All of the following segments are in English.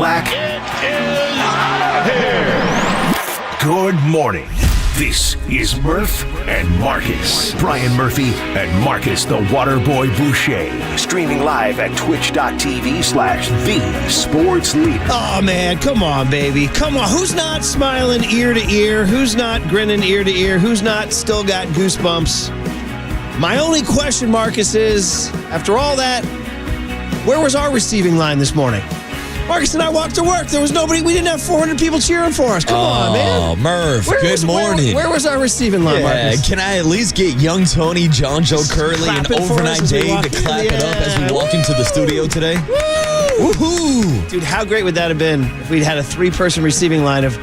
black. It is out of here. Good morning. This is Murph and Marcus. Brian Murphy and Marcus the Waterboy Boucher. Streaming live at twitch.tv/the sports leader. Oh, man, come on, baby. Come on. Who's not smiling ear to ear? Who's not grinning ear to ear? Who's not still got goosebumps? My only question, Marcus, is, after all that, where was our receiving line this morning? Marcus and I walked to work. There was nobody. We didn't have 400 people cheering for us. Come on, man. Oh, Murph, good morning. Where was our receiving line, Marcus? Can I at least get young Tony, John Joe Curley, and Overnight Dave to clap it up as we walk into the studio today? Woo! Woohoo! Dude, how great would that have been if we'd had a three-person receiving line of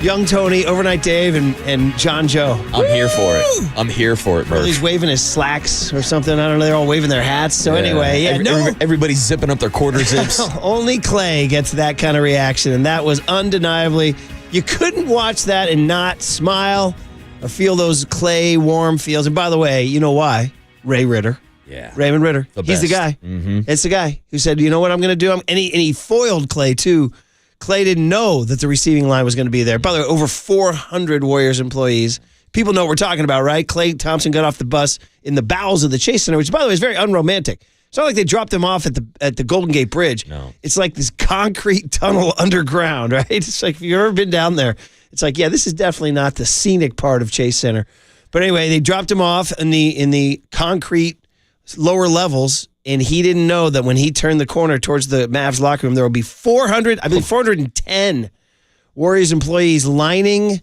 young Tony, Overnight Dave, and John Joe? I'm here for it. I'm here for it, Murph. He's waving his slacks or something. I don't know. They're all waving their hats. So anyway, everybody's zipping up their quarter zips. Only Klay gets that kind of reaction, and that was undeniably. You couldn't watch that and not smile or feel those Klay warm feels. And by the way, you know why? Ray Ritter. Yeah. Raymond Ritter. He's the guy. Mm-hmm. It's the guy who said, you know what I'm going to do? And he foiled Klay, too. Klay didn't know that the receiving line was going to be there. By the way, over 400 Warriors employees. People know what we're talking about, right? Klay Thompson got off the bus in the bowels of the Chase Center, which, by the way, is very unromantic. It's not like they dropped him off at the Golden Gate Bridge. No. It's like this concrete tunnel underground, right? It's like, if you've ever been down there, it's like, yeah, this is definitely not the scenic part of Chase Center. But anyway, they dropped him off in the concrete lower levels, and he didn't know that when he turned the corner towards the Mavs locker room, there would be 410 Warriors employees lining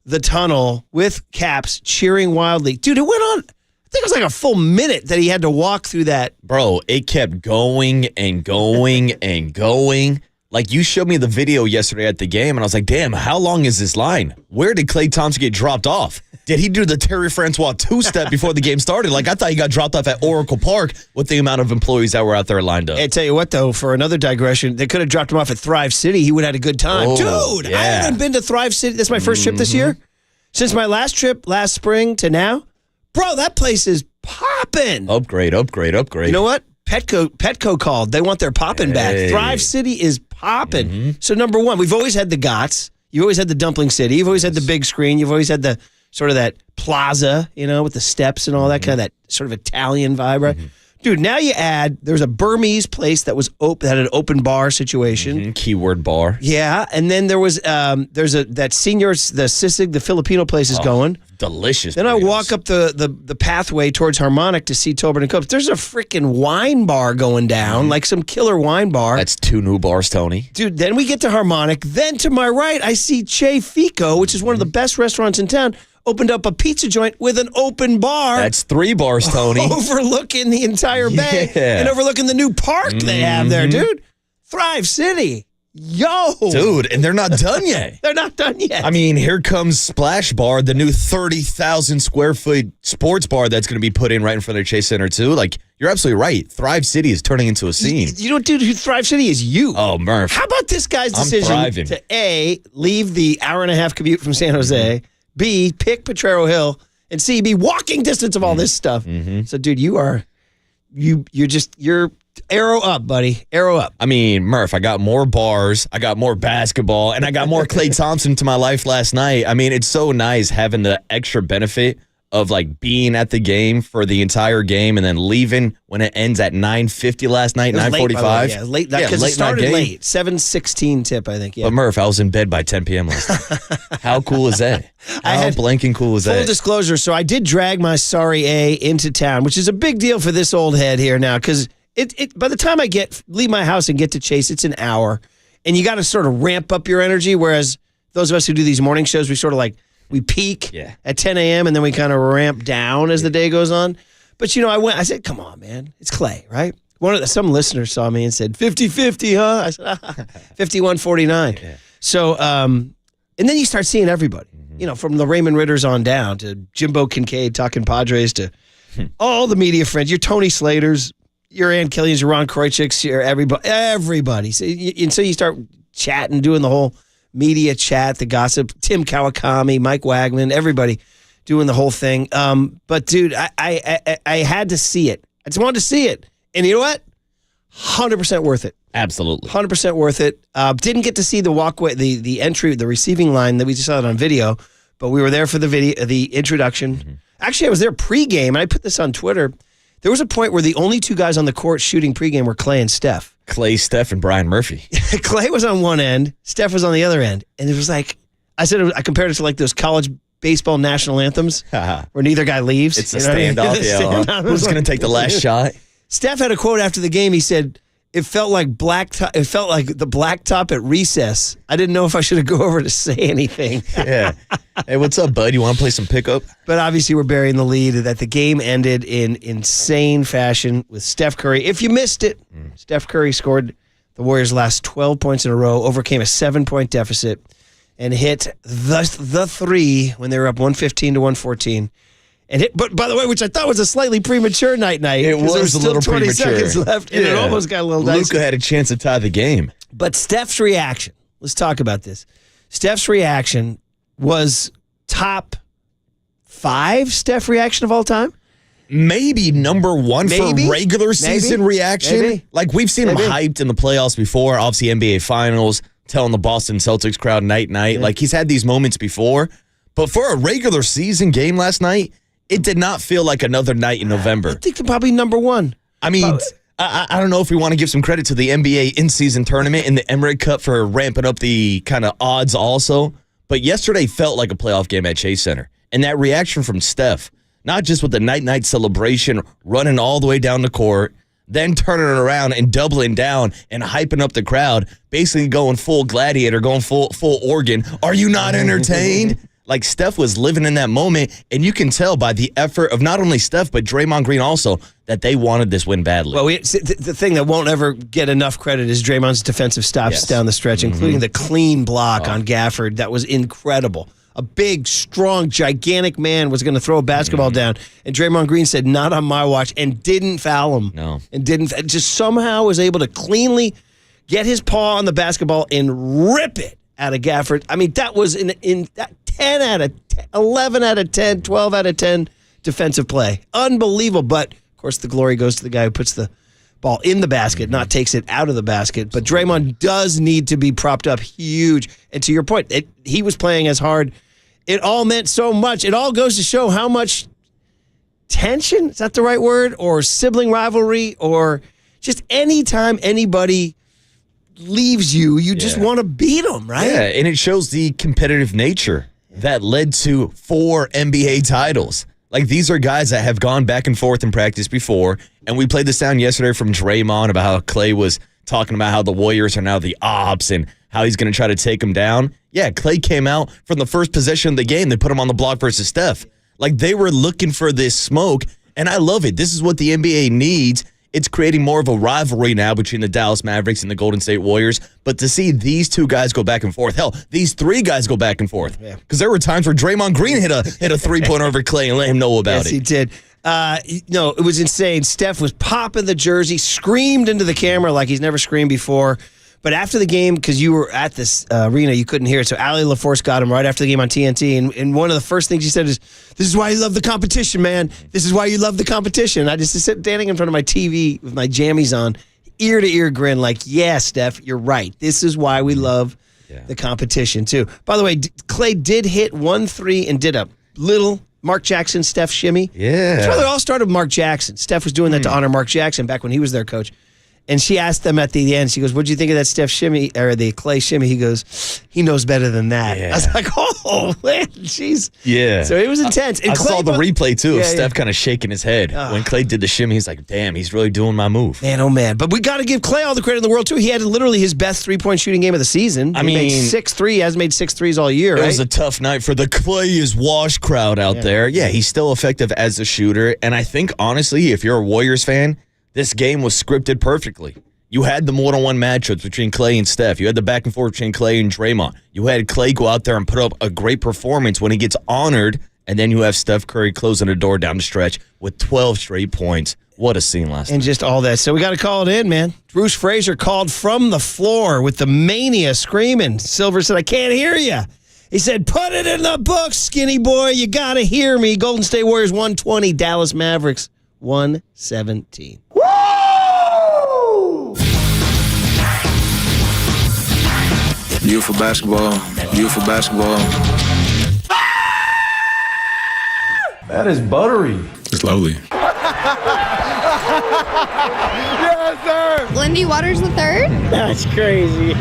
the tunnel with caps, cheering wildly. Dude, it went on, I think it was like a full minute that he had to walk through that. Bro, it kept going and going and going. Like, you showed me the video yesterday at the game, and I was like, damn, how long is this line? Where did Klay Thompson get dropped off? Did he do the Terry Francois two-step before the game started? Like, I thought he got dropped off at Oracle Park with the amount of employees that were out there lined up. I tell you what, though, for another digression, they could have dropped him off at Thrive City. He would have had a good time. Oh, Dude, yeah. I haven't been to Thrive City. That's my first trip this year. Since my last trip last spring to now, bro, that place is popping. Upgrade. You know what? Petco called. They want their popping back. Thrive City is popping. Mm-hmm. So, number one, we've always had the GOTS. You've always had the Dumpling City. You've always had the big screen. You've always had the sort of that plaza, you know, with the steps and all that, kind of that sort of Italian vibe, right? Dude, now you add, there's a Burmese place that was open, had an open bar situation. Keyword bar. Yeah, and then there was, that senior, the Sisig, the Filipino place is going. Delicious. Then I walk up the pathway towards Harmonic to see Tobin and Copes. There's a freaking wine bar going down, like some killer wine bar. That's 2 new bars, Tony. Dude, then we get to Harmonic. Then to my right, I see Che Fico, which is one of the best restaurants in town, opened up a pizza joint with an open bar. That's 3 bars, Tony. Overlooking the entire bay and overlooking the new park they have there, dude. Thrive City. Yo. Dude, and they're not done yet. They're not done yet. I mean, here comes Splash Bar, the new 30,000 square foot sports bar that's going to be put in right in front of Chase Center, too. Like, you're absolutely right. Thrive City is turning into a scene. You know, dude, Thrive City is you. Oh, Murph. How about this guy's decision to A, leave the hour-and-a-half commute from San Jose, B, pick Potrero Hill, and C, be walking distance of all this stuff. So, dude, you're arrow up, buddy. Arrow up. I mean, Murph, I got more bars, I got more basketball, and I got more Klay Thompson to my life last night. I mean, it's so nice having the extra benefit of, like, being at the game for the entire game and then leaving when it ends at 9:50 last night, 9:45. Yeah, late. Because it started late. 7:16 tip, I think. Yeah. But, Murph, I was in bed by 10 p.m. last night. How cool is that? How blanking cool is that? Full disclosure, so I did drag my sorry A into town, which is a big deal for this old head here now, because it by the time I leave my house and get to Chase, it's an hour, and you got to sort of ramp up your energy, whereas those of us who do these morning shows, we sort of we peak at 10 a.m. and then we kind of ramp down as the day goes on. But, you know, I said, come on, man. It's Klay, right? Some listeners saw me and said, 50-50, huh? I said, 51-49. Yeah. So, and then you start seeing everybody, you know, from the Raymond Ritters on down to Jimbo Kincaid talking Padres to all the media friends, your Tony Slaters, your Ann Killians, your Ron Kroichiks, your everybody. So you start chatting, doing the whole media chat, the gossip, Tim Kawakami, Mike Wagman, everybody doing the whole thing. But, dude, I had to see it. I just wanted to see it. And you know what? 100% worth it. Absolutely. 100% worth it. Didn't get to see the walkway, the entry, the receiving line that we just saw it on video, but we were there for the introduction. Mm-hmm. Actually, I was there pregame, and I put this on Twitter. There was a point where the only two guys on the court shooting pregame were Klay and Steph. Klay, Steph, and Brian Murphy. Klay was on one end, Steph was on the other end, and it was like I compared it to like those college baseball national anthems where neither guy leaves. It's a standoff. Who's going to take the last shot? Steph had a quote after the game. He said, "It felt like it felt like the blacktop at recess. I didn't know if I should go over to say anything." Yeah. Hey, what's up, bud? You want to play some pickup? But obviously, we're burying the lead that the game ended in insane fashion with Steph Curry. If you missed it, Steph Curry scored the Warriors' last 12 points in a row, overcame a 7-point deficit, and hit the three when they were up 115 to 114. And hit, but by the way, which I thought was a slightly premature night. It was there was a still little 20 premature. seconds left, and it almost got a little dicey. Luka had a chance to tie the game. But Steph's reaction, let's talk about this. Steph's reaction was top 5 Steph reaction of all time. Maybe number 1 for regular season reaction. Maybe. Like, we've seen him hyped in the playoffs before, obviously NBA Finals, telling the Boston Celtics crowd night-night. Yeah. Like, he's had these moments before. But for a regular season game last night, it did not feel like another night in November. I think they're probably number 1. I mean, I don't know if we want to give some credit to the NBA in-season tournament and the Emirates Cup for ramping up the kind of odds also. But yesterday felt like a playoff game at Chase Center. And that reaction from Steph, not just with the night-night celebration, running all the way down the court, then turning it around and doubling down and hyping up the crowd, basically going full gladiator, going full Oregon. Are you not entertained? Like, Steph was living in that moment, and you can tell by the effort of not only Steph, but Draymond Green also, that they wanted this win badly. Well, the thing that won't ever get enough credit is Draymond's defensive stops down the stretch, including the clean block on Gafford. That was incredible. A big, strong, gigantic man was going to throw a basketball down, and Draymond Green said, "Not on my watch," and didn't foul him. No. And just somehow was able to cleanly get his paw on the basketball and rip it out of Gafford. I mean, that was in that 10 out of 10, 11 out of 10, 12 out of 10 defensive play. Unbelievable. But, of course, the glory goes to the guy who puts the ball in the basket, not takes it out of the basket. But Draymond does need to be propped up huge. And to your point, he was playing as hard. It all meant so much. It all goes to show how much tension, is that the right word? Or sibling rivalry, or just anytime anybody leaves you just want to beat them, right? Yeah, and it shows the competitive nature that led to 4 NBA titles. Like, these are guys that have gone back and forth in practice before, and we played the sound yesterday from Draymond about how Klay was talking about how the Warriors are now the ops and how he's going to try to take them down. Yeah, Klay came out from the first possession of the game. They put him on the block versus Steph. Like, they were looking for this smoke, and I love it. This is what the NBA needs. It's creating more of a rivalry now between the Dallas Mavericks and the Golden State Warriors. But to see these 2 guys go back and forth, hell, these 3 guys go back and forth. Because there were times where Draymond Green hit a 3-pointer over Klay and let him know about it. Yes, he did. It was insane. Steph was popping the jersey, screamed into the camera like he's never screamed before. But after the game, because you were at this arena, you couldn't hear it. So Allie LaForce got him right after the game on TNT. And one of the first things he said is, "This is why you love the competition, man. This is why you love the competition." And I just sit standing in front of my TV with my jammies on, ear-to-ear grin like, yeah, Steph, you're right. This is why we love the competition, too. By the way, Klay did hit 1-3 and did a little Mark Jackson, Steph shimmy. Yeah. That's why they all started with Mark Jackson. Steph was doing that to honor Mark Jackson back when he was their coach. And she asked them at the end, she goes, "What'd you think of that Steph shimmy, or the Klay shimmy?" He goes, "He knows better than that." Yeah. I was like, oh, man, jeez. Yeah. So it was intense. And I Klay, saw the replay, too, of Steph kind of shaking his head. Oh. When Klay did the shimmy, he's like, damn, he's really doing my move. Man, oh, man. But we got to give Klay all the credit in the world, too. He had literally his best three-point shooting game of the season. He made 6 He hasn't made 6 threes all year, It right? was a tough night for the Klay is washed crowd out there. Yeah, he's still effective as a shooter. And I think, honestly, if you're a Warriors fan, this game was scripted perfectly. You had the one-on-one matchups between Klay and Steph. You had the back and forth between Klay and Draymond. You had Klay go out there and put up a great performance when he gets honored, and then you have Steph Curry closing the door down the stretch with 12 straight points. What a scene last night. And just all that. So we got to call it in, man. Bruce Frazier called from the floor with the mania screaming. Silver said, "I can't hear you." He said, "Put it in the book, skinny boy. You got to hear me." Golden State Warriors 120, Dallas Mavericks 117. Beautiful basketball. Beautiful basketball. That is buttery. It's lovely. Yes, sir. Lindy Waters III? That's crazy.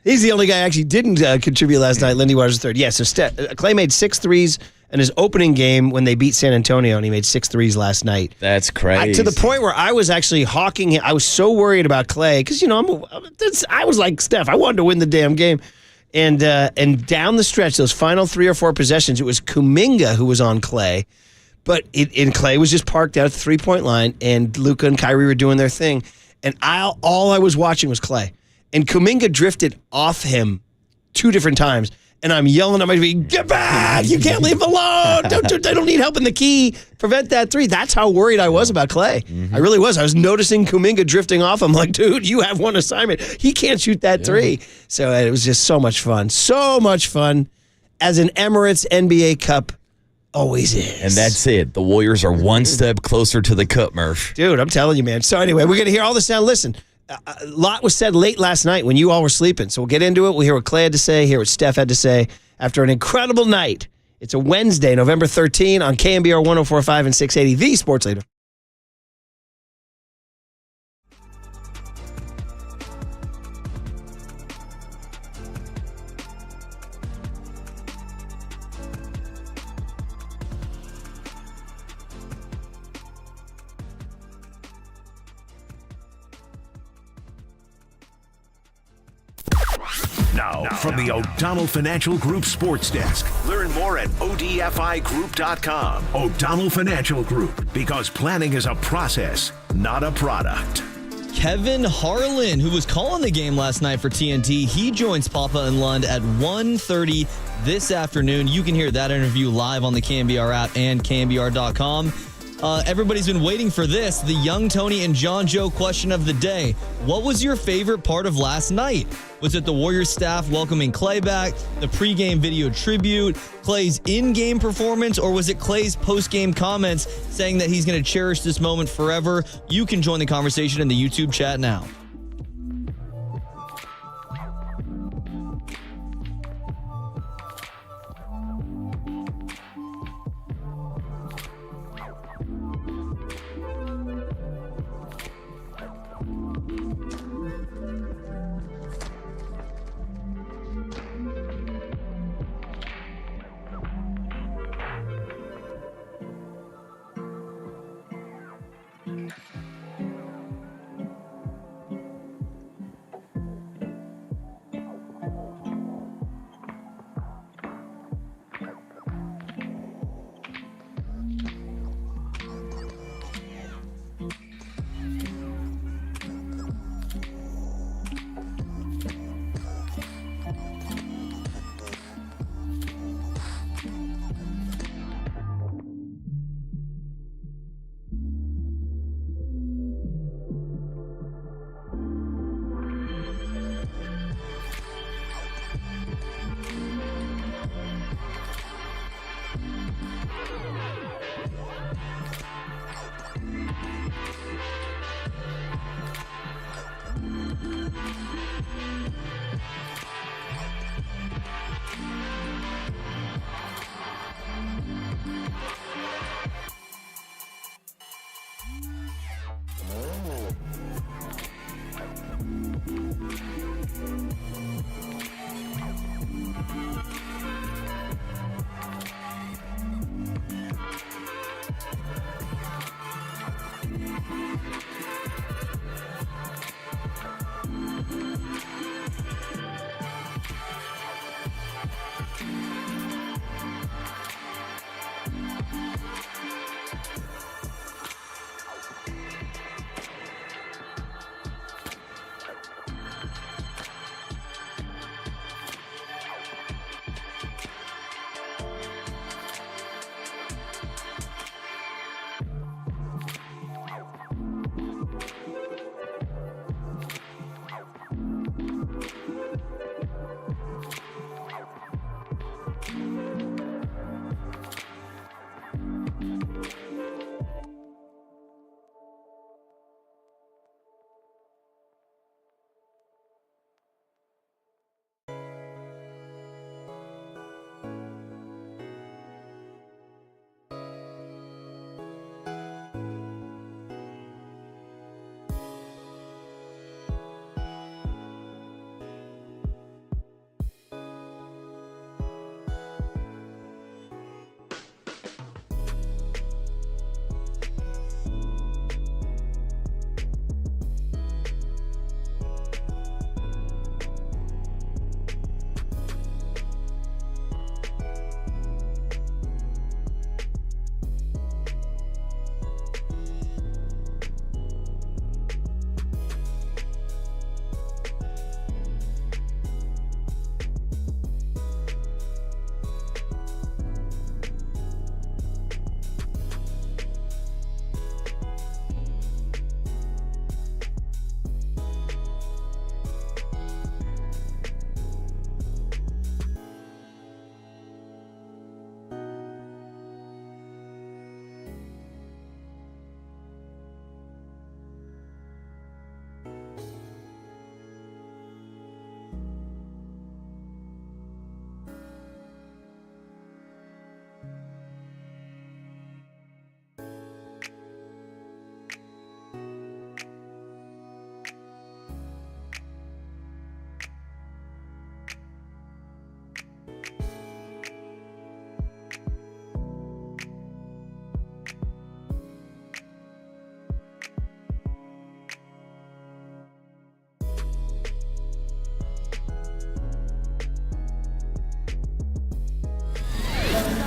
He's the only guy who actually didn't contribute last night. Lindy Waters III. Yeah, so Klay made 6 threes in his opening game when they beat San Antonio, and he made 6 threes last night. That's crazy. To the point where I was actually hawking him. I was so worried about Klay because, you know, I was like Steph. I wanted to win the damn game. And down the stretch, those final 3 or 4 possessions, it was Kuminga who was on Klay. But Klay was just parked out at the 3-point line, and Luka and Kyrie were doing their thing. And all I was watching was Klay. And Kuminga drifted off him 2 different times. And I'm yelling at my TV, get back! You can't leave him alone! I don't need help in the key. Prevent that 3. That's how worried I was about Klay. Mm-hmm. I really was. I was noticing Kuminga drifting off. I'm like, dude, you have one assignment. He can't shoot that 3. So it was just so much fun. So much fun. As an Emirates NBA Cup always is. And that's it. The Warriors are one step closer to the cup, Murph. Dude, I'm telling you, man. So anyway, we're going to hear all this now. Listen. A lot was said late last night when you all were sleeping. So we'll get into it. We'll hear what Klay had to say, hear what Steph had to say after an incredible night. It's a Wednesday, November 13 on KNBR 104.5 and 680, the Sports Leader. Now, from the O'Donnell Financial Group Sports Desk. Learn more at odfigroup.com. O'Donnell Financial Group, because planning is a process, not a product. Kevin Harlan, who was calling the game last night for TNT, he joins Papa and Lund at 1:30 this afternoon. You can hear that interview live on the KNBR app and KNBR.com. Everybody's been waiting for this, the Young Tony and John Joe question of the day. What was your favorite part of last night? Was it the Warriors staff welcoming Klay back, the pregame video tribute, Klay's in-game performance, or was it Klay's post-game comments saying that he's going to cherish this moment forever? You can join the conversation in the YouTube chat now.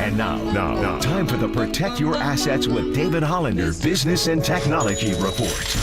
And now, time for the Protect Your Assets with David Hollander Business and Technology Report.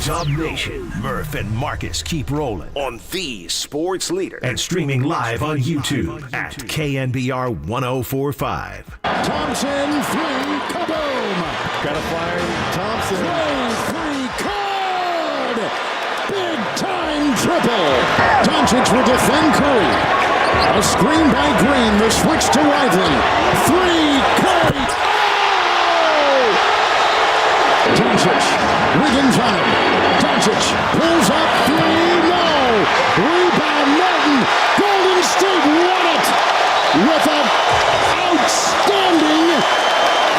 Dub Nation, Murph and Marcus keep rolling on the sports leader and streaming live on YouTube at KNBR 1045. Thompson, three, kaboom! Got a fire, Thompson. Three, card! Big time triple! Doncic will defend Curry. A screen by Green, the switch to Lively. Three, Curry! Oh! Doncic, within time. Doncic pulls up three, no! Rebound, Martin! Golden State won it with an outstanding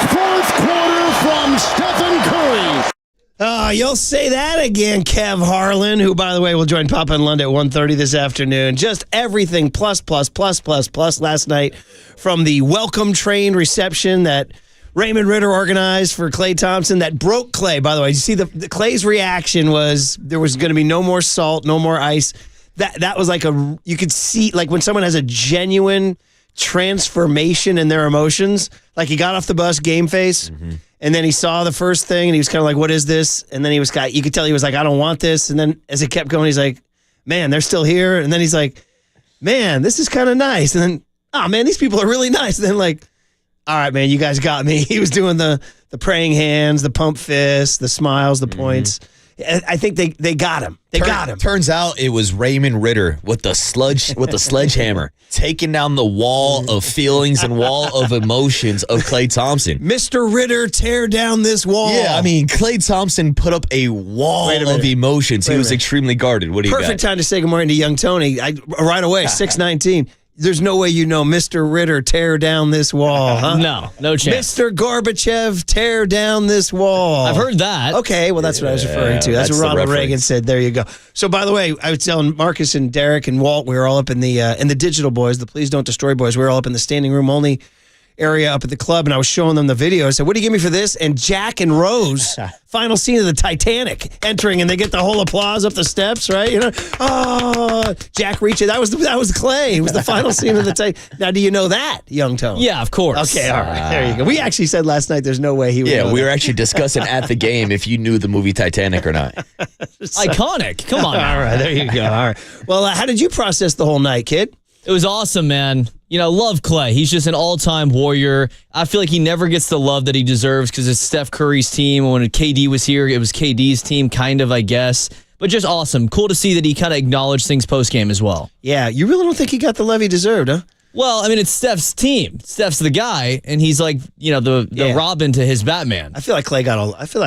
fourth quarter from Stephen Curry. You'll say that again, Kev Harlan, who, by the way, will join Papa and Lund at 1:30 this afternoon. Just everything plus last night from the welcome train reception that Raymond Ritter organized for Klay Thompson that broke Klay. By the way, you see the Klay's reaction was there was going to be no more salt, no more ice. That was like you could see like when someone has a genuine transformation in their emotions. Like he got off the bus, game face, and then he saw the first thing and he was kind of like, "What is this?" And then you could tell he was like, "I don't want this." And then as it kept going, he's like, "Man, they're still here." And then he's like, "Man, this is kind of nice." And then, "Oh man, these people are really nice." And then like, "All right, man, you guys got me." He was doing the praying hands, the pump fists, the smiles, the points. I think they got him. They got him. Turns out it was Raymond Ritter with the sledgehammer, taking down the wall of feelings and wall of emotions of Klay Thompson. Mr. Ritter, tear down this wall. Yeah, I mean, Klay Thompson put up a wall of emotions. He was extremely guarded. What do you got? Perfect time to say good morning to young Tony. Right away, 6:19. There's no way you know Mr. Ritter, tear down this wall, huh? No chance. Mr. Gorbachev, tear down this wall. I've heard that. Okay, well, that's what I was referring to. That's what Ronald Reagan said. There you go. So, by the way, I was telling Marcus and Derek and Walt, we were all up in the Digital Boys, the Please Don't Destroy Boys. We were all up in the standing room only area up at the club, and I was showing them the video. I said, "What do you give me for this?" And Jack and Rose, final scene of the Titanic, entering, and they get the whole applause up the steps, right? You know, oh, Jack reaching. That was Klay. It was the final scene of the Titanic. Now, do you know that, young Tone? Yeah, of course. Okay, all right. There you go. We actually said last night there's no way he would know we that. were actually discussing at the game if you knew the movie Titanic or not. Iconic. Come on. All right, there you go. All right. Well, how did you process the whole night, kid? It was awesome, man. You know, love Klay. He's just an all-time warrior. I feel like he never gets the love that he deserves because it's Steph Curry's team. When KD was here, it was KD's team, kind of, I guess. But just awesome. Cool to see that he kind of acknowledged things post-game as well. Yeah, you really don't think he got the love he deserved, huh? Well, I mean, it's Steph's team. Steph's the guy, and he's like, you know, the Robin to his Batman. I feel like Klay I feel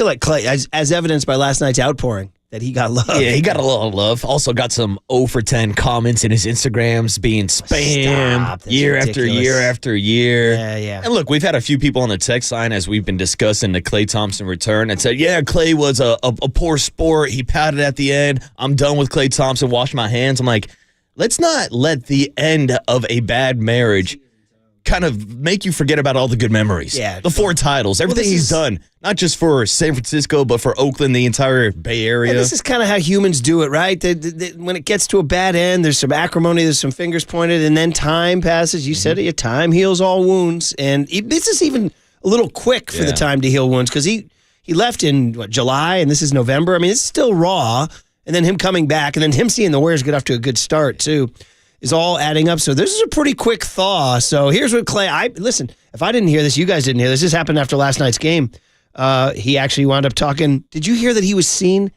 like Klay, as evidenced by last night's outpouring, that he got love. Yeah, he got a lot of love. Also got some 0 for 10 comments in his Instagrams being spammed year after year after year. Yeah. And look, we've had a few people on the text line as we've been discussing the Klay Thompson return and said, yeah, Klay was a poor sport. He pouted at the end. I'm done with Klay Thompson. Wash my hands. I'm like, let's not let the end of a bad marriage kind of make you forget about all the good memories. Yeah. The 4 titles, everything he's done, not just for San Francisco, but for Oakland, the entire Bay Area. Yeah, this is kind of how humans do it, right? When it gets to a bad end, there's some acrimony, there's some fingers pointed, and then time passes. You said it, time heals all wounds. And this is even a little quick for the time to heal wounds because he left in, July, and this is November. I mean, it's still raw. And then him coming back, and then him seeing the Warriors get off to a good start, too, is all adding up. So this is a pretty quick thaw. So here's what Klay, listen, if I didn't hear this, you guys didn't hear this. This happened after last night's game. He actually wound up talking. Did you hear that he was seen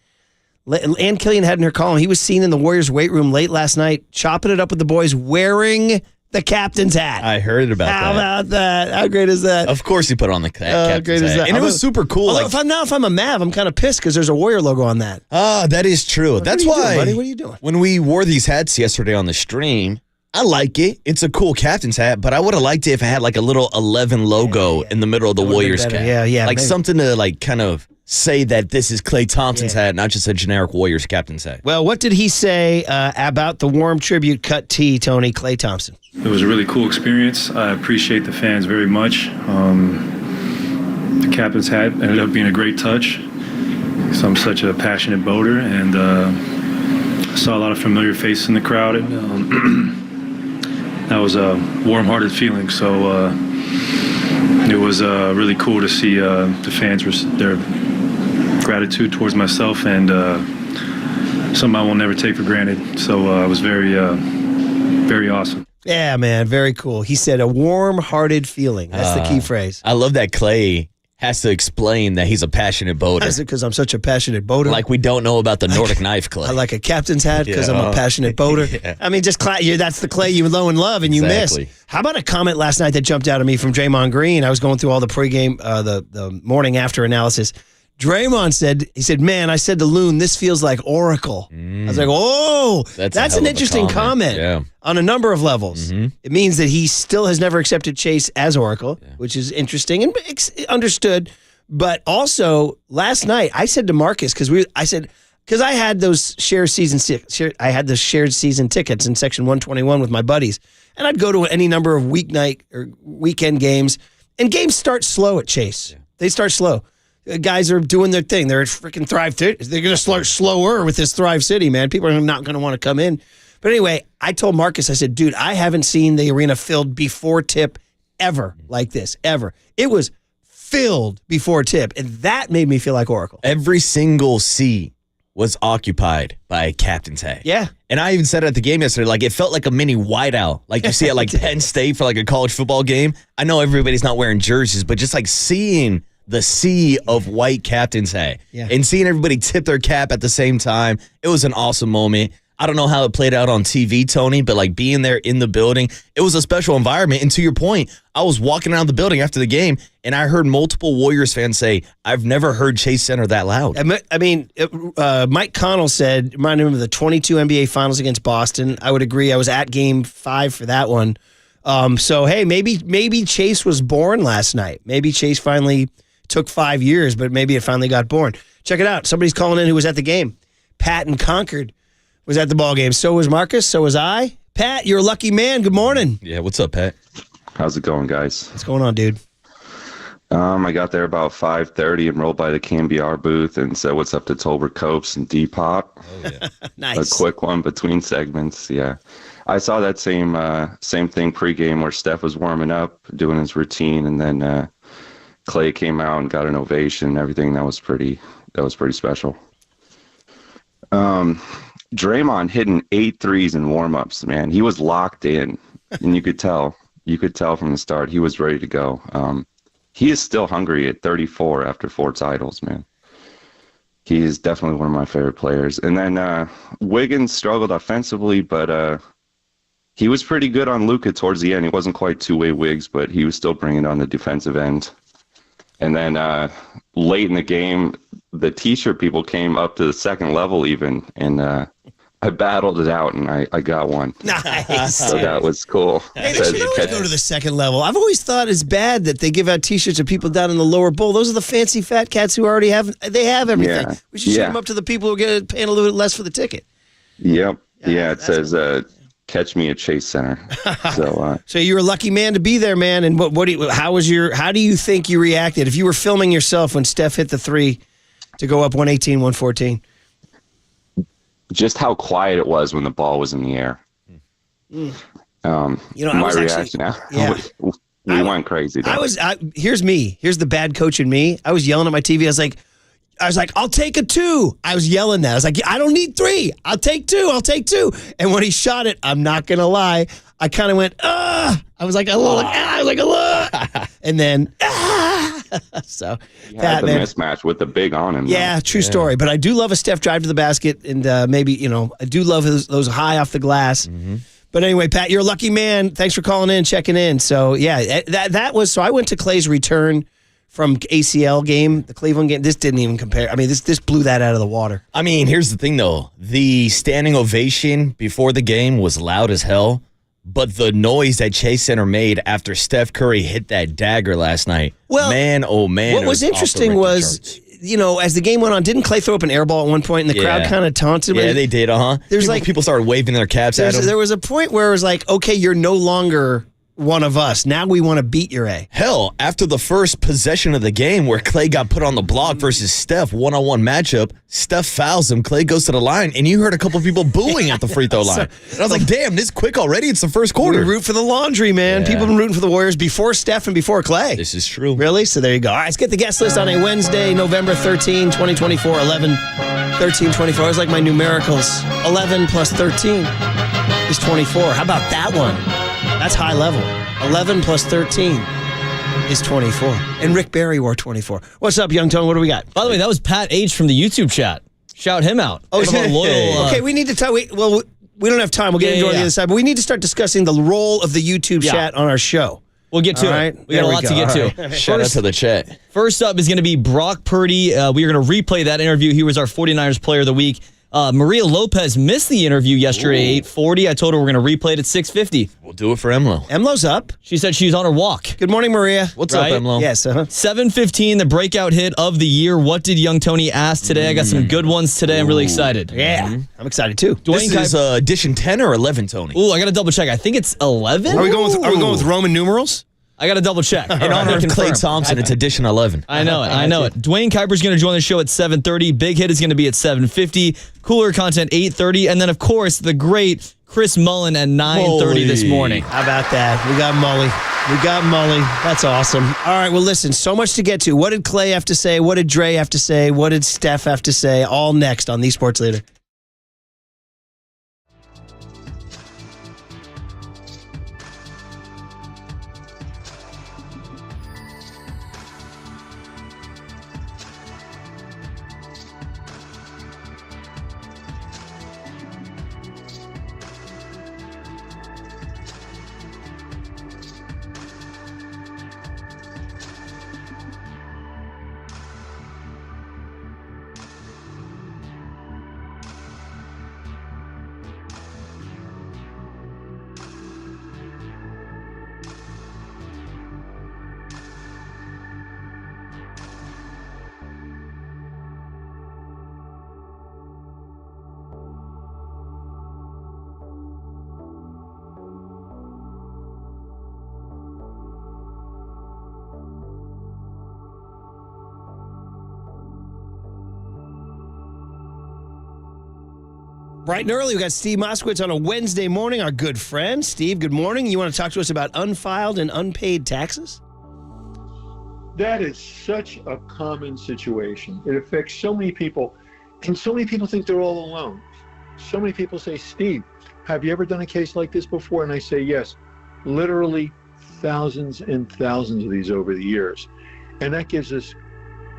Ann Killian had in her column, he was seen in the Warriors weight room late last night, chopping it up with the boys, wearing the captain's hat. I heard about How that. about that? How great is that? Of course, he put on the captain's great is hat. that? And it was super cool. Although if I'm a Mav, I'm kind of pissed because there's a Warrior logo on that. That is true. That's what are you why, doing, buddy? What are you doing? When we wore these hats yesterday on the stream, I like it. It's a cool captain's hat, but I would have liked it if it had like a little 11 logo in the middle of the Warriors better. cap. Yeah, like maybe. something to like kind of say that this is Klay Thompson's hat, not just a generic Warriors captain's hat. Well, what did he say about the warm tribute cut tee, Tony, Klay Thompson? It was a really cool experience. I appreciate the fans very much. The captain's hat ended up being a great touch. So I'm such a passionate boater, and I saw a lot of familiar faces in the crowd. And, that was a warm-hearted feeling. So it was really cool to see the fans, their gratitude towards myself, and something I will never take for granted. So it was very, very awesome. Yeah, man, very cool. He said a warm-hearted feeling. That's the key phrase. I love that Klay has to explain that he's a passionate boater. Is it because I'm such a passionate boater? Like we don't know about the Nordic knife, Klay. I like a captain's hat because I'm a passionate boater. Yeah. I mean, just that's the Klay you know and love and you Exactly. miss. How about a comment last night that jumped out at me from Draymond Green? I was going through all the pregame, the morning after analysis. Draymond said, man, I said to Loon, this feels like Oracle. I was like, oh, that's a hell an of a interesting comment on a number of levels. It means that he still has never accepted Chase as Oracle, which is interesting and understood. But also, last night, I said to Marcus, because I had those shared season tickets in section 121 with my buddies, and I'd go to any number of weeknight or weekend games, and games start slow at Chase. They start slow. Guys are doing their thing. They're at freaking Thrive. They're going to start slower with this Thrive City, man. People are not going to want to come in. But anyway, I told Marcus, I said, dude, I haven't seen the arena filled before tip ever like this, ever. It was filled before tip, and that made me feel like Oracle. Every single seat was occupied by a captain's hat. Yeah. And I even said it at the game yesterday, like it felt like a mini whiteout. Like you see at like Penn State for like a college football game. I know everybody's not wearing jerseys, but just like seeing the sea of white captain's hat and seeing everybody tip their cap at the same time, it was an awesome moment. I don't know how it played out on TV, Tony, but like being there in the building, it was a special environment. And to your point, I was walking around the building after the game, and I heard multiple Warriors fans say, I've never heard Chase Center that loud. I mean, Mike Connell said, reminded him of the 22 NBA Finals against Boston. I would agree. I was at Game 5 for that one. So, hey, maybe Chase was born last night. Maybe Chase finally took 5 years, but maybe it finally got born. Check it out. Somebody's calling in who was at the game. Pat in Concord was at the ball game. So was Marcus. So was I. Pat, you're a lucky man. Good morning. Yeah, what's up, Pat? How's it going, guys? What's going on, dude? I got there about 5:30 and rolled by the KNBR booth and said what's up to Tolbert Copes and Depop. Oh, yeah. Nice. A quick one between segments, yeah. I saw that same thing pregame where Steph was warming up, doing his routine, and then Klay came out and got an ovation and everything. That was pretty special. Draymond hitting 8 threes in warm-ups, man. He was locked in, and you could tell from the start he was ready to go. He is still hungry at 34 after 4 titles, man. He is definitely one of my favorite players. And then Wiggins struggled offensively, but he was pretty good on Luka towards the end. He wasn't quite two-way Wiggs, but he was still bringing it on the defensive end. And then late in the game, the T-shirt people came up to the second level even, and I battled it out, and I got one. Nice. So that was cool. Hey, they should always go to the second level. I've always thought it's bad that they give out T-shirts to people down in the lower bowl. Those are the fancy fat cats who already have everything. Yeah. We should ship them up to the people who are paying a little bit less for the ticket. Yep. Yeah, it says catch me at Chase Center. So you're a lucky man to be there, man. And how do you think you reacted if you were filming yourself when Steph hit the 3 to go up 118, 114? Just how quiet it was when the ball was in the air. My reaction. We went crazy. Here's me. Here's the bad coach in me. I was yelling at my TV. I was like, I'll take a 2. I was yelling that. I was like, I don't need 3. I'll take 2. And when he shot it, I'm not going to lie, I kind of went, I was like, and then, so He had the mismatch with the big on him. Yeah, true story. But I do love a Steph drive to the basket, and maybe, I do love those high off the glass. Mm-hmm. But anyway, Pat, you're a lucky man. Thanks for calling in, checking in. So, yeah, that was, so I went to Klay's return from ACL game, the Cleveland game. This didn't even compare. I mean, this blew that out of the water. I mean, here's the thing, though. The standing ovation before the game was loud as hell, but the noise that Chase Center made after Steph Curry hit that dagger last night, man, oh, man. What was interesting was, as the game went on, didn't Klay throw up an air ball at one point, and the crowd kind of taunted him? Yeah, they did, people started waving their caps at him. There was a point where it was like, okay, you're no longer one of us. Now we want to beat your A. Hell, after the first possession of the game where Klay got put on the block versus Steph, one-on-one matchup, Steph fouls him, Klay goes to the line, and you heard a couple people booing at the free throw line. And I was like, damn, this quick already? It's the first quarter. We root for the laundry, man. Yeah. People have been rooting for the Warriors before Steph and before Klay. This is true. Really? So there you go. All right, let's get the guest list on a Wednesday, November 13, 2024, 11, 13, 24. I was like my numericals. 11 plus 13 is 24. How about that one? That's high level. 11 plus 13 is 24. And Rick Barry wore 24. What's up, Young Tone? What do we got? By the way, that was Pat H. from the YouTube chat. Shout him out. Oh, One of our loyal, okay, we need to talk. We don't have time. We'll get into it on the other side. But we need to start discussing the role of the YouTube chat on our show. We'll get to it. We got a lot to get to. Shout out to the chat. First up is going to be Brock Purdy. We are going to replay that interview. He was our 49ers Player of the Week. Maria Lopez missed the interview yesterday at 8:40. I told her we're going to replay it at 6:50. We'll do it for Emlo. Emlo's up. She said she's on her walk. Good morning, Maria. What's up, Emlo? Yes. 7:15, the breakout hit of the year. What did Young Tony ask today? I got some good ones today. I'm really excited. Yeah. I'm excited, too. This is edition 10 or 11, Tony? Ooh, I got to double check. I think it's 11. Are we going with Roman numerals? I got to double check. In honor of Klay Thompson, it's edition 11. I know it. Dwayne Kuiper is going to join the show at 7:30. Big Hit is going to be at 7:50. Cooler Content 8:30. And then, of course, the great Chris Mullen at 9:30 this morning. How about that? We got Mully. That's awesome. All right, well, listen, so much to get to. What did Klay have to say? What did Dre have to say? What did Steph have to say? All next on The Sports Leader. Bright and early, we got Steve Moskowitz on a Wednesday morning, our good friend. Steve, good morning. You want to talk to us about unfiled and unpaid taxes? That is such a common situation. It affects so many people, and so many people think they're all alone. So many people say, Steve, have you ever done a case like this before? And I say, yes, literally thousands and thousands of these over the years. And that gives us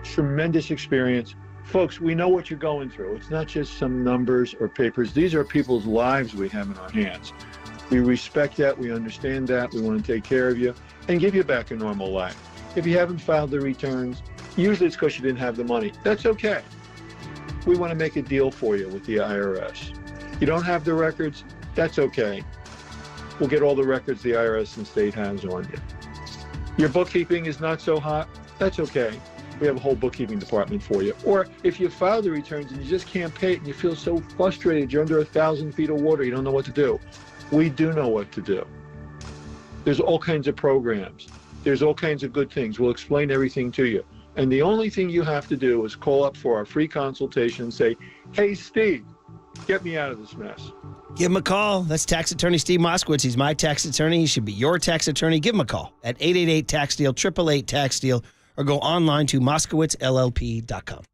tremendous experience. Folks, we know what you're going through. It's not just some numbers or papers. These are people's lives we have in our hands. We respect that. We understand that. We want to take care of you and give you back a normal life. If you haven't filed the returns, usually it's because you didn't have the money. That's okay. We want to make a deal for you with the IRS. You don't have the records, that's okay. We'll get all the records the IRS and state has on you. Your bookkeeping is not so hot, that's okay. We have a whole bookkeeping department for you. Or if you file the returns and you just can't pay it and you feel so frustrated, you're under 1,000 feet of water, you don't know what to do. We do know what to do. There's all kinds of programs. There's all kinds of good things. We'll explain everything to you. And the only thing you have to do is call up for our free consultation and say, hey, Steve, get me out of this mess. Give him a call. That's tax attorney Steve Moskowitz. He's my tax attorney. He should be your tax attorney. Give him a call at 888-TAX-DEAL, 888-TAX-DEAL, or go online to moskowitzllp.com.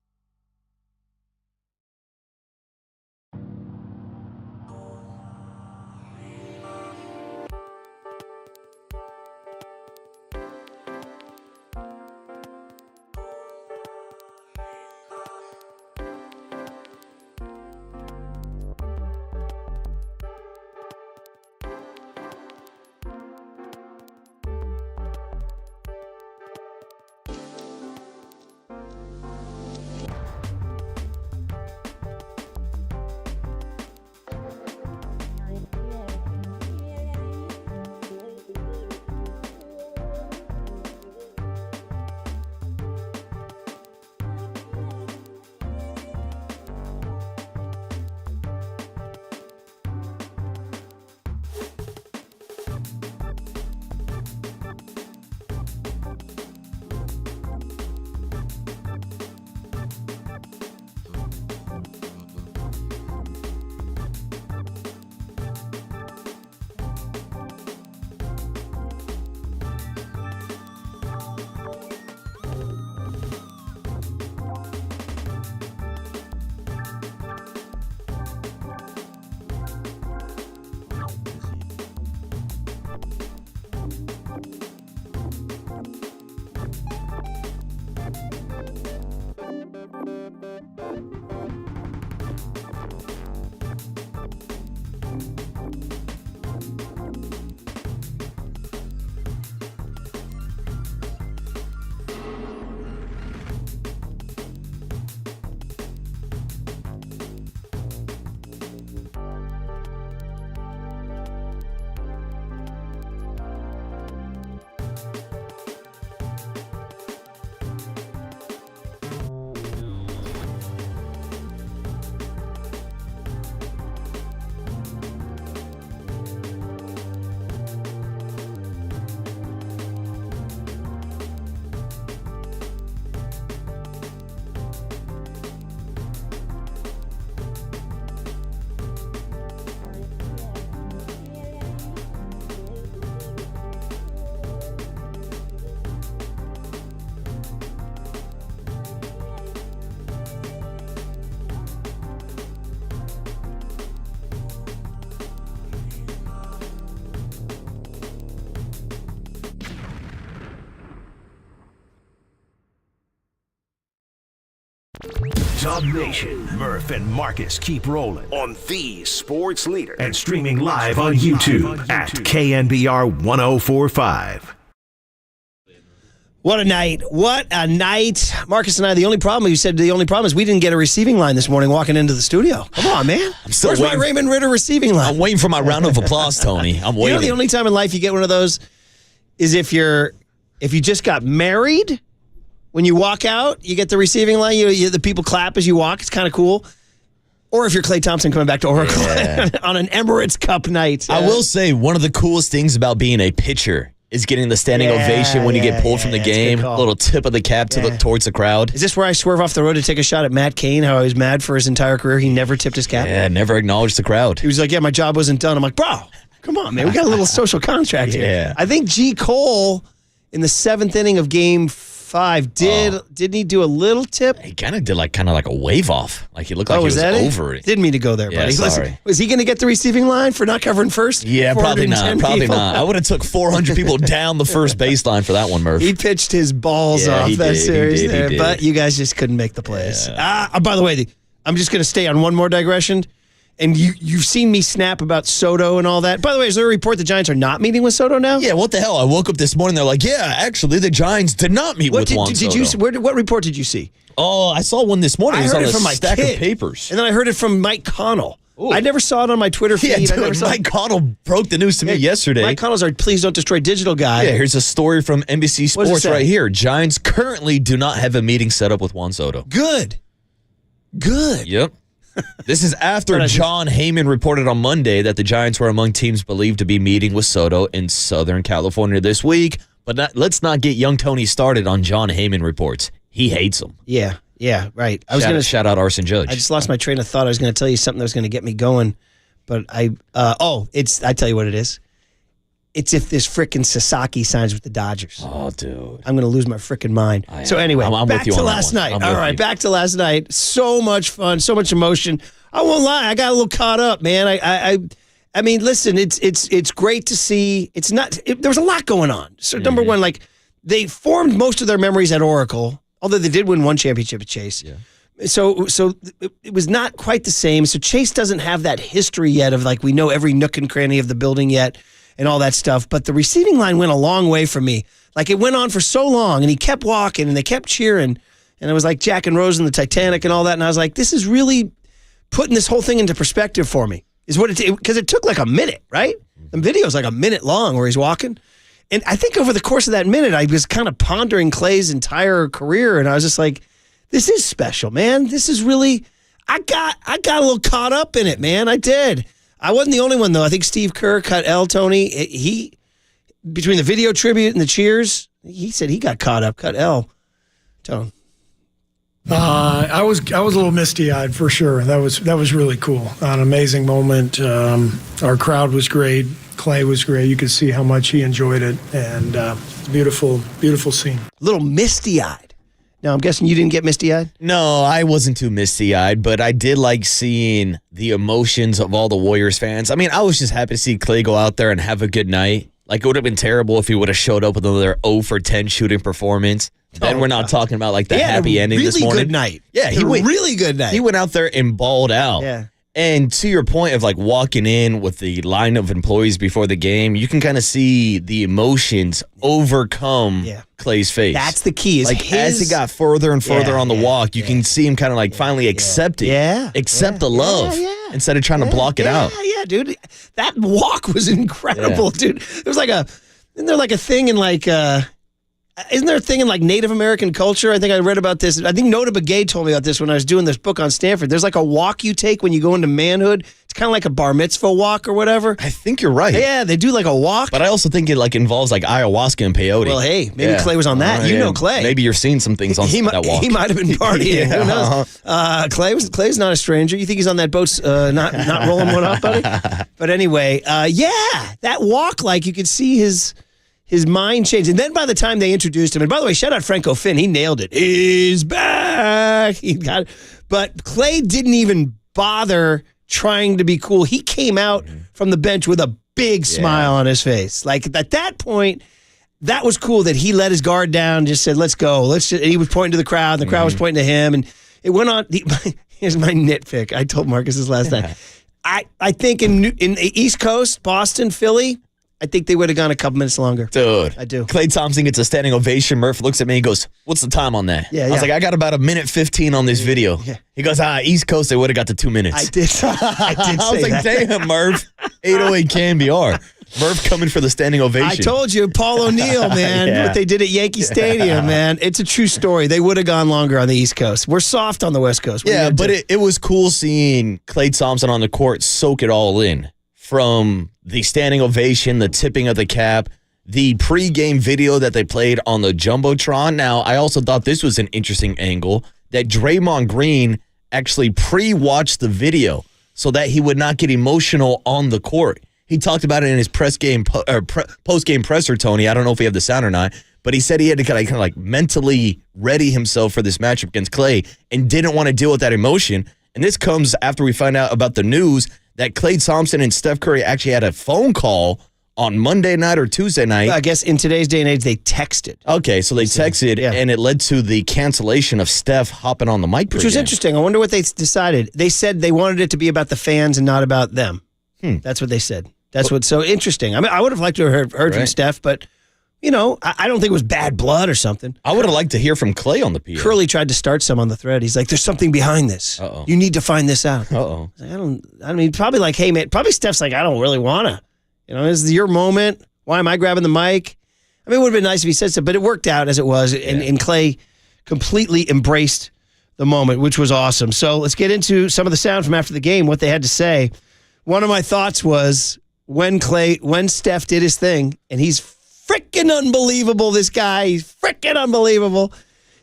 Dub Nation, Murph and Marcus keep rolling on the sports leader and streaming live on YouTube at KNBR 1045. What a night. What a night. Marcus and I, the only problem is we didn't get a receiving line this morning walking into the studio. Come on, man. Where's my Raymond Ritter receiving line? I'm waiting for my round of applause, Tony. I'm waiting. You know, the only time in life you get one of those is if you just got married. When you walk out, you get the receiving line. The people clap as you walk. It's kind of cool. Or if you're Klay Thompson coming back to Oracle on an Emirates Cup night. I will say, one of the coolest things about being a pitcher is getting the standing ovation when you get pulled from the game. A little tip of the cap towards the crowd. Is this where I swerve off the road to take a shot at Matt Cain, how I was mad for his entire career? He never tipped his cap. Yeah, never acknowledged the crowd. He was like, my job wasn't done. I'm like, bro, come on, man. We got a little social contract here. I think G. Cole, in the 7th inning of Game 5, didn't he do a little tip? He kind of did like a wave off. Like he looked like he was over it. Didn't mean to go there, buddy. Sorry. Listen, was he going to get the receiving line for not covering first? Yeah, probably not. I would have took 400 people down the first baseline for that one, Murph. He pitched his balls off that series there, but you guys just couldn't make the plays. By the way, I'm just going to stay on one more digression. And you've seen me snap about Soto and all that. By the way, is there a report the Giants are not meeting with Soto now? Yeah, what the hell? I woke up this morning, they're like, actually, the Giants did not meet with Juan Soto. What report did you see? Oh, I saw one this morning. I heard it from my stack kid. Of papers. And then I heard it from Mike Connell. Ooh. I never saw it on my Twitter feed. Yeah, dude, Mike Connell broke the news to me yesterday. Mike Connell's our Please Don't Destroy Digital guy. Yeah, here's a story from NBC Sports right here. Giants currently do not have a meeting set up with Juan Soto. Good. Yep. This is after John Heyman reported on Monday that the Giants were among teams believed to be meeting with Soto in Southern California this week. But let's not get young Tony started on John Heyman reports. He hates them. Yeah, right. Shout out Arson Judge. I just lost my train of thought. I was going to tell you something that was going to get me going. But I tell you what it is. It's if this frickin' Sasaki signs with the Dodgers. Oh, dude. I'm going to lose my frickin' mind. So anyway, I'm back to last night. All right, back to last night. So much fun, so much emotion. I won't lie, I got a little caught up, man. I mean, listen, it's great to see. There was a lot going on. So number one, like they formed most of their memories at Oracle, although they did win one championship at Chase. Yeah. So it was not quite the same. So Chase doesn't have that history yet of like we know every nook and cranny of the building yet. And all that stuff. But the receiving line went a long way for me. Like, it went on for so long, and he kept walking, and they kept cheering. And it was like Jack and Rose and the Titanic and all that. And I was like, this is really putting this whole thing into perspective for me. Is what because it took like a minute, right? The video's like a minute long where he's walking. And I think over the course of that minute, I was kind of pondering Klay's entire career. And I was just like, this is special, man. This is really, I got a little caught up in it, man. I did. I wasn't the only one, though. I think Steve Kerr cut L, Tony. He, between the video tribute and the cheers, he said he got caught up, cut L. Tone. I was a little misty-eyed for sure. That was really cool. An amazing moment. Our crowd was great. Klay was great. You could see how much he enjoyed it, and beautiful scene. A little misty-eyed. Now, I'm guessing you didn't get misty-eyed? No, I wasn't too misty-eyed, but I did like seeing the emotions of all the Warriors fans. I mean, I was just happy to see Klay go out there and have a good night. Like, it would have been terrible if he would have showed up with another 0 for 10 shooting performance. Then we're not talking about, like, the happy ending this morning. Really good night. Yeah, really good night. He went out there and balled out. Yeah. And to your point of like walking in with the line of employees before the game, you can kind of see the emotions overcome Klay's face. That's the key. Is like as he got further and further on the walk, you can see him kind of like finally accept it. Accept the love instead of trying to block it out. Yeah, dude. That walk was incredible, dude. Isn't there like a thing in like isn't there a thing in like Native American culture? I think I read about this. I think Nota Begay told me about this when I was doing this book on Stanford. There's like a walk you take when you go into manhood. It's kind of like a bar mitzvah walk or whatever. I think you're right. Yeah, they do like a walk. But I also think it like involves like ayahuasca and peyote. Well, hey, maybe Klay was on that. You know Klay. Maybe you're seeing some things on that walk. He might have been partying. Who knows? Klay's not a stranger. You think he's on that boat not rolling one up, buddy? But anyway, that walk, like you could see his mind changed. And then by the time they introduced him, and by the way, shout out Franco Finn, he nailed it. He's back. He got it. But Klay didn't even bother trying to be cool. He came out from the bench with a big smile on his face. Like at that point, that was cool that he let his guard down, just said, let's go. And he was pointing to the crowd, and the crowd was pointing to him. And It went on. Here's my nitpick. I told Marcus this last night. I think in the East Coast, Boston, Philly, I think they would have gone a couple minutes longer. Dude. I do. Klay Thompson gets a standing ovation. Murph looks at me and goes, what's the time on that? Yeah, I was like, I got about 1:15 on this video. Yeah. He goes, East Coast, they would have got to 2 minutes. I did say I was like, that. damn, Murph. 808 KNBR. Murph coming for the standing ovation. I told you, Paul O'Neill, man, Yeah. what they did at Yankee Stadium, man. It's a true story. They would have gone longer on the East Coast. We're soft on the West Coast. Yeah, but it was cool seeing Klay Thompson on the court soak it all in. From the standing ovation, the tipping of the cap, the pregame video that they played on the Jumbotron. Now, I also thought this was an interesting angle that Draymond Green actually pre-watched the video so that he would not get emotional on the court. He talked about it in his postgame presser, Tony. I don't know if we have the sound or not, but he said he had to kind of like mentally ready himself for this matchup against Klay and didn't want to deal with that emotion. And this comes after we find out about the news that Klay Thompson and Steph Curry actually had a phone call on Monday night or Tuesday night. I guess in today's day and age, they texted. Okay, so they texted, and it led to the cancellation of Steph hopping on the mic. Which was interesting. I wonder what they decided. They said they wanted it to be about the fans and not about them. That's what they said. That's what's so interesting. I mean, I would have liked to have heard from Steph, but, you know, I don't think it was bad blood or something. I would have liked to hear from Klay on the PA. Curly tried to start some on the thread. He's like, there's something behind this. Uh-oh. You need to find this out. Uh-oh. I mean, probably like, hey, man, probably Steph's like, I don't really want to. You know, this is your moment. Why am I grabbing the mic? I mean, it would have been nice if he said so, but it worked out as it was, and Klay completely embraced the moment, which was awesome. So let's get into some of the sound from after the game, what they had to say. One of my thoughts was when Steph did his thing, and he's freaking unbelievable, this guy. He's freaking unbelievable.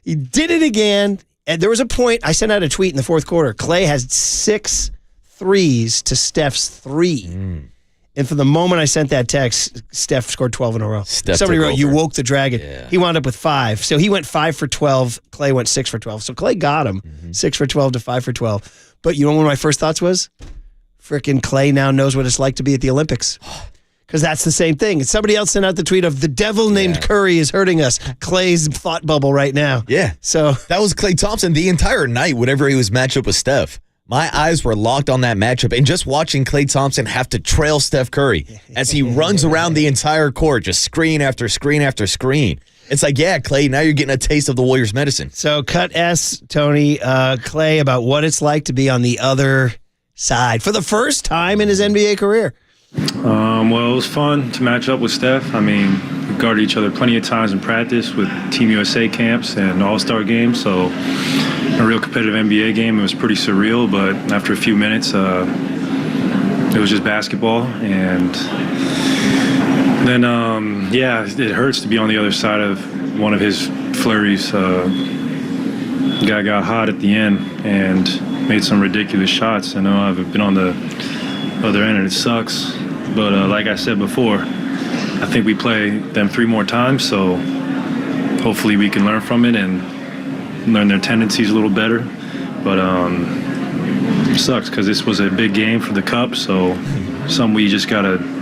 He did it again, and there was a point, I sent out a tweet in the fourth quarter. Klay has 6 threes to Steph's 3. And from the moment I sent that text, Steph scored 12 in a row. Somebody wrote, you woke the dragon. Yeah. He wound up with 5. So he went 5 for 12. Klay went 6 for 12. So Klay got him 6 for 12 to 5 for 12. But you know what my first thoughts was? Frickin' Klay now knows what it's like to be at the Olympics. Because that's the same thing. And somebody else sent out the tweet of the devil named Curry is hurting us. Klay's thought bubble right now. Yeah. So that was Klay Thompson the entire night whenever he was matched up with Steph. My eyes were locked on that matchup, and just watching Klay Thompson have to trail Steph Curry as he runs around the entire court, just screen after screen after screen. It's like, yeah, Klay, now you're getting a taste of the Warriors' medicine. So cut S, Tony, Klay, about what it's like to be on the other side for the first time in his NBA career. Well, it was fun to match up with Steph. I mean, we guarded each other plenty of times in practice with Team USA camps and All-Star games, so a real competitive NBA game. It was pretty surreal, but after a few minutes, it was just basketball. And then, it hurts to be on the other side of one of his flurries. The guy got hot at the end and made some ridiculous shots. I know I've been on the other end, and it sucks. But like I said before, I think we play them 3 more times, so hopefully we can learn from it and learn their tendencies a little better. But it sucks because this was a big game for the Cup, so something we just got to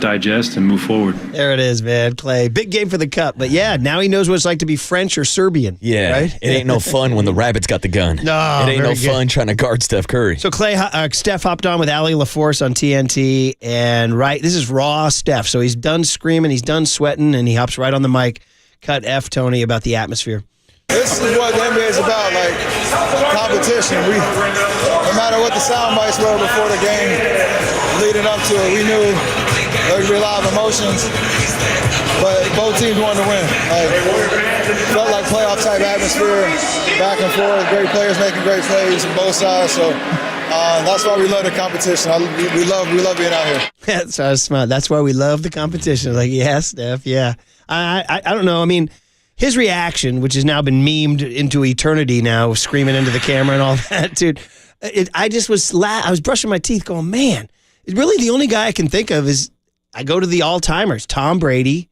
digest and move forward. There it is, man, Klay. Big game for the Cup. But, yeah, now he knows what it's like to be French or Serbian. Yeah, right? It ain't no fun when the Rabbits got the gun. No, it ain't no very good. fun trying to guard Steph Curry. So Steph hopped on with Allie LaForce on TNT, and this is raw Steph. So he's done screaming, he's done sweating, and he hops right on the mic. Cut F, Tony, about the atmosphere. This is what the NBA is about, like competition. No matter what the sound bites were before the game, leading up to it, we knew there would be a lot of emotions, but both teams wanted to win. Felt like playoff type atmosphere, back and forth, great players making great plays on both sides. So that's why we love the competition. We love being out here. That's so smart. That's why we love the competition. Like, yeah, Steph, yeah. I don't know. I mean, his reaction, which has now been memed into eternity now, screaming into the camera and all that, dude. I was brushing my teeth going, man, really the only guy I can think of is, I go to the all-timers, Tom Brady.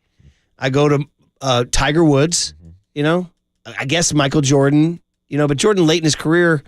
I go to Tiger Woods, you know. I guess Michael Jordan, you know. But Jordan late in his career,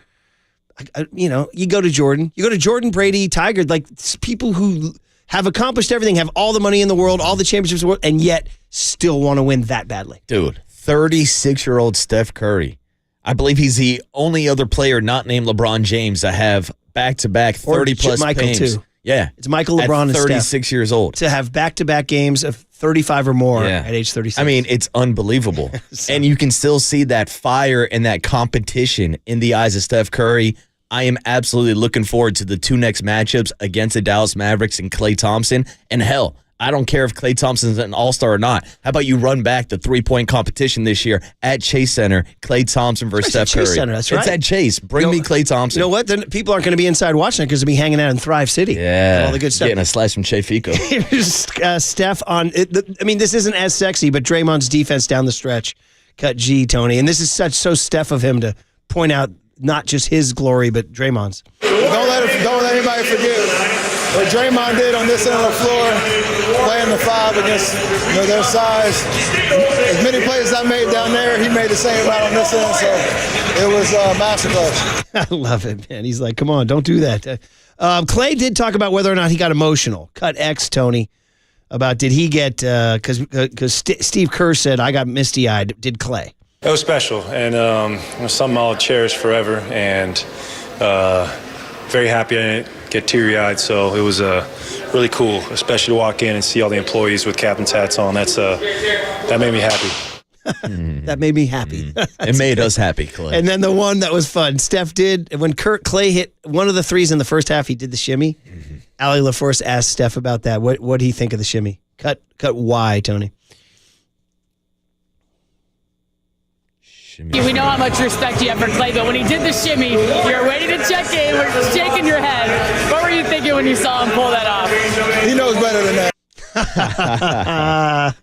you go to Jordan. You go to Jordan, Brady, Tiger, like people who have accomplished everything, have all the money in the world, all the championships in the world, and yet still want to win that badly. Dude, 36-year-old Steph Curry. I believe he's the only other player not named LeBron James to have back-to-back 30-plus Michael, games. too. Yeah. It's Michael, LeBron, and 36 Steph. years old. To have back-to-back games of 35 or more at age 36. I mean, it's unbelievable. And you can still see that fire and that competition in the eyes of Steph Curry. I am absolutely looking forward to the 2 next matchups against the Dallas Mavericks and Klay Thompson. And hell, I don't care if Klay Thompson's an all-star or not. How about you run back the 3-point competition this year at Chase Center, Klay Thompson versus Steph Curry. Chase Center, that's right. It's at Chase. Bring me Klay Thompson. You know what? Then people aren't going to be inside watching it because they'll be hanging out in Thrive City. Yeah. All the good stuff. Getting a slice from Che Fico. Here's Steph on it. I mean, this isn't as sexy, but Draymond's defense down the stretch. Cut G, Tony. And this is so Steph of him to point out not just his glory, but Draymond's. Don't let anybody forget what Draymond did on this end of the floor, playing the 5 against their size. As many plays I made down there, he made the same amount on this end, so it was a masterclass. I love it, man. He's like, come on, don't do that. Klay did talk about whether or not he got emotional. Cut X, Tony, about did he get, because Steve Kerr said, I got misty-eyed. Did Klay? It was special, and it was something I'll cherish forever, and very happy I didn't get teary-eyed, so it was really cool, especially to walk in and see all the employees with captain's hats on. That made me happy. That made me happy. It made us happy, Klay. And then the one that was fun, Steph did, when Klay hit one of the threes in the first half, he did the shimmy. Allie LaForce asked Steph about that. What did he think of the shimmy? Cut Y, Tony. We know how much respect you have for Klay, but when he did the shimmy, you were waiting to check in, we're shaking your head. What were you thinking when you saw him pull that off? He knows better than that.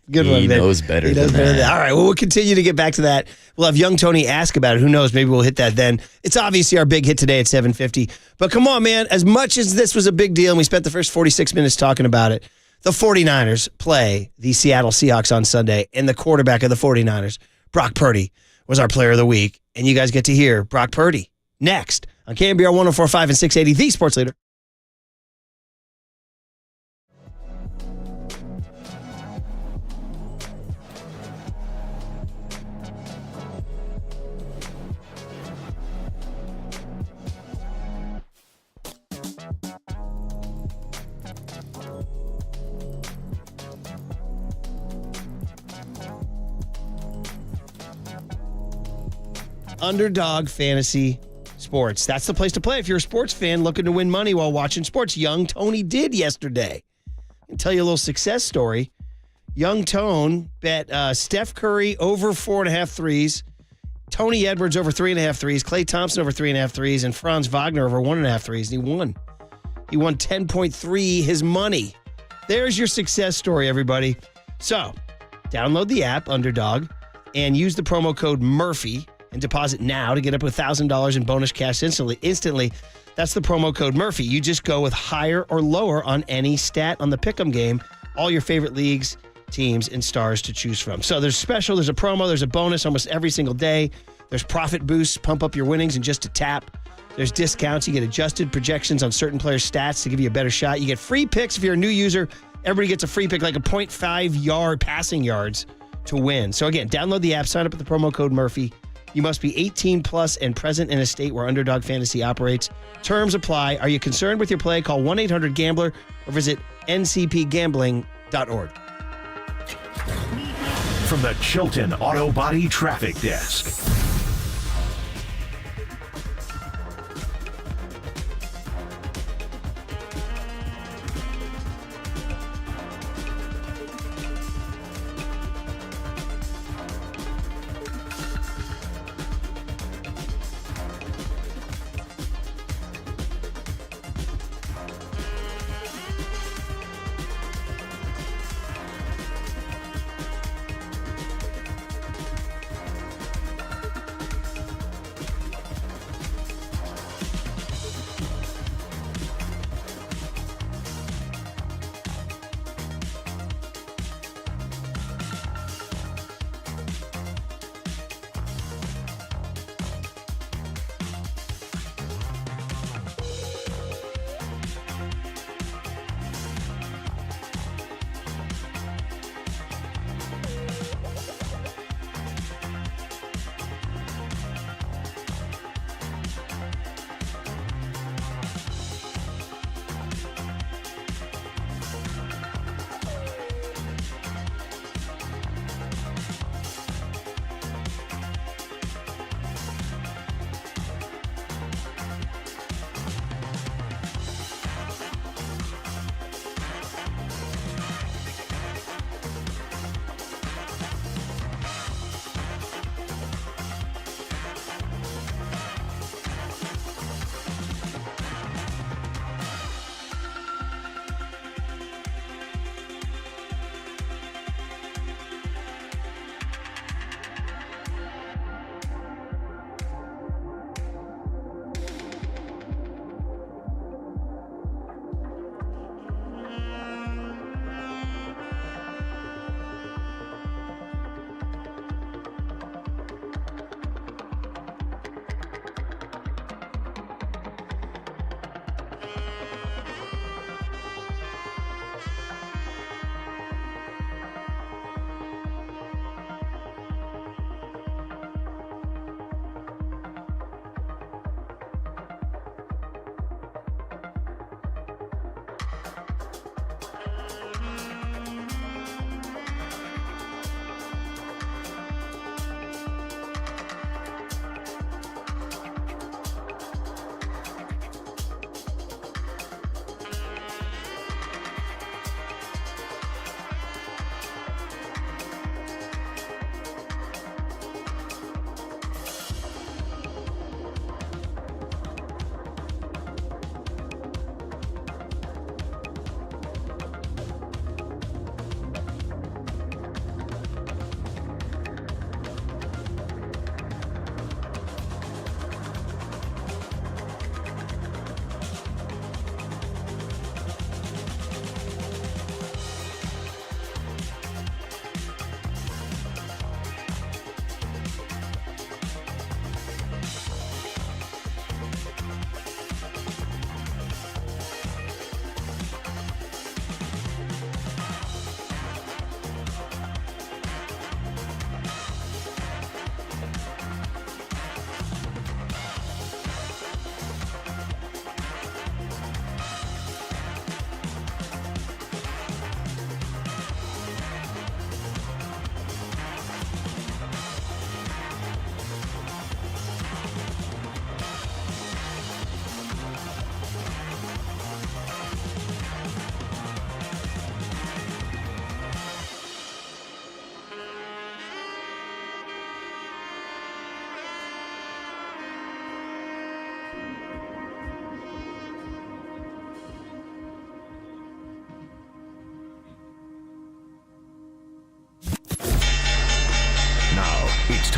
Good one, He knows better than that. All right, well, we'll continue to get back to that. We'll have young Tony ask about it. Who knows? Maybe we'll hit that then. It's obviously our big hit today at 7:50. But come on, man. As much as this was a big deal, and we spent the first 46 minutes talking about it, the 49ers play the Seattle Seahawks on Sunday, and the quarterback of the 49ers, Brock Purdy, was our player of the week. And you guys get to hear Brock Purdy next on KNBR 104.5 and 680, the sports leader. Underdog Fantasy Sports. That's the place to play if you're a sports fan looking to win money while watching sports. Young Tony did yesterday. I'll tell you a little success story. Young Tone bet Steph Curry over 4.5 threes, Tony Edwards over 3.5 threes, Klay Thompson over 3.5 threes, and Franz Wagner over 1.5 threes, and he won. He won 10.3 his money. There's your success story, everybody. So, download the app, Underdog, and use the promo code Murphy and deposit now to get up to $1,000 in bonus cash instantly. That's the promo code Murphy. You just go with higher or lower on any stat on the Pick'em game. All your favorite leagues, teams, and stars to choose from. So there's special, there's a promo, there's a bonus almost every single day. There's profit boosts, pump up your winnings in just a tap. There's discounts. You get adjusted projections on certain players' stats to give you a better shot. You get free picks if you're a new user. Everybody gets a free pick, like a 0.5 yard passing yards to win. So again, download the app, sign up with the promo code Murphy. You must be 18 plus and present in a state where Underdog Fantasy operates. Terms apply. Are you concerned with your play? Call 1-800-GAMBLER or visit ncpgambling.org. From the Chilton Auto Body Traffic Desk.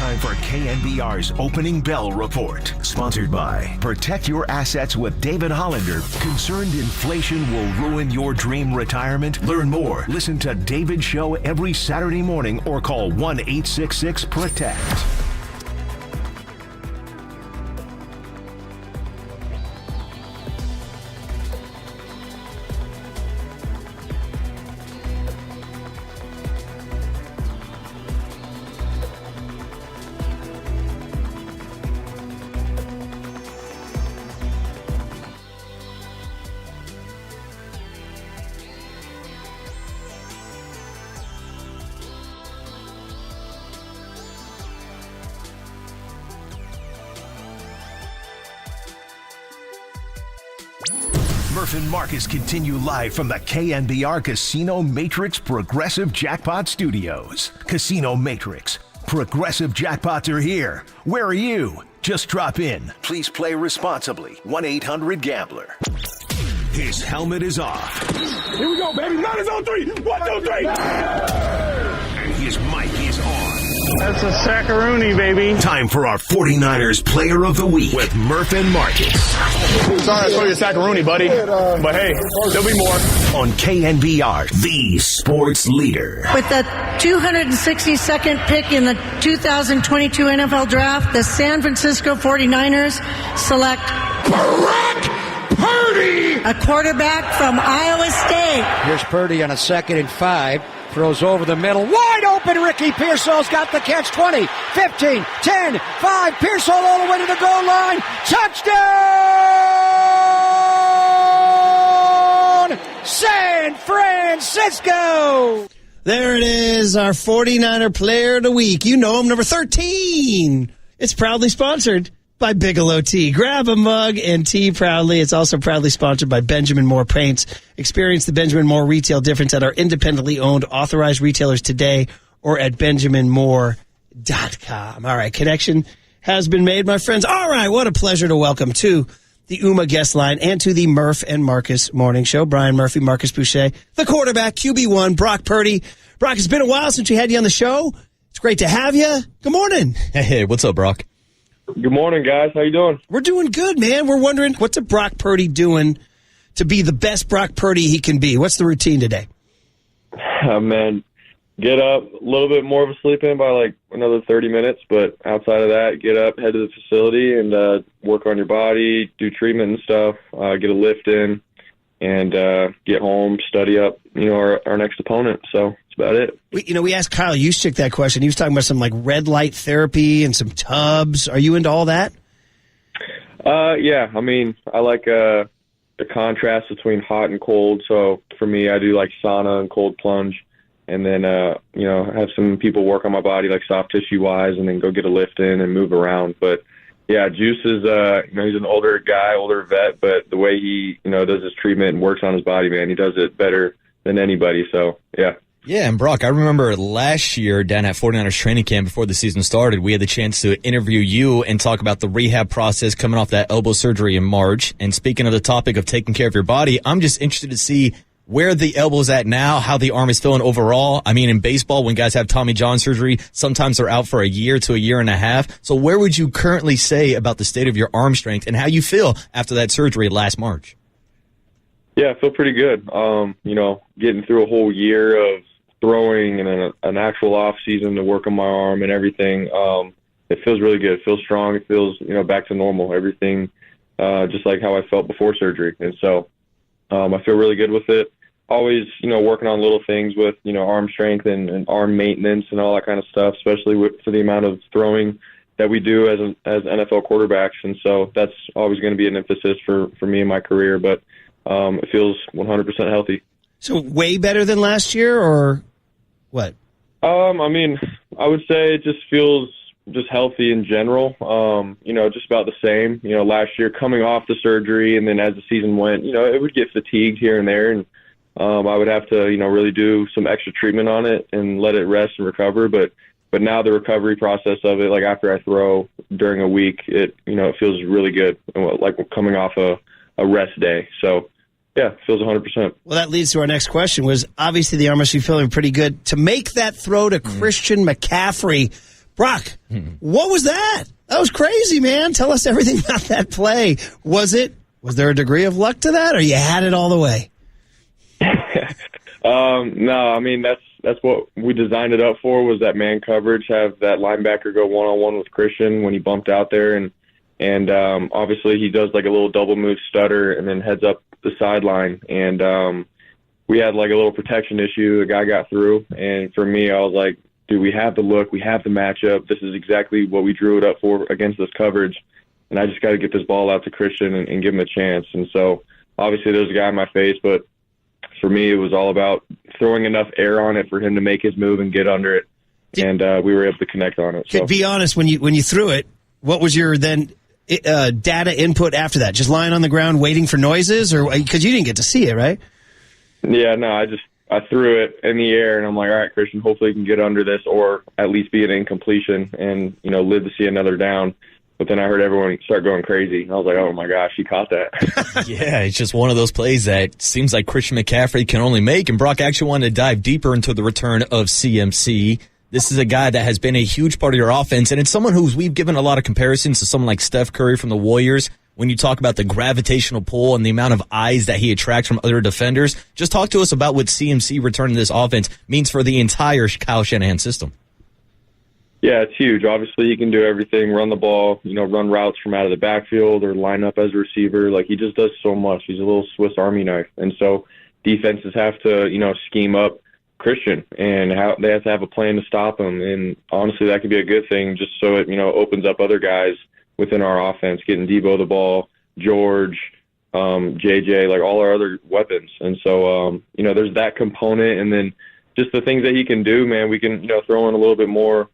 time for KNBR's Opening Bell Report. Sponsored by Protect Your Assets with David Hollander. Concerned inflation will ruin your dream retirement? Learn more. Listen to David's show every Saturday morning or call 1-866-PROTECT. Murph and Marcus continue live from the KNBR Casino Matrix Progressive Jackpot Studios. Casino Matrix. Progressive jackpots are here. Where are you? Just drop in. Please play responsibly. 1-800-GAMBLER. His helmet is off. Here we go, baby. Not his own 3. 1, 2, 3. And his mic is on. That's a sackaroonie, baby. Time for our 49ers Player of the Week with Murph and Marcus. Sorry I told you sackaroonie, buddy. But hey, there'll be more. On KNBR, the sports leader. With the 262nd pick in the 2022 NFL Draft, the San Francisco 49ers select Purdy, a quarterback from Iowa State. Here's Purdy on a 2nd and 5. Throws over the middle. Wide open. Ricky Pearsall's got the catch. 20, 15, 10, 5. Pearsall all the way to the goal line. Touchdown! San Francisco! There it is, our 49er Player of the Week. You know him, number 13. It's proudly sponsored by Bigelow Tea. Grab a mug and tea proudly. It's also proudly sponsored by Benjamin Moore Paints. Experience the Benjamin Moore retail difference at our independently owned authorized retailers today or at benjaminmoore.com. All right, connection has been made, my friends. All right, what a pleasure to welcome to the UMA guest line and to the Murph and Marcus Morning Show. Brian Murphy, Marcus Boucher, the quarterback, QB1, Brock Purdy. Brock, it's been a while since we had you on the show. It's great to have you. Good morning. Hey, what's up, Brock? Good morning, guys. How you doing? We're doing good, man. We're wondering, what's a Brock Purdy doing to be the best Brock Purdy he can be? What's the routine today? Man, get up, a little bit more of a sleep in by like another 30 minutes, but outside of that, get up, head to the facility, and work on your body, do treatment and stuff, get a lift in, and get home, study up, our next opponent. So that's about it. We asked Kyle Juszczyk that question. He was talking about some like red light therapy and some tubs. Are you into all that? Yeah. I mean, I like the contrast between hot and cold. So for me, I do like sauna and cold plunge, and then have some people work on my body like soft tissue wise, and then go get a lift in and move around. But yeah, Juice is he's an older guy, older vet, but the way he does his treatment and works on his body, man, he does it better than anybody. So yeah. Yeah, and Brock, I remember last year down at 49ers training camp before the season started, we had the chance to interview you and talk about the rehab process coming off that elbow surgery in March. And speaking of the topic of taking care of your body, I'm just interested to see where the elbow's at now, how the arm is feeling overall. I mean, in baseball, when guys have Tommy John surgery, sometimes they're out for a year to a year and a half. So where would you currently say about the state of your arm strength and how you feel after that surgery last March? Yeah, I feel pretty good. Getting through a whole year of throwing and an actual off season to work on my arm and everything, it feels really good. It feels strong. It feels, back to normal. Everything just like how I felt before surgery. And so I feel really good with it. Always, working on little things with, arm strength and arm maintenance and all that kind of stuff, especially for the amount of throwing that we do as NFL quarterbacks. And so that's always going to be an emphasis for me in my career. But it feels 100% healthy. So way better than last year, or what? I mean, I would say it just feels just healthy in general. Just about the same. Last year coming off the surgery, and then as the season went, it would get fatigued here and there, and I would have to, really do some extra treatment on it and let it rest and recover. But now the recovery process of it, like after I throw during a week, it feels really good, like coming off a rest day. So. Yeah, it feels 100%. Well, that leads to our next question, was obviously the arm must be feeling pretty good. To make that throw to Christian McCaffrey, Brock, what was that? That was crazy, man. Tell us everything about that play. Was there a degree of luck to that, or you had it all the way? No, I mean, that's what we designed it up for, was that man coverage, have that linebacker go one-on-one with Christian when he bumped out there. And obviously he does like a little double move stutter and then heads up the sideline. And we had like a little protection issue. The guy got through. And for me, I was like, dude, we have the look. We have the matchup. This is exactly what we drew it up for against this coverage. And I just got to get this ball out to Christian and give him a chance. And so obviously there's a guy in my face, but for me, it was all about throwing enough air on it for him to make his move and get under it. And we were able to connect on it. So. Be honest, when you threw it, what was your then data input after that? Just lying on the ground waiting for noises, or because you didn't get to see it, right? Yeah, no, I threw it in the air, and I'm like, all right, Christian, hopefully you can get under this, or at least be an incompletion and live to see another down. But then I heard everyone start going crazy. I was like, oh, my gosh, he caught that. Yeah, it's just one of those plays that seems like Christian McCaffrey can only make. And Brock actually wanted to dive deeper into the return of CMC. This is a guy that has been a huge part of your offense, and it's someone we've given a lot of comparisons to someone like Steph Curry from the Warriors. When you talk about the gravitational pull and the amount of eyes that he attracts from other defenders, just talk to us about what CMC returning to this offense means for the entire Kyle Shanahan system. Yeah, it's huge. Obviously, he can do everything, run the ball, run routes from out of the backfield or line up as a receiver. Like, he just does so much. He's a little Swiss Army knife. And so defenses have to, scheme up Christian, and they have to have a plan to stop him. And honestly, that could be a good thing just so it, opens up other guys within our offense, getting Debo the ball, George, JJ, like all our other weapons. And so, there's that component. And then just the things that he can do, man, we can, throw in a little bit more,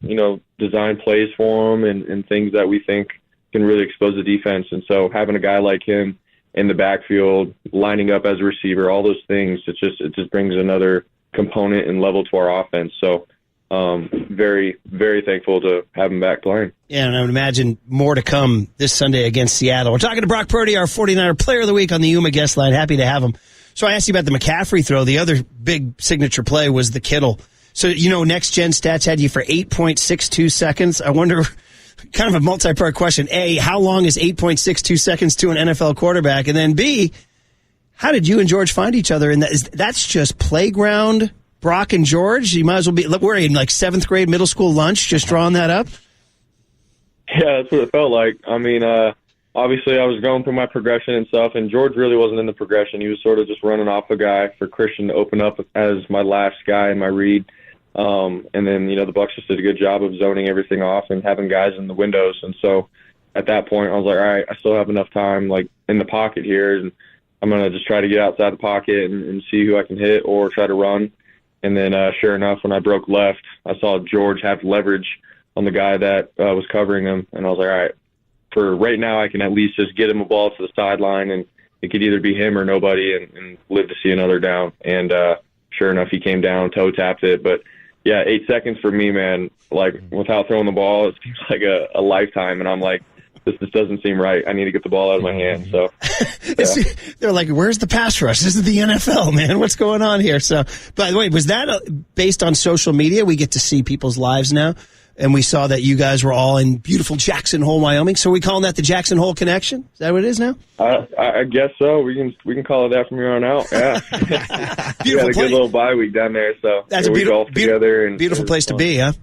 design plays for him and things that we think can really expose the defense. And so having a guy like him in the backfield, lining up as a receiver, all those things, it just brings another component and level to our offense. So very, very thankful to have him back playing. Yeah, and I would imagine more to come this Sunday against Seattle. We're talking to Brock Purdy, our 49er Player of the Week on the Yuma guest line. Happy to have him. So I asked you about the McCaffrey throw. The other big signature play was the Kittle. So, Next Gen Stats had you for 8.62 seconds. I wonder, kind of a multi-part question. A, how long is 8.62 seconds to an NFL quarterback? And then B, how did you and George find each other? And that's just playground Brock and George? You might as well be, we're in like 7th grade middle school lunch, just drawing that up? Yeah, that's what it felt like. I mean, obviously, I was going through my progression and stuff, and George really wasn't in the progression. He was sort of just running off a guy for Christian to open up as my last guy in my read. And then, the Bucs just did a good job of zoning everything off and having guys in the windows. And so at that point, I was like, all right, I still have enough time, like, in the pocket here, and I'm going to just try to get outside the pocket and see who I can hit or try to run. And then, sure enough, when I broke left, I saw George have leverage on the guy that was covering him, and I was like, all right, for right now, I can at least just get him a ball to the sideline, and it could either be him or nobody, and live to see another down. And sure enough, he came down, toe tapped it. But yeah, 8 seconds for me, man. Like, without throwing the ball, it seems like a lifetime. And I'm like, this doesn't seem right. I need to get the ball out of my hand. So yeah. They're like, where's the pass rush? This is the NFL, man. What's going on here? So, by the way, was that based on social media? We get to see people's lives now. And we saw that you guys were all in beautiful Jackson Hole, Wyoming. So are we calling that the Jackson Hole Connection? Is that what it is now? I guess so. We can call it that from here on out. Yeah. We had a good little bye week down there, so that's we golfed together. And beautiful place to be, huh?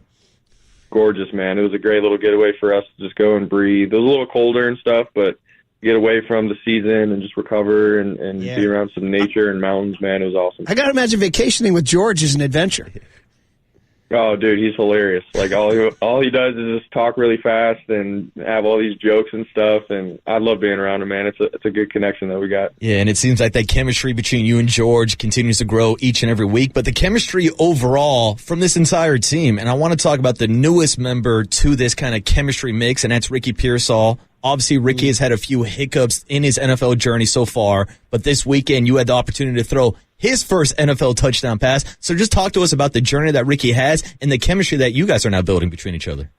Gorgeous, man. It was a great little getaway for us to just go and breathe. It was a little colder and stuff, but get away from the season and just recover and be around some nature and mountains, man. It was awesome. I got to imagine vacationing with George is an adventure. Oh, dude, he's hilarious. Like, all he does is just talk really fast and have all these jokes and stuff, and I love being around him, man. It's a good connection that we got. Yeah, and it seems like that chemistry between you and George continues to grow each and every week, but the chemistry overall from this entire team, and I want to talk about the newest member to this kind of chemistry mix, and that's Ricky Pearsall. Obviously, Ricky has had a few hiccups in his NFL journey so far, but this weekend you had the opportunity to throw his first NFL touchdown pass. So just talk to us about the journey that Ricky has and the chemistry that you guys are now building between each other.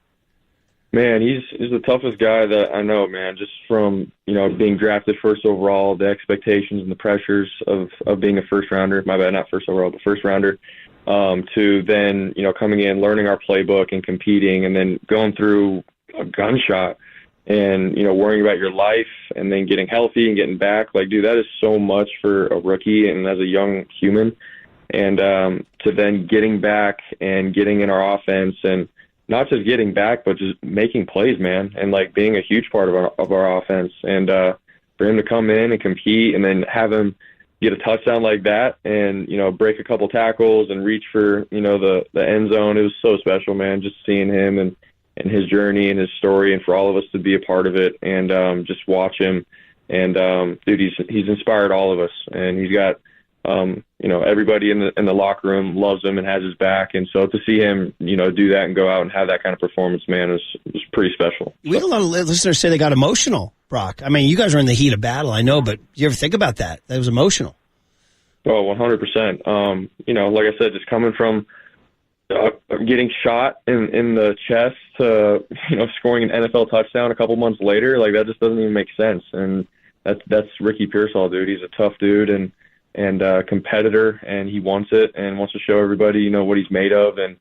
Man, he's the toughest guy that I know, man. Just from, being drafted first overall, the expectations and the pressures of being a first rounder. My bad, not first overall, but first rounder. to then, coming in, learning our playbook and competing, and then going through a gunshot and, worrying about your life and then getting healthy and getting back. Like, dude, that is so much for a rookie and as a young human. And to then getting back and getting in our offense, and not just getting back, but just making plays, man, and like being a huge part of our offense. And for him to come in and compete and then have him get a touchdown like that and, break a couple tackles and reach for, the end zone. It was so special, man, just seeing him and his journey and his story, and for all of us to be a part of it and just watch him. And, dude, he's inspired all of us, and he's got, everybody in the locker room loves him and has his back. And so to see him, do that and go out and have that kind of performance, man, was pretty special. We had a lot of listeners say they got emotional, Brock. I mean, you guys are in the heat of battle, I know, but do you ever think about that? That was emotional. Oh, 100%. Like I said, just coming from getting shot in the chest to, scoring an NFL touchdown a couple months later, like that just doesn't even make sense. And that's Ricky Pearsall, dude. He's a tough dude and competitor, and he wants it and wants to show everybody, what he's made of. And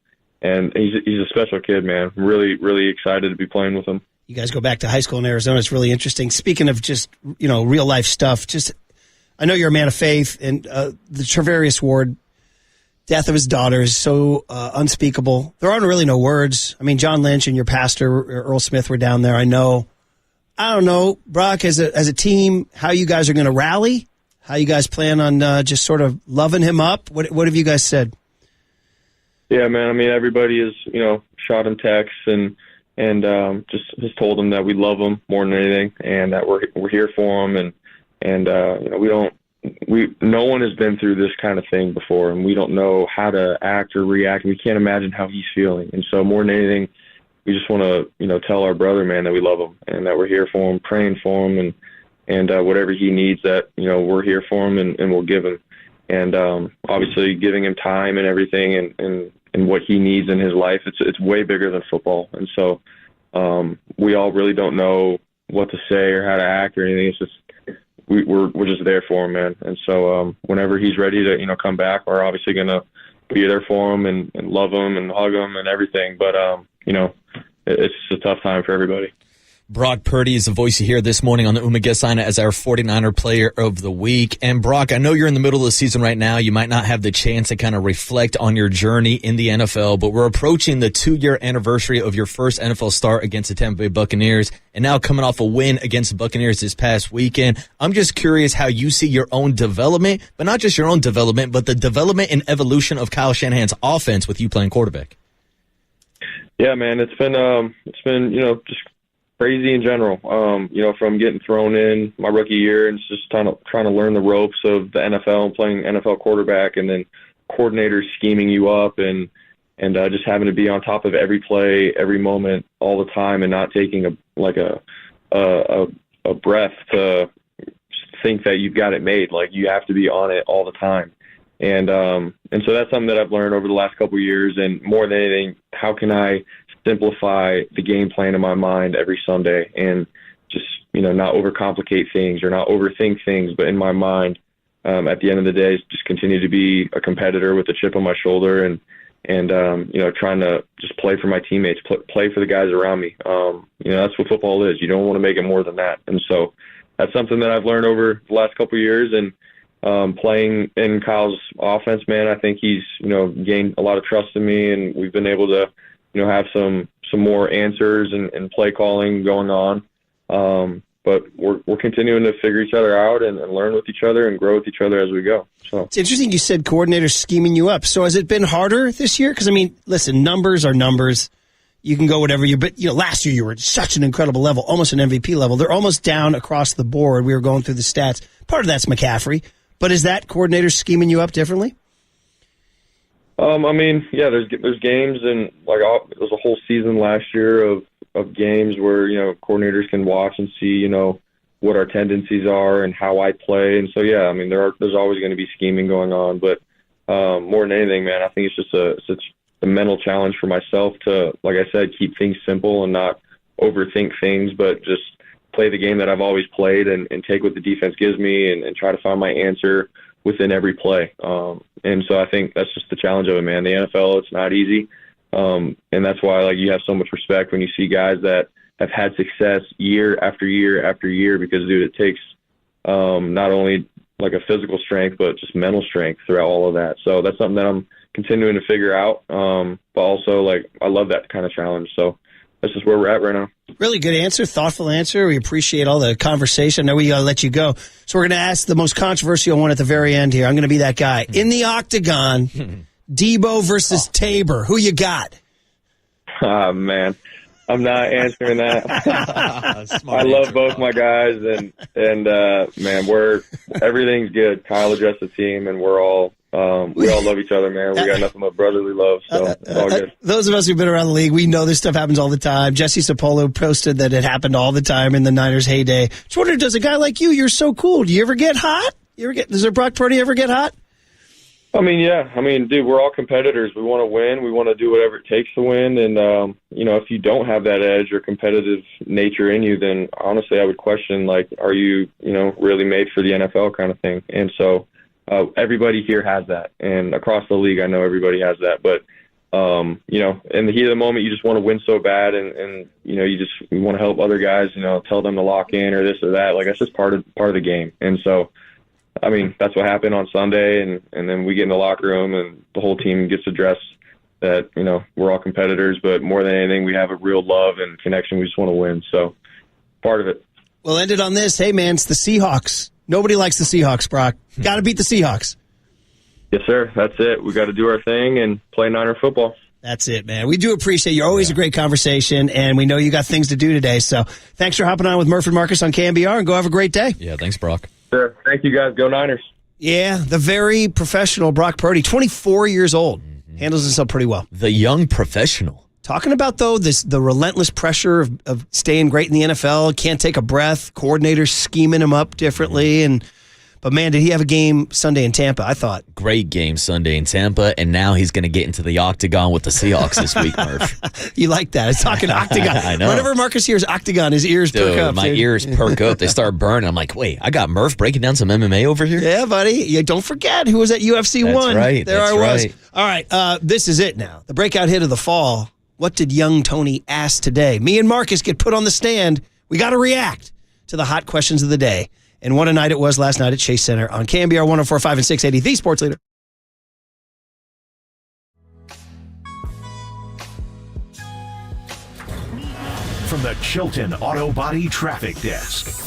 he's a special kid, man. I'm really, really excited to be playing with him. You guys go back to high school in Arizona. It's really interesting. Speaking of just, real life stuff, I know you're a man of faith, and the Travarius Ward death of his daughter is so unspeakable. There aren't really no words. I mean, John Lynch and your pastor, Earl Smith, were down there. I don't know, Brock, as a team, how you guys are going to rally, how you guys plan on just sort of loving him up. What have you guys said? Yeah, man. I mean, everybody has, shot him texts and just has told him that we love him more than anything, and that we're here for him. And no one has been through this kind of thing before, and we don't know how to act or react. We can't imagine how he's feeling. And so more than anything, we just want to, tell our brother, man, that we love him and that we're here for him, praying for him, and whatever he needs, that, we're here for him and we'll give him. And obviously giving him time and everything and what he needs in his life, it's way bigger than football. And so we all really don't know what to say or how to act or anything. It's just we're just there for him, man. And so whenever he's ready to come back, we're obviously gonna be there for him and love him and hug him and everything. But it's just a tough time for everybody. Brock Purdy is the voice you hear this morning on the Umagesana as our 49er player of the week. And Brock, I know you're in the middle of the season right now. You might not have the chance to kind of reflect on your journey in the NFL, but we're approaching the 2-year anniversary of your first NFL start against the Tampa Bay Buccaneers, and now coming off a win against the Buccaneers this past weekend. I'm just curious how you see your own development, but not just your own development, but the development and evolution of Kyle Shanahan's offense with you playing quarterback. Yeah, man, it's been just crazy in general. From getting thrown in my rookie year and just trying to learn the ropes of the NFL and playing NFL quarterback, and then coordinators scheming you up and just having to be on top of every play, every moment, all the time, and not taking a breath to think that you've got it made. Like, you have to be on it all the time. And so that's something that I've learned over the last couple of years. And more than anything, how can I simplify the game plan in my mind every Sunday and just, not overcomplicate things or not overthink things, but in my mind, at the end of the day, just continue to be a competitor with a chip on my shoulder and trying to just play for my teammates, play for the guys around me. That's what football is. You don't want to make it more than that. And so that's something that I've learned over the last couple of years. And playing in Kyle's offense, man, I think he's, gained a lot of trust in me, and we've been able to, have some more answers and play calling going on. But we're continuing to figure each other out and learn with each other and grow with each other as we go. So it's interesting you said coordinators scheming you up. So has it been harder this year? Because, listen, numbers are numbers. You can go whatever but last year you were at such an incredible level, almost an MVP level. They're almost down across the board. We were going through the stats. Part of that's McCaffrey. But is that coordinators scheming you up differently? Yeah, there's games, and there's a whole season last year of games where, coordinators can watch and see, what our tendencies are and how I play. And so, yeah, there's always going to be scheming going on. But more than anything, man, I think it's just a mental challenge for myself to, like I said, keep things simple and not overthink things, but just play the game that I've always played and take what the defense gives me and try to find my answer within every play. And so I think that's just the challenge of it, man. The NFL, it's not easy. And that's why you have so much respect when you see guys that have had success year after year after year, because, dude, it takes not only a physical strength, but just mental strength throughout all of that. So that's something that I'm continuing to figure out. But also, I love that kind of challenge. So that's just where we're at right now. Really good answer, thoughtful answer. We appreciate all the conversation. I know we got to let you go. So we're going to ask the most controversial one at the very end here. I'm going to be that guy. In the octagon, Debo versus Tabor. Who you got? Man, I'm not answering that. I love both my guys, and man, everything's good. Kyle addressed the team, and we all love each other, man. We got nothing but brotherly love, so it's all good. Those of us who've been around the league, we know this stuff happens all the time. Jesse Sapolo posted that it happened all the time in the Niners' heyday. Just wonder, does a guy like you, you're so cool, do you ever get hot? Does there Brock Purdy ever get hot? I mean, yeah. I mean, dude, we're all competitors. We want to win. We want to do whatever it takes to win. And, if you don't have that edge or competitive nature in you, then honestly, I would question, are you, really made for the NFL kind of thing? And so everybody here has that. And across the league, I know everybody has that. But, in the heat of the moment, you just want to win so bad. And you want to help other guys, tell them to lock in or this or that. That's just part of the game. And so, I mean, that's what happened on Sunday, and then we get in the locker room and the whole team gets addressed that, we're all competitors, but more than anything, we have a real love and connection. We just want to win. So part of it. We'll end it on this. Hey, man, it's the Seahawks. Nobody likes the Seahawks, Brock. Got to beat the Seahawks. Yes, sir. That's it. We got to do our thing and play Niner football. That's it, man. We do appreciate you. Always a great conversation, and we know you got things to do today. So thanks for hopping on with Murph and Marcus on KNBR, and go have a great day. Yeah, thanks, Brock. Sure. Thank you, guys. Go Niners. Yeah, the very professional Brock Purdy, 24 years old, handles himself pretty well. The young professional. Talking about, though, the relentless pressure of staying great in the NFL, can't take a breath, coordinators scheming him up differently, but man, did he have a game Sunday in Tampa, I thought. Great game Sunday in Tampa, and now he's going to get into the octagon with the Seahawks this week, Murph. You like that. It's talking octagon. I know. Whenever Marcus hears octagon, his ears perk up. My ears perk up. They start burning. I'm like, wait, I got Murph breaking down some MMA over here? Yeah, buddy. Yeah, don't forget who was at UFC 1. That's right. There I was. Right. All right, this is it now. The breakout hit of the fall. What did young Tony ask today? Me and Marcus get put on the stand. We got to react to the hot questions of the day. And what a night it was last night at Chase Center on KNBR 104.5 and 680, the sports leader. From the Chilton Auto Body Traffic Desk.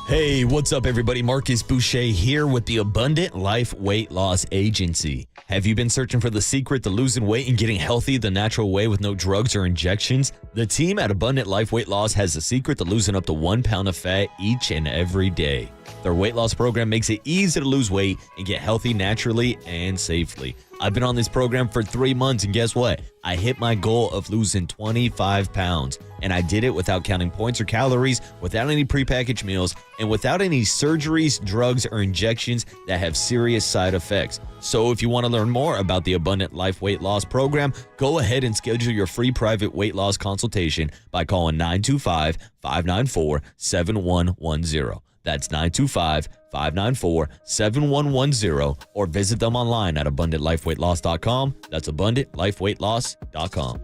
Hey, what's up, everybody? Marcus Boucher here with the Abundant Life Weight Loss Agency. Have you been searching for the secret to losing weight and getting healthy the natural way with no drugs or injections? The team at Abundant Life Weight Loss has the secret to losing up to 1 pound of fat each and every day. Their weight loss program makes it easy to lose weight and get healthy naturally and safely. I've been on this program for 3 months, and guess what? I hit my goal of losing 25 pounds, and I did it without counting points or calories, without any prepackaged meals, and without any surgeries, drugs, or injections that have serious side effects. So if you want to learn more about the Abundant Life Weight Loss program, go ahead and schedule your free private weight loss consultation by calling 925-594-7110. That's 925-594-7110, or visit them online at AbundantLifeWeightLoss.com. That's AbundantLifeWeightLoss.com.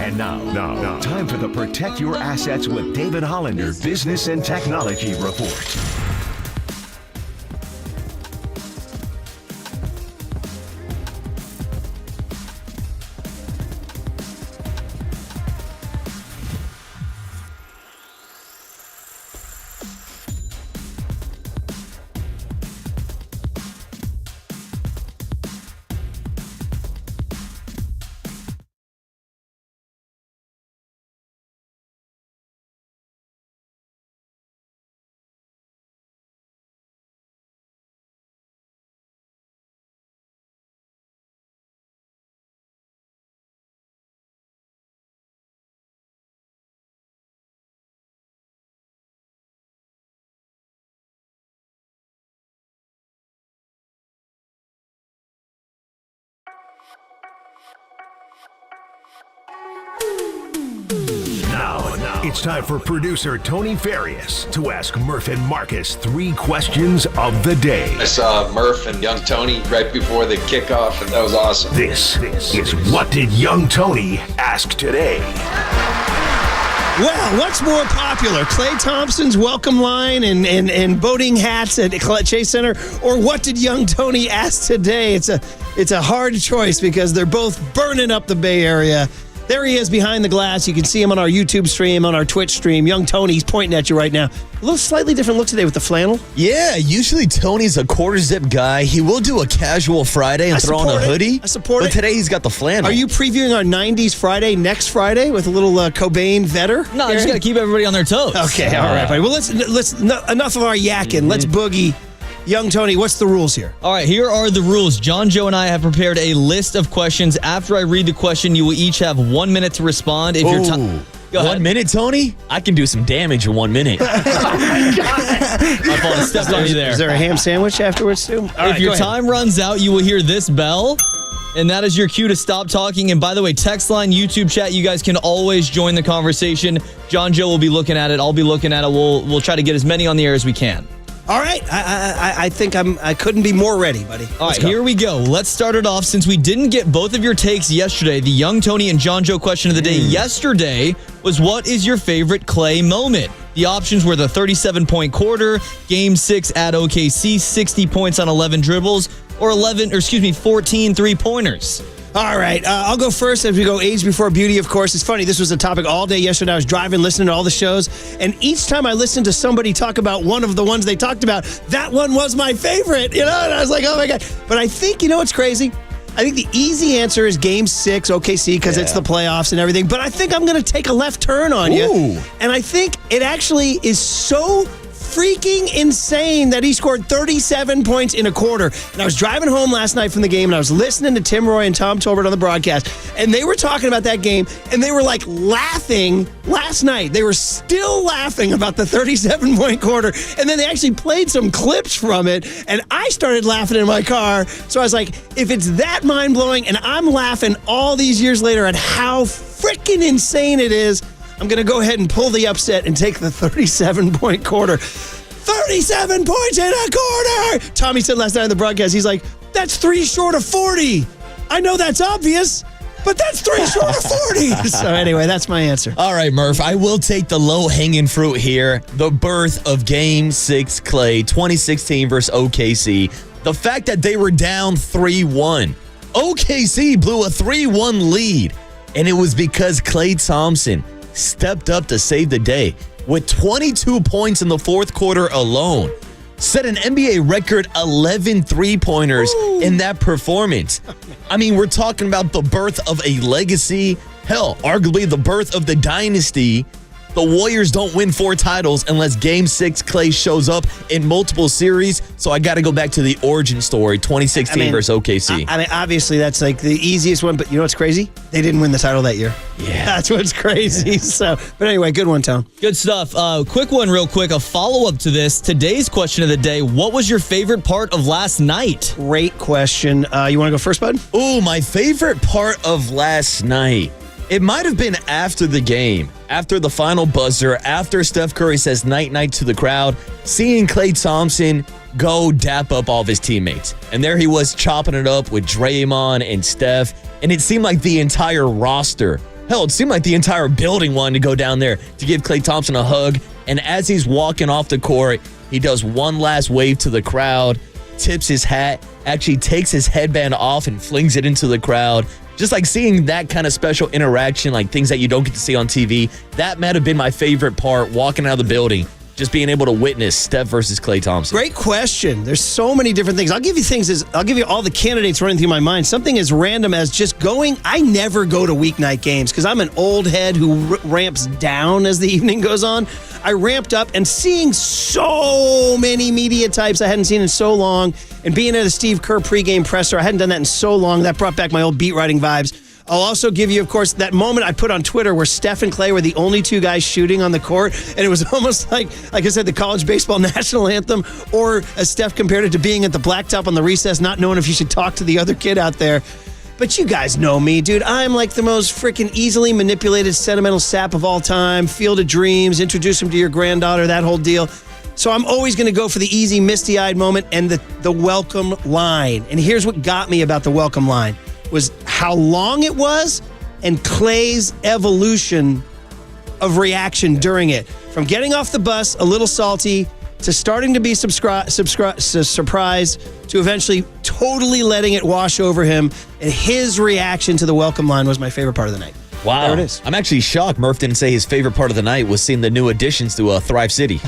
And now, time for the Protect Your Assets with David Hollander Business and Technology Report. Now, it's time for producer Tony Farias to ask Murph and Marcus 3 questions of the day. I saw Murph and young Tony right before the kickoff, and that was awesome. This is What Did Young Tony Ask Today? Well, what's more popular, Klay Thompson's welcome line and boating hats at Chase Center, or what did young Tony ask today? It's a hard choice because they're both burning up the Bay Area. There he is behind the glass. You can see him on our YouTube stream, on our Twitch stream. Young Tony's pointing at you right now. A little slightly different look today with the flannel. Yeah, usually Tony's a quarter zip guy. He will do a casual Friday and throw on a hoodie. I support it. But today he's got the flannel. Are you previewing our 90s Friday next Friday with a little Cobain vetter? No, I just got to keep everybody on their toes. Okay, all right, buddy. Well, let's enough of our yakking. Let's boogie. Young Tony, what's the rules here? All right, here are the rules. John, Joe, and I have prepared a list of questions. After I read the question, you will each have 1 minute to respond. If your time, go ahead. 1 minute, Tony? I can do some damage in 1 minute. I thought I stepped on you there. Is there a ham sandwich afterwards, too? If your time runs out, you will hear this bell. And that is your cue to stop talking. And by the way, text line, YouTube chat, you guys can always join the conversation. John, Joe will be looking at it. I'll be looking at it. We'll try to get as many on the air as we can. All right. I think I couldn't be more ready, buddy. All right, here we go. Let's start it off. Since we didn't get both of your takes yesterday, the Young Tony and John Joe question of the day yesterday was, what is your favorite Klay moment? The options were the 37-point quarter, Game 6 at OKC, 60 points on 11 dribbles, or 14 three-pointers. All right, I'll go first as we go age before beauty, of course. It's funny, this was a topic all day yesterday. I was driving, listening to all the shows, and each time I listened to somebody talk about one of the ones they talked about, that one was my favorite, and I was like, oh my God. But I think, what's crazy? I think the easy answer is Game 6, OKC, because it's the playoffs and everything. But I think I'm going to take a left turn on you. And I think it actually is so freaking insane that he scored 37 points in a quarter. And I was driving home last night from the game, and I was listening to Tim Roy and Tom Tolbert on the broadcast, and they were talking about that game, and they were like laughing last night. They were still laughing about the 37-point quarter, and then they actually played some clips from it, and I started laughing in my car. So I was like, if it's that mind-blowing, and I'm laughing all these years later at how freaking insane it is, I'm going to go ahead and pull the upset and take the 37-point quarter. 37 points in a quarter! Tommy said last night on the broadcast, he's like, that's 3 short of 40. I know that's obvious, but that's 3 short of 40. So anyway, that's my answer. All right, Murph, I will take the low-hanging fruit here. The birth of Game 6 Klay, 2016 versus OKC. The fact that they were down 3-1. OKC blew a 3-1 lead, and it was because Klay Thompson stepped up to save the day with 22 points in the fourth quarter alone. Set an NBA record 11 three-pointers in that performance. I mean, we're talking about the birth of a legacy. Hell, arguably the birth of the dynasty. The Warriors don't win 4 titles unless Game 6 Klay shows up in multiple series. So I got to go back to the origin story, 2016 versus OKC. I mean, obviously that's like the easiest one, but you know what's crazy? They didn't win the title that year. Yeah. That's what's crazy. So, but anyway, good one, Tom. Good stuff. Quick one real quick, a follow-up to this. Today's question of the day, what was your favorite part of last night? Great question. You want to go first, bud? Ooh, my favorite part of last night. It might have been after the game, after the final buzzer, after Steph Curry says night-night to the crowd, seeing Klay Thompson go dap up all of his teammates. And there he was chopping it up with Draymond and Steph, and it seemed like the entire roster, hell, it seemed like the entire building wanted to go down there to give Klay Thompson a hug. And as he's walking off the court, he does one last wave to the crowd, tips his hat, actually takes his headband off and flings it into the crowd. Just like seeing that kind of special interaction, like things that you don't get to see on TV, that might have been my favorite part, walking out of the building, just being able to witness Steph versus Klay Thompson. Great question. There's so many different things. I'll give you all the candidates running through my mind. Something as random as just going. I never go to weeknight games because I'm an old head who ramps down as the evening goes on. I ramped up, and seeing so many media types I hadn't seen in so long, and being at a Steve Kerr pregame presser, I hadn't done that in so long. That brought back my old beat writing vibes. I'll also give you, of course, that moment I put on Twitter where Steph and Klay were the only 2 guys shooting on the court, and it was almost like I said, the college baseball national anthem, or as Steph compared it to being at the blacktop on the recess, not knowing if you should talk to the other kid out there. But you guys know me, dude. I'm like the most freaking easily manipulated sentimental sap of all time. Field of Dreams, introduce him to your granddaughter, that whole deal. So I'm always going to go for the easy, misty-eyed moment and the welcome line. And here's what got me about the welcome line, was how long it was and Klay's evolution of reaction during it. From getting off the bus a little salty to starting to be surprised to eventually totally letting it wash over him. And his reaction to the welcome line was my favorite part of the night. Wow. There it is. I'm actually shocked Murph didn't say his favorite part of the night was seeing the new additions to Thrive City.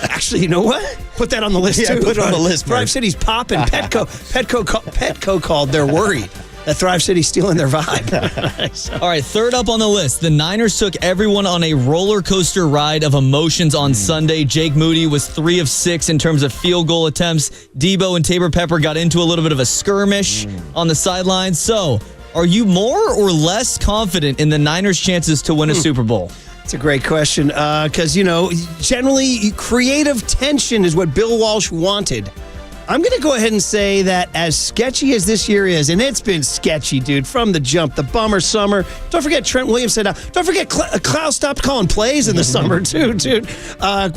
Actually, you know what? Put that on the list, too. Put it on the list, Thrive Murph. City's popping. Petco called. They're worried that Thrive City's stealing their vibe. All right, third up on the list, the Niners took everyone on a roller coaster ride of emotions on Sunday. Jake Moody was 3 of 6 in terms of field goal attempts. Debo and Tabor Pepper got into a little bit of a skirmish on the sidelines. So, are you more or less confident in the Niners' chances to win a Super Bowl? It's a great question because, generally creative tension is what Bill Walsh wanted. I'm going to go ahead and say that as sketchy as this year is, and it's been sketchy, dude, from the jump, the bummer summer. Don't forget Trent Williams said, don't forget Klaus stopped calling plays in the summer, too, dude.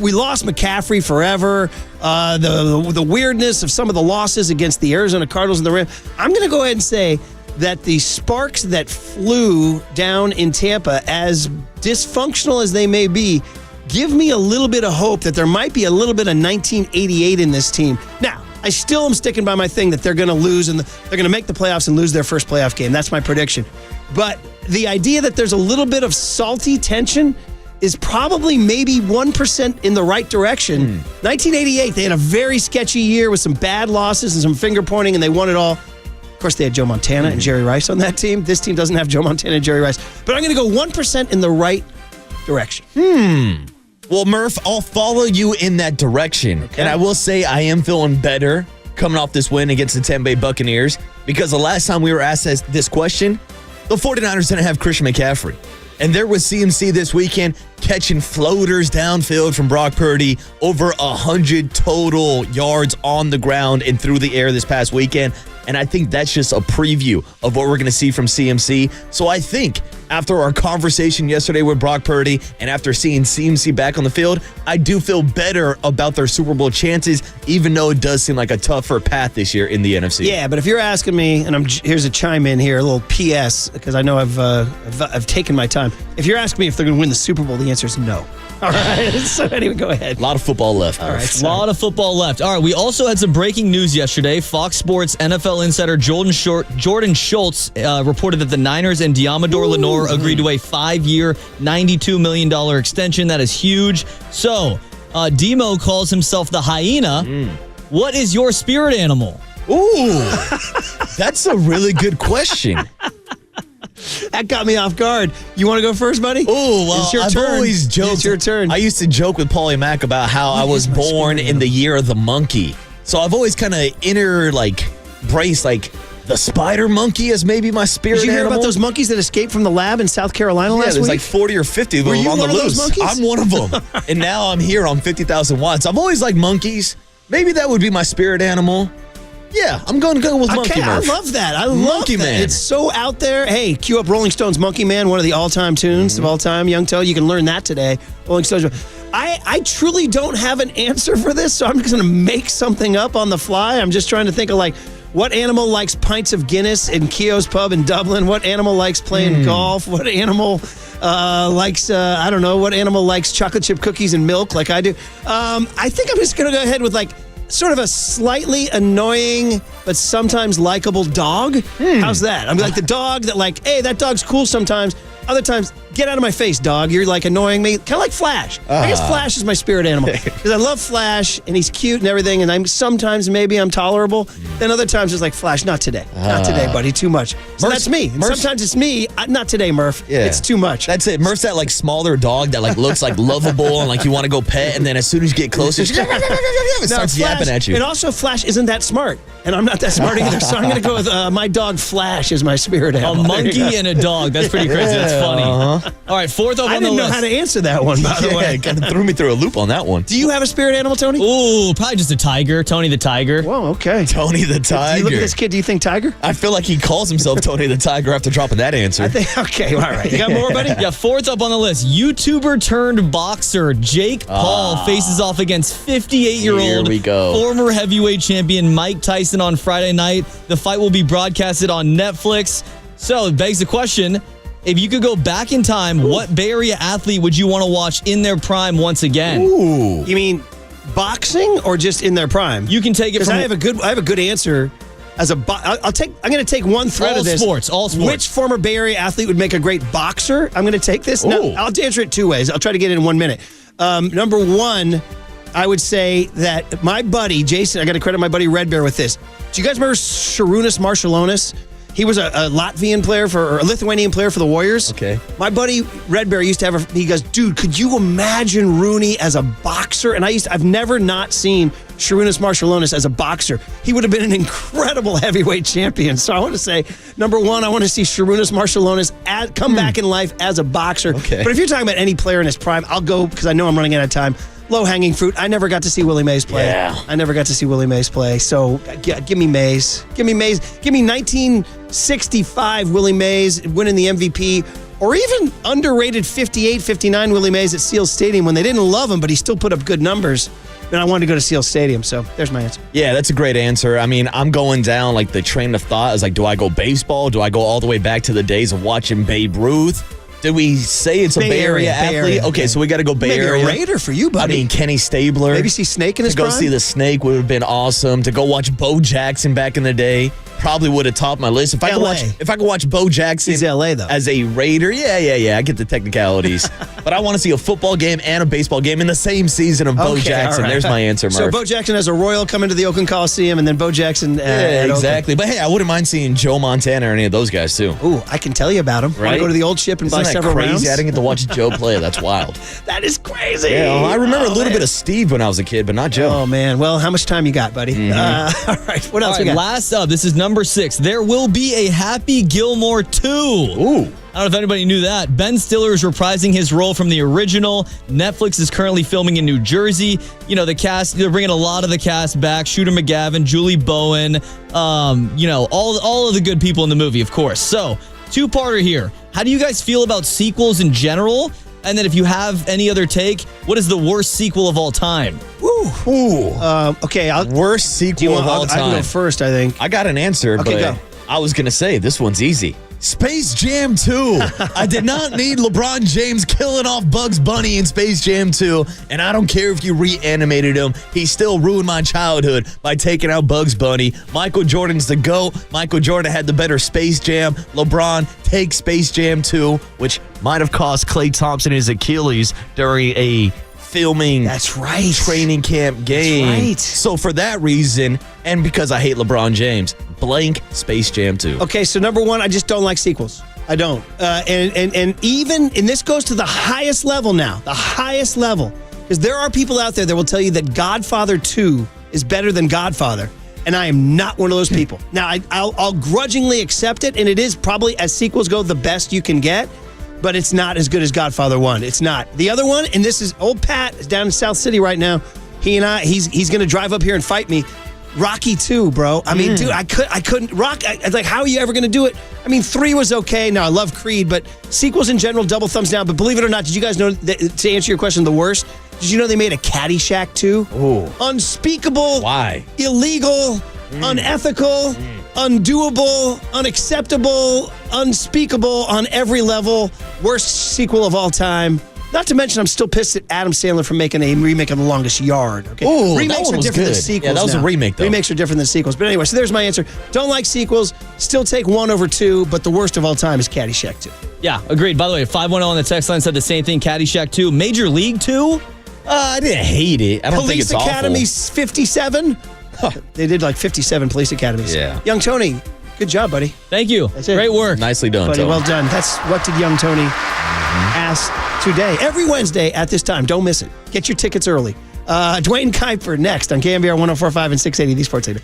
We lost McCaffrey forever. The weirdness of some of the losses against the Arizona Cardinals and the Rams. I'm going to go ahead and say that the sparks that flew down in Tampa, as dysfunctional as they may be, give me a little bit of hope that there might be a little bit of 1988 in this team. Now, I still am sticking by my thing that they're going to lose and they're going to make the playoffs and lose their first playoff game. That's my prediction. But the idea that there's a little bit of salty tension is probably maybe 1% in the right direction. 1988, they had a very sketchy year with some bad losses and some finger pointing, and they won it all. Of course, they had Joe Montana and Jerry Rice on that team. This team doesn't have Joe Montana and Jerry Rice. But I'm going to go 1% in the right direction. Well, Murph, I'll follow you in that direction. Okay. And I will say I am feeling better coming off this win against the Tampa Bay Buccaneers, because the last time we were asked this question, the 49ers didn't have Christian McCaffrey. And there was CMC this weekend catching floaters downfield from Brock Purdy, over 100 total yards on the ground and through the air this past weekend. And I think that's just a preview of what we're going to see from CMC. So I think after our conversation yesterday with Brock Purdy and after seeing CMC back on the field, I do feel better about their Super Bowl chances, even though it does seem like a tougher path this year in the NFC. Yeah, but if you're asking me, and here's a chime in here, a little PS, because I know I've taken my time. If you're asking me if they're going to win the Super Bowl, the answer is no. All right. So anyway, go ahead. A lot of football left. All right. A lot of football left. All right. We also had some breaking news yesterday. Fox Sports NFL insider Jordan Schultz reported that the Niners and Deommodore Lenor agreed to a 5-year, $92 million extension. That is huge. So, Demo calls himself the hyena. What is your spirit animal? Ooh, that's a really good question. That got me off guard. You want to go first, buddy? Oh, well, it's your I've turn. always joked. It's your turn. I used to joke with Paulie Mack about how I was born in the year of the monkey. So I've always kind of embraced the spider monkey as maybe my spirit Did you hear animal. about those monkeys that escaped from the lab in South Carolina last there's week? 40 or 50 of them Were you on the one of loose. those monkeys? I'm one of them. And now I'm here on 50,000 watts. I've always liked monkeys. Maybe that would be my spirit animal. Yeah, I'm going to go with Monkey Murph. I love that. I love Monkey that. Man. It's so out there. Hey, cue up Rolling Stones' Monkey Man, one of the all-time tunes of all time. Young Toe, you can learn that today. Rolling Stones. I truly don't have an answer for this, so I'm just going to make something up on the fly. I'm just trying to think of what animal likes pints of Guinness in Keogh's Pub in Dublin? What animal likes playing golf? What animal likes, I don't know, what animal likes chocolate chip cookies and milk like I do? I think I'm just going to go ahead with sort of a slightly annoying but sometimes likable dog. How's that? I'm like the dog that hey, that dog's cool sometimes. Other times, get out of my face, dog. You're annoying me. Kind of like Flash. I guess Flash is my spirit animal because I love Flash and he's cute and everything. And sometimes maybe I'm tolerable. Then other times it's like Flash, not today. Not today, buddy. Too much. So that's me. And sometimes it's me. Not today, Murph. Yeah. It's too much. That's it. Murph's that smaller dog that looks lovable and you want to go pet. And then as soon as you get closer, it starts yapping at you. And also Flash isn't that smart. And I'm not that smart either. So I'm going to go with my dog Flash as my spirit animal. A monkey and a dog. That's pretty crazy. That's funny. All right, fourth up on the list. I didn't know how to answer that one, by the way. It kind of threw me through a loop on that one. Do you have a spirit animal, Tony? Ooh, probably just a tiger. Tony the Tiger. Whoa, okay. Tony the Tiger. You look at this kid, do you think tiger? I feel like he calls himself Tony the Tiger after dropping that answer. Okay, all right. You got more, buddy? Yeah, fourth up on the list. YouTuber turned boxer Jake Paul faces off against 58-year-old former heavyweight champion Mike Tyson on Friday night. The fight will be broadcasted on Netflix. So it begs the question, if you could go back in time, what Bay Area athlete would you want to watch in their prime once again? Ooh. You mean boxing or just in their prime? You can take it from... I have a good answer. I'm going to take one thread of this. All sports. Which former Bay Area athlete would make a great boxer? I'm going to take this. No, I'll answer it two ways. I'll try to get it in 1 minute. Number one, I would say that my buddy, Jason, I got to credit my buddy Red Bear with this. Do you guys remember Šarūnas Marčiulionis? He was a Latvian player or a Lithuanian player for the Warriors. Okay. My buddy Red Bear used to have he goes, dude, could you imagine Rooney as a boxer? And I've never not seen Šarūnas Marčiulionis as a boxer. He would have been an incredible heavyweight champion. So I want to say, number one, I want to see Šarūnas Marčiulionis come back in life as a boxer. Okay. But if you're talking about any player in his prime, I'll go because I know I'm running out of time. Low-hanging fruit. I never got to see Willie Mays play. Yeah. I never got to see Willie Mays play. So give me Mays. Give me Mays. Give me 1965 Willie Mays winning the MVP. Or even underrated 58, 59 Willie Mays at Seal Stadium when they didn't love him, but he still put up good numbers. And I wanted to go to Seal Stadium. So there's my answer. Yeah, that's a great answer. I mean, I'm going down the train of thought is do I go baseball? Do I go all the way back to the days of watching Babe Ruth? Did we say it's a Bay Area athlete? Okay, so we got to go Bay Area. Maybe a Raider for you, buddy. I mean, Kenny Stabler. Maybe see Snake in his prime? To go see the Snake would have been awesome. To go watch Bo Jackson back in the day probably would have topped my list. If I could watch Bo Jackson He's LA, though. as a Raider, yeah, I get the technicalities. But I want to see a football game and a baseball game in the same season of Bo Jackson. Right. There's my answer, Murph. So Bo Jackson as a Royal coming to the Oakland Coliseum, and then Bo Jackson exactly. But hey, I wouldn't mind seeing Joe Montana or any of those guys, too. Ooh, I can tell you about him. Right? Want to go to the old ship and buy several crazy? rounds? I didn't get to watch Joe play. That's wild. That is crazy. Yeah, well, I remember a little bit of Steve when I was a kid, but not Joe. Oh, man. Well, how much time you got, buddy? All right. What else we got? Last up, this is number 6. There will be a Happy Gilmore 2. Ooh. I don't know if anybody knew that. Ben Stiller is reprising his role from the original. Netflix is currently filming in New Jersey. You know, the cast, they're bringing a lot of the cast back. Shooter McGavin, Julie Bowen, all of the good people in the movie, of course. So, two-parter here. How do you guys feel about sequels in general? And then if you have any other take, what is the worst sequel of all time? Ooh. Okay. Worst sequel of all time. I can go first, I think. I got an answer, Okay, but go. I was going to say this one's easy. Space Jam 2. I did not need LeBron James killing off Bugs Bunny in Space Jam 2, and I don't care if you reanimated him. He still ruined my childhood by taking out Bugs Bunny. Michael Jordan's the GOAT. Michael Jordan had the better Space Jam. LeBron takes Space Jam 2, which might have cost Klay Thompson his Achilles during a filming training camp game. That's right. So for that reason, and because I hate LeBron James, blank Space Jam 2. Okay, so number one, I just don't like sequels. I don't. And this goes to the highest level now, the highest level. Because there are people out there that will tell you that Godfather 2 is better than Godfather. And I am not one of those people. Now, I'll grudgingly accept it, and it is probably, as sequels go, the best you can get. But it's not as good as Godfather 1. It's not. The other one, and this is old Pat, is down in South City right now. He's going to drive up here and fight me. Rocky 2, bro. I mean, dude, I couldn't. Like, how are you ever going to do it? I mean, 3 was okay. Now, I love Creed, but sequels in general, double thumbs down. But believe it or not, did you guys know, to answer your question, the worst? Did you know they made a Caddyshack 2? Ooh. Unspeakable. Why? Illegal. Unethical. Undoable. Unacceptable. Unspeakable on every level. Worst sequel of all time. Not to mention, I'm still pissed at Adam Sandler for making a remake of The Longest Yard. Okay? Ooh, remakes that one are was different good. than sequels. Yeah, that was now. a remake, though. Remakes are different than sequels. But anyway, so there's my answer. Don't like sequels. Still take 1 over 2, but the worst of all time is Caddyshack 2. Yeah, agreed. By the way, 510 on the text line said the same thing. Caddyshack 2. Major League 2? I didn't hate it. I don't think it's Police awful. Academy 57? They did like 57 police academies. Yeah. Young Tony, good job, buddy. Thank you. That's it. Great work. Nicely done, Buddy, Tony. well done. That's What Did Young Tony Ask Today. Every Wednesday at this time. Don't miss it. Get your tickets early. Dwayne Kuiper next on KNBR 104.5 and 680, the Sports Leader.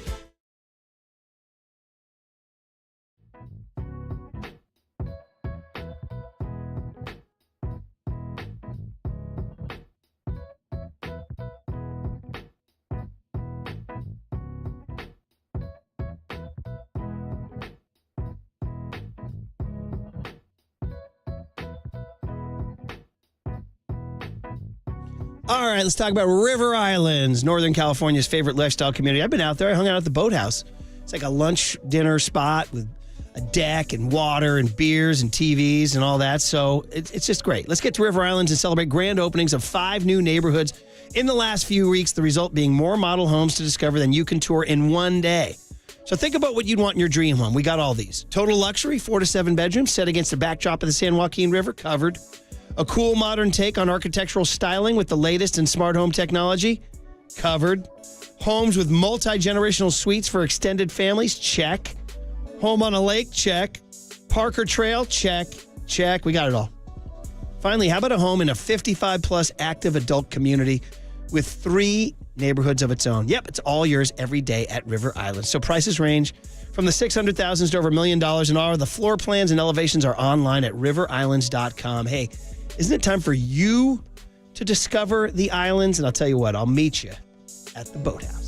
All right, let's talk about River Islands, Northern California's favorite lifestyle community. I've been out there. I hung out at the boathouse. It's like a lunch dinner spot with a deck and water and beers and TVs and all that. So it's just great. Let's get to River Islands and celebrate grand openings of 5 new neighborhoods in the last few weeks, the result being more model homes to discover than you can tour in one day. So think about what you'd want in your dream home. We got all these. Total luxury, 4 to 7 bedrooms, set against the backdrop of the San Joaquin River, covered. A cool modern take on architectural styling with the latest in smart home technology, covered. Homes with multi-generational suites for extended families, check. Home on a lake, check. Parker Trail, check. We got it all. Finally, how about a home in a 55-plus active adult community with 3 neighborhoods of its own? Yep, it's all yours every day at River Islands. So prices range from the $600,000s to over $1 million an hour. The floor plans and elevations are online at riverislands.com. Hey, isn't it time for you to discover the islands? And I'll tell you what, I'll meet you at the boathouse.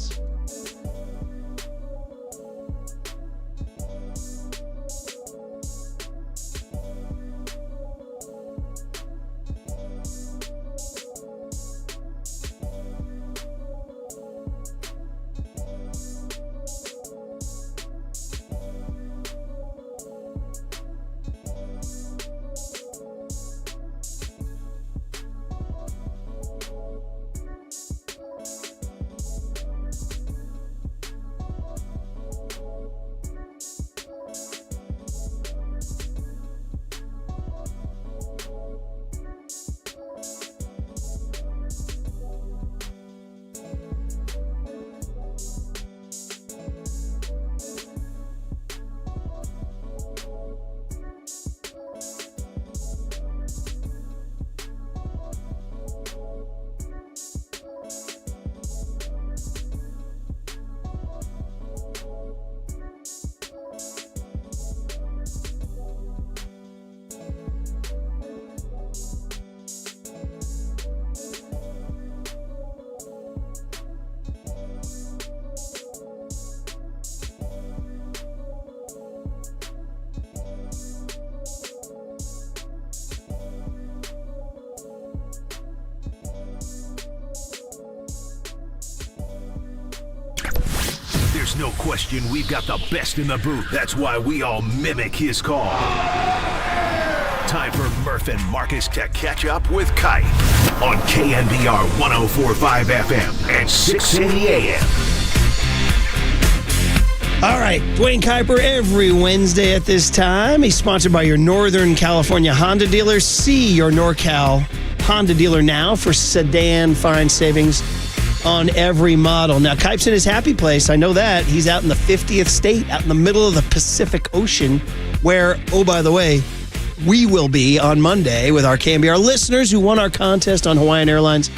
There's no question we've got the best in the booth. That's why we all mimic his call. Time for Murph and Marcus to catch up with Kite on KNBR 104.5 FM and 680 AM. All right, Dwayne Kuiper every Wednesday at this time. He's sponsored by your Northern California Honda dealer. See your NorCal Honda dealer now for sedan fine savings on every model. Now, Kuip's in his happy place. I know that. He's out in the 50th state, out in the middle of the Pacific Ocean, where, oh, by the way, we will be on Monday with our KNBR listeners who won our contest on Hawaiian Airlines,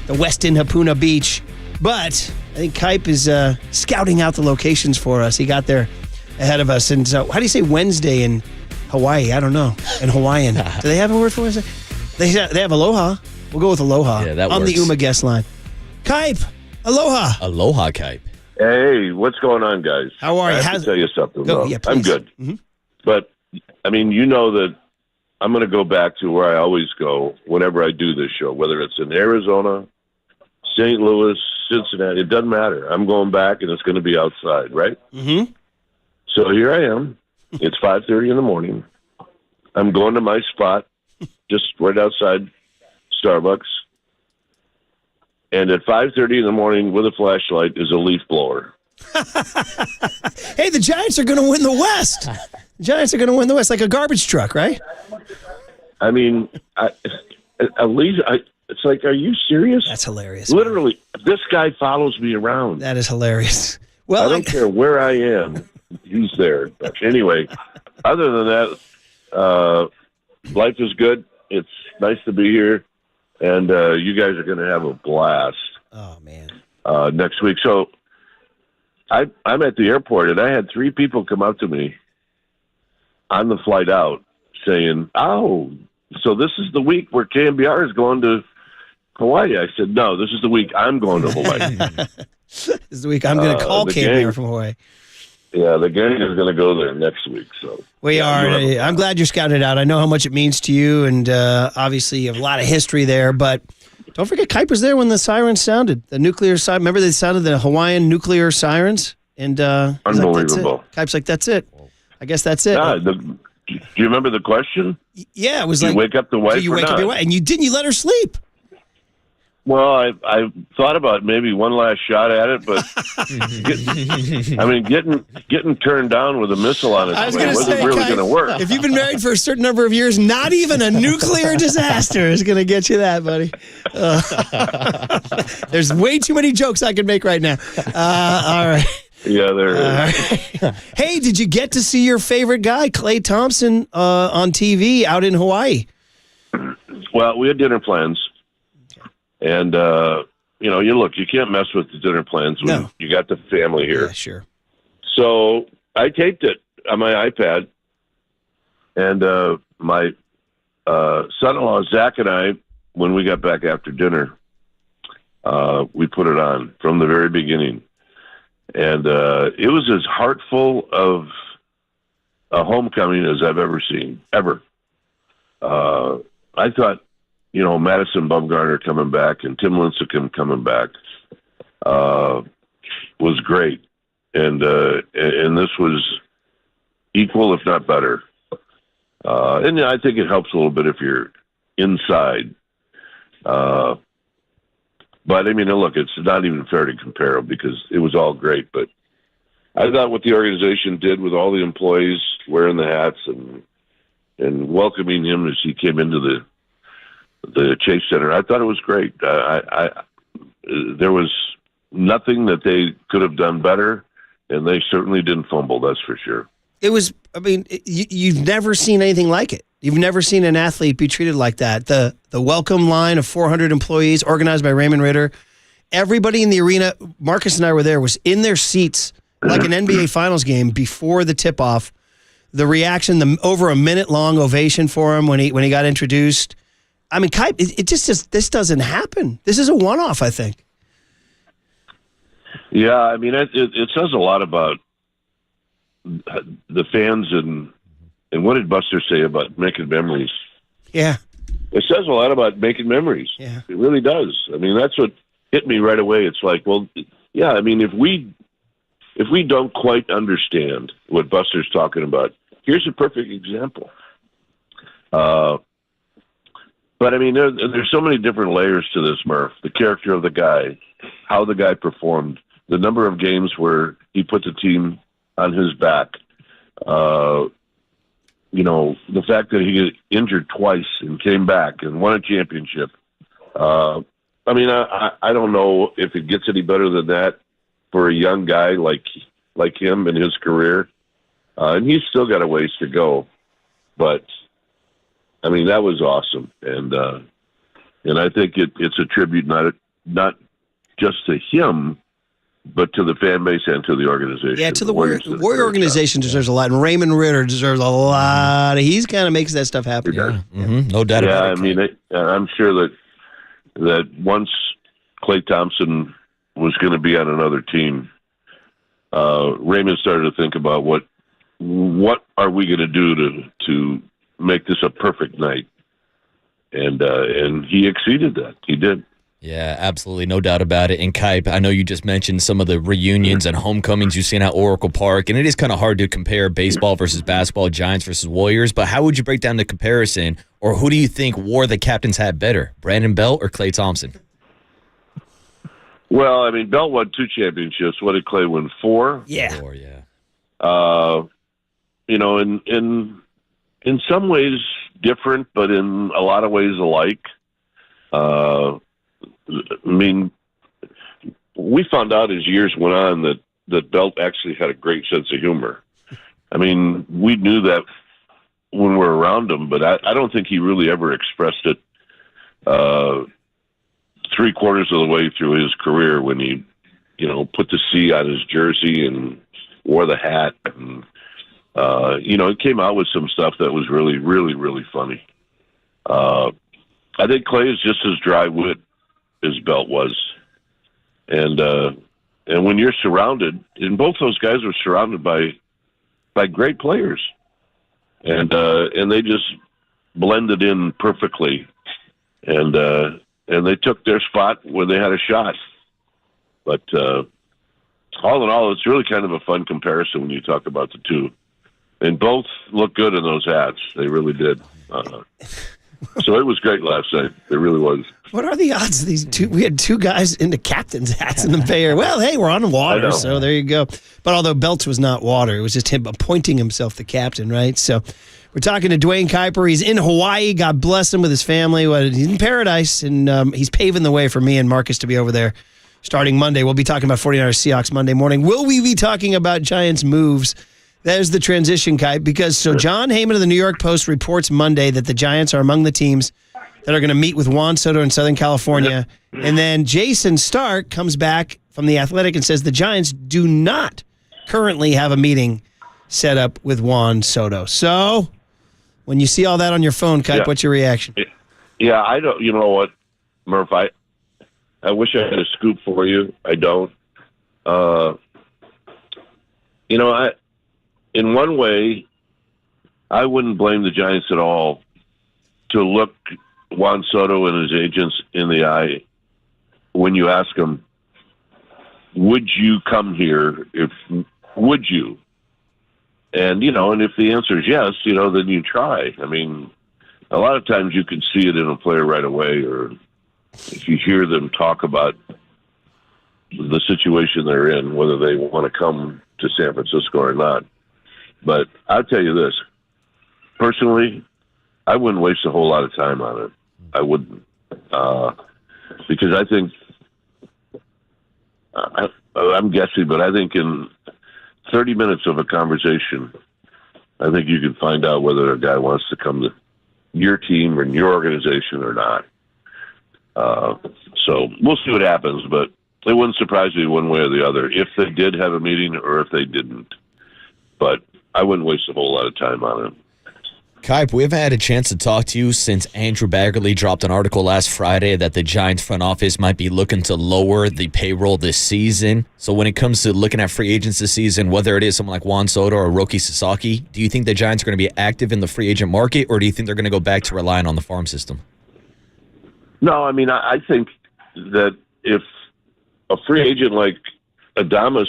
the Westin Hapuna Beach. But I think Kuip is scouting out the locations for us. He got there ahead of us. And so, how do you say Wednesday in Hawaii? I don't know. In Hawaiian. Do they have a word for Wednesday? They have aloha. We'll go with aloha. Yeah, that on works. the UMA guest line. Kuip, aloha. Aloha, Kuip. Hey, what's going on, guys? How are you? I have to tell you something. Go, though. yeah, I'm please. good. Mm-hmm. But, I mean, you know that I'm going to go back to where I always go whenever I do this show, whether it's in Arizona, St. Louis, Cincinnati. It doesn't matter. I'm going back, and it's going to be outside, right? Mm-hmm. So here I am. It's 5:30 in the morning. I'm going to my spot, just right outside Starbucks. And at 5:30 in the morning with a flashlight is a leaf blower. Hey, the Giants are going to win the West. The Giants are going to win the West like a garbage truck, right? I mean, it's like, are you serious? That's hilarious. Literally, this guy follows me around. That is hilarious. Well, I don't care where I am. He's there. But anyway, other than that, life is good. It's nice to be here. And you guys are going to have a blast. Oh, man. Next week. So I'm at the airport, and I had 3 people come up to me on the flight out saying, oh, so this is the week where KNBR is going to Hawaii. I said, no, this is the week I'm going to Hawaii. This is the week I'm going to call KNBR from Hawaii. Yeah, the gang is going to go there next week. So we are. I'm glad you're scouting it out. I know how much it means to you, and obviously you have a lot of history there. But don't forget, Kuip was there when the sirens sounded. The nuclear siren. Remember they sounded the Hawaiian nuclear sirens? And unbelievable. Kuip's like, that's it. I guess that's it. Yeah, do you remember the question? Yeah, it was do like, you wake up the wife do you or wake not? up your wife? And you didn't. You let her sleep. Well, I thought about maybe one last shot at it, but getting turned down with a missile on its way wasn't really going to work. If you've been married for a certain number of years, not even a nuclear disaster is going to get you that, buddy. There's way too many jokes I can make right now. All right. Yeah, there is. Hey, did you get to see your favorite guy, Klay Thompson, on TV out in Hawaii? Well, we had dinner plans. And, you can't mess with the dinner plans when you got the family here. Yeah, sure. So I taped it on my iPad. And my son-in-law, Zach, and I, when we got back after dinner, we put it on from the very beginning. And it was as heartful of a homecoming as I've ever seen, ever. I thought, Madison Bumgarner coming back and Tim Lincecum coming back was great. And this was equal, if not better. And I think it helps a little bit if you're inside. But, look, it's not even fair to compare them because it was all great. But I thought what the organization did with all the employees wearing the hats and welcoming him as he came into the Chase Center, I thought it was great. There was nothing that they could have done better, and they certainly didn't fumble, that's for sure. It was, you've never seen anything like it. You've never seen an athlete be treated like that. The welcome line of 400 employees organized by Raymond Ritter. Everybody in the arena, Marcus and I were there, was in their seats like an NBA Finals game before the tip-off. The reaction, the over a minute-long ovation for him when he got introduced. Kuip, this doesn't happen. This is a one-off, I think. Yeah, it says a lot about the fans and what did Buster say about making memories? Yeah. It says a lot about making memories. Yeah. It really does. That's what hit me right away. It's like, well, yeah, if we don't quite understand what Buster's talking about, here's a perfect example. But there's so many different layers to this, Murph. The character of the guy, how the guy performed, the number of games where he put the team on his back. The fact that he got injured twice and came back and won a championship. I don't know if it gets any better than that for a young guy like him in his career. And he's still got a ways to go, but I mean, that was awesome, and I think it's a tribute not just to him, but to the fan base and to the organization. Yeah, to the Warrior organization deserves a lot, and Raymond Ritter deserves a lot. He's kind of makes that stuff happen. Yeah. Mm-hmm. No doubt about it. I mean, I'm sure that once Klay Thompson was going to be on another team, Raymond started to think about what are we going to do to make this a perfect night, and he exceeded that. He did. Yeah, absolutely. No doubt about it. And Kuip, I know you just mentioned some of the reunions and homecomings you've seen at Oracle Park, and it is kind of hard to compare baseball versus basketball, Giants versus Warriors, but how would you break down the comparison, or who do you think wore the captain's hat better, Brandon Belt or Klay Thompson? Well, I mean, Belt won 2 championships. What did Klay win? 4? Yeah. 4, yeah. You know, in some ways different, but in a lot of ways alike. I mean, we found out as years went on that Belt actually had a great sense of humor. I mean, we knew that when we're around him, but I don't think he really ever expressed it 3/4 of the way through his career when he, put the C on his jersey and wore the hat. And, he came out with some stuff that was really, really, really funny. I think Klay is just as dry wit as Belt was. And when you're surrounded, and both those guys were surrounded by great players, and they just blended in perfectly, and they took their spot when they had a shot. But all in all, it's really kind of a fun comparison when you talk about the two, and both look good in those hats. They really did. So it was great last night. It really was. What are the odds of these two? We had 2 guys in the captain's hats in the Bay Area. Well, hey, we're on water, so there you go. But although Belts was not water, it was just him appointing himself the captain, right? So we're talking to Dwayne Kuiper. He's in Hawaii. God bless him with his family. He's in paradise, and he's paving the way for me and Marcus to be over there starting Monday. We'll be talking about 49ers Seahawks Monday morning. Will we be talking about Giants moves? There's the transition, Kuip, because John Heyman of the New York Post reports Monday that the Giants are among the teams that are going to meet with Juan Soto in Southern California. And then Jason Stark comes back from The Athletic and says the Giants do not currently have a meeting set up with Juan Soto. So when you see all that on your phone, Kuip, what's your reaction? Yeah, I don't. You know what, Murph? I wish I had a scoop for you. I don't. In one way, I wouldn't blame the Giants at all to look Juan Soto and his agents in the eye when you ask them, would you come here? Would you? And, and if the answer is yes, then you try. I mean, a lot of times you can see it in a player right away, or if you hear them talk about the situation they're in, whether they want to come to San Francisco or not. But I'll tell you this, personally, I wouldn't waste a whole lot of time on it. I wouldn't, because I think I'm guessing, but I think in 30 minutes of a conversation, I think you can find out whether a guy wants to come to your team or your organization or not. So we'll see what happens, but it wouldn't surprise me one way or the other if they did have a meeting or if they didn't. But I wouldn't waste a whole lot of time on it. Kuip, we haven't had a chance to talk to you since Andrew Baggerly dropped an article last Friday that the Giants front office might be looking to lower the payroll this season. So when it comes to looking at free agents this season, whether it is someone like Juan Soto or Roki Sasaki, do you think the Giants are going to be active in the free agent market, or do you think they're going to go back to relying on the farm system? No, I mean, I think that if a free agent like Adames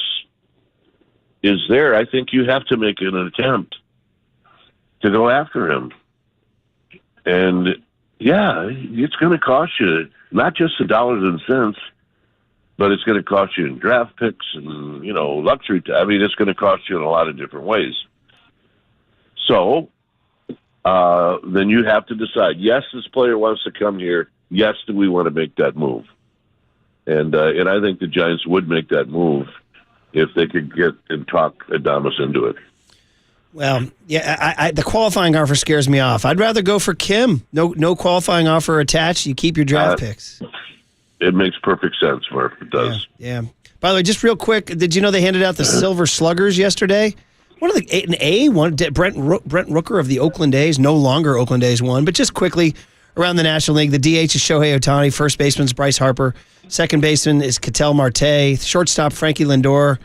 is there, I think you have to make an attempt to go after him. And, yeah, it's going to cost you not just the dollars and cents, but it's going to cost you in draft picks and, luxury. I mean, it's going to cost you in a lot of different ways. So then you have to decide, yes, this player wants to come here. Yes, do we want to make that move? And I think the Giants would make that move if they could get and talk Adames into it. Well, yeah, the qualifying offer scares me off. I'd rather go for Kim. No qualifying offer attached. You keep your draft picks. It makes perfect sense, Murph. It does. Yeah. By the way, just real quick, did you know they handed out the Silver Sluggers yesterday? One of the an A one. Brent Rooker of the Oakland A's, no longer Oakland A's one, but just quickly around the National League, the DH is Shohei Ohtani, first baseman's Bryce Harper, second baseman is Ketel Marte, shortstop Frankie Lindor,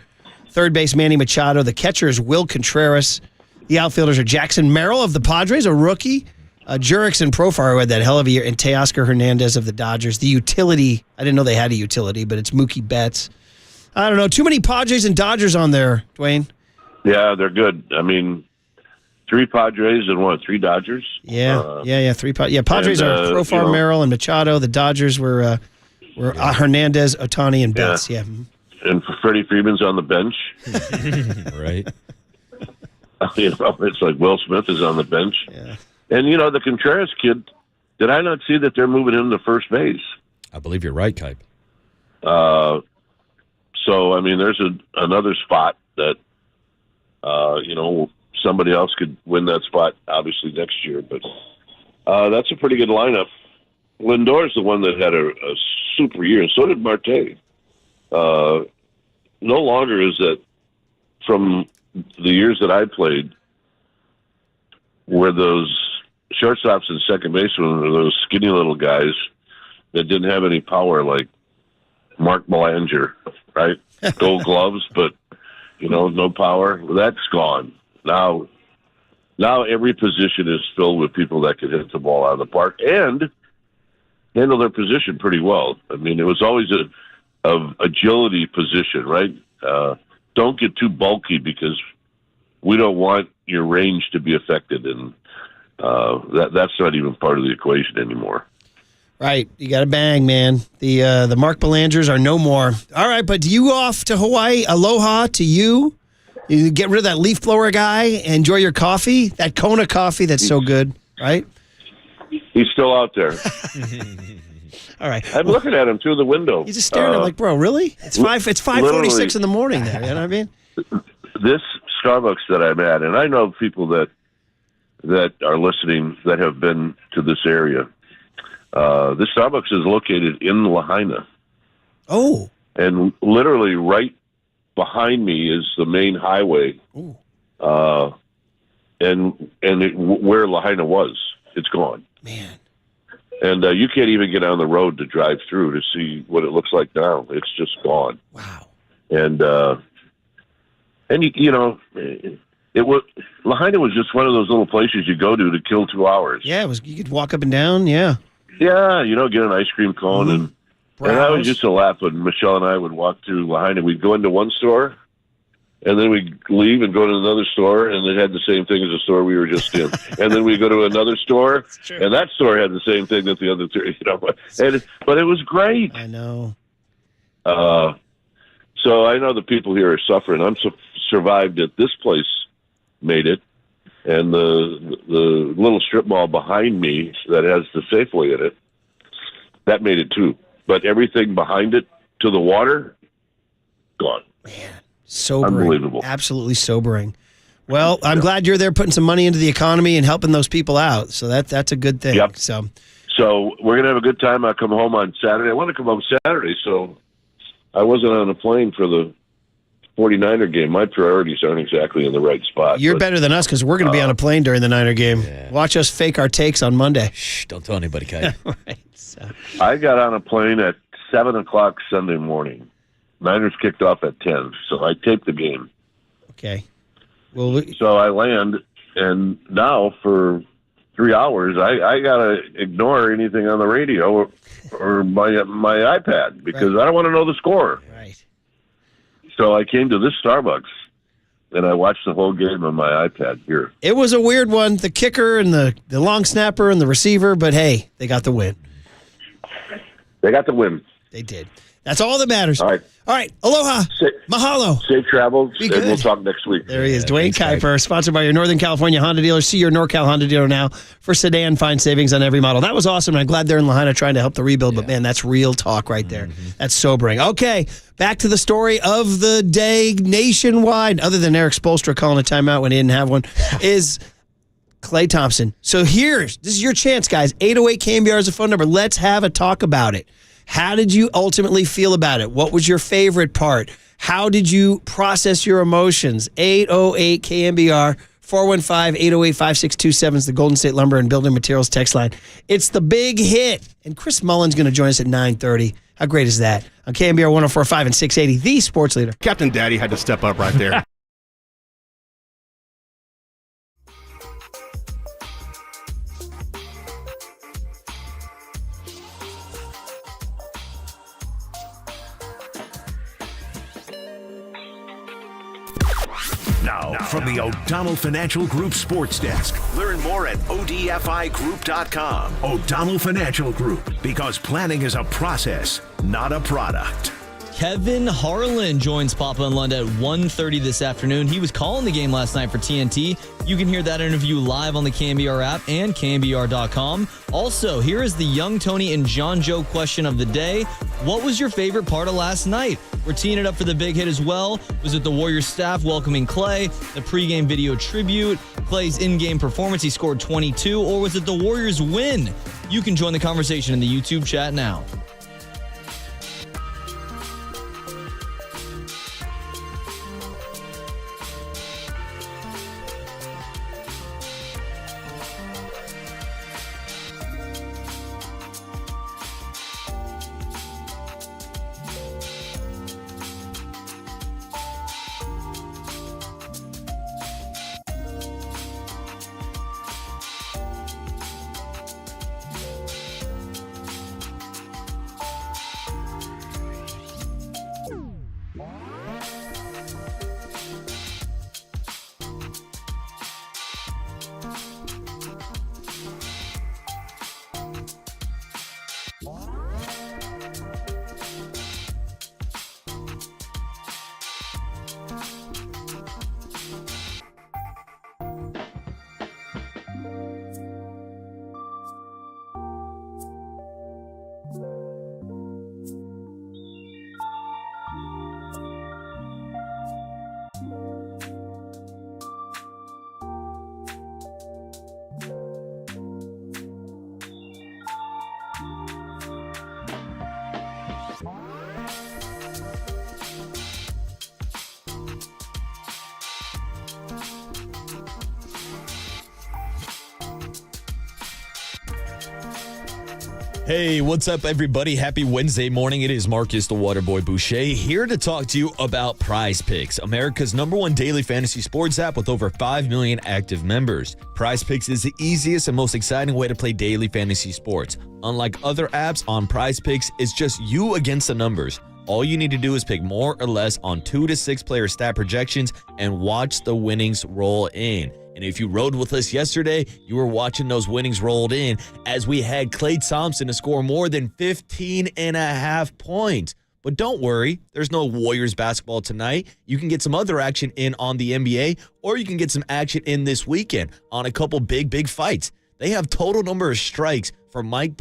third base Manny Machado, the catcher is Will Contreras, the outfielders are Jackson Merrill of the Padres, a rookie, Jurickson and Profar, who had that hell of a year, and Teoscar Hernandez of the Dodgers. The utility, I didn't know they had a utility, but it's Mookie Betts. I don't know, too many Padres and Dodgers on there, Dwayne. Yeah, they're good. I mean, 3 Padres and 3 Dodgers? Yeah, 3 Padres. Yeah, Padres are Profar, Merrill, and Machado. The Dodgers were Hernandez, Ohtani, and Betts. Yeah. And Freddie Freeman's on the bench. Right. It's like Will Smith is on the bench. Yeah. And, the Contreras kid, did I not see that they're moving him to first base? I believe you're right, Kuip. So, I mean, there's another spot that, somebody else could win that spot, obviously, next year. But that's a pretty good lineup. Lindor's the one that had a super year, and so did Marte. No longer is that from the years that I played, where those shortstops and second basemen were those skinny little guys that didn't have any power, like Mark Belanger, right? Gold gloves, but no power. Well, that's gone. Now every position is filled with people that can hit the ball out of the park and handle their position pretty well. I mean, it was always a agility position, right? Don't get too bulky because we don't want your range to be affected, and that's not even part of the equation anymore. Right. You got to bang, man. The Mark Belangers are no more. All right, but you off to Hawaii? Aloha to you. You get rid of that leaf blower guy. Enjoy your coffee. That Kona coffee that's so good, right? He's still out there. All right. I'm looking at him through the window. He's just staring at like, bro, really? It's 5:46 in the morning there. You know what I mean? This Starbucks that I'm at, and I know people that are listening that have been to this area. This Starbucks is located in Lahaina. Oh. And literally right behind me is the main highway. Ooh. Where Lahaina was, it's gone. Man. And you can't even get on the road to drive through to see what it looks like now. It's just gone. Wow. And Lahaina was just one of those little places you go to kill 2 hours. Yeah, you could walk up and down. Yeah. Yeah, get an ice cream cone. And I was just a laugh when Michelle and I would walk through Lahaina. We'd go into one store, and then we'd leave and go to another store, and it had the same thing as the store we were just in. And then we'd go to another store, and that store had the same thing that the other two, But it was great. I know. So I know the people here are suffering. I'm survived it. This place made it. And the little strip mall behind me that has the Safeway in it, that made it too. But everything behind it to the water, gone. Man, sobering. Unbelievable. Absolutely sobering. Well, I'm glad you're there putting some money into the economy and helping those people out. So that's a good thing. Yep. So we're going to have a good time. I come home on Saturday. I want to come home Saturday, so I wasn't on a plane for the 49er game. My priorities aren't exactly in the right spot. You're better than us because we're going to be on a plane during the Niner game. Yeah. Watch us fake our takes on Monday. Shh, don't tell anybody, Kai. Right. So. I got on a plane at 7 o'clock Sunday morning. Niners kicked off at 10, so I taped the game. Okay. Well, so I land, and now for 3 hours, I got to ignore anything on the radio or my iPad because I don't want to know the score. Right. So I came to this Starbucks, and I watched the whole game on my iPad here. It was a weird one, the kicker and the long snapper and the receiver, but hey, they got the win. They got the win. They did. That's all that matters. All right. Aloha. Mahalo. Safe travels, Be and good. we'll talk next week. There he is, Dwayne Kuiper, sponsored by your Northern California Honda dealer. See your NorCal Honda dealer now for sedan. Find savings on every model. That was awesome. I'm glad they're in Lahaina trying to help the rebuild, but man, that's real talk right there. That's sobering. Okay, back to the story of the day nationwide, other than Eric Spoelstra calling a timeout when he didn't have one, is Klay Thompson. So this is your chance, guys. 808 KNBR is a phone number. Let's have a talk about it. How did you ultimately feel about it? What was your favorite part? How did you process your emotions? 808 KNBR, 415-808-5627 is the Golden State Lumber and Building Materials text line. It's the big hit. And Chris Mullen's going to join us at 9:30. How great is that? On KNBR 104.5 and 680, the sports leader. Captain Daddy had to step up right there. Now, from the O'Donnell Financial Group Sports Desk. Learn more at odfigroup.com. O'Donnell Financial Group, because planning is a process, not a product. Kevin Harlan joins Papa and Lund at 1:30 this afternoon. He was calling the game last night for TNT. You can hear that interview live on the KNBR app and KNBR.com. Also, here is the Young Tony and John Joe question of the day. What was your favorite part of last night? We're teeing it up for the big hit as well. Was it the Warriors staff welcoming Klay, the pregame video tribute, Klay's in-game performance, he scored 22, or was it the Warriors win? You can join the conversation in the YouTube chat now. Hey, what's up, everybody? Happy Wednesday morning. It is Marcus the Waterboy Boucher here to talk to you about Prize Picks, America's #1 daily fantasy sports app with over 5 million active members. Prize Picks is the easiest and most exciting way to play daily fantasy sports. Unlike other apps, on Prize Picks, it's just you against the numbers. All you need to do is pick more or less on 2 to 6 player stat projections and watch the winnings roll in. And if you rode with us yesterday, you were watching those winnings rolled in as we had Klay Thompson to score more than 15.5 points. But don't worry, there's no Warriors basketball tonight. You can get some other action in on the NBA, or you can get some action in this weekend on a couple big fights. They have total number of strikes for Mike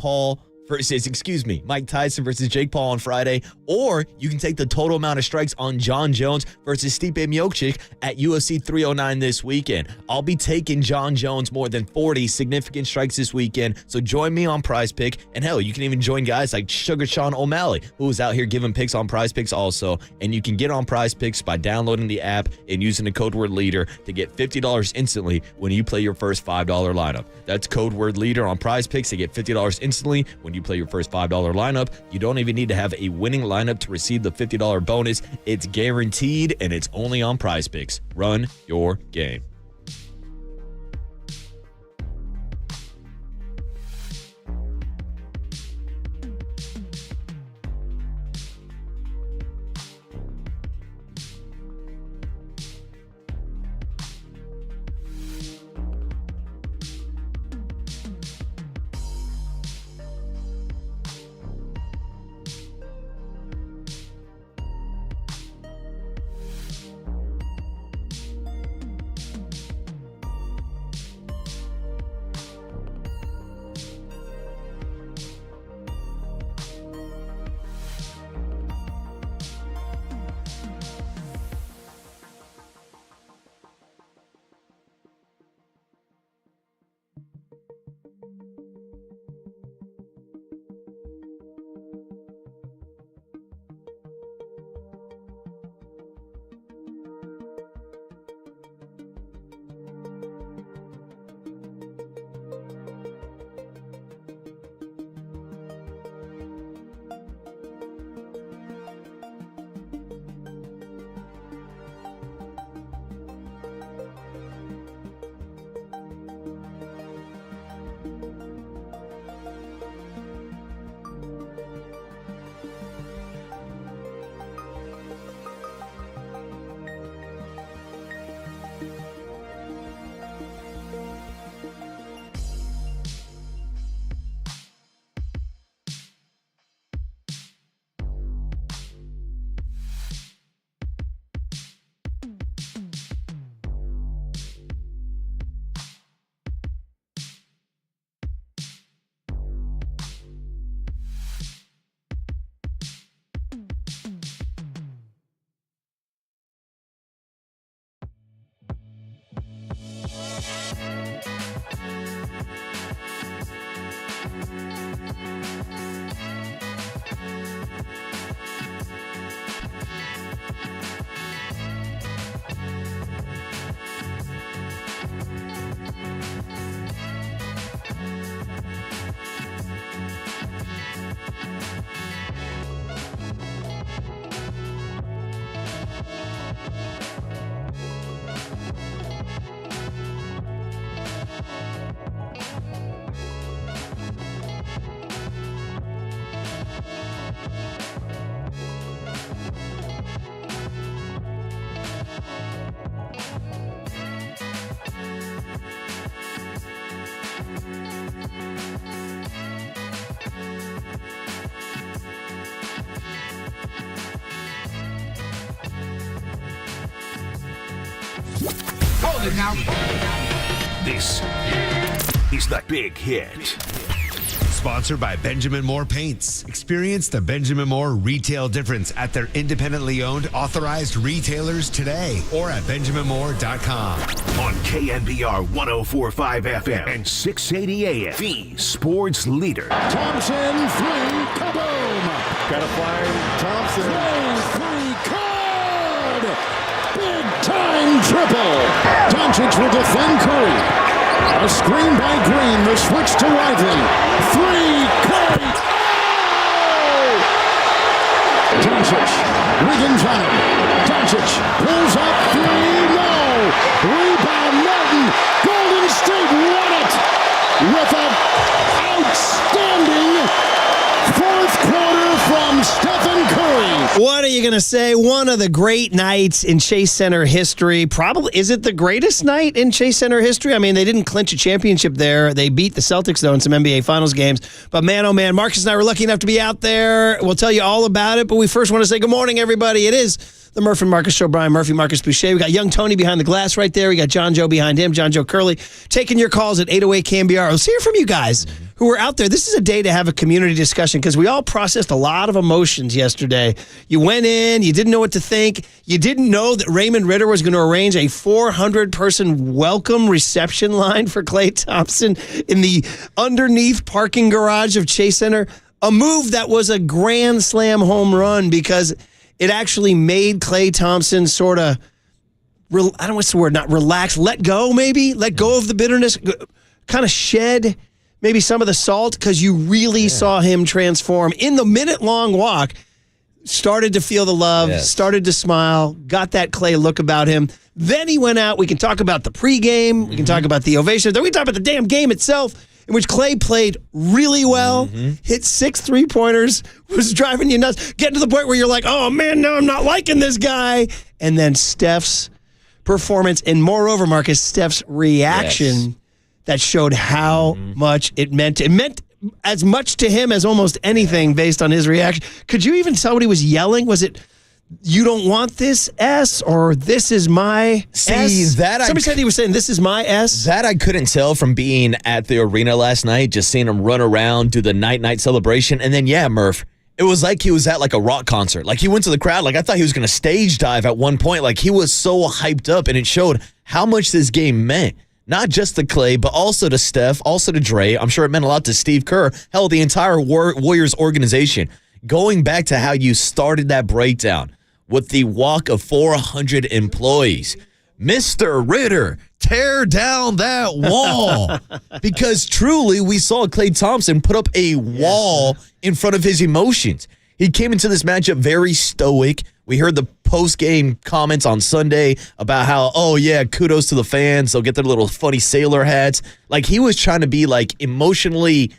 Tyson versus Jake Paul on Friday, or you can take the total amount of strikes on John Jones versus Stipe Miocic at UFC 309 this weekend. I'll be taking John Jones more than 40 significant strikes this weekend, so join me on Prize Pick, and hell, you can even join guys like Sugar Sean O'Malley, who is out here giving picks on Prize Picks also, and you can get on Prize Picks by downloading the app and using the code word LEADER to get $50 instantly when you play your first $5 lineup. That's code word LEADER on Prize Picks to get $50 instantly when you play your first $5 lineup. You don't even need to have a winning lineup to receive the $50 bonus. It's guaranteed, and it's only on Prize Picks. Run your game. This is The Big Hit. Sponsored by Benjamin Moore Paints. Experience the Benjamin Moore retail difference at their independently owned, authorized retailers today or at benjaminmoore.com. On KNBR 104.5 FM and 680 AM, the sports leader. Thompson, three, kaboom! Got a flying Thompson. Three, card! Big time triple! Doncic will defend Curry. A screen by Green, the switch to Lively. Three, Curry. Oh! Doncic, Wiggins on him. Doncic pulls up three, no. Rebound, Martin. Golden State won it with an outstanding fourth quarter from Stephen Curry. What are you going to say? One of the great nights in Chase Center history. Probably, is it the greatest night in Chase Center history? I mean, they didn't clinch a championship there. They beat the Celtics, though, in some NBA Finals games. But man, oh man, Marcus and I were lucky enough to be out there. We'll tell you all about it. But we first want to say good morning, everybody. It is the Murph and Marcus Show. Brian Murphy, Marcus Boucher. We got young Tony behind the glass right there. We got John Joe behind him, John Joe Curley. Taking your calls at 808 KNBR. Let's hear from you guys who were out there. This is a day to have a community discussion because we all processed a lot of emotions yesterday. You went in, you didn't know what to think. You didn't know that Raymond Ritter was going to arrange a 400-person welcome reception line for Klay Thompson in the underneath parking garage of Chase Center. A move that was a grand slam home run because it actually made Klay Thompson sort of, I don't know what's the word, not relax, let go maybe, let go of the bitterness, kind of shed maybe some of the salt because you really saw him transform in the minute-long walk. Started to feel the love, started to smile, got that Klay look about him. Then he went out. We can talk about the pregame. We can talk about the ovation. Then we can talk about the damn game itself, in which Klay played really well, hit 6 3-pointers, was driving you nuts, getting to the point where you're like, oh, man, no, I'm not liking this guy. And then Steph's performance, and moreover, Marcus, Steph's reaction that showed how much it meant. It meant as much to him as almost anything based on his reaction. Could you even tell what he was yelling? Was it, you don't want this S, or this is my S? Somebody said he was saying, this is my S. That I couldn't tell from being at the arena last night, just seeing him run around, do the night celebration. And then, Murph, it was like he was at like a rock concert. Like he went to the crowd. Like I thought he was going to stage dive at one point. Like he was so hyped up, and it showed how much this game meant. Not just to Klay, but also to Steph, also to Dre. I'm sure it meant a lot to Steve Kerr. Hell, the entire Warriors organization. Going back to how you started that breakdown with the walk of 400 employees. Mr. Ritter, tear down that wall. Because truly, we saw Klay Thompson put up a wall in front of his emotions. He came into this matchup very stoic. We heard the post-game comments on Sunday about how, kudos to the fans. They'll get their little funny sailor hats. Like, he was trying to be, like, emotionally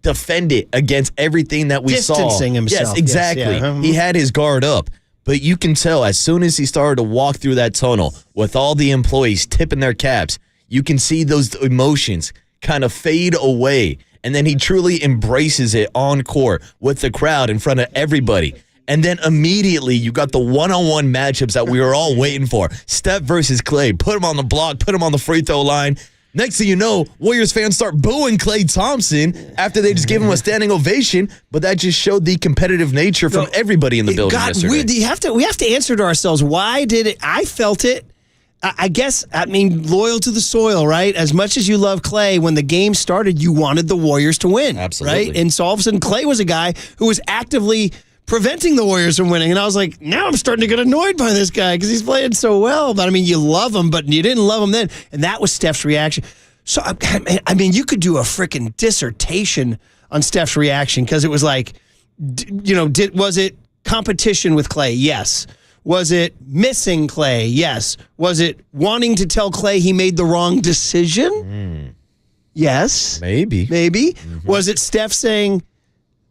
defended against everything that we saw. Distancing himself. Yes, exactly. He had his guard up. But you can tell as soon as he started to walk through that tunnel with all the employees tipping their caps, you can see those emotions kind of fade away. And then he truly embraces it on court with the crowd in front of everybody. And then immediately you got the one-on-one matchups that we were all waiting for. Steph versus Klay. Put him on the block, put him on the free throw line. Next thing you know, Warriors fans start booing Klay Thompson after they just gave him a standing ovation, but that just showed the competitive nature from everybody in the building yesterday. We have to answer to ourselves, why did it? I felt it. I guess, loyal to the soil, right? As much as you love Klay, when the game started, you wanted the Warriors to win. Absolutely. Right? And so all of a sudden, Klay was a guy who was actively preventing the Warriors from winning. And I was like, now I'm starting to get annoyed by this guy because he's playing so well. But, you love him, but you didn't love him then. And that was Steph's reaction. So, you could do a freaking dissertation on Steph's reaction because it was like, was it competition with Klay? Yes. Was it missing Klay? Yes. Was it wanting to tell Klay he made the wrong decision? Yes. Maybe. Was it Steph saying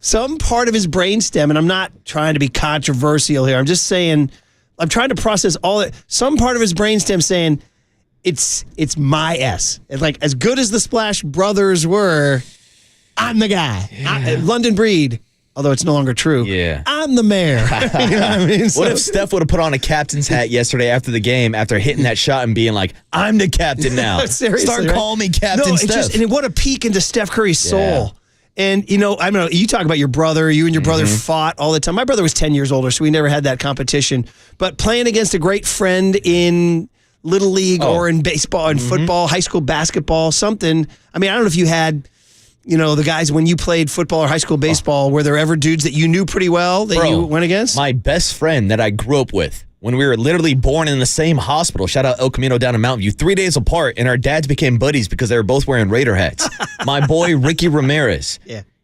some part of his brainstem, and I'm not trying to be controversial here, I'm just saying, I'm trying to process all it. Some part of his brainstem saying, it's my S. It's like, as good as the Splash Brothers were, I'm the guy. London Breed. although it's no longer true. Yeah. I'm the mayor. You know what I mean? What if Steph would have put on a captain's hat yesterday after the game, after hitting that shot and being like, I'm the captain now. Seriously, Start calling me Captain Steph. And what a peek into Steph Curry's soul. Yeah. And, I don't know, you talk about your brother. You and your brother fought all the time. My brother was 10 years older, so we never had that competition. But playing against a great friend in Little League or in baseball and football, high school basketball, something. I mean, I don't know if you had, the guys when you played football or high school baseball, were there ever dudes that you knew pretty well that you went against? My best friend that I grew up with, when we were literally born in the same hospital, shout out El Camino down in Mountain View, 3 days apart, and our dads became buddies because they were both wearing Raider hats. My boy, Ricky Ramirez,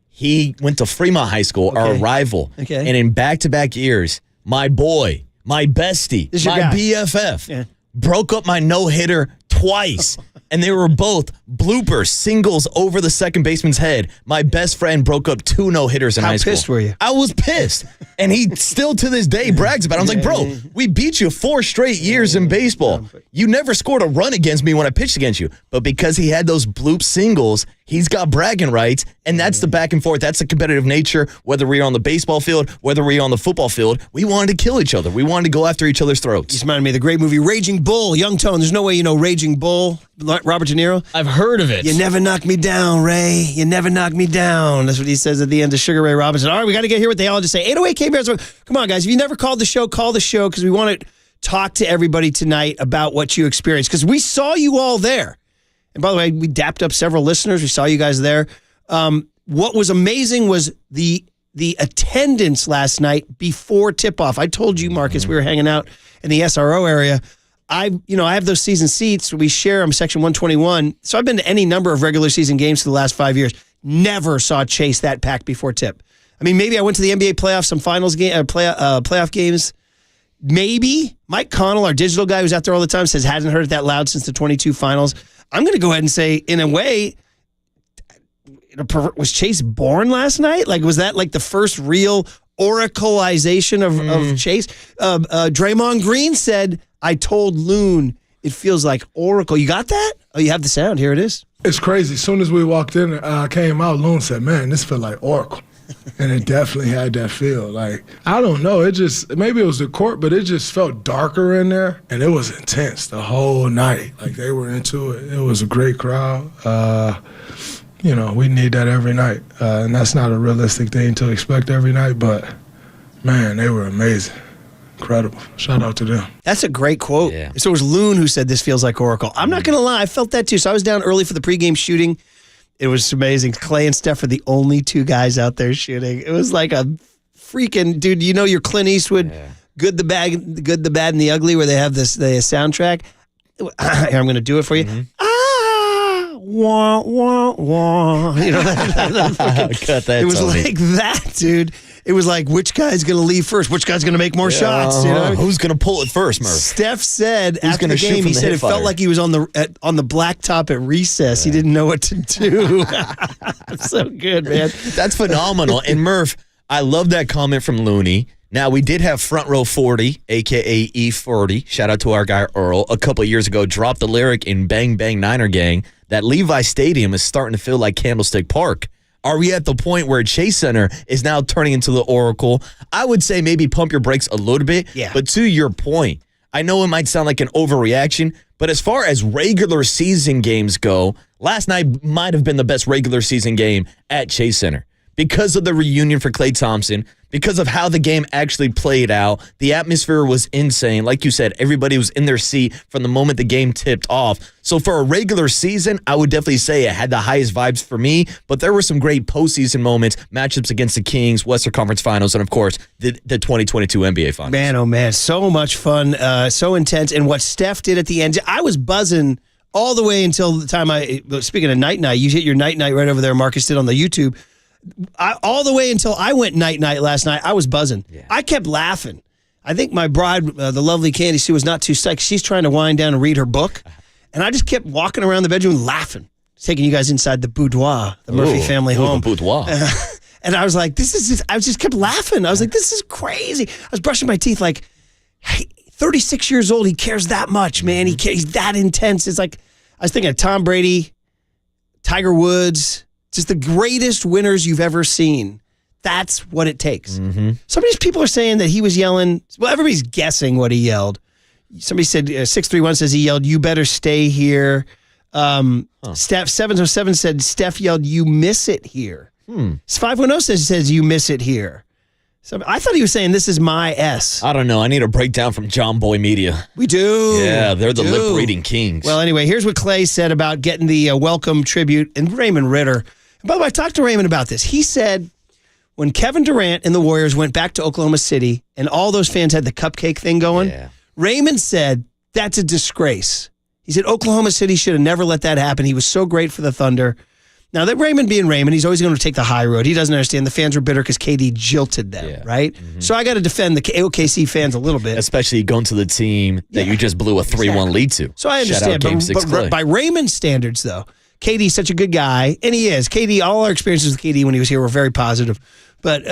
he went to Fremont High School, our rival. Okay. And in back-to-back years, my boy, my bestie, my BFF, broke up my no-hitter twice. And they were both bloopers, singles over the second baseman's head. My best friend broke up 2 no-hitters in high school. How pissed were you? I was pissed. And he still to this day brags about it. I was like, bro, we beat you 4 straight years in baseball. You never scored a run against me when I pitched against you. But because he had those bloop singles, he's got bragging rights. And that's the back and forth. That's the competitive nature. Whether we're on the baseball field, whether we're on the football field, we wanted to kill each other. We wanted to go after each other's throats. You reminded me of the great movie Raging Bull. Young Tone, there's no way you know Raging Bull. Robert De Niro. I've heard of it. You never knock me down, Ray. You never knock me down. That's what he says at the end of Sugar Ray Robinson. All right, we got to get here what they all just say. 808 KNBR. Come on, guys. If you never called the show, call the show because we want to talk to everybody tonight about what you experienced because we saw you all there. And by the way, we dapped up several listeners. We saw you guys there. What was amazing was the attendance last night before tip-off. I told you, Marcus, we were hanging out in the SRO area. I have those season seats. We share them, Section 121. So I've been to any number of regular season games for the last 5 years. Never saw Chase that packed before tip. I mean, maybe I went to the NBA playoffs, some finals game, playoff games. Maybe Mike Connell, our digital guy who's out there all the time, says hasn't heard it that loud since the 22 finals. I'm going to go ahead and say, in a way, was Chase born last night? Like, was that like the first real oracleization of Chase? Draymond Green said, I told Loon it feels like Oracle. You got that? Oh, you have the sound. Here it is. It's crazy. As soon as we walked in, came out, Loon said, man, this felt like Oracle. And it definitely had that feel. Like, I don't know. Maybe it was the court, but it just felt darker in there. And it was intense the whole night. Like, they were into it. It was a great crowd. We need that every night. And that's not a realistic thing to expect every night. But, man, they were amazing. Incredible. Shout out to them. That's a great quote. Yeah. So it was Loon who said this feels like Oracle. I'm not going to lie. I felt that too. So I was down early for the pregame shooting. It was amazing. Klay and Steph are the only 2 guys out there shooting. It was like a freaking, dude, your Clint Eastwood, Good, the Bad, and the Ugly, where they have the soundtrack. Here, I'm going to do it for you. Wah, wah, wah. Cut that. It was like that, dude. It was like, which guy's going to leave first? Which guy's going to make more shots? Who's going to pull it first, Murph? Steph said after the game, he said it felt like he was on the blacktop at recess. He didn't know what to do. So good, man. That's phenomenal. And Murph, I love that comment from Looney. Now, we did have Front Row 40, a.k.a. E40, shout out to our guy Earl, a couple of years ago, dropped the lyric in Bang Bang Niner Gang that Levi Stadium is starting to feel like Candlestick Park. Are we at the point where Chase Center is now turning into the Oracle? I would say maybe pump your brakes a little bit. Yeah. But to your point, I know it might sound like an overreaction, but as far as regular season games go, last night might have been the best regular season game at Chase Center. Because of the reunion for Klay Thompson, because of how the game actually played out, the atmosphere was insane. Like you said, everybody was in their seat from the moment the game tipped off. So for a regular season, I would definitely say it had the highest vibes for me, but there were some great postseason moments, matchups against the Kings, Western Conference Finals, and of course, the 2022 NBA Finals. Man, oh man, so much fun, so intense. And what Steph did at the end, I was buzzing all the way until the time speaking of night-night, you hit your night-night right over there, Marcus did on the YouTube. All the way until I went night-night last night, I was buzzing. Yeah. I kept laughing. I think my bride, the lovely Candy Sue, was not too psyched. She's trying to wind down and read her book. And I just kept walking around the bedroom laughing. Taking you guys inside the boudoir, the Murphy family home. The boudoir. And I was like, I just kept laughing. I was like, this is crazy. I was brushing my teeth like, hey, 36 years old, he cares that much, man. He's that intense. It's like, I was thinking of Tom Brady, Tiger Woods, just the greatest winners you've ever seen. That's what it takes. Some of these people are saying that he was yelling. Well, everybody's guessing what he yelled. Somebody said 631 says he yelled, "You better stay here." Steph 707 said Steph yelled, "You miss it here." 510 says you miss it here. So I thought he was saying this is my S. I don't know. I need a breakdown from John Boy Media. We do. Yeah, they're the lip reading kings. Well, anyway, here's what Klay said about getting the welcome tribute and Raymond Ritter. And by the way, I talked to Raymond about this. He said when Kevin Durant and the Warriors went back to Oklahoma City and all those fans had the cupcake thing going, Raymond said that's a disgrace. He said Oklahoma City should have never let that happen. He was so great for the Thunder. Now, that Raymond being Raymond, he's always going to take the high road. He doesn't understand. The fans were bitter because KD jilted them, right? So I got to defend the OKC fans a little bit. Especially going to the team that you just blew a 3-1 lead to. So I understand. But by Raymond's standards, though, KD's such a good guy, and he is. KD, all our experiences with KD when he was here were very positive. But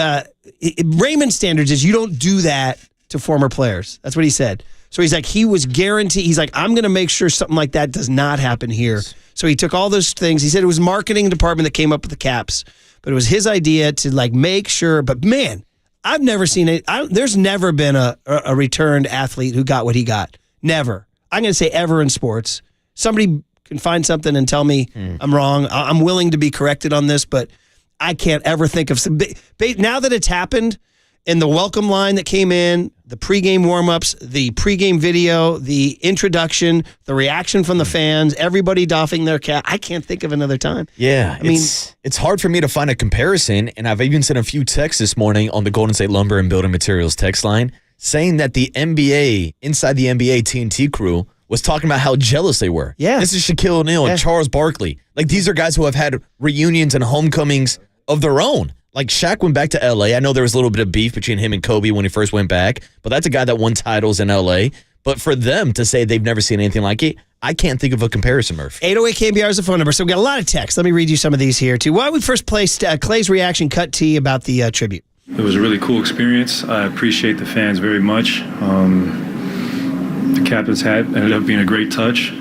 Raymond's standards is you don't do that to former players. That's what he said. So he's like, he was guaranteed. He's like, I'm going to make sure something like that does not happen here. So he took all those things. He said it was marketing department that came up with the caps, but it was his idea to like make sure. But man, I've never seen it. There's never been a returned athlete who got what he got. Never. I'm going to say ever in sports. Somebody can find something and tell me I'm wrong. I'm willing to be corrected on this, but I can't ever think of some. Now that it's happened, and the welcome line that came in, the pregame warm-ups, the pregame video, the introduction, the reaction from the fans, everybody doffing their cap. I can't think of another time. Yeah, it's hard for me to find a comparison, and I've even sent a few texts this morning on the Golden State Lumber and Building Materials text line saying that the NBA, inside the NBA TNT crew, was talking about how jealous they were. Yeah. This is Shaquille O'Neal and Charles Barkley. Like, these are guys who have had reunions and homecomings of their own. Like, Shaq went back to L.A. I know there was a little bit of beef between him and Kobe when he first went back, but that's a guy that won titles in L.A. But for them to say they've never seen anything like it, I can't think of a comparison, Murph. 808 KNBR is the phone number, so we've got a lot of texts. Let me read you some of these here, too. Why don't we first play Klay's reaction cut T about the tribute? It was a really cool experience. I appreciate the fans very much. The captain's hat ended up being a great touch.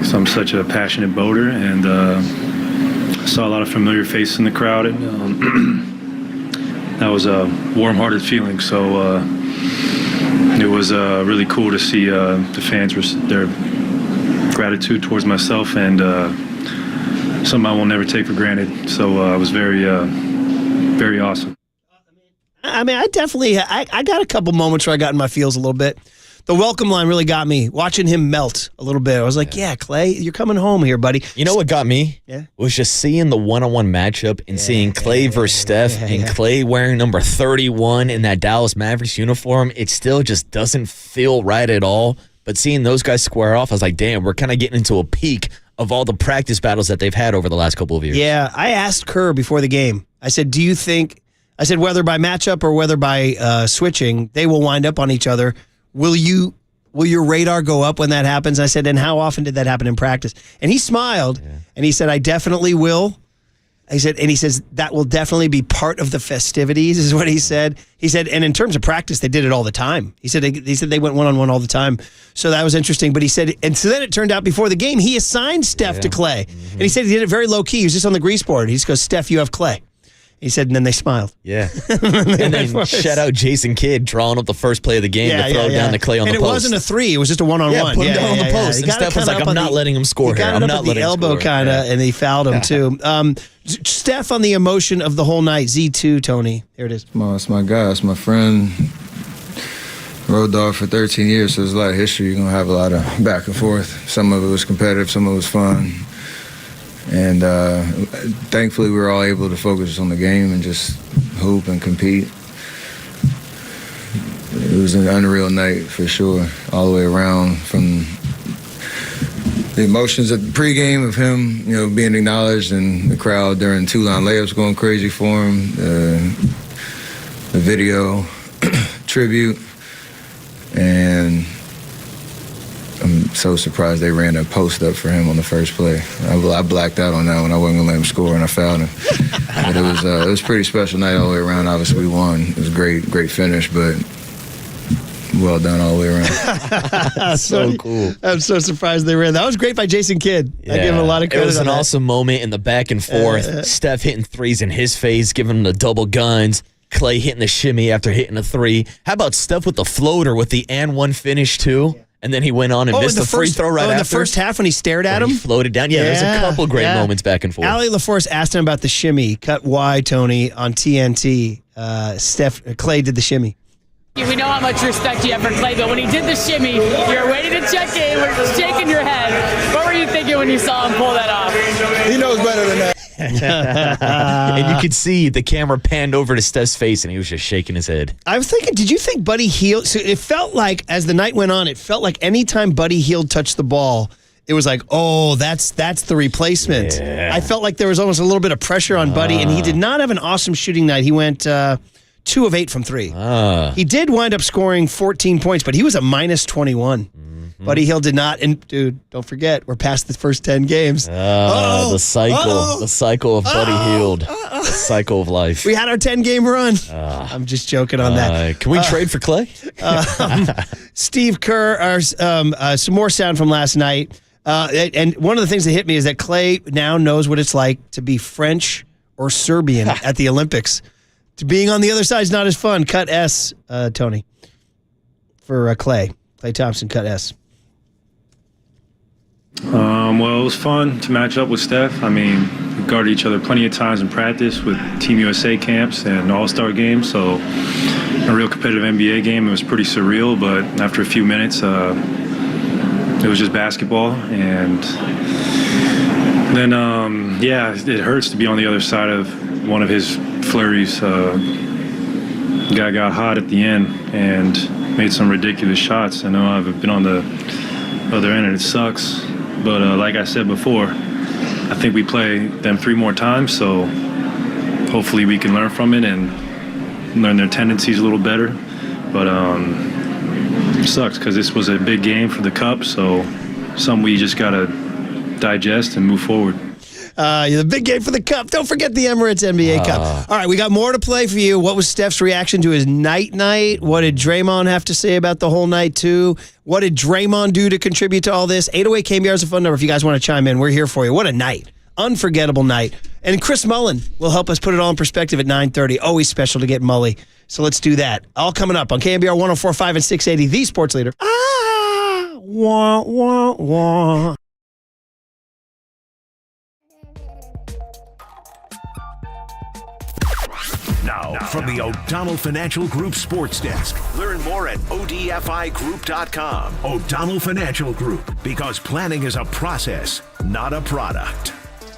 So I'm such a passionate boater, and I saw a lot of familiar faces in the crowd. That was a warm-hearted feeling. So it was really cool to see the fans, their gratitude towards myself, and something I will never take for granted. So it was very, very awesome. I mean, I definitely, I got a couple moments where I got in my feels a little bit. The welcome line really got me, watching him melt a little bit. I was like, yeah, Klay, you're coming home here, buddy. You know what got me? Yeah. Was just seeing the one-on-one matchup and seeing Klay versus Steph and Klay wearing number 31 in that Dallas Mavericks uniform. It still just doesn't feel right at all. But seeing those guys square off, I was like, damn, we're kind of getting into a peak of all the practice battles that they've had over the last couple of years. Yeah, I asked Kerr before the game. I said, do you think, whether by matchup or whether by switching, they will wind up on each other. Will your radar go up when that happens? I said, and how often did that happen in practice? And he smiled, and he said, I definitely will. He says, that will definitely be part of the festivities, is what he said. He said, and in terms of practice, they did it all the time. He said they went one-on-one all the time. So that was interesting. But he said, and so then it turned out before the game, he assigned Steph to Klay. And he said he did it very low-key. He was just on the grease board. He just goes, Steph, you have Klay. He said, and then they smiled. Yeah. And then shout out Jason Kidd drawing up the first play of the game to throw down to Klay on the post. And it wasn't a three. It was just a one-on-one. Yeah, put him down on the post. And Steph was like, I'm not letting him score here. I'm not letting him score. Elbow kind of, and he fouled him too. Steph on the emotion of the whole night. Z2, Tony. Here it is. It's my guy. It's my friend. Road dog for 13 years, so there's a lot of history. You're going to have a lot of back and forth. Some of it was competitive. Some of it was fun. And thankfully, we were all able to focus on the game and just hoop and compete. It was an unreal night for sure, all the way around, from the emotions at the pregame of him, being acknowledged, and the crowd during two-line layups going crazy for him, the video tribute, and I'm so surprised they ran a post up for him on the first play. I blacked out on that one. I wasn't gonna let him score, and I fouled him. But it was a pretty special night all the way around. Obviously, we won. It was a great finish, but well done all the way around. So cool. I'm so surprised they ran. That was great by Jason Kidd. I give him a lot of credit. It was an on that. awesome moment in the back and forth. Steph hitting threes in his face, giving him the double guns. Klay hitting the shimmy after hitting a three. How about Steph with the floater with the and one finish too? And then he went on and missed the free throw right after. In the first half when he stared at him? He floated down. Yeah, there's a couple great moments back and forth. Allie LaForce asked him about the shimmy. Cut Y, Tony, on TNT. Klay did the shimmy. We know how much respect you have for Klay, but when he did the shimmy, you were waiting to check in, we're shaking your head. What were you thinking when you saw him pull that off? He knows better than that. And you could see the camera panned over to Steph's face, and he was just shaking his head. I was thinking, did you think Buddy Hield? So it felt like, as the night went on, it felt like anytime Buddy Hield touched the ball, it was like, oh, that's the replacement. Yeah. I felt like there was almost a little bit of pressure on Buddy, and he did not have an awesome shooting night. He went 2 of 8 from 3. He did wind up scoring 14 points, but he was a minus 21. Buddy Hield did not. And, dude, don't forget, we're past the first 10 games. The cycle of Buddy Hield. The cycle of life. We had our 10-game run. I'm just joking on that. Can we trade for Klay? Steve Kerr, some more sound from last night. And one of the things that hit me is that Klay now knows what it's like to be French or Serbian at the Olympics. Being on the other side is not as fun. Cut S, Tony, for Klay. Klay Thompson, cut S. Well, it was fun to match up with Steph. I mean, we guarded each other plenty of times in practice with Team USA camps and All-Star games. So a real competitive NBA game. It was pretty surreal, but after a few minutes, it was just basketball. And then, it hurts to be on the other side of one of his flurries. Guy got hot at the end and made some ridiculous shots. I know I've been on the other end and it sucks. But like I said before, I think we play them 3 more times, so hopefully we can learn from it and learn their tendencies a little better. But it sucks because this was a big game for the Cup, so something we just got to digest and move forward. The big game for the Cup. Don't forget the Emirates NBA Cup. All right, we got more to play for you. What was Steph's reaction to his night? What did Draymond have to say about the whole night, too? What did Draymond do to contribute to all this? 808 KNBR is a phone number if you guys want to chime in. We're here for you. What a night. Unforgettable night. And Chris Mullen will help us put it all in perspective at 9:30. Always special to get Mully. So let's do that. All coming up on KNBR 104.5 and 680, the sports leader. Wah, wah, wah. Now, from the O'Donnell Financial Group Sports Desk. Learn more at odfigroup.com. O'Donnell Financial Group, because planning is a process, not a product.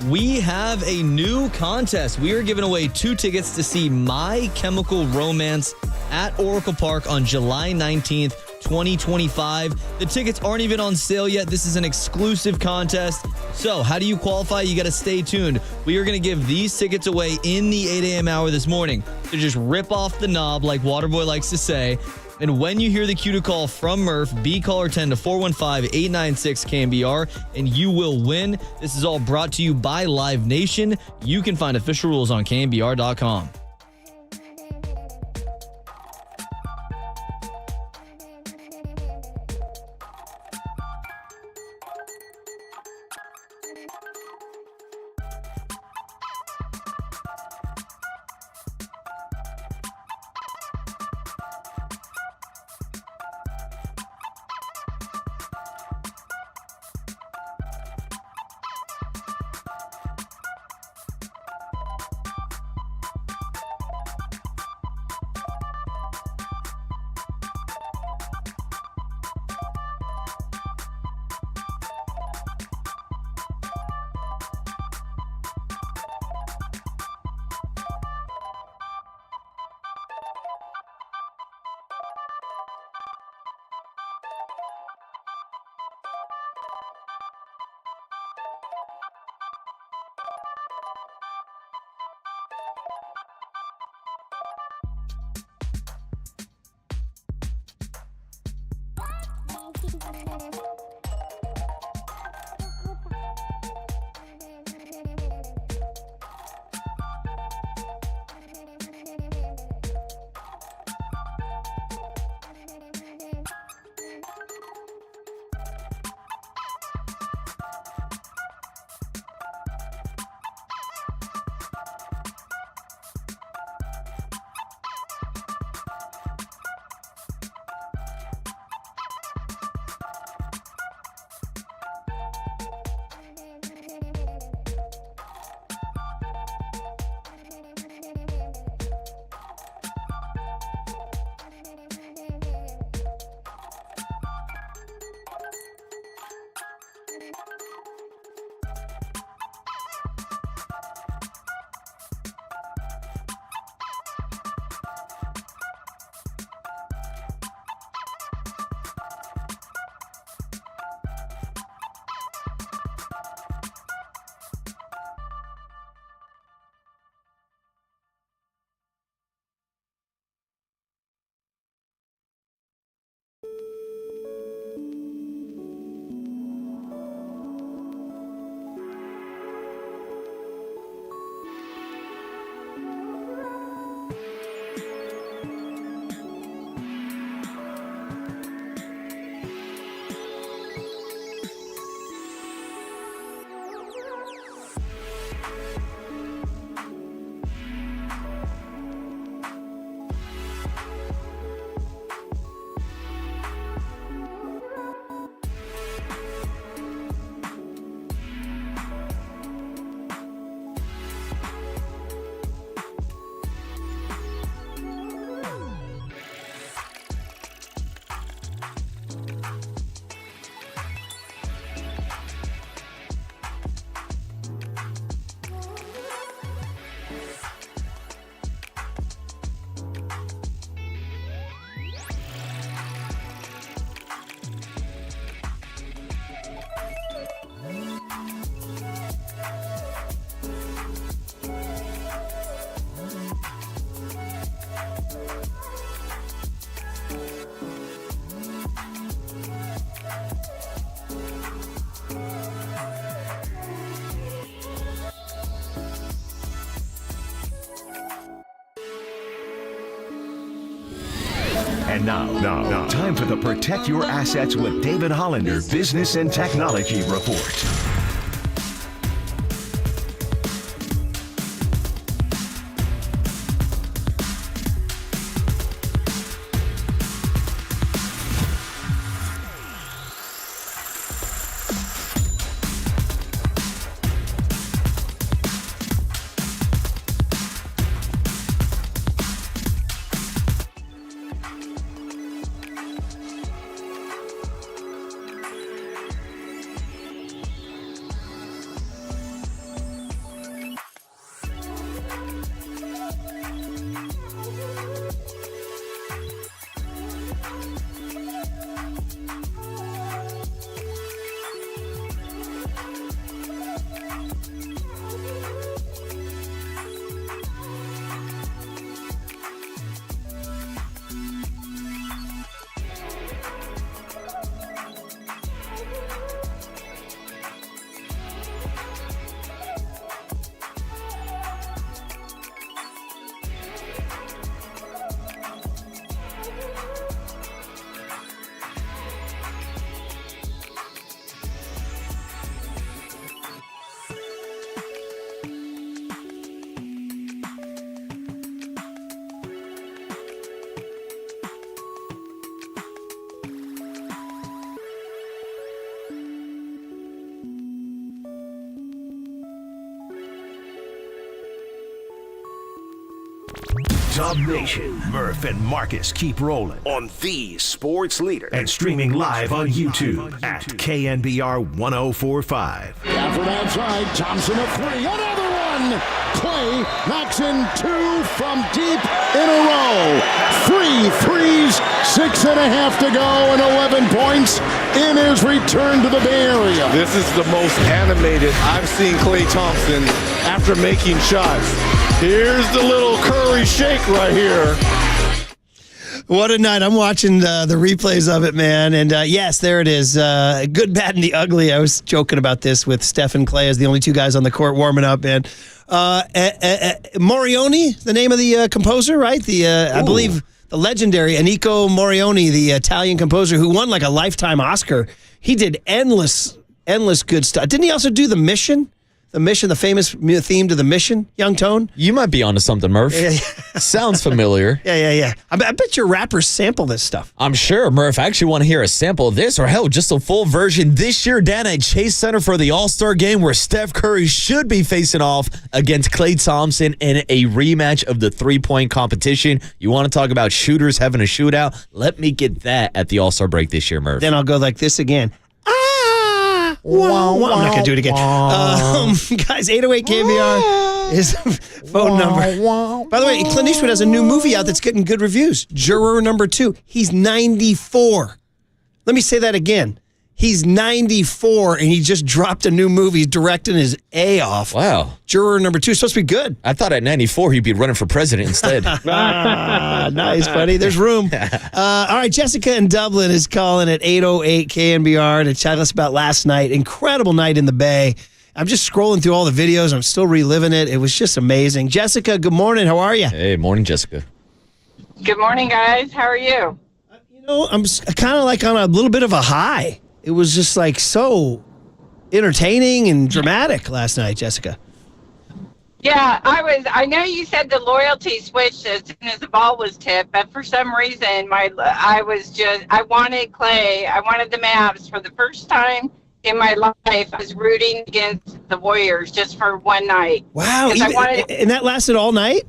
We have a new contest. We are giving away 2 tickets to see My Chemical Romance at Oracle Park on July 19th, 2025. The tickets aren't even on sale yet. This is an exclusive contest. So how do you qualify? You got to stay tuned. We are going to give these tickets away in the 8 a.m. hour this morning. So just rip off the knob, like Waterboy likes to say. And when you hear the cue to call from Murph, be caller 10 to 415-896-KNBR, and you will win. This is all brought to you by Live Nation. You can find official rules on KNBR.com. And now, time for the Protect Your Assets with David Hollander Business and Technology Report. Dub Nation, Murph and Marcus keep rolling on the sports leader and streaming live on YouTube at KNBR 1045. Gafford outside, Thompson a three, another one! Klay knocks in 2 from deep in a row. 3 threes, 6.5 to go, and 11 points in his return to the Bay Area. This is the most animated I've seen Klay Thompson after making shots. Here's the little Curry shake right here. What a night. I'm watching the replays of it, man. And yes, there it is. Good, bad, and the ugly. I was joking about this with Steph and Klay as the only two guys on the court warming up. And Morioni, the name of the composer, right? I believe the legendary Enrico Morioni, the Italian composer who won like a lifetime Oscar. He did endless good stuff. Didn't he also do The Mission? The Mission, the famous theme to The Mission, Young Tone? You might be onto something, Murph. Sounds familiar. Yeah. I bet your rappers sample this stuff. I'm sure, Murph. I actually want to hear a sample of this, or hell, just a full version this year down at Chase Center for the All-Star Game, where Steph Curry should be facing off against Klay Thompson in a rematch of the three-point competition. You want to talk about shooters having a shootout? Let me get that at the All-Star break this year, Murph. Then I'll go like this again. I'm not going to do it again. Guys, 808 KNBR is phone number. By the way, Clint Eastwood has a new movie out that's getting good reviews. Juror number 2. He's 94. Let me say that again. He's 94, and he just dropped a new movie directing his A off. Wow. Juror number 2 is supposed to be good. I thought at 94 he'd be running for president instead. Nice, buddy. There's room. All right, Jessica in Dublin is calling at 808 KNBR to chat us about last night. Incredible night in the Bay. I'm just scrolling through all the videos. I'm still reliving it. It was just amazing. Jessica, good morning. How are you? Hey, morning, Jessica. Good morning, guys. How are you? I'm kind of like on a little bit of a high. It was just like so entertaining and dramatic last night, Jessica. Yeah, I know you said the loyalty switched as soon as the ball was tipped, but for some reason I wanted Klay. I wanted the Mavs for the first time in my life. I was rooting against the Warriors just for one night. Wow. And that lasted all night?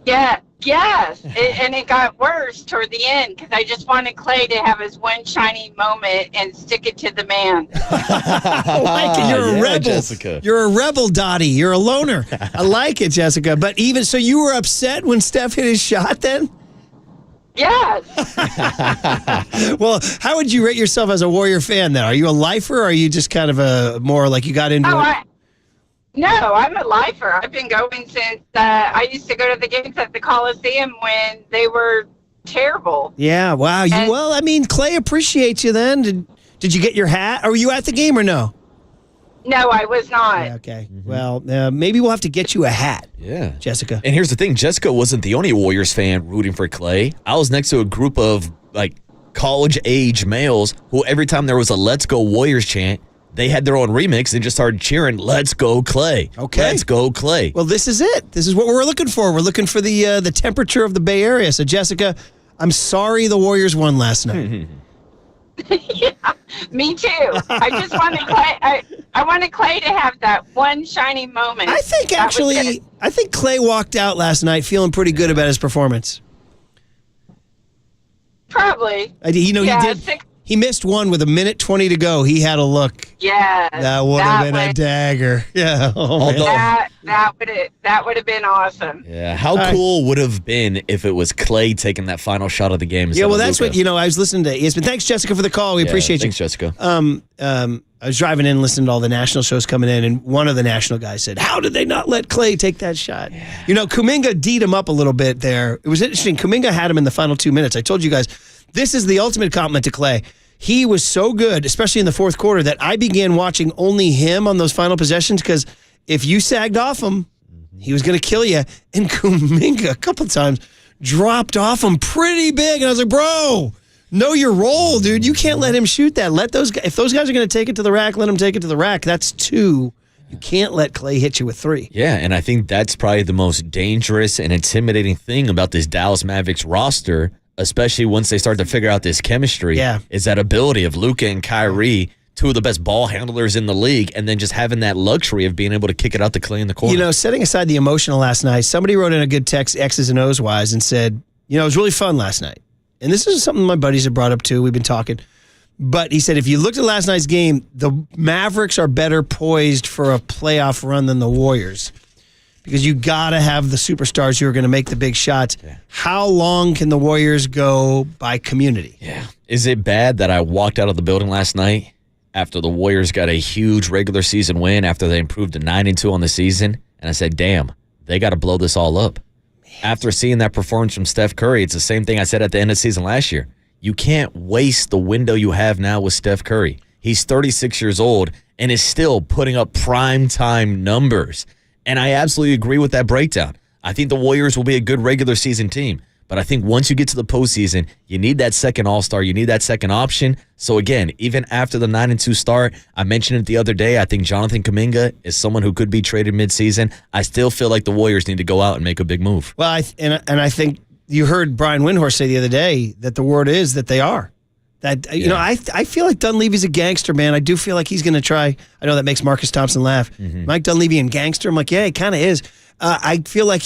Yeah. Yes, and it got worse toward the end because I just wanted Klay to have his one shining moment and stick it to the man. I like it. You're a rebel, Jessica. You're a rebel, Dottie. You're a loner. I like it, Jessica. But even so, you were upset when Steph hit his shot then? Yes. Well, how would you rate yourself as a Warrior fan then? Are you a lifer, or are you just kind of a more like you got into it? No, I'm a lifer. I've been going since I used to go to the games at the Coliseum when they were terrible. Yeah, wow. Klay appreciates you then. Did you get your hat? Or were you at the game or no? No, I was not. Yeah, okay. Well, maybe we'll have to get you a hat. Yeah. Jessica. And here's the thing. Jessica wasn't the only Warriors fan rooting for Klay. I was next to a group of, college-age males who every time there was a Let's Go Warriors chant, they had their own remix and just started cheering, "Let's go Klay." Okay. Let's go Klay. Well, this is it. This is what we're looking for. We're looking for the temperature of the Bay Area. So, Jessica, I'm sorry the Warriors won last night. Yeah, me too. I just wanted Klay. I wanted Klay to have that one shining moment. I think Klay walked out last night feeling pretty good about his performance. Probably. He did. He missed one with 1:20 to go. He had a look. Yeah. That would have been a dagger. Yeah. That would have been awesome. Yeah. How cool would have been if it was Klay taking that final shot of the game? Yeah, well, that's what, I was listening to ESPN. Thanks, Jessica, for the call. We appreciate you. Thanks, Jessica. I was driving in, listening to all the national shows coming in, and one of the national guys said, "How did they not let Klay take that shot?" Yeah. Kuminga D'd him up a little bit there. It was interesting. Kuminga had him in the final 2 minutes. I told you guys, this is the ultimate compliment to Klay. He was so good, especially in the fourth quarter, that I began watching only him on those final possessions because if you sagged off him, he was going to kill you. And Kuminga, a couple times, dropped off him pretty big. And I was like, bro, know your role, dude. You can't let him shoot that. If those guys are going to take it to the rack, let them take it to the rack. That's 2. You can't let Klay hit you with 3. Yeah, and I think that's probably the most dangerous and intimidating thing about this Dallas Mavericks roster, especially once they start to figure out this chemistry, is that ability of Luka and Kyrie, 2 of the best ball handlers in the league, and then just having that luxury of being able to kick it out to Klay in the corner. Setting aside the emotional last night, somebody wrote in a good text, X's and O's wise, and said, it was really fun last night. And this is something my buddies have brought up too. We've been talking. But he said, if you looked at last night's game, the Mavericks are better poised for a playoff run than the Warriors. Because you got to have the superstars who are going to make the big shots. Yeah. How long can the Warriors go by community? Yeah. Is it bad that I walked out of the building last night after the Warriors got a huge regular season win after they improved to 9-2 on the season? And I said, damn, they got to blow this all up. Man. After seeing that performance from Steph Curry, it's the same thing I said at the end of the season last year. You can't waste the window you have now with Steph Curry. He's 36 years old and is still putting up prime-time numbers. And I absolutely agree with that breakdown. I think the Warriors will be a good regular season team. But I think once you get to the postseason, you need that second all-star. You need that second option. So, again, even after the 9-2 start, I mentioned it the other day, I think Jonathan Kuminga is someone who could be traded midseason. I still feel like the Warriors need to go out and make a big move. Well, I think you heard Brian Windhorst say the other day that the word is that they are. I feel like Dunleavy's a gangster, man. I do feel like he's going to try. I know that makes Marcus Thompson laugh. Mm-hmm. Mike Dunleavy and gangster. I'm like, yeah, he kind of is. I feel like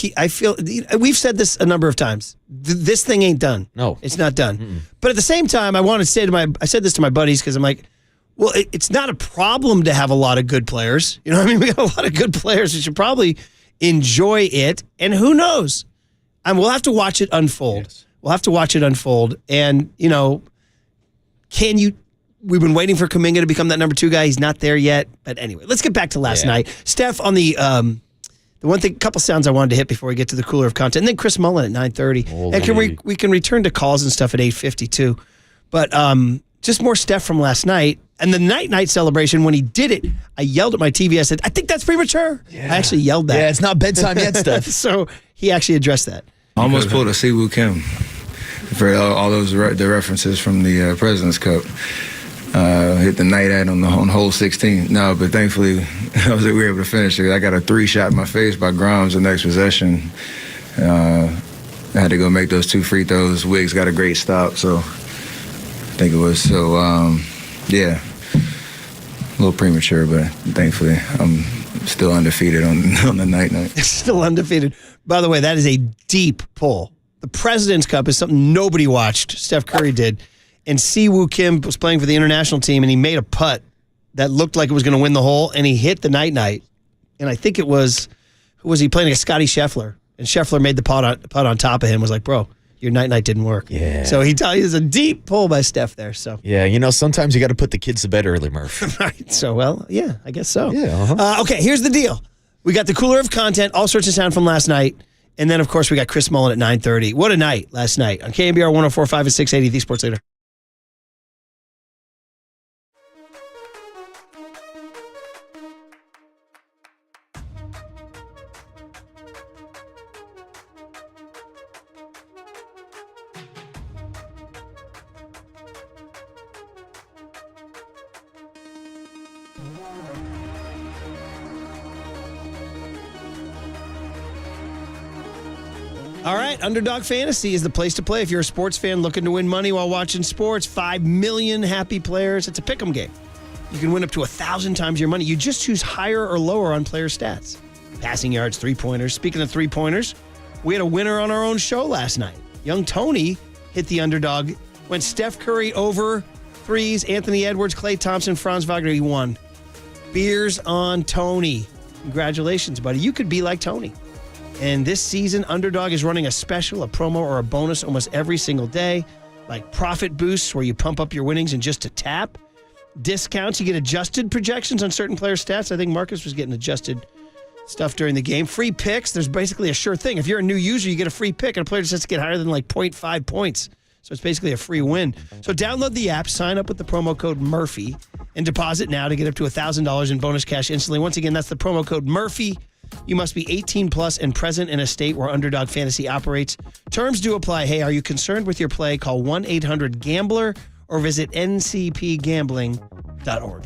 we've said this a number of times. This thing ain't done. No. It's not done. Mm-mm. But at the same time, I said this to my buddies because I'm like, well, it's not a problem to have a lot of good players. You know what I mean? We got a lot of good players. We should probably enjoy it. And who knows? We'll have to watch it unfold. Yes. We'll have to watch it unfold. And, we've been waiting for Kuminga to become that number 2 guy. He's not there yet. But anyway, let's get back to last night. Steph on the one thing, couple sounds I wanted to hit before we get to the cooler of content. And then Chris Mullen at 9:30. And we can return to calls and stuff at 8:52. But just more Steph from last night. And the night celebration, when he did it, I yelled at my TV. I said, I think that's premature. Yeah. I actually yelled that. Yeah, it's not bedtime yet, Steph. So he actually addressed that. I almost pulled a Siwoo Kim for all those the references from the President's Cup. Hit the night ad on hole 16. No, but thankfully we were able to finish it. I got a 3 shot in my face by Grimes the next possession. I had to go make those 2 free throws. Wiggs got a great stop, so I think it was. So, yeah, a little premature, but thankfully I'm still undefeated on the night. Still undefeated. By the way, that is a deep pull. The President's Cup is something nobody watched. Steph Curry did. And Siwoo Kim was playing for the international team, and he made a putt that looked like it was going to win the hole, and he hit the night. And I think it was, who was he playing against? Scotty Scheffler. And Scheffler made the putt on top of him, was like, bro, your night didn't work. Yeah. So he tells a deep pull by Steph there. So yeah, sometimes you got to put the kids to bed early, Murph. Right. So, well, yeah, I guess so. Yeah. Uh-huh. Okay, here's the deal. We got the cooler of content, all sorts of sound from last night. And then, of course, we got Chris Mullen at 9:30. What a night last night on KNBR 104.5 and 680, the Sports Leader. All right, Underdog Fantasy is the place to play if you're a sports fan looking to win money while watching sports. 5 million happy players. It's a pick'em game. You can win up to 1,000 times your money. You just choose higher or lower on player stats. Passing yards, three-pointers. Speaking of three-pointers, we had a winner on our own show last night. Young Tony hit the underdog. Went Steph Curry over threes, Anthony Edwards, Klay Thompson, Franz Wagner. He won. Beers on Tony. Congratulations, buddy. You could be like Tony. And this season, Underdog is running a special, a promo, or a bonus almost every single day, like profit boosts where you pump up your winnings in just a tap. Discounts, you get adjusted projections on certain player stats. I think Marcus was getting adjusted stuff during the game. Free picks, there's basically a sure thing. If you're a new user, you get a free pick, and a player just has to get higher than like 0.5 points. So it's basically a free win. So download the app, sign up with the promo code Murphy, and deposit now to get up to $1,000 in bonus cash instantly. Once again, that's the promo code Murphy. You must be 18 plus and present in a state where Underdog Fantasy operates. Terms do apply. Hey, are you concerned with your play? Call 1-800-GAMBLER or visit ncpgambling.org.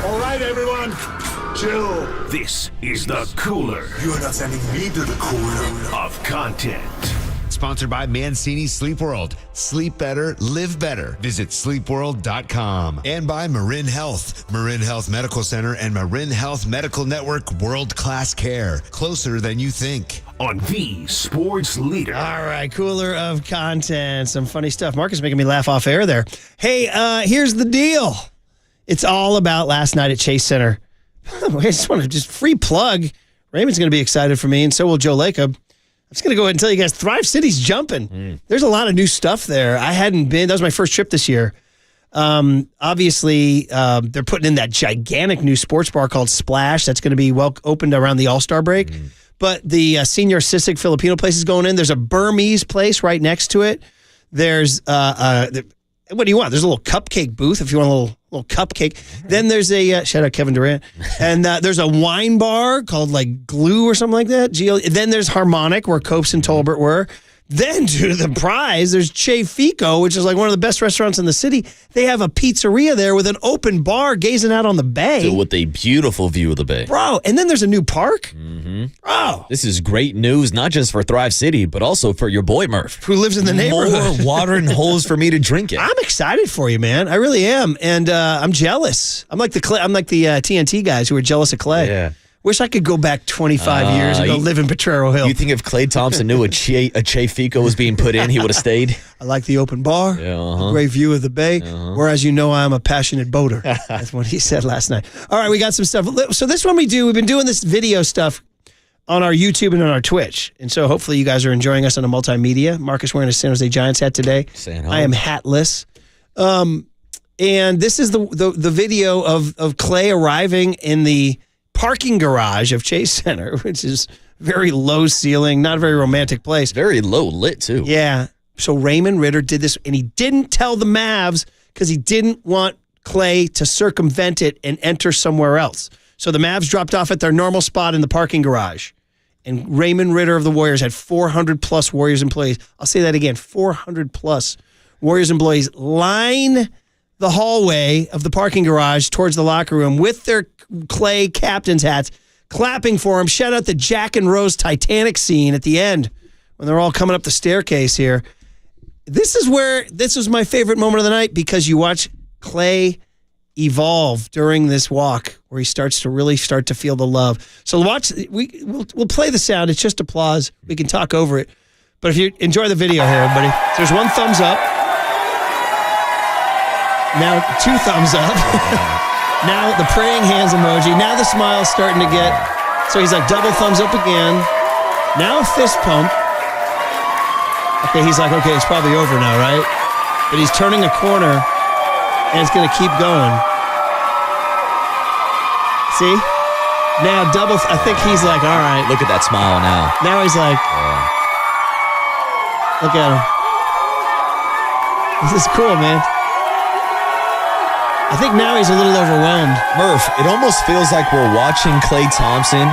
All right, everyone, chill. This is the cooler. You are not sending me to the cooler of content. Sponsored by Mancini Sleep World. Sleep better, live better. Visit sleepworld.com. And by Marin Health. Marin Health Medical Center and Marin Health Medical Network world-class care. Closer than you think. On the sports leader. All right, cooler of content. Some funny stuff. Marcus making me laugh off air there. Hey, here's the deal. It's all about last night at Chase Center. I just want to free plug. Raymond's going to be excited for me, and so will Joe Lacob. I'm just going to go ahead and tell you guys, Thrive City's jumping. There's a lot of new stuff there. I hadn't been. That was my first trip this year. Obviously, they're putting in that gigantic new sports bar called Splash. That's going to be opened around the All-Star break. But the Senior Sisig Filipino place is going in. There's a Burmese place right next to it. There's what do you want? There's a little cupcake booth if you want a little cupcake. Then there's a shout out Kevin Durant, and there's a wine bar called like Glue or something like that. Then there's Harmonic where Copes and Tolbert were. Then to the prize, there's Che Fico, which is like one of the best restaurants in the city. They have a pizzeria there with an open bar gazing out on the bay. So with a beautiful view of the bay. Bro, and then there's a new park. Bro. This is great news, not just for Thrive City, but also for your boy Murph. Who lives in the neighborhood. More water and holes for me to drink it. I'm excited for you, man. I really am. And I'm jealous. I'm like the TNT guys who are jealous of Klay. Yeah. Wish I could go back 25 years and go live in Potrero Hill. You think if Klay Thompson knew a Che Fico was being put in, he would have stayed? I like the open bar, great view of the bay, whereas you know I'm a passionate boater. That's what he said last night. All right, we got some stuff. So this one we've been doing this video stuff on our YouTube and on our Twitch. And so hopefully you guys are enjoying us on a multimedia. Marcus wearing a San Jose Giants hat today. I am hatless. And this is the video of Klay arriving in the parking garage of Chase Center, which is very low ceiling, not a very romantic place. Very low lit, too. Yeah. So Raymond Ritter did this, and he didn't tell the Mavs because he didn't want Klay to circumvent it and enter somewhere else. So the Mavs dropped off at their normal spot in the parking garage. And Raymond Ritter of the Warriors had 400-plus Warriors employees. I'll say that again, 400-plus Warriors employees line the hallway of the parking garage towards the locker room with their Klay captain's hats, clapping for him. Shout out the Jack and Rose Titanic scene at the end when they're all coming up the staircase here. This was my favorite moment of the night because you watch Klay evolve during this walk where he starts to feel the love. So we'll play the sound. It's just applause. We can talk over it. But if you enjoy the video here, everybody, so there's one thumbs up. Now 2 thumbs up. Now the praying hands emoji. Now the smile's starting to get. So he's like double thumbs up again. Now a fist pump. Okay, he's like, okay, it's probably over now, right? But he's turning a corner, and it's going to keep going. See? Now double. I think he's like, all right. Look at that smile now. Now he's like, look at him. This is cool, man. I think now he's a little overwhelmed. Murph, it almost feels like we're watching Klay Thompson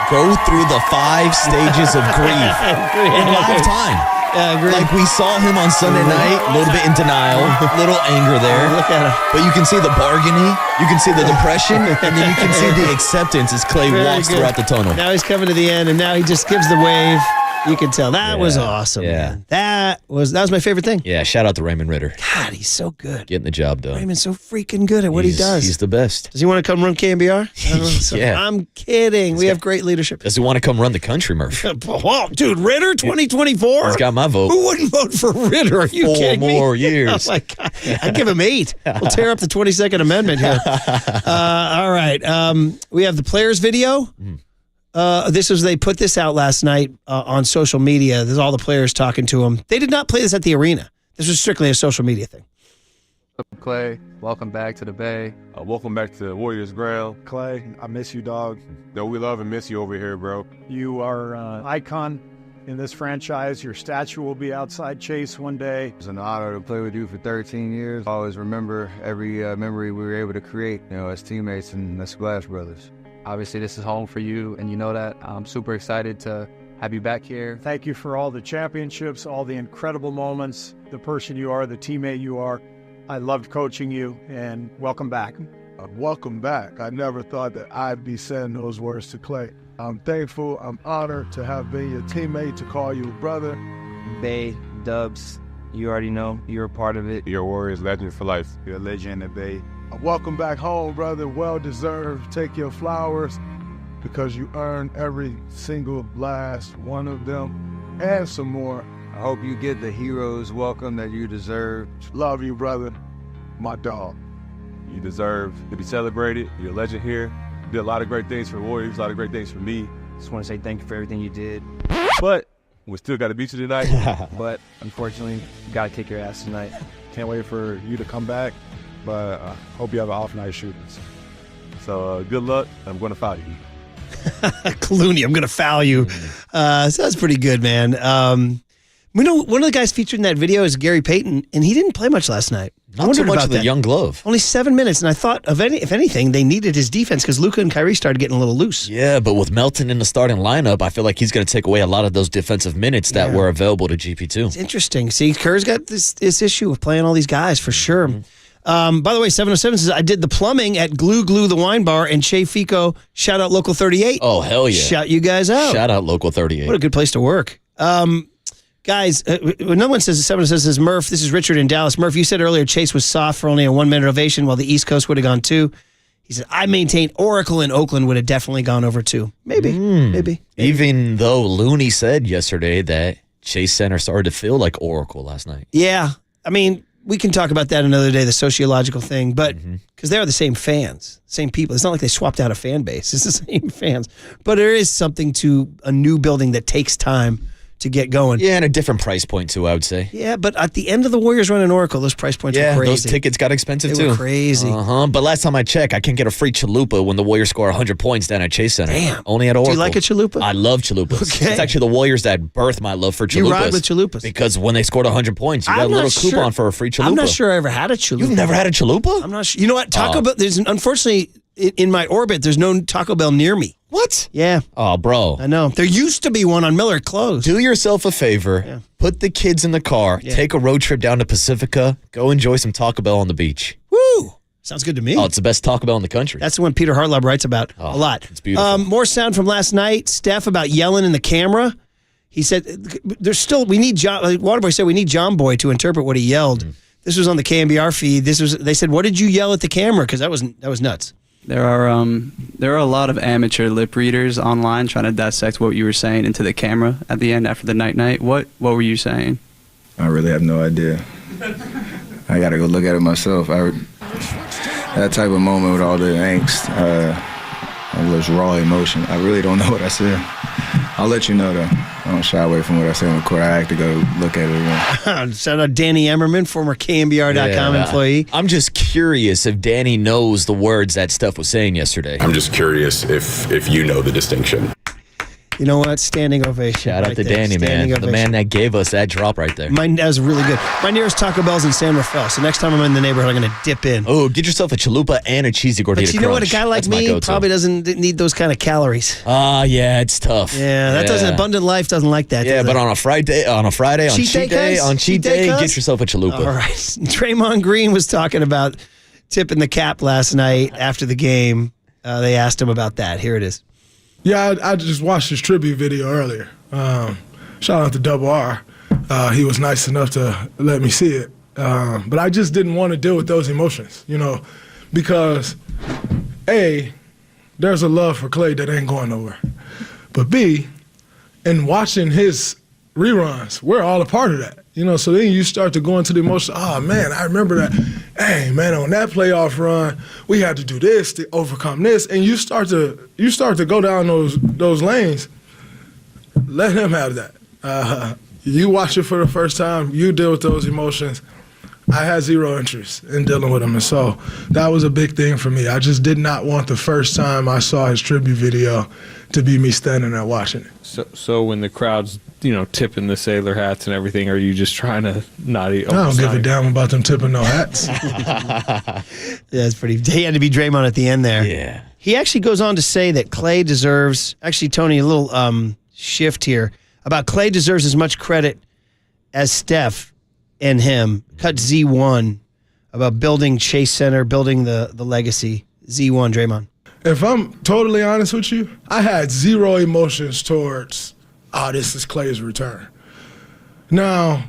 go through the 5 stages of grief in live time. Yeah, I agree. Like we saw him on Sunday night, a little bit in denial, a little anger there. Look at him. But you can see the bargaining, you can see the depression, and then you can see the acceptance as Klay walks throughout the tunnel. Now he's coming to the end, and now he just gives the wave. You can tell. That was awesome, man. That was my favorite thing. Yeah, shout out to Raymond Ritter. God, he's so good. Getting the job done. Raymond's so freaking good at what he does. He's the best. Does he want to come run KNBR? Yeah. I'm kidding. We have great leadership. Does he want to come run the country, Murph? Wow, dude, Ritter 2024? He's got my vote. Who wouldn't vote for Ritter? Are you 4 kidding me? more years. Oh my God. I'd give him 8. We'll tear up the 22nd Amendment here. All right. We have the players video. They put this out last night on social media. There's all the players talking to him. They did not play this at the arena. This was strictly a social media thing. Klay, welcome back to the Bay. Welcome back to Warriors ground. Klay, I miss you, dog. Yo, we love and miss you over here, bro. You are an icon in this franchise. Your statue will be outside Chase one day. It's an honor to play with you for 13 years. I always remember every memory we were able to create, as teammates and the Splash Brothers. Obviously, this is home for you, and you know that. I'm super excited to have you back here. Thank you for all the championships, all the incredible moments, the person you are, the teammate you are. I loved coaching you, and welcome back. Welcome back. I never thought that I'd be saying those words to Klay. I'm thankful. I'm honored to have been your teammate, to call you brother. Bay, Dubs, you already know. You're a part of it. You're a Warriors legend for life. You're a legend at Bay. Welcome back home, brother. Well-deserved. Take your flowers because you earned every single last one of them and some more. I hope you get the hero's welcome that you deserve. Love you, brother. My dog. You deserve to be celebrated. You're a legend here. You did a lot of great things for Warriors, a lot of great things for me. Just want to say thank you for everything you did. But we still got to beat you tonight. But unfortunately, you got to kick your ass tonight. Can't wait for you to come back. But hope you have an off night shooting. So good luck. I'm going to foul you. Clooney, I'm going to foul you. So that's pretty good, man. We know one of the guys featured in that video is Gary Payton, and he didn't play much last night. Not too much of the young glove. Only 7 minutes, and I thought, if anything, they needed his defense because Luka and Kyrie started getting a little loose. Yeah, but with Melton in the starting lineup, I feel like he's going to take away a lot of those defensive minutes that were available to GP2. It's interesting. See, Kerr's got this issue of playing all these guys for sure. By the way, 707 says, I did the plumbing at Glue the Wine Bar and Che Fico. Shout out Local 38. Oh, hell yeah. Shout you guys out. Shout out Local 38. What a good place to work. Guys, no one says, 707 says, Murph, this is Richard in Dallas. Murph, you said earlier Chase was soft for only a 1 minute ovation while the East Coast would have gone 2. He said, I maintain Oracle in Oakland would have definitely gone over 2. Maybe. Even though Looney said yesterday that Chase Center started to feel like Oracle last night. Yeah. I mean, we can talk about that another day, the sociological thing, but because they are the same fans, same people. It's not like they swapped out a fan base. It's the same fans. But there is something to a new building that takes time to get going. Yeah, and a different price point, too, I would say. Yeah, but at the end of the Warriors run in Oracle, those price points were crazy. Those tickets got expensive, they too. Were crazy. But last time I checked, I can't get a free chalupa when the Warriors score 100 points down at Chase Center. Damn. Only at Oracle. Do you like a chalupa? I love chalupas. Okay. It's actually the Warriors that birthed my love for chalupas. You ride with chalupas? Because when they scored 100 points, you got a little coupon for a free chalupa. I'm not sure I ever had a chalupa. You've never had a chalupa? I'm not sure. You know what? Taco Bell, unfortunately, in my orbit, there's no Taco Bell near me. What? Yeah. Oh, bro. I know. There used to be one on Miller. Closed. Do yourself a favor. Put the kids in the car. Take a road trip down to Pacifica. Go enjoy some Taco Bell on the beach. Woo! Sounds good to me. Oh, it's the best Taco Bell in the country. That's the one Peter Hartlaub writes about a lot. It's beautiful. More sound from last night. Steph about yelling in the camera. He said, "There's still we need John." Waterboy said we need John Boy to interpret what he yelled. This was on the KNBR feed. They said, "What did you yell at the camera?" Because that was nuts. There are a lot of amateur lip readers online trying to dissect what you were saying into the camera at the end after the night. What were you saying? I really have no idea. I got to go look at it myself. That type of moment with all the angst, all this raw emotion, I really don't know what I said. I'll let you know, though. I don't shy away from what I say on the court. I have to go look at it again. Shout out Danny Emmerman, former KNBR.com employee. I'm just curious if Danny knows the words that Steph was saying yesterday. I'm just curious if you know the distinction. You know what? Standing ovation. Shout out to Danny, man. The man that gave us that drop right there. That was really good. My nearest Taco Bell's in San Rafael, so next time I'm in the neighborhood, I'm going to dip in. Oh, get yourself a chalupa and a cheesy gordita But you know what? A guy like me probably doesn't need those kind of calories. Yeah, it's tough. Yeah, that doesn't. Abundant Life doesn't like that. Yeah, but on a Friday, on cheat day, get yourself a chalupa. All right. Draymond Green was talking about tipping the cap last night after the game. They asked him about that. Here it is. Yeah, I just watched his tribute video earlier. Shout out to Double R. He was nice enough to let me see it. But I just didn't want to deal with those emotions, because A, there's a love for Klay that ain't going nowhere. But B, in watching his reruns, we're all a part of that. So then you start to go into the emotion. Oh, man, I remember that. Hey, man, on that playoff run, we had to do this to overcome this. And you start to go down those lanes. Let him have that. You watch it for the first time. You deal with those emotions. I had zero interest in dealing with them. And so that was a big thing for me. I just did not want the first time I saw his tribute video to be me standing there watching it. So when the crowd's, tipping the sailor hats and everything, are you just trying to not eat? I don't give a damn about them tipping no hats. Yeah, it's pretty. He had to be Draymond at the end there. Yeah. He actually goes on to say that Klay deserves, actually, Tony, a little shift here, about Klay deserves as much credit as Steph and him. Cut Z1 about building Chase Center, building the legacy. Z1, Draymond. If I'm totally honest with you, I had zero emotions towards, this is Klay's return. Now,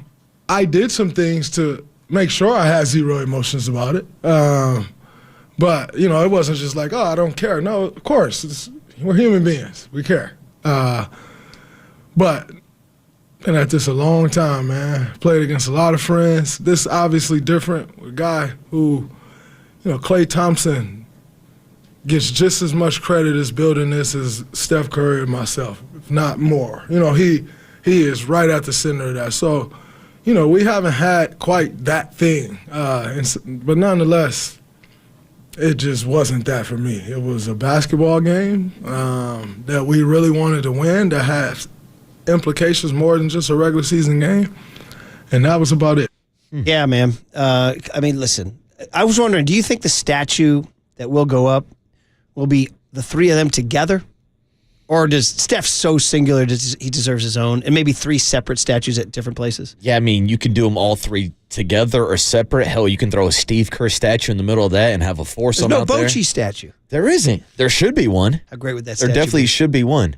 I did some things to make sure I had zero emotions about it. But, it wasn't just like, I don't care. No, of course, we're human beings. We care. But been at this a long time, man. Played against a lot of friends. This is obviously different. A guy who, Klay Thompson gets just as much credit as building this as Steph Curry and myself, if not more. He is right at the center of that. So, we haven't had quite that thing. But nonetheless, it just wasn't that for me. It was a basketball game that we really wanted to win that had implications more than just a regular season game. And that was about it. Yeah, man. Listen, I was wondering, do you think the statue that will go up will be the three of them together? Or does Steph so singular he deserves his own, and maybe three separate statues at different places? Yeah, you can do them all three together or separate. Hell, you can throw a Steve Kerr statue in the middle of that and have a foursome out there. There's no Bochy statue. There isn't. There should be one. How great would that There statue definitely be? should be one.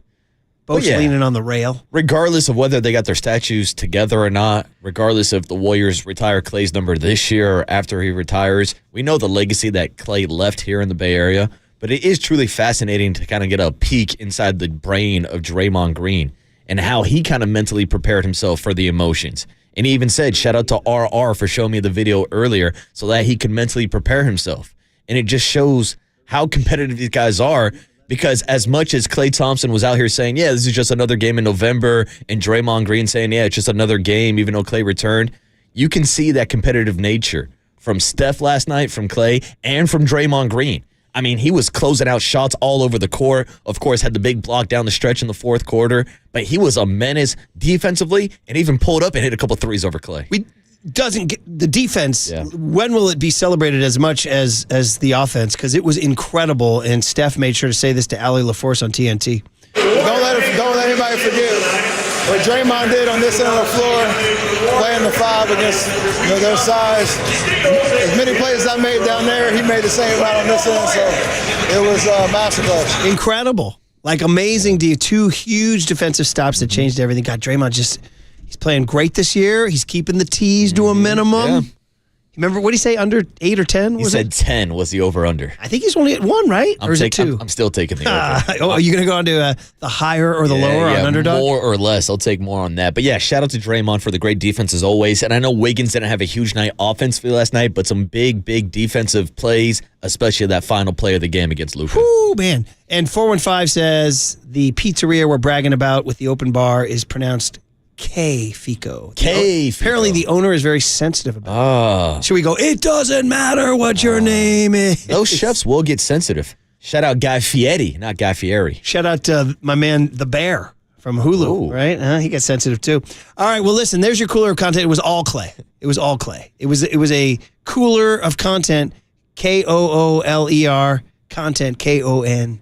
Both leaning on the rail. Regardless of whether they got their statues together or not, regardless if the Warriors retire Klay's number this year or after he retires, we know the legacy that Klay left here in the Bay Area. But it is truly fascinating to kind of get a peek inside the brain of Draymond Green and how he kind of mentally prepared himself for the emotions And he even said, shout out to RR for showing me the video earlier so that he could mentally prepare himself. And it just shows how competitive these guys are, because as much as Klay Thompson was out here saying, yeah, this is just another game in November, and Draymond Green saying, yeah, it's just another game, even though Klay returned, you can see that competitive nature from Steph last night, from Klay, and from Draymond Green. I mean, he was closing out shots all over the court. Of course, had the big block down the stretch in the fourth quarter, but he was a menace defensively and even pulled up and hit a couple threes over Klay. Doesn't get the defense. Yeah. When will it be celebrated as much as the offense? Because it was incredible, and Steph made sure to say this to Allie LaForce on TNT. Don't let anybody forget what Draymond did on this end of the floor, playing the 5 against their size. As many plays as I made down there, he made the same amount on this end, so it was a masterclass. Incredible. Like, amazing. 2 huge defensive stops that changed everything. God, Draymond he's playing great this year. He's keeping the T's to a minimum. Yeah. Remember, what did he say, under 8 or 10? He said 10 was the over-under. I think he's only at 1, right? Or is it 2? I'm still taking the over. Are you going to go on to the higher or the lower on underdog? More or less. I'll take more on that. But yeah, shout out to Draymond for the great defense as always. And I know Wiggins didn't have a huge night offensively last night, but some big defensive plays, especially that final play of the game against Luka. Woo, man. And 415 says the pizzeria we're bragging about with the open bar is pronounced K-Fico. Apparently the owner is very sensitive about it. Should we go, it doesn't matter what your name is? Those chefs will get sensitive. Shout out Guy Fieri, not Guy Fieri. Shout out to my man, The Bear from Hulu, right? He gets sensitive too. All right, well, listen, there's your cooler of content. It was all Klay. It was a cooler of content, KOOLER, content, KONTNT.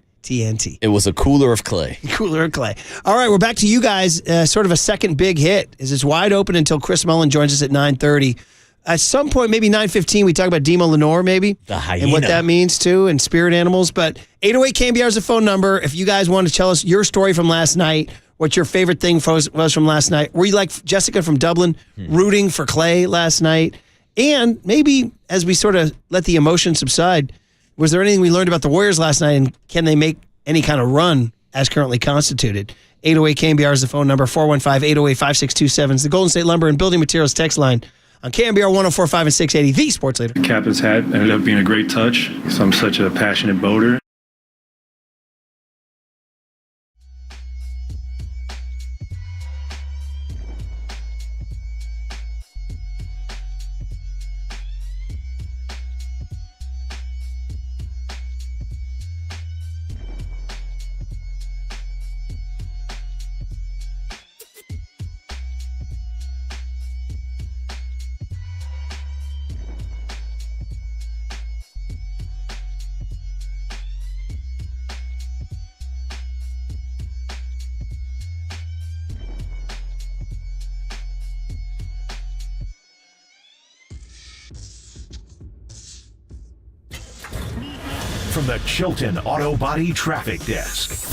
It was a cooler of Klay. Cooler of Klay. All right, we're back to you guys. Sort of a second big hit. It's wide open until Chris Mullen joins us at 9:30. At some point, maybe 9:15, we talk about Deommodore Lenor, maybe. The hyena. And what that means, too, and spirit animals. But 808 KNBR is the phone number. If you guys want to tell us your story from last night, what your favorite thing was from last night. Were you like Jessica from Dublin, rooting for Klay last night? And maybe as we sort of let the emotion subside, was there anything we learned about the Warriors last night, and can they make any kind of run as currently constituted? 808 KNBR is the phone number. 415-808-5627 is the Golden State Lumber and Building Materials text line on KNBR 104.5 and 680, the sports leader. The captain's hat ended up being a great touch because I'm such a passionate boater. From the Chilton Auto Body Traffic Desk.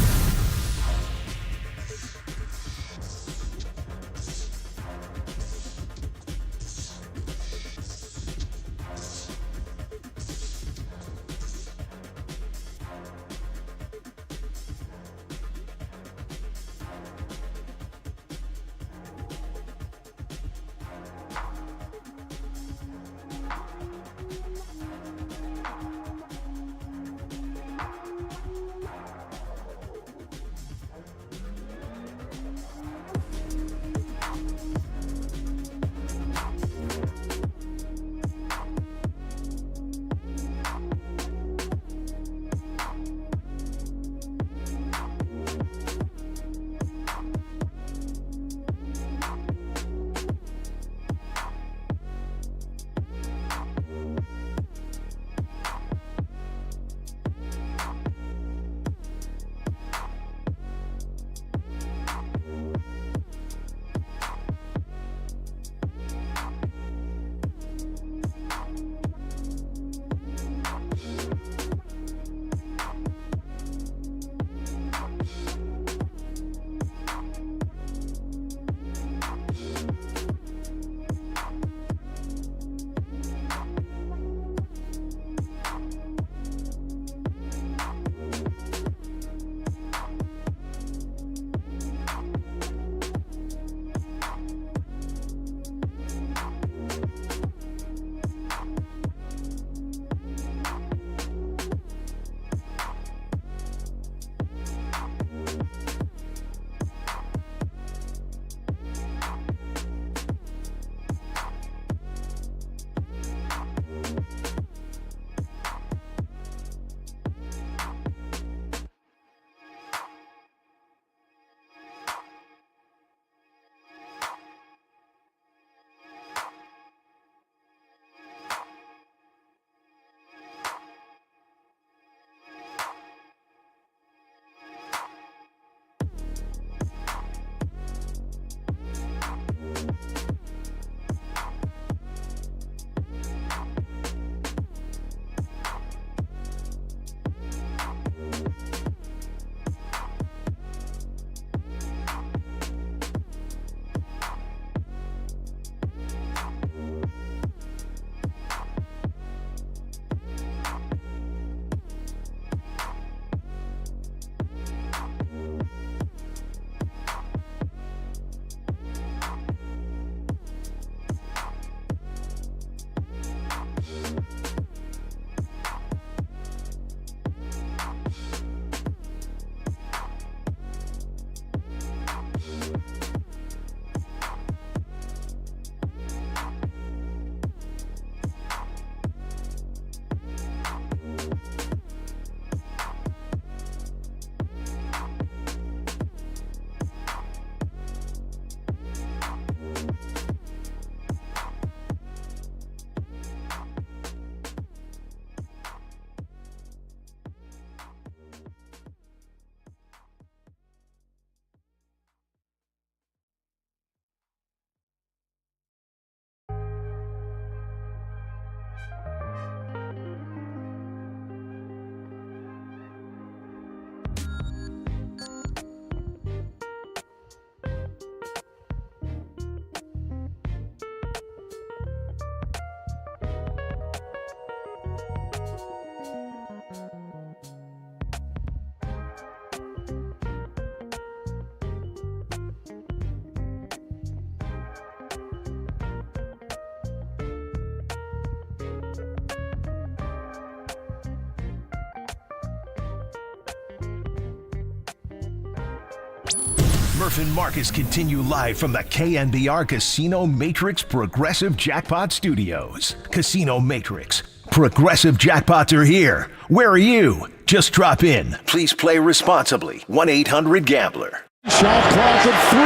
Murph and Marcus continue live from the KNBR Casino Matrix Progressive Jackpot Studios. Casino Matrix. Progressive jackpots are here. Where are you? Just drop in. Please play responsibly. 1-800-GAMBLER. Shot clock at 3.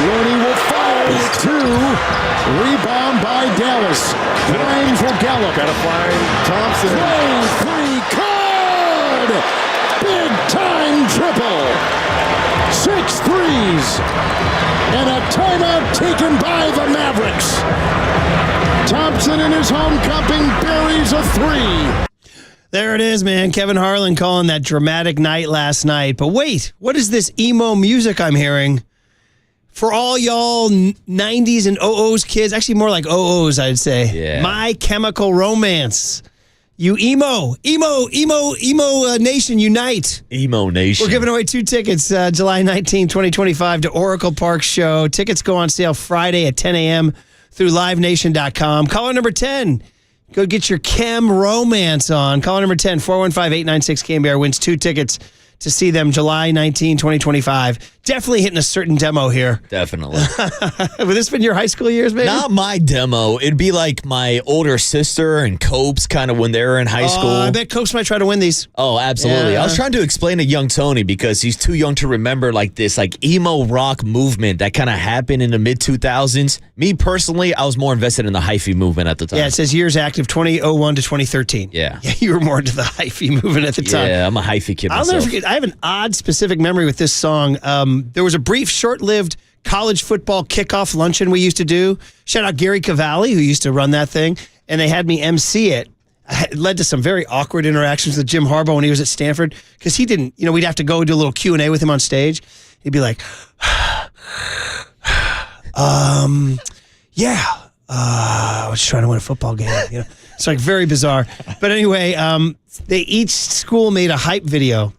Looney will fire at 2. Rebound by Dallas. Grimes will gallop. Got a flying Thompson. Klay, 3, card! Big time triple. 6 threes. And a timeout taken by the Mavericks. Thompson in his homecoming buries a 3. There it is, man. Kevin Harlan calling that dramatic night last night. But wait, what is this emo music I'm hearing? For all y'all 90s and 00s kids, actually more like 00s, I'd say. Yeah. My Chemical Romance. You emo nation, unite. Emo nation. We're giving away 2 tickets July 19, 2025 to Oracle Park Show. Tickets go on sale Friday at 10 a.m. through livenation.com. Caller number 10. Go get your Chem Romance on. Caller number 10, 415-896-KNBR wins 2 tickets to see them July 19, 2025. Definitely hitting a certain demo here. Definitely. Would this been your high school years, maybe? Not my demo. It'd be like my older sister and Copes kind of when they were in high school. I bet Copes might try to win these. Oh, absolutely. Yeah. I was trying to explain to young Tony because he's too young to remember like this like emo rock movement that kind of happened in the mid-2000s. Me personally, I was more invested in the hyphy movement at the time. Yeah, it says years active 2001 to 2013. Yeah. You were more into the hyphy movement at the time. Yeah, I'm a hyphy kid myself. I'll never forget. I have an odd specific memory with this song. There was a brief, short-lived college football kickoff luncheon we used to do. Shout out Gary Cavalli, who used to run that thing, and they had me MC it. It led to some very awkward interactions with Jim Harbaugh when he was at Stanford because he didn't, we'd have to go do a little Q&A with him on stage. He'd be like, I was trying to win a football game. It's like very bizarre. But anyway, each school made a hype video,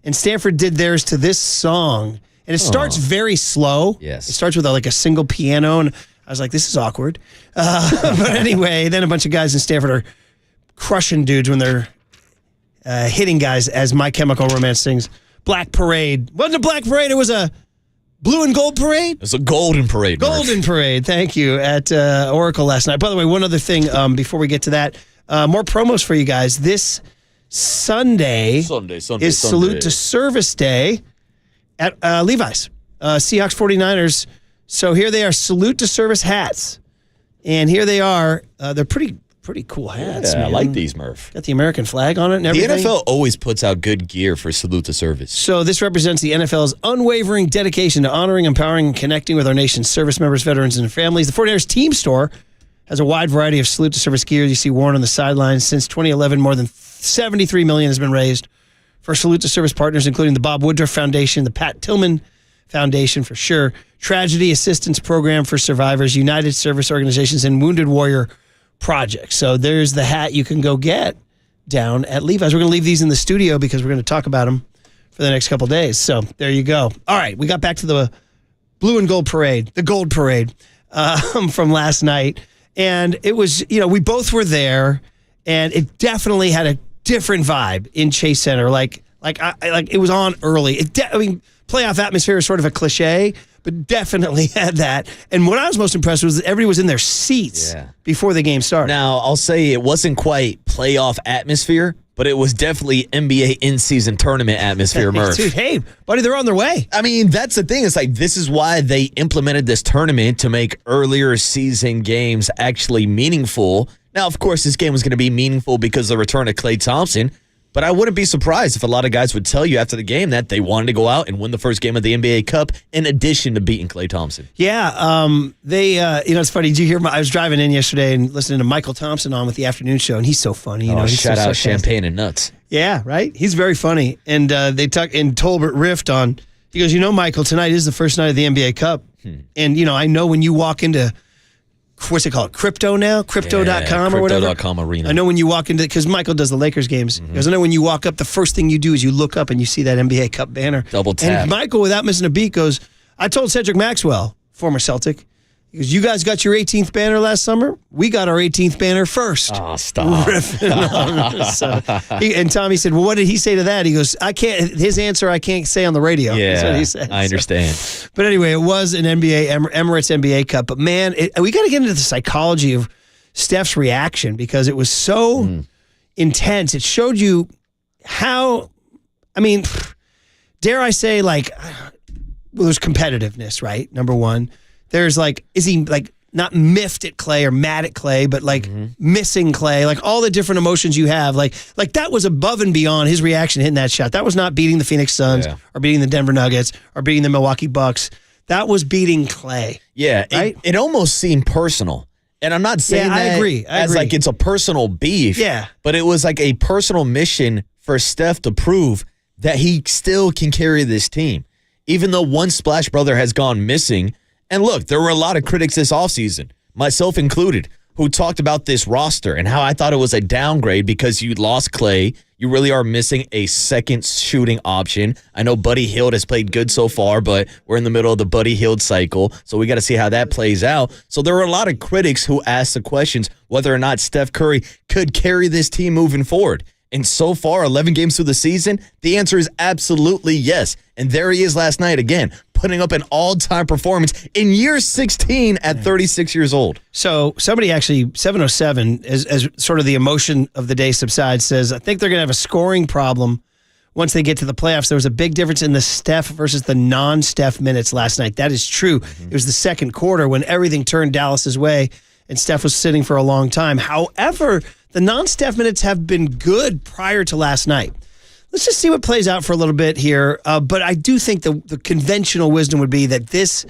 and Stanford did theirs to this song. And it starts very slow. Yes. It starts with like a single piano, and I was like, this is awkward. But anyway, then a bunch of guys in Stanford are crushing dudes when they're hitting guys as My Chemical Romance sings Black Parade. Wasn't a Black Parade, it was a Blue and Gold Parade? It's a Golden Parade. Golden Parade, thank you, at Oracle last night. By the way, one other thing before we get to that, more promos for you guys. This Sunday is Salute to Service Day at Levi's. Seahawks 49ers. So here they are, Salute to Service hats. And here they are. They're pretty cool hats. Yeah, man. I like these, Murph. Got the American flag on it and everything. The NFL always puts out good gear for Salute to Service. So this represents the NFL's unwavering dedication to honoring, empowering, and connecting with our nation's service members, veterans, and their families. The 49ers team store has a wide variety of Salute to Service gear you see worn on the sidelines. Since 2011, more than $73 million has been raised for Salute to Service partners, including the Bob Woodruff Foundation, the Pat Tillman Foundation for sure, Tragedy Assistance Program for Survivors, United Service Organizations, and Wounded Warrior Project. So there's the hat you can go get down at Levi's. We're going to leave these in the studio because we're going to talk about them for the next couple days. So there you go. All right, we got back to the Blue and Gold Parade, the Gold Parade from last night. And it was, we both were there, and it definitely had a different vibe in Chase Center. Like it was on early. Playoff atmosphere is sort of a cliche, but definitely had that. And what I was most impressed with was that everybody was in their seats before the game started. Now, I'll say it wasn't quite playoff atmosphere, but it was definitely NBA in-season tournament atmosphere, Murph. Dude, hey, buddy, they're on their way. I mean, that's the thing. It's like this is why they implemented this tournament to make earlier season games actually meaningful. Now, of course, this game was going to be meaningful because of the return of Klay Thompson, but I wouldn't be surprised if a lot of guys would tell you after the game that they wanted to go out and win the first game of the NBA Cup in addition to beating Klay Thompson. Yeah, it's funny. Did you hear? I was driving in yesterday and listening to Michael Thompson on with the afternoon show, and he's so funny. He's shout so out Champagne and Nuts. Yeah, right. He's very funny, and they talk. And Tolbert riffed on. He goes, Michael, tonight is the first night of the NBA Cup, and I know when you walk into. What's it called? Crypto now? Crypto.com or whatever? Crypto.com arena. I know when you walk into, because Michael does the Lakers games. He goes, I know when you walk up, the first thing you do is you look up and you see that NBA Cup banner. Double tap. And Michael, without missing a beat, goes, I told Cedric Maxwell, former Celtic, he He goes, you guys got your 18th banner last summer? We got our 18th banner first. Oh, stop. And Tommy said, well, what did he say to that? He goes, his answer I can't say on the radio. Yeah, That's what he said. I understand. So, but anyway, it was an Emirates NBA Cup. But man, we got to get into the psychology of Steph's reaction because it was so intense. It showed you how, dare I say, there's competitiveness, right? Number one. There's is he not miffed at Klay or mad at Klay, but missing Klay, all the different emotions you have. Like that was above and beyond his reaction hitting that shot. That was not beating the Phoenix Suns or beating the Denver Nuggets or beating the Milwaukee Bucks. That was beating Klay. Yeah, right? It almost seemed personal. And I'm not saying I that agree. as it's a personal beef. Yeah. But it was a personal mission for Steph to prove that he still can carry this team. Even though one Splash Brother has gone missing. And look, there were a lot of critics this offseason, myself included, who talked about this roster and how I thought it was a downgrade because you lost Klay. You really are missing a second shooting option. I know Buddy Hield has played good so far, but we're in the middle of the Buddy Hield cycle, so we got to see how that plays out. So there were a lot of critics who asked the questions whether or not Steph Curry could carry this team moving forward. And so far, 11 games through the season, the answer is absolutely yes. And there he is last night again, putting up an all-time performance in year 16 at 36 years old. So somebody actually, 707, as sort of the emotion of the day subsides, says, I think they're going to have a scoring problem once they get to the playoffs. There was a big difference in the Steph versus the non-Steph minutes last night. That is true. It was the second quarter when everything turned Dallas's way and Steph was sitting for a long time. However, the non-Steph minutes have been good prior to last night. Let's just see what plays out for a little bit here. But I do think the conventional wisdom would be that this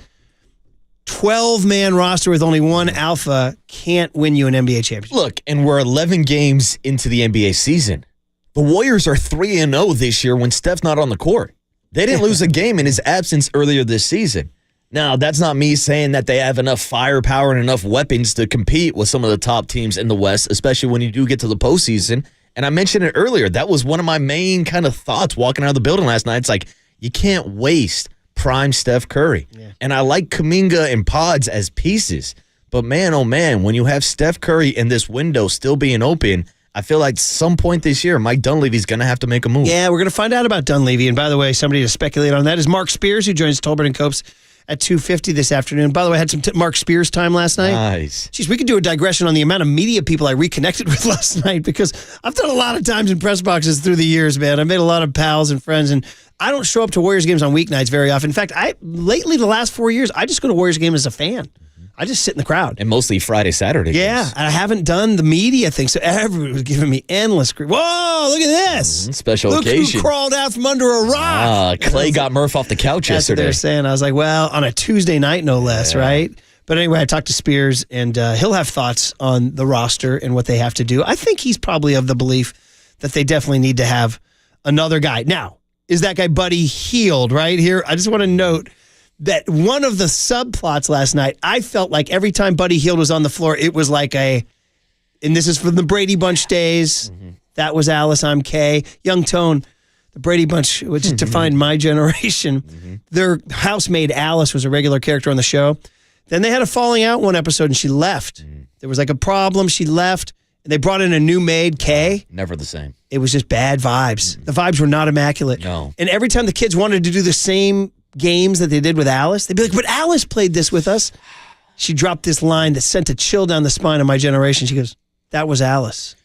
12-man roster with only one alpha can't win you an NBA championship. Look, and we're 11 games into the NBA season. The Warriors are 3-0 this year when Steph's not on the court. They didn't lose a game in his absence earlier this season. Now, that's not me saying that they have enough firepower and enough weapons to compete with some of the top teams in the West, especially when you do get to the postseason. And I mentioned it earlier. That was one of my main kind of thoughts walking out of the building last night. It's you can't waste prime Steph Curry. Yeah. And I like Kuminga and Pods as pieces. But man, oh man, when you have Steph Curry in this window still being open, I feel like some point this year, Mike Dunleavy's going to have to make a move. Yeah, we're going to find out about Dunleavy. And by the way, somebody to speculate on that is Mark Spears, who joins Tolbert and Copes at 2:50 this afternoon. By the way, I had some Mark Spears time last night. Nice. Jeez, we could do a digression on the amount of media people I reconnected with last night because I've done a lot of times in press boxes through the years, man. I've made a lot of pals and friends, and I don't show up to Warriors games on weeknights very often. In fact, lately, the last 4 years, I just go to Warriors games as a fan. I just sit in the crowd. And mostly Friday, Saturday games. Yeah, and I haven't done the media thing, so everyone was giving me endless grief. Whoa, look at this. Special look occasion. Who crawled out from under a rock. Klay got Murph off the couch That's yesterday. What they're saying. I was like, well, on a Tuesday night, no less, right? But anyway, I talked to Spears, and he'll have thoughts on the roster and what they have to do. I think he's probably of the belief that they definitely need to have another guy. Now, is that guy Buddy Hield right here? I just want to note that one of the subplots last night, I felt like every time Buddy Hield was on the floor, it was like and this is from the Brady Bunch days. That was Alice, I'm Kay. Young Tone, the Brady Bunch, which defined my generation. Their housemaid Alice was a regular character on the show. Then they had a falling out one episode and she left. There was a problem. She left. And they brought in a new maid, Kay. Never the same. It was just bad vibes. The vibes were not immaculate. No. And every time the kids wanted to do the same games that they did with Alice, they'd be like, but Alice played this with us. She dropped this line that sent a chill down the spine of my generation. She goes, that was Alice.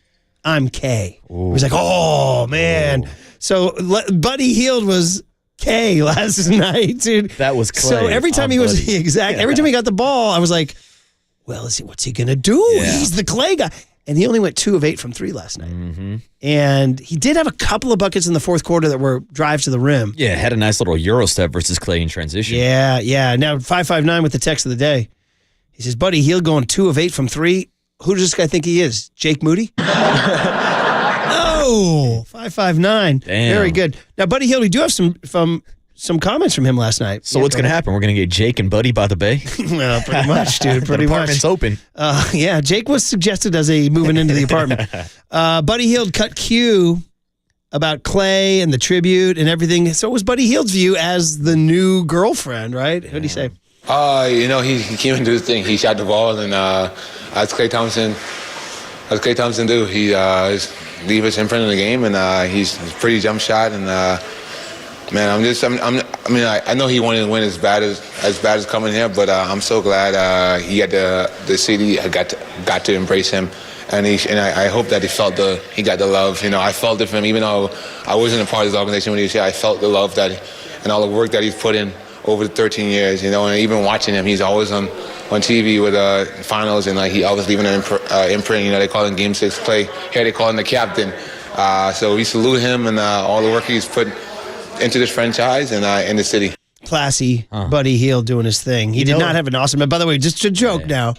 I'm Kay. It was like, oh, man. So Buddy Hield was Kay last night, dude. That was Klay. So every time every time he got the ball, I was like, well, what's he going to do? Yeah. He's the Klay guy. And he only went 2 of 8 from 3 last night. And he did have a couple of buckets in the fourth quarter that were drives to the rim. Yeah, had a nice little Euro step versus Klay in transition. Yeah. Now, 559 with the text of the day. He says, Buddy Hield going 2 of 8 from 3. Who does this guy think he is? Jake Moody? No. 559. Damn. Very good. Now, Buddy Hield, we do have some comments from him last night. So what's going to happen? We're going to get Jake and Buddy by the bay? Well, pretty much, dude. Pretty the apartment's much. open. Yeah, Jake was suggested as moving into the apartment. Buddy Hield cut Q about Klay and the tribute and everything. So it was Buddy Hield's view as the new girlfriend, right? What did he say? He came and do his thing. He shot the ball, and as Klay Thompson do, he leave his imprint in the game, and he's a pretty jump shot. And I know he wanted to win as bad as coming here, but I'm so glad he got the city got to embrace him. And I hope that he got the love. I felt it from him, even though I wasn't a part of his organization when he was here. I felt the love and all the work that he's put in over the 13 years. And even watching him, he's always on TV with finals, and he always leaving an imprint. They call him Game 6 Klay. Here they call him the captain. So we salute him and all the work he's put into this franchise and in the city. Classy Buddy Hield doing his thing. He did not have an awesome. And by the way, just a joke now.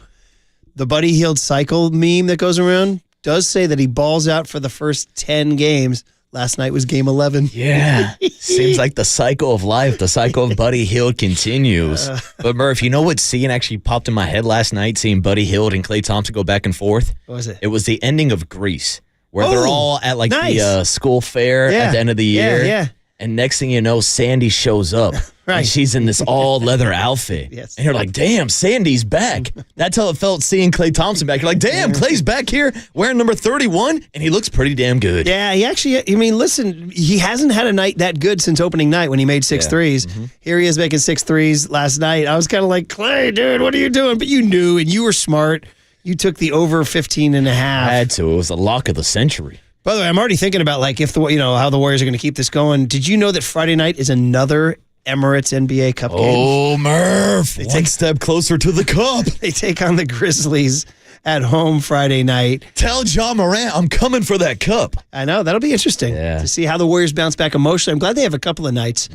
The Buddy Hield cycle meme that goes around does say that he balls out for the first 10 games. Last night was game 11. Yeah. Seems like the cycle of life, the cycle of Buddy Hield continues. But Murph, you know what scene actually popped in my head last night, seeing Buddy Hield and Klay Thompson go back and forth? What was it? It was the ending of Grease, where they're all at the school fair at the end of the year. Yeah. And next thing you know, Sandy shows up. Right. And she's in this all leather outfit. Yes. And you're like, damn, Sandy's back. That's how it felt seeing Klay Thompson back. You're like, damn, Klay's back here wearing number 31, and he looks pretty damn good. Yeah, he actually, listen, he hasn't had a night that good since opening night when he made 6 threes. Mm-hmm. Here he is making 6 threes last night. I was kind of like, Klay, dude, what are you doing? But you knew, and you were smart. You took the over 15 and a half. I had to. It was the lock of the century. By the way, I'm already thinking about if how the Warriors are going to keep this going. Did you know that Friday night is another Emirates NBA Cup game? Oh, Murph! One step closer to the cup. They take on the Grizzlies at home Friday night. Tell Ja Morant I'm coming for that cup. I know that'll be interesting to see how the Warriors bounce back emotionally. I'm glad they have a couple of nights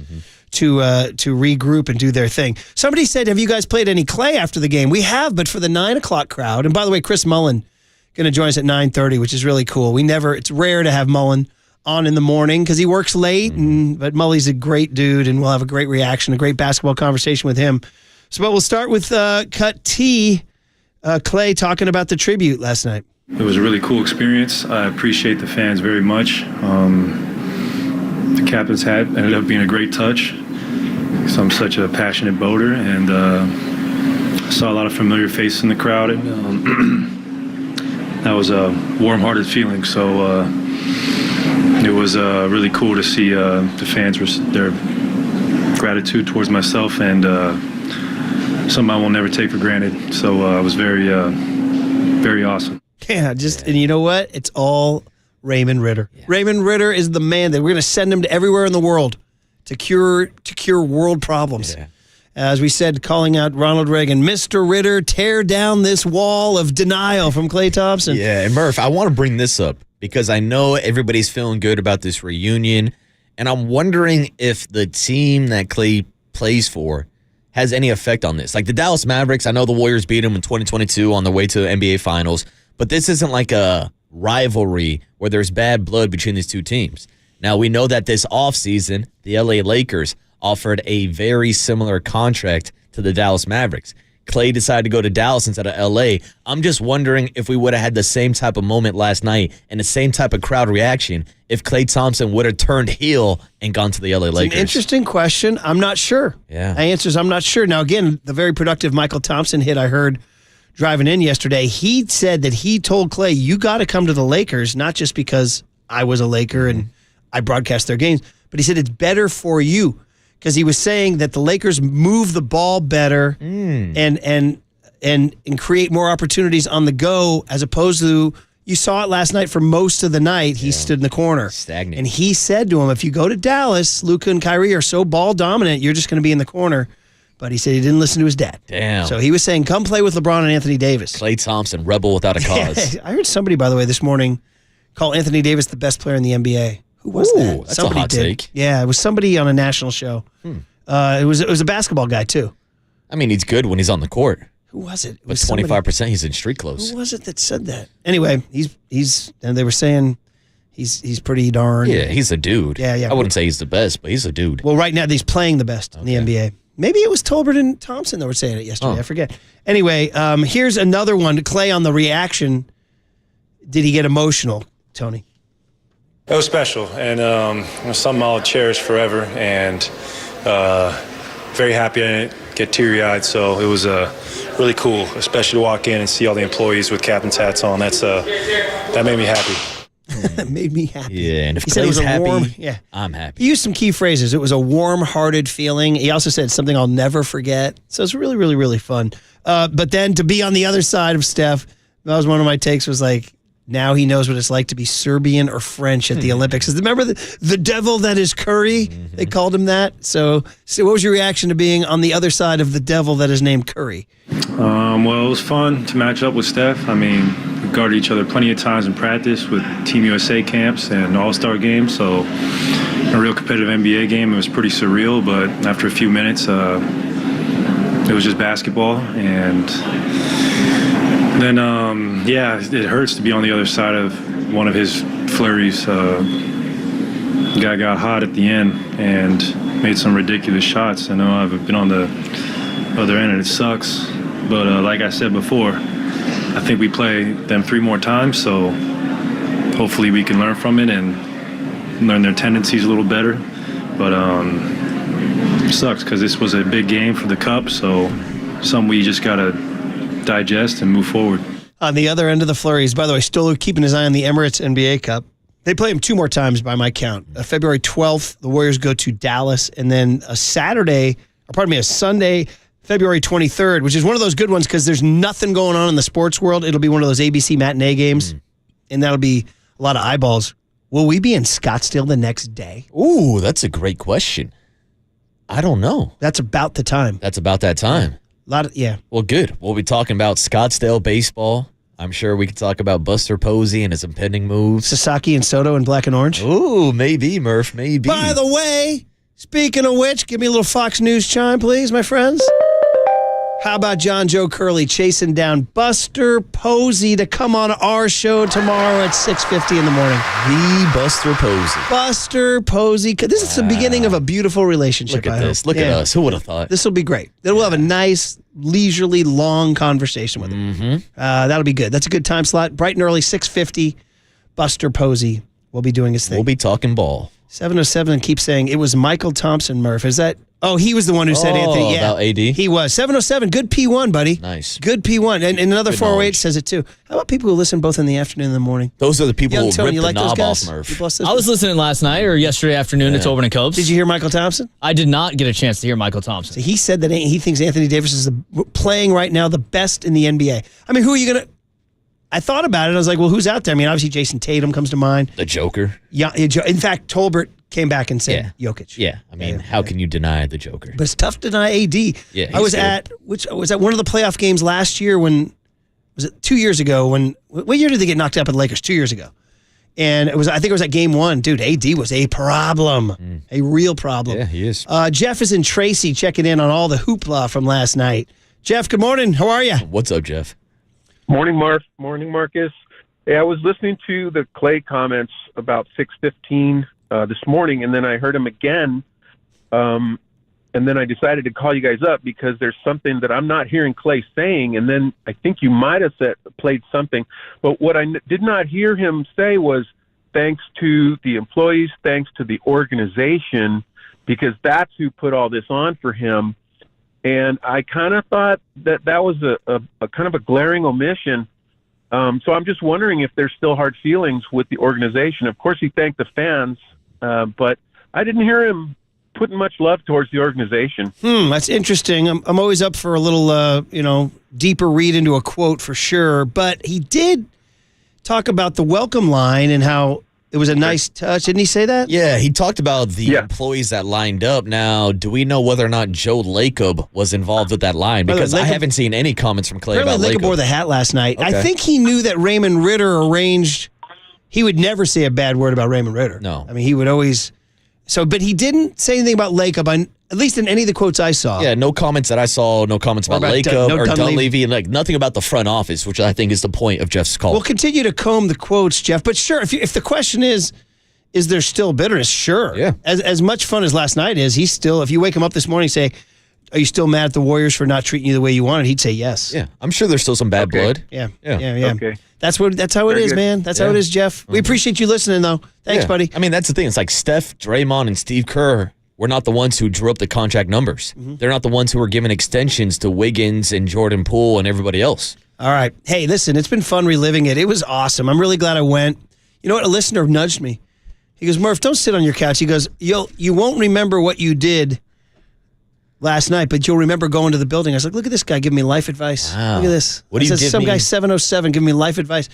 to regroup and do their thing. Somebody said, "Have you guys played any Klay after the game?" We have, but for the 9 o'clock crowd. And by the way, Chris Mullen going to join us at 9:30, which is really cool. It's rare to have Mullen on in the morning because he works late, but Mully's a great dude, and we'll have a great reaction, a great basketball conversation with him. But we'll start with Cut T, Klay talking about the tribute last night. It was a really cool experience. I appreciate the fans very much. The captain's hat ended up being a great touch because I'm such a passionate boater, and I saw a lot of familiar faces in the crowd. That was a warm-hearted feeling, so it was really cool to see the fans, their gratitude towards myself, and something I will never take for granted. So it was very, very awesome. Yeah, and you know what? It's all Raymond Ritter. Yeah. Raymond Ritter is the man that we're going to send him to everywhere in the world to cure world problems. Yeah. As we said, calling out Ronald Reagan, Mr. Ritter, tear down this wall of denial from Klay Thompson. Yeah, and Murph, I want to bring this up because I know everybody's feeling good about this reunion, and I'm wondering if the team that Klay plays for has any effect on this. Like the Dallas Mavericks, I know the Warriors beat them in 2022 on their way to the NBA Finals, but this isn't like a rivalry where there's bad blood between these two teams. Now, we know that this offseason, the LA Lakers offered a very similar contract to the Dallas Mavericks. Klay decided to go to Dallas instead of LA. I'm just wondering if we would have had the same type of moment last night and the same type of crowd reaction if Klay Thompson would have turned heel and gone to the LA Lakers. It's an interesting question. I'm not sure. Yeah. The answer is I'm not sure. Now, again, the very productive Michael Thompson hit I heard driving in yesterday, he said that he told Klay, you got to come to the Lakers, not just because I was a Laker and I broadcast their games, but he said it's better for you. Because he was saying that the Lakers move the ball better and create more opportunities on the go, as opposed to, you saw it last night for most of the night, he stood in the corner. Stagnant. And he said to him, if you go to Dallas, Luka and Kyrie are so ball dominant, you're just going to be in the corner. But he said he didn't listen to his dad. Damn. So he was saying, come play with LeBron and Anthony Davis. Klay Thompson, rebel without a cause. I heard somebody, by the way, this morning call Anthony Davis the best player in the NBA. Who was that? That's somebody a hot take. Yeah, it was somebody on a national show. It was a basketball guy, too. I mean, he's good when he's on the court. Who was it? But 25% he's in street clothes. Who was it that said that? Anyway, he's and they were saying he's pretty darn. Yeah, he's a dude. Yeah. I wouldn't say he's the best, but he's a dude. Well, right now he's playing the best in the NBA. Maybe it was Tolbert and Thompson that were saying it yesterday. I forget. Anyway, here's another one. Klay on the reaction. Did he get emotional, Tony? It was special, and something I'll cherish forever, and very happy I get teary-eyed. So it was really cool, especially to walk in and see all the employees with captain's hats on. That made me happy. That made me happy. Yeah, and if He said it was Clay's a happy, warm, I'm happy. He used some key phrases. It was a warm-hearted feeling. He also said something I'll never forget. So it's really, really, really fun. But then to be on the other side of Steph, that was one of my takes, was like, now he knows what it's like to be Serbian or French at the Olympics. Remember the devil that is Curry? They called him that. So what was your reaction to being on the other side of the devil that is named Curry? Well, it was fun to match up with Steph. I mean, we guarded each other plenty of times in practice with Team USA camps and All-Star games. So a real competitive NBA game. It was pretty surreal, but after a few minutes, it was just basketball. And then, it hurts to be on the other side of one of his flurries. The guy got hot at the end and made some ridiculous shots. I know I've been on the other end and it sucks. But like I said before, I think we play them 3 more times, so hopefully we can learn from it and learn their tendencies a little better. But it sucks because this was a big game for the Cup, so something we just got to digest and move forward. On the other end of the flurries, by the way, still keeping his eye on the Emirates NBA Cup. They play him 2 more times by my count. February 12th, the Warriors go to Dallas, and then a Sunday, February 23rd, which is one of those good ones because there's nothing going on in the sports world. It'll be one of those ABC matinee games, and that'll be a lot of eyeballs. Will we be in Scottsdale the next day? Ooh, that's a great question. I don't know. That's about the time. That's about that time. Well, good. We'll be talking about Scottsdale baseball. I'm sure we could talk about Buster Posey and his impending moves. Sasaki and Soto in black and orange. Ooh, maybe, Murph, maybe. By the way, speaking of which, give me a little Fox News chime, please, my friends. How about John Joe Curley chasing down Buster Posey to come on our show tomorrow at 6:50 in the morning? The Buster Posey. Buster Posey. This is the beginning of a beautiful relationship. Look at this. Look at us. Who would have thought? This will be great. We'll have a nice, leisurely, long conversation with him. That'll be good. That's a good time slot. Bright and early, 6:50. Buster Posey will be doing his thing. We'll be talking ball. 707 and keep saying it was Michael Thompson, Murph. Is that? Oh, he was the one who said Anthony. Yeah, about AD? He was. 707. Good P1, buddy. Nice. Good P1. And another Good 408 knowledge. says it too. How about people who listen both in the afternoon and the morning? Those are the people Young who Tony, rip you the like those knob guys? off, Murph. You bless those I was people? listening last night or yesterday afternoon to Tobin and Copes. Did you hear Michael Thompson? I did not get a chance to hear Michael Thompson. So he said that he thinks Anthony Davis is playing right now the best in the NBA. I mean, who are you going to... I thought about it. I was like, well, who's out there? I mean, obviously Jason Tatum comes to mind. The Joker. Yeah. In fact, Tolbert came back and said Jokic. Yeah. I mean, how can you deny the Joker? But it's tough to deny AD. Yeah, I was good. at one of the playoff games last year was it 2 years ago what year did they get knocked out by the Lakers? 2 years ago. And I think it was at game 1. Dude, AD was a problem. A real problem. Yeah, he is. Jeff is in Tracy checking in on all the hoopla from last night. Jeff, good morning. How are you? What's up, Jeff? Morning, Mark. Morning, Marcus. Hey, I was listening to the Klay comments about 6:15 this morning, and then I heard him again, and then I decided to call you guys up because there's something that I'm not hearing Klay saying, and then I think you might have played something. But what I did not hear him say was thanks to the employees, thanks to the organization, because that's who put all this on for him. And I kind of thought that was a kind of a glaring omission. So I'm just wondering if there's still hard feelings with the organization. Of course, he thanked the fans, but I didn't hear him putting much love towards the organization. That's interesting. I'm always up for a little, deeper read into a quote for sure. But he did talk about the welcome line and how it was a nice touch. Didn't he say that? Yeah, he talked about the employees that lined up. Now, do we know whether or not Joe Lacob was involved with that line? Because I haven't seen any comments from Klay about Lacob Lacob. wore the hat last night. Okay. I think he knew that Raymond Ritter arranged. He would never say a bad word about Raymond Ritter. No. I mean, he would always. But he didn't say anything about Lacob, at least in any of the quotes I saw. Yeah, no comments that I saw, no comments about Lacob or Dunleavy, and nothing about the front office, which I think is the point of Jeff's call. We'll continue to comb the quotes, Jeff. But sure, if the question is there still bitterness? Sure. Yeah. As much fun as last night is, he's still, if you wake him up this morning and say, are you still mad at the Warriors for not treating you the way you wanted? He'd say yes. Yeah. I'm sure there's still some bad blood. Yeah. Yeah. Okay. That's how it is, man. That's how it is, Jeff. We appreciate you listening, though. Thanks, buddy. I mean, that's the thing. It's like Steph, Draymond, and Steve Kerr We're not the ones who drew up the contract numbers. They're not the ones who were giving extensions to Wiggins and Jordan Poole and everybody else. All right. Hey, listen, it's been fun reliving it. It was awesome. I'm really glad I went. You know what? A listener nudged me. He goes, Murph, don't sit on your couch. He goes, you won't remember what you did last night, but you'll remember going to the building. I was like, look at this guy giving me life advice. Wow. Look at this. What do you give some me? guy 707 giving me life advice.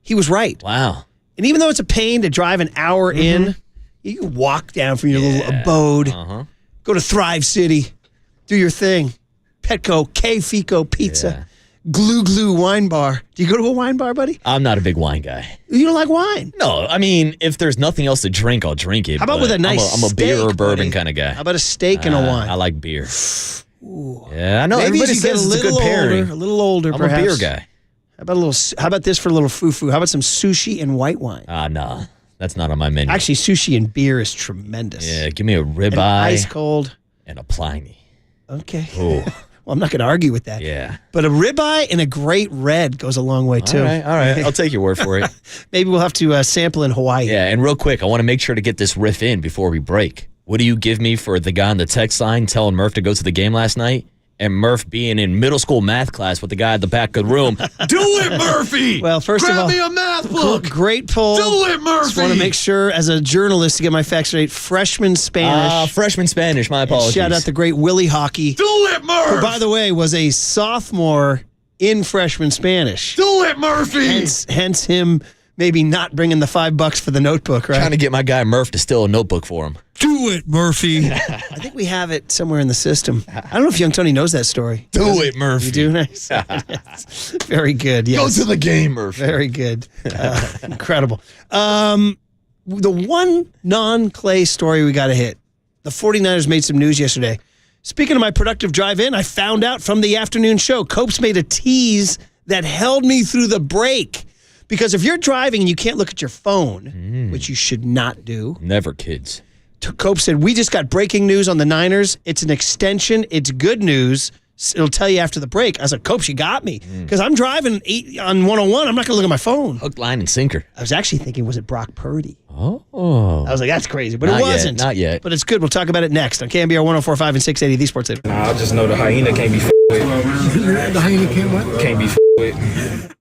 He was right. Wow. And even though it's a pain to drive an hour in, you can walk down from your little abode, go to Thrive City, do your thing. Petco, K-Fico Pizza, Glue Glue Wine Bar. Do you go to a wine bar, buddy? I'm not a big wine guy. You don't like wine? No, I mean, if there's nothing else to drink, I'll drink it. How about with a nice I'm a beer steak, or bourbon buddy? kind of guy. How about a steak and a wine? I like beer. Yeah, I know. Maybe Everybody as you get says a it's a good little pairing. older, a little older, I'm perhaps. a beer guy. How about this for a little foo-foo? How about some sushi and white wine? Nah. That's not on my menu. Actually, sushi and beer is tremendous. Yeah, give me a ribeye. Ice cold. And a Pliny. Okay. Oh. Well, I'm not going to argue with that. Yeah. But a ribeye and a great red goes a long way, too. All right. I'll take your word for it. Maybe we'll have to sample in Hawaii. Yeah, and real quick, I want to make sure to get this riff in before we break. What do you give me for the guy on the text line telling Murph to go to the game last night? And Murph being in middle school math class with the guy at the back of the room. Do it, Murphy! Well, first Grab of all, me a math book! Great pull. Do it, Murphy! Just want to make sure, as a journalist, to get my facts right. Freshman Spanish. Freshman Spanish, my apologies. And shout out the great Willie Hockey. Do it, Murph! Who, by the way, was a sophomore in freshman Spanish. Do it, Murphy! Hence him maybe not bringing the $5 for the notebook, right? Trying to get my guy Murph to steal a notebook for him. Do it, Murphy. I think we have it somewhere in the system. I don't know if Young Tony knows that story. Do it, Murphy. You do? Nice. Yes. Very good. Yes. Go to the game, Murphy. Very good. Incredible. The one non-Klay story we got to hit. The 49ers made some news yesterday. Speaking of my productive drive-in, I found out from the afternoon show, Copes made a tease that held me through the break. Because if you're driving and you can't look at your phone, which you should not do. Never, kids. Cope said, we just got breaking news on the Niners. It's an extension. It's good news. It'll tell you after the break. I was like, Copes, you got me. Because I'm driving on 101. I'm not going to look at my phone. Hook, line, and sinker. I was actually thinking, was it Brock Purdy? Oh. I was like, that's crazy. But Not it wasn't. Yet, not yet. But it's good. We'll talk about it next on KNBR 104.5 and 680, the Sports Leader. I just know the hyena can't be with. The hyena can't what? Can't be with.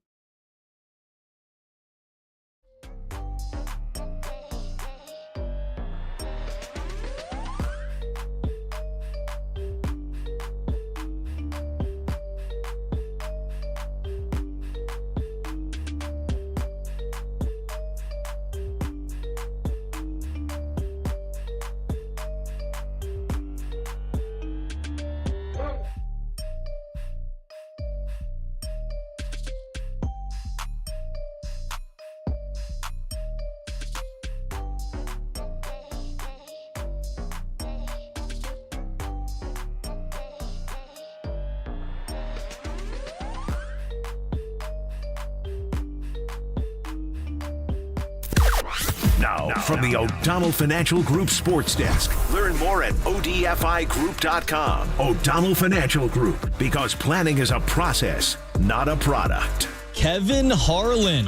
Now, from the O'Donnell Financial Group Sports Desk. Learn more at odfigroup.com. O'Donnell Financial Group, because planning is a process, not a product. Kevin Harlan.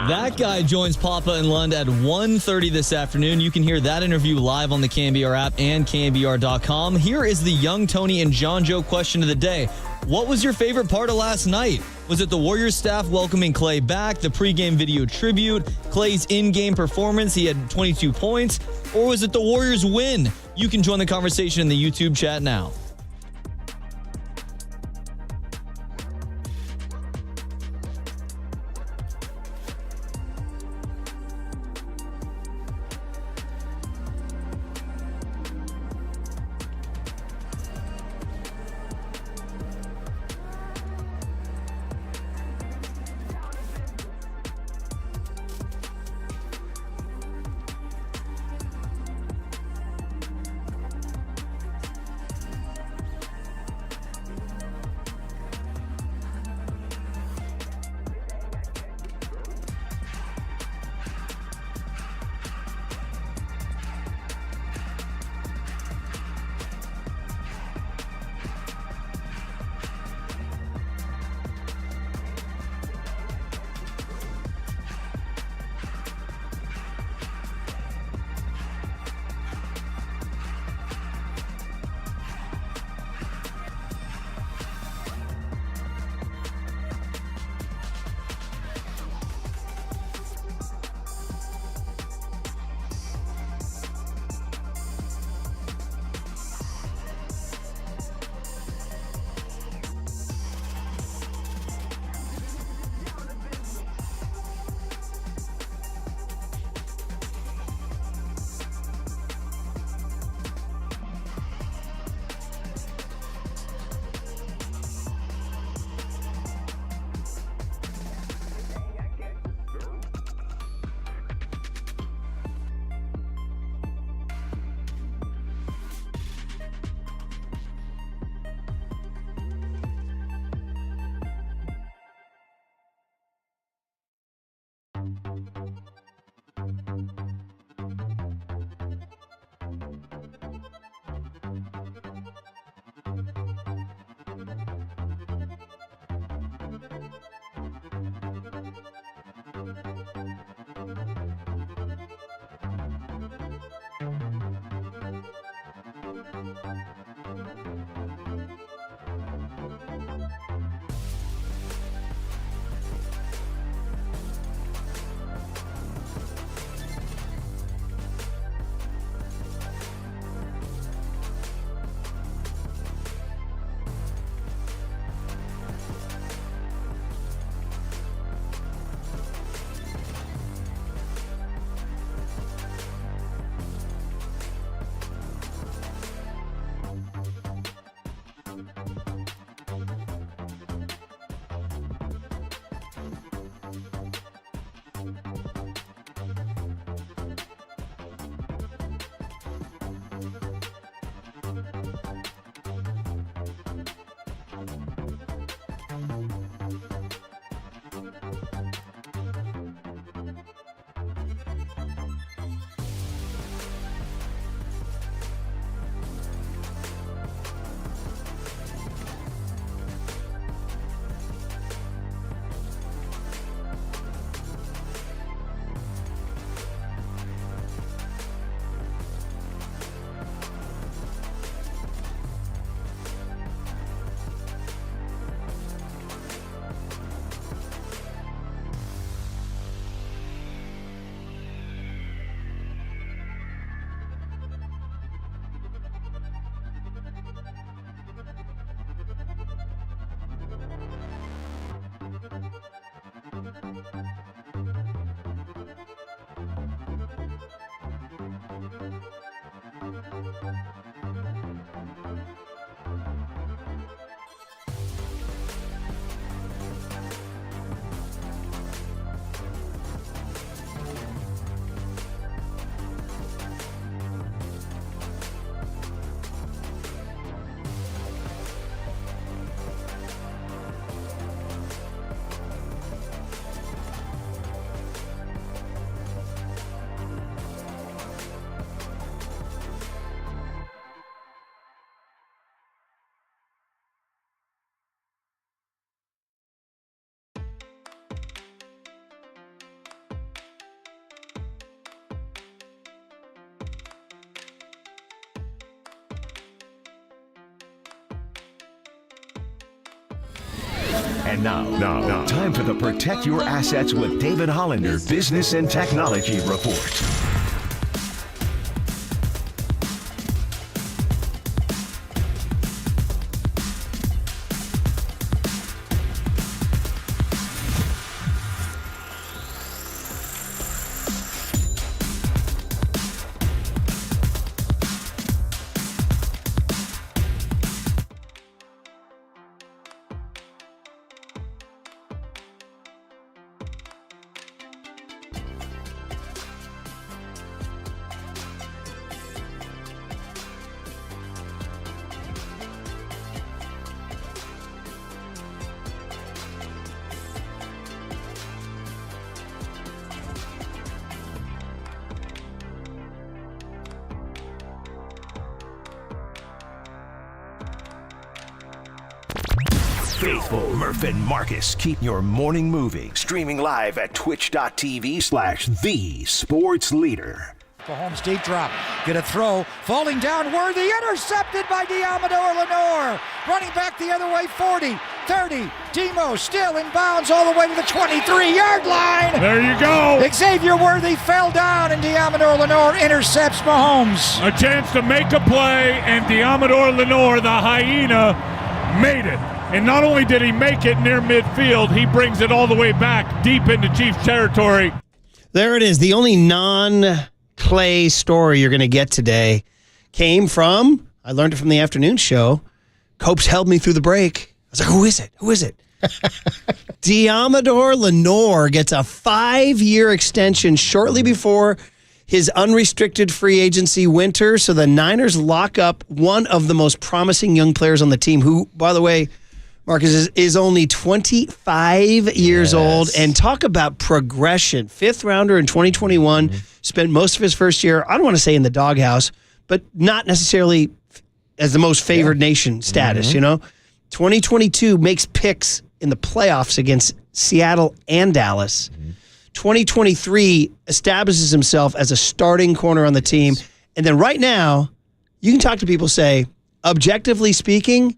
That guy joins Papa and Lund at 1:30 this afternoon. You can hear that interview live on the KNBR app and KNBR.com. Here is the Young Tony and John Joe question of the day. What was your favorite part of last night? Was it the Warriors staff welcoming Klay back, the pregame video tribute, Klay's in-game performance, he had 22 points, or was it the Warriors win? You can join the conversation in the YouTube chat now. And now, time for the Protect Your Assets with David Hollander Business and Technology Report. Faithful Murph and Marcus keep your morning moving. Streaming live at twitch.tv/thesportsleader. Mahomes deep drop. Get a throw. Falling down. Worthy. Intercepted by Deommodore Lenor. Running back the other way. 40, 30. Demo still in bounds all the way to the 23-yard line. There you go. Xavier Worthy fell down and Deommodore Lenor intercepts Mahomes. A chance to make a play, and Deommodore Lenor, the hyena, made it. And not only did he make it near midfield, he brings it all the way back deep into Chiefs territory. There it is. The only non-Klay story you're going to get today came from, I learned it from the afternoon show. Copes held me through the break. I was like, who is it? Who is it? Deommodore Lenor gets a 5-year extension shortly before his unrestricted free agency winter. So the Niners lock up one of the most promising young players on the team, who, by the way, Marcus is only 25 years old. And talk about progression. 5th rounder in 2021, spent most of his first year, I don't want to say in the doghouse, but not necessarily as the most favored nation status, you know? 2022 makes picks in the playoffs against Seattle and Dallas. 2023 establishes himself as a starting corner on the team. And then right now, you can talk to people, say, objectively speaking,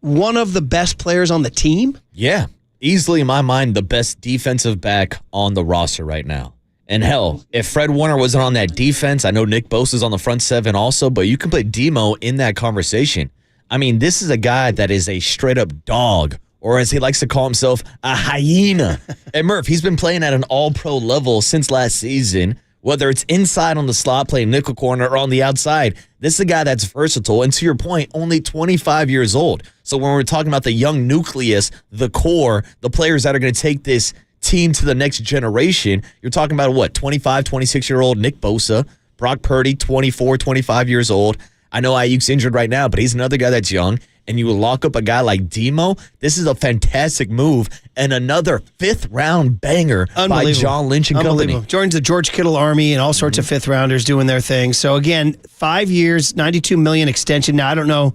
one of the best players on the team? Yeah. Easily, in my mind, the best defensive back on the roster right now. And hell, if Fred Warner wasn't on that defense, I know Nick Bosa's on the front seven also, but you can put Demo in that conversation. I mean, this is a guy that is a straight-up dog, or as he likes to call himself, a hyena. And Murph, he's been playing at an all-pro level since last season, whether it's inside on the slot, playing nickel corner, or on the outside. This is a guy that's versatile, and to your point, only 25 years old. So when we're talking about the young nucleus, the core, the players that are going to take this team to the next generation, you're talking about what, 25, 26-year-old Nick Bosa, Brock Purdy, 24, 25 years old. I know Ayuk's injured right now, but he's another guy that's young. And you lock up a guy like Demo, this is a fantastic move and another fifth-round banger by John Lynch and company. Joins the George Kittle Army and all sorts of fifth-rounders doing their thing. So, again, 5 years, $92 million extension. Now, I don't know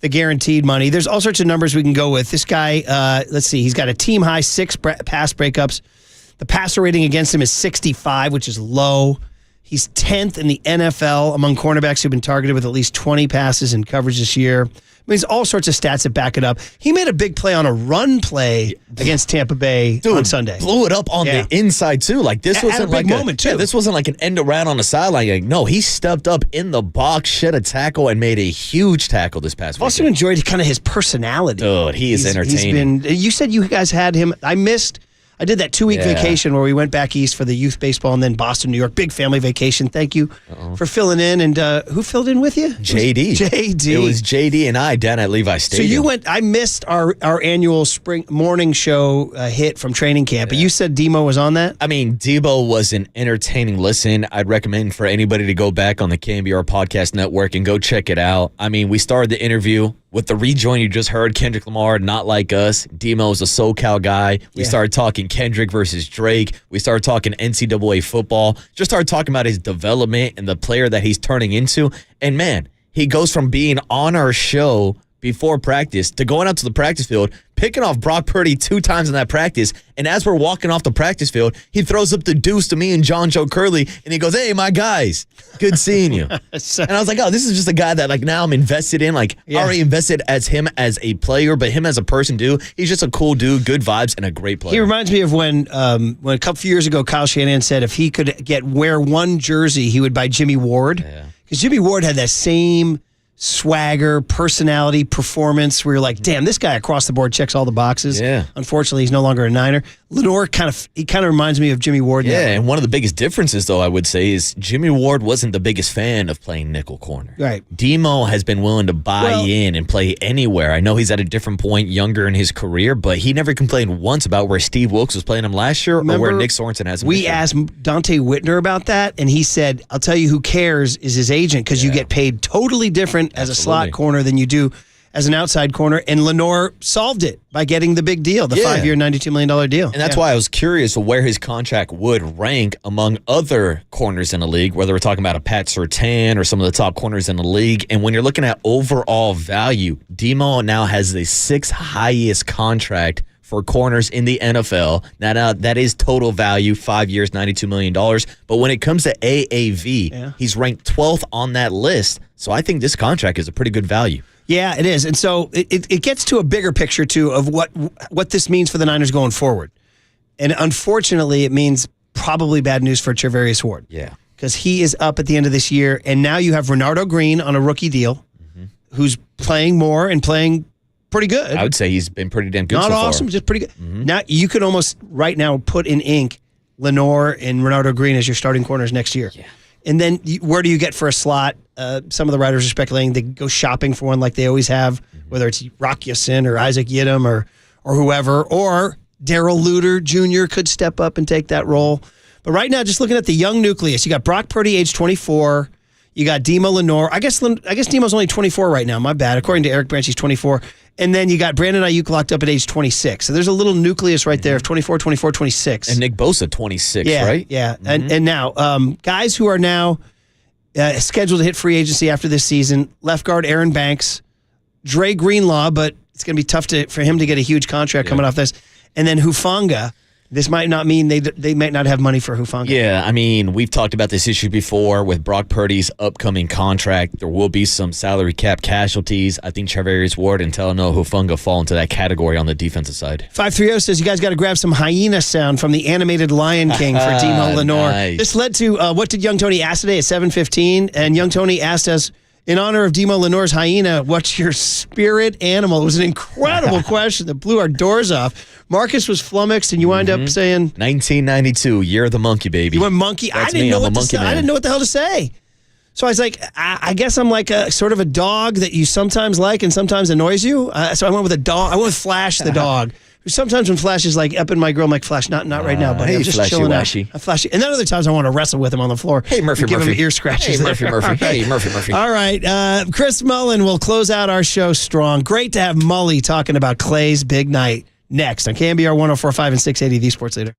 the guaranteed money. There's all sorts of numbers we can go with. This guy, let's see, he's got a team-high 6 pass breakups. The passer rating against him is 65, which is low. He's 10th in the NFL among cornerbacks who've been targeted with at least 20 passes in coverage this year. I mean, there's all sorts of stats that back it up. He made a big play on a run play against Tampa Bay on Sunday. Blew it up on the inside, too. Like, this wasn't like a big moment, too. Yeah, this wasn't like an end around on the sideline. Like, no, he stepped up in the box, shed a tackle, and made a huge tackle this past week. I've also enjoyed kind of his personality. Dude, he's entertaining. You said you guys had him. I did that 2-week vacation where we went back east for the youth baseball and then Boston, New York. Big family vacation. Thank you for filling in. And who filled in with you? JD. It was JD and I down at Levi Stadium. So you went, I missed our annual spring morning show hit from training camp, but you said Demo was on that? I mean, Debo was an entertaining listen. I'd recommend for anybody to go back on the KNBR Podcast Network and go check it out. I mean, we started the interview with the rejoin you just heard, Kendrick Lamar, Not Like Us. Demo's a SoCal guy. We started talking Kendrick versus Drake. We started talking NCAA football. Just started talking about his development and the player that he's turning into. And man, he goes from being on our show before practice to going out to the practice field, picking off Brock Purdy 2 times in that practice. And as we're walking off the practice field, he throws up the deuce to me and John Joe Curley, and he goes, "Hey, my guys, good seeing you." And I was like, oh, this is just a guy that, like, now I'm invested in. Like, already invested as him as a player, but him as a person, dude, he's just a cool dude, good vibes, and a great player. He reminds me of when a couple years ago, Kyle Shanahan said if he could wear one jersey, he would buy Jimmy Ward. Because Jimmy Ward had that same swagger, personality, performance where you're like, damn, this guy across the board checks all the boxes. Unfortunately, he's no longer a Niner. Lenor kind of reminds me of Jimmy Ward now. And one of the biggest differences, though, I would say, is Jimmy Ward wasn't the biggest fan of playing nickel corner. Right. Demo has been willing to buy in and play anywhere. I know he's at a different point, younger in his career, but he never complained once about where Steve Wilkes was playing him last year or where Nick Sorensen has him. We asked Dante Whitner about that, and he said, I'll tell you who cares is his agent, because you get paid totally different as a slot corner than you do as an outside corner, and Lenor solved it by getting the big deal, the 5-year, $92 million deal. And that's why I was curious where his contract would rank among other corners in the league, whether we're talking about a Pat Surtain or some of the top corners in the league. And when you're looking at overall value, Demo now has the 6th highest contract for corners in the NFL. Now that is total value, 5 years, $92 million. But when it comes to AAV, he's ranked 12th on that list. So I think this contract is a pretty good value. Yeah, it is. And so it gets to a bigger picture, too, of what this means for the Niners going forward. And unfortunately, it means probably bad news for Charvarius Ward. Yeah. Because he is up at the end of this year. And now you have Renardo Green on a rookie deal, who's playing more and playing pretty good. I would say he's been pretty damn good so far. Not awesome, just pretty good. Now you could almost right now put in ink Lenor and Renardo Green as your starting corners next year. Yeah. And then where do you get for a slot? Some of the writers are speculating they go shopping for one like they always have, whether it's Rock Ya-Sin or Isaac Yiadom or whoever, or Darrell Luter Jr. could step up and take that role. But right now, just looking at the young nucleus, you got Brock Purdy, age 24. You got Demo Lenor. I guess Demo's only 24 right now. My bad. According to Eric Branch, he's 24. And then you got Brandon Ayuk locked up at age 26. So there's a little nucleus right there of 24, 24, 26. And Nick Bosa, 26, right? Yeah. And now, guys who are now scheduled to hit free agency after this season, left guard Aaron Banks, Dre Greenlaw, but it's going to be tough for him to get a huge contract coming off this. And then Hufanga. This might not mean they might not have money for Hufanga. Yeah, I mean, we've talked about this issue before with Brock Purdy's upcoming contract. There will be some salary cap casualties. I think Charvarius Ward and Talanoa Hufanga fall into that category on the defensive side. 530 says you guys got to grab some hyena sound from the animated Lion King for Deommodore Lenor. Nice. This led to what did Young Tony ask today at 7:15? And Young Tony asked us, in honor of Deommodore Lenor's hyena, what's your spirit animal? It was an incredible question that blew our doors off. Marcus was flummoxed, and you wind up saying 1992, year of the monkey, baby. You went monkey. That's I didn't me. know I'm what a to monkey say. I man. didn't know what the hell to say. So I was like, I guess I'm like a sort of a dog that you sometimes like and sometimes annoys you. So I went with a dog. I went with Flash the dog. Sometimes when Flash is like up in my grill, I'm like, Flash, not right now, buddy. Hey, I'm just Flashy chilling Washy. out. Flashy. And then other times I want to wrestle with him on the floor. Hey, Murphy, and give Murphy. him ear scratches. Hey, Murphy, there. Murphy. All right. Hey, Murphy, Murphy. All right. Chris Mullen will close out our show strong. Great to have Mully talking about Klay's big night next on KNBR 104.5 and 680, the Sports Leader.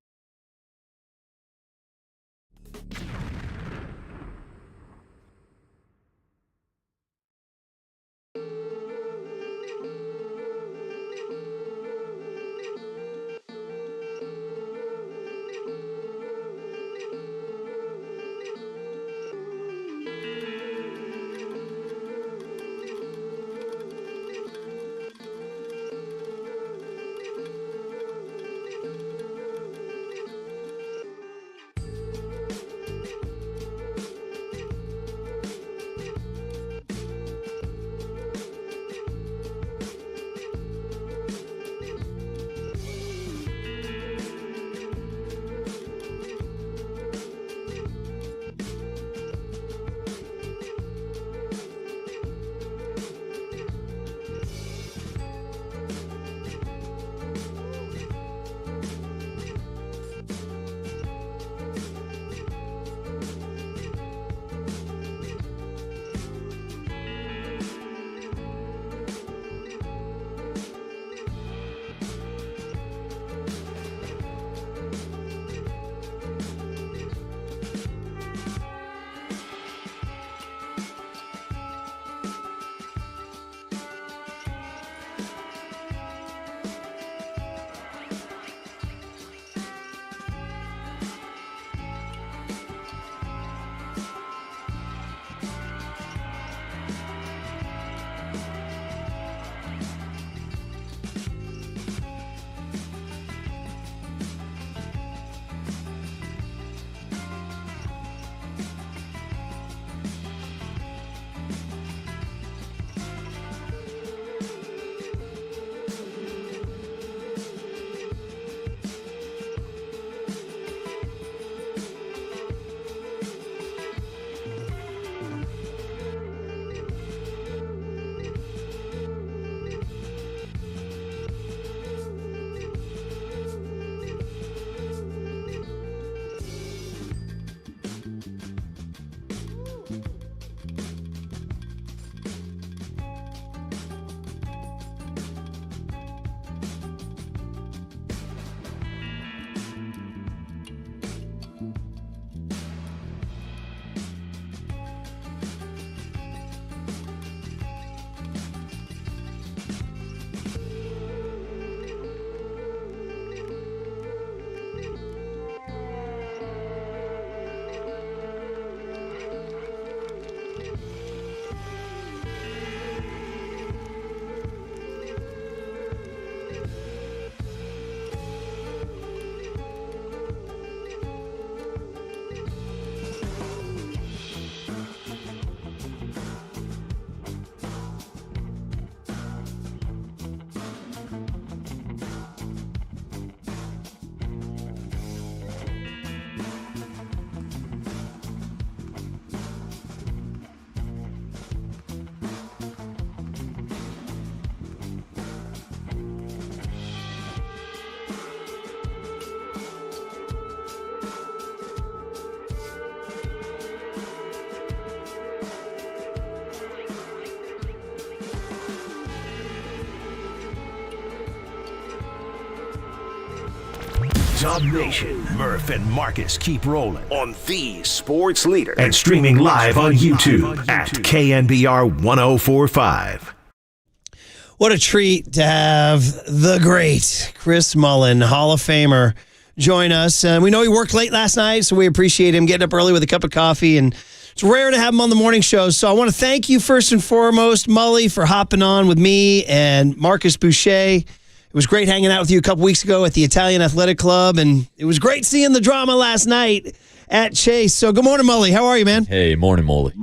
Dub Nation, Murph and Marcus keep rolling on the Sports Leader and streaming live on YouTube at KNBR 1045. What a treat to have the great Chris Mullen, Hall of Famer, join us. We know he worked late last night, so we appreciate him getting up early with a cup of coffee, and it's rare to have him on the morning show. So I want to thank you first and foremost, Mully, for hopping on with me and Marcus Boucher. It was great hanging out with you a couple weeks ago at the Italian Athletic Club, and it was great seeing the drama last night at Chase. So good morning, Mully. How are you, man? Hey, morning, Mully.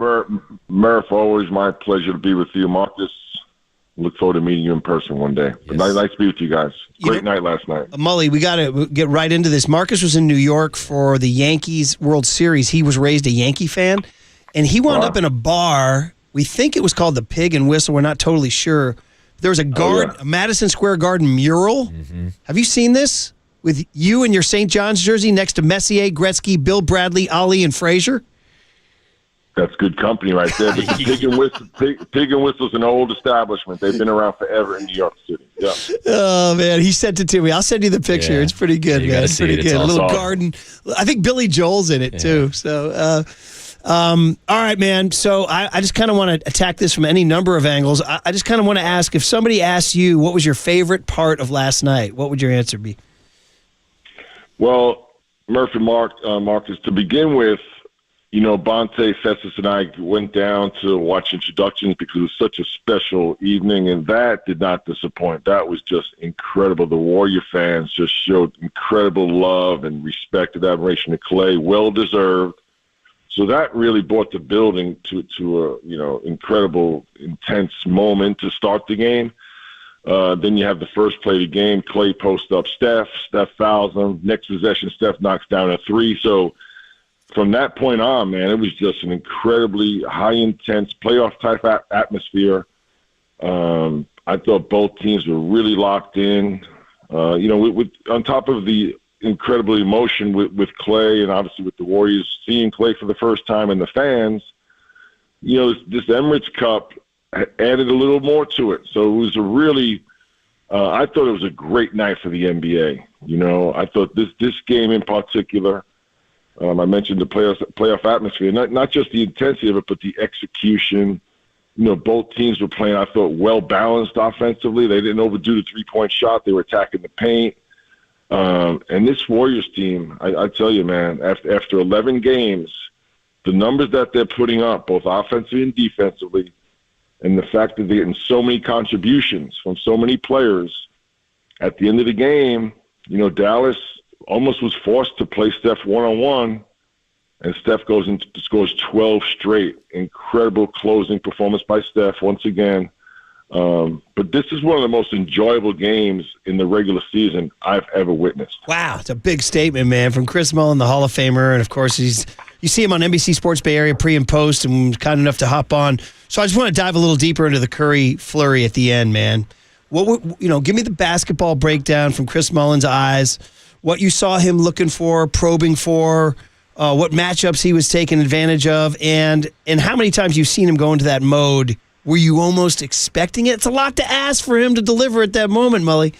Murph, always my pleasure to be with you. Marcus, look forward to meeting you in person one day. Yes. Nice to be with you guys. Great night last night. Mully, we got to get right into this. Marcus was in New York for the Yankees World Series. He was raised a Yankee fan, and he wound up in a bar. We think it was called the Pig and Whistle. We're not totally sure. There was a Madison Square Garden mural. Mm-hmm. Have you seen this? With you in your St. John's jersey next to Messier, Gretzky, Bill Bradley, Ali, and Frazier? That's good company right there. But the Pig and Whistle's an old establishment. They've been around forever in New York City. Yeah. Oh, man. He sent it to me. I'll send you the picture. Yeah. It's pretty good, man. It's pretty good. A little garden. I think Billy Joel's in it, too. So, all right, man. So I just kind of want to attack this from any number of angles. I just kind of want to ask, if somebody asked you what was your favorite part of last night, what would your answer be? Well, Murphy, Marcus, to begin with, Bonte, Festus, and I went down to watch introductions because it was such a special evening, and that did not disappoint. That was just incredible. The Warrior fans just showed incredible love and respect and admiration to Klay, well-deserved. So that really brought the building to a incredible, intense moment to start the game. Then you have the first play of the game. Klay posts up Steph. Steph fouls him. Next possession, Steph knocks down a three. So from that point on, man, it was just an incredibly high-intense playoff-type atmosphere. I thought both teams were really locked in. On top of the incredible emotion with Klay and obviously with the Warriors seeing Klay for the first time and the fans, this Emirates Cup added a little more to it. So it was a really, I thought it was a great night for the NBA. I thought this game in particular, I mentioned the playoff atmosphere, not just the intensity of it, but the execution. Both teams were playing, I thought, well-balanced offensively. They didn't overdo the three-point shot. They were attacking the paint. And this Warriors team, I tell you, man, after 11 games, the numbers that they're putting up, both offensively and defensively, and the fact that they're getting so many contributions from so many players, at the end of the game, Dallas almost was forced to play Steph one-on-one, and Steph goes and scores 12 straight. Incredible closing performance by Steph once again. But this is one of the most enjoyable games in the regular season I've ever witnessed. Wow, it's a big statement, man, from Chris Mullen, the Hall of Famer, and of course you see him on NBC Sports Bay Area pre and post, and was kind enough to hop on. So I just want to dive a little deeper into the Curry flurry at the end, man. Give me the basketball breakdown from Chris Mullen's eyes. What you saw him looking for, probing for, what matchups he was taking advantage of, and how many times you've seen him go into that mode. Were you almost expecting it? It's a lot to ask for him to deliver at that moment, Mully.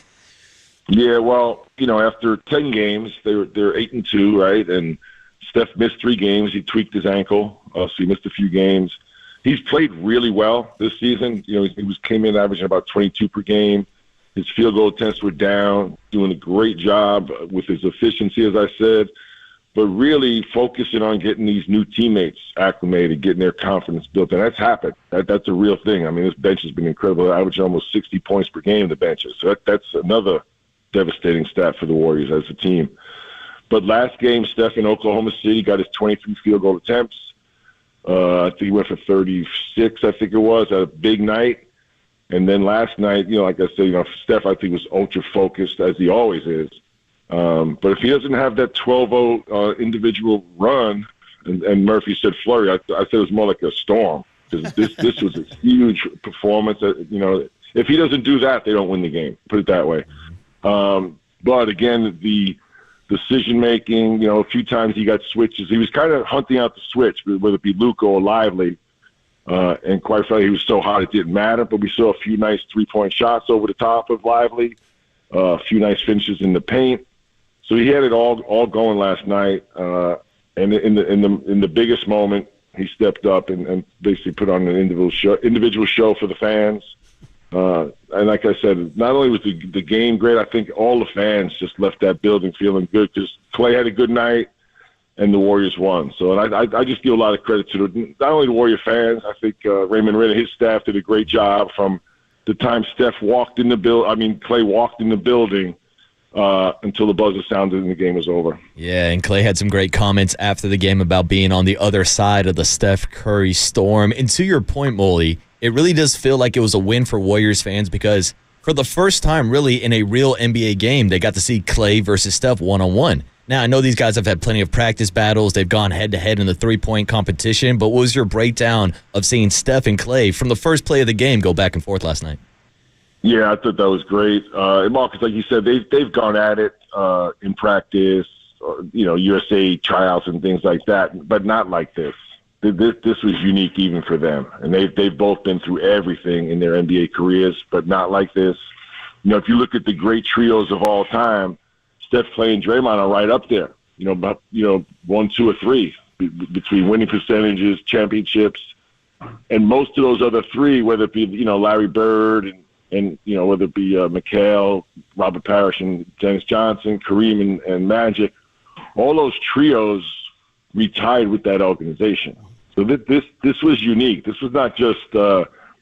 Yeah, well, after 10 games, they're 8-2, right? And Steph missed 3 games. He tweaked his ankle, so he missed a few games. He's played really well this season. He came in averaging about 22 per game. His field goal attempts were down, doing a great job with his efficiency, as I said, but really focusing on getting these new teammates acclimated, getting their confidence built. And that's happened. That's a real thing. I mean, this bench has been incredible. Averaging almost 60 points per game, the benches. So that's another devastating stat for the Warriors as a team. But last game, Steph in Oklahoma City got his 23 field goal attempts. I think he went for 36, I think it was, at a big night. And then last night, like I said, Steph, I think, was ultra-focused, as he always is. But if he doesn't have that 12-0 individual run, and Murphy said flurry, I said it was more like a storm. Because this was a huge performance. If he doesn't do that, they don't win the game, put it that way. But again, the decision-making, a few times he got switches. He was kind of hunting out the switch, whether it be Luka or Lively. And quite frankly, he was so hot it didn't matter. But we saw a few nice three-point shots over the top of Lively, a few nice finishes in the paint. So he had it all going last night. And in the biggest moment, he stepped up and basically put on an individual show for the fans. And like I said, not only was the game great, I think all the fans just left that building feeling good because Klay had a good night and the Warriors won. So and I just give a lot of credit to not only the Warrior fans. I think Raymond Ritter, his staff did a great job from the time Klay walked in the building until the buzzer sounded and the game was over. Yeah, and Klay had some great comments after the game about being on the other side of the Steph Curry storm. And to your point, Molly, it really does feel like it was a win for Warriors fans because for the first time really in a real NBA game, they got to see Klay versus Steph one-on-one. Now, I know these guys have had plenty of practice battles. They've gone head-to-head in the three-point competition, but what was your breakdown of seeing Steph and Klay from the first play of the game go back and forth last night? Yeah, I thought that was great. And Marcus, like you said, they've gone at it in practice, USA tryouts and things like that, but not like this. This was unique even for them, and they've both been through everything in their NBA careers, but not like this. If you look at the great trios of all time, Steph, Klay, and Draymond are right up there. 1, 2, or 3 between winning percentages, championships, and most of those other three, whether it be Larry Bird and whether it be McHale, Robert Parrish, and Dennis Johnson, Kareem, and Magic, all those trios retired with that organization. So this was unique. This was not just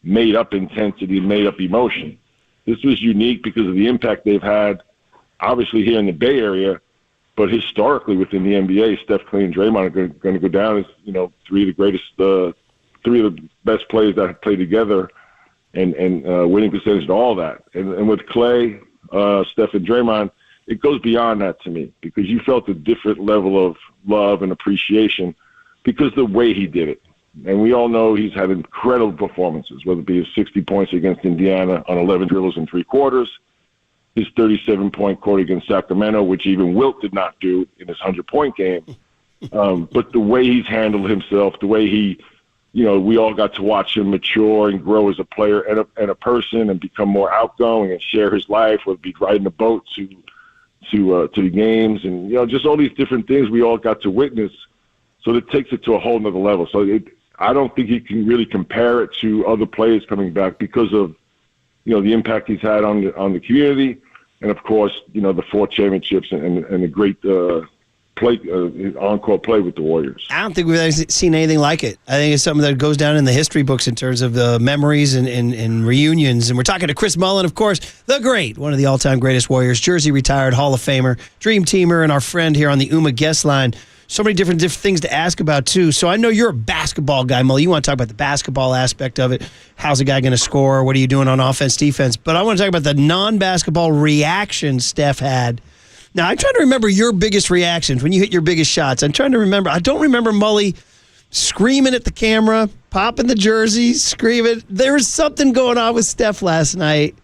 made-up intensity, made-up emotion. This was unique because of the impact they've had, obviously here in the Bay Area, but historically within the NBA, Steph, Klay, and Draymond are going to go down as three of the best players that have played together, and winning percentage and all that. And with Klay, Steph, and Draymond, it goes beyond that to me because you felt a different level of love and appreciation because the way he did it. And we all know he's had incredible performances, whether it be his 60 points against Indiana on 11 dribbles in 3 quarters, his 37-point quarter against Sacramento, which even Wilt did not do in his 100-point game. But the way he's handled himself, the way he, we all got to watch him mature and grow as a player and a person and become more outgoing and share his life, whether it be riding the boat to the games and, just all these different things we all got to witness. So it takes it to a whole nother level. So I don't think you can really compare it to other players coming back because of, the impact he's had on the community. And of course, the 4 championships and the great encore play with the Warriors. I don't think we've ever seen anything like it. I think it's something that goes down in the history books in terms of the memories and reunions. And we're talking to Chris Mullen, of course, the great, one of the all-time greatest Warriors, Jersey retired Hall of Famer, Dream Teamer, and our friend here on the UMA guest line. So many different things to ask about, too. So I know you're a basketball guy, Mullen. You want to talk about the basketball aspect of it. How's a guy going to score? What are you doing on offense, defense? But I want to talk about the non-basketball reaction Steph had. Now, I'm trying to remember your biggest reactions when you hit your biggest shots. I'm trying to remember. I don't remember Mully screaming at the camera, popping the jersey, screaming. There was something going on with Steph last night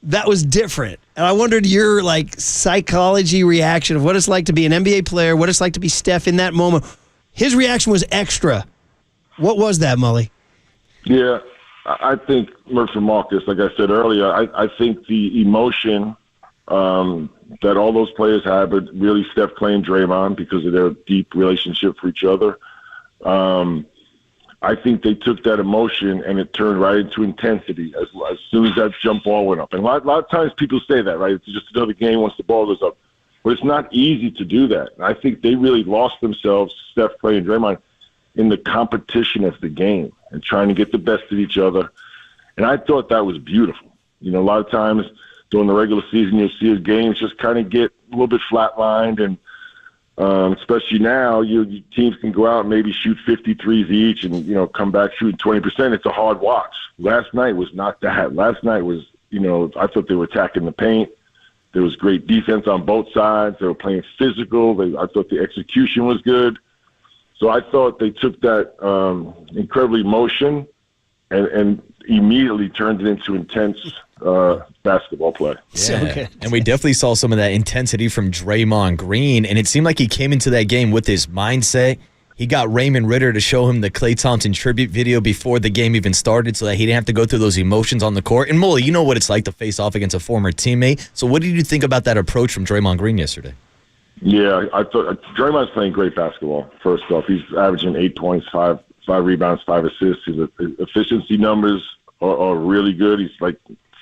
that was different. And I wondered your psychology reaction of what it's like to be an NBA player, what it's like to be Steph in that moment. His reaction was extra. What was that, Mully? Yeah, I think, Murphy Marcus, like I said earlier, I think the emotion that all those players had, but really Steph, Klay, and Draymond because of their deep relationship for each other, I think they took that emotion and it turned right into intensity as soon as that jump ball went up. And a lot of times people say that, right? It's just another game once the ball goes up. But it's not easy to do that. And I think they really lost themselves, Steph, Klay, and Draymond, in the competition of the game and trying to get the best of each other. And I thought that was beautiful. A lot of times during the regular season, you'll see games just kind of get a little bit flatlined and especially now, your teams can go out and maybe shoot 53s each and, come back shooting 20%. It's a hard watch. Last night was not that. Last night was, I thought they were attacking the paint. There was great defense on both sides. They were playing physical. I thought the execution was good. So I thought they took that incredible emotion and immediately turned it into intense basketball play. Yeah. And we definitely saw some of that intensity from Draymond Green, and it seemed like he came into that game with his mindset. He got Raymond Ritter to show him the Klay Thompson tribute video before the game even started so that he didn't have to go through those emotions on the court. And Mully, you know what it's like to face off against a former teammate. So what did you think about that approach from Draymond Green yesterday? Yeah, I thought Draymond's playing great basketball, first off. He's averaging 8 points, 5 rebounds, 5 assists. His efficiency numbers are really good. He's like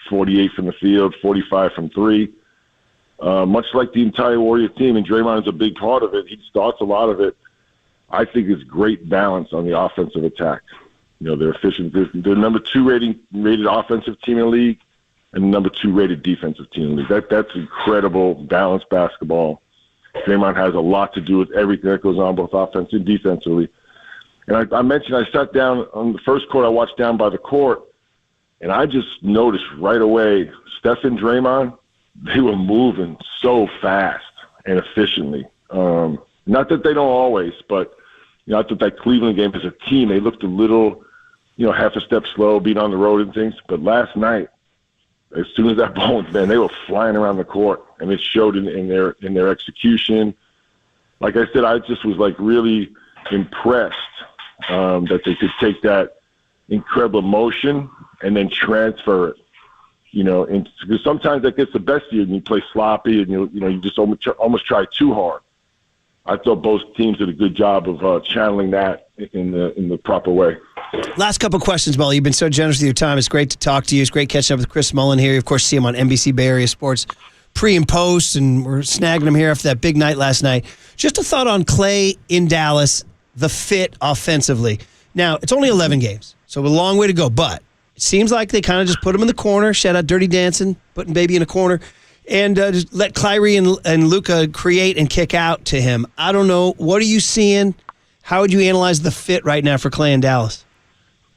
48 from the field, 45 from three. Much like the entire Warrior team, and Draymond's a big part of it. He starts a lot of it. I think it's great balance on the offensive attack. They're efficient. They're number 2 rated offensive team in the league and number 2 rated defensive team in the league. That's incredible, balanced basketball. Draymond has a lot to do with everything that goes on, both offensively and defensively. And I mentioned I sat down on the first court. I watched down by the court, and I just noticed right away Steph and Draymond, they were moving so fast and efficiently. Not that they don't always, but I thought that Cleveland game as a team, they looked a little, half a step slow, being on the road and things. But last night, as soon as that ball went, man, they were flying around the court, and it showed in their execution. Like I said, I just was like really impressed that they could take that incredible emotion and then transfer it. Because sometimes that gets the best of you, and you play sloppy, and you just almost try too hard. I thought both teams did a good job of channeling that in the proper way. Last couple questions, Mullen. You've been so generous with your time. It's great to talk to you. It's great catching up with Chris Mullen here. You, of course, see him on NBC Bay Area Sports pre and post, and we're snagging him here after that big night last night. Just a thought on Klay in Dallas, the fit offensively. Now, it's only 11 games, so a long way to go, but it seems like they kind of just put him in the corner, shout out Dirty Dancing, putting baby in a corner, and just let Kyrie and Luka create and kick out to him. I don't know. What are you seeing? How would you analyze the fit right now for Klay in Dallas?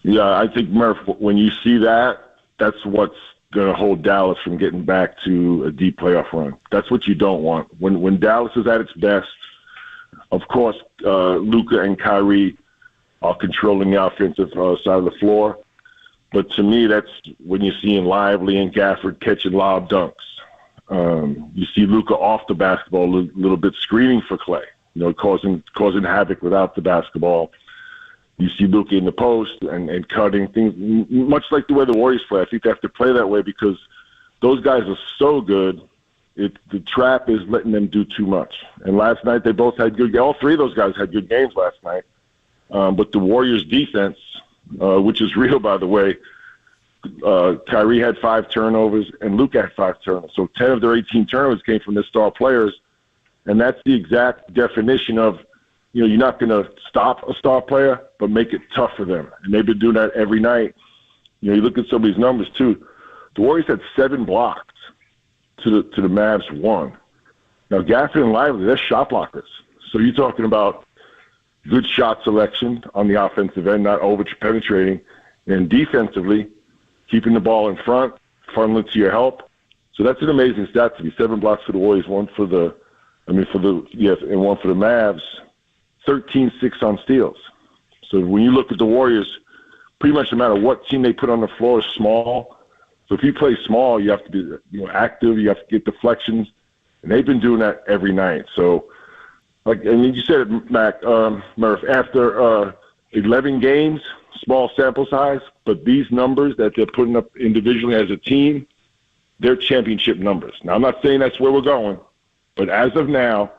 Yeah, I think, Murph, when you see that, that's what's going to hold Dallas from getting back to a deep playoff run. That's what you don't want. When Dallas is at its best, of course, Luka and Kyrie are controlling the offensive side of the floor. But to me, that's when you're seeing Lively and Gafford catching lob dunks. You see Luka off the basketball a little bit screening for Klay, causing havoc without the basketball. You see Luka in the post and cutting things, much like the way the Warriors play. I think they have to play that way because those guys are so good. The trap is letting them do too much. And last night they both had good. All three of those guys had good games last night. But the Warriors' defense, which is real, by the way, Kyrie had 5 turnovers and Luka had 5 turnovers. So 10 of their 18 turnovers came from their star players. And that's the exact definition of, you're not going to stop a star player, but make it tough for them. And they've been doing that every night. You look at some of these numbers, too. The Warriors had 7 blocks to the Mavs 1. Now, Gafford and Lively, they're shot blockers. So you're talking about good shot selection on the offensive end, not over-penetrating. And defensively, keeping the ball in front, funneling to your help. So that's an amazing stat to be. 7 blocks for the Warriors, and one for the Mavs. 13-6 on steals. So when you look at the Warriors, pretty much no matter what team they put on the floor is small. So if you play small, you have to be active. You have to get deflections, and they've been doing that every night. So, and you said it, Murph. After 11 games, small sample size, but these numbers that they're putting up individually as a team, they're championship numbers. Now, I'm not saying that's where we're going, but as of now,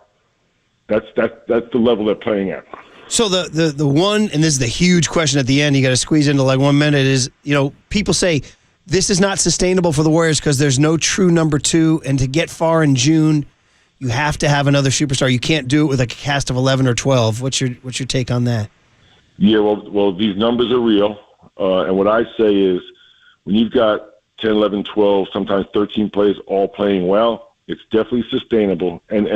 that's the level they're playing at. So the one, and this is the huge question at the end, you got to squeeze into 1 minute, is, people say this is not sustainable for the Warriors because there's no true number 2, and to get far in June, you have to have another superstar. You can't do it with a cast of 11 or 12. What's your take on that? Yeah, well, these numbers are real. And what I say is when you've got 10, 11, 12, sometimes 13 players all playing well, it's definitely sustainable. And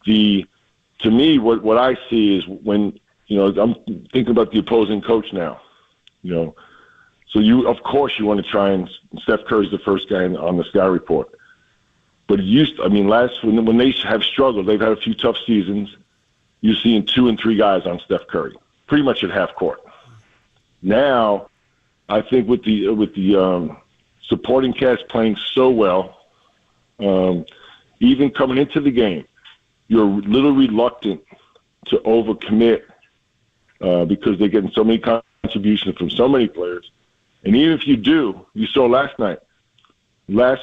to me, what I see is when, I'm thinking about the opposing coach now, So of course you want to try, and Steph Curry's the first guy on the Sky Report. But when they have struggled, they've had a few tough seasons, you're seeing 2 and 3 guys on Steph Curry, pretty much at half court. Now, I think with the supporting cast playing so well, even coming into the game, you're a little reluctant to overcommit because they're getting so many contributions from so many players. And even if you do, you saw last night, when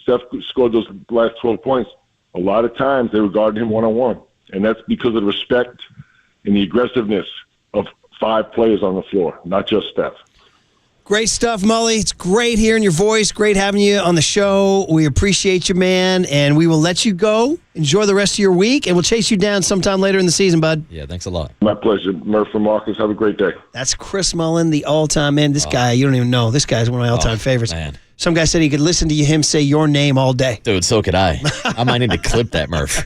Steph scored those last 12 points, a lot of times they were guarding him one-on-one. And that's because of the respect and the aggressiveness of 5 players on the floor, not just Steph. Great stuff, Mully. It's great hearing your voice. Great having you on the show. We appreciate you, man, and we will let you go. Enjoy the rest of your week, and we'll chase you down sometime later in the season, bud. Yeah, thanks a lot. My pleasure, Murph and Marcus. Have a great day. That's Chris Mullen, the all-time man. This guy, you don't even know. This guy's one of my all-time favorites. Man. Some guy said he could listen to him say your name all day. Dude, so could I. I might need to clip that, Murph.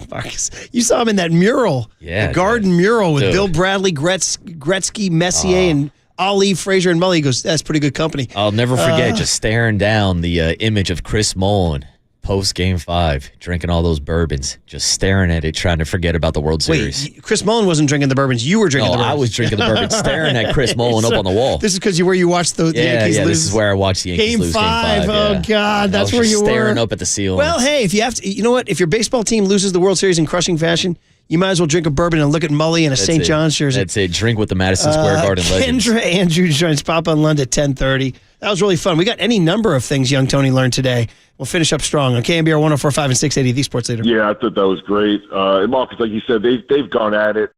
Marcus, you saw him in that mural. Yeah. The garden mural with Dude. Bill Bradley, Gretzky, Messier, and Ali, Frazier, and Mully. He goes, that's pretty good company. I'll never forget just staring down the image of Chris Mullen post Game 5, drinking all those bourbons, just staring at it, trying to forget about the World Series. Wait, Chris Mullen wasn't drinking the bourbons. You were drinking the bourbons. I was drinking the bourbon, staring at Chris Mullen up on the wall. This is because where you watched the Yankees lose. This is where I watched the Yankees lose Game 5. Oh, God, that's where you were. Staring up at the ceiling. Well, hey, if you have to, you know what? If your baseball team loses the World Series in crushing fashion, you might as well drink a bourbon and look at Mully in a St. John's jersey. That's it. Drink with the Madison Square Garden legends. Kendra Andrews joins Papa and Lund at 10:30. That was really fun. We got any number of things young Tony learned today. We'll finish up strong on KNBR 104.5 and 680, the Sports Leader. Yeah, I thought that was great. And Marcus, like you said, they've gone at it.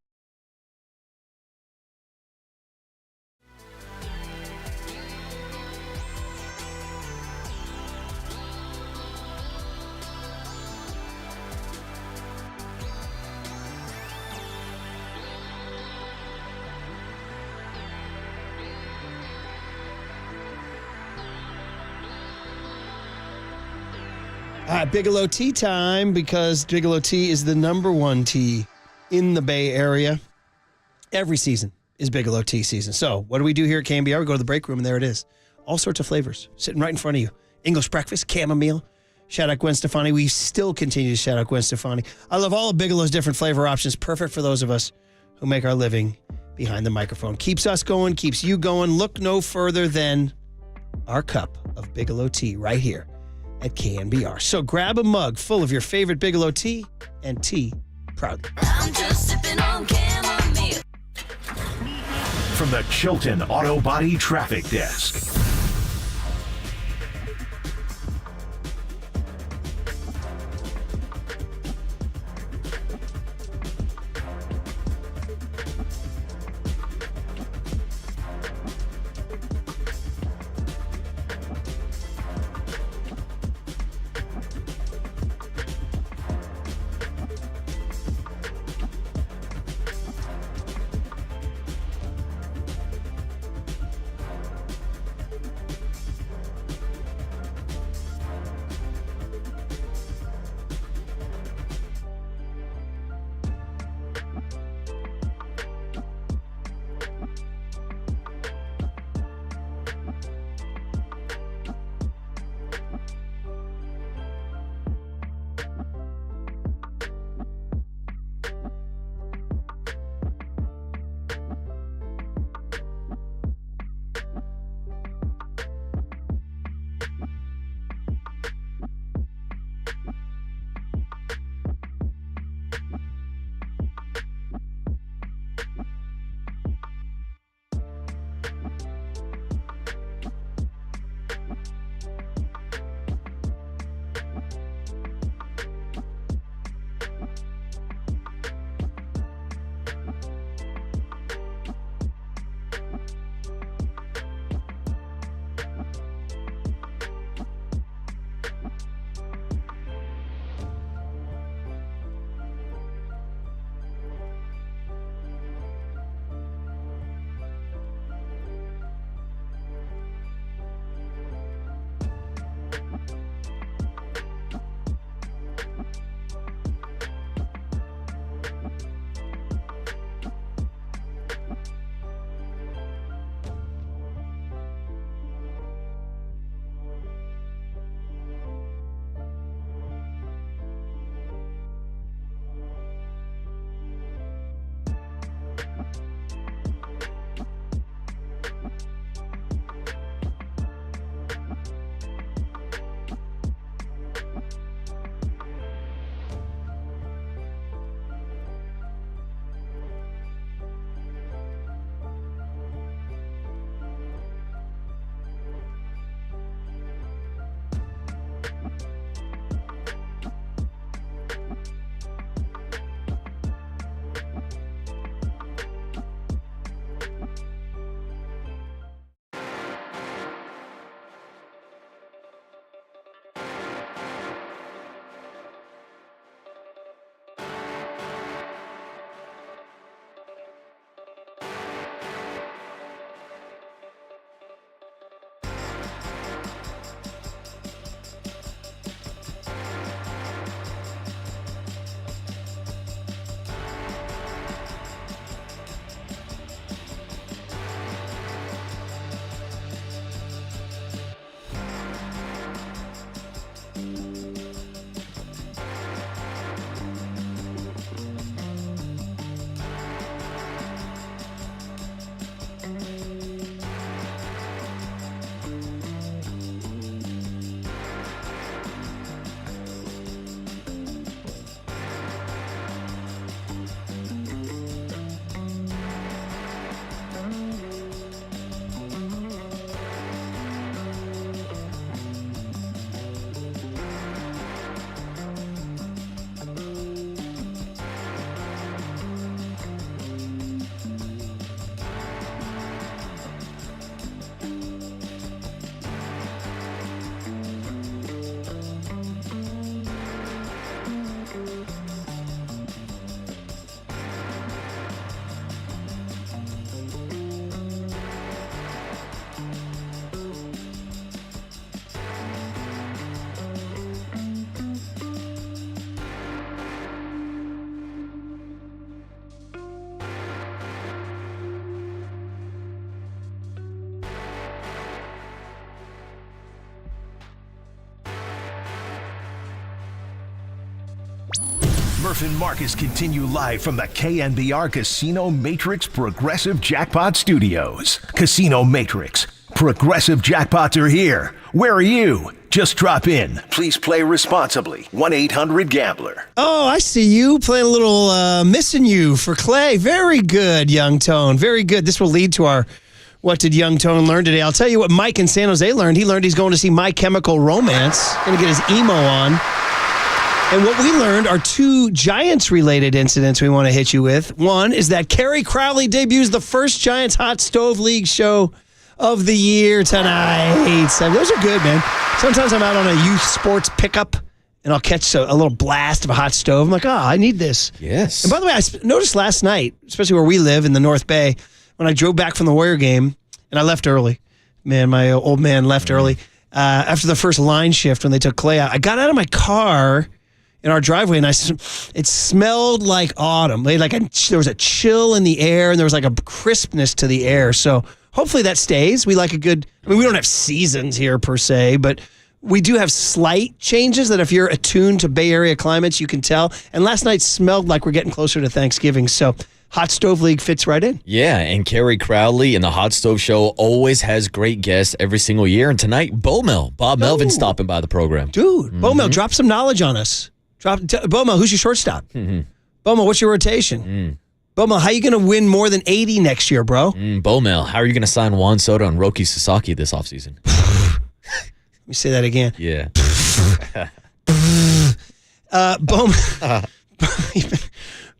Bigelow Tea time, because Bigelow Tea is the #1 tea in the Bay Area. Every season is Bigelow Tea season. So what do we do here at KNBR? We go to the break room, and there it is. All sorts of flavors sitting right in front of you. English breakfast, chamomile. Shout out Gwen Stefani. We still continue to shout out Gwen Stefani. I love all of Bigelow's different flavor options. Perfect for those of us who make our living behind the microphone. Keeps us going, keeps you going. Look no further than our cup of Bigelow Tea right here at KNBR. So grab a mug full of your favorite Bigelow tea and tea proudly. I'm just sipping on chamomile. From the Chilton Auto Body Traffic Desk. Murph and Marcus continue live from the KNBR Casino Matrix Progressive Jackpot Studios. Casino Matrix. Progressive jackpots are here. Where are you? Just drop in. Please play responsibly. 1-800-GAMBLER. Oh, I see you playing a little Missing You for Klay. Very good, Young Tone. Very good. This will lead to our What Did Young Tone Learn Today? I'll tell you what Mike in San Jose learned. He learned he's going to see My Chemical Romance. Going to get his emo on. And what we learned are two Giants-related incidents we want to hit you with. One is that Kerry Crowley debuts the first Giants Hot Stove League show of the year tonight. So those are good, man. Sometimes I'm out on a youth sports pickup, and I'll catch a little blast of a hot stove. I'm like, I need this. Yes. And by the way, I noticed last night, especially where we live in the North Bay, when I drove back from the Warrior game, and I left early. Man, my old man left early. After the first line shift when they took Klay out, I got out of my car in our driveway, and it smelled like autumn. There was a chill in the air, and there was like a crispness to the air. So hopefully that stays. We like we don't have seasons here per se, but we do have slight changes that if you're attuned to Bay Area climates, you can tell. And last night smelled like we're getting closer to Thanksgiving. So Hot Stove League fits right in. Yeah, and Kerry Crowley and the Hot Stove Show always has great guests every single year. And tonight, Bob Melvin stopping by the program. Dude, Bo Mel, drop some knowledge on us. Bomo, who's your shortstop? Bomo, what's your rotation? Bomo, how you going to win more than 80 next year, bro? Bomel, how are you going to sign Juan Soto and Roki Sasaki this offseason? Let me say that again. Yeah.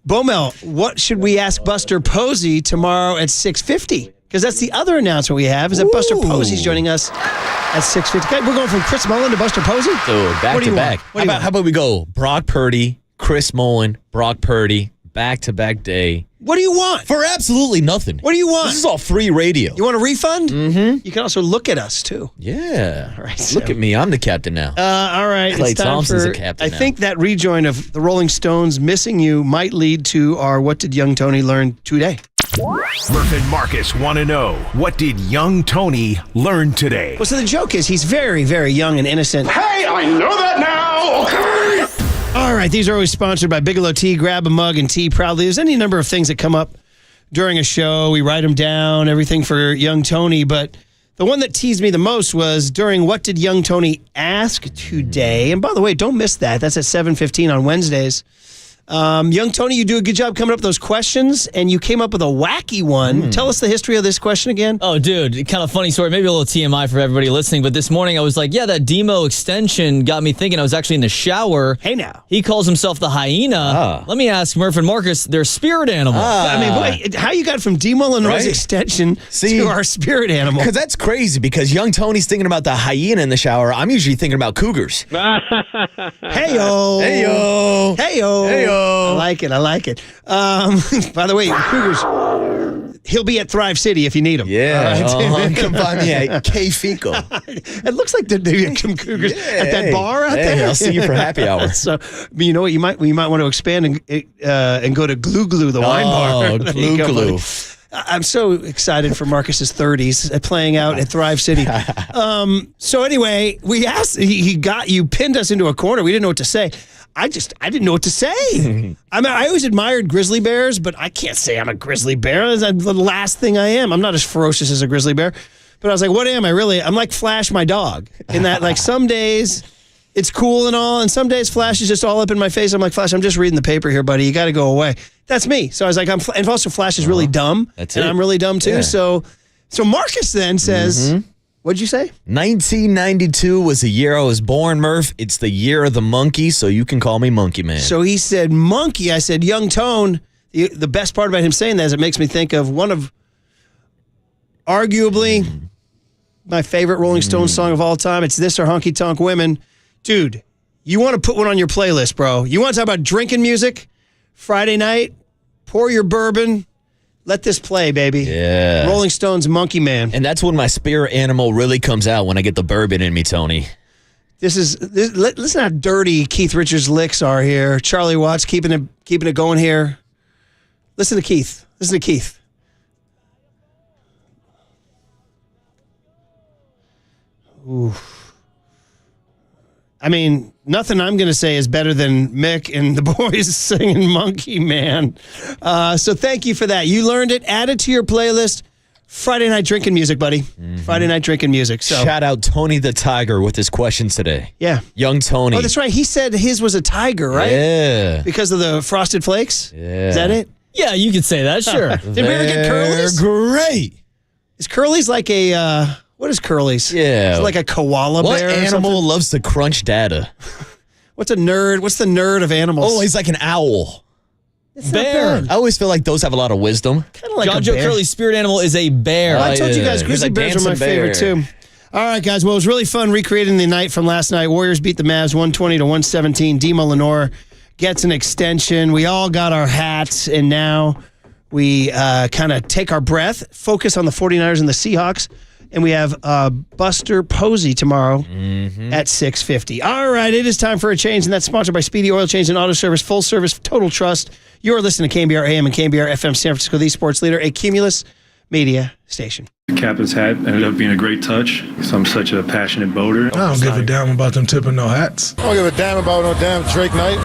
Bomel, what should we ask Buster Posey tomorrow at 6:50? Because that's the other announcement we have, is that Buster Posey's joining us at 6:50. We're going from Chris Mullen to Buster Posey? Dude, back to back. How about we go Brock Purdy, Chris Mullen, Brock Purdy, back-to-back day. What do you want? For absolutely nothing. What do you want? This is all free radio. You want a refund? Mm-hmm. You can also look at us, too. Yeah. All right, look at me. I'm the captain now. All right. Klay Thompson's the captain now. I think that rejoin of the Rolling Stones Missing You might lead to our What Did Young Tony Learn Today? Murph and Marcus want to know, what did young Tony learn today? Well, so the joke is he's very, very young and innocent. Hey, I know that now! Okay! All right, these are always sponsored by Bigelow Tea. Grab a mug and tea proudly. There's any number of things that come up during a show. We write them down, everything for young Tony. But the one that teased me the most was during What Did Young Tony Ask Today? And by the way, don't miss that. That's at 7:15 on Wednesdays. Young Tony, you do a good job coming up with those questions, and you came up with a wacky one. Tell us the history of this question again. Oh, dude, kind of funny story. Maybe a little TMI for everybody listening, but this morning I was like, that demo extension got me thinking. I was actually in the shower. Hey, now. He calls himself the hyena. Let me ask Murph and Marcus, their spirit animal. I mean, boy, how you got from Demo Lenoir's extension to our spirit animal? Because that's crazy, because young Tony's thinking about the hyena in the shower. I'm usually thinking about cougars. Hey-yo. Hey-yo. Hey-yo. Hey-yo. I like it. By the way, Cougars, he'll be at Thrive City if you need him. Yeah. Come find me at K Fico. It looks like there may be some Cougars at that bar out there. I'll see you for happy hour. So, you know what? You might want to expand and go to Glue Glue, the wine bar. Oh, Glue Glue. I'm so excited for Marcus's 30s playing out at Thrive City. So anyway, we asked, he pinned us into a corner. We didn't know what to say. I didn't know what to say. I mean, I always admired grizzly bears, but I can't say I'm a grizzly bear. That's the last thing I am. I'm not as ferocious as a grizzly bear. But I was like, what am I really? I'm like Flash, my dog. In that, like, some days it's cool and all, and some days Flash is just all up in my face. I'm like, Flash, I'm just reading the paper here, buddy. You got to go away. That's me. So I was like, and also Flash is really dumb. That's and it. I'm really dumb too. Yeah. So Marcus then says, what'd you say? 1992 was the year I was born, Murph. It's the year of the monkey, so you can call me Monkey Man. So he said monkey. I said young Tone. The best part about him saying that is it makes me think of one of arguably my favorite Rolling Stones song of all time. It's This or Honky Tonk Women. Dude, you want to put one on your playlist, bro. You want to talk about drinking music? Friday night, pour your bourbon. Let this play, baby. Yeah. Rolling Stones, Monkey Man. And that's when my spirit animal really comes out, when I get the bourbon in me, Tony. Listen how dirty Keith Richards' licks are here. Charlie Watts keeping it going here. Listen to Keith. Ooh. I mean, nothing I'm going to say is better than Mick and the boys singing Monkey Man. So thank you for that. You learned it. Add it to your playlist. Friday night drinking music, buddy. Friday night drinking music. So Shout out Tony the Tiger with his questions today. Yeah. Young Tony. Oh, that's right. He said his was a tiger, right? Yeah. Because of the Frosted Flakes? Yeah. Is that it? Yeah, you could say that, sure. Did we ever get Curly's? Great. Is Curly's like a, what is Curly's? Yeah. Is it like a koala What bear or animal something? loves to crunch data? What's a nerd? What's the nerd of animals? Oh, he's like an owl. It's not bear. bad. I always feel like those have a lot of wisdom. Kind of like John a Joe bear. Curley's spirit animal is a bear. I told you guys He's grizzly a bears are my dancing favorite bear. too. All right, guys. Well, it was really fun recreating the night from last night. Warriors beat the Mavs 120-117. Deommodore Lenor gets an extension. We all got our hats, and now we kind of take our breath, focus on the 49ers and the Seahawks, and we have Buster Posey tomorrow at 6:50. All right, it is time for a change, and that's sponsored by Speedy Oil Change and Auto Service, full service, total trust. You're listening to KNBR AM and KNBR FM San Francisco, the sports leader, a Cumulus media station. The captain's hat ended up being a great touch because I'm such a passionate boater. I don't give a damn about them tipping no hats. I don't give a damn about no damn Drake night.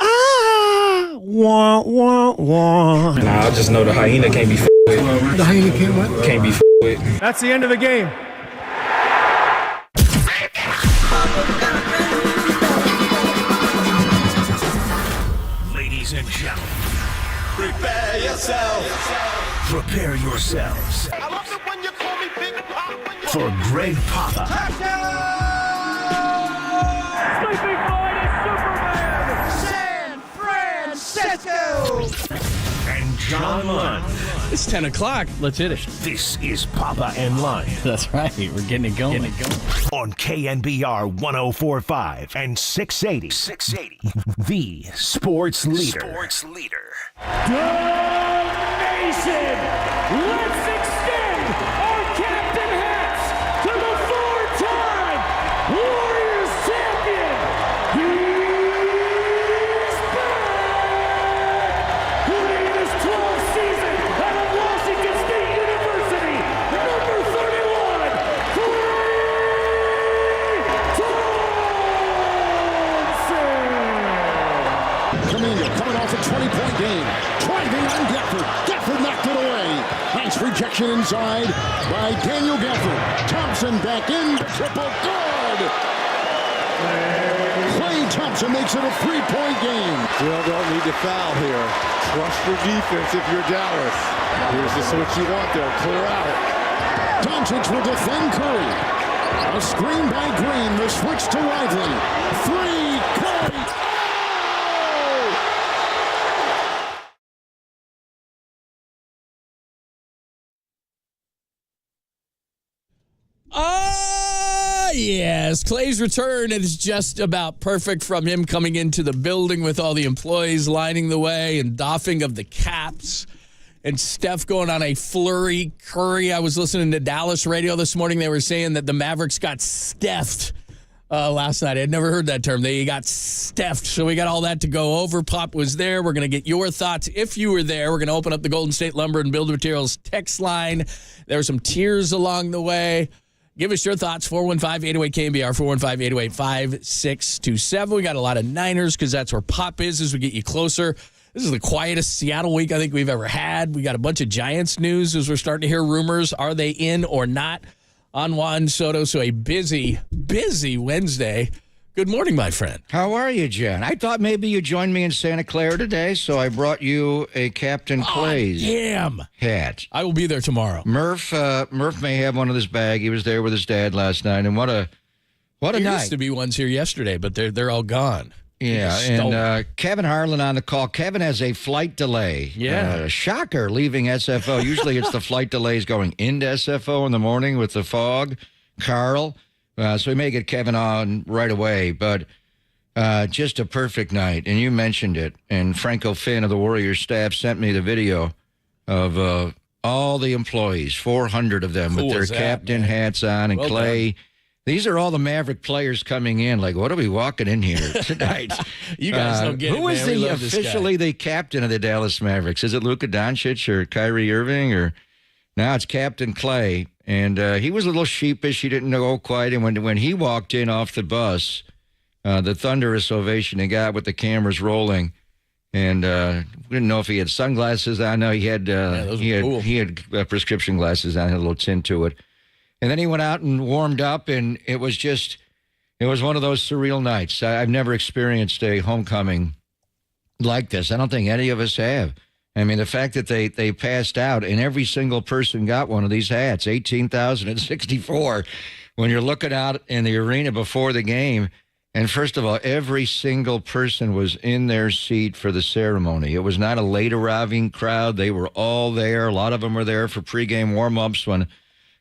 Wah, wah, wah. Nah, I just know the hyena can't be with. The hyena can't what? Can't be with. That's the end of the game. Ladies and gentlemen, prepare yourselves for Greg Papa San Francisco. and John Lund. It's 10 o'clock. Let's hit it. This is Papa and Lund That's right. We're getting it going. on KNBR 104.5 and 680. The sports leader. Nation, let's extend our captain hats to the four-time Warriors champion. He's back! Playing his 12th season out of Washington State University, number 31, Klay Thompson. Kaminga coming off a 20-point game. Driving on Gafford. Gafford knocked it away. Nice rejection inside by Daniel Gafford. Thompson back in. Triple good. Klay Thompson makes it a 3-point game. Still don't need to foul here. Trust your defense if you're Dallas. Here's the switch you want there. Clear out. Doncic will defend Curry. A screen by Green. The switch to Lively. 3. Curry. Yes. Clay's return is just about perfect from him coming into the building with all the employees lining the way and doffing of the caps. And Steph going on a flurry. Curry, I was listening to Dallas radio this morning. They were saying that the Mavericks got Stephed last night. I had never heard that term. They got Stephed. So we got all that to go over. Pop was there. We're going to get your thoughts. If you were there, we're going to open up the Golden State Lumber and Building Materials text line. There were some tears along the way. Give us your thoughts, 415-808-KNBR, 415-808-5627. We got a lot of Niners because that's where Pop is as we get you closer. This is the quietest Seattle week I think we've ever had. We got a bunch of Giants news as we're starting to hear rumors. Are they in or not on Juan Soto? So a busy Wednesday. Good morning, my friend. How are you, Jen? I thought maybe you joined me in Santa Clara today, so I brought you a Captain Clay's hat. I will be there tomorrow. Murph may have one in his bag. He was there with his dad last night, and what a There night. used to be ones here yesterday, but they're all gone. Yeah, and Kevin Harlan on the call. Kevin has a flight delay. Yeah. Shocker leaving SFO. Usually it's the flight delays going into SFO in the morning with the fog. Carl. So we may get Kevin on right away, but just a perfect night. And you mentioned it. And Franco Finn of the Warriors staff sent me the video of all the employees, 400 of them, Cool with their as that, captain man. hats on. And Well Klay. These are all the Maverick players coming in. Like, what are we walking in here tonight? You guys don't get it, Who is man. We love this guy. officially the captain of the Dallas Mavericks? Is it Luka Doncic or Kyrie Irving? Or now it's Captain Klay. And he was a little sheepish. He didn't know quite. And when he walked in off the bus, the thunderous ovation he got with the cameras rolling. And we didn't know if he had sunglasses on. No, he had prescription glasses on, had a little tint to it. And then he went out and warmed up, and it was one of those surreal nights. I've never experienced a homecoming like this. I don't think any of us have. I mean, the fact that they passed out and every single person got one of these hats, 18,064, when you're looking out in the arena before the game. And first of all, every single person was in their seat for the ceremony. It was not a late arriving crowd. They were all there. A lot of them were there for pregame warm-ups when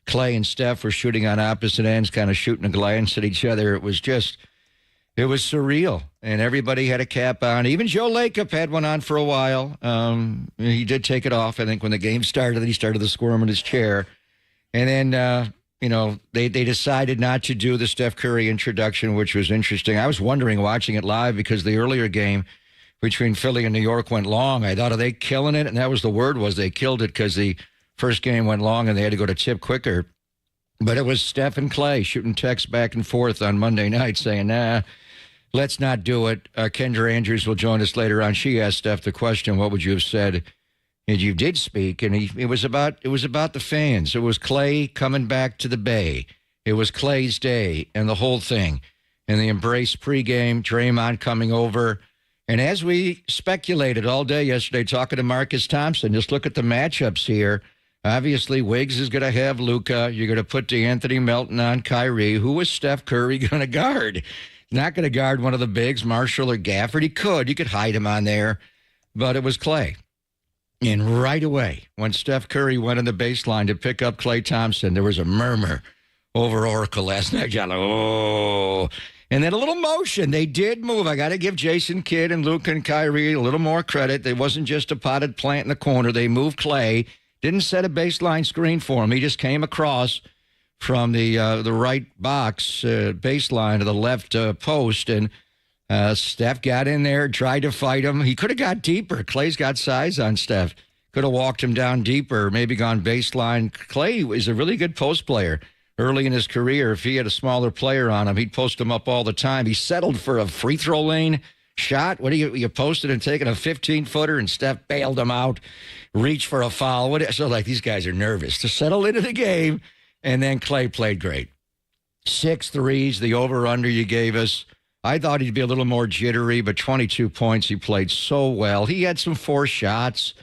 Klay and Steph were shooting on opposite ends, kind of shooting a glance at each other. It was surreal. And everybody had a cap on. Even Joe Lacob had one on for a while. He did take it off, I think, when the game started. He started to squirm in his chair. And then... they decided not to do the Steph Curry introduction, which was interesting. I was wondering watching it live because the earlier game between Philly and New York went long. I thought, are they killing it? And that was the word, was they killed it because the first game went long and they had to go to tip quicker. But it was Steph and Klay shooting texts back and forth on Monday night saying, nah, let's not do it. Kendra Andrews will join us later on. She asked Steph the question, what would you have said? And you did speak, and it was about the fans. It was Klay coming back to the Bay. It was Klay's day and the whole thing. And the embrace pregame, Draymond coming over. And as we speculated all day yesterday talking to Marcus Thompson, just look at the matchups here. Obviously, Wiggs is going to have Luka. You're going to put DeAnthony Melton on Kyrie. Who is Steph Curry going to guard? Not going to guard one of the bigs, Marshall or Gafford. He could. You could hide him on there. But it was Klay. And right away, when Steph Curry went in the baseline to pick up Klay Thompson, there was a murmur over Oracle last night, John. Oh. And then a little motion. They did move. I got to give Jason Kidd and Luke and Kyrie a little more credit. They wasn't just a potted plant in the corner. They moved Klay. Didn't set a baseline screen for him. He just came across from the right box baseline to the left post, and Steph got in there, tried to fight him. He could have got deeper. Klay's got size on Steph. Could have walked him down deeper, maybe gone baseline. Klay is a really good post player. Early in his career, if he had a smaller player on him, he'd post him up all the time. He settled for a free throw lane shot. What do you posted and taking a 15-footer, and Steph bailed him out, reached for a foul. So, these guys are nervous to settle into the game. And then Klay played great. 6 threes, the over-under you gave us. I thought he'd be a little more jittery, but 22 points. He played so well. He had some forced shots.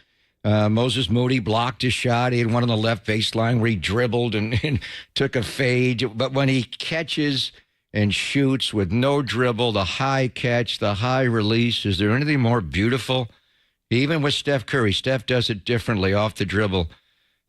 Moses Moody blocked his shot. He had one on the left baseline where he dribbled and took a fade. But when he catches and shoots with no dribble, the high catch, the high release, is there anything more beautiful? Even with Steph Curry, Steph does it differently off the dribble.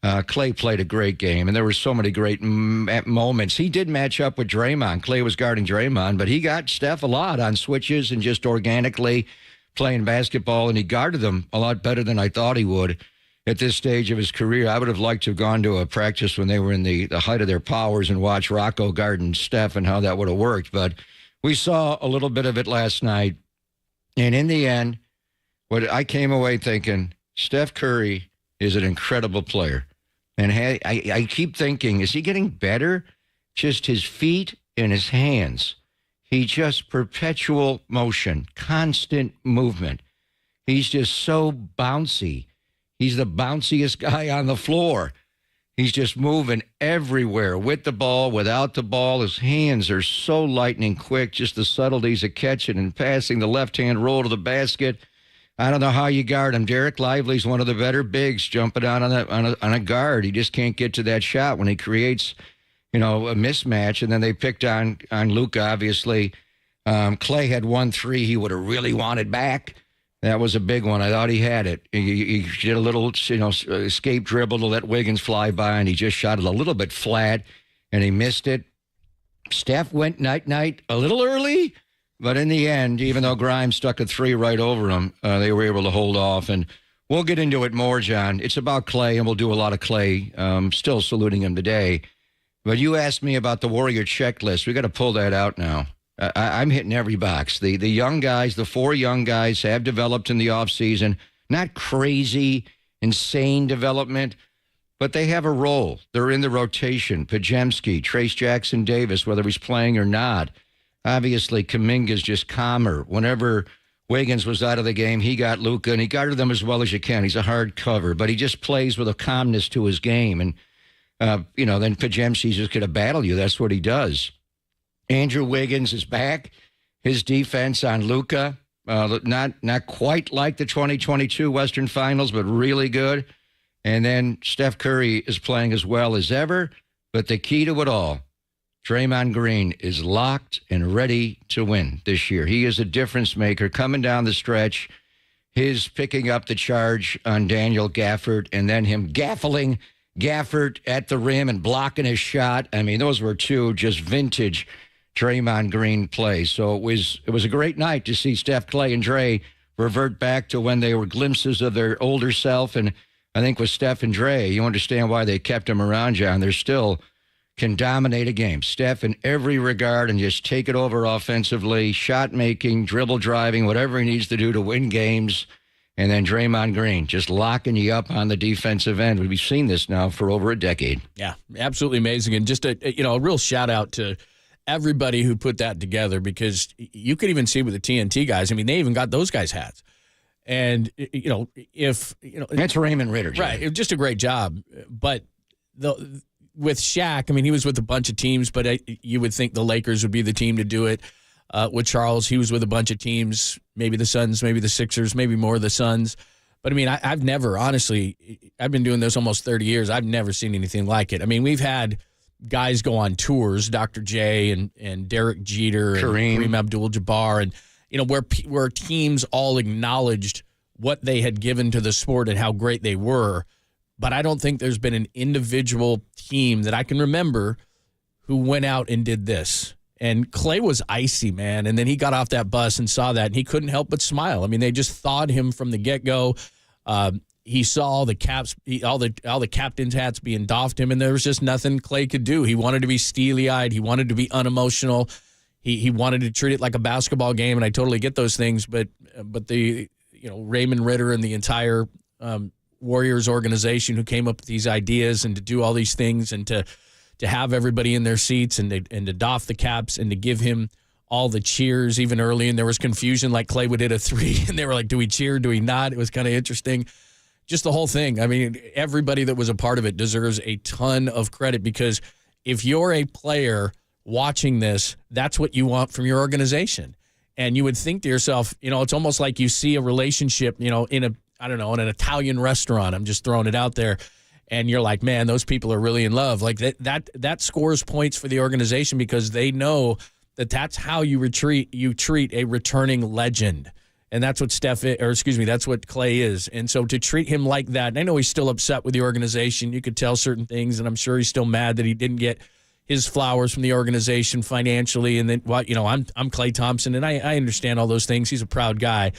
Klay played a great game, and there were so many great moments. He did match up with Draymond. Klay was guarding Draymond, but he got Steph a lot on switches and just organically playing basketball, and he guarded them a lot better than I thought he would at this stage of his career. I would have liked to have gone to a practice when they were in the height of their powers and watch Rocco guarding Steph and how that would have worked. But we saw a little bit of it last night, and in the end, what I came away thinking, Steph Curry is an incredible player. And I keep thinking, is he getting better? Just his feet and his hands. He just perpetual motion, constant movement. He's just so bouncy. He's the bounciest guy on the floor. He's just moving everywhere, with the ball, without the ball. His hands are so lightning quick, just the subtleties of catching and passing, the left-hand roll to the basket. I don't know how you guard him. Derek Lively's one of the better bigs jumping out on a guard. He just can't get to that shot when he creates, a mismatch. And then they picked on Luka, obviously. Klay had 1 3 he would have really wanted back. That was a big one. I thought he had it. He did a little, escape dribble to let Wiggins fly by, and he just shot it a little bit flat, and he missed it. Steph went night-night a little early. But in the end, even though Grimes stuck a 3 right over him, they were able to hold off. And we'll get into it more, John. It's about Klay, and we'll do a lot of Klay. Still saluting him today. But you asked me about the Warrior checklist. We got to pull that out now. I'm hitting every box. The young guys, the 4 young guys have developed in the offseason. Not crazy, insane development, but they have a role. They're in the rotation. Pajemski, Trace Jackson Davis, whether he's playing or not. Obviously, Kuminga's just calmer. Whenever Wiggins was out of the game, he got Luka, and he guarded them as well as you can. He's a hard cover, but he just plays with a calmness to his game. And, then Pajemski's just going to battle you. That's what he does. Andrew Wiggins is back. His defense on Luka, not quite like the 2022 Western Finals, but really good. And then Steph Curry is playing as well as ever. But the key to it all, Draymond Green is locked and ready to win this year. He is a difference maker coming down the stretch. His picking up the charge on Daniel Gafford and then him gaffling Gafford at the rim and blocking his shot. I mean, those were two just vintage Draymond Green plays. So it was a great night to see Steph, Klay, and Dre revert back to when they were glimpses of their older self. And I think with Steph and Dre, you understand why they kept them around, John. They're still can dominate a game. Steph in every regard and just take it over offensively, shot making, dribble driving, whatever he needs to do to win games. And then Draymond Green just locking you up on the defensive end. We've seen this now for over a decade. Yeah, absolutely amazing. And just a real shout out to everybody who put that together, because you could even see with the TNT guys. I mean, they even got those guys hats. And that's Raymond Ritter, Jay. Right? It was just a great job. But with Shaq, I mean, he was with a bunch of teams, but you would think the Lakers would be the team to do it. With Charles, he was with a bunch of teams, maybe the Suns, maybe the Sixers, maybe more of the Suns. But, I mean, I've never, honestly, I've been doing this almost 30 years. I've never seen anything like it. I mean, we've had guys go on tours, Dr. J and Derek Jeter and Kareem Abdul-Jabbar, and, where teams all acknowledged what they had given to the sport and how great they were. But I don't think there's been an individual team that I can remember who went out and did this. And Klay was icy, man. And then he got off that bus and saw that, and he couldn't help but smile. I mean, they just thawed him from the get-go. He saw all the caps, all the captain's hats being doffed him, and there was just nothing Klay could do. He wanted to be steely-eyed. He wanted to be unemotional. He wanted to treat it like a basketball game, and I totally get those things. But the Raymond Ritter and the entire Warriors organization who came up with these ideas and to do all these things and to have everybody in their seats and to doff the caps and to give him all the cheers even early. And there was confusion, like Klay would hit a three and they were like, do we cheer? Do we not? It was kind of interesting. Just the whole thing. I mean, everybody that was a part of it deserves a ton of credit, because if you're a player watching this, that's what you want from your organization. And you would think to yourself, it's almost like you see a relationship, in an Italian restaurant. I'm just throwing it out there. And you're like, man, those people are really in love. Like that scores points for the organization, because they know that that's how you treat a returning legend. And that's what that's what Klay is. And so to treat him like that, and I know he's still upset with the organization. You could tell certain things, and I'm sure he's still mad that he didn't get his flowers from the organization financially. And then, I'm Klay Thompson, and I understand all those things. He's a proud guy.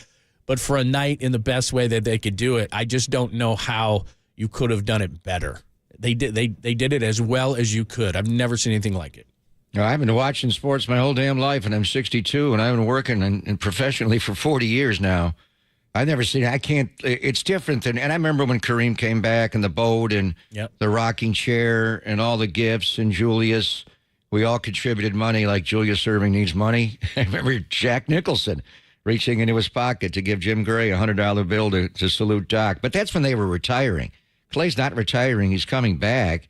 But for a night in the best way that they could do it, I just don't know how you could have done it better. They did it as well as you could. I've never seen anything like it. I've been watching sports my whole damn life, and I'm 62, and I've been working and professionally for 40 years now. I've never seen it. It's different than, and I remember when Kareem came back and the boat and the rocking chair and all the gifts, and Julius, we all contributed money like Julius Erving needs money. I remember Jack Nicholson reaching into his pocket to give Jim Gray a $100 bill to salute Doc. But that's when they were retiring. Klay's not retiring. He's coming back.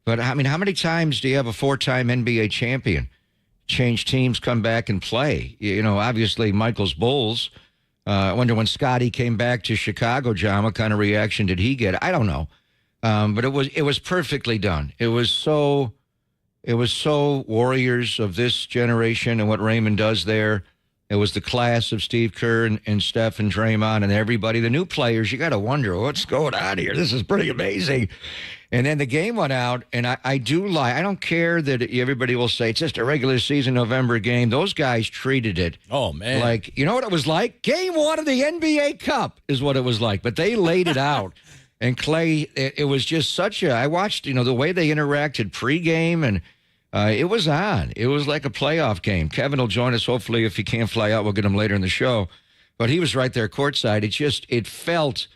But, I mean, how many times do you have a 4-time NBA champion change teams, come back and play? Obviously, Michael's Bulls. I wonder when Scotty came back to Chicago, John, what kind of reaction did he get? I don't know. But it was perfectly done. It was so Warriors of this generation and what Raymond does there. It was the class of Steve Kerr and Steph and Draymond and everybody. The new players, you got to wonder, what's going on here? This is pretty amazing. And then the game went out, and I don't care that everybody will say it's just a regular season November game. Those guys treated it. Oh, man. Like, you know what it was like? Game 1 of the NBA Cup is what it was like. But they laid it out. And Klay, it was just I watched, the way they interacted pregame, and it was on. It was like a playoff game. Kevin will join us. Hopefully, if he can't fly out, we'll get him later in the show. But he was right there courtside. It felt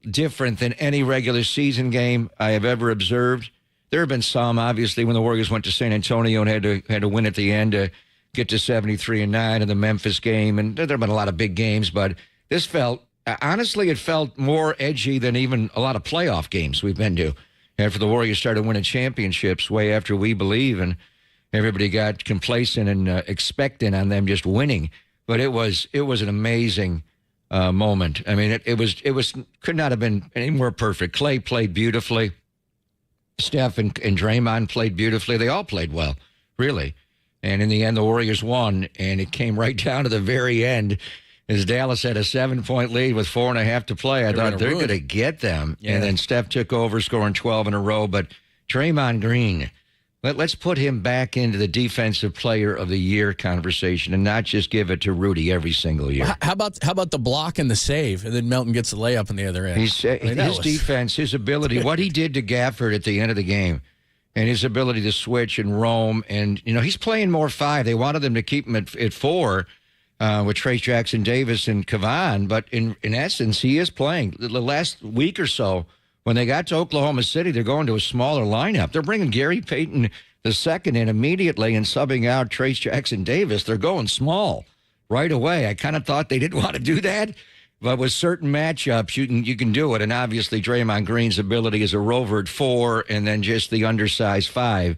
different than any regular season game I have ever observed. There have been some, obviously, when the Warriors went to San Antonio and had to win at the end to get to 73-9 in the Memphis game. And there have been a lot of big games, but this felt, honestly, it felt more edgy than even a lot of playoff games we've been to. After the Warriors started winning championships way after we believe, and everybody got complacent and expectant on them just winning. But it was an amazing moment. I mean, it could not have been any more perfect. Klay played beautifully. Steph and Draymond played beautifully. They all played well, really. And in the end, the Warriors won, and it came right down to the very end as Dallas had a 7-point lead with 4.5 to play. I thought they're going to get them. Yeah. And then Steph took over, scoring 12 in a row. But Draymond Green, let's put him back into the Defensive Player of the Year conversation and not just give it to Rudy every single year. How about the block and the save, and then Melton gets the layup on the other end? His defense, his ability, what he did to Gafford at the end of the game, and his ability to switch and roam. And, he's playing more 5. They wanted them to keep him at 4 with Trayce Jackson-Davis and Kavan. But in essence, he is playing. The last week or so, when they got to Oklahoma City, they're going to a smaller lineup. They're bringing Gary Payton II in immediately and subbing out Trayce Jackson-Davis. They're going small right away. I kind of thought they didn't want to do that. But with certain matchups, you can do it. And obviously, Draymond Green's ability as a rover at 4 and then just the undersized 5.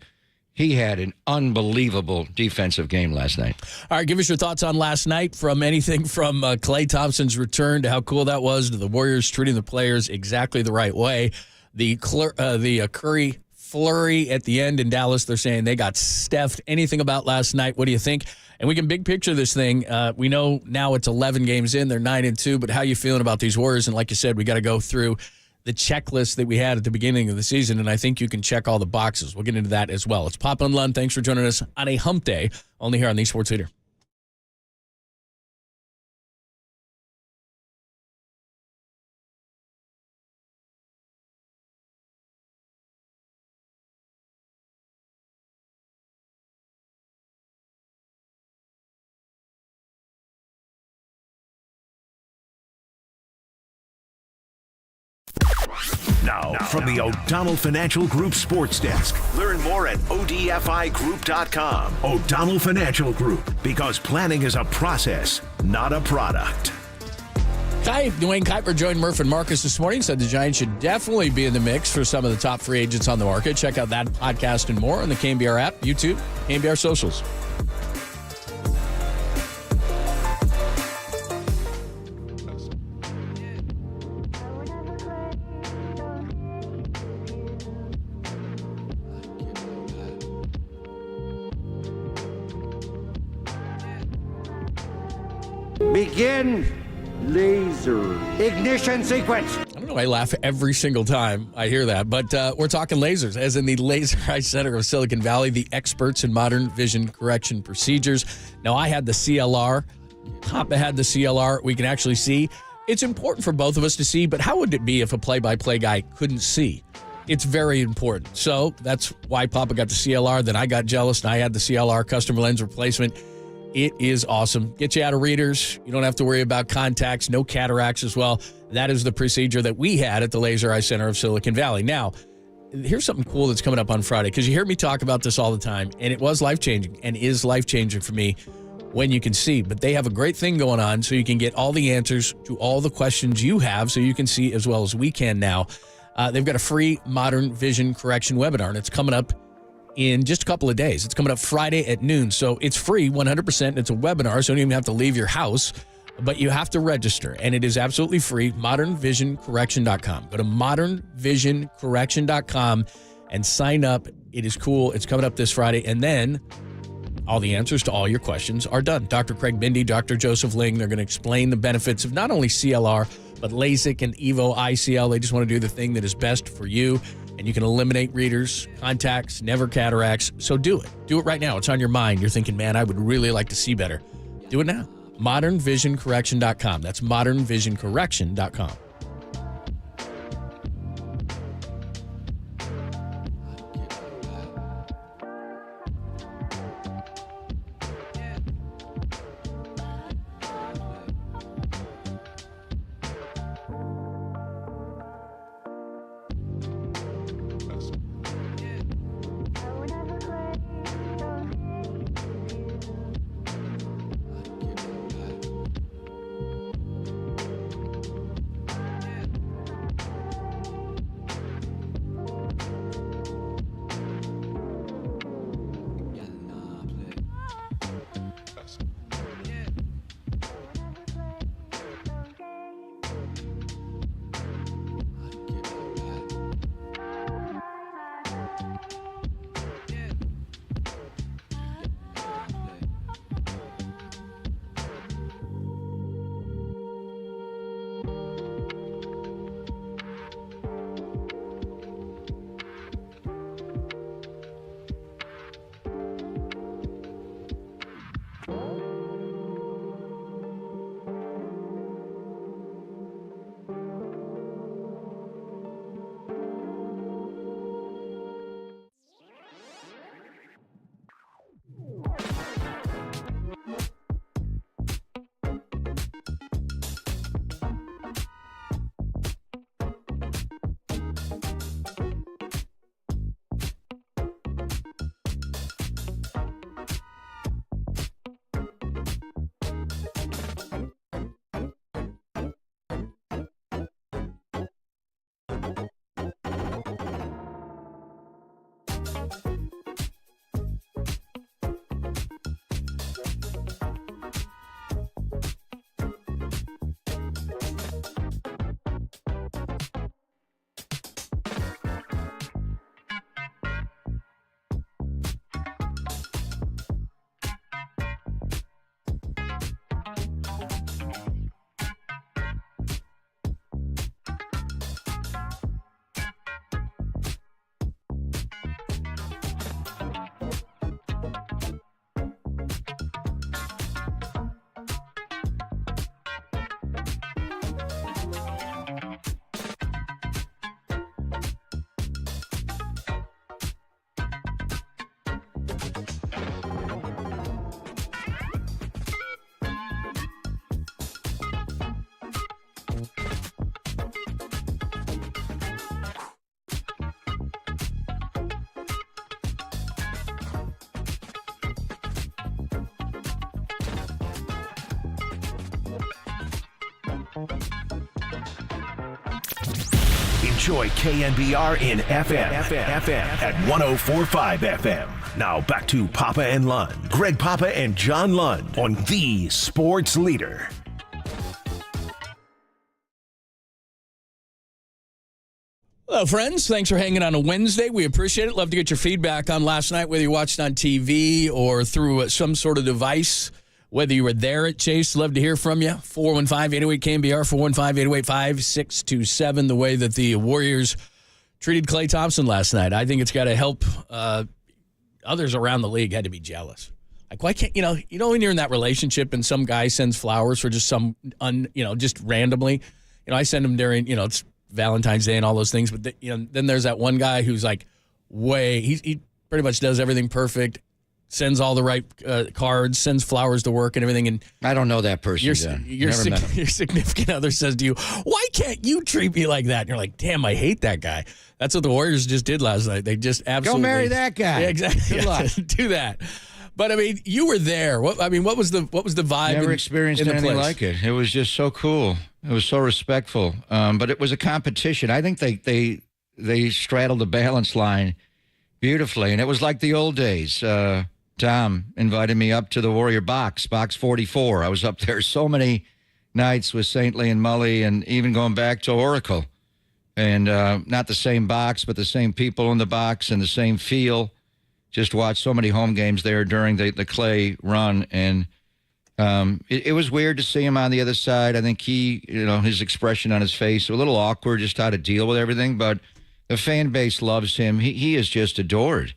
He had an unbelievable defensive game last night. All right, give us your thoughts on last night, from anything from Klay Thompson's return to how cool that was, to the Warriors treating the players exactly the right way. The Curry flurry at the end in Dallas, they're saying they got Stephed. Anything about last night? What do you think? And we can big picture this thing. We know now it's 11 games in. They're 9-2. But how you feeling about these Warriors? And like you said, we got to go through the checklist that we had at the beginning of the season, and I think you can check all the boxes. We'll get into that as well. It's Papa and Lund. Thanks for joining us on a hump day, only here on the Sports Leader. Now, from the O'Donnell Financial Group Sports Desk. Learn more at odfigroup.com. O'Donnell Financial Group, because planning is a process, not a product. Dwayne Kuiper joined Murph and Marcus this morning, said the Giants should definitely be in the mix for some of the top free agents on the market. Check out that podcast and more on the KNBR app, YouTube, KNBR socials. Begin laser ignition sequence. I don't know, I laugh every single time I hear that, but we're talking lasers, as in the Laser Eye Center of Silicon Valley, the experts in modern vision correction procedures. Now, I had the CLR. Papa had the CLR. We can actually see. It's important for both of us to see, but how would it be if a play-by-play guy couldn't see? It's very important. So that's why Papa got the CLR. Then I got jealous, and I had the CLR customer lens replacement. It is awesome. Get you out of readers. You don't have to worry about contacts, no cataracts as well. That is the procedure that we had at the Laser Eye Center of Silicon Valley. Now, here's something cool that's coming up on Friday, because you hear me talk about this all the time, and it was life-changing and is life-changing for me when you can see. But they have a great thing going on, so you can get all the answers to all the questions you have, so you can see as well as we can now. They've got a free modern vision correction webinar, and it's coming up in just a couple of days. It's coming up Friday at noon. So it's free, 100%. It's a webinar, so you don't even have to leave your house, but you have to register, and it is absolutely free. modernvisioncorrection.com. Go to modernvisioncorrection.com and sign up. It is cool. It's coming up this Friday, and then all the answers to all your questions are done. Dr. Craig Bindi, Dr. Joseph Ling, they're going to explain the benefits of not only CLR, but LASIK and EVO ICL. They just want to do the thing that is best for you. And you can eliminate readers, contacts, never cataracts. So do it. Do it right now. It's on your mind. You're thinking, man, I would really like to see better. Do it now. modernvisioncorrection.com. That's modernvisioncorrection.com. Enjoy KNBR in FM at 104.5 FM. Now back to Papa and Lund. Greg Papa and John Lund on the Sports Leader. Hello, friends. Thanks for hanging on a Wednesday. We appreciate it. Love to get your feedback on last night, whether you watched on TV or through some sort of device, whether you were there at Chase. Love to hear from you. 415-808-KNBR, 415-808-5627, the way that the Warriors treated Klay Thompson last night. I think it's got to help others around the league had to be jealous. Like, why can't, when you're in that relationship and some guy sends flowers for just just randomly, I send them during, it's Valentine's Day and all those things, but then there's that one guy who's like he pretty much does everything perfect, sends all the right cards, sends flowers to work and everything, and I don't know that person. Your significant other says to you, "Why can't you treat me like that?" And you're like, "Damn, I hate that guy." That's what the Warriors just did last night. They just absolutely go marry that guy. Yeah, exactly. Good luck. Do that. But I mean, you were there. What was the vibe? Never experienced anything like it. It was just so cool. It was so respectful. But it was a competition. I think they straddled the balance line beautifully, and it was like the old days. Tom invited me up to the Warrior box 44. I was up there so many nights with Saintly and Mully, and even going back to Oracle, and not the same box, but the same people in the box and the same feel. Just watched so many home games there during the Klay run, and it was weird to see him on the other side. I think his expression on his face, a little awkward, just how to deal with everything, but the fan base loves him. He is just adored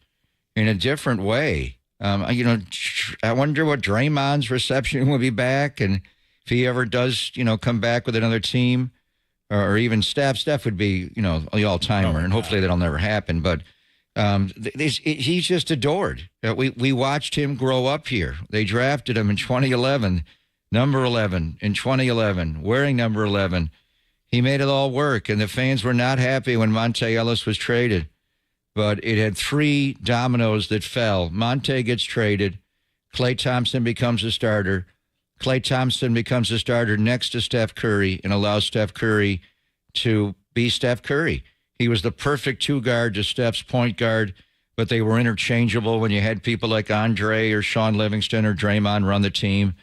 in a different way. I wonder what Draymond's reception will be back, and if he ever does, come back with another team, or even Steph. Steph would be, the all-timer, and hopefully that'll never happen, but he's just adored. We watched him grow up here. They drafted him in 2011, number 11 in 2011, wearing number 11. He made it all work, and the fans were not happy when Monte Ellis was traded. But it had three dominoes that fell. Monte gets traded. Klay Thompson becomes a starter. Klay Thompson becomes a starter next to Steph Curry and allows Steph Curry to be Steph Curry. He was the perfect two-guard to Steph's point guard, but they were interchangeable when you had people like Andre or Sean Livingston or Draymond run the team.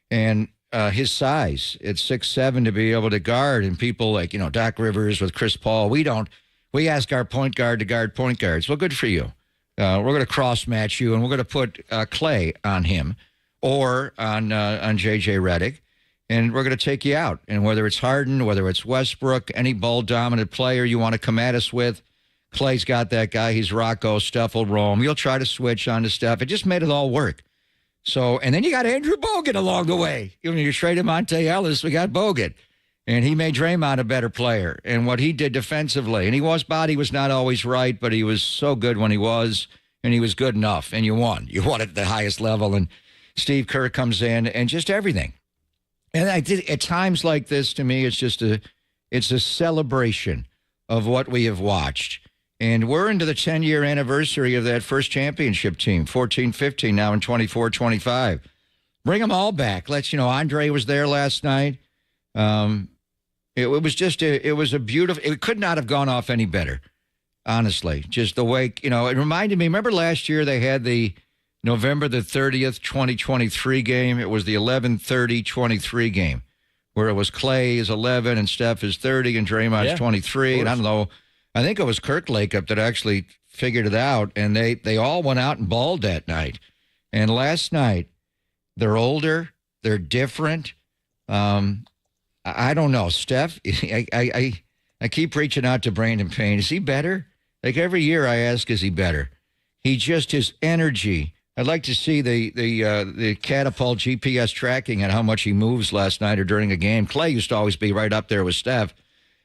And his size at 6'7" to be able to guard, and people like, Doc Rivers with Chris Paul, we ask our point guard to guard point guards. Well, good for you. We're going to cross-match you, and we're going to put Klay on him or on J.J. Redick, and we're going to take you out. And whether it's Harden, whether it's Westbrook, any ball-dominant player you want to come at us with, Klay's got that guy. He's Rocco. Steph will roam. You'll try to switch on to Steph. It just made it all work. So, and then you got Andrew Bogut along the way. When you traded Monte Ellis, we got Bogut. And he made Draymond a better player. And what he did defensively, and his body was not always right, but he was so good when he was, and he was good enough. And you won. You won at the highest level. And Steve Kerr comes in, and just everything. And at times like this, to me, it's a celebration of what we have watched. And we're into the 10-year anniversary of that first championship team, 14-15, now in 24-25. Bring them all back. Andre was there last night. It was just it was a beautiful. It could not have gone off any better, honestly. Just the way it reminded me. Remember last year they had the November the 30th, 2023 game. It was the 11/30/23 game, where it was Klay is 11 and Steph is 30 and Draymond's 23. And I don't know. I think it was Kirk Lakeup that actually figured it out, and they all went out and balled that night. And last night, they're older, they're different. I don't know, Steph. I keep reaching out to Brandon Payne. Is he better? Like every year, I ask, is he better? His energy. I'd like to see the catapult GPS tracking and how much he moves last night or during a game. Klay used to always be right up there with Steph,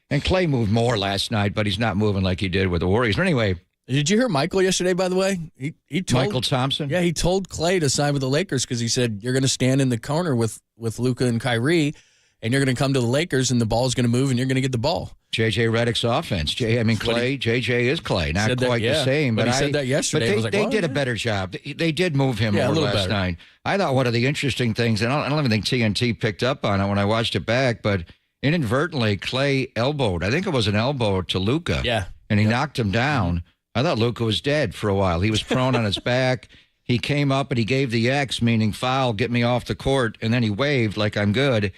and Klay moved more last night, but he's not moving like he did with the Warriors. But anyway. Did you hear Michael yesterday, by the way? He told Michael Thompson? Yeah, he told Klay to sign with the Lakers because he said, you're going to stand in the corner with Luka and Kyrie, and you're going to come to the Lakers, and the ball's going to move, and you're going to get the ball. J.J. Redick's offense. Klay, J.J. is Klay. Not quite the same. But he said that yesterday. But they did a better job. They did move him more last night. I thought one of the interesting things, and I don't even think TNT picked up on it when I watched it back, but inadvertently, Klay elbowed. I think it was an elbow to Luka. Yeah. And he knocked him down. I thought Luka was dead for a while. He was prone on his back. He came up and he gave the X, meaning foul, get me off the court, and then he waved like I'm good.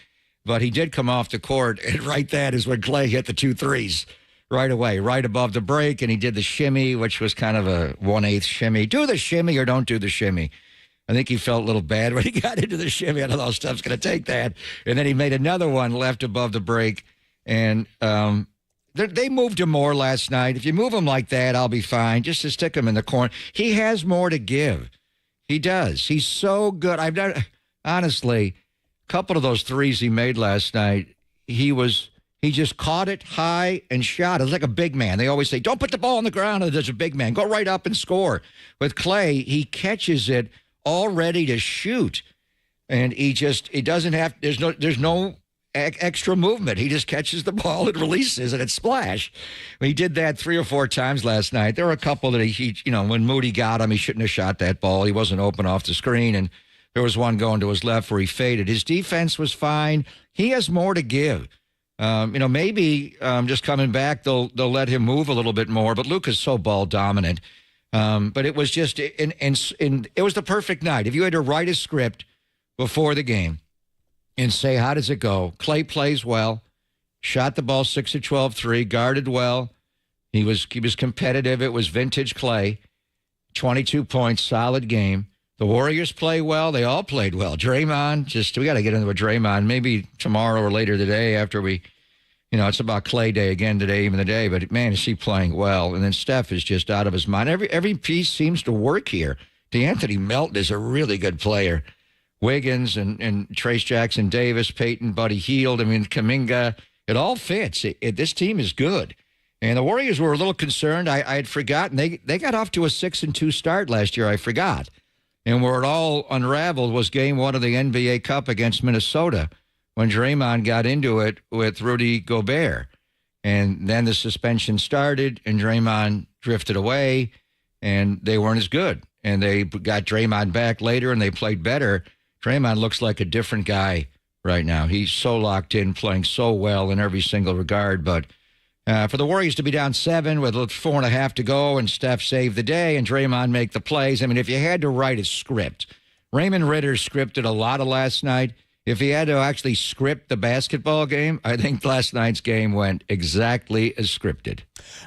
But he did come off the court, and right that is when Klay hit the 2 threes right away, right above the break, and he did the shimmy, which was kind of a 1/8 shimmy. Do the shimmy or don't do the shimmy. I think he felt a little bad when he got into the shimmy. I don't know if Steph's going to take that. And then he made another one left above the break, and they moved him more last night. If you move him like that, I'll be fine. Just to stick him in the corner. He has more to give. He does. He's so good. Honestly, a couple of those threes he made last night, he just caught it high and shot. It was like a big man. They always say, don't put the ball on the ground and there's a big man. Go right up and score. With Klay, he catches it all ready to shoot. And he doesn't have, there's no extra movement. He just catches the ball and releases and it's splash. He did that 3 or 4 times last night. There were a couple that he when Moody got him, he shouldn't have shot that ball. He wasn't open off the screen, and there was one going to his left where he faded. His defense was fine. He has more to give. Maybe just coming back, they'll let him move a little bit more, but Luka's so ball dominant. But it was just, and it was the perfect night. If you had to write a script before the game, and say, how does it go? Klay plays well, shot the ball 6 of 12 3, guarded well. He was competitive. It was vintage Klay. 22 points, solid game. The Warriors play well. They all played well. Draymond, we got to get into a Draymond maybe tomorrow or later today after we, it's about Klay Day again today, even the day. But, man, is he playing well. And then Steph is just out of his mind. Every piece seems to work here. DeAnthony Melton is a really good player. Wiggins and Trace Jackson Davis, Peyton, Buddy Hield, Kuminga, it all fits. This team is good. And the Warriors were a little concerned. I had forgotten. They got off to a 6-2 start last year. I forgot. And where it all unraveled was game 1 of the NBA Cup against Minnesota when Draymond got into it with Rudy Gobert. And then the suspension started and Draymond drifted away and they weren't as good. And they got Draymond back later and they played better. Draymond looks like a different guy right now. He's so locked in, playing so well in every single regard. But for the Warriors to be down 7 with 4.5 to go and Steph save the day and Draymond make the plays, if you had to write a script, Raymond Ritter scripted a lot of last night. If he had to actually script the basketball game, I think last night's game went exactly as scripted.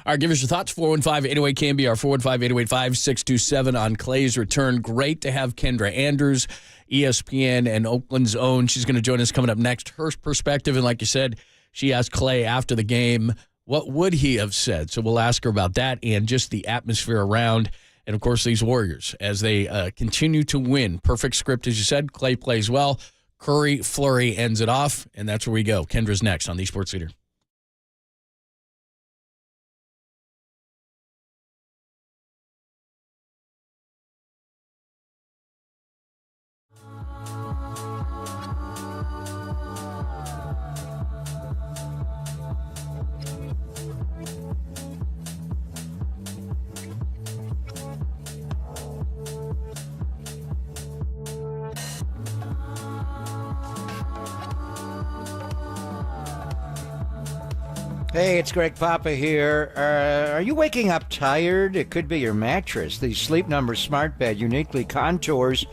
All right, give us your thoughts. 415-808-KNBR, 415-808-5627 on Klay's return. Great to have Kendra Andrews, ESPN and Oakland's own. She's going to join us coming up next. Her perspective, and like you said, she asked Klay after the game, what would he have said? So we'll ask her about that and just the atmosphere around. And, of course, these Warriors as they continue to win. Perfect script, as you said. Klay plays well. Curry, flurry ends it off, and that's where we go. Kendra's next on the Sports Leader. Hey, it's Greg Papa here. Are you waking up tired? It could be your mattress. The Sleep Number Smart Bed uniquely contours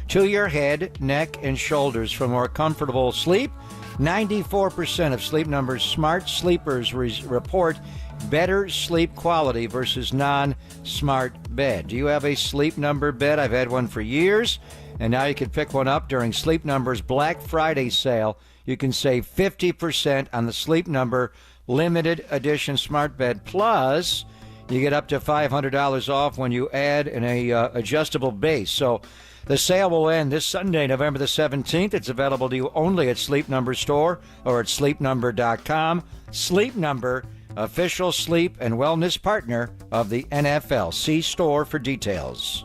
to your head, neck, and shoulders for more comfortable sleep. 94% of Sleep Number's smart sleepers report better sleep quality versus non-smart bed. Do you have a Sleep Number bed? I've had one for years, and now you can pick one up during Sleep Number's Black Friday sale. You can save 50% on the Sleep Number limited edition smart bed. Plus, you get up to $500 off when you add an adjustable base. So the sale will end this Sunday, November the 17th. It's available to you only at Sleep Number store or at sleepnumber.com. Sleep Number, official sleep and wellness partner of the NFL. See store for details.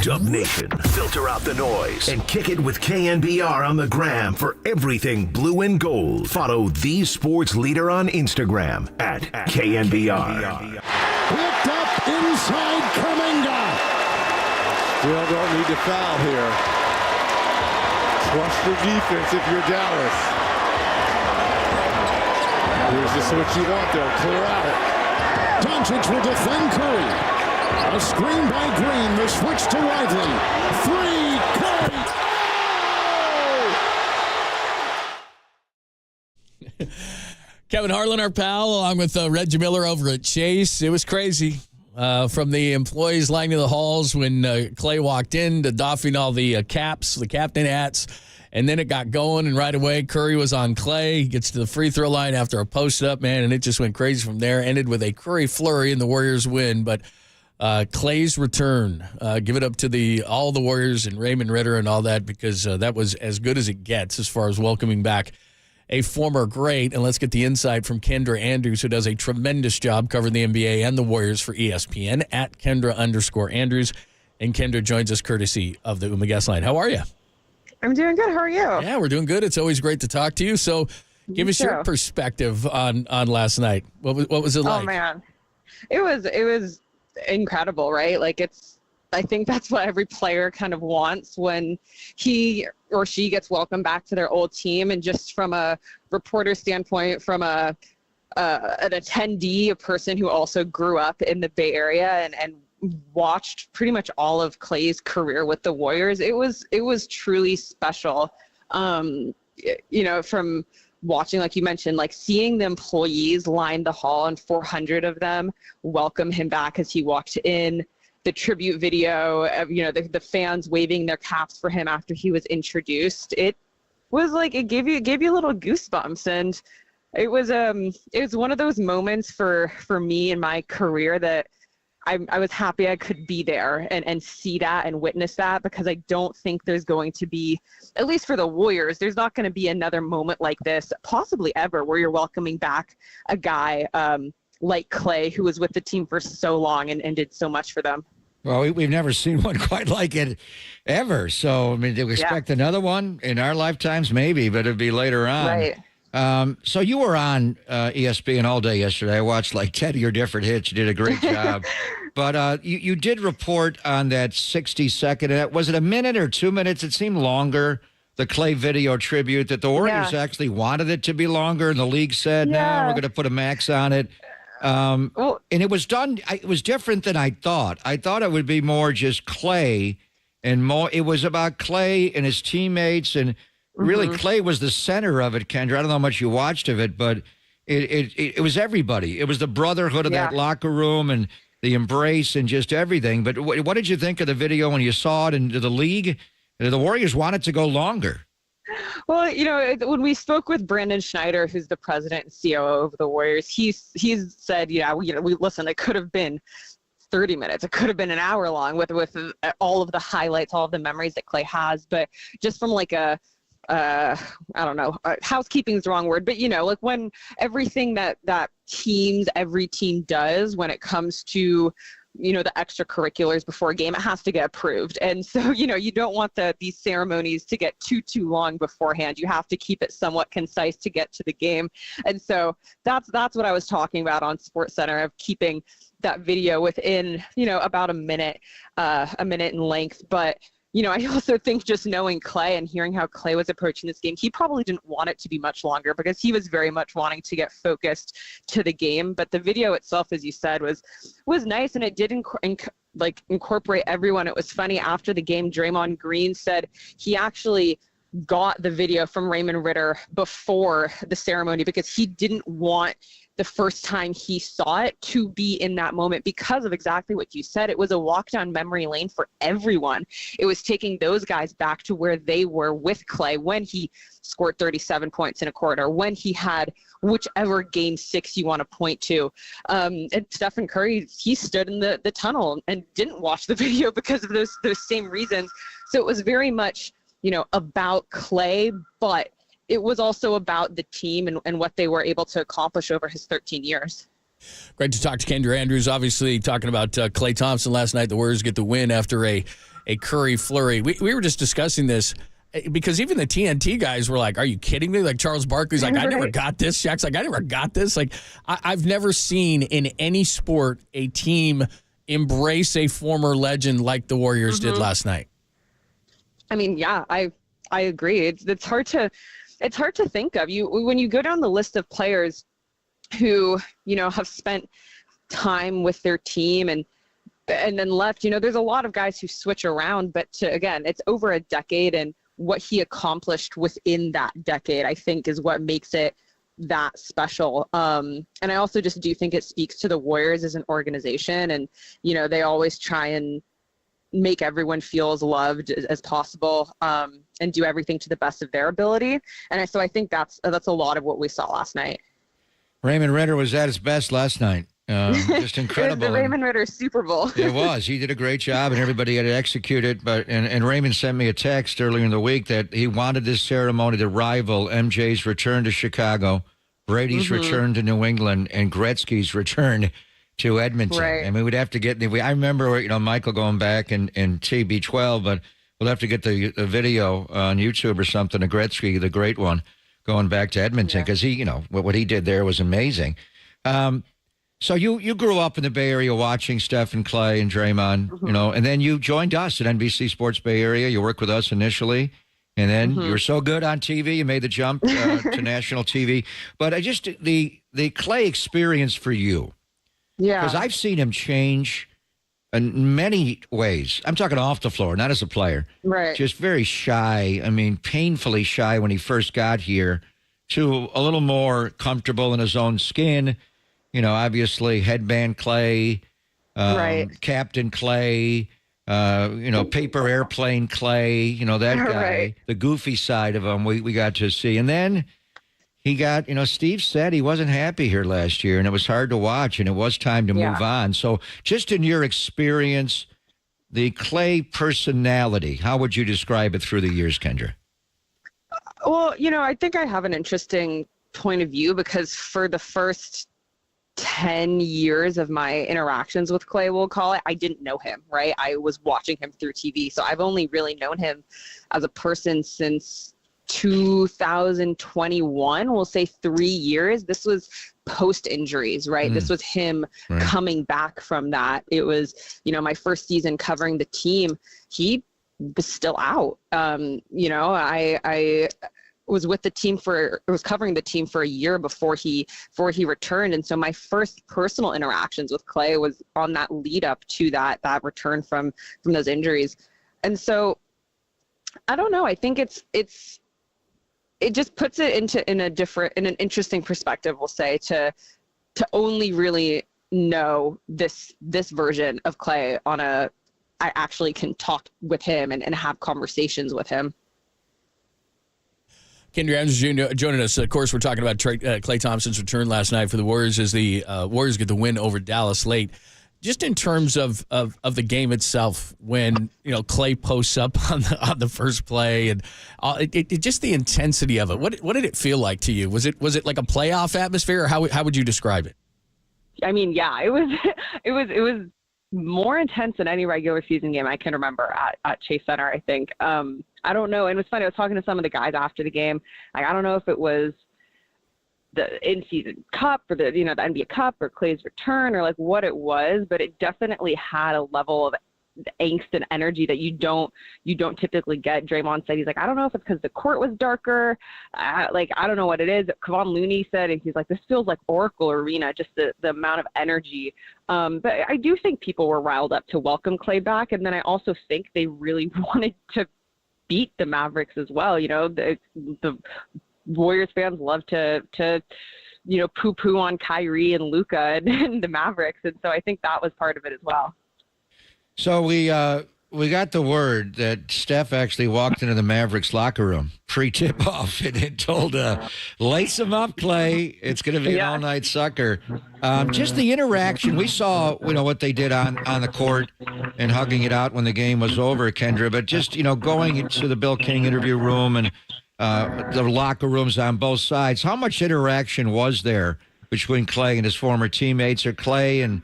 Dub Nation, filter out the noise and kick it with KNBR on the gram for everything blue and gold. Follow the sports leader on Instagram at KNBR. Picked up inside Kuminga. Still don't need to foul here. Trust your defense if you're Dallas. Here's the switch you want there. Clear out. Doncic will defend Curry. A screen by Green. The switch to Lively. Three. Curry. Oh! Kevin Harlan, our pal, along with Reggie Miller over at Chase. It was crazy. From the employees lining the halls when Klay walked in to doffing all the caps, the captain hats. And then it got going, and right away, Curry was on Klay. He gets to the free throw line after a post-up, man, and it just went crazy from there. Ended with a Curry flurry and the Warriors win. But Klay's return. Give it up to all the Warriors and Raymond Ritter and all that, because that was as good as it gets as far as welcoming back a former great. And let's get the insight from Kendra Andrews, who does a tremendous job covering the NBA and the Warriors for ESPN at Kendra_Andrews. And Kendra joins us courtesy of the Uma Guest Line. How are you? I'm doing good. How are you? Yeah, we're doing good. It's always great to talk to you. So give us your perspective on last night. What was it like? Oh, man. It was incredible, right? Like, I think that's what every player kind of wants when he or she gets welcomed back to their old team. And just from a reporter standpoint, from an attendee, a person who also grew up in the Bay Area and watched pretty much all of Klay's career with the Warriors, it was truly special. From watching, like you mentioned, like seeing the employees line the hall and 400 of them welcome him back as he walked in. The tribute video of, the fans waving their caps for him after he was introduced. It was like, it gave you little goosebumps. And it was one of those moments for me in my career that I was happy I could be there and see that and witness that, because I don't think there's going to be, at least for the Warriors, there's not going to be another moment like this, possibly ever, where you're welcoming back a guy like Klay, who was with the team for so long and did so much for them. Well, we've never seen one quite like it ever. So, I mean, did we expect another one in our lifetimes? Maybe, but it'd be later on. Right. So you were on ESPN all day yesterday. I watched like 10 of your different hits. You did a great job. But you did report on that 60-second. Was it a minute or 2 minutes? It seemed longer, the Klay video tribute, that the Warriors actually wanted it to be longer, and the league said, no, we're going to put a max on it. And it was done. It was different than I thought. I thought it would be more just Klay, and more. It was about Klay and his teammates, and really Klay was the center of it. Kendra, I don't know how much you watched of it, but it was everybody. It was the brotherhood of that locker room and the embrace and just everything. But what did you think of the video when you saw it? And the league, the Warriors wanted to go longer. Well, when we spoke with Brandon Schneider, who's the president and COO of the Warriors, he's said, we listen, it could have been 30 minutes. It could have been an hour long with all of the highlights, all of the memories that Klay has. But just from like I don't know, housekeeping is the wrong word, but like when everything that every team does when it comes to the extracurriculars before a game, it has to get approved. And so, you don't want these ceremonies to get too long beforehand. You have to keep it somewhat concise to get to the game. And so that's what I was talking about on SportsCenter, of keeping that video within, about a minute in length. But I also think just knowing Klay and hearing how Klay was approaching this game, he probably didn't want it to be much longer, because he was very much wanting to get focused to the game. But the video itself, as you said, was nice, and it did incorporate everyone. It was funny, after the game, Draymond Green said he actually got the video from Raymond Ritter before the ceremony, because he didn't want the first time he saw it to be in that moment, because of exactly what you said. It was a walk down memory lane for everyone. It was taking those guys back to where they were with Klay when he scored 37 points in a quarter, when he had whichever game 6 you want to point to. And Stephen Curry, he stood in the tunnel and didn't watch the video because of those same reasons. So it was very much, about Klay, but it was also about the team and what they were able to accomplish over his 13 years. Great to talk to Kendra Andrews. Obviously, talking about Klay Thompson last night. The Warriors get the win after a Curry flurry. We were just discussing this because even the TNT guys were like, are you kidding me? Like Charles Barkley's like, I never got this. Shaq's like, I never got this. Like, I've never seen in any sport a team embrace a former legend like the Warriors did last night. I mean, yeah, I agree. It's hard to think of. When you go down the list of players who, have spent time with their team and then left, there's a lot of guys who switch around, but again, it's over a decade, and what he accomplished within that decade, I think, is what makes it that special. And I also just do think it speaks to the Warriors as an organization, and, they always try and make everyone feel as loved as possible, and do everything to the best of their ability. And so I think that's a lot of what we saw last night. Raymond Ritter was at his best last night. Just incredible. It was the Raymond Ritter Super Bowl. It was. He did a great job, and everybody had to execute it. And Raymond sent me a text earlier in the week that he wanted this ceremony to rival MJ's return to Chicago, Brady's return to New England, and Gretzky's return to Edmonton. Right. And we would have to get. I remember, Michael going back and TB12, but we'll have to get the video on YouTube or something. Of Gretzky, the great one, going back to Edmonton because he, what he did there was amazing. So you grew up in the Bay Area watching Steph and Klay and Draymond, and then you joined us at NBC Sports Bay Area. You worked with us initially, and then you were so good on TV, you made the jump to national TV. But the Klay experience for you, because I've seen him change in many ways. I'm talking off the floor, not as a player. Right. Just very shy. I mean, painfully shy when he first got here, to a little more comfortable in his own skin. Obviously, headband Klay, Captain Klay, paper airplane Klay, that guy, the goofy side of him we got to see. And then he got, Steve said he wasn't happy here last year, and it was hard to watch, and it was time to move on. So just in your experience, the Klay personality, how would you describe it through the years, Kendra? Well, I think I have an interesting point of view because for the first 10 years of my interactions with Klay, we'll call it, I didn't know him, right? I was watching him through TV. So I've only really known him as a person since 2021, we'll say 3 years. This was post injuries, right? This was him coming back from that. It was, my first season covering the team. He was still out. I was with the team was covering the team for a year before he returned. And so my first personal interactions with Klay was on that lead up to that return from those injuries. And so I don't know. I think it just puts it in an interesting perspective, we'll say, to only really know this version of Klay I actually can talk with him and have conversations with him. Kendra Andrews joining us. Of course, we're talking about Klay Thompson's return last night for the Warriors as the Warriors get the win over Dallas late. Just in terms of the game itself, when Klay posts up on the first play and just the intensity of it. What did it feel like to you? Was it like a playoff atmosphere, or how would you describe it? I mean, yeah, it was more intense than any regular season game I can remember at Chase Center, I think. I don't know. And it was funny. I was talking to some of the guys after the game. I don't know if it was the in-season cup or the NBA Cup or Klay's return or what it was, but it definitely had a level of angst and energy that you don't typically get. Draymond said, he's like, I don't know if it's because the court was darker. I don't know what it is. Kevon Looney said, and he's like, this feels like Oracle Arena, just the amount of energy. But I do think people were riled up to welcome Klay back. And then I also think they really wanted to beat the Mavericks as well. The Warriors fans love to poo-poo on Kyrie and Luka and the Mavericks. And so I think that was part of it as well. So we got the word that Steph actually walked into the Mavericks locker room pre-tip-off and told, lace him up, Klay. It's going to be an all-night sucker. Just the interaction. We saw, what they did on the court and hugging it out when the game was over, Kendra. But just, going into the Bill King interview room and the locker rooms on both sides, how much interaction was there between Klay and his former teammates, or Klay and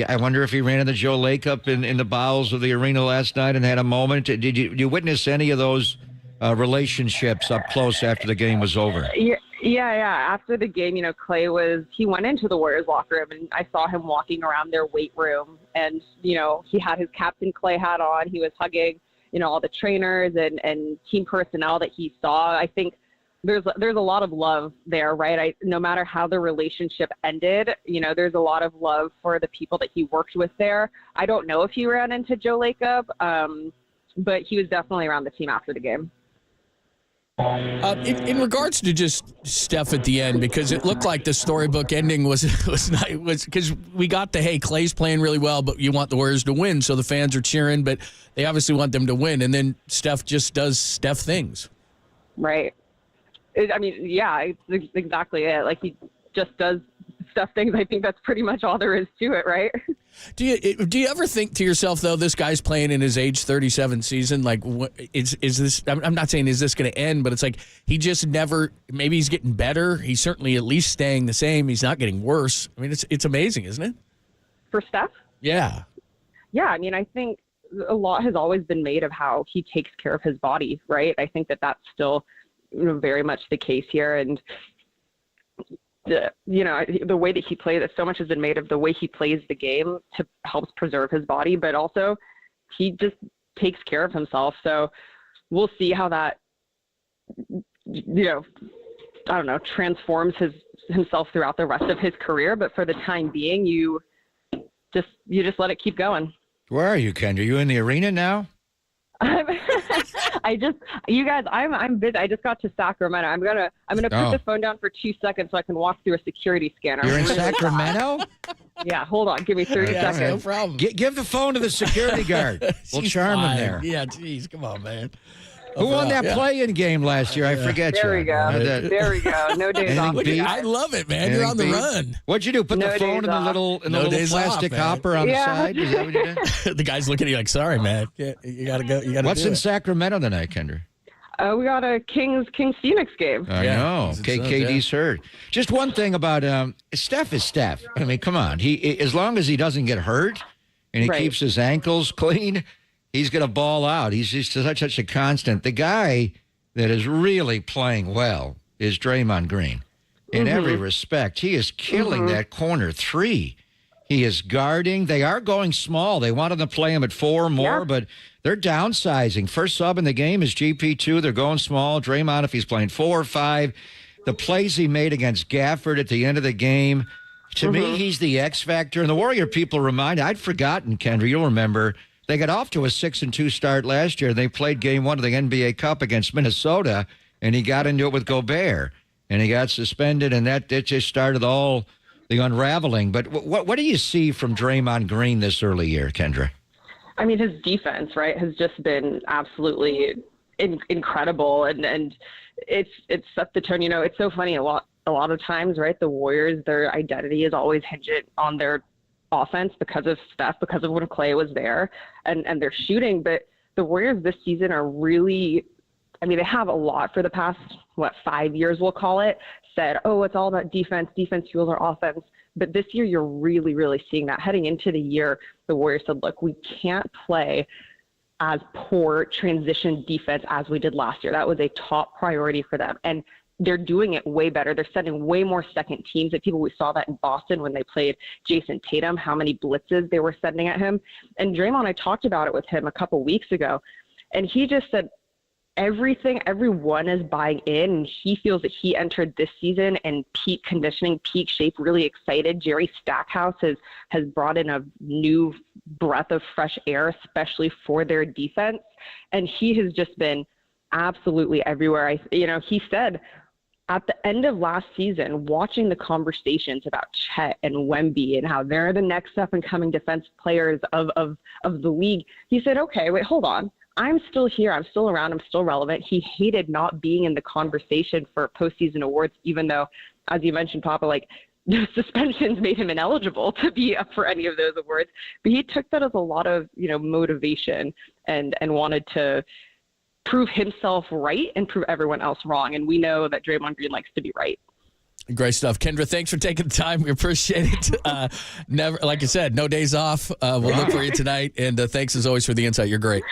I wonder if he ran into Joe Lacob in the bowels of the arena last night and had a moment. Did you witness any of those relationships up close after the game was over? Yeah. After the game, Klay he went into the Warriors locker room, and I saw him walking around their weight room, and, he had his Captain Klay hat on. He was hugging, all the trainers and team personnel that he saw. I think there's a lot of love there, right? No matter how the relationship ended, there's a lot of love for the people that he worked with there. I don't know if he ran into Joe Lacob, but he was definitely around the team after the game. In regards to just Steph at the end, because it looked like the storybook ending was because we got hey, Klay's playing really well, but you want the Warriors to win, so the fans are cheering, but they obviously want them to win, and then Steph just does Steph things. Right. It's exactly it. He just does Steph things, I think that's pretty much all there is to it, right? Do you ever think to yourself, though, this guy's playing in his age 37 season? Like, is this? I'm not saying is this going to end, but it's like he just never. Maybe he's getting better. He's certainly at least staying the same. He's not getting worse. I mean, it's amazing, isn't it? For Steph? Yeah. Yeah, I mean, I think a lot has always been made of how he takes care of his body, right? I think that that's still very much the case here. And, the way that he plays, so much has been made of the way he plays the game to helps preserve his body, but also he just takes care of himself. So we'll see how that, transforms himself throughout the rest of his career. But for the time being, you just let it keep going. Where are you, Kendra? Are you in the arena now? You guys, I'm busy. I just got to Sacramento. I'm gonna put the phone down for 2 seconds so I can walk through a security scanner. You're in Sacramento? Yeah, hold on. Give me 30 seconds. No problem. Give the phone to the security guard. We'll charm him there. Yeah, geez, come on, man. Who won that play-in game last year? I forget. There we go. There we go. No days off. I love it, man. You're on the run. What'd you do? Put the phone in the little plastic hopper on the side? Is that what you did? The guy's looking at you like, sorry, man. You gotta go. You gotta. What's in Sacramento tonight, Kendra? We got a Kings Phoenix game. I know. KD's hurt. Just one thing about Steph is Steph. I mean, come on. He as long as he doesn't get hurt and he keeps his ankles clean, he's going to ball out. He's just such a constant. The guy that is really playing well is Draymond Green. In every respect, he is killing that corner three. He is guarding. They are going small. They wanted to play him at 4 more, but they're downsizing. First sub in the game is GP2. They're going small. Draymond, if he's playing 4 or 5. The plays he made against Gafford at the end of the game, to me, he's the X factor. And the Warrior people remind, I'd forgotten, Kendra, you'll remember, they got off to a 6-2 start last year. They played game 1 of the NBA Cup against Minnesota, and he got into it with Gobert, and he got suspended, and that just started all the unraveling. But what do you see from Draymond Green this early year, Kendra? I mean, his defense, right, has just been absolutely incredible, and it's set the tone. It's so funny. A lot of times, right, the Warriors, their identity is always hinged on their offense because of Steph, because of when Klay was there, and their shooting. But the Warriors this season are really, I mean, they have a lot for the past, 5 years, we'll call it, said, it's all about defense fuels our offense. But this year, you're really, really seeing that. Heading into the year, the Warriors said, look, we can't play as poor transition defense as we did last year. That was a top priority for them. And they're doing it way better. They're sending way more second teams at people. We saw that in Boston when they played Jason Tatum, how many blitzes they were sending at him. And Draymond, I talked about it with him a couple weeks ago, and he just said everyone is buying in, and he feels that he entered this season in peak conditioning, peak shape, really excited. Jerry Stackhouse has brought in a new breath of fresh air, especially for their defense, and he has just been absolutely everywhere. He said at the end of last season, watching the conversations about Chet and Wemby and how they're the next up-and-coming defense players of the league, he said, okay, wait, hold on. I'm still here. I'm still around. I'm still relevant. He hated not being in the conversation for postseason awards, even though, as you mentioned, Papa, the suspensions made him ineligible to be up for any of those awards. But he took that as a lot of, motivation and wanted to prove himself right and prove everyone else wrong. And we know that Draymond Green likes to be right. Great stuff. Kendra, thanks for taking the time. We appreciate it. Never, like I said, no days off. We'll look for you tonight. And thanks as always for the insight. You're great.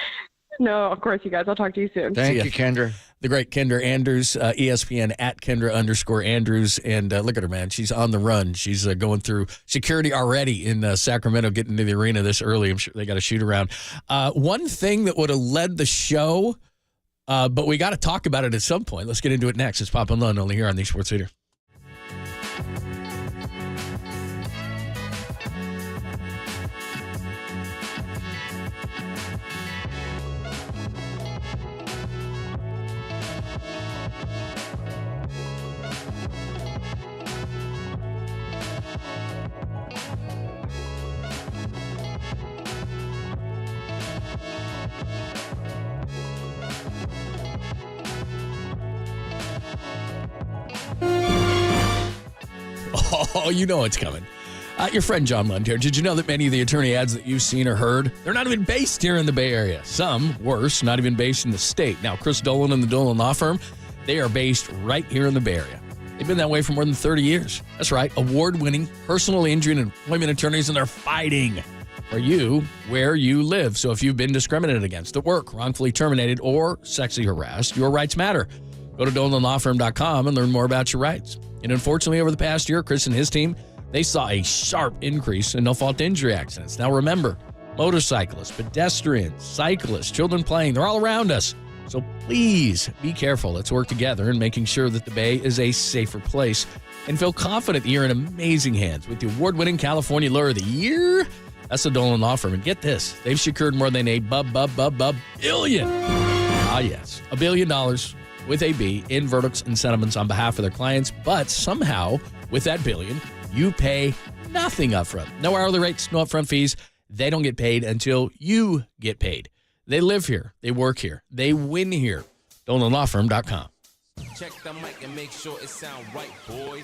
No, of course, you guys. I'll talk to you soon. Thank you, Kendra. The great Kendra Andrews, ESPN at Kendra_Andrews. And look at her, man. She's on the run. She's going through security already in Sacramento, getting into the arena this early. I'm sure they got a shoot around. One thing that would have led the show, but we got to talk about it at some point. Let's get into it next. It's Pop and Lund, only here on the Sports Leader. Oh, you know it's coming. Your friend John Lund here. Did you know that many of the attorney ads that you've seen or heard, they're not even based here in the Bay Area? Some, worse, not even based in the state. Now, Chris Dolan and the Dolan Law Firm, they are based right here in the Bay Area. They've been that way for more than 30 years. That's right, award-winning personal injury and employment attorneys, and they're fighting for you where you live. So if you've been discriminated against at work, wrongfully terminated, or sexually harassed, your rights matter. Go to DolanLawFirm.com and learn more about your rights. And unfortunately, over the past year, Chris and his team, they saw a sharp increase in no-fault injury accidents. Now remember, motorcyclists, pedestrians, cyclists, children playing, they're all around us. So please be careful. Let's work together in making sure that the Bay is a safer place and feel confident that you're in amazing hands with the award-winning California Lawyer of the Year. That's the Dolan Law Firm. And get this, they've secured more than a billion. Ah, yes, $1 billion with a B in verdicts and settlements on behalf of their clients. But somehow, with that billion, you pay nothing upfront. No hourly rates, no upfront fees. They don't get paid until you get paid. They live here. They work here. They win here. DolanLawFirm.com. Check the mic and make sure it sound right, boys.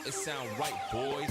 It sound right, boys.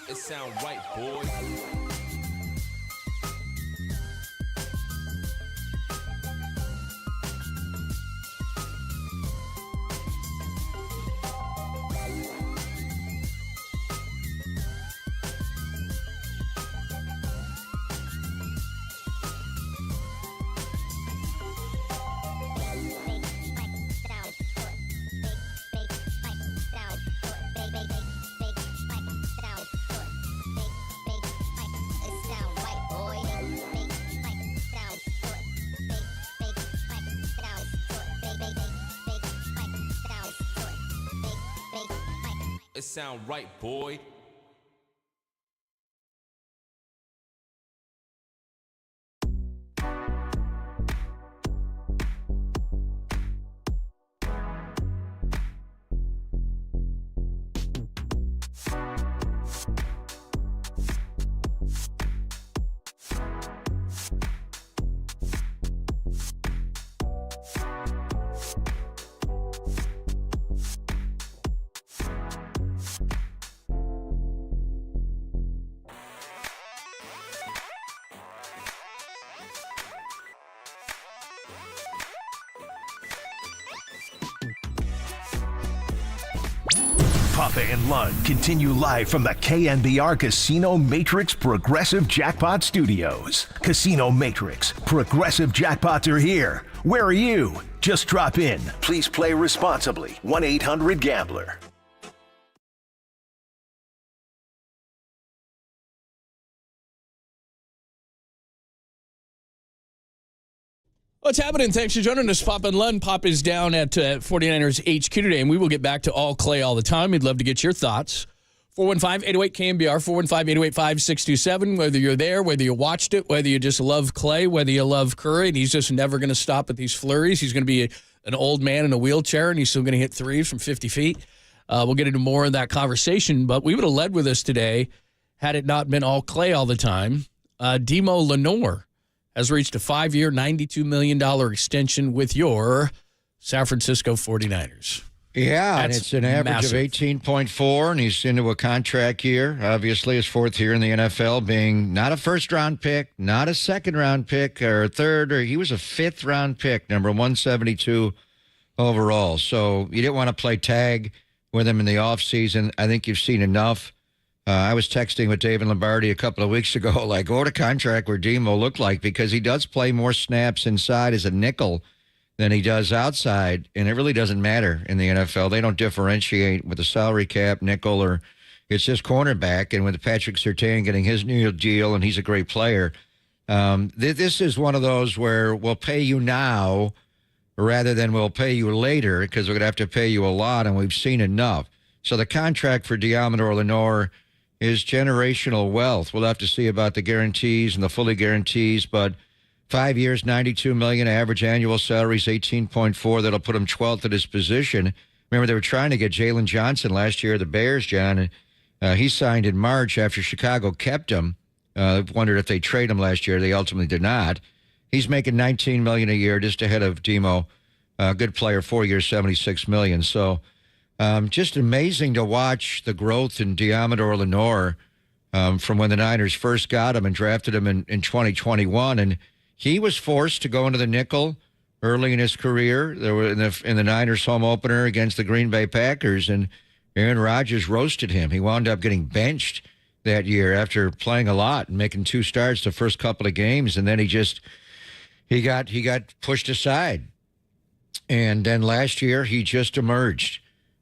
It sound right, boys. It sound right, boy. Papa and Lund continue live from the KNBR Casino Matrix Progressive Jackpot Studios. Casino Matrix, Progressive Jackpots are here. Where are you? Just drop in. Please play responsibly. 1-800-GAMBLER. What's happening? Thanks for joining us. Pop and Lund. Pop is down at 49ers HQ today, and we will get back to all Klay all the time. We'd love to get your thoughts. 415-808-KNBR, 415-808-5627. Whether you're there, whether you watched it, whether you just love Klay, whether you love Curry, and he's just never going to stop at these flurries. He's going to be an old man in a wheelchair, and he's still going to hit threes from 50 feet. We'll get into more of that conversation, but we would have led with us today had it not been all Klay all the time. Deommodore Lenor has reached a 5-year, $92 million extension with your San Francisco 49ers. Yeah, That's and it's an average massive. of 18.4, and he's into a contract year. Obviously, his fourth year in the NFL, being not a first-round pick, not a second-round pick, or a third, or he was a fifth-round pick, number 172 overall. So you didn't want to play tag with him in the offseason. I think you've seen enough. I was texting with David Lombardi a couple of weeks ago, like, what a contract where Demo looked like, because he does play more snaps inside as a nickel than he does outside, and it really doesn't matter in the NFL. They don't differentiate with the salary cap, nickel, or it's just cornerback. And with Patrick Surtain getting his new deal, and he's a great player, this is one of those where we'll pay you now rather than we'll pay you later, because we're going to have to pay you a lot, and we've seen enough. So the contract for Deommodore Lenor is generational wealth. We'll have to see about the guarantees and the fully guarantees, but 5 years, $92 million, average annual salary is 18.4. That'll put him 12th at his position. Remember, they were trying to get Jalen Johnson last year, the Bears, John. He signed in March after Chicago kept him. Wondered if they trade him last year. They ultimately did not. He's making $19 million a year, just ahead of Demo. Good player, 4 years, $76 million. So just amazing to watch the growth in Deommodore Lenor from when the Niners first got him and drafted him in 2021. And he was forced to go into the nickel early in his career. There were in the Niners home opener against the Green Bay Packers, and Aaron Rodgers roasted him. He wound up getting benched that year after playing a lot and making 2 starts the first couple of games, and then he got pushed aside. And then last year he just emerged.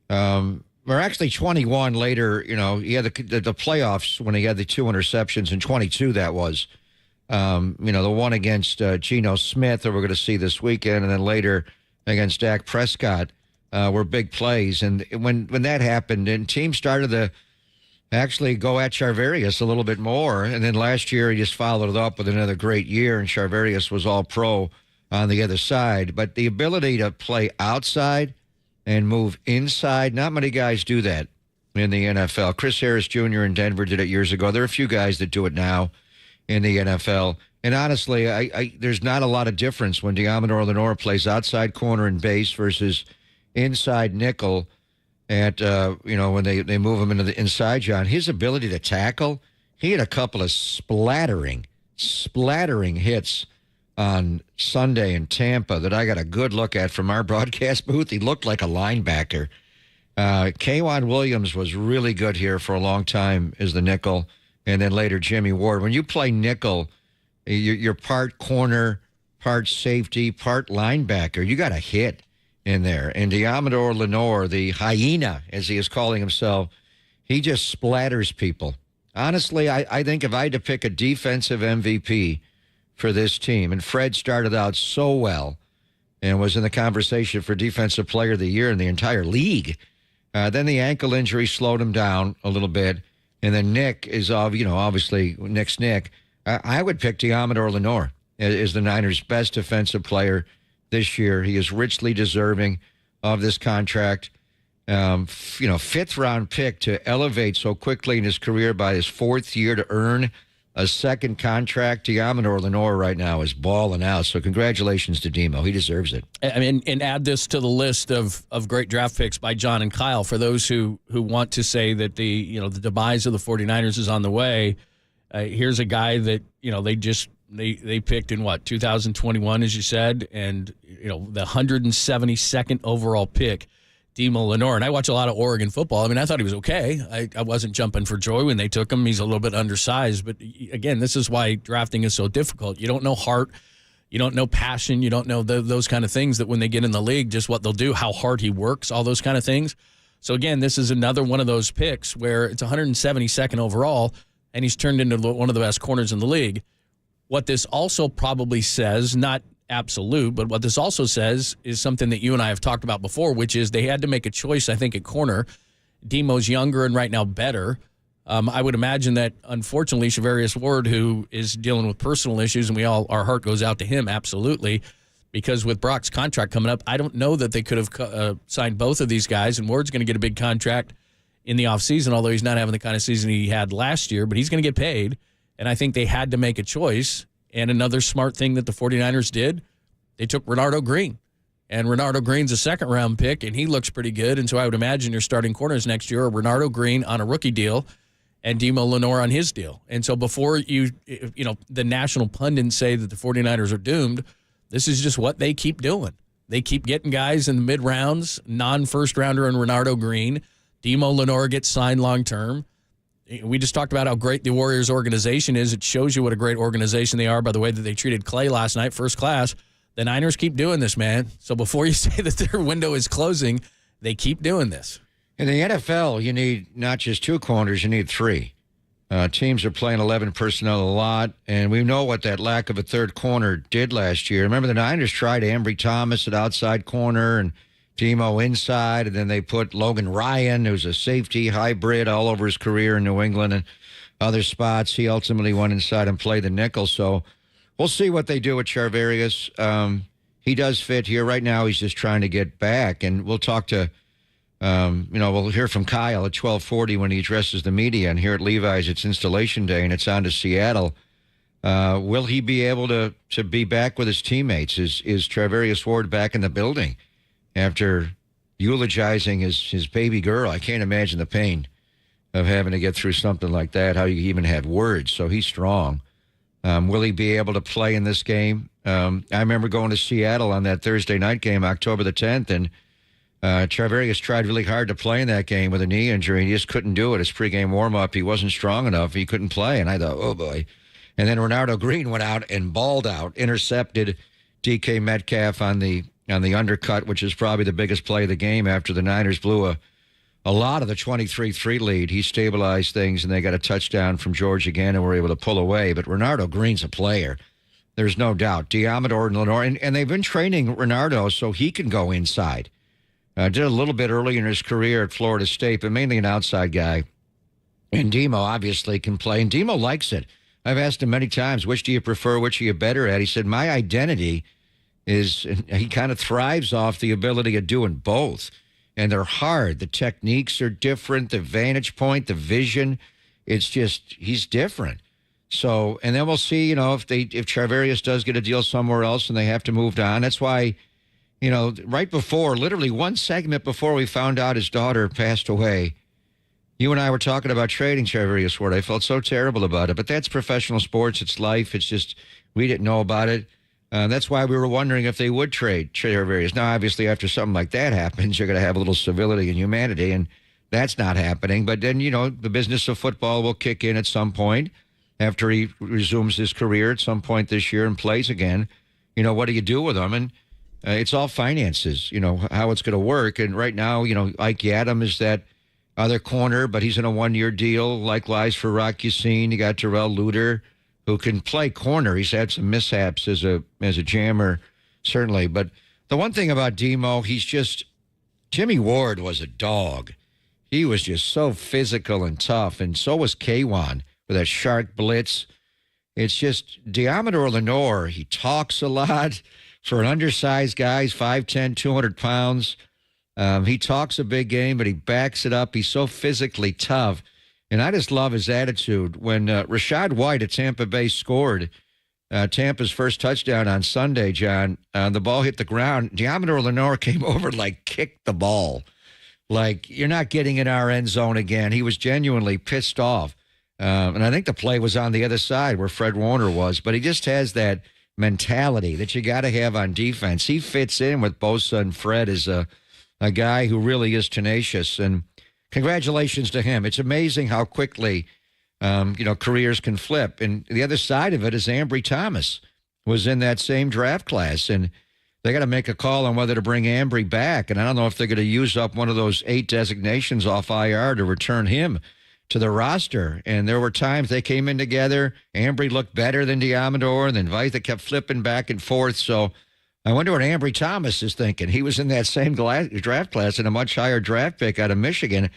Or actually 21 later, he had the playoffs when he had the 2 interceptions in 22, that was. The one against Geno Smith that we're going to see this weekend, and then later against Dak Prescott were big plays. And when that happened, and teams started to actually go at Charvarius a little bit more. And then last year he just followed it up with another great year, and Charvarius was all pro on the other side. But the ability to play outside and move inside, not many guys do that in the NFL. Chris Harris Jr. in Denver did it years ago. There are a few guys that do it now in the NFL. And honestly, there's not a lot of difference when Deommodore Lenor plays outside corner and base versus inside nickel at, when they move him into the inside, John. His ability to tackle, he had a couple of splattering hits on Sunday in Tampa that I got a good look at from our broadcast booth. He looked like a linebacker. K'Wan Williams was really good here for a long time as the nickel. And then later, Jimmy Ward. When you play nickel, you're part corner, part safety, part linebacker. You got a hit in there. And Deommodore Lenor, the hyena, as he is calling himself, he just splatters people. Honestly, I think if I had to pick a defensive MVP for this team, and Fred started out so well and was in the conversation for Defensive Player of the Year in the entire league, then the ankle injury slowed him down a little bit. And then Nick is, obviously, Nick's Nick. I would pick Deommodore Lenor as the Niners' best defensive player this year. He is richly deserving of this contract. Fifth-round pick to elevate so quickly in his career by his 4th year to earn a second contract. Deommodore Lenor right now is balling out. So congratulations to Demo. He deserves it. I mean, and add this to the list of great draft picks by John and Kyle. For those who want to say that the demise of the 49ers is on the way, here's a guy that, they picked in 2021, as you said, and, the 172nd overall pick, Deommodore Lenor. And I watch a lot of Oregon football. I mean, I thought he was okay. I wasn't jumping for joy when they took him. He's a little bit undersized. But, again, this is why drafting is so difficult. You don't know heart. You don't know passion. You don't know those kind of things that when they get in the league, just what they'll do, how hard he works, all those kind of things. So, again, this is another one of those picks where it's 172nd overall, and he's turned into one of the best corners in the league. What this also probably says, not absolute. But what this also says is something that you and I have talked about before, which is they had to make a choice, I think, at corner. Demo's younger and right now better. I would imagine that, unfortunately, Shavarius Ward, who is dealing with personal issues, and our heart goes out to him, absolutely, because with Brock's contract coming up, I don't know that they could have signed both of these guys, and Ward's going to get a big contract in the offseason, although he's not having the kind of season he had last year, but he's going to get paid, and I think they had to make a choice. And another smart thing that the 49ers did, they took Renardo Green. And Renardo Green's a second-round pick, and he looks pretty good, and so I would imagine your starting corners next year are Renardo Green on a rookie deal and Deommodore Lenor on his deal. And so before the national pundits say that the 49ers are doomed, this is just what they keep doing. They keep getting guys in the mid-rounds, non-first-rounder and Renardo Green. Deommodore Lenor gets signed long-term. We just talked about how great the Warriors organization is. It shows you what a great organization they are by the way that they treated Klay last night, first class. The Niners keep doing this, man. So before you say that their window is closing, they keep doing this. In the NFL, you need not just 2 corners, you need 3. Teams are playing 11 personnel a lot, and we know what that lack of a third corner did last year. Remember, the Niners tried Ambry Thomas at outside corner and Demo inside, and then they put Logan Ryan, who's a safety hybrid all over his career in New England and other spots. He ultimately went inside and played the nickel. So we'll see what they do with Charvarius. He does fit here. Right now, he's just trying to get back, and we'll talk to we'll hear from Kyle at 12:40 when he addresses the media, and here at Levi's, it's installation day, and it's on to Seattle. Will he be able to be back with his teammates? Is Charvarius Ward back in the building after eulogizing his baby girl? I can't imagine the pain of having to get through something like that, how you even have words. So he's strong. Will he be able to play in this game? I remember going to Seattle on that Thursday night game, October the 10th, and Charvarius tried really hard to play in that game with a knee injury, and he just couldn't do it. His pregame warm-up, he wasn't strong enough. He couldn't play, and I thought, oh, boy. And then Renardo Green went out and balled out, intercepted DK Metcalf on the undercut, which is probably the biggest play of the game after the Niners blew a lot of the 23-3 lead. He stabilized things, and they got a touchdown from George again and were able to pull away. But Renardo Green's a player. There's no doubt. Deommodore Lenor, and they've been training Renardo so he can go inside. Did a little bit early in his career at Florida State, but mainly an outside guy. And Demo obviously can play, and Demo likes it. I've asked him many times, which do you prefer, which are you better at? He said, my identity is, he kind of thrives off the ability of doing both. And they're hard. The techniques are different, the vantage point, the vision. It's just, he's different. So, and then we'll see, if Charvarius does get a deal somewhere else and they have to move on. That's why, right before, literally one segment before we found out his daughter passed away, you and I were talking about trading Charvarius Ward. I felt so terrible about it, but that's professional sports. It's life. It's just, we didn't know about it. That's why we were wondering if they would trade Charvarius. Now, obviously, after something like that happens, you're going to have a little civility and humanity, and that's not happening. But then, the business of football will kick in at some point after he resumes his career at some point this year and plays again. What do you do with him? And it's all finances, how it's going to work. And right now, Ike Yadam is that other corner, but he's in a one-year deal. Likewise for Rock Yassin. You got Terrell Luter, who can play corner. He's had some mishaps as a jammer, certainly. But the one thing about Demo, Jimmy Ward was a dog. He was just so physical and tough, and so was K1 with that shark blitz. It's just Deommodore Lenor, he talks a lot. For an undersized guy, he's 5'10", 200 pounds. He talks a big game, but he backs it up. He's so physically tough. And I just love his attitude. When Rashad White at Tampa Bay scored Tampa's first touchdown on Sunday, John, the ball hit the ground. Deommodore Lenor came over and, kicked the ball. You're not getting in our end zone again. He was genuinely pissed off. And I think the play was on the other side where Fred Warner was. But he just has that mentality that you got to have on defense. He fits in with Bosa and Fred as a guy who really is tenacious. And congratulations to him. It's amazing how quickly, careers can flip. And the other side of it is Ambry Thomas was in that same draft class. And they got to make a call on whether to bring Ambry back. And I don't know if they're going to use up one of those 8 designations off IR to return him to the roster. And there were times they came in together. Ambry looked better than Deommodore, and then Vita kept flipping back and forth. So I wonder what Ambry Thomas is thinking. He was in that same draft class and a much higher draft pick out of Michigan,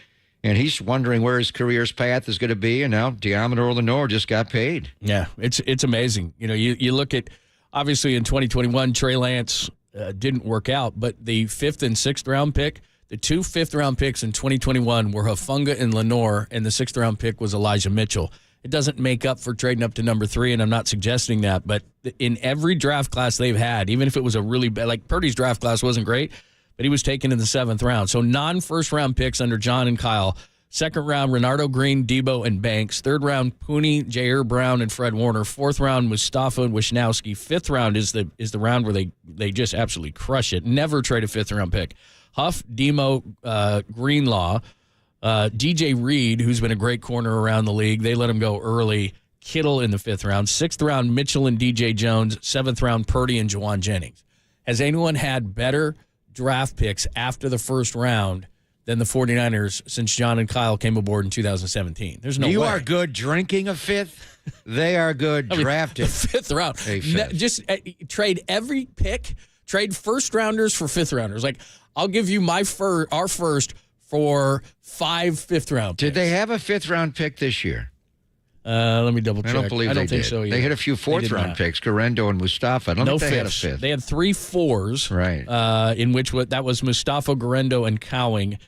and he's wondering where his career's path is going to be. And now Deommodore Lenor just got paid. Yeah, it's amazing. You know, you look at, obviously in 2021, Trey Lance didn't work out, but the 5th and 6th round pick, the 2 5th-round picks in 2021 were Hufanga and Lenore, and the 6th-round pick was Elijah Mitchell. It doesn't make up for trading up to number 3, and I'm not suggesting that, but in every draft class they've had, even if it was a really bad, like Purdy's draft class wasn't great, but he was taken in the 7th round. So non-first-round picks under John and Kyle. 2nd round, Renardo Green, Debo, and Banks. 3rd round, Pooney, Jair Brown, and Fred Warner. 4th round, Mustafa and Wisnowski. 5th round is the round where they just absolutely crush it. Never trade a 5th-round pick. Huff, Demo, Greenlaw, DJ Reed, who's been a great corner around the league. They let him go early. Kittle in the 5th round. 6th round, Mitchell and DJ Jones. 7th round, Purdy and Juwan Jennings. Has anyone had better draft picks after the 1st round than the 49ers since John and Kyle came aboard in 2017? There's no way. You are good drinking a 5th. They are good drafting. The 5th round. Just trade every pick. Trade 1st-rounders for 5th-rounders. Like, I'll give you our first for 5 5th-round picks. Did they have a 5th-round pick this year? Let me double check. I don't believe they think did. so either. They had a few 4th-round picks, Garendo and Mustafa. I don't think they had a 5th. They had 3 4s. Right. In which that was Mustafa, Garendo, and Cowing.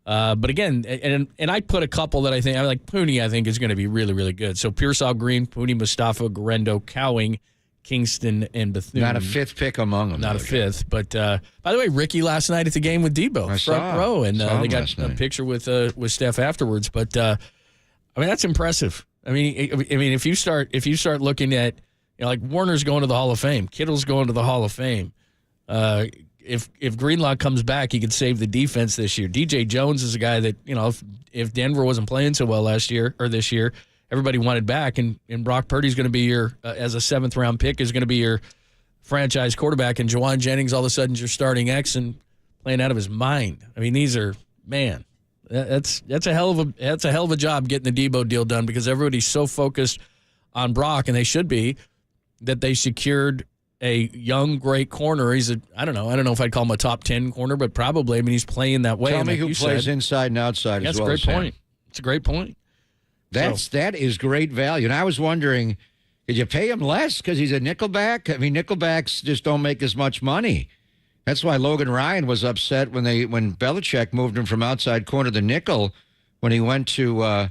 But again, and I put a couple that I like Pooney, I think is going to be really, really good. So Pearsall Green, Pooney, Mustafa, Garendo, Cowing, Kingston, and Bethune. Not a 5th pick among them. Not a 5th. But by the way, Ricky last night at the game with Debo, front row, and they got a picture with Steph afterwards. But I mean, that's impressive. I mean, if you start looking at, like Warner's going to the Hall of Fame, Kittle's going to the Hall of Fame. If Greenlaw comes back, he could save the defense this year. DJ Jones is a guy that, if Denver wasn't playing so well this year, everybody wanted back, and Brock Purdy's going to be your, as a 7th-round pick, is going to be your franchise quarterback, and Juwan Jennings all of a sudden is your starting X and playing out of his mind. I mean, these are, man, that's a hell of a job getting the Debo deal done, because everybody's so focused on Brock, and they should be, that they secured a young, great corner. He's I don't know if I'd call him a top 10 corner, but probably. I mean, he's playing that way. Tell me who plays inside and outside as well. That's a great point. It's a great point. That is great value. And I was wondering, did you pay him less because he's a nickelback? I mean, nickelbacks just don't make as much money. That's why Logan Ryan was upset when Belichick moved him from outside corner to nickel when he went to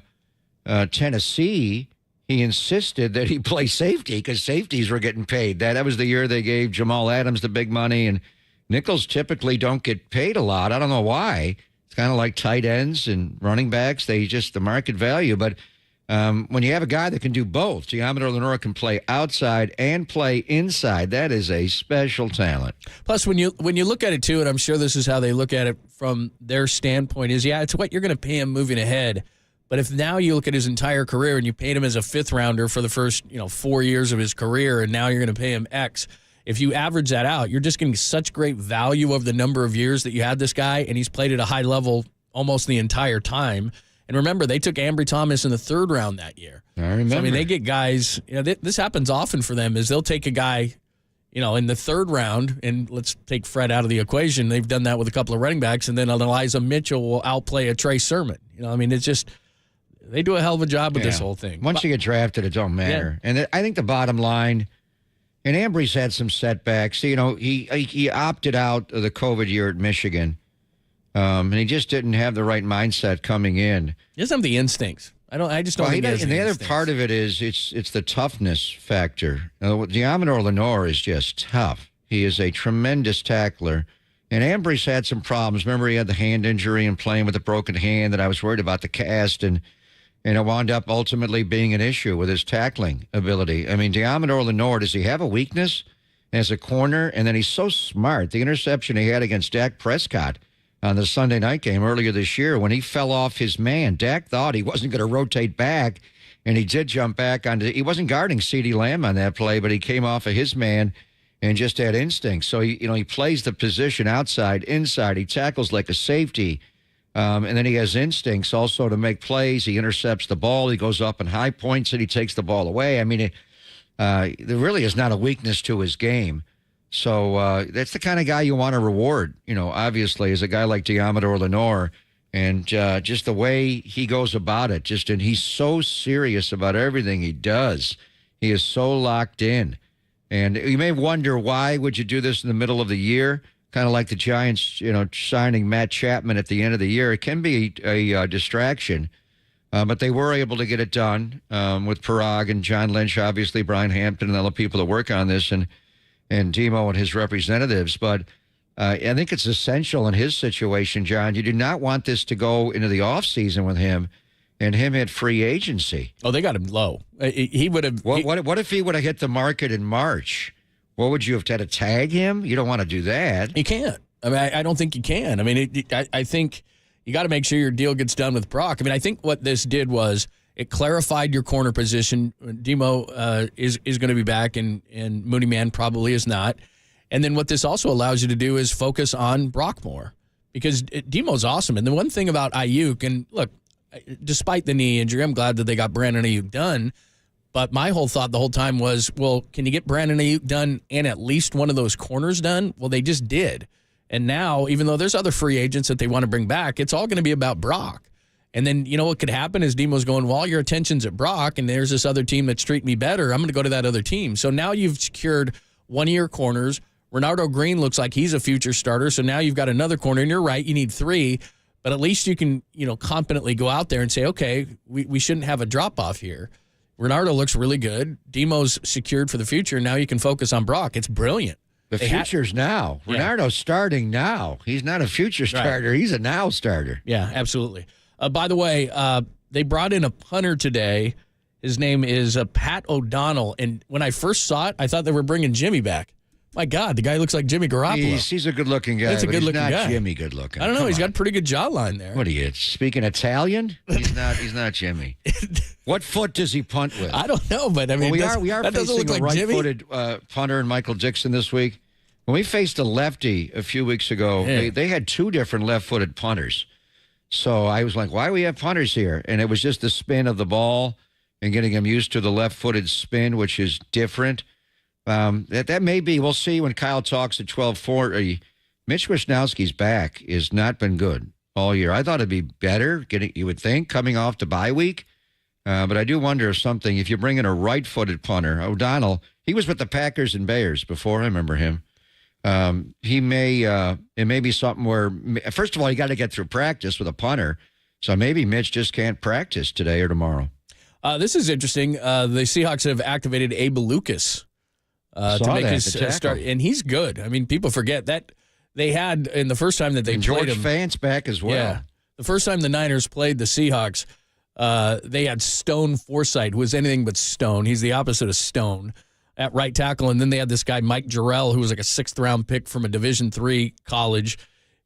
Tennessee. He insisted that he play safety because safeties were getting paid. That was the year they gave Jamal Adams the big money, and nickels typically don't get paid a lot. I don't know why. It's kind of like tight ends and running backs. They just the market value. But when you have a guy that can do both, Deommodore Lenor can play outside and play inside. That is a special talent. Plus, when you look at it too, and I'm sure this is how they look at it from their standpoint, is it's what you're going to pay him moving ahead. But if now you look at his entire career and you paid him as a 5th-rounder for the first 4 years of his career, and now you're going to pay him X, if you average that out, you're just getting such great value of the number of years that you had this guy, and he's played at a high level almost the entire time. And remember, they took Ambry Thomas in the 3rd round that year. I remember. So, I mean, they get guys. This happens often for them. Is they'll take a guy, in the 3rd round, and let's take Fred out of the equation. They've done that with a couple of running backs, and then Elijah Mitchell will outplay a Trey Sermon. I mean, it's just. They do a hell of a job with this whole thing. Once you get drafted, it don't matter. Yeah. And I think the bottom line, and Ambry's had some setbacks. He opted out of the COVID year at Michigan, and he just didn't have the right mindset coming in. He doesn't have the instincts. I just don't think he has and the other part of it is it's the toughness factor. Deommodore Lenor is just tough. He is a tremendous tackler. And Ambry's had some problems. Remember, he had the hand injury and playing with a broken hand, and I was worried about the cast, and it wound up ultimately being an issue with his tackling ability. I mean, Deommodore Lenor, does he have a weakness as a corner? And then he's so smart. The interception he had against Dak Prescott on the Sunday night game earlier this year, when he fell off his man, Dak thought he wasn't going to rotate back, and he did jump back onto. He wasn't guarding CeeDee Lamb on that play, but he came off of his man and just had instinct. So he plays the position outside, inside. He tackles like a safety. And then he has instincts also to make plays. He intercepts the ball. He goes up and high points it. He takes the ball away. I mean, there really is not a weakness to his game. So that's the kind of guy you want to reward, obviously, is a guy like Deommodore Lenor. And just the way he goes about it, and he's so serious about everything he does. He is so locked in. And you may wonder, why would you do this in the middle of the year? Kind of like the Giants, signing Matt Chapman at the end of the year. It can be a distraction, but they were able to get it done with Parag and John Lynch, obviously, Brian Hampton and other people that work on this, and Demo and his representatives. But I think it's essential in his situation, John. You do not want this to go into the offseason with him and him at free agency. Oh, they got him low. He would have. What if he would have hit the market in March? What would you have had to tag him? You don't want to do that. You can't. I mean, I don't think you can. I mean, I think you got to make sure your deal gets done with Brock. I mean, I think what this did was it clarified your corner position. Demo is going to be back, and Mooney Man probably is not. And then what this also allows you to do is focus on Brock more, because Demo's awesome. And the one thing about Ayuk, and look, despite the knee injury, I'm glad that they got Brandon Ayuk done. But my whole thought the whole time was, well, can you get Brandon Ayuk done and at least one of those corners done? Well, they just did. And now, even though there's other free agents that they want to bring back, it's all going to be about Brock. And then, what could happen is Demo's going, well, your attention's at Brock, and there's this other team that's treating me better. I'm going to go to that other team. So now you've secured one of your corners. Ronaldo Green looks like he's a future starter. So now you've got another corner, and you're right, you need 3. But at least you can, competently go out there and say, okay, we shouldn't have a drop-off here. Ronaldo looks really good. Demo's secured for the future. Now you can focus on Brock. It's brilliant. The future's now. Yeah. Ronaldo's starting now. He's not a future starter. Right. He's a now starter. Yeah, absolutely. By the way, they brought in a punter today. His name is Pat O'Donnell. And when I first saw it, I thought they were bringing Jimmy back. My God, the guy looks like Jimmy Garoppolo. He's a good-looking guy. He's a good-looking guy. He's not Jimmy good-looking. I don't know. He's got a pretty good jawline there. What are you, speaking Italian? He's not Jimmy. What foot does he punt with? I don't know, but I mean, we are facing a right-footed punter in Michael Dixon this week. When we faced a lefty a few weeks ago, they had 2 different left-footed punters. So I was like, why do we have punters here? And it was just the spin of the ball and getting him used to the left-footed spin, which is different. That may be. We'll see when Kyle talks at 12:40. Mitch Wishnowski's back has not been good all year. I thought it'd be better, you would think, coming off the bye week. But I do wonder if you bring in a right-footed punter, O'Donnell, he was with the Packers and Bears before. I remember him. It may be something where, first of all, you got to get through practice with a punter. So maybe Mitch just can't practice today or tomorrow. This is interesting. The Seahawks have activated Abe Lucas to make his start, and he's good. I mean, people forget that they had in the first time that they played him. George Fant's back as well. Yeah, the first time the Niners played the Seahawks, they had Stone Forsythe, who was anything but Stone. He's the opposite of Stone at right tackle, and then they had this guy Mike Jarrell, who was like a 6th-round pick from a Division III college,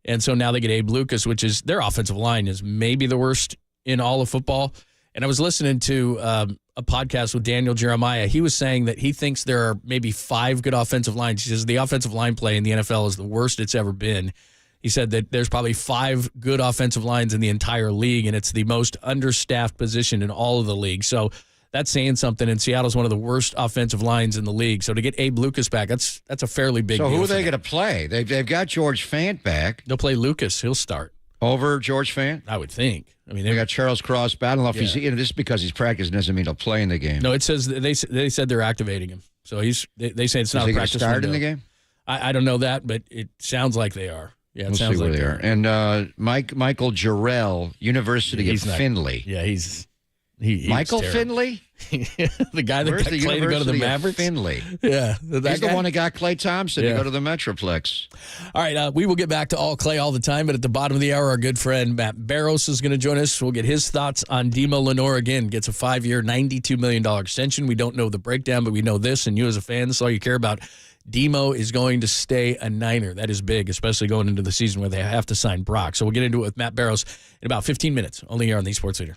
and so now they get Abe Lucas, which is their offensive line is maybe the worst in all of football. And I was listening to a podcast with Daniel Jeremiah. He was saying that he thinks there are maybe 5 good offensive lines. He says the offensive line play in the NFL is the worst it's ever been. He said that there's probably 5 good offensive lines in the entire league, and it's the most understaffed position in all of the league. So that's saying something, and Seattle's one of the worst offensive lines in the league. So to get Abe Lucas back, that's a fairly big deal. So who are they going to play? They've got George Fant back. They'll play Lucas. He'll start. Over George Fant? I would think. I mean, they got Charles Cross. I don't know if he's just because he's practicing doesn't mean he'll play in the game. No, it says they said they're activating him. So they say it's not a practice. Is he going to start in the game? I don't know that, but it sounds like they are. Yeah, it we'll sounds see like where they are. And Michael Jarrell, University of Findlay. Yeah, he's Michael terrible. Findlay? The guy that got Klay to go to the Mavericks? Findlay. Yeah. He's the one that got Klay Thompson to go to the Metroplex. All right, we will get back to all Klay all the time, but at the bottom of the hour, our good friend Matt Barros is going to join us. We'll get his thoughts on Demo Lenor again. Gets a 5-year, $92 million extension. We don't know the breakdown, but we know this, and you as a fan, that's all you care about. Demo is going to stay a Niner. That is big, especially going into the season where they have to sign Brock. So we'll get into it with Matt Barros in about 15 minutes, only here on the Sports Leader.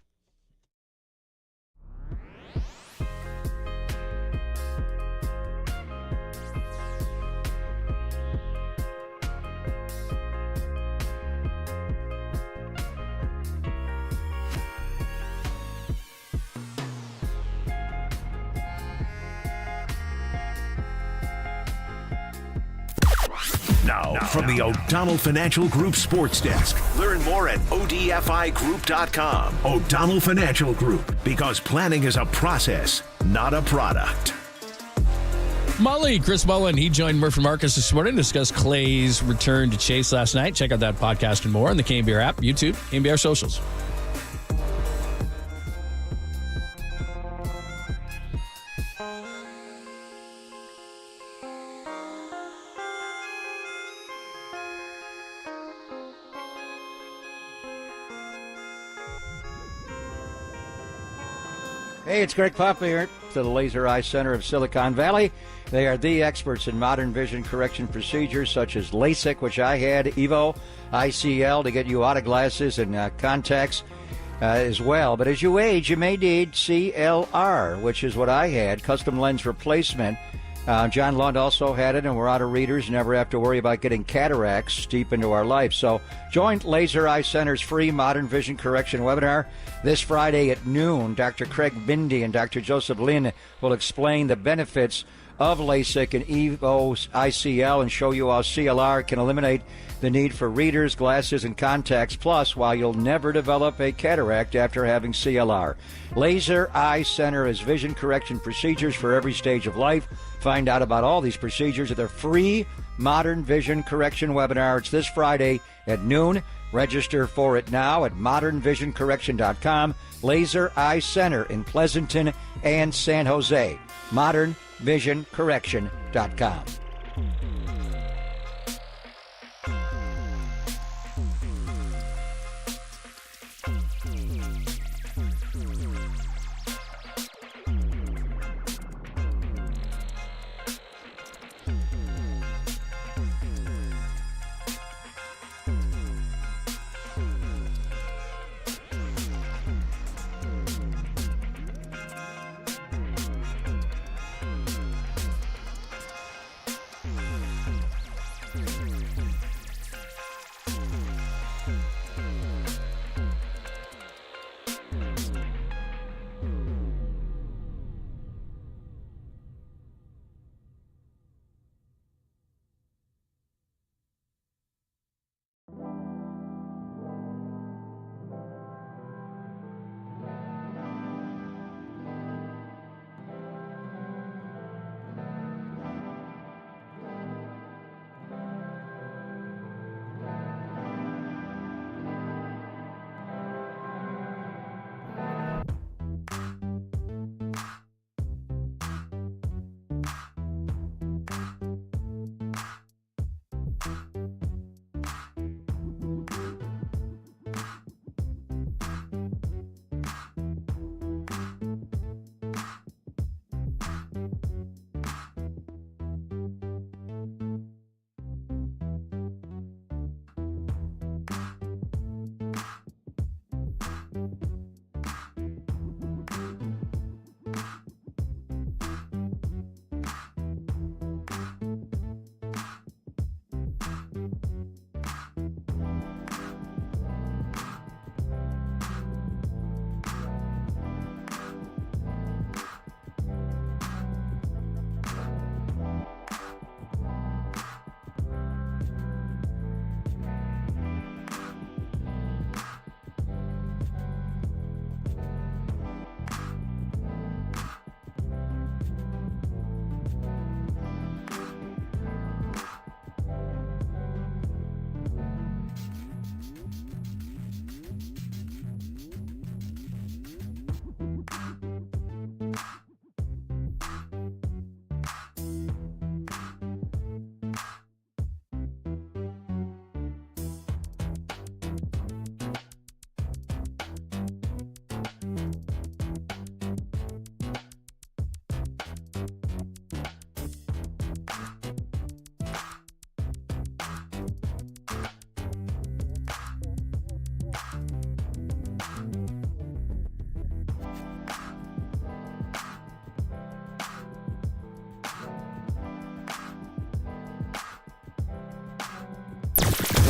Now, from the O'Donnell Financial Group Sports Desk. Learn more at odfigroup.com. O'Donnell Financial Group, because planning is a process, not a product. Chris Mullen, he joined Murph and Marcus this morning to discuss Klay's return to Chase last night. Check out that podcast and more on the KNBR app, YouTube, KNBR socials. Hey, it's Greg Papa here to the Laser Eye Center of Silicon Valley. They are the experts in modern vision correction procedures such as LASIK, which I had, EVO, ICL to get you out of glasses and contacts as well. But as you age, you may need CLR, which is what I had, custom lens replacement. John Lund also had it, and we're out of readers, never have to worry about getting cataracts deep into our life. So join Laser Eye Center's free modern vision correction webinar this Friday at noon. Dr. Craig Bindi and Dr. Joseph Lin will explain the benefits of LASIK and EVO ICL and show you how CLR can eliminate the need for readers, glasses, and contacts, plus why you'll never develop a cataract after having CLR. Laser Eye Center is vision correction procedures for every stage of life. Find out about all these procedures at their free modern vision correction webinar. It's this Friday at noon. Register for it now at modernvisioncorrection.com. Laser Eye Center in Pleasanton and San Jose. modernvisioncorrection.com.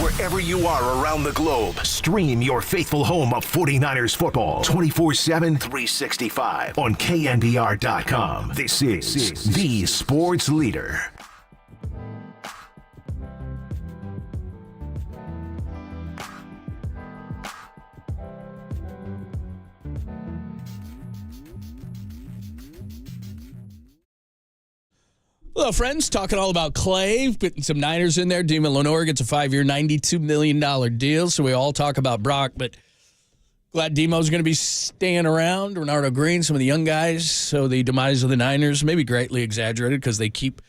Wherever you are around the globe, stream your faithful home of 49ers football 24/7, 365 on KNBR.com. This is the sports leader. Hello, friends. Talking all about Klay, putting some Niners in there. Deommodore Lenor gets a 5-year, $92 million deal, so we all talk about Brock, but glad Demo's going to be staying around. Renardo Green, some of the young guys, so the demise of the Niners may be greatly exaggerated because they keep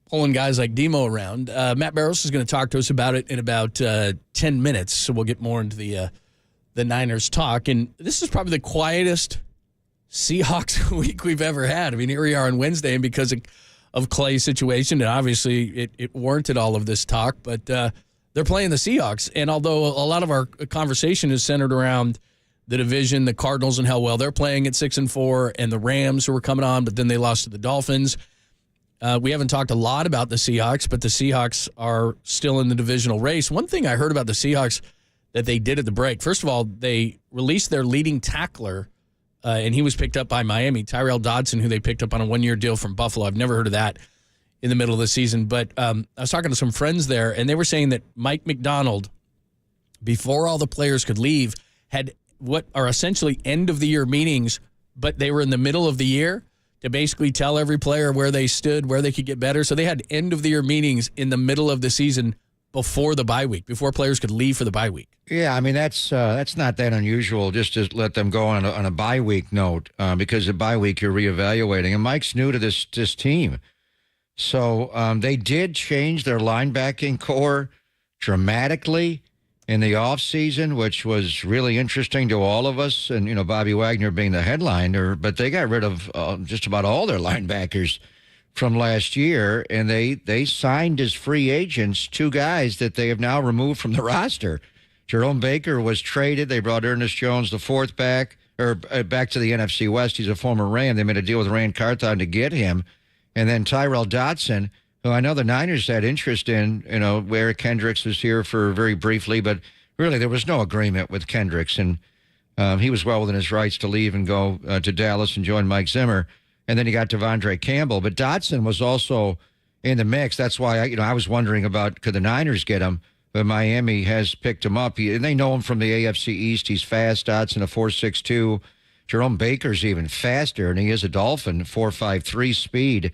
pulling guys like Demo around. Matt Barrows is going to talk to us about it in about 10 minutes, so we'll get more into the Niners talk. And this is probably the quietest Seahawks week we've ever had. I mean, here we are on Wednesday, and because of Klay's situation, and obviously it warranted all of this talk, but they're playing the Seahawks. And although a lot of our conversation is centered around the division, the Cardinals and how well they're playing at 6-4, and the Rams who were coming on, but then they lost to the Dolphins. We haven't talked a lot about the Seahawks, but the Seahawks are still in the divisional race. One thing I heard about the Seahawks that they did at the break, first of all, they released their leading tackler, and he was picked up by Miami, Tyrell Dodson, who they picked up on a one-year deal from Buffalo. I've never heard of that in the middle of the season. But I was talking to some friends there, and they were saying that Mike McDonald, before all the players could leave, had what are essentially end-of-the-year meetings, but they were in the middle of the year to basically tell every player where they stood, where they could get better. So they had end-of-the-year meetings in the middle of the season before the bye week, before players could leave for the bye week. Yeah, I mean, that's not that unusual just to let them go on a bye week note because the bye week you're reevaluating. And Mike's new to this team. So they did change their linebacking core dramatically in the offseason, which was really interesting to all of us. And, you know, Bobby Wagner being the headliner, but they got rid of just about all their linebackers from last year, and they signed as free agents two guys that they have now removed from the roster. Jerome Baker was traded. They brought Ernest Jones, the fourth back to the NFC West. He's a former Ram. They made a deal with Rand Carthon to get him. And then Tyrell Dodson, who I know the Niners had interest in, you know, where Kendricks was here for very briefly, but really there was no agreement with Kendricks. And he was well within his rights to leave and go to Dallas and join Mike Zimmer. And then you got Devondre Campbell. But Dodson was also in the mix. That's why I was wondering about could the Niners get him. But Miami has picked him up. And they know him from the AFC East. He's fast. Dodson, a 4.62. Jerome Baker's even faster, and he is a Dolphin, 4.53 speed.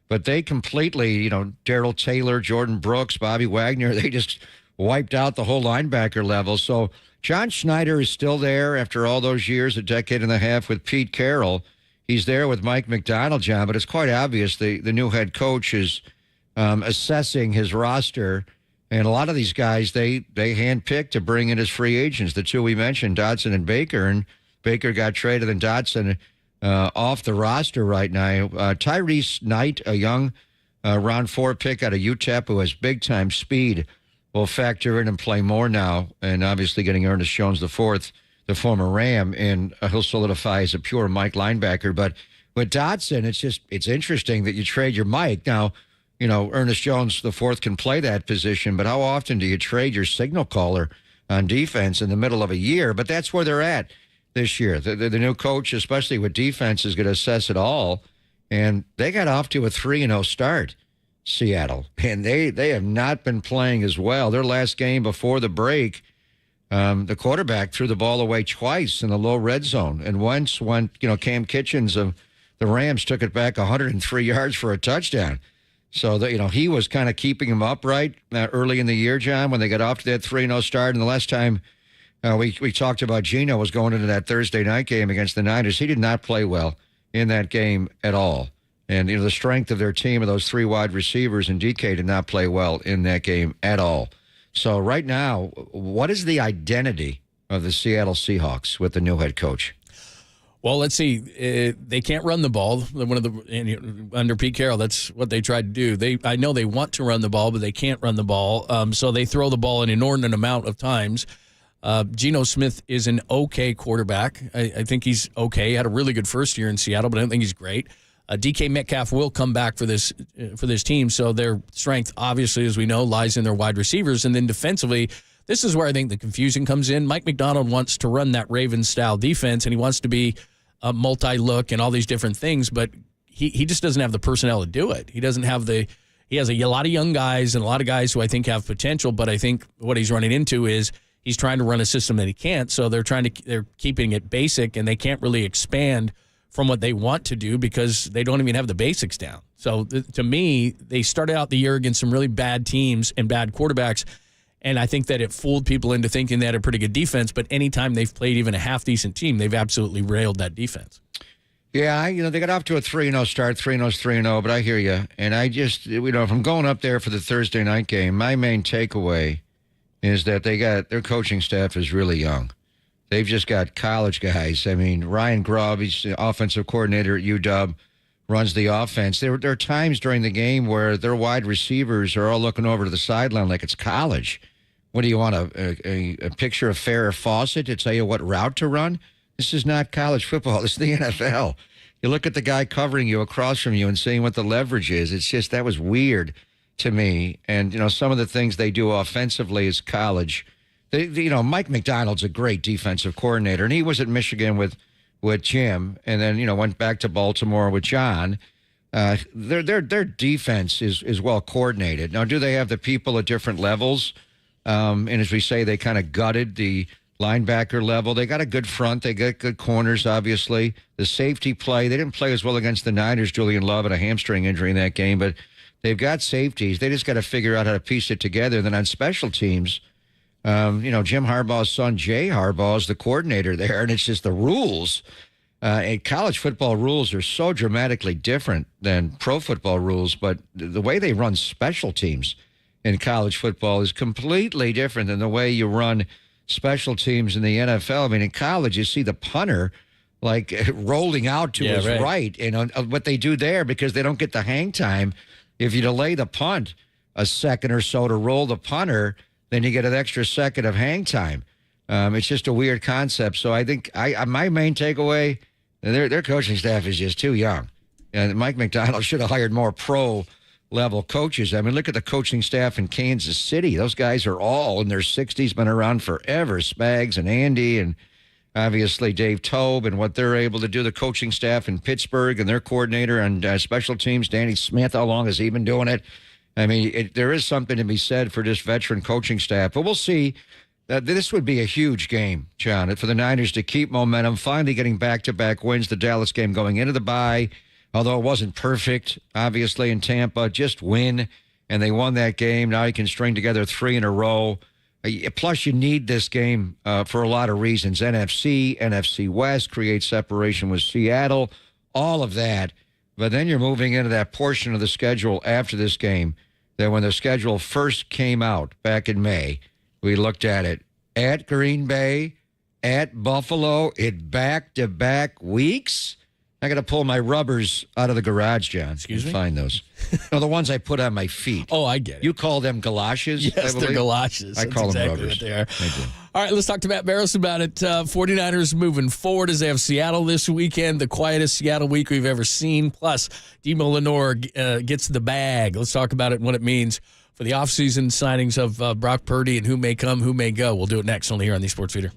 But they completely, Darrell Taylor, Jordan Brooks, Bobby Wagner, they just wiped out the whole linebacker level. So John Schneider is still there after all those years, a decade and a half with Pete Carroll. He's there with Mike McDonald, John, but it's quite obvious the new head coach is assessing his roster. And a lot of these guys, they handpicked to bring in as free agents. The two we mentioned, Dodson and Baker. And Baker got traded and Dodson off the roster right now. Tyrese Knight, a young round 4 pick out of UTEP who has big-time speed, will factor in and play more now. And obviously getting Ernest Jones the fourth, the former Ram, and he'll solidify as a pure Mike linebacker. But with Dodson, it's interesting that you trade your Mike. Now, Ernest Jones the fourth can play that position, but how often do you trade your signal caller on defense in the middle of a year? But that's where they're at this year. The new coach, especially with defense, is going to assess it all. And they got off to a 3-0 start, Seattle. And they have not been playing as well. Their last game before the break, the quarterback threw the ball away twice in the low red zone. And once Cam Kitchens of the Rams took it back 103 yards for a touchdown. So, he was kind of keeping him upright early in the year, John, when they got off to that 3-0 start. And the last time we talked about Geno was going into that Thursday night game against the Niners. He did not play well in that game at all. And, the strength of their team of those 3 wide receivers, and DK did not play well in that game at all. So right now, what is the identity of the Seattle Seahawks with the new head coach? Well, let's see. They can't run the ball. Under Pete Carroll, that's what they tried to do. I know they want to run the ball, but they can't run the ball. So they throw the ball an inordinate amount of times. Geno Smith is an okay quarterback. I think he's okay. He had a really good first year in Seattle, but I don't think he's great. DK Metcalf will come back for this team. So their strength, obviously, as we know, lies in their wide receivers. And then defensively, this is where I think the confusion comes in. Mike McDonald wants to run that Ravens-style defense, and he wants to be a multi-look and all these different things, but he just doesn't have the personnel to do it. He doesn't have he has a lot of young guys and a lot of guys who I think have potential, but I think what he's running into is he's trying to run a system that he can't, so they're keeping it basic, and they can't really expand from what they want to do because they don't even have the basics down. So to me, they started out the year against some really bad teams and bad quarterbacks, and I think that it fooled people into thinking they had a pretty good defense, but anytime they've played even a half-decent team, they've absolutely railed that defense. Yeah, they got off to a 3-0 start, 3-0, but I hear you. And I just, from going up there for the Thursday night game, my main takeaway is that their coaching staff is really young. They've just got college guys. I mean, Ryan Grubb, he's the offensive coordinator at UW, runs the offense. There are times during the game where their wide receivers are all looking over to the sideline like it's college. What do you want, a picture of Farrah Fawcett to tell you what route to run? This is not college football. This is the NFL. You look at the guy covering you across from you and seeing what the leverage is. It's just, that was weird to me. And, some of the things they do offensively is college. Mike McDonald's a great defensive coordinator, and he was at Michigan with Jim, and then went back to Baltimore with John. Their defense is well coordinated. Now, do they have the people at different levels? And as we say, they kind of gutted the linebacker level. They got a good front. They got good corners, obviously. The safety play, they didn't play as well against the Niners. Julian Love had a hamstring injury in that game, but they've got safeties. They just got to figure out how to piece it together. And then on special teams, Jim Harbaugh's son, Jay Harbaugh, is the coordinator there, and it's just the rules. And college football rules are so dramatically different than pro football rules, but the way they run special teams in college football is completely different than the way you run special teams in the NFL. I mean, in college, you see the punter like rolling out to his right. And what they do there, because they don't get the hang time, if you delay the punt a second or so to roll the punter, then you get an extra second of hang time. It's just a weird concept. So I think my main takeaway, their coaching staff is just too young. And Mike McDonald should have hired more pro-level coaches. I mean, look at the coaching staff in Kansas City. Those guys are all in their 60s, been around forever. Spags and Andy and obviously Dave Tobe and what they're able to do. The coaching staff in Pittsburgh and their coordinator on special teams, Danny Smith, how long has he been doing it? I mean, there is something to be said for this veteran coaching staff. But we'll see. This would be a huge game, John, for the Niners to keep momentum, finally getting back-to-back wins. The Dallas game going into the bye, although it wasn't perfect, obviously, in Tampa, just win. And they won that game. Now you can string together 3 in a row. Plus, you need this game for a lot of reasons. NFC West creates separation with Seattle, all of that. But then you're moving into that portion of the schedule after this game that when the schedule first came out back in May, we looked at it at Green Bay, at Buffalo, in back-to-back weeks. I got to pull my rubbers out of the garage, John. Excuse me? Find those. No, the ones I put on my feet. Oh, I get it. You call them galoshes? Yes, they're galoshes. I call That's them exactly rubbers. what they are. I do. All right, let's talk to Matt Barros about it. 49ers moving forward as they have Seattle this weekend, the quietest Seattle week we've ever seen. Plus, Deommodore Lenor gets the bag. Let's talk about it and what it means for the offseason signings of Brock Purdy and who may come, who may go. We'll do it next only here on the Sports Feeder.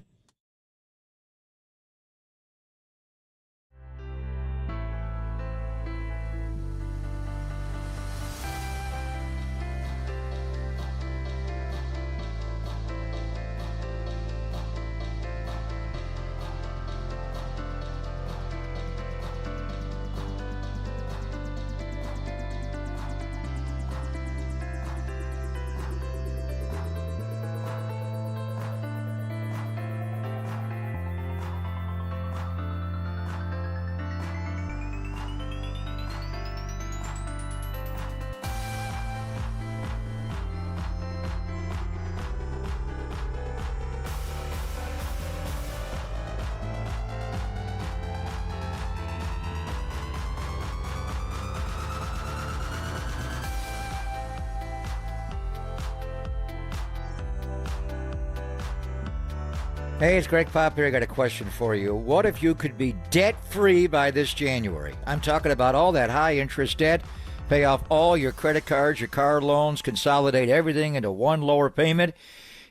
Hey, it's Greg Pop here. I got a question for you. What if you could be debt-free by this January? I'm talking about all that high-interest debt, pay off all your credit cards, your car loans, consolidate everything into one lower payment.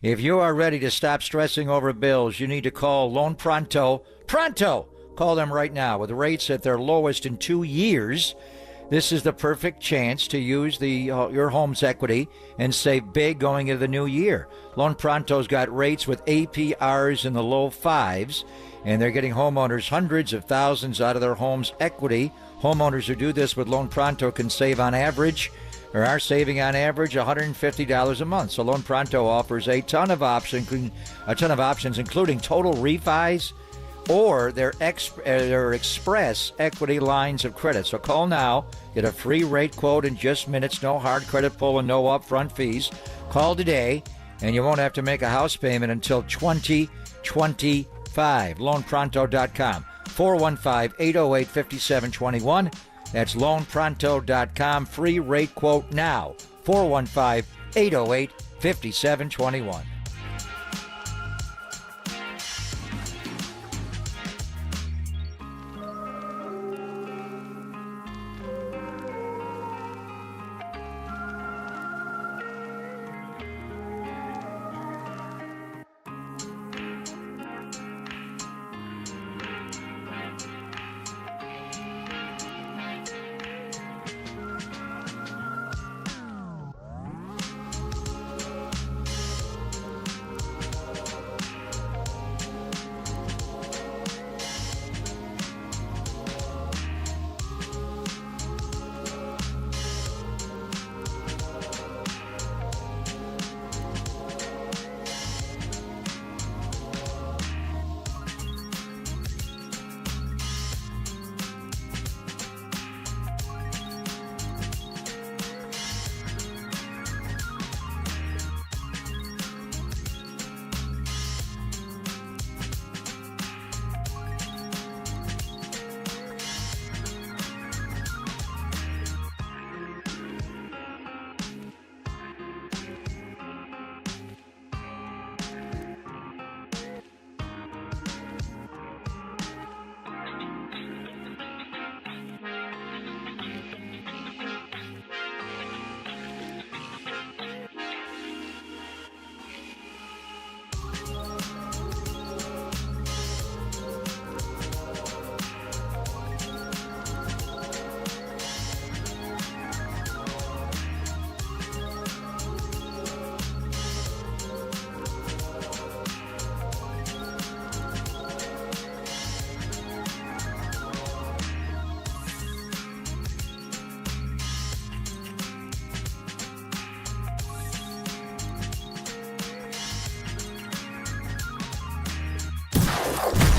If you are ready to stop stressing over bills, you need to call Loan Pronto. Pronto! Call them right now with rates at their lowest in 2 years. This is the perfect chance to use your home's equity and save big going into the new year. Loan Pronto's got rates with APRs in the low 5s, and they're getting homeowners hundreds of thousands out of their home's equity. Homeowners who do this with Loan Pronto can save on average, or are saving on average, $150 a month. So Loan Pronto offers a ton of options, including total refis or their express equity lines of credit. So call now, get a free rate quote in just minutes, no hard credit pull and no upfront fees. Call today, and you won't have to make a house payment until 2025. LoanPronto.com, 415-808-5721. That's LoanPronto.com. Free rate quote now, 415-808-5721.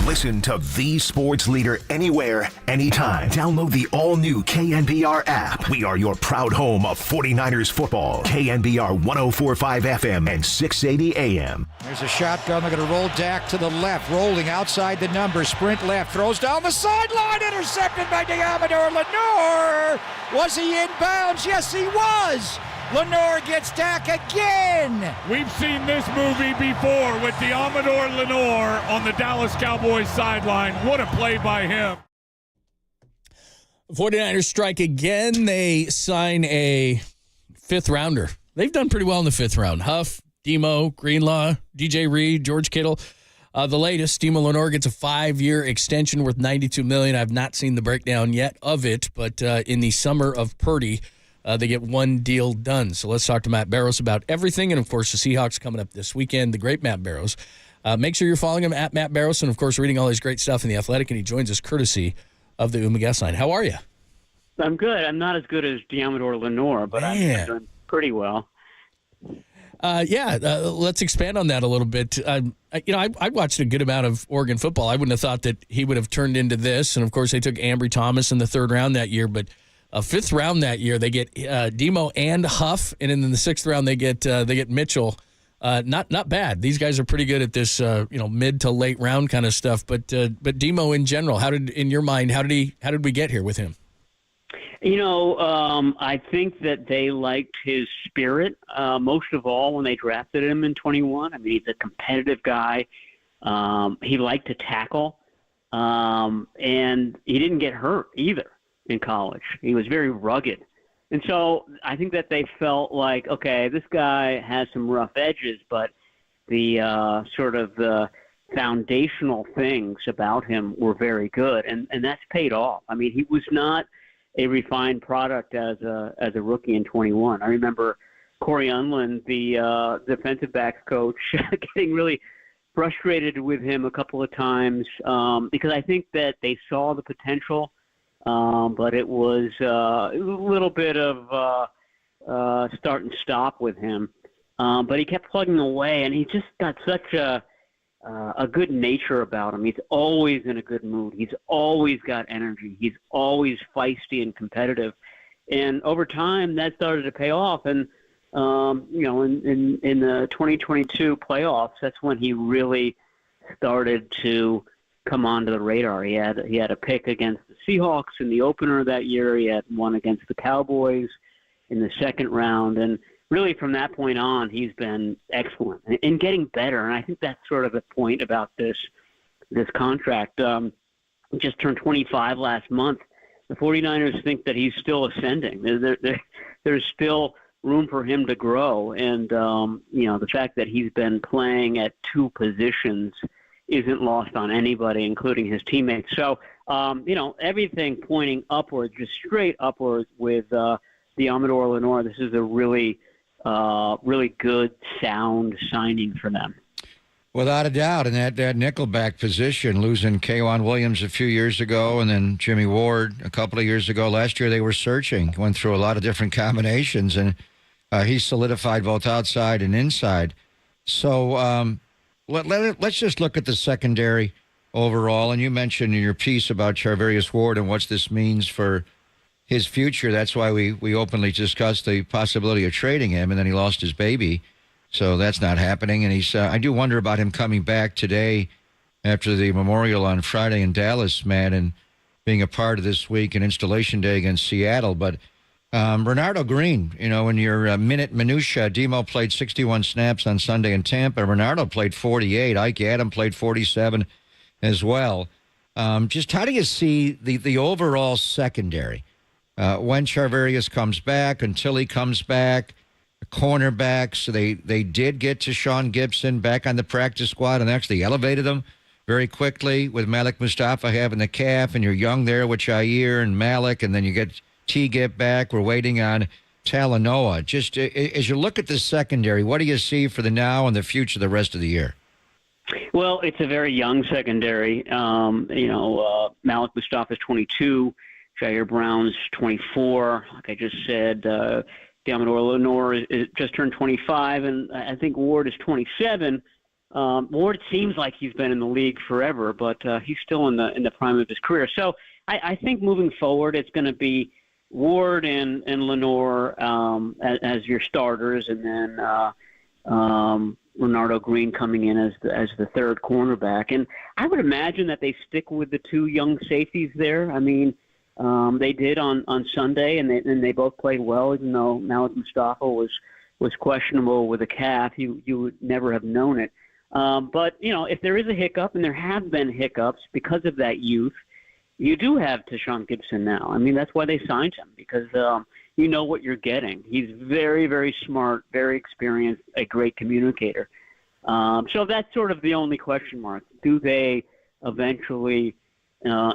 Listen to the sports leader anywhere, anytime. Download the all-new KNBR app. We are your proud home of 49ers football. KNBR 104.5 FM and 680 AM. There's a shotgun. They're going to roll Dak to the left, rolling outside the number, sprint left, throws down the sideline, intercepted by Deommodore Lenor. Was he in bounds? Yes, he was. Lenor gets Dak again. We've seen this movie before with Deommodore Lenor on the Dallas Cowboys sideline. What a play by him. 49ers strike again. They sign a fifth rounder. They've done pretty well in the fifth round. Huff, Demo, Greenlaw, DJ Reed, George Kittle. The latest, Demo Lenor gets a 5-year extension worth $92 million. I've not seen the breakdown yet of it, but in the summer of Purdy, they get one deal done. So let's talk to Matt Barrows about everything. And, of course, the Seahawks coming up this weekend, the great Matt Barrows. Make sure you're following him at Matt Barrows and, of course, reading all his great stuff in The Athletic. And he joins us courtesy of the Uma guest line. How are you? I'm good. I'm not as good as Deommodore Lenor, but I'm doing pretty well. Let's expand on that a little bit. I watched a good amount of Oregon football. I wouldn't have thought that he would have turned into this. And, of course, they took Ambry Thomas in the third round that year. But a fifth round that year, they get Demo and Huff. And in the sixth round, they get Mitchell. Not bad. These guys are pretty good at this, mid to late round kind of stuff. But Demo in general, how did we get here with him? I think that they liked his spirit most of all when they drafted him in 21. I mean, he's a competitive guy. He liked to tackle, and he didn't get hurt either in college. He was very rugged. And so I think that they felt like, okay, this guy has some rough edges, but the sort of the foundational things about him were very good, and that's paid off. I mean, he was not a refined product as a rookie in 21. I remember Corey Unlin, the defensive backs coach, getting really frustrated with him a couple of times because I think that they saw the potential, but it was a little bit of start and stop with him. But he kept plugging away, and he just got such a good nature about him. He's always in a good mood. He's always got energy. He's always feisty and competitive. And over time, that started to pay off. And in the 2022 playoffs, that's when he really started to come onto the radar. He had a pick against the Seahawks in the opener that year. He had one against the Cowboys in the second round. And really from that point on, he's been excellent and getting better. And I think that's sort of the point about this contract. He just turned 25 last month. The 49ers think that he's still ascending. There's still room for him to grow. And, the fact that he's been playing at two positions isn't lost on anybody, including his teammates. So, everything pointing upwards, just straight upwards with Deommodore Lenor. This is a really good, sound signing for them. Without a doubt, in that nickelback position, losing K'Wan Williams a few years ago and then Jimmy Ward a couple of years ago. Last year they were searching, went through a lot of different combinations, and he solidified both outside and inside. So let's just look at the secondary overall. And you mentioned in your piece about Charvarius Ward and what this means for his future. That's why we openly discussed the possibility of trading him, and then he lost his baby. So that's not happening. And I do wonder about him coming back today after the memorial on Friday in Dallas, Matt, and being a part of this week and installation day against Seattle. But Renardo Green, in your minutia, Demo played 61 snaps on Sunday in Tampa. Renardo played 48. Ike Adam played 47 as well. Just how do you see the overall secondary when Charvarius comes back, until he comes back? Cornerbacks, they did get to Sean Gibson back on the practice squad and actually elevated him very quickly with Malik Mustafa having the calf, and you're young there with Jair and Malik, and then you get T-Gip back. We're waiting on Talanoa. Just as you look at the secondary, what do you see for the now and the future the rest of the year? Well, it's a very young secondary. Malik Mustafa's 22, Jair Brown's 24. Like I just said, Deommodore Lenor is just turned 25, and I think Ward is 27. Ward seems like he's been in the league forever, but he's still in the prime of his career. So I think moving forward, it's going to be Ward and Lenor as your starters, and then Renardo Green coming in as the third cornerback. And I would imagine that they stick with the two young safeties there. I mean, they did on Sunday, and they both played well, even though Malik Mustafa was questionable with a calf. You would never have known it. But, if there is a hiccup, and there have been hiccups because of that youth, you do have Tashawn Gibson now. I mean, that's why they signed him, because you know what you're getting. He's very, very smart, very experienced, a great communicator. So that's sort of the only question mark. Do they eventually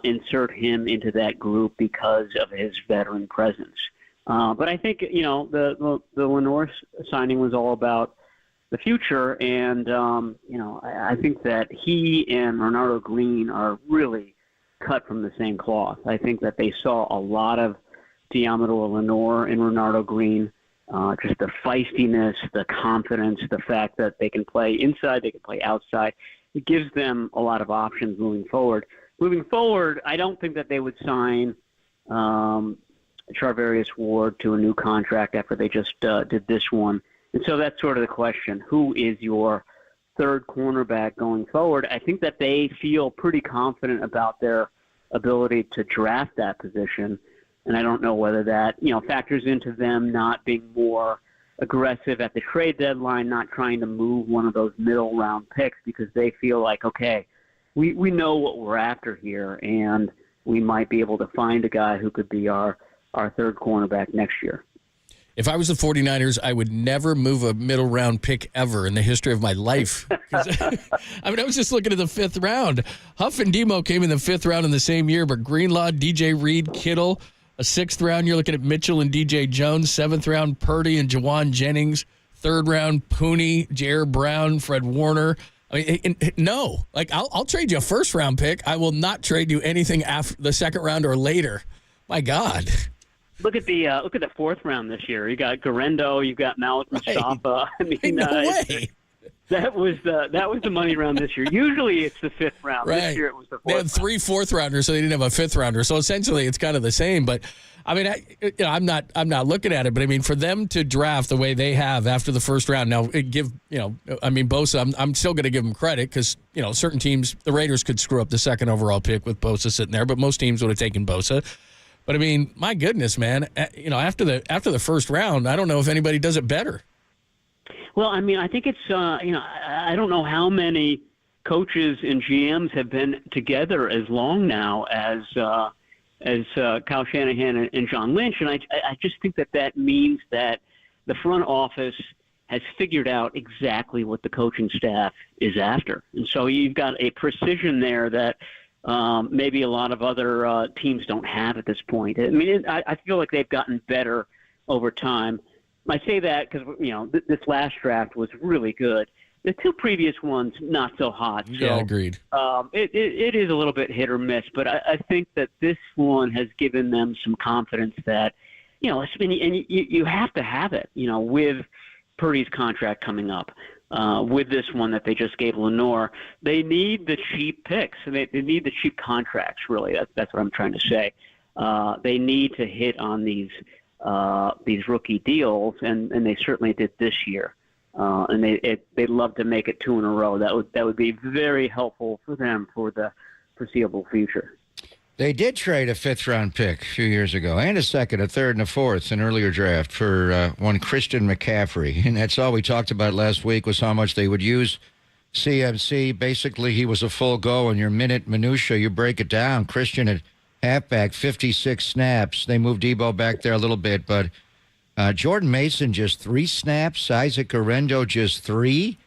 insert him into that group because of his veteran presence? But I think, the Lenore signing was all about the future, and, I think that he and Renardo Green are really cut from the same cloth. I think that they saw a lot of Deommodore Lenor and Renardo Green, just the feistiness, the confidence, the fact that they can play inside, they can play outside. It gives them a lot of options moving forward. Moving forward, I don't think that they would sign Charvarius Ward to a new contract after they just did this one. And so that's sort of the question. Who is your third cornerback going forward? I think that they feel pretty confident about their ability to draft that position. And I don't know whether that, factors into them not being more aggressive at the trade deadline, not trying to move one of those middle round picks, because they feel like, okay, we know what we're after here, and we might be able to find a guy who could be our third cornerback next year. If I was the 49ers, I would never move a middle round pick ever in the history of my life. I was just looking at the fifth round. Huff and Demo came in the fifth round in the same year, but Greenlaw, DJ Reed, Kittle, A 6th round, you're looking at Mitchell and DJ Jones. 7th round, Purdy and Jawan Jennings. 3rd round, Pooney, Jair Brown, Fred Warner. I mean, no. Like, I'll trade you a 1st round pick. I will not trade you anything after the 2nd round or later. My God. Look at the 4th round this year. You got Garendo, you've got Malik Mustafa. I mean, no way. That was the money round this year. Usually it's the 5th round. Right. This year it was the 4th. They had 3 4th rounders, so they didn't have a 5th rounder. So essentially, it's kind of the same. But I mean, I'm not looking at it. But I mean, for them to draft the way they have after the 1st round, now Bosa, I'm still going to give them credit because certain teams, the Raiders could screw up the 2nd overall pick with Bosa sitting there, but most teams would have taken Bosa. But I mean, my goodness, man, after the 1st round, I don't know if anybody does it better. Well, I mean, I think it's I don't know how many coaches and GMs have been together as long now as Kyle Shanahan and John Lynch, and I just think that means that the front office has figured out exactly what the coaching staff is after, and so you've got a precision there that maybe a lot of other teams don't have at this point. I mean, I feel like they've gotten better over time. I say that because this last draft was really good. The 2 previous ones not so hot. So, yeah, agreed. It is a little bit hit or miss, but I think that this one has given them some confidence that and you have to have it. With Purdy's contract coming up, with this one that they just gave Lenore, they need the cheap picks. They need the cheap contracts. Really, that's what I'm trying to say. They need to hit on these rookie deals, and they certainly did this year. And they'd love to make it 2 in a row. That would be very helpful for them for the foreseeable future. They did trade a 5th round pick a few years ago, and a 2nd, a 3rd, and a 4th, an earlier draft for one Christian McCaffrey. And that's all we talked about last week was how much they would use CMC. Basically, he was a full go, and your minutia, you break it down. Christian at halfback, 56 snaps. They moved Debo back there a little bit, but Jordan Mason just 3 snaps. Isaac Garendo just 3.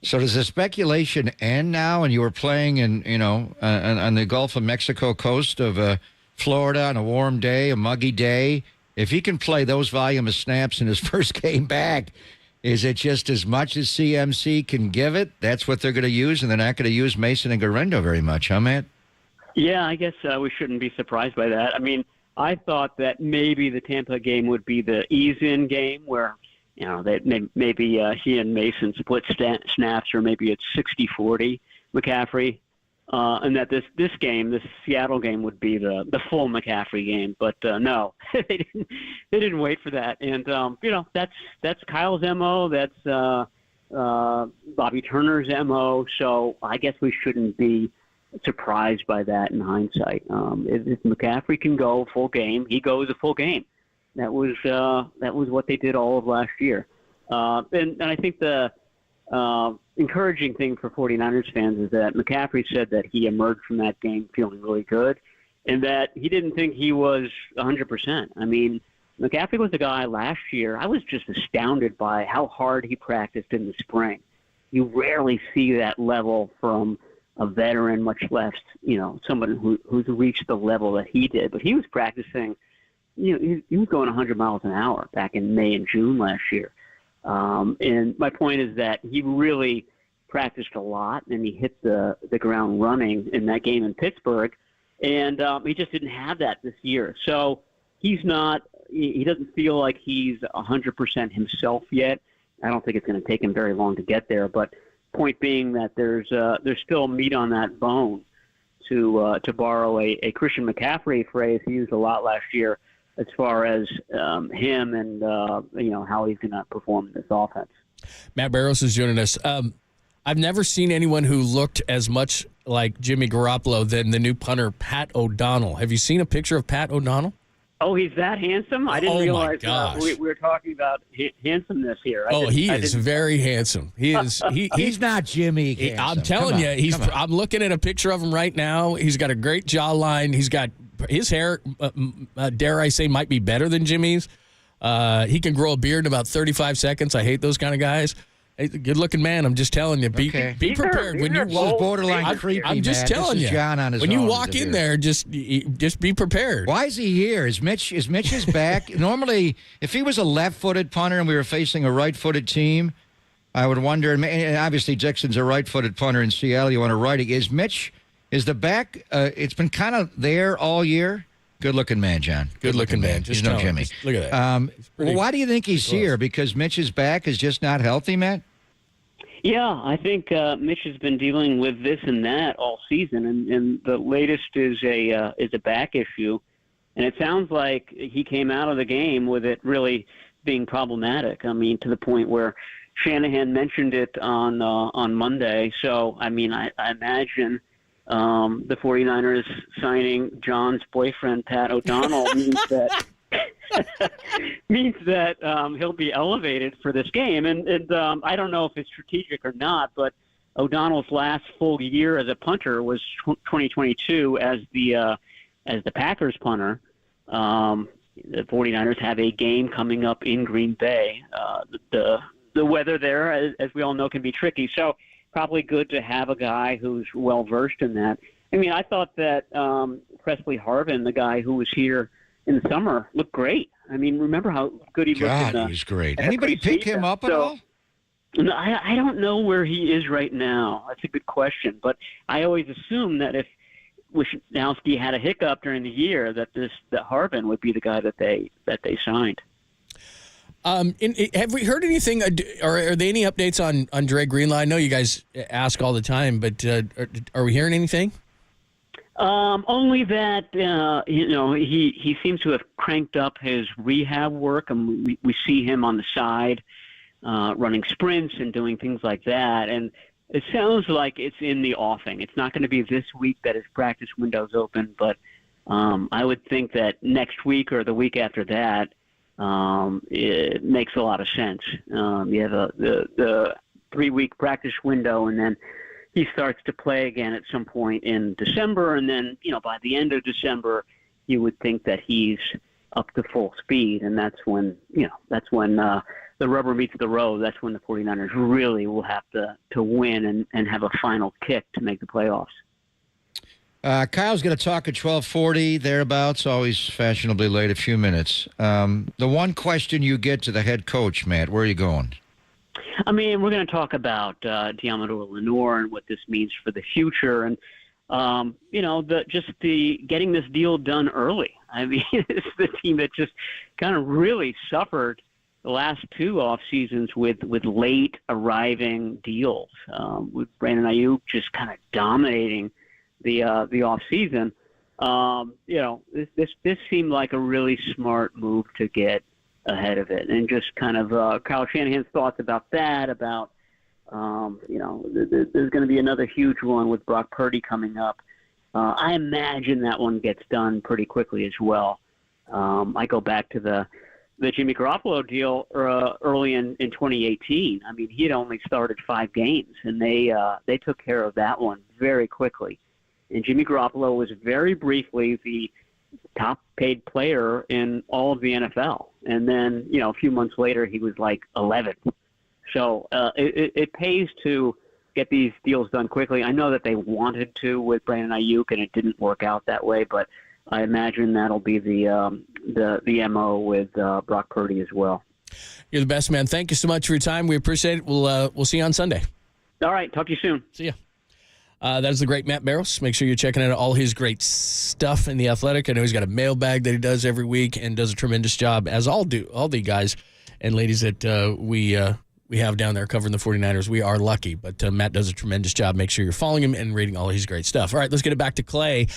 So does the speculation end now? And you were playing in, on the Gulf of Mexico coast of Florida on a warm day, a muggy day. If he can play those volume of snaps in his first game back, is it just as much as CMC can give it? That's what they're going to use, and they're not going to use Mason and Garendo very much, huh, Matt? Yeah, I guess we shouldn't be surprised by that. I mean, I thought that maybe the Tampa game would be the ease-in game where, maybe he and Mason split snaps, or maybe it's 60-40 McCaffrey, and that this game, this Seattle game, would be the full McCaffrey game. But no, they didn't wait for that. And that's Kyle's MO. That's Bobby Turner's MO. So I guess we shouldn't be surprised by that in hindsight. If McCaffrey can go full game, he goes a full game. That was what they did all of last year. And I think the encouraging thing for 49ers fans is that McCaffrey said that he emerged from that game feeling really good, and that he didn't think he was 100%. I mean, McCaffrey was a guy last year. I was just astounded by how hard he practiced in the spring. You rarely see that level from a veteran, much less, someone who's reached the level that he did. But he was practicing, he was going 100 miles an hour back in May and June last year. And my point is that he really practiced a lot, and he hit the ground running in that game in Pittsburgh. And he just didn't have that this year. So he doesn't feel like he's 100% himself yet. I don't think it's going to take him very long to get there. But point being that there's still meat on that bone, to borrow a Christian McCaffrey phrase he used a lot last year, as far as him and how he's going to perform in this offense. Matt Barrows is joining us. I've never seen anyone who looked as much like Jimmy Garoppolo than the new punter, Pat O'Donnell. Have you seen a picture of Pat O'Donnell? Oh, he's that handsome? I didn't realize we were talking about handsomeness here. He is very handsome. He is. He's not Jimmy handsome. I'm telling you, I'm looking at a picture of him right now. He's got a great jawline. He's got his hair, dare I say, might be better than Jimmy's. He can grow a beard in about 35 seconds. I hate those kind of guys. Hey, good-looking man. I'm just telling you. Be prepared when you This is walk. borderline creepy, I'm just Matt. telling This is you. John on his when you own walk in there, just be prepared. Why is he here? Is Mitch's back? Normally, if he was a left-footed punter and we were facing a right-footed team, I would wonder. And obviously, Dixon's a right-footed punter in Seattle. You want a righty. Is the back? It's been kind of there all year. Good-looking man, John. Good-looking man. He's no Jimmy. Look at that. Well, why do you think he's here? Because Mitch's back is just not healthy, Matt? Yeah, I think Mitch has been dealing with this and that all season, and the latest is a back issue, and it sounds like he came out of the game with it really being problematic. I mean, to the point where Shanahan mentioned it on Monday. So, I mean, I imagine the 49ers signing John's boyfriend Pat O'Donnell means that he'll be elevated for this game. And I don't know if it's strategic or not, but O'Donnell's last full year as a punter was 2022 as the Packers punter. The 49ers have a game coming up in Green Bay. The weather there, as we all know, can be tricky. So probably good to have a guy who's well-versed in that. I mean, I thought that Presley Harvin, the guy who was here in the summer, looked great. I mean, remember how good he looked? God, he's great. Anybody pick him up at all? No, I don't know where he is right now. That's a good question. But I always assume that if Wisnowski had a hiccup during the year, that Harvin would be the guy that they signed. Have we heard anything, or are there any updates on Dre Greenlaw? I know you guys ask all the time, but are we hearing anything? Only that he seems to have cranked up his rehab work, and we see him on the side running sprints and doing things like that. And it sounds like it's in the offing. It's not going to be this week that his practice window's open, but I would think that next week or the week after that, it makes a lot of sense. You have the 3-week practice window, and then he starts to play again at some point in December, and then by the end of December, you would think that he's up to full speed, and that's when the rubber meets the road. That's when the 49ers really will have to win and have a final kick to make the playoffs. Kyle's going to talk at 12:40, thereabouts, always fashionably late a few minutes. The one question you get to the head coach, Matt, where are you going? I mean, we're going to talk about Deommodore Lenor and what this means for the future, and getting this deal done early. I mean, it's the team that just kind of really suffered the last 2 off seasons with late arriving deals, with Brandon Ayuk just kind of dominating the off season. This seemed like a really smart move to get ahead of it, and just kind of Kyle Shanahan's thoughts about that. About there's going to be another huge one with Brock Purdy coming up. I imagine that one gets done pretty quickly as well. I go back to the Jimmy Garoppolo deal early in 2018. I mean, he had only started 5 games, and they took care of that one very quickly. And Jimmy Garoppolo was very briefly the top-paid player in all of the NFL. And then, a few months later, he was like 11th. So it pays to get these deals done quickly. I know that they wanted to with Brandon Ayuk, and it didn't work out that way, but I imagine that'll be the MO with Brock Purdy as well. You're the best, man. Thank you so much for your time. We appreciate it. We'll see you on Sunday. All right. Talk to you soon. See ya. That is the great Matt Barrows. Make sure you're checking out all his great stuff in The Athletic. I know he's got a mailbag that he does every week and does a tremendous job, as all the guys and ladies that we have down there covering the 49ers. We are lucky, but Matt does a tremendous job. Make sure you're following him and reading all his great stuff. All right, let's get it back to Klay.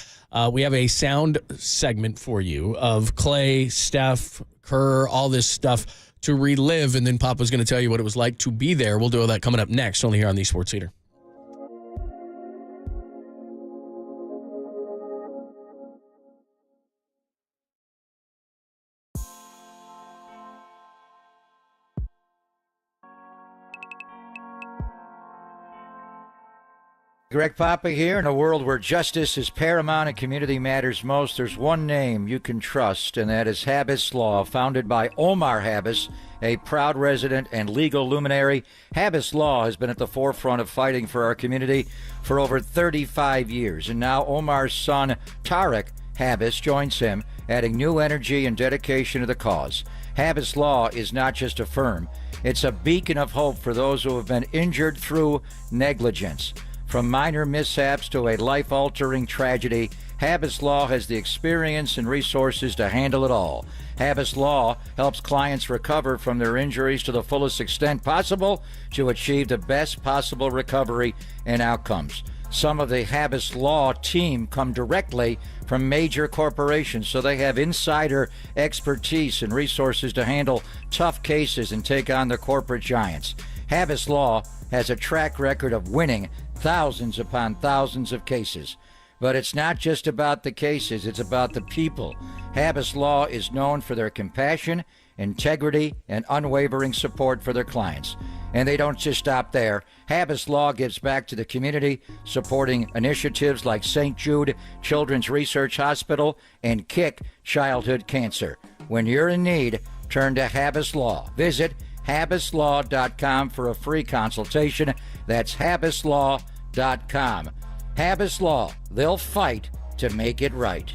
We have a sound segment for you of Klay, Steph, Kerr, all this stuff to relive, and then Papa's going to tell you what it was like to be there. We'll do all that coming up next, only here on the Sports Leader. Greg Papa here. In a world where justice is paramount and community matters most, there's one name you can trust, and that is Habas Law, founded by Omar Habas a proud resident and legal luminary, Habas Law has been at the forefront of fighting for our community for over 35 years. And now Omar's son, Tarek Habas, joins him, adding new energy and dedication to the cause. Habas Law is not just a firm, it's a beacon of hope for those who have been injured through negligence. From minor mishaps to a life-altering tragedy, Habas Law has the experience and resources to handle it all. Habas Law helps clients recover from their injuries to the fullest extent possible to achieve the best possible recovery and outcomes. Some of the Habas Law team come directly from major corporations, so they have insider expertise and resources to handle tough cases and take on the corporate giants. Habas Law has a track record of winning thousands upon thousands of cases. But it's not just about the cases, it's about the people. Habas Law is known for their compassion, integrity, and unwavering support for their clients. And they don't just stop there. Habas Law gives back to the community, supporting initiatives like St. Jude Children's Research Hospital and Kick Childhood Cancer. When you're in need, turn to Habas Law. Visit habaslaw.com for a free consultation. That's habaslaw.com. Habas Law, they'll fight to make it right.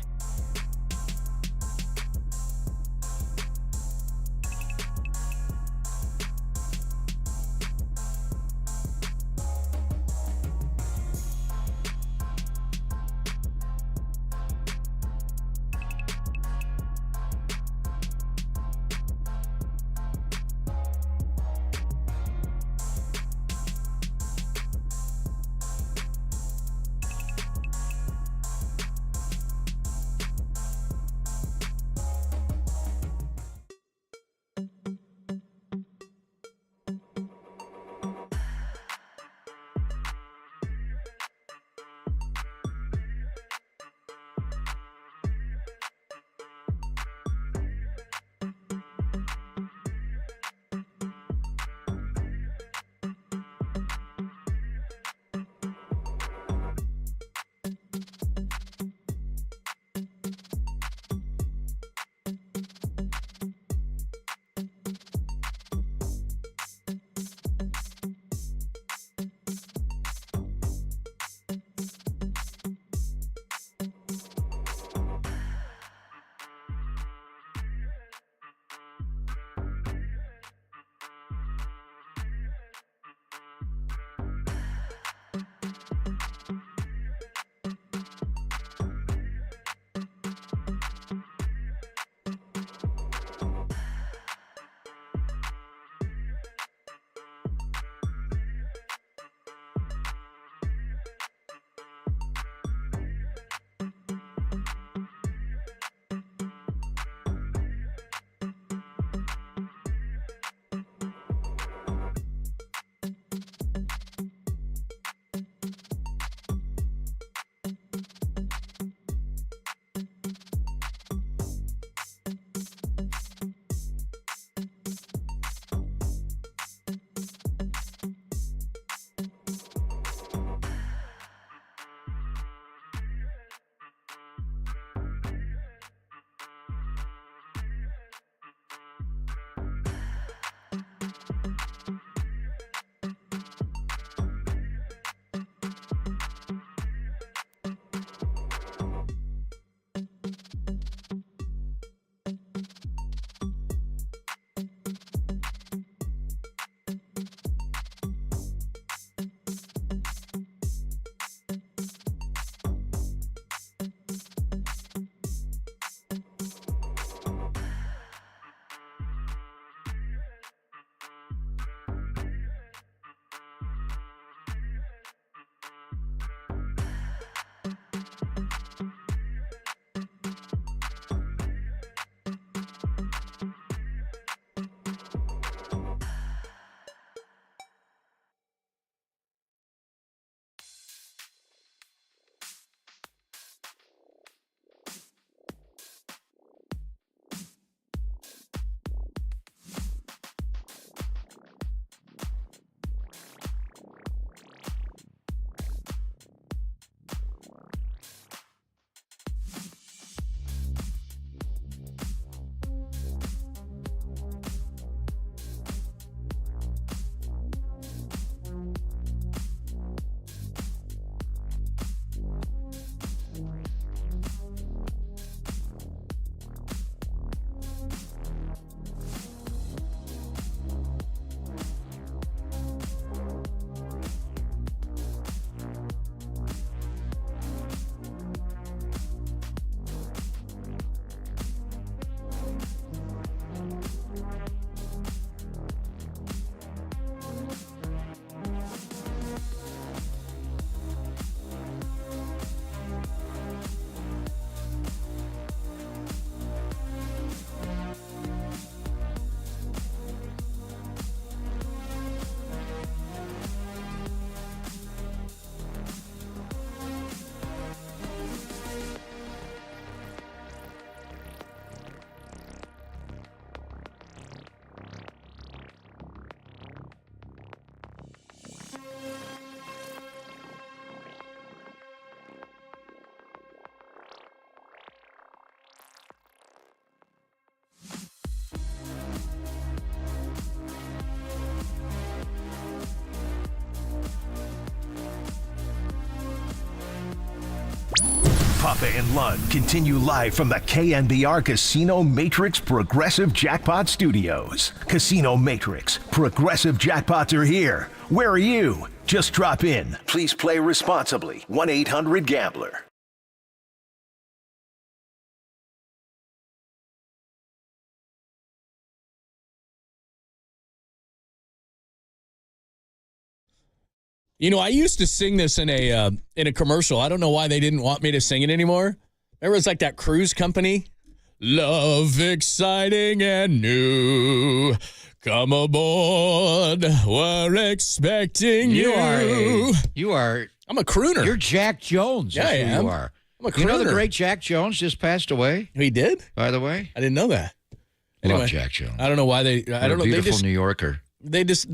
Papa and Lund continue live from the KNBR Casino Matrix Progressive Jackpot Studios. Casino Matrix, Progressive Jackpots are here. Where are you? Just drop in. Please play responsibly. 1-800-GAMBLER. You know, I used to sing this in a commercial. I don't know why they didn't want me to sing it anymore. Remember, it's like that cruise company. Love, exciting and new. Come aboard. We're expecting you. You are. I'm a crooner. You're Jack Jones. Yeah, That's I who am. you are. I'm a crooner. You know the great Jack Jones just passed away? He did? By the way? I didn't know that. Love Jack Jones. I don't know why they. I don't know. Beautiful New Yorker. They just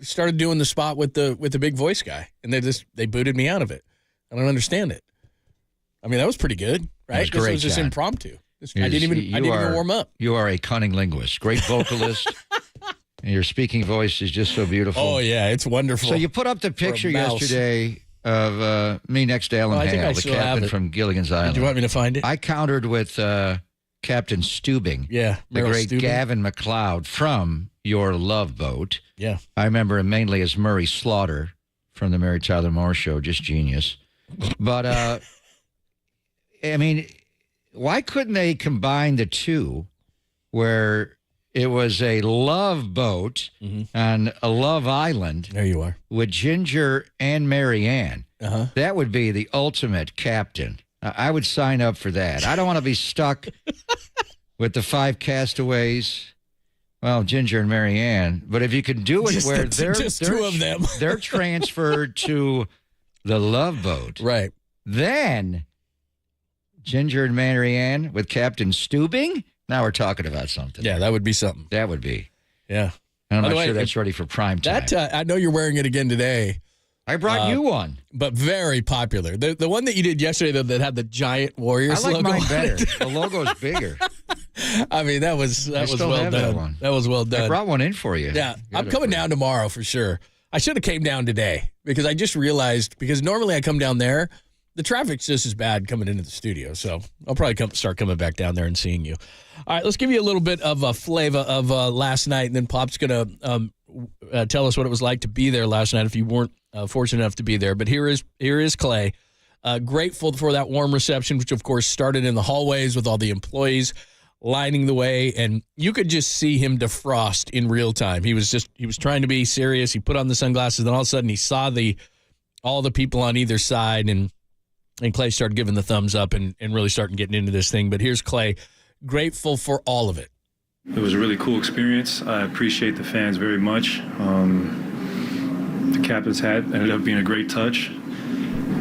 started doing the spot with the big voice guy, and they booted me out of it. I don't understand it. I mean, that was pretty good, right? It was great. It was just John. impromptu. I didn't even warm up. You are a cunning linguist, great vocalist, and your speaking voice is just so beautiful. Oh yeah, it's wonderful. So you put up the picture yesterday of me next to Alan Hale, the captain from Gilligan's Island. Do you want me to find it? I countered with Captain Stubing, yeah, the Meryl great Stubing. Gavin McLeod from Your Love Boat. Yeah, I remember him mainly as Murray Slaughter from the Mary Tyler Moore Show, just genius. But I mean, why couldn't they combine the two, where it was a love boat on a love island? There you are with Ginger and Mary Ann. That would be the ultimate captain. I would sign up for that. I don't want to be stuck with the 5 castaways. Well, Ginger and Mary Ann. But if you could do it where they're two of them, they're transferred to the Love Boat. Right. Then Ginger and Mary Ann with Captain Stubing. Now we're talking about something. Yeah, that would be something. That would be. Yeah. And I'm By not the way, sure that's ready for prime time. That I know you're wearing it again today. I brought you one. But very popular. The one that you did yesterday that had the giant Warriors I like logo mine on better. it. The logo's bigger. I mean, that was well have done. that one. That was well done. I brought one in for you. Yeah, Got I'm it coming for you. down tomorrow for sure. I should have came down today because I just realized, because normally I come down there, the traffic's just as bad coming into the studio. So I'll probably start coming back down there and seeing you. All right, let's give you a little bit of a flavor of last night, and then Pop's going to tell us what it was like to be there last night if you weren't fortunate enough to be there. But here is Klay. Grateful for that warm reception, which, of course, started in the hallways with all the employees lining the way, and you could just see him defrost in real time. He was trying to be serious. He put on the sunglasses, then all of a sudden he saw all the people on either side, and Klay started giving the thumbs up and really starting getting into this thing. But here's Klay, grateful for all of it. It was a really cool experience. I appreciate the fans very much. The captain's hat ended up being a great touch.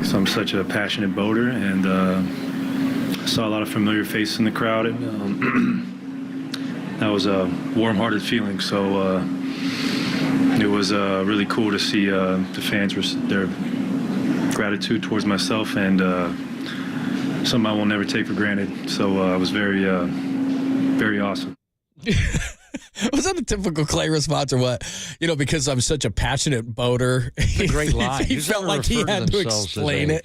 So I'm such a passionate boater, and I saw a lot of familiar faces in the crowd. That was a warm-hearted feeling. So it was really cool to see the fans, their gratitude towards myself, and something I will never take for granted. So it was very, very awesome. Was that a typical Klay response or what? You know, because I'm such a passionate boater. It's a great line. He Who's felt ever like he referred had to themselves as explain it.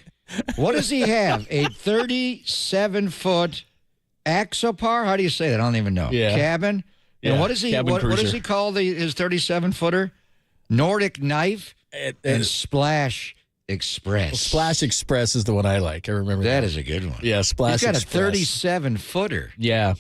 What does he have? A 37-foot Axopar? How do you say that? I don't even know. Yeah. Cabin? Yeah, And what does he cabin what does cruiser. he call his 37-footer? Nordic Knife and Splash Express. Well, Splash Express is the one I like. I remember That is a good one. Yeah, Splash He's got Express. a 37-footer. Yeah.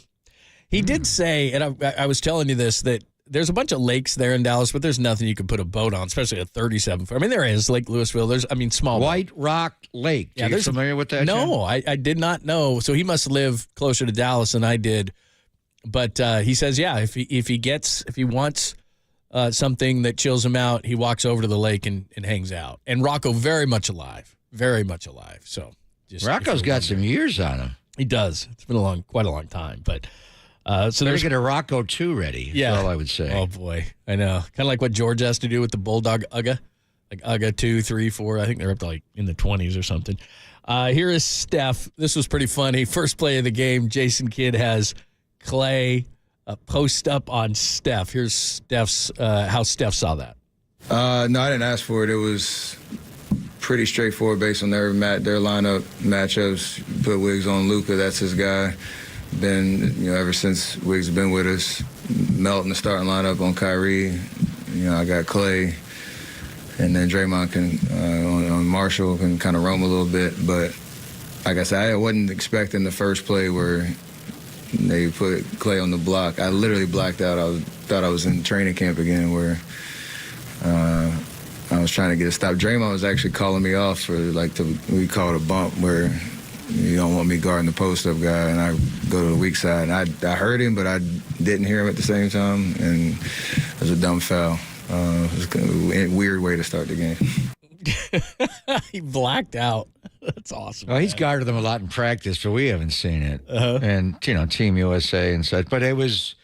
He did say, and I was telling you this, that there's a bunch of lakes there in Dallas, but there's nothing you can put a boat on, especially a 37-foot. I mean, there is Lake Louisville. There's, small. White Rock Lake. Are you familiar with that? No, I did not know. So he must live closer to Dallas than I did. But he says, yeah, if he wants something that chills him out, he walks over to the lake and hangs out. And Rocco, very much alive. So Rocco's got some years on him. He does. It's been quite a long time. But so there's get a Rocco 2 ready. Yeah. That's all I would say. Oh boy, I know. Kind of like what George has to do with the Bulldog Ugga, like Ugga 2, 3, 4. I think they're up to like in the 20s or something. Here is Steph. This was pretty funny. First play of the game. Jason Kidd has Klay post up on Steph. Here's Steph's how Steph saw that. No, I didn't ask for it. It was pretty straightforward based on their lineup matchups. put Wiggs on Luka. That's his guy. Been, ever since Wiggs been with us, Melton the starting lineup on Kyrie. I got Klay, and then Draymond on Marshall can kind of roam a little bit. But like I said, I wasn't expecting the first play where they put Klay on the block. I literally blacked out. I thought I was in training camp again, where I was trying to get a stop. Draymond was actually calling me off for we call it a bump, where you don't want me guarding the post-up guy, and I go to the weak side. And I heard him, but I didn't hear him at the same time, and it was a dumb foul. It was a weird way to start the game. He blacked out. That's awesome. Well, he's guarded them a lot in practice, but we haven't seen it. And, Team USA and such. But it was,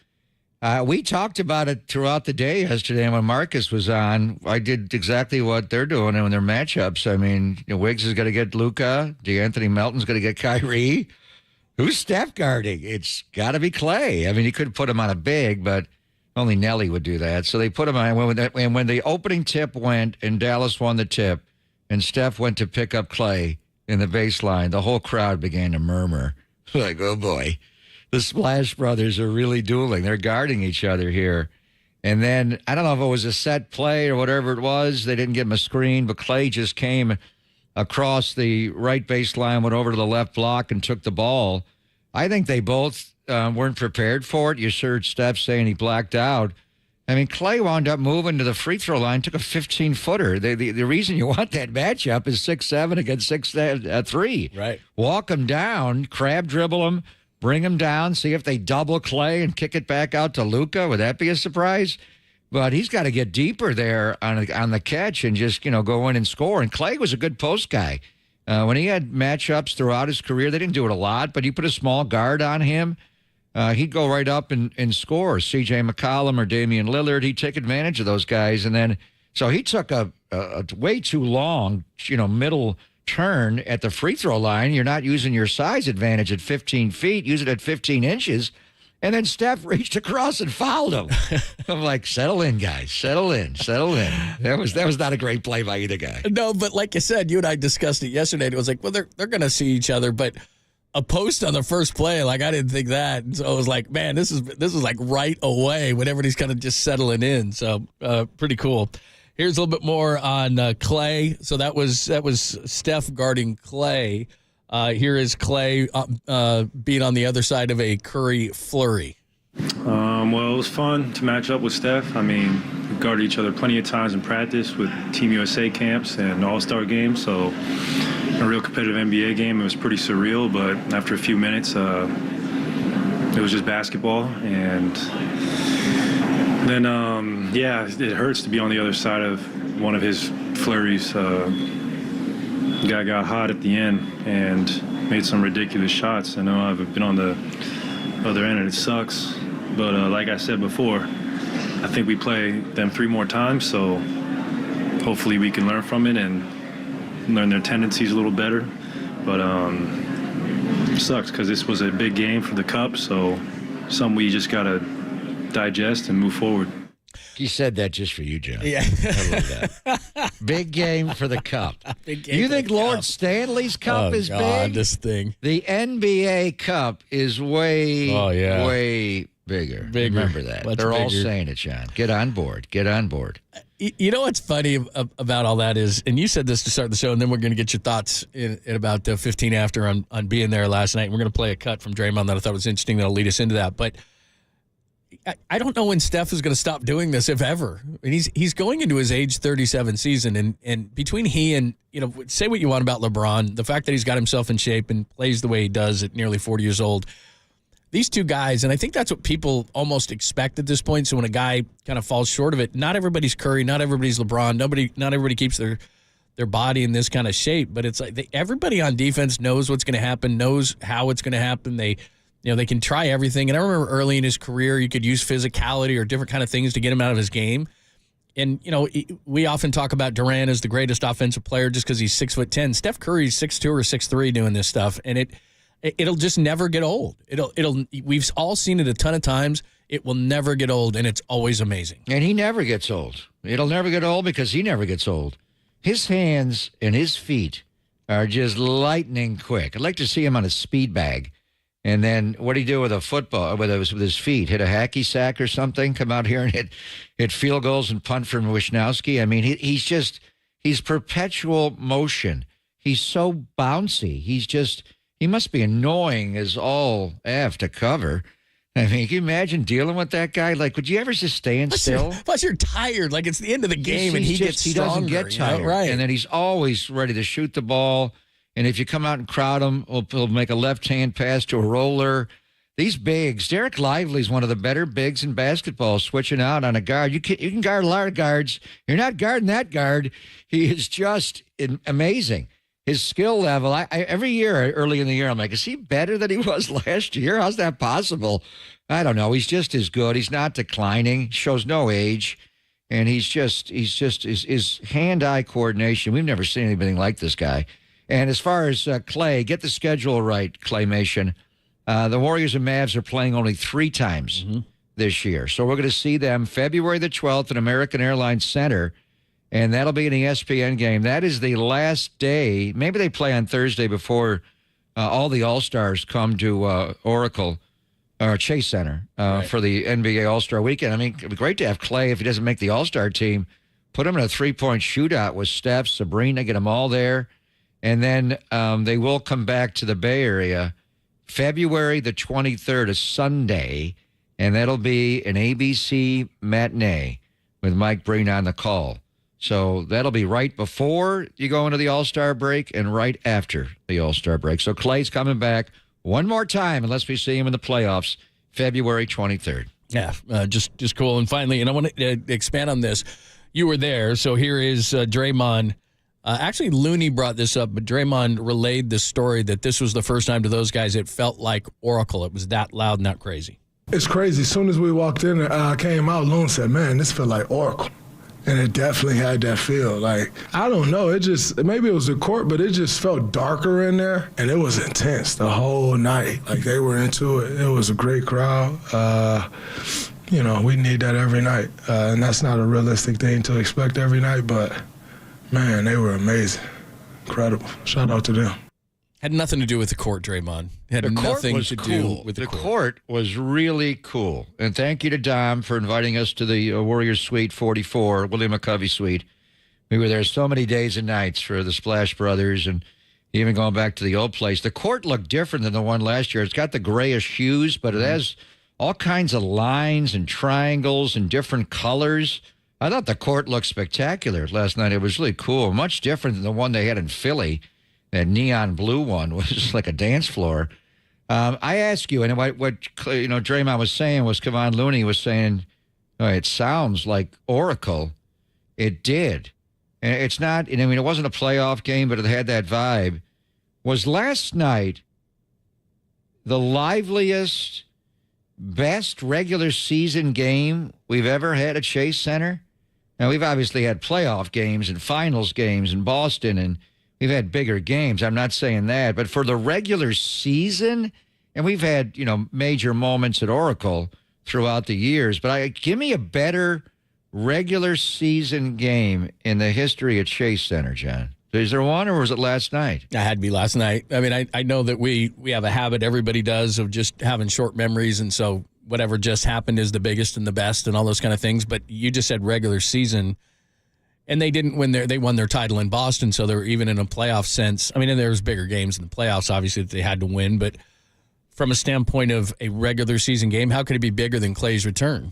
we talked about it throughout the day yesterday when Marcus was on. I did exactly what they're doing in their matchups. I mean, Wiggs is going to get Luka. DeAnthony Melton's going to get Kyrie. Who's Steph guarding? It's got to be Klay. I mean, he could put him on a big, but only Nelly would do that. So they put him on. And when the opening tip went and Dallas won the tip and Steph went to pick up Klay in the baseline, the whole crowd began to murmur. Like, oh, boy. The Splash Brothers are really dueling. They're guarding each other here. And then, I don't know if it was a set play or whatever it was. They didn't give him a screen, but Klay just came across the right baseline, went over to the left block, and took the ball. I think they both weren't prepared for it. You heard Steph saying he blacked out. I mean, Klay wound up moving to the free throw line, took a 15-footer. The reason you want that matchup is 6'7" against 6'3". Right. Walk him down, crab dribble him, bring him down, see if they double Klay and kick it back out to Luka. Would that be a surprise? But he's got to get deeper there on the catch and just, go in and score. And Klay was a good post guy. When he had matchups throughout his career, they didn't do it a lot, but you put a small guard on him, he'd go right up and score. C.J. McCollum or Damian Lillard, he'd take advantage of those guys. And then, so he took a way too long, middle turn at the free throw line. You're not using your size advantage at 15 feet. Use it at 15 inches. And then Steph reached across and fouled him. I'm like, settle in, guys. Settle in. That was not a great play by either guy. No, but like you said, you and I discussed it yesterday. It was like, well, they're going to see each other, but a post on the first play, like I didn't think that. And so I was like, man, this is like right away when everybody's kind of just settling in. So pretty cool. Here's a little bit more on Klay. So that was Steph guarding Klay. Here is Klay being on the other side of a Curry flurry. Well, it was fun to match up with Steph. I mean, we guarded each other plenty of times in practice with Team USA camps and All-Star games. So a real competitive NBA game. It was pretty surreal, but after a few minutes, it was just basketball. And then, it hurts to be on the other side of one of his flurries. The guy got hot at the end and made some ridiculous shots. I know I've been on the other end and it sucks. But like I said before, I think we play them 3 more times, so hopefully we can learn from it and learn their tendencies a little better. But it sucks because this was a big game for the Cup, so something we just got to digest and move forward. He said that just for you, John. Yeah. I love that. Big game for the Cup. Big game You for think the Lord Cup. Stanley's Cup is God, big? this thing. The NBA Cup is way bigger. Remember that. Much They're all bigger. saying it, John. Get on board. Get on board. You know what's funny about all that is, and you said this to start the show, and then we're going to get your thoughts in about 15 after on being there last night. And we're going to play a cut from Draymond that I thought was interesting that'll lead us into that. But I don't know when Steph is going to stop doing this, if ever. And he's going into his age 37 season, and between he and, say what you want about LeBron, the fact that he's got himself in shape and plays the way he does at nearly 40 years old, these two guys, and I think that's what people almost expect at this point. So when a guy kind of falls short of it, not everybody's Curry, not everybody's LeBron, not everybody keeps their body in this kind of shape, but it's like everybody on defense knows what's going to happen, knows how it's going to happen. They can try everything. And I remember early in his career, you could use physicality or different kind of things to get him out of his game. And, we often talk about Durant as the greatest offensive player just because he's 6'10". Steph Curry's 6'2" or 6'3" doing this stuff. And it'll just never get old. We've all seen it a ton of times. It will never get old, and it's always amazing. And he never gets old. It'll never get old because he never gets old. His hands and his feet are just lightning quick. I'd like to see him on a speed bag. And then what do you do with a football, with his feet? Hit a hacky sack or something? Come out here and hit field goals and punt from Wisnowski? I mean, he's perpetual motion. He's so bouncy. He must be annoying as all F to cover. I mean, can you imagine dealing with that guy? Like, would you ever just stand still? Plus, you're tired. Like, it's the end of the game, and he gets stronger. He doesn't get tired. Right. And then he's always ready to shoot the ball. And if you come out and crowd him, he'll make a left-hand pass to a roller. These bigs, Derek Lively's one of the better bigs in basketball, switching out on a guard. You can guard a lot of guards. You're not guarding that guard. He is just amazing. His skill level, I every year, early in the year, I'm like, is he better than he was last year? How's that possible? I don't know. He's just as good. He's not declining. Shows no age. And his hand-eye coordination, we've never seen anything like this guy. And as far as Klay, get the schedule right, Claymation. The Warriors and Mavs are playing only 3 times this year. So we're going to see them February the 12th at American Airlines Center. And that'll be an ESPN game. That is the last day. Maybe they play on Thursday before all the All-Stars come to Oracle or Chase Center for the NBA All-Star Weekend. I mean, it'd be great to have Klay if he doesn't make the All-Star team. Put him in a 3-point shootout with Steph, Sabrina, get them all there. And then they will come back to the Bay Area February the 23rd, a Sunday, and that'll be an ABC matinee with Mike Breen on the call. So that'll be right before you go into the All-Star break and right after the All-Star break. So Klay's coming back one more time, unless we see him in the playoffs, February 23rd. Yeah, just cool. And finally, and I want to expand on this. You were there, so here is Draymond. Actually, Looney brought this up, but Draymond relayed the story that this was the first time to those guys it felt like Oracle. It was that loud and that crazy. It's crazy. As soon as we walked in and came out, Loon said, man, this felt like Oracle. And it definitely had that feel. Like, I don't know, maybe it was the court, but it just felt darker in there. And it was intense the whole night. Like, they were into it. It was a great crowd. We need that every night. And that's not a realistic thing to expect every night, but, man, they were amazing. Incredible. Shout out to them. Had nothing to do with the court, Draymond. Had The court nothing was to cool. do with the court. The court was really cool. And thank you to Dom for inviting us to the Warriors Suite 44, William McCovey Suite. We were there so many days and nights for the Splash Brothers and even going back to the old place. The court looked different than the one last year. It's got the grayish hues, but it has all kinds of lines and triangles and different colors. I thought the court looked spectacular last night. It was really cool. Much different than the one they had in Philly. That neon blue one was just like a dance floor. I ask you, and what Draymond was saying was Kevon Looney was saying, it sounds like Oracle. It did. And it's not, I mean, it wasn't a playoff game, but it had that vibe. Was last night the liveliest, best regular season game we've ever had at Chase Center? Now, we've obviously had playoff games and finals games in Boston, and we've had bigger games. I'm not saying that. But for the regular season, and we've had, major moments at Oracle throughout the years, but give me a better regular season game in the history of Chase Center, John. Is there one, or was it last night? It had to be last night. I mean, I know that we have a habit, everybody does, of just having short memories, and so whatever just happened is the biggest and the best and all those kind of things. But you just said regular season. And they didn't win they won their title in Boston, so they were even in a playoff sense. I mean, and there was bigger games in the playoffs, obviously, that they had to win. But from a standpoint of a regular season game, how could it be bigger than Klay's return?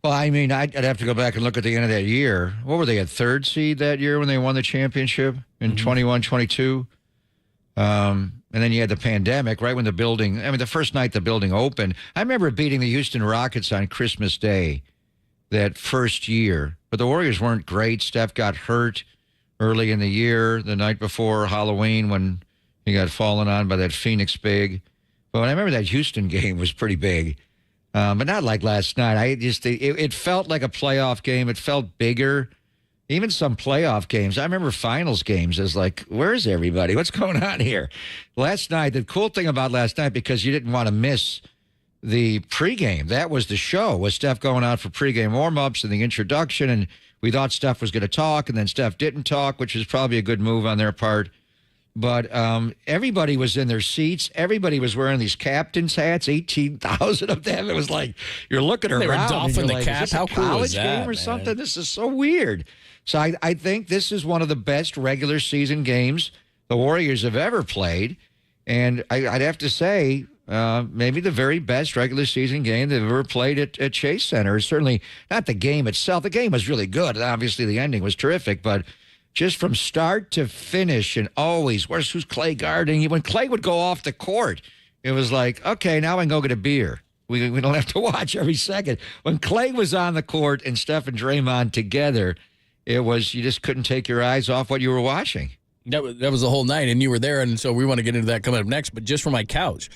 Well, I mean, I'd have to go back and look at the end of that year. What were they, at 3rd seed that year when they won the championship in 21-22? And then you had the pandemic, right when the first night the building opened. I remember beating the Houston Rockets on Christmas Day that first year. But the Warriors weren't great. Steph got hurt early in the year, the night before Halloween when he got fallen on by that Phoenix big. But I remember that Houston game was pretty big. But not like last night. It felt like a playoff game. It felt bigger. Even some playoff games. I remember finals games as like, where's everybody? What's going on here? Last night, the cool thing about last night, because you didn't want to miss the pregame, that was the show, was Steph going out for pregame warm-ups and the introduction, and we thought Steph was going to talk, and then Steph didn't talk, which was probably a good move on their part. But everybody was in their seats. Everybody was wearing these captain's hats, 18,000 of them. It was like you're looking around. They were doffing the like, cap. Is this How a cool college is that, game or man? something? This is so weird. So I think this is one of the best regular season games the Warriors have ever played. And I'd have to say, maybe the very best regular season game they've ever played at Chase Center. Certainly not the game itself. The game was really good. Obviously, the ending was terrific, but just from start to finish and always, who's Klay guarding? When Klay would go off the court, it was like, okay, now I can go get a beer. We don't have to watch every second. When Klay was on the court and Steph and Draymond together, it was, you just couldn't take your eyes off what you were watching. That was the whole night, and you were there, and so we want to get into that coming up next. But just from my couch,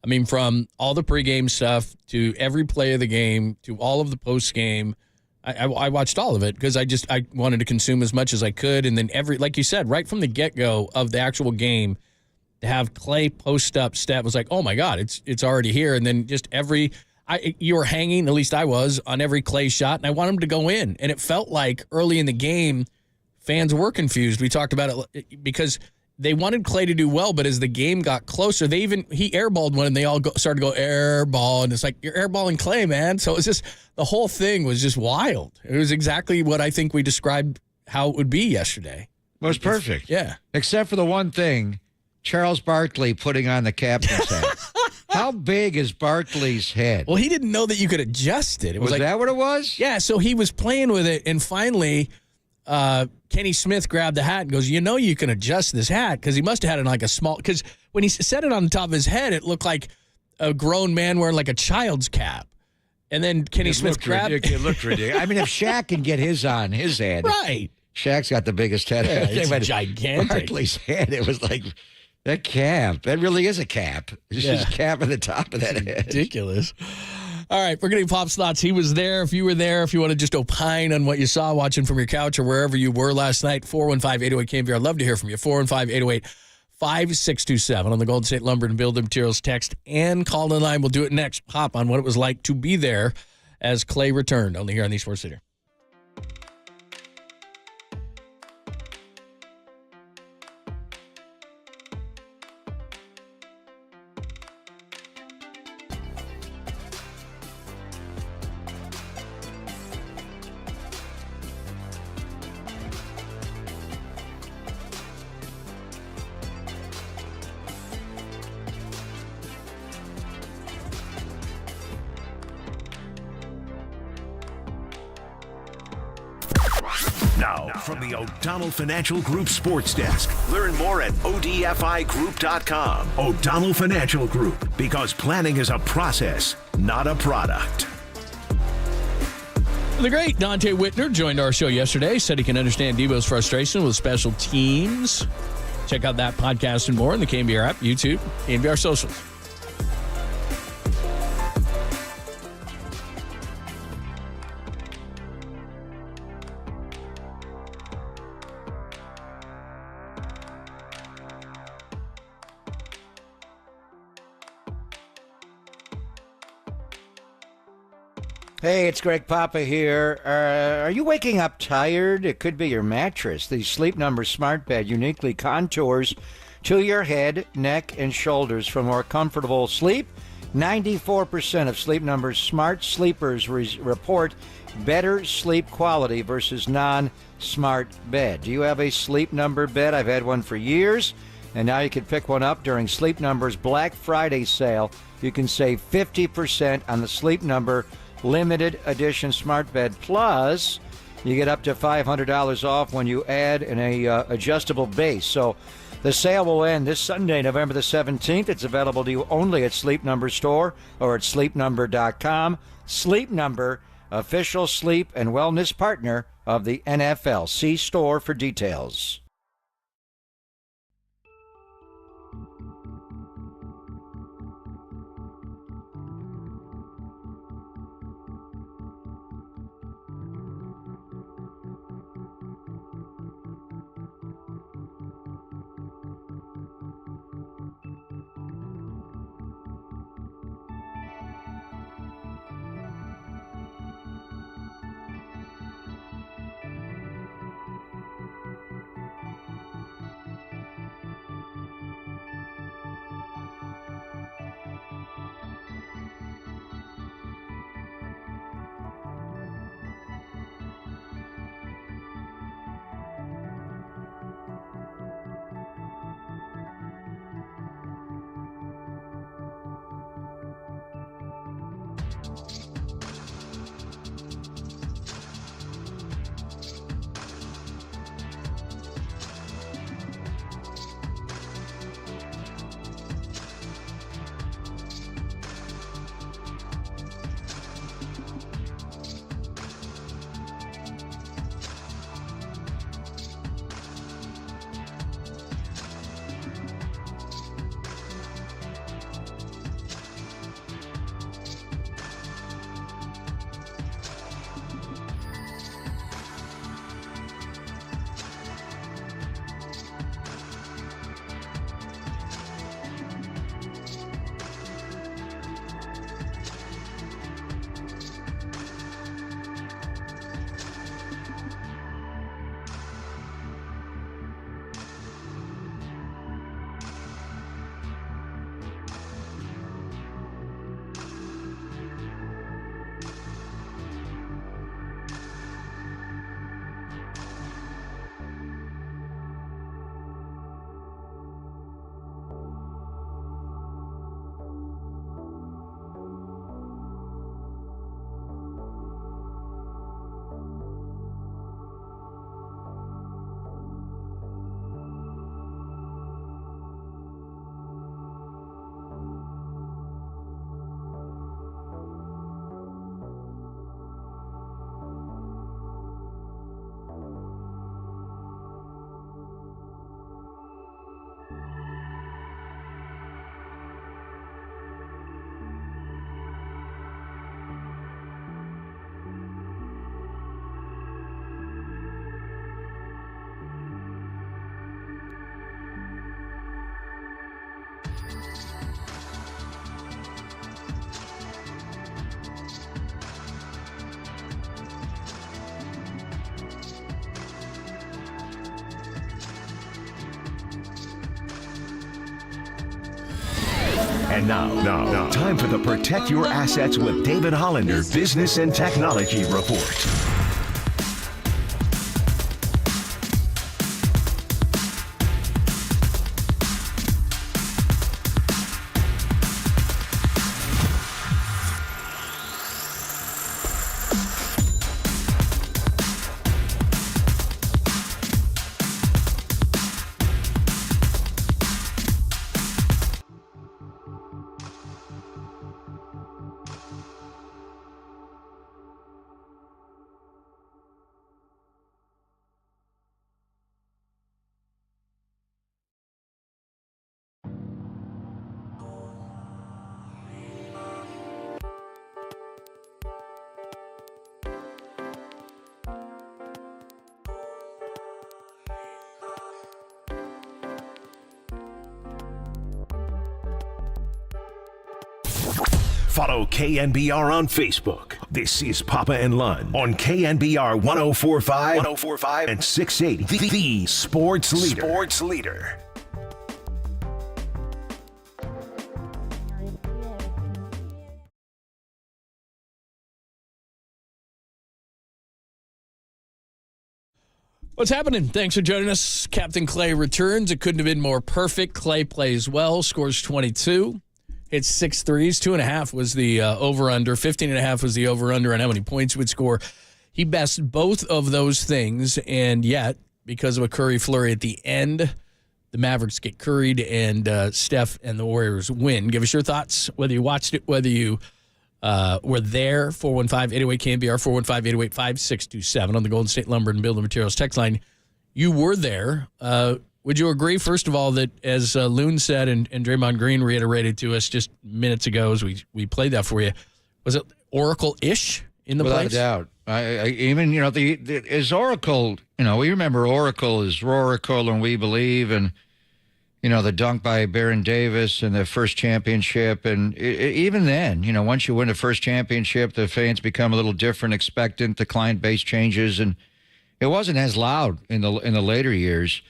I mean, from all the pregame stuff to every play of the game to all of the postgame, I watched all of it because I wanted to consume as much as I could, and then like you said, right from the get-go of the actual game, to have Klay post up Steph was like, oh my God, it's already here, and then just you were hanging, at least I was, on every Klay shot, and I want him to go in, and it felt like early in the game, fans were confused. We talked about it because they wanted Klay to do well, but as the game got closer, he airballed one, and they all started to go airball, and it's like, you're airballing Klay, man. So it's just, the whole thing was just wild. It was exactly what I think we described how it would be yesterday. It was perfect. Yeah. Except for the one thing, Charles Barkley putting on the captain's hat. How big is Barkley's head? Well, he didn't know that you could adjust it. Was that what it was? Yeah, so he was playing with it, and finally Kenny Smith grabbed the hat and goes, you can adjust this hat, because he must have had it in like a small, because when he set it on the top of his head, it looked like a grown man wearing like a child's cap. And then Kenny Smith grabbed it. It looked ridiculous. I mean, if Shaq can get his on his head. Right. Shaq's got the biggest head. Yeah, it's gigantic. Barkley's head, it was like, that cap. That really is a cap. It's just a cap at the top of that head. Ridiculous. All right, we're getting Pop's thoughts. He was there. If you were there, if you want to just opine on what you saw watching from your couch or wherever you were last night, 415-808-KNBR. I'd love to hear from you. 415-808-5627 on the Golden State Lumber and Building Materials text and call in line. We'll do it next. Pop on what it was like to be there as Klay returned. Only here on the Sports Center. Now, from the O'Donnell Financial Group Sports Desk. Learn more at ODFIGroup.com. O'Donnell Financial Group, because planning is a process, not a product. The great Dante Whitner joined our show yesterday, said he can understand Debo's frustration with special teams. Check out that podcast and more in the KNBR app, YouTube, KNBR socials. Hey, it's Greg Papa here. Are you waking up tired? It could be your mattress. The Sleep Number Smart Bed uniquely contours to your head, neck, and shoulders for more comfortable sleep. 94% of Sleep Number's smart sleepers report better sleep quality versus non-smart bed. Do you have a Sleep Number bed? I've had one for years, and now you can pick one up during Sleep Number's Black Friday sale. You can save 50% on the Sleep Number limited edition smart bed, plus you get up to $500 off when you add an adjustable base. So the sale will end this Sunday, November the 17th. It's available to you only at Sleep Number store or at sleepnumber.com. Sleep Number, official sleep and wellness partner of the NFL. See store for details. And now, time for the Protect Your Assets with David Hollander Business and Technology Report. Follow KNBR on Facebook. This is Papa and Lund on KNBR 104.5 and 680. The Sports Leader. What's happening? Thanks for joining us. Captain Klay returns. It couldn't have been more perfect. Klay plays well, scores 22. Hits 6 threes. 2.5 was the over-under. 15.5 was the over-under on how many points he would score. He bested both of those things, and yet, because of a Curry flurry at the end, the Mavericks get curried, and Steph and the Warriors win. Give us your thoughts, whether you watched it, whether you were there. 415-808-KNBR, 415-808-5627 on the Golden State Lumber and Building Materials text line. You were there. Would you agree, first of all, that as Loon said and Draymond Green reiterated to us just minutes ago as we played that for you, was it Oracle-ish in the place? Without a doubt. I even, is Oracle, we remember Oracle is Roracle and We Believe, and, the dunk by Baron Davis and the first championship. And even then, once you win the first championship, the fans become a little different, expectant, the client base changes, and it wasn't as loud in the later years.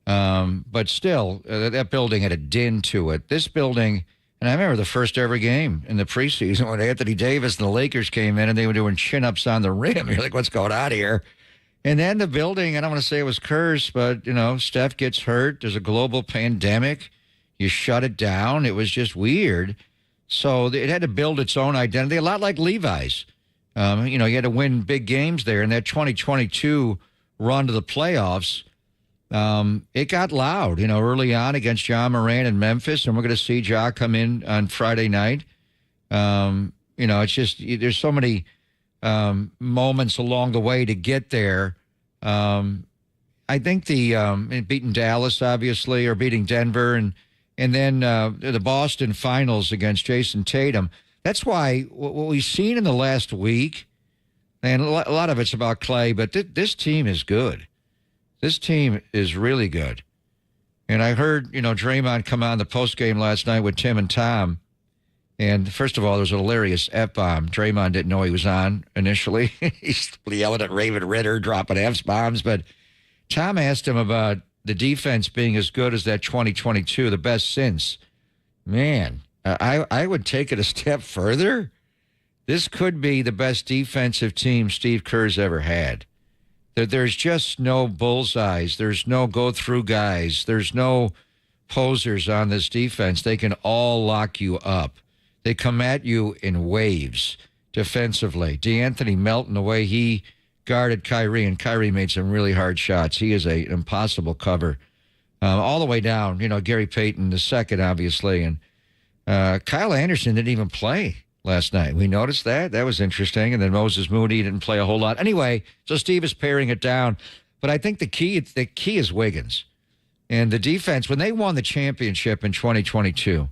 But still, that building had a din to it. This building, and I remember the first ever game in the preseason when Anthony Davis and the Lakers came in and they were doing chin-ups on the rim. You're like, what's going on here? And then the building, I don't want to say it was cursed, but, Steph gets hurt. There's a global pandemic. You shut it down. It was just weird. So it had to build its own identity, a lot like Levi's. You had to win big games there. And that 2022 run to the playoffs, it got loud, early on against Ja Morant in Memphis, and we're going to see Ja come in on Friday night. It's just there's so many moments along the way to get there. I think the beating Dallas, obviously, or beating Denver, and then the Boston finals against Jason Tatum. That's why what we've seen in the last week, and a lot of it's about Klay, but this team is good. This team is really good. And I heard, Draymond come on the postgame last night with Tim and Tom. And first of all, there was a hilarious F-bomb. Draymond didn't know he was on initially. He's yelling at Raven Ritter, dropping F-bombs. But Tom asked him about the defense being as good as that 2022, the best since. Man, I would take it a step further. This could be the best defensive team Steve Kerr's ever had. There's just no bullseyes. There's no go-through guys. There's no posers on this defense. They can all lock you up. They come at you in waves defensively. DeAnthony Melton, the way he guarded Kyrie, and Kyrie made some really hard shots. He is an impossible cover. All the way down, Gary Payton the second, obviously. And Kyle Anderson didn't even play last night. We noticed that. That was interesting. And then Moses Moody didn't play a whole lot. Anyway, so Steve is paring it down. But I think the key is Wiggins. And the defense, when they won the championship in 2022,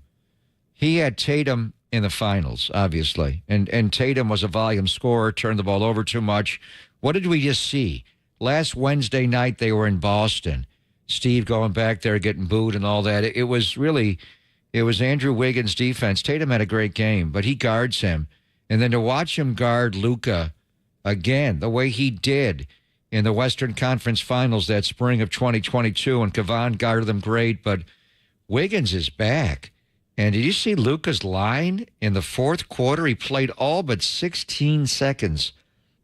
he had Tatum in the finals, obviously. And Tatum was a volume scorer, turned the ball over too much. What did we just see? Last Wednesday night, they were in Boston. Steve going back there, getting booed and all that. It was Andrew Wiggins' defense. Tatum had a great game, but he guards him. And then to watch him guard Luka again, the way he did in the Western Conference Finals that spring of 2022, and Kevon guarded them great, but Wiggins is back. And did you see Luka's line in the fourth quarter? He played all but 16 seconds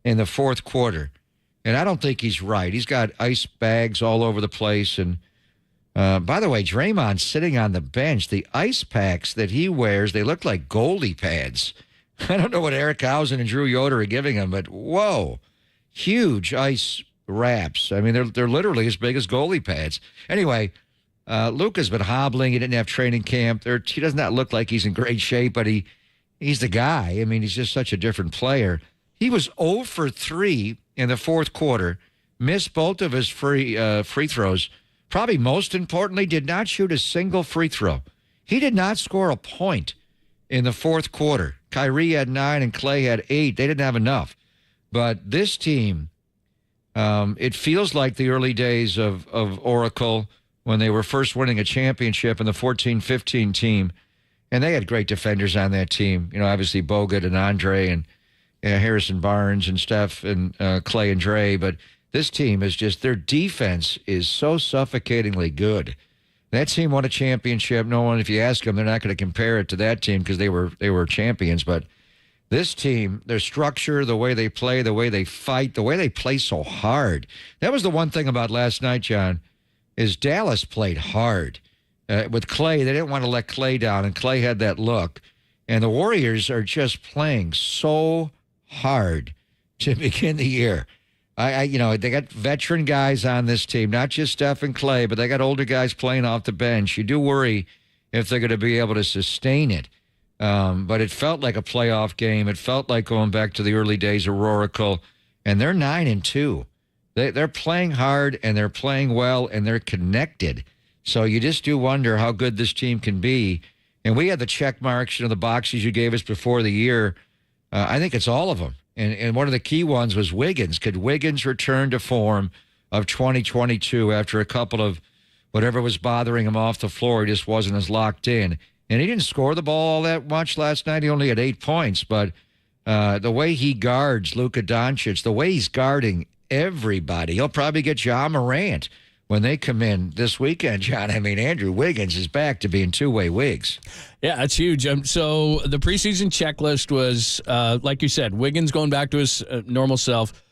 in the fourth quarter. And I don't think he's right. He's got ice bags all over the place. And by the way, Draymond's sitting on the bench. The ice packs that he wears, they look like goalie pads. I don't know what Eric Hausen and Drew Yoder are giving him, but whoa, huge ice wraps. I mean, they're literally as big as goalie pads. Anyway, Luka's been hobbling. He didn't have training camp. He does not look like he's in great shape, but he's the guy. I mean, he's just such a different player. He was 0 for 3 in the fourth quarter, missed both of his free throws. Probably most importantly, did not shoot a single free throw. He did not score a point in the fourth quarter. Kyrie had 9 and Klay had 8. They didn't have enough. But this team, it feels like the early days of Oracle when they were first winning a championship in the 14-15 team. And they had great defenders on that team. You know, obviously Bogut and Andre and Harrison Barnes and Steph and Klay and Dre. But this team is just, their defense is so suffocatingly good. That team won a championship. No one, if you ask them, they're not going to compare it to that team because they were champions. But this team, their structure, the way they play, the way they fight, the way they play so hard. That was the one thing about last night, John, is Dallas played hard. With Klay, they didn't want to let Klay down, and Klay had that look. And the Warriors are just playing so hard to begin the year. They got veteran guys on this team, not just Steph and Klay, but they got older guys playing off the bench. You do worry if they're going to be able to sustain it. But it felt like a playoff game. It felt like going back to the early days of Oracle, and they're 9-2. They're playing hard, and they're playing well, and they're connected. So you just do wonder how good this team can be. And we had the check marks, the boxes you gave us before the year. I think it's all of them. And one of the key ones was Wiggins. Could Wiggins return to form of 2022 after a couple of whatever was bothering him off the floor? He just wasn't as locked in. And he didn't score the ball all that much last night. He only had 8 points. But the way he guards Luka Doncic, the way he's guarding everybody, he'll probably get Ja Morant when they come in this weekend, John. I mean, Andrew Wiggins is back to being two-way Wiggs. Yeah, that's huge. So the preseason checklist was, like you said, Wiggins going back to his normal self.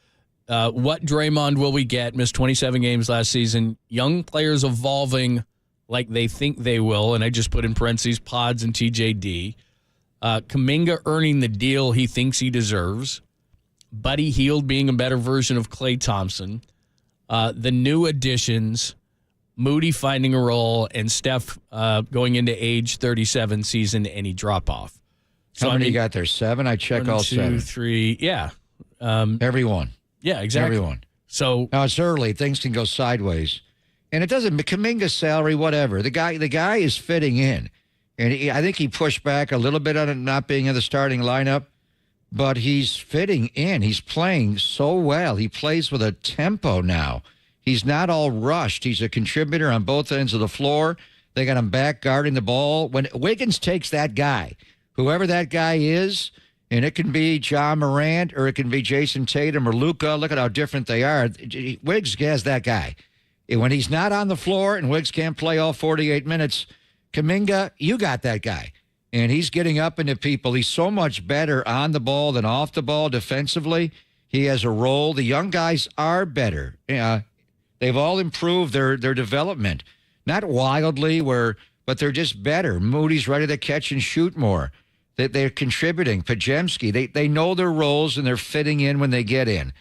What Draymond will we get? Missed 27 games last season. Young players evolving like they think they will, and I just put in parentheses Pods and TJD. Kuminga earning the deal he thinks he deserves. Buddy Hield being a better version of Klay Thompson. The new additions, Moody finding a role, and Steph going into age 37 season, any drop-off. So how many you got there? 7? I check all 7. 1, 2, 3, yeah. Everyone. Yeah, exactly. Everyone. So now it's early. Things can go sideways. And it doesn't, Kuminga's salary, whatever. The guy is fitting in. And I think he pushed back a little bit on it not being in the starting lineup. But he's fitting in. He's playing so well. He plays with a tempo now. He's not all rushed. He's a contributor on both ends of the floor. They got him back guarding the ball. When Wiggins takes that guy, whoever that guy is, and it can be Ja Morant or it can be Jason Tatum or Luka. Look at how different they are. Wiggs has that guy. When he's not on the floor and Wiggs can't play all 48 minutes, Kuminga, you got that guy. And he's getting up into people. He's so much better on the ball than off the ball defensively. He has a role. The young guys are better. They've all improved their development. Not wildly, but they're just better. Moody's ready to catch and shoot more. They're contributing. Pajemski, they know their roles, and they're fitting in when they get in.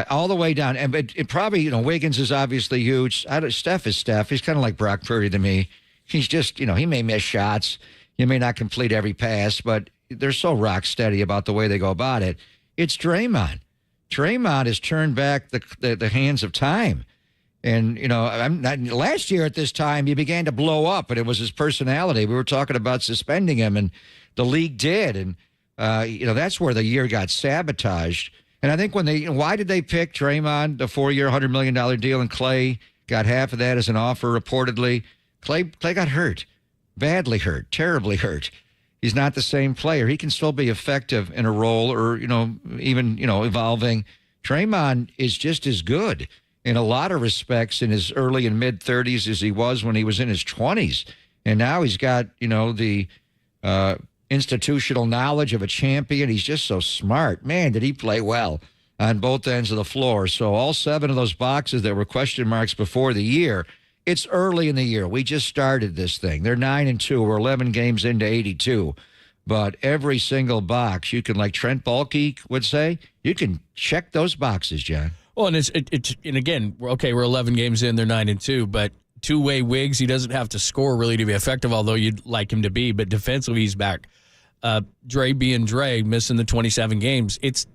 All the way down. And it probably, Wiggins is obviously huge. Steph is Steph. He's kind of like Brock Purdy to me. He's just, he may miss shots. You may not complete every pass, but they're so rock steady about the way they go about it. It's Draymond. Draymond has turned back the hands of time. And, last year at this time, he began to blow up, and it was his personality. We were talking about suspending him, and the league did. And, that's where the year got sabotaged. And I think why did they pick Draymond, the 4-year, $100 million deal, and Klay got half of that as an offer, reportedly? Klay got hurt. Badly hurt, terribly hurt. He's not the same player. He can still be effective in a role or, even, evolving. Draymond is just as good in a lot of respects in his early and mid-30s as he was when he was in his 20s. And now he's got, the institutional knowledge of a champion. He's just so smart. Man, did he play well on both ends of the floor. So all 7 of those boxes that were question marks before the year, it's early in the year. We just started this thing. They're 9-2. We're 11 games into 82. But every single box, you can, like Trent Baalke would say, you can check those boxes, John. Well, and and again, we're 11 games in, they're 9-2, but two-way Wiggs, he doesn't have to score really to be effective, although you'd like him to be, but defensively he's back. Dre being Dre, missing the 27 games. It's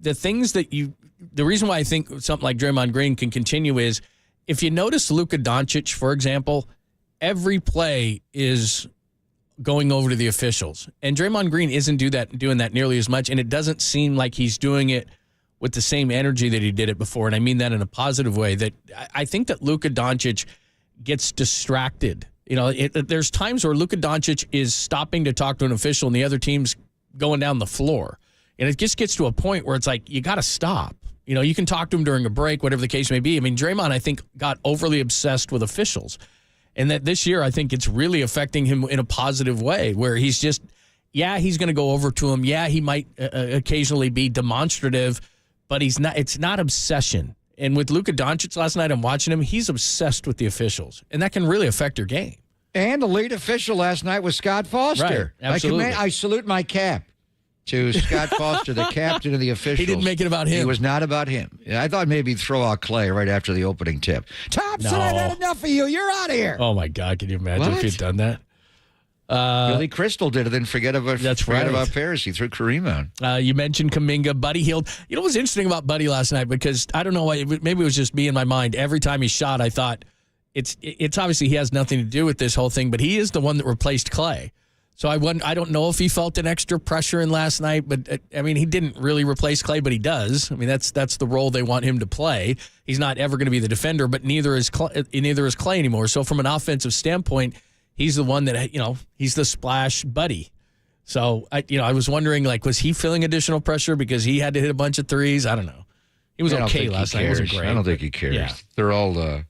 the things that the reason why I think something like Draymond Green can continue is if you notice Luka Doncic, for example, every play is going over to the officials. And Draymond Green isn't doing that nearly as much, and it doesn't seem like he's doing it with the same energy that he did it before, and I mean that in a positive way. That I think that Luka Doncic gets distracted. You know, there's times where Luka Doncic is stopping to talk to an official and the other team's going down the floor. And it just gets to a point where it's like, you got to stop. You know, you can talk to him during a break, whatever the case may be. I mean, Draymond, I think, got overly obsessed with officials. And that this year, I think it's really affecting him in a positive way where he's just, he's going to go over to him. Yeah, he might occasionally be demonstrative, but it's not obsession. And with Luka Doncic last night, I'm watching him, he's obsessed with the officials. And that can really affect your game. And the lead official last night was Scott Foster. Right, absolutely. I salute my cap to Scott Foster, the captain of the officials. He didn't make it about him. He was not about him. I thought maybe he'd throw out Klay right after the opening tip. Thompson, I've had enough of you. You're out of here. Oh, my God. Can you imagine if he'd done that? Billy Crystal did it, then forget about Paris. He threw Kareem out. You mentioned Kuminga. Buddy Hield. You know what was interesting about Buddy last night? Because I don't know why, maybe it was just me in my mind. Every time he shot, I thought, it's obviously he has nothing to do with this whole thing, but he is the one that replaced Klay. So I don't know if he felt an extra pressure in last night, but I mean, he didn't really replace Klay, but he does. I mean, that's the role they want him to play. He's not ever going to be the defender, but neither is Klay anymore. So from an offensive standpoint, he's the one that, he's the splash buddy. So I was wondering, like, was he feeling additional pressure because he had to hit a bunch of threes? I don't know. He was okay last night. He wasn't great. I don't think he cares. Yeah. They're all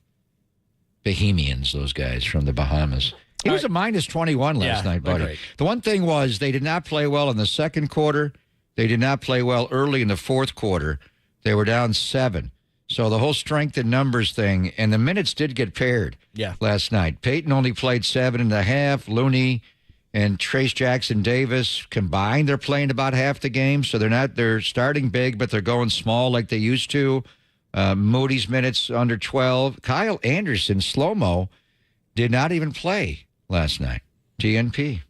Bahamians, those guys from the Bahamas. He was a minus 21 last night, buddy. Right. The one thing was they did not play well in the second quarter. They did not play well early in the fourth quarter. They were down 7. So the whole strength in numbers thing, and the minutes did get paired last night. Peyton only played 7.5. Looney and Trace Jackson Davis combined, they're playing about half the game. So they're starting big, but they're going small like they used to. Moody's minutes under 12. Kyle Anderson, slow-mo, did not even play last night. TNP.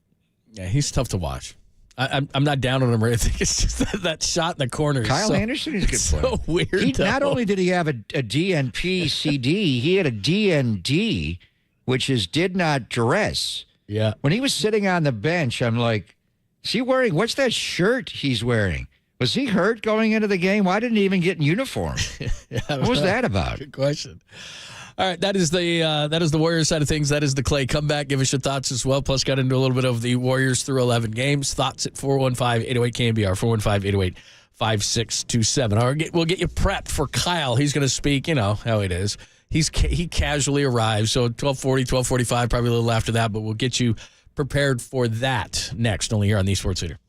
Yeah, he's tough to watch. I'm not down on him or anything. It's just that shot in the corner. Kyle Anderson is a good player. So weird. Not only did he have a DNP CD, he had a DND, which is did not dress. Yeah. When he was sitting on the bench, I'm like, is he wearing, what's that shirt he's wearing? Was he hurt going into the game? Why didn't he even get in uniform? What was that about? Good question. All right, that is the Warriors side of things. That is the Klay comeback. Give us your thoughts as well. Plus, got into a little bit of the Warriors through 11 games. Thoughts at 415-808-KNBR, 415-808-5627. All right, we'll get you prepped for Kyle. He's going to speak. You know how it is. He casually arrives, so 12:40, 12:45, probably a little after that, but we'll get you prepared for that next, only here on the Sports Leader.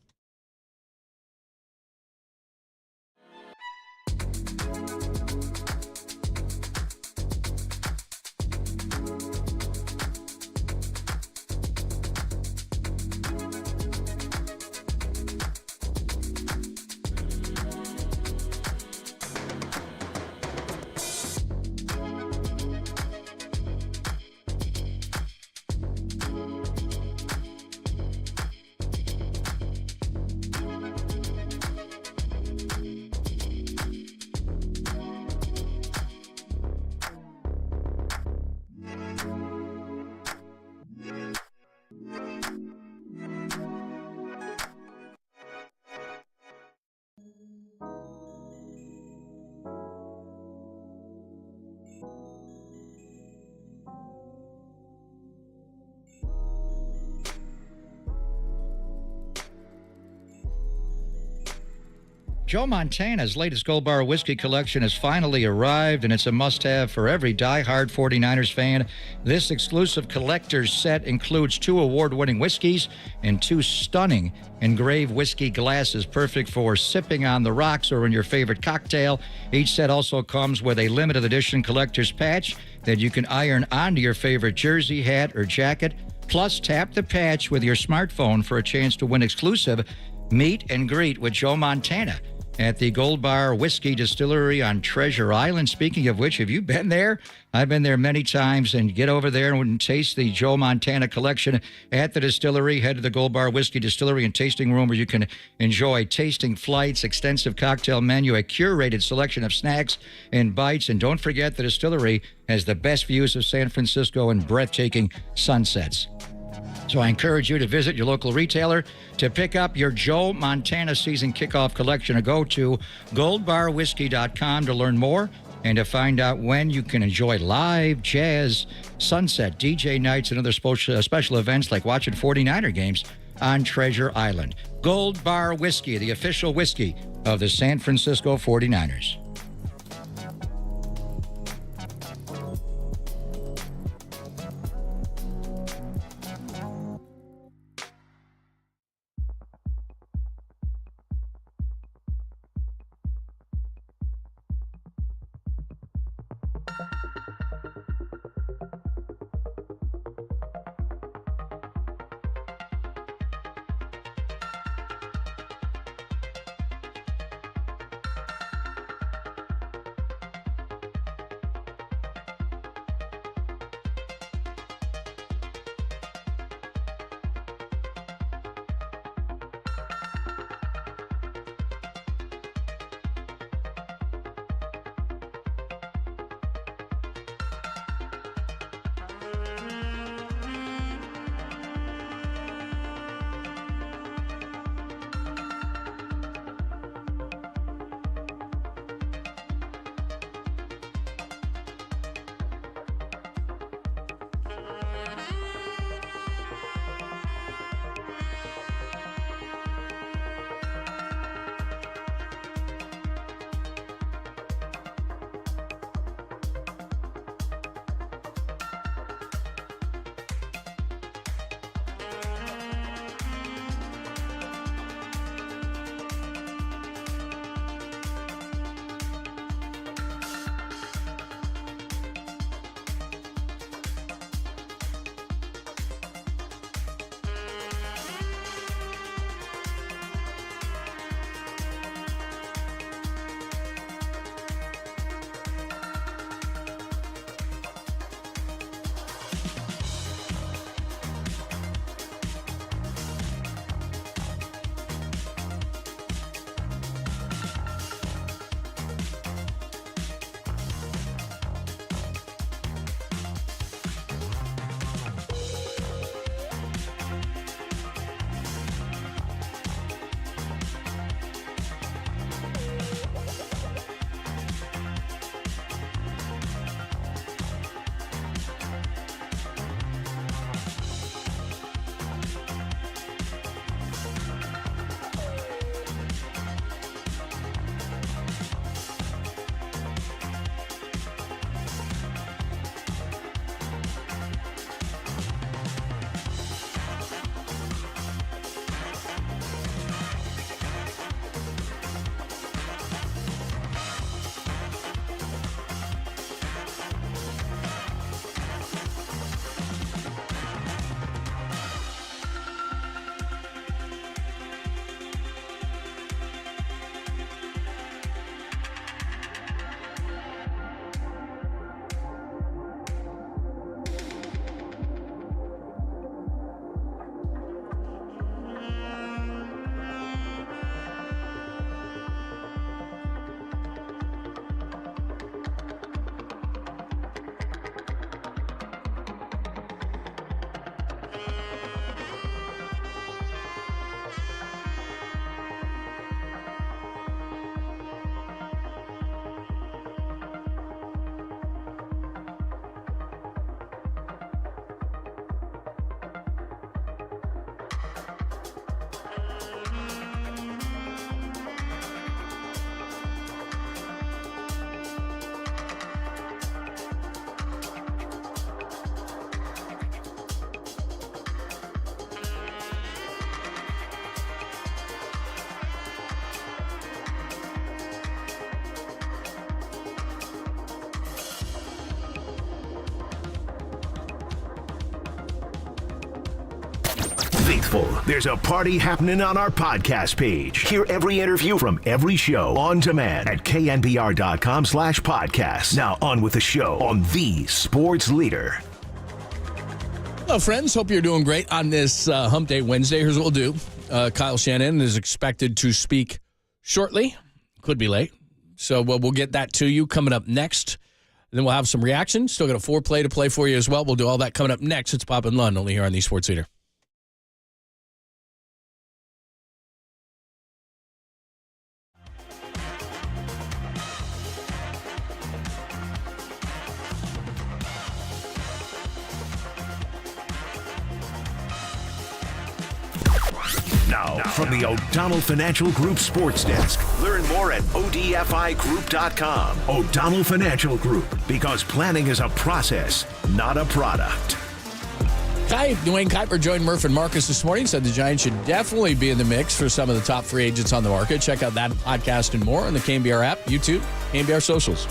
Joe Montana's latest Gold Bar whiskey collection has finally arrived, and it's a must-have for every die-hard 49ers fan. This exclusive collector's set includes 2 award-winning whiskeys and 2 stunning engraved whiskey glasses, perfect for sipping on the rocks or in your favorite cocktail. Each set also comes with a limited edition collector's patch that you can iron onto your favorite jersey, hat, or jacket. Plus, tap the patch with your smartphone for a chance to win exclusive meet and greet with Joe Montana at the Gold Bar Whiskey Distillery on Treasure Island. Speaking of which, have you been there? I've been there many times, and get over there and taste the Joe Montana collection at the distillery. Head to the Gold Bar Whiskey Distillery and tasting room where you can enjoy tasting flights, extensive cocktail menu, a curated selection of snacks and bites. And don't forget, the distillery has the best views of San Francisco and breathtaking sunsets. So I encourage you to visit your local retailer to pick up your Joe Montana season kickoff collection, or go to goldbarwhiskey.com to learn more and to find out when you can enjoy live jazz, sunset, DJ nights, and other special events like watching 49er games on Treasure Island. Gold Bar Whiskey, the official whiskey of the San Francisco 49ers. faithful. There's a party happening on our podcast page. Hear every interview from every show on demand at knbr.com/podcast. Now on with the show on the sports leader. Hello, friends. Hope you're doing great on this Hump Day Wednesday. Here's what we'll do. Kyle Shanahan is expected to speak shortly. Could be late. So we'll get that to you coming up next. And then we'll have some reactions. Still got a foreplay to play for you as well. We'll do all that coming up next. It's Pop and Lund, only here on the Sports Leader. Now, from the O'Donnell Financial Group Sports Desk. Learn more at odfigroup.com. O'Donnell Financial Group, because planning is a process, not a product. Dwayne Kuiper joined Murph and Marcus this morning, said the Giants should definitely be in the mix for some of the top free agents on the market. Check out that podcast and more on the KNBR app, YouTube, KNBR socials.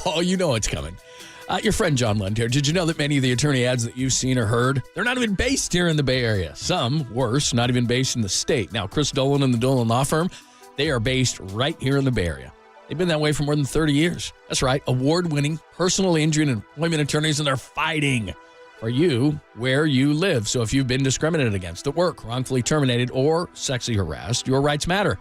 Oh, you know it's coming. Your friend John Lund here. Did you know that many of the attorney ads that you've seen or heard, they're not even based here in the Bay Area? Some, worse, not even based in the state. Now, Chris Dolan and the Dolan Law Firm, they are based right here in the Bay Area. They've been that way for more than 30 years. That's right, award-winning personal injury and employment attorneys, and they're fighting for you where you live. So if you've been discriminated against at work, wrongfully terminated, or sexually harassed, your rights matter.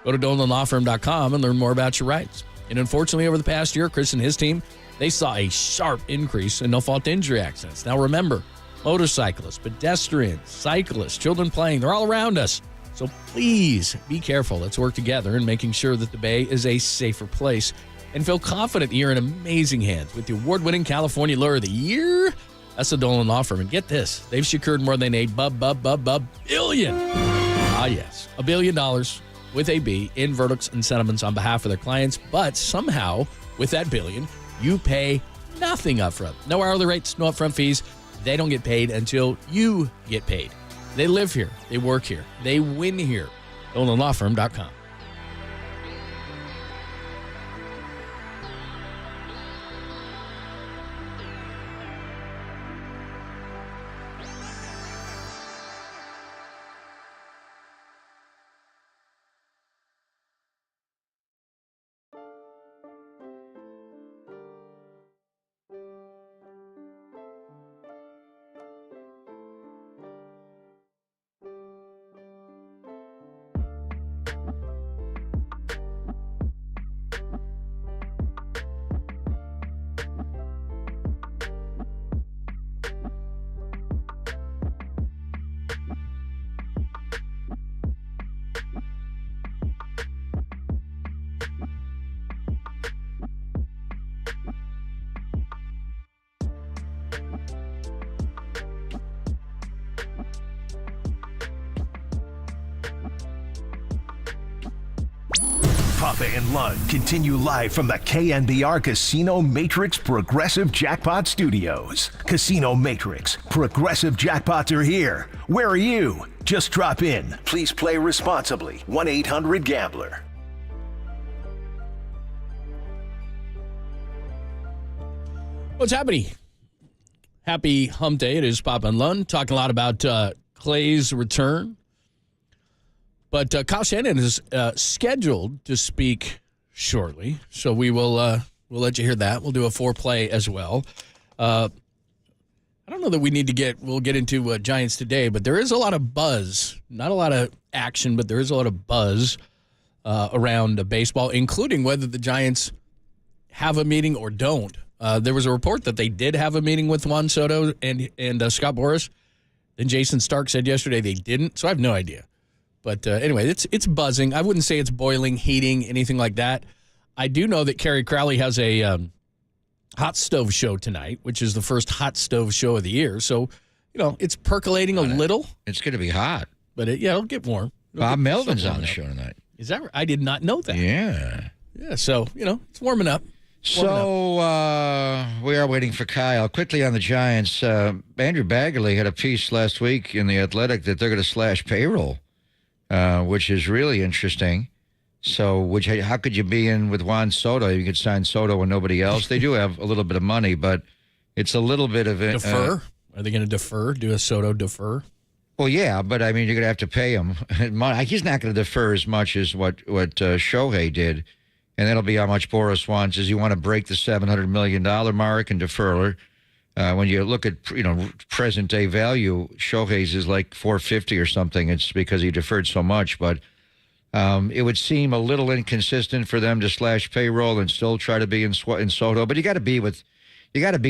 Go to DolanLawFirm.com and learn more about your rights. And unfortunately, over the past year, Chris and his team, they saw a sharp increase in no-fault injury accidents. Now remember, motorcyclists, pedestrians, cyclists, children playing, they're all around us. So please be careful. Let's work together in making sure that the Bay is a safer place. And feel confident that you're in amazing hands with the award-winning California Lawyer of the Year. That's the Dolan Law Firm. And get this, they've secured more than $1 billion. Ah, yes, $1 billion with a B in verdicts and settlements on behalf of their clients. But somehow, with that billion, you pay nothing up front. No hourly rates, no upfront fees. They don't get paid until you get paid. They live here. They work here. They win here. DolanLawFirm.com. Papa and Lund continue live from the KNBR Casino Matrix Progressive Jackpot Studios. Casino Matrix, Progressive Jackpots are here. Where are you? Just drop in. Please play responsibly. 1-800-GAMBLER. What's happening? Happy Hump Day. It is Papa and Lund. Talking a lot about Klay's return. But Kyle Shanahan is scheduled to speak shortly, so we'll let you hear that. We'll do a foreplay as well. I don't know that we'll get into Giants today, but there is a lot of buzz. Not a lot of action, but there is a lot of buzz around baseball, including whether the Giants have a meeting or don't. There was a report that they did have a meeting with Juan Soto and Scott Boras. Then Jason Stark said yesterday they didn't, so I have no idea. But anyway, it's buzzing. I wouldn't say it's boiling, heating, anything like that. I do know that Kerry Crowley has a hot stove show tonight, which is the first hot stove show of the year. So, it's percolating a little. It's going to be hot. But it'll get warm. Bob Melvin's on the show tonight. Is that right? I did not know that. Yeah. Yeah, so, it's warming up. So we are waiting for Kyle. Quickly on the Giants, Andrew Bagley had a piece last week in The Athletic that they're going to slash payroll, which is really interesting. So how could you be in with Juan Soto? You could sign Soto and nobody else. They do have a little bit of money, but it's a little bit of it. Defer? Are they going to defer? Do a Soto defer? Well, yeah, but I mean, you're going to have to pay him. He's not going to defer as much as what Shohei did. And that'll be how much Boras wants, is you want to break the $700 million mark and defer. When you look at, present day value, Shohei's is like $450 or something. It's because he deferred so much. But it would seem a little inconsistent for them to slash payroll and still try to be in Soto. But you got to be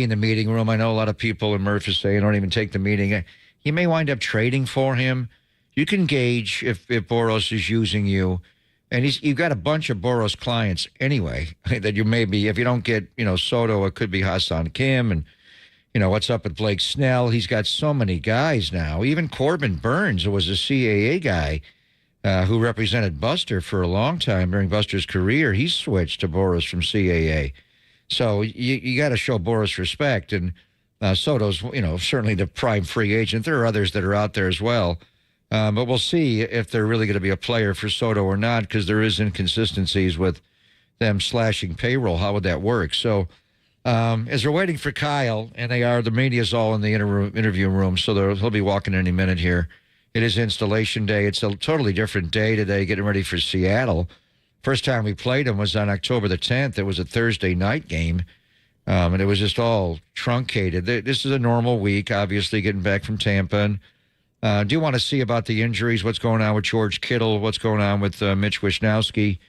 in the meeting room. I know a lot of people in Murph is saying don't even take the meeting. You may wind up trading for him. You can gauge if Boras is using you. And you've got a bunch of Boros clients anyway that you may be, if you don't get, Soto, it could be Hassan Kim and, what's up with Blake Snell. He's got so many guys now. Even Corbin Burns, who was a CAA guy who represented Buster for a long time during Buster's career, he switched to Boros from CAA. So you got to show Boros respect. And Soto's, certainly the prime free agent. There are others that are out there as well. But we'll see if they're really going to be a player for Soto or not, because there is inconsistencies with them slashing payroll. How would that work? So as we're waiting for Kyle, and the media's all in the interview room, so he'll be walking any minute here. It is installation day. It's a totally different day today, getting ready for Seattle. First time we played them was on October the 10th. It was a Thursday night game, and it was just all truncated. This is a normal week, obviously, getting back from Tampa. And do want to see about the injuries, what's going on with George Kittle, what's going on with Mitch Wishnowsky,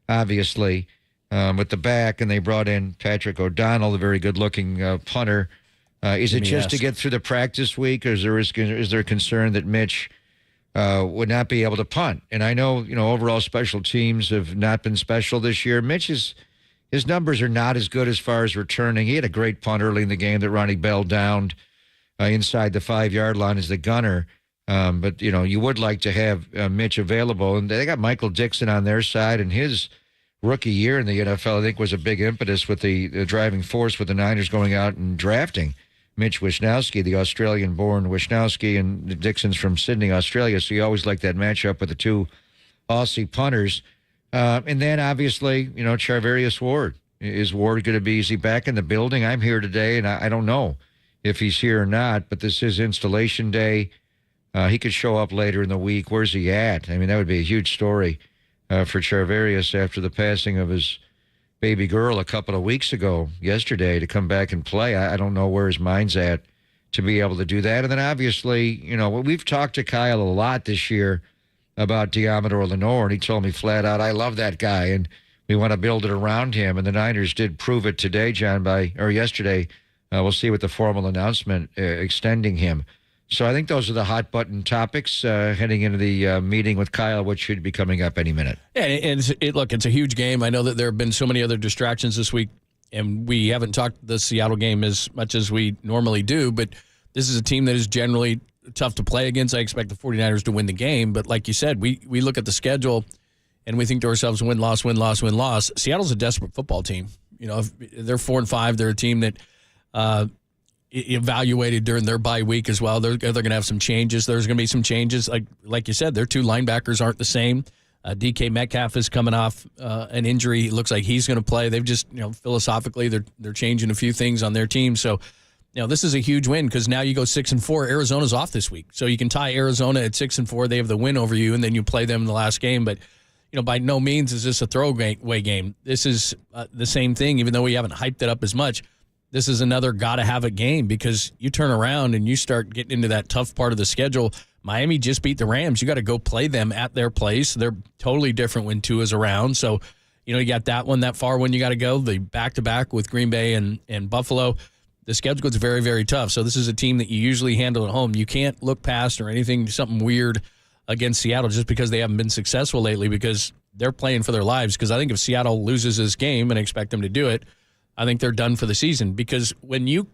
obviously, with the back, and they brought in Patrick O'Donnell, the very good-looking punter. Is it just to get through the practice week, or is there concern that Mitch would not be able to punt? And I know, overall special teams have not been special this year. His numbers are not as good as far as returning. He had a great punt early in the game that Ronnie Bell downed inside the 5-yard line as the gunner. But, you would like to have Mitch available. And they got Michael Dixon on their side, and his rookie year in the NFL, I think, was a big impetus with the driving force with the Niners going out and drafting Mitch Wishnowsky, the Australian-born Wishnowsky, and Dixon's from Sydney, Australia. So you always like that matchup with the two Aussie punters. And then, obviously, Charvarius Ward. Is Ward going to be, is he back in the building? I'm here today, and I don't know if he's here or not, but this is installation day. He could show up later in the week. Where's he at? I mean, that would be a huge story for Charvarius after the passing of his baby girl a couple of weeks ago, yesterday, to come back and play. I don't know where his mind's at to be able to do that. And then obviously, we've talked to Kyle a lot this year about Deommodore Lenor, and he told me flat out, I love that guy, and we want to build it around him. And the Niners did prove it today, yesterday. We'll see with the formal announcement extending him. So I think those are the hot button topics heading into the meeting with Kyle, which should be coming up any minute. Yeah, and it's a huge game. I know that there have been so many other distractions this week, and we haven't talked the Seattle game as much as we normally do, but this is a team that is generally tough to play against. I expect the 49ers to win the game, but like you said, we look at the schedule and we think to ourselves, win-loss, win-loss, win-loss. Seattle's a desperate football team. If they're 4-5. They're a team that evaluated during their bye week as well. They're going to have some changes. There's going to be some changes. Like you said, their two linebackers aren't the same. DK Metcalf is coming off an injury. It looks like he's going to play. They've just, philosophically, they're changing a few things on their team. So, this is a huge win because now you go 6-4. Arizona's off this week. So you can tie Arizona at 6-4. They have the win over you, and then you play them in the last game. But, by no means is this a throwaway game. This is the same thing, even though we haven't hyped it up as much. this is another gotta-have-it game because you turn around and you start getting into that tough part of the schedule. Miami just beat the Rams. You got to go play them at their place. They're totally different when Tua's around. So, you got that one, that far one you got to go. The back-to-back with Green Bay and Buffalo. The schedule is very, very tough. So this is a team that you usually handle at home. You can't look past or something weird against Seattle just because they haven't been successful lately because they're playing for their lives. Because I think if Seattle loses this game and I expect them to do it, I think they're done for the season. Because when you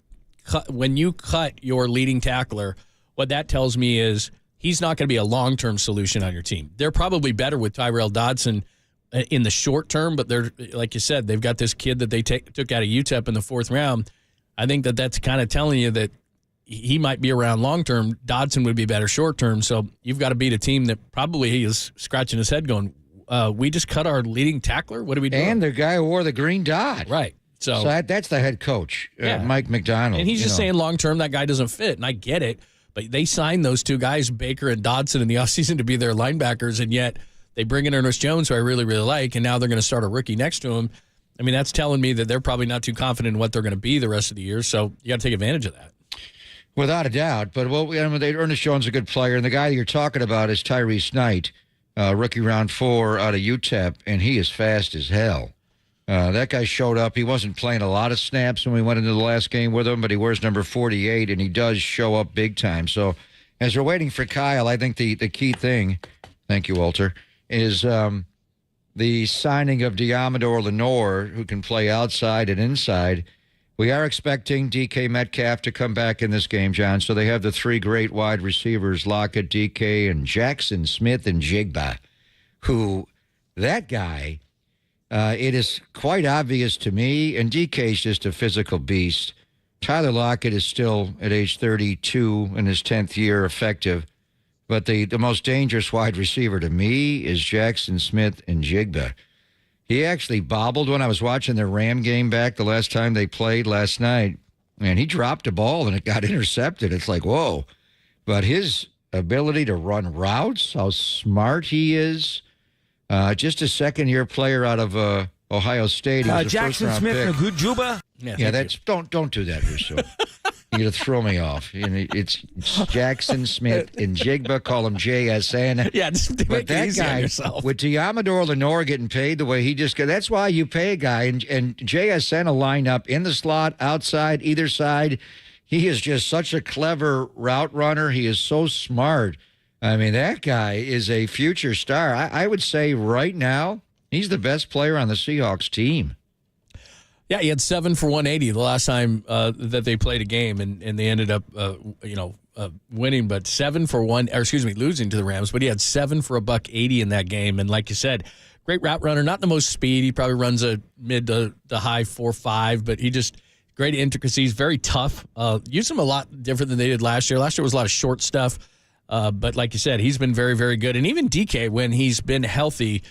cut your leading tackler, what that tells me is he's not going to be a long-term solution on your team. They're probably better with Tyrell Dodson in the short term, but they're, like you said, they've got this kid that they took out of UTEP in the 4th round. I think that's kind of telling you that he might be around long-term. Dodson would be better short-term. So you've got to beat a team that probably is scratching his head going, we just cut our leading tackler? What are we doing? And the guy who wore the green dot. Right. So that's the head coach, Mike McDonald. And he's just saying long-term that guy doesn't fit, and I get it. But they signed those two guys, Baker and Dodson, in the offseason to be their linebackers, and yet they bring in Ernest Jones, who I really, really like, and now they're going to start a rookie next to him. I mean, that's telling me that they're probably not too confident in what they're going to be the rest of the year, so you got to take advantage of that. Without a doubt. But Ernest Jones is a good player, and the guy that you're talking about is Tyrese Knight, rookie round 4 out of UTEP, and he is fast as hell. That guy showed up. He wasn't playing a lot of snaps when we went into the last game with him, but he wears number 48, and he does show up big time. So as we're waiting for Kyle, I think the key thing, thank you, Walter, is the signing of Deommodore Lenor, who can play outside and inside. We are expecting DK Metcalf to come back in this game, John. So they have the 3 great wide receivers, Lockett, DK, and Jackson Smith and Jigba, who that guy... it is quite obvious to me, and DK's just a physical beast. Tyler Lockett is still, at age 32, in his 10th year, effective. But the most dangerous wide receiver to me is Jackson Smith and Jigba. He actually bobbled when I was watching the Ram game back the last time they played last night. And he dropped a ball, and it got intercepted. It's like, whoa. But his ability to run routes, how smart he is... just a second-year player out of Ohio State. Jackson Smith and a good Juba. Yeah, that's don't do that, Russo. You're gonna throw me off. It's Jackson Smith and Jigba. Call him JSN. Yeah, just make it easy on yourself. With Deommodore Lenor getting paid the way he just got, that's why you pay a guy and JSN will line up in the slot, outside, either side. He is just such a clever route runner. He is so smart. I mean, that guy is a future star. I would say right now, he's the best player on the Seahawks team. Yeah, he had 7 for 180 the last time that they played a game, and they ended up, winning. But losing to the Rams. But he had 7 for $180 in that game, and like you said, great route runner. Not the most speed. He probably runs a mid to high 4.5, but he just great intricacies. Very tough. Used him a lot different than they did last year. Last year was a lot of short stuff. But like you said, he's been very, very good. And even DK, when he's been healthy,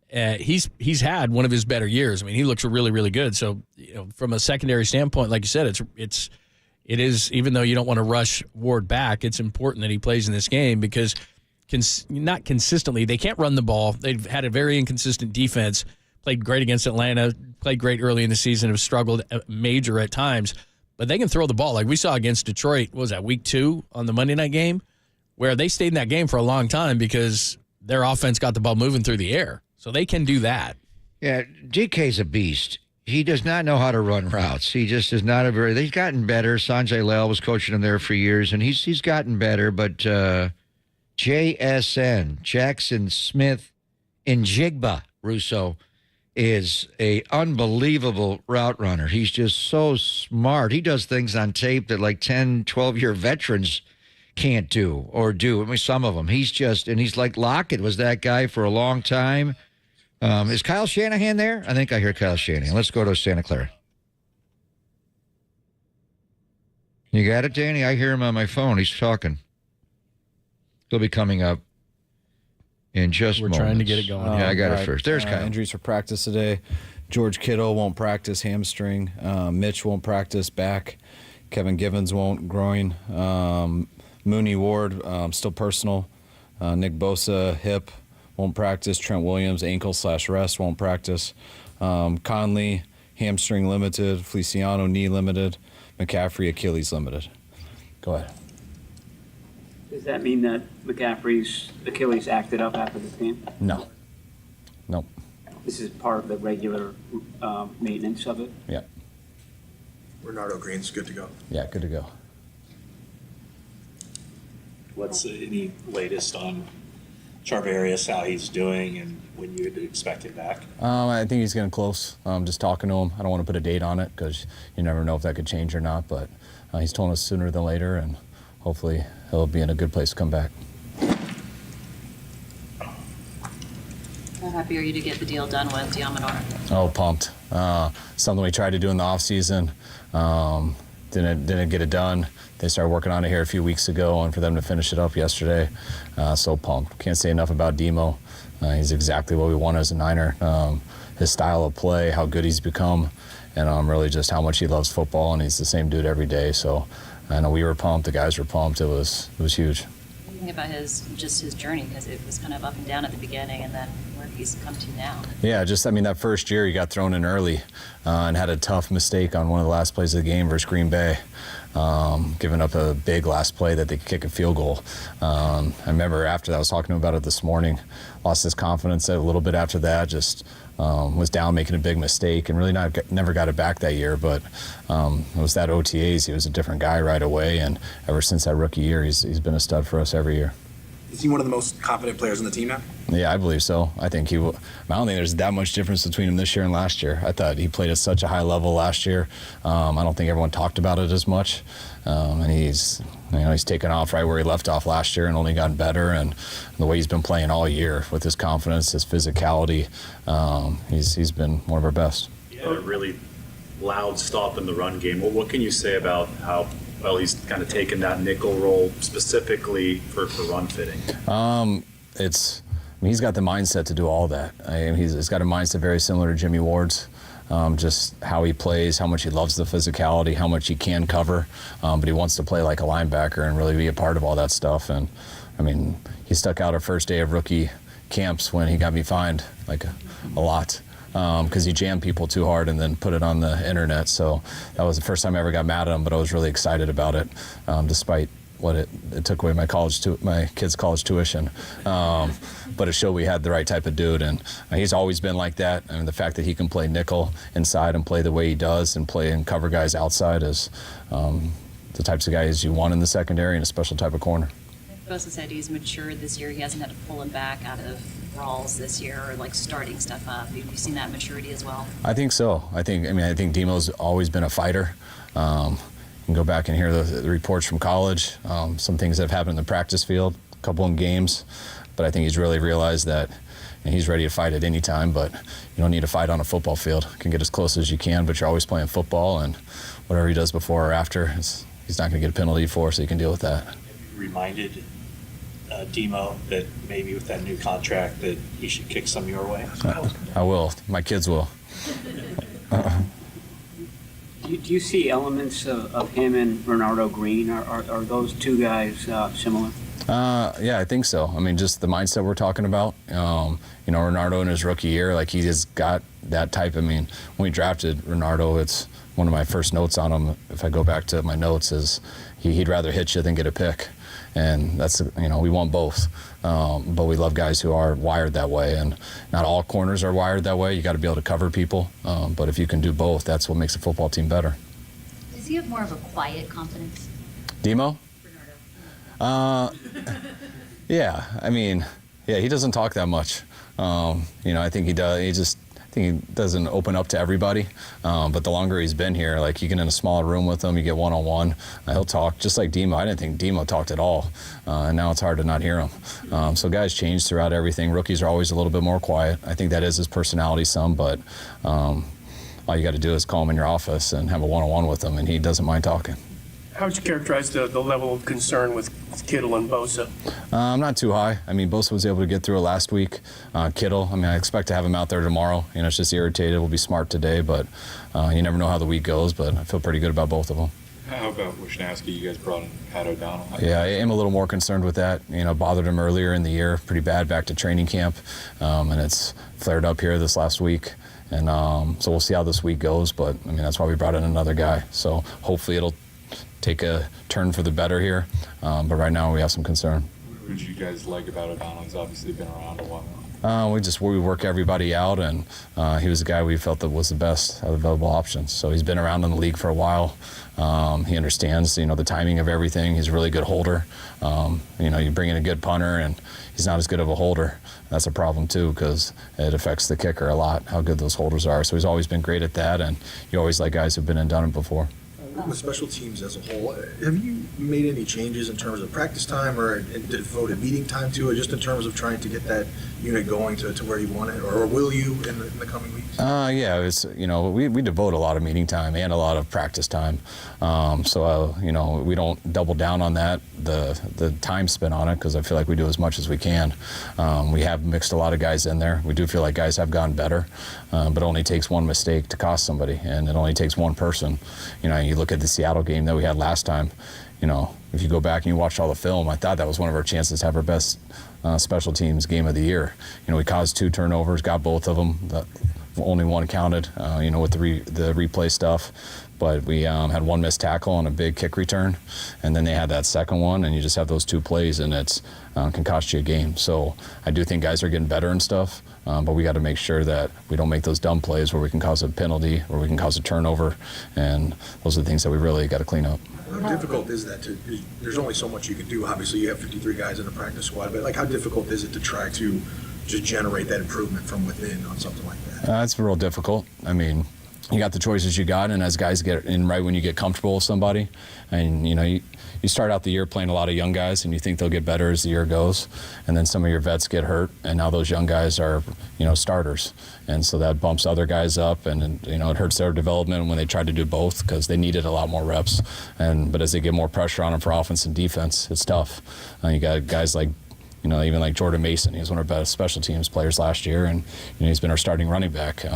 he's had one of his better years. I mean, he looks really, really good. So, from a secondary standpoint, like you said, it is, even though you don't want to rush Ward back, it's important that he plays in this game because not consistently, they can't run the ball. They've had a very inconsistent defense, played great against Atlanta, played great early in the season, have struggled major at times, but they can throw the ball. Like we saw against Detroit, what was that, week 2 on the Monday night game? Where they stayed in that game for a long time because their offense got the ball moving through the air. So they can do that. Yeah, DK's a beast. He does not know how to run routes. He just is not he's gotten better. Sanjay Lal was coaching him there for years, and he's gotten better. But JSN, Jackson Smith, and Jigba, Russo, is a unbelievable route runner. He's just so smart. He does things on tape that like 10, 12-year veterans can't do. I mean, some of them. He's like Lockett was that guy for a long time. Is Kyle Shanahan there? I think I hear Kyle Shanahan. Let's go to Santa Clara. You got it, Danny? I hear him on my phone. He's talking. He'll be coming up in just moments. We're trying to get it going. Yeah, I got it first. There's Kyle. Injuries for practice today. George Kittle won't practice, hamstring. Mitch won't practice, back. Kevin Givens won't, groin. Mooney Ward, still personal. Nick Bosa, hip, won't practice. Trent Williams, ankle/rest, won't practice. Conley, hamstring limited, Feliciano knee limited, McCaffrey Achilles limited. Go ahead. Does that mean that McCaffrey's Achilles acted up after this game? No. Nope. This is part of the regular maintenance of it? Yeah. Bernardo Green's good to go. Yeah, good to go. What's any latest on Charvarius, how he's doing, and when you'd expect him back? I think he's getting close. Just talking to him. I don't want to put a date on it because you never know if that could change or not, but he's told us sooner than later, and hopefully he'll be in a good place to come back. How happy are you to get the deal done with Deommodore? Oh, pumped. Something we tried to do in the offseason. Didn't get it done. They started working on it here a few weeks ago, and for them to finish it up yesterday, so pumped. Can't say enough about Demo. He's exactly what we want as a Niner. His style of play, how good he's become, and really just how much he loves football, and he's the same dude every day. So I know we were pumped. The guys were pumped. It was huge. What do you think about his journey? Because it was kind of up and down at the beginning, and then where he's come to now. Yeah, that first year he got thrown in early and had a tough mistake on one of the last plays of the game versus Green Bay, giving up a big last play that they could kick a field goal. I remember after that, I was talking to him about it this morning, lost his confidence a little bit after that, just was down making a big mistake and really never got it back that year. But it was that OTAs, he was a different guy right away, and ever since that rookie year, he's been a stud for us every year. Is he one of the most confident players on the team now? Yeah, I believe so. I think I don't think there's that much difference between him this year and last year. I thought he played at such a high level last year. I don't think everyone talked about it as much. And he's taken off right where he left off last year and only gotten better. And the way he's been playing all year with his confidence, his physicality, he's been one of our best. He had a really loud stop in the run game. What can you say about how well he's kind of taken that nickel role specifically for run fitting? He's got the mindset to do all that. He's got a mindset very similar to Jimmy Ward's. Just how he plays, how much he loves the physicality, how much he can cover, but he wants to play like a linebacker and really be a part of all that stuff. And he stuck out our first day of rookie camps when he got me fined like a lot. Because he jammed people too hard and then put it on the internet. So that was the first time I ever got mad at him, but I was really excited about it, despite what it took away my kids' college tuition. But it showed we had the right type of dude, and he's always been like that. And the fact that he can play nickel inside and play the way he does and play and cover guys outside is the types of guys you want in the secondary and a special type of corner. You also said he's matured this year. He hasn't had to pull him back out of brawls this year or like starting stuff up. Have you seen that maturity as well? I think so. I think Demo's always been a fighter. You can go back and hear the reports from college, some things that have happened in the practice field, a couple in games, but I think he's really realized that he's ready to fight at any time, but you don't need to fight on a football field. You can get as close as you can, but you're always playing football, and whatever he does before or after, he's not going to get a penalty for, so you can deal with that. Have you reminded Demo that maybe with that new contract that he should kick some your way? I will. My kids will. Do you see elements of him and Bernardo Green? Are those two guys similar? Yeah, I think so. Just the mindset we're talking about. Bernardo in his rookie year, like he just got that type. When we drafted Bernardo, it's one of my first notes on him. If I go back to my notes, is he'd rather hit you than get a pick. And that's, we want both. But we love guys who are wired that way. And not all corners are wired that way. You got to be able to cover people. But if you can do both, that's what makes a football team better. Does he have more of a quiet confidence? Demo? Yeah. He doesn't talk that much. I think he does. I think he doesn't open up to everybody, but the longer he's been here, like you get in a smaller room with him, you get one-on-one, he'll talk just like Demo. I didn't think Demo talked at all, and now it's hard to not hear him. So guys change throughout everything. Rookies are always a little bit more quiet. I think that is his personality some, but all you got to do is call him in your office and have a one-on-one with him, and he doesn't mind talking. How would you characterize the level of concern with Kittle and Bosa? Not too high. Bosa was able to get through it last week. Kittle, I expect to have him out there tomorrow. It's just irritated. We'll be smart today, but you never know how the week goes, but I feel pretty good about both of them. How about Wishnowsky? You guys brought in Pat O'Donnell. Yeah, I am a little more concerned with that. Bothered him earlier in the year, pretty bad back to training camp, and it's flared up here this last week. And so we'll see how this week goes, but, I mean, that's why we brought in another guy. So hopefully it'll take a turn for the better here, but right now we have some concern. What did you guys like about O'Donnell? He's obviously been around a while. We work everybody out, and he was the guy we felt that was the best of the available options. So he's been around in the league for a while. He understands, the timing of everything. He's a really good holder. You bring in a good punter, and he's not as good of a holder. That's a problem too, because it affects the kicker a lot, how good those holders are. So he's always been great at that, and you always like guys who've been and done it before. With special teams as a whole, have you made any changes in terms of practice time or devoted meeting time to it, just in terms of trying to get that unit going to where you want it, or will you in the coming weeks? Yeah, it's, we devote a lot of meeting time and a lot of practice time. We don't double down on that, the time spent on it, because I feel like we do as much as we can. We have mixed a lot of guys in there. We do feel like guys have gotten better, but it only takes one mistake to cost somebody, and it only takes one person. You look at the Seattle game that we had last time, if you go back and you watch all the film, I thought that was one of our chances to have our best special teams game of the year. We caused 2 turnovers, got both of them. Only one counted, with the replay stuff. But we had one missed tackle on a big kick return, and then they had that second one, and you just have those 2 plays, and it's can cost you a game. So I do think guys are getting better and stuff, but we got to make sure that we don't make those dumb plays where we can cause a penalty or we can cause a turnover, and those are the things that we really got to clean up. How difficult is that there's only so much you can do. Obviously, you have 53 guys in the practice squad, but how difficult is it to try to just generate that improvement from within on something like that? It's real difficult. I mean, you got the choices you got, and as guys get in right when you get comfortable with somebody, and you start out the year playing a lot of young guys, and you think they'll get better as the year goes, and then some of your vets get hurt, and now those young guys are starters, and so that bumps other guys up, and it hurts their development when they try to do both, because they needed a lot more reps, but as they get more pressure on them for offense and defense, it's tough. You got guys like even like Jordan Mason. He was one of our best special teams players last year, and he's been our starting running back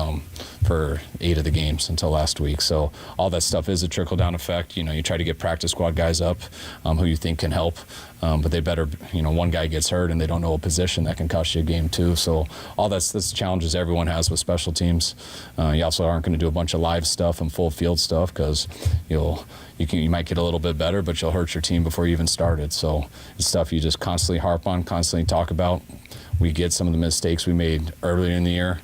for 8 of the games until last week. So all that stuff is a trickle-down effect. You try to get practice squad guys up who you think can help, but they better, one guy gets hurt and they don't know a position, that can cost you a game too. So all that's the challenges everyone has with special teams. You also aren't going to do a bunch of live stuff and full field stuff, because you might get a little bit better, but you'll hurt your team before you even started. So it's stuff you just constantly harp on, constantly talk about. We get some of the mistakes we made earlier in the year,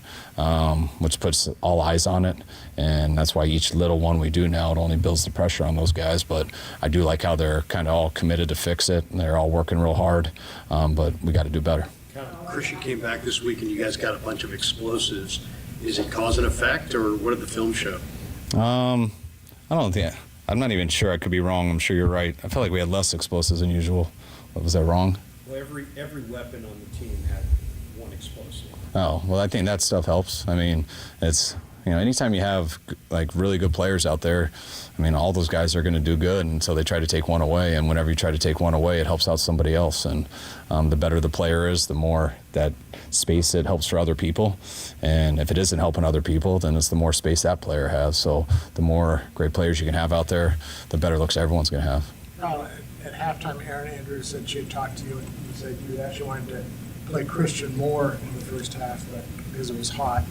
which puts all eyes on it, and that's why each little one we do now, it only builds the pressure on those guys. But I do like how they're kind of all committed to fix it, and they're all working real hard, but we got to do better. Christian came back this week, and you guys got a bunch of explosives. Is it cause and effect, or what did the film show? I don't think. I'm not even sure. I could be wrong. I'm sure you're right. I felt like we had less explosives than usual. Was that wrong? Well, every weapon on the team had one explosive. Oh, well, I think that stuff helps. I mean, it's, anytime you have really good players out there, I mean, all those guys are going to do good, and so they try to take one away, and whenever you try to take one away, it helps out somebody else, and the better the player is, the more that space it helps for other people, and if it isn't helping other people, then it's the more space that player has. So the more great players you can have out there, the better looks everyone's going to have. At halftime, Aaron Andrews said she had talked to you, and you said you actually wanted to play Christian more in the first half, but because it was hot,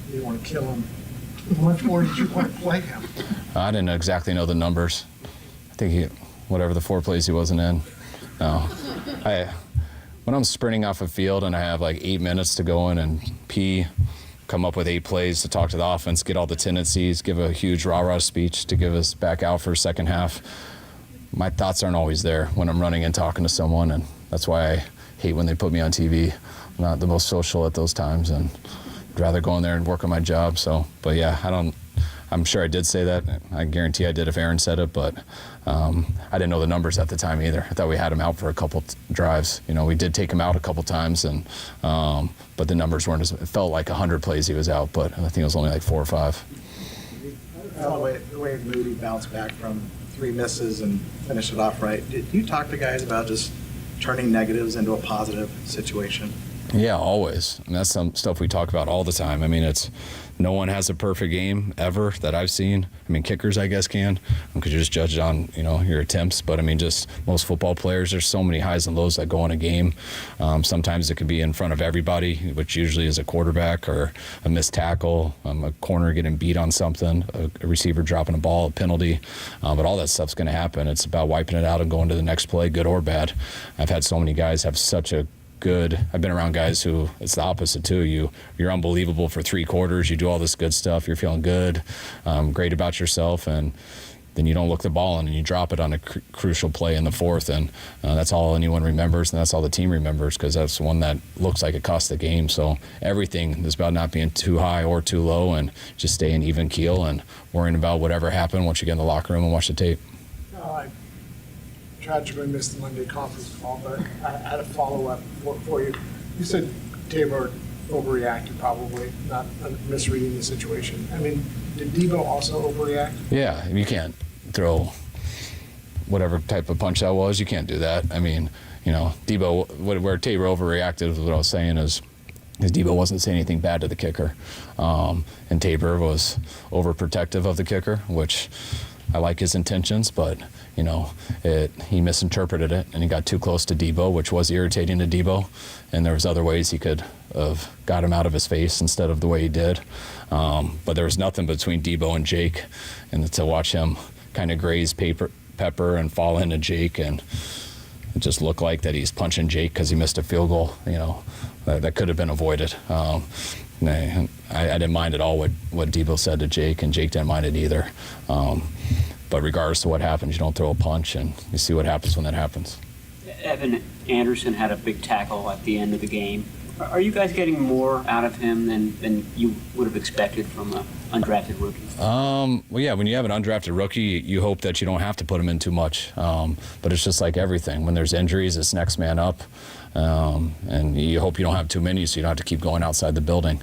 you didn't want to kill him. How much more did you want to play him? I didn't exactly know the numbers. I think whatever the 4 plays he wasn't in. No. When I'm sprinting off a field and I have 8 minutes to go in and pee, come up with 8 plays to talk to the offense, get all the tendencies, give a huge rah-rah speech to give us back out for second half, my thoughts aren't always there when I'm running and talking to someone, and that's why I hate when they put me on TV. I'm not the most social at those times, and I'd rather go in there and work on my job. So, but yeah, I'm sure I did say that. I guarantee I did if Aaron said it, but I didn't know the numbers at the time either. I thought we had him out for a couple drives. We did take him out a couple times, and but the numbers weren't it felt like 100 plays he was out, but I think it was only 4 or 5. The way Moody bounced back from 3 misses and finished it off right. Did you talk to guys about just turning negatives into a positive situation? Yeah, always. And that's some stuff we talk about all the time. I mean, no one has a perfect game ever that I've seen. I mean, kickers, I guess, can, because you're just judged on, your attempts. But, I mean, just most football players, there's so many highs and lows that go in a game. Sometimes it could be in front of everybody, which usually is a quarterback or a missed tackle, a corner getting beat on something, a receiver dropping a ball, a penalty. But all that stuff's going to happen. It's about wiping it out and going to the next play, good or bad. I've had so many guys have such a I've been around guys who it's the opposite too. You're unbelievable for 3 quarters. You do all this good stuff. You're feeling good, great about yourself, and then you don't look the ball in and you drop it on a crucial play in the 4th, and that's all anyone remembers, and that's all the team remembers, because that's the one that looks like it cost the game. So everything is about not being too high or too low, and just staying even keel and worrying about whatever happened once you get in the locker room and watch the tape. I tragically missed the Monday conference call, but I had a follow-up for you. You said Tabor overreacted, probably, not misreading the situation. I mean, did Debo also overreact? Yeah, you can't throw whatever type of punch that was. You can't do that. I mean, Debo, where Tabor overreacted was what I was saying is, because Debo wasn't saying anything bad to the kicker. And Tabor was overprotective of the kicker, which I like his intentions, but he misinterpreted it, and he got too close to Debo, which was irritating to Debo. And there was other ways he could have got him out of his face instead of the way he did. But there was nothing between Debo and Jake, and to watch him kind of graze Pepper and fall into Jake, and it just looked like that he's punching Jake because he missed a field goal. That could have been avoided. I didn't mind at all what Debo said to Jake, and Jake didn't mind it either. But regardless of what happens, you don't throw a punch, and you see what happens when that happens. Evan Anderson had a big tackle at the end of the game. Are you guys getting more out of him than you would have expected from an undrafted rookie? Well, yeah, when you have an undrafted rookie, you hope that you don't have to put him in too much. But it's just like everything. When there's injuries, it's next man up. And you hope you don't have too many, so you don't have to keep going outside the building.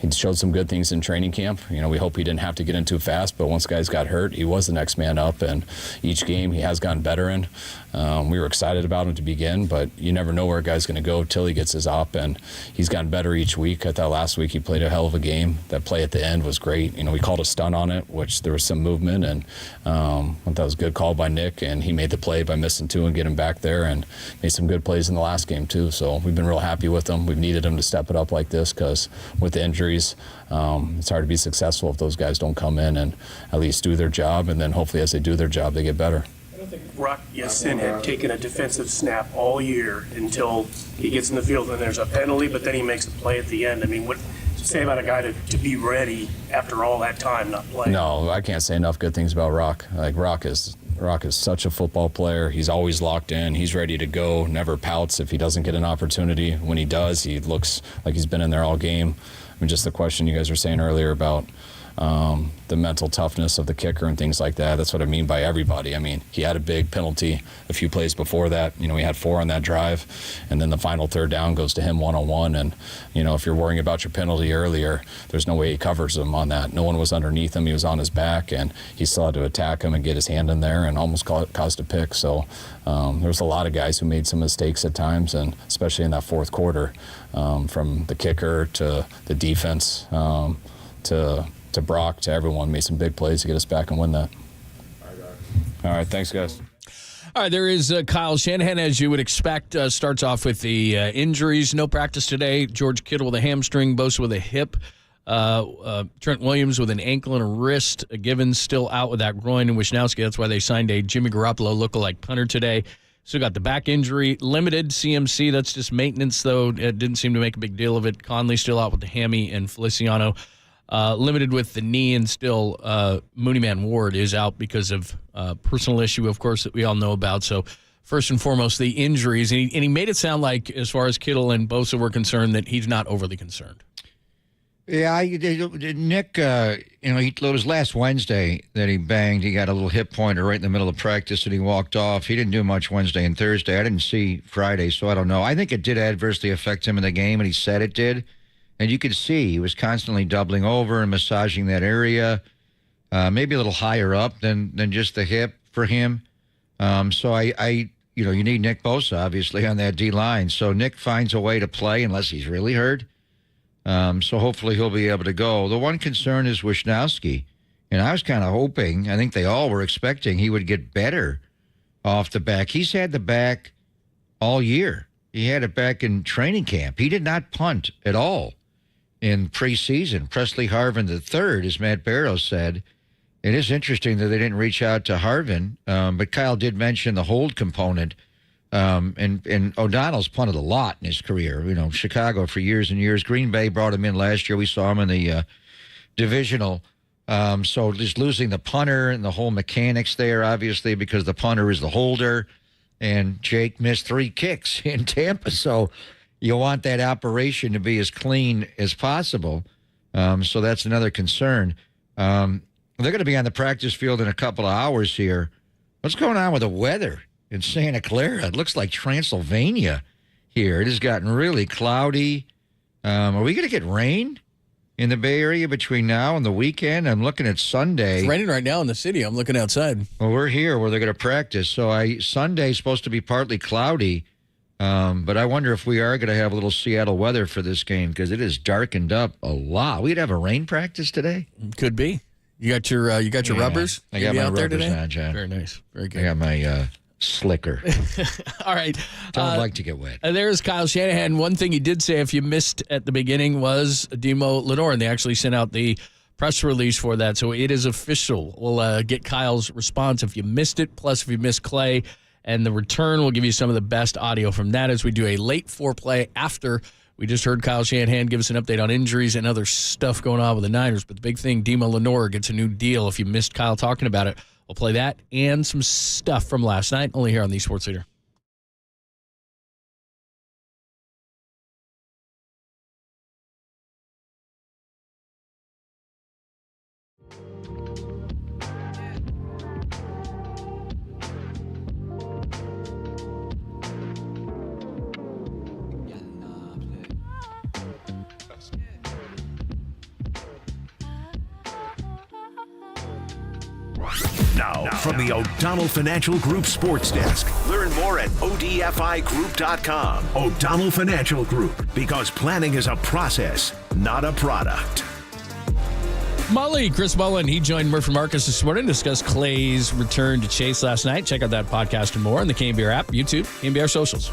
He showed some good things in training camp. We hope he didn't have to get in too fast, but once guys got hurt, he was the next man up, and each game he has gotten better in. We were excited about him to begin, but you never know where a guy's going to go till he gets his op, and he's gotten better each week. I thought last week he played a hell of a game. That play at the end was great. We called a stunt on it, which there was some movement, and I thought it was a good call by Nick, and he made the play by missing 2 and getting back there, and made some good plays in the last game too. So we've been real happy with him. We've needed him to step it up like this, because with the injuries, it's hard to be successful if those guys don't come in and at least do their job, and then hopefully as they do their job, they get better. I don't think Rock Yassin had taken a defensive snap all year until he gets in the field and there's a penalty, but then he makes a play at the end. I mean, what to say about a guy to be ready after all that time not playing? No, I can't say enough good things about Rock. Rock is such a football player. He's always locked in. He's ready to go, never pouts if he doesn't get an opportunity. When he does, he looks like he's been in there all game. I mean, just the question you guys were saying earlier about the mental toughness of the kicker and things like that. That's what I mean by everybody. I mean, he had a big penalty a few plays before that. He had 4 on that drive, and then the final 3rd down goes to him one-on-one. And, if you're worrying about your penalty earlier, there's no way he covers him on that. No one was underneath him. He was on his back, and he still had to attack him and get his hand in there and almost caused a pick. So there was a lot of guys who made some mistakes at times, and especially in that 4th quarter, from the kicker to the defense to Brock, to everyone, made some big plays to get us back and win that. All right, thanks, guys. All right, there is Kyle Shanahan, as you would expect, starts off with the injuries. No practice today. George Kittle with a hamstring, Bosa with a hip, Trent Williams with an ankle and a wrist, Givens still out with that groin, and Wisnowski, that's why they signed a Jimmy Garoppolo lookalike punter today. So got the back injury, limited CMC, that's just maintenance, though. It didn't seem to make a big deal of it. Conley still out with the hammy, and Feliciano limited with the knee, and still Mooney Man Ward is out because of personal issue, of course, that we all know about. So first and foremost, the injuries. And he made it sound like, as far as Kittle and Bosa were concerned, that he's not overly concerned. Yeah, Nick, it was last Wednesday that he banged. He got a little hip pointer right in the middle of practice, and he walked off. He didn't do much Wednesday and Thursday. I didn't see Friday, so I don't know. I think it did adversely affect him in the game, and he said it did. And you could see he was constantly doubling over and massaging that area, maybe a little higher up than just the hip for him. So I you need Nick Bosa, obviously, on that D-line. So Nick finds a way to play unless he's really hurt. So hopefully he'll be able to go. The one concern is Wisnowski. And I was kind of hoping, I think they all were expecting he would get better off the back. He's had the back all year. He had it back in training camp. He did not punt at all in preseason. Presley Harvin III, as Matt Barrow said. It is interesting that they didn't reach out to Harvin, but Kyle did mention the hold component. And O'Donnell's punted a lot in his career. Chicago for years and years. Green Bay brought him in last year. We saw him in the divisional. So just losing the punter and the whole mechanics there, obviously, because the punter is the holder. And Jake missed 3 kicks in Tampa. So you want that operation to be as clean as possible. So that's another concern. They're going to be on the practice field in a couple of hours here. What's going on with the weather in Santa Clara? It looks like Transylvania here. It has gotten really cloudy. Are we going to get rain in the Bay Area between now and the weekend? I'm looking at Sunday. It's raining right now in the city. I'm looking outside. Well, we're here where they're going to practice. So Sunday's supposed to be partly cloudy. But I wonder if we are going to have a little Seattle weather for this game because it is darkened up a lot. We'd have a rain practice today. Could be. You got your rubbers? I got my out there rubbers today? on, John. Very nice. Very good. I got my slicker. All right. Don't like to get wet. There's Kyle Shanahan. One thing he did say, if you missed at the beginning, was Deommodore Lenor, and they actually sent out the press release for that. So it is official. We'll get Kyle's response if you missed it, plus if you missed Klay. And the return will give you some of the best audio from that as we do a late foreplay after. We just heard Kyle Shanahan give us an update on injuries and other stuff going on with the Niners. But the big thing, Deommodore Lenor gets a new deal. If you missed Kyle talking about it, we'll play that and some stuff from last night, only here on the Sports Leader. Now, from the O'Donnell Financial Group Sports Desk. Learn more at odfigroup.com. O'Donnell Financial Group, because planning is a process, not a product. Chris Mullen, he joined Murphy Marcus this morning to discuss Klay's return to Chase last night. Check out that podcast and more on the KNBR app, YouTube, KNBR socials.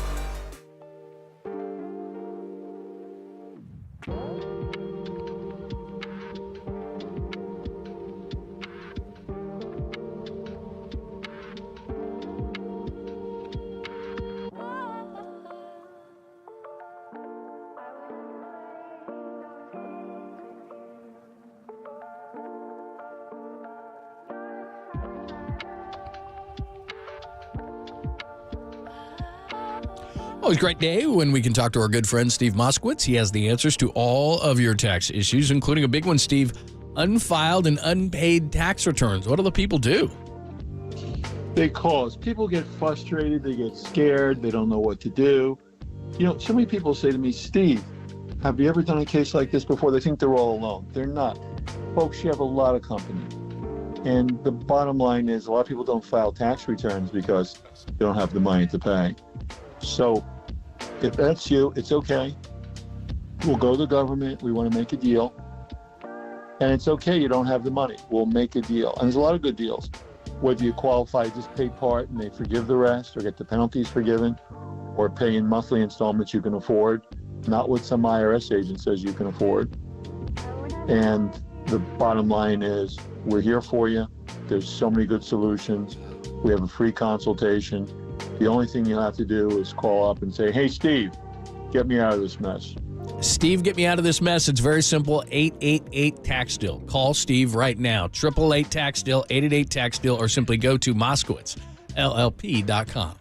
Always a great day when we can talk to our good friend Steve Moskowitz. He has the answers to all of your tax issues, including a big one, Steve, unfiled and unpaid tax returns. What do the people do? They cause. People get frustrated. They get scared. They don't know what to do. So many people say to me, Steve, have you ever done a case like this before? They think they're all alone. They're not. Folks, you have a lot of company. And the bottom line is a lot of people don't file tax returns because they don't have the money to pay. So if that's you, it's okay. We'll go to the government. We want to make a deal. And it's okay you don't have the money. We'll make a deal. And there's a lot of good deals. Whether you qualify, just pay part and they forgive the rest or get the penalties forgiven, or pay in monthly installments you can afford, not what some IRS agent says you can afford. And the bottom line is we're here for you. There's so many good solutions. We have a free consultation. The only thing you have to do is call up and say, hey, Steve, get me out of this mess. Steve, get me out of this mess. It's very simple. 888-TAX-DEAL. Call Steve right now. 888-TAX-DEAL, 888-TAX-DEAL, or simply go to MoskowitzLLP.com.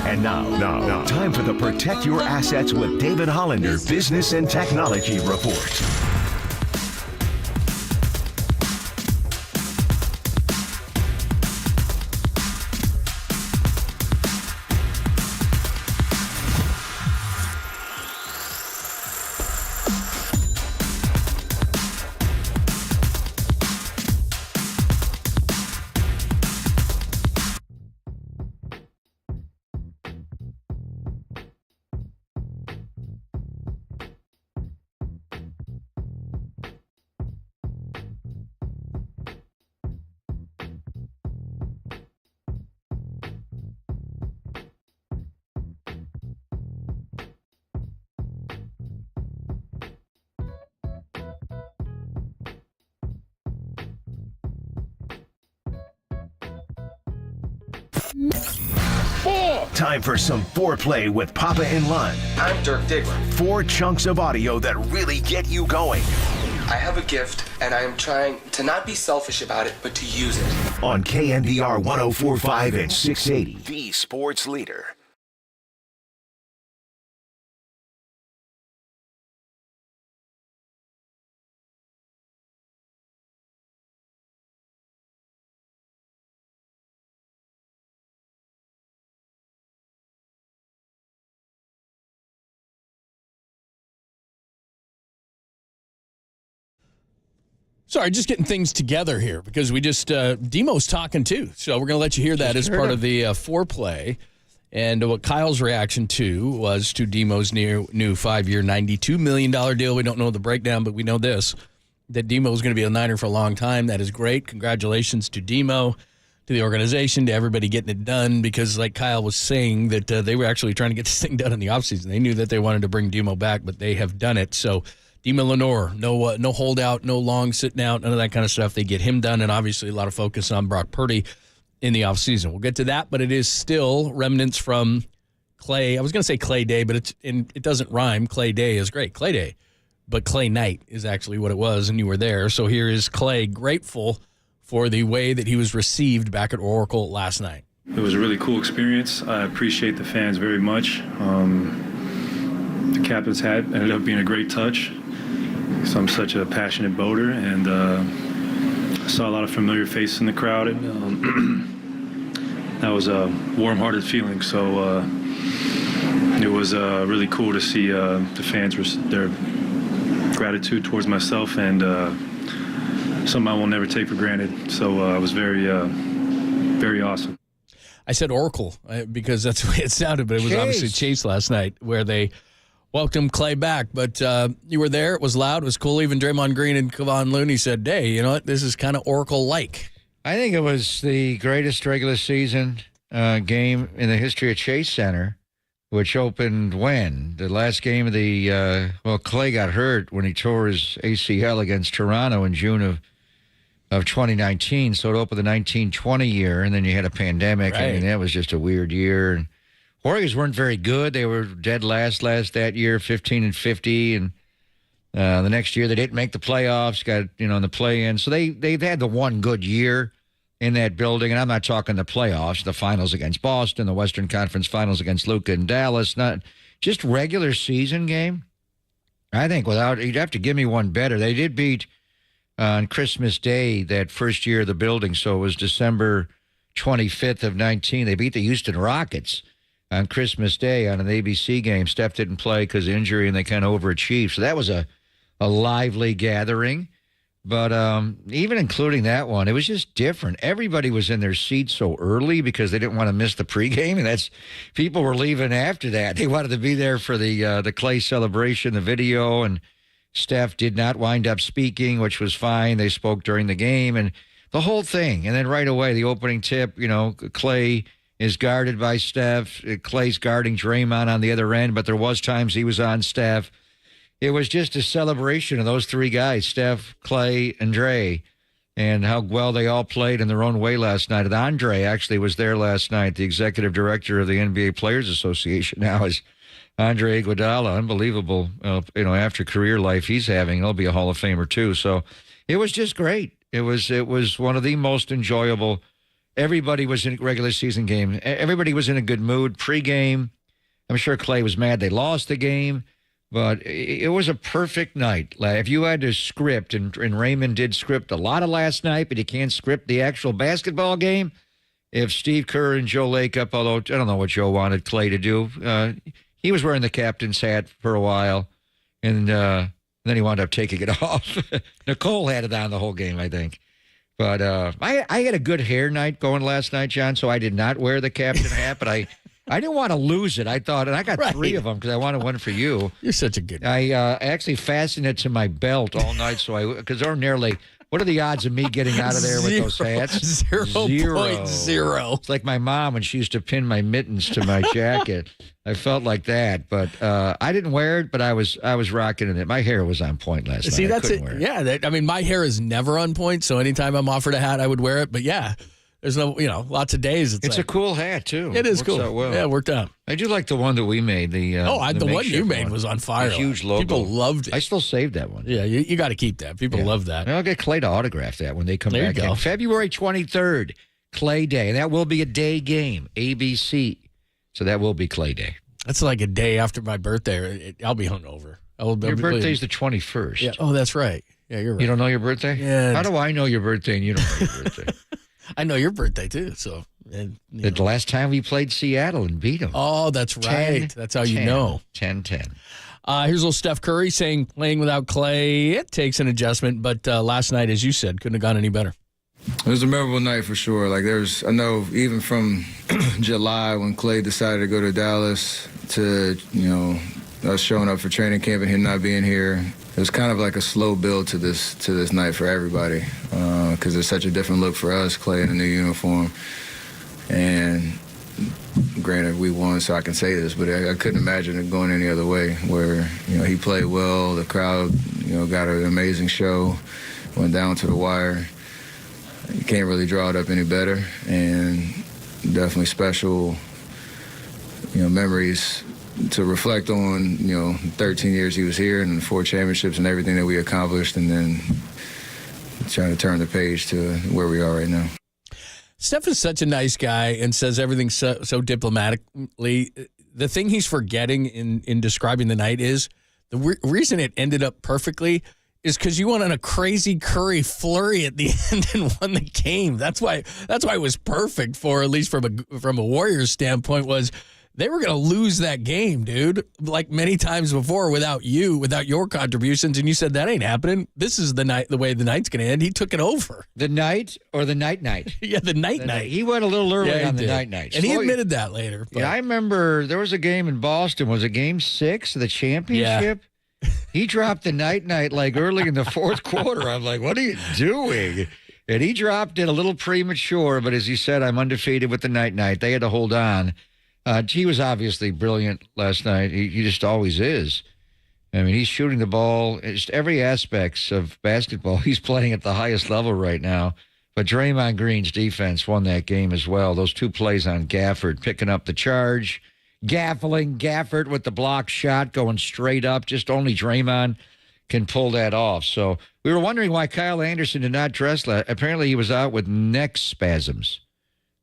And now, time for the Protect Your Assets with David Hollander Business and Technology Report. Time for some foreplay with Papa and Lund. I'm Dirk Diggler. 4 chunks of audio that really get you going. I have a gift, and I am trying to not be selfish about it, but to use it. On KNBR 104.5 and 680, the sports leader. Sorry, just getting things together here because we just, Demo's talking too. So we're going to let you hear that as part of the foreplay. And what Kyle's reaction to was to Demo's new 5-year, $92 million deal. We don't know the breakdown, but we know this, that Demo is going to be a Niner for a long time. That is great. Congratulations to Demo, to the organization, to everybody getting it done because like Kyle was saying that they were actually trying to get this thing done in the offseason. They knew that they wanted to bring Demo back, but they have done it. So Deommodore Lenor, no holdout, no long sitting out, none of that kind of stuff. They get him done, and obviously a lot of focus on Brock Purdy in the offseason. We'll get to that, but it is still remnants from Klay. I was going to say Klay Day, but it doesn't rhyme. Klay Day is great, Klay Day. But Klay Night is actually what it was, and you were there. So here is Klay grateful for the way that he was received back at Oracle last night. It was a really cool experience. I appreciate the fans very much. The captain's hat ended up being a great touch. So I'm such a passionate boater, and I saw a lot of familiar faces in the crowd. That was a warm-hearted feeling. So it was really cool to see the fans, their gratitude towards myself, and something I will never take for granted. So it was very, very awesome. I said Oracle because that's the way it sounded, but it was obviously Chase last night where they welcome Klay back, but you were there. It was loud. It was cool. Even Draymond Green and Kevon Looney said, hey, you know what? This is kind of Oracle-like. I think it was the greatest regular season game in the history of Chase Center, which opened when? The last game of the, Klay got hurt when he tore his ACL against Toronto in June of 2019, so it opened the 1920 year, and then you had a pandemic. Right. I mean, that was just a weird year, and Warriors weren't very good. They were dead last that year, 15-50, and the next year they didn't make the playoffs, got in the play-in. So they've had the one good year in that building, and I'm not talking the playoffs, the finals against Boston, the Western Conference Finals against Luka and Dallas, not just regular season game. I think you'd have to give me one better. They did beat on Christmas Day that first year of the building, so it was December 25th of 19. They beat the Houston Rockets on Christmas Day on an ABC game. Steph didn't play because of injury, and they kind of overachieved. So that was a lively gathering. But even including that one, it was just different. Everybody was in their seats so early because they didn't want to miss the pregame, and people were leaving after that. They wanted to be there for the Klay celebration, the video, and Steph did not wind up speaking, which was fine. They spoke during the game and the whole thing. And then right away, the opening tip, Klay is guarded by Steph. Klay's guarding Draymond on the other end, but there was times he was on Steph. It was just a celebration of those three guys, Steph, Klay, and Dre, and how well they all played in their own way last night. And Andre actually was there last night, the executive director of the NBA Players Association now is Andre Iguodala. Unbelievable, after career life he's having. He'll be a Hall of Famer too. So it was just great. It was one of the most enjoyable Everybody was in a regular season game. Everybody was in a good mood. Pregame, I'm sure Klay was mad they lost the game, but it was a perfect night. Like, if you had to script, and Raymond did script a lot of last night, but you can't script the actual basketball game. If Steve Kerr and Joe Lacob, although I don't know what Joe wanted Klay to do, he was wearing the captain's hat for a while, and then he wound up taking it off. Nicole had it on the whole game, I think. But I had a good hair night going last night, John, so I did not wear the captain hat, but I didn't want to lose it. I thought, and I got 3 of them because I wanted one for you. You're such a good guy. I actually fastened it to my belt all night, because ordinarily, what are the odds of me getting out of there with those hats? 0.0. It's like my mom when she used to pin my mittens to my jacket. I felt like that, but I didn't wear it, but I was rocking it. My hair was on point last night. See, that's it. Wear it. Yeah, I mean, my hair is never on point, so anytime I'm offered a hat, I would wear it. But yeah, there's no, lots of days. It's a cool hat too. It is Works cool. out well. Yeah, it worked out. I do like the one that we made. The one you made was on fire. The huge logo. People loved it. I still saved that one. Yeah, you got to keep that. People love that. I'll get Klay to autograph that when they come There back you go. in. February 23rd, Klay Day. And that will be a day game, ABC. So that will be Klay Day. That's like a day after my birthday. I'll be hungover. Your birthday's the 21st. Yeah. Oh, that's right. Yeah, you're right. You don't know your birthday? Yeah. How do I know your birthday and you don't know your birthday? I know your birthday too. So The last time we played Seattle and beat them. Oh, that's right. That's how you know. 10-10. Here's a little Steph Curry saying playing without Klay, it takes an adjustment. But last night, as you said, couldn't have gone any better. It was a memorable night for sure. Like I know even from July when Klay decided to go to Dallas to, us showing up for training camp and him not being here, it was kind of like a slow build to this night for everybody because it's such a different look for us, Klay in a new uniform. And granted, we won, so I can say this, but I couldn't imagine it going any other way where, he played well, the crowd, got an amazing show, went down to the wire. You can't really draw it up any better, and definitely special, memories to reflect on, 13 years he was here and 4 championships and everything that we accomplished, and then trying to turn the page to where we are right now. Steph is such a nice guy and says everything so diplomatically. The thing he's forgetting in describing the night is the reason it ended up perfectly is because you went on a crazy Curry flurry at the end and won the game. That's why it was perfect for, at least from a Warriors standpoint, was they were going to lose that game, dude, like many times before without your contributions. And you said that ain't happening. This is the way the night's going to end. He took it over. The night or the night? Yeah, the night. He went a little early on the night. And he admitted that later. But. Yeah, I remember there was a game in Boston. Was it game 6 of the championship? Yeah. He dropped the night like early in the fourth quarter. I'm like, what are you doing? And he dropped it a little premature, but as he said, I'm undefeated with the night. They had to hold on. He was obviously brilliant last night. He just always is. I mean, he's shooting the ball. Just every aspect of basketball, he's playing at the highest level right now. But Draymond Green's defense won that game as well. Those 2 plays on Gafford, picking up the charge, gaffling Gafford with the block shot, going straight up. Just only Draymond can pull that off. So we were wondering why Kyle Anderson did not dress. Apparently he was out with neck spasms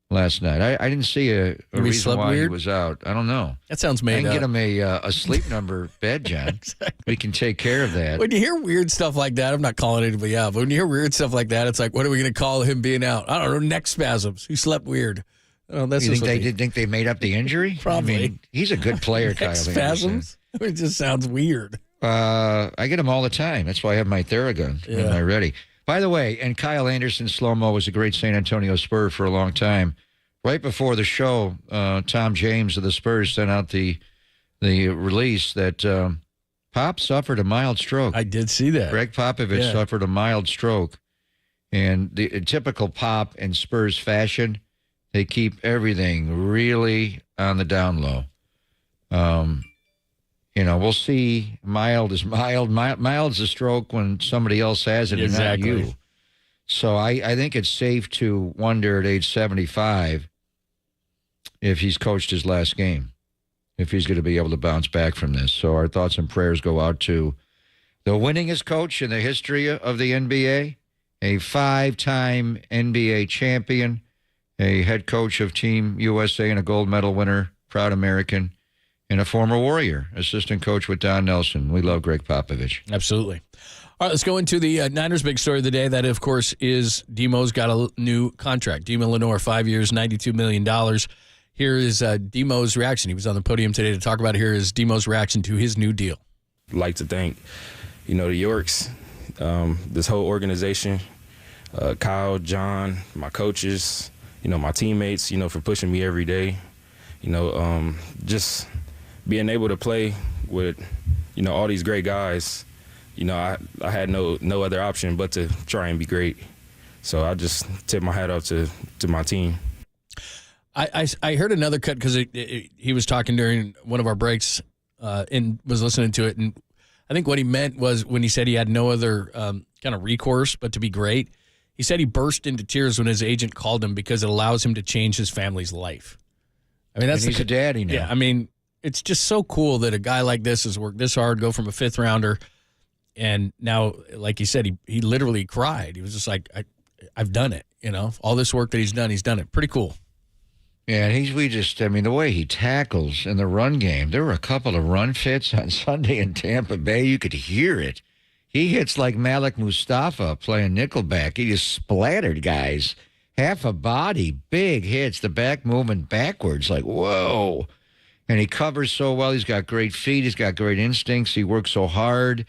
last night. I didn't see a reason why he was out. I don't know. That sounds made up. I can get him a sleep number bed, John. Exactly. We can take care of that. When you hear weird stuff like that, I'm not calling anybody out, but when you hear weird stuff like that, it's like, what are we going to call him being out? I don't know, neck spasms. He slept weird. Oh, that's you think they made up the injury? Probably. I mean, he's a good player, Kyle Anderson. Spasms? It just sounds weird. I get them all the time. That's why I have my Theragun when I'm ready. By the way, and Kyle Anderson, slow-mo, was a great San Antonio Spur for a long time. Right before the show, Tom James of the Spurs sent out the release that Pop suffered a mild stroke. I did see that. Greg Popovich suffered a mild stroke. And the typical Pop and Spurs fashion, they keep everything really on the down low. We'll see. Mild is mild. Mild's a stroke when somebody else has it and not you. So I think it's safe to wonder at age 75 if he's coached his last game, if he's going to be able to bounce back from this. So our thoughts and prayers go out to the winningest coach in the history of the NBA, a 5-time NBA champion, a head coach of Team USA and a gold medal winner, proud American, and a former Warrior, assistant coach with Don Nelson. We love Greg Popovich. Absolutely. All right, let's go into the Niners' big story of the day. That, of course, is Demo's got a new contract. Deommodore Lenor, 5 years, $92 million. Here is Demo's reaction. He was on the podium today to talk about it. Here is Demo's reaction to his new deal. I'd like to thank, the Yorks, this whole organization, Kyle, John, my coaches, my teammates, for pushing me every day. Just being able to play with, all these great guys. I had no other option but to try and be great. So I just tip my hat off to my team. I heard another cut because he was talking during one of our breaks and was listening to it. And I think what he meant was when he said he had no other kind of recourse but to be great, he said he burst into tears when his agent called him because it allows him to change his family's life. I mean, he's a daddy now. Yeah, I mean, it's just so cool that a guy like this has worked this hard, go from a fifth rounder. And now, like he said, he literally cried. He was just like, I've done it, all this work that he's done it. Pretty cool. Yeah, and the way he tackles in the run game, there were a couple of run fits on Sunday in Tampa Bay. You could hear it. He hits like Malik Mustafa playing nickelback. He just splattered guys. Half a body, big hits, the back movement backwards, like, whoa. And he covers so well. He's got great feet. He's got great instincts. He works so hard.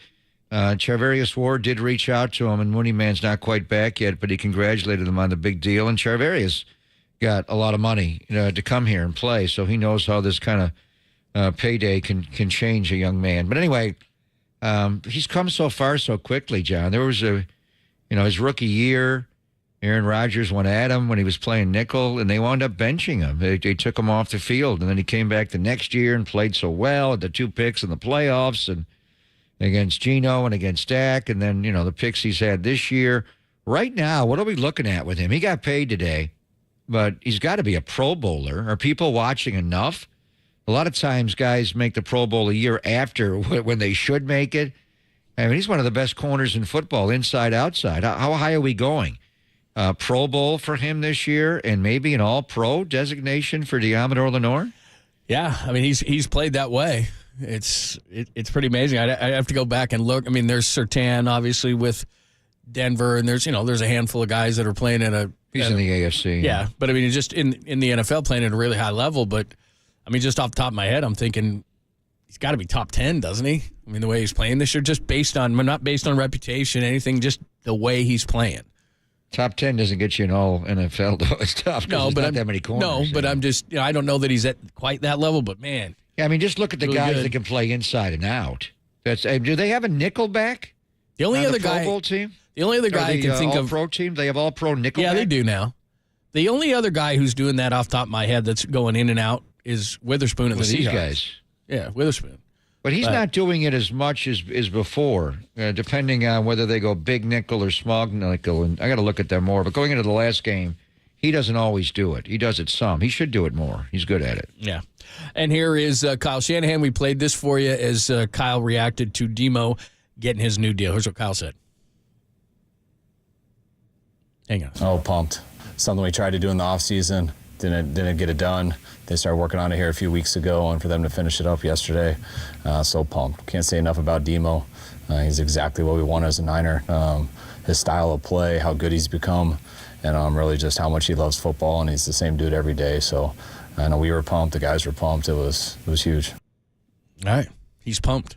Charvarius Ward did reach out to him, and Mooney Man's not quite back yet, but he congratulated him on the big deal. And Charvarius got a lot of money to come here and play, so he knows how this kind of payday can change a young man. But anyway, he's come so far so quickly, John. There was his rookie year, Aaron Rodgers went at him when he was playing nickel, and they wound up benching him. They took him off the field, and then he came back the next year and played so well, had the 2 picks in the playoffs, and against Geno and against Dak, and then, the picks he's had this year. Right now, what are we looking at with him? He got paid today, but he's got to be a Pro Bowler. Are people watching enough? A lot of times guys make the Pro Bowl a year after when they should make it. I mean, he's one of the best corners in football, inside, outside. How high are we going? Pro Bowl for him this year and maybe an All-Pro designation for Deommodore Lenor? Yeah, I mean, he's played that way. It's pretty amazing. I have to go back and look. I mean, there's Surtain, obviously, with Denver, and there's a handful of guys that are playing He's in the AFC. Yeah, but I mean, just in the NFL playing at a really high level. But I mean, just off the top of my head, I'm thinking he's got to be top 10, doesn't he? I mean, the way he's playing this year, just not based on reputation, anything, just the way he's playing. Top 10 doesn't get you in all NFL, though. It's tough because there's not that many corners. No, but I'm just, I don't know that he's at quite that level, but man. Yeah, I mean, just look at the really guys good. that can play inside and out. Do they have a nickel back? The only other Pro guy, Bowl team? The only other guy I can think of. All-Pro team? They have all-pro nickel Yeah, back? they do now. The only other guy who's doing that off the top of my head that's going in and out is Witherspoon at the Seahawks. These guys. Yeah, Witherspoon. But he's not doing it as much as before, depending on whether they go big nickel or small nickel. And I got to look at them more. But going into the last game, he doesn't always do it. He does it some. He should do it more. He's good at it. Yeah. And here is Kyle Shanahan. We played this for you as Kyle reacted to Demo getting his new deal. Here's what Kyle said. Hang on. Oh, pumped. Something we tried to do in the offseason. Didn't get it done. They started working on it here a few weeks ago, and for them to finish it up yesterday, so pumped. Can't say enough about Demo. He's exactly what we want as a Niner. His style of play, how good he's become, and really just how much he loves football, and he's the same dude every day. So I know we were pumped. The guys were pumped. It was huge. All right. He's pumped.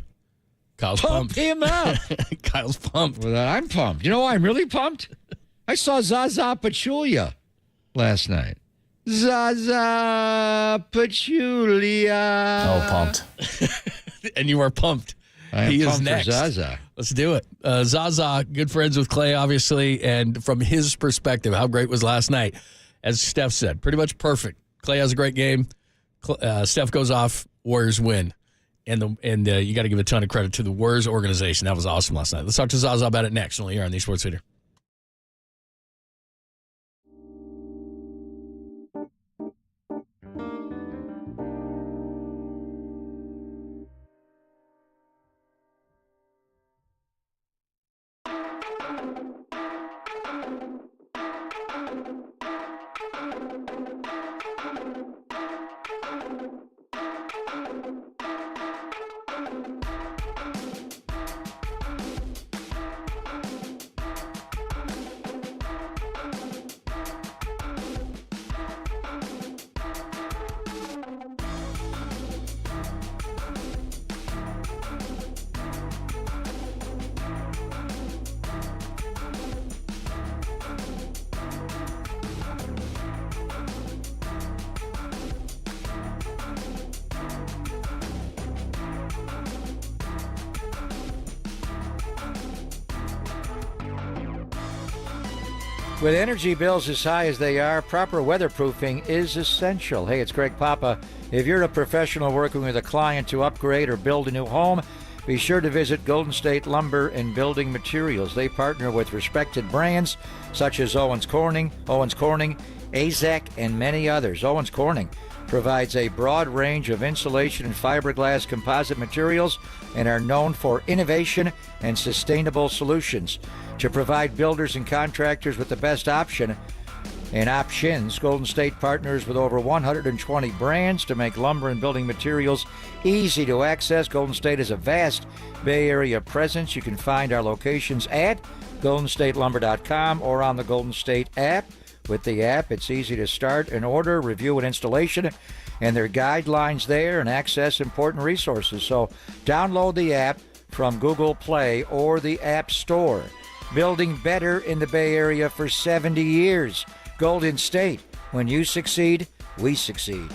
Kyle's pumped. Him up. Kyle's pumped. Well, I'm pumped. You know why I'm really pumped? I saw Zaza Pachulia last night. Zaza Pachulia. Oh, pumped. And you are pumped. He is next. For Zaza. Let's do it. Zaza, good friends with Klay, obviously, and from his perspective, how great was last night? As Steph said, pretty much perfect. Klay has a great game. Steph goes off. Warriors win. And you got to give a ton of credit to the Warriors organization. That was awesome last night. Let's talk to Zaza about it next. Only here on the Sports Leader. With energy bills as high as they are, proper weatherproofing is essential. Hey, it's Greg Papa. If you're a professional working with a client to upgrade or build a new home, be sure to visit Golden State Lumber and Building Materials. They partner with respected brands such as Owens Corning, AZEK, and many others. Owens Corning provides a broad range of insulation and fiberglass composite materials and are known for innovation and sustainable solutions. To provide builders and contractors with the best option and options, Golden State partners with over 120 brands to make lumber and building materials easy to access. Golden State is a vast Bay Area presence. You can find our locations at goldenstatelumber.com or on the Golden State app. With the app, it's easy to start an order, review an installation, and there are guidelines there and access important resources. So download the app from Google Play or the App Store. Building better in the Bay Area for 70 years. Golden State. When you succeed, we succeed.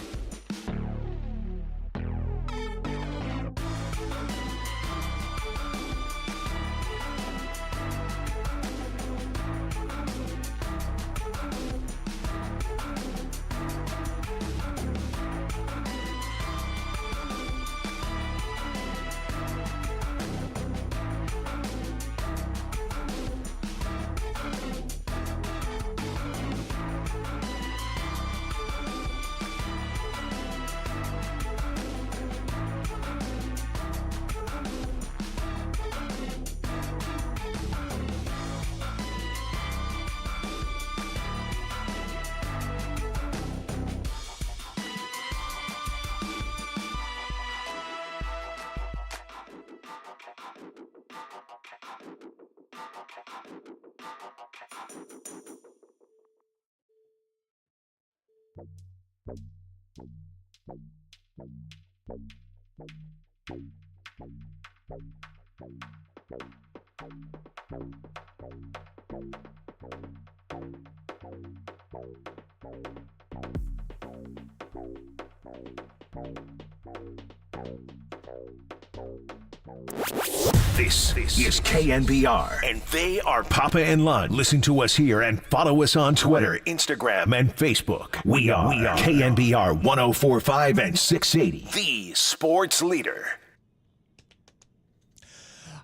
This is KNBR, and they are Papa and Lund. Listen to us here and follow us on Twitter, Instagram, and Facebook. We are KNBR 104.5 and 680, the sports leader.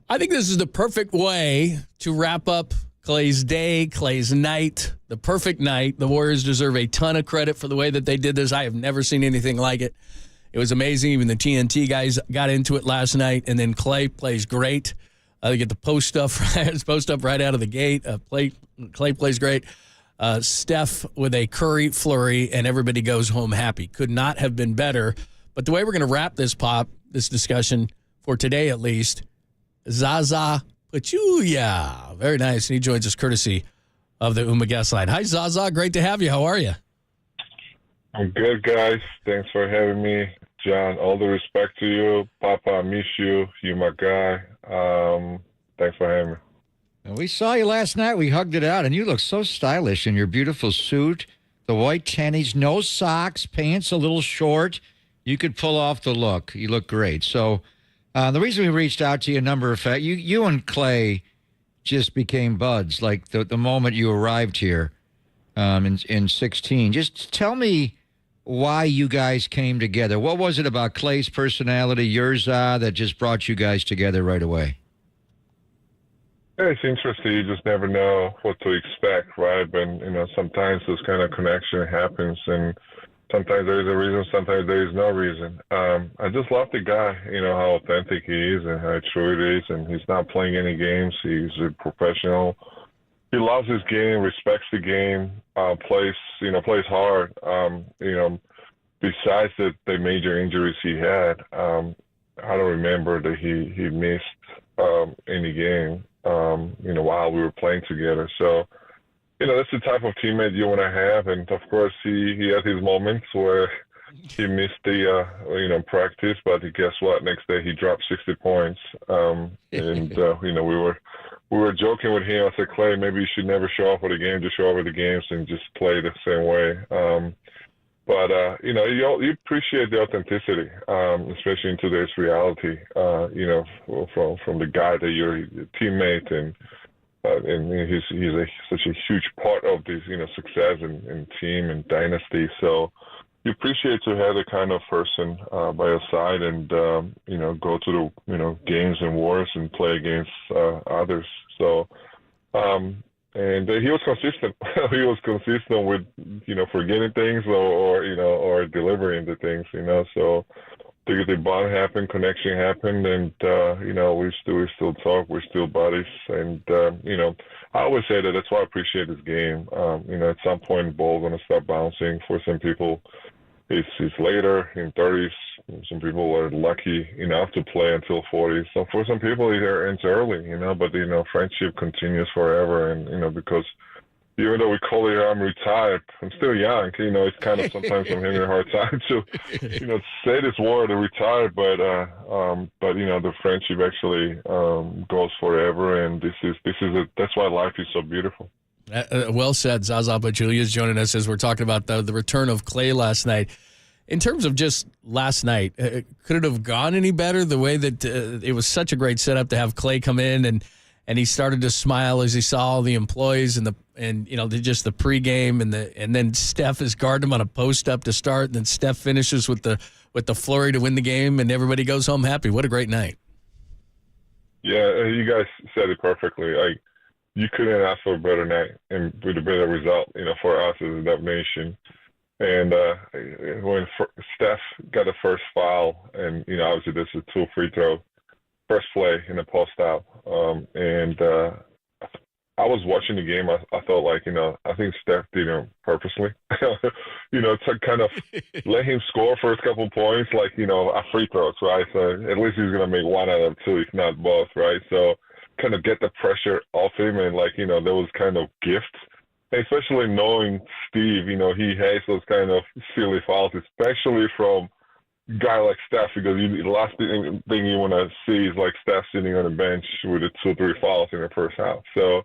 I think this is the perfect way to wrap up Klay's day, Klay's night, the perfect night. The Warriors deserve a ton of credit for the way that they did this. I have never seen anything like it. It was amazing. Even the TNT guys got into it last night. And then Klay plays great. They get the post up right out of the gate. Klay plays great. Steph with a Curry flurry, and everybody goes home happy. Could not have been better. But the way we're going to wrap this discussion for today at least, Zaza Pachulia. Very nice. And he joins us courtesy of the Uma guest line. Hi, Zaza. Great to have you. How are you? I'm good, guys. Thanks for having me. John, all the respect to you. Papa, I miss you. You're my guy. Thanks for having me. And we saw you last night. We hugged it out, and you look so stylish in your beautiful suit, the white tennies, no socks, pants a little short. You could pull off the look. You look great. So the reason we reached out to you, a number of facts, you and Klay just became buds, like the moment you arrived here in 16. Just tell me why you guys came together. What was it about Klay's personality, yours, that just brought you guys together right away? Yeah, it's interesting. You just never know what to expect, right? But, sometimes this kind of connection happens, and sometimes there is a reason, sometimes there is no reason. I just love the guy, how authentic he is and how true it is, and he's not playing any games. He's a professional. He loves his game, respects the game, plays hard. Besides the major injuries he had, I don't remember that he missed any game, while we were playing together. So, that's the type of teammate you want to have. And of course, he had his moments where he missed the, practice, but guess what? Next day he dropped 60 points. We were joking with him. I said, Klay, maybe you should never show up for the game, just show up at the games and just play the same way. But you appreciate the authenticity, especially in today's reality, from the guy that you're a teammate and and he's such a huge part of this, success and team and dynasty. So you appreciate to have the kind of person by your side and, go to the, games and wars and play against others. So, and he was consistent. He was consistent with, forgetting things or delivering the things, So the bond happened, connection happened, and, we still talk, we're still buddies. And, I always say that's why I appreciate this game. At some point, the ball's going to start bouncing. For some people, it's later in 30s. Some people are lucky enough to play until 40s. So for some people, it ends early, but, friendship continues forever. And, because even though we call it I'm retired, I'm still young. It's kind of sometimes I'm having a hard time to, say this word, retired, but the friendship actually goes forever. And that's why life is so beautiful. Well said, Zaza Pachulia is joining us as we're talking about the return of Klay last night. In terms of just last night, could it have gone any better? The way that it was such a great setup to have Klay come in and he started to smile as he saw all the employees and just the pregame and then Steph is guarding him on a post up to start, and then Steph finishes with the flurry to win the game, and everybody goes home happy. What a great night! Yeah, you guys said it perfectly. You couldn't ask for a better night and with a better result, for us as a Dub Nation. And when Steph got the first foul, and obviously this is 2 free throw, first play in the post out, and I was watching the game. I felt like I think Steph did it purposely, to kind of let him score first couple points, like a free throws, right? So at least he's gonna make 1 out of 2, if not both, right? So kind of get the pressure off him, and there was kind of gifts, especially knowing Steve, he has those kind of silly fouls, especially from a guy like Steph, because the last thing you want to see is like Steph sitting on the bench with the 2-3 fouls in the first half. So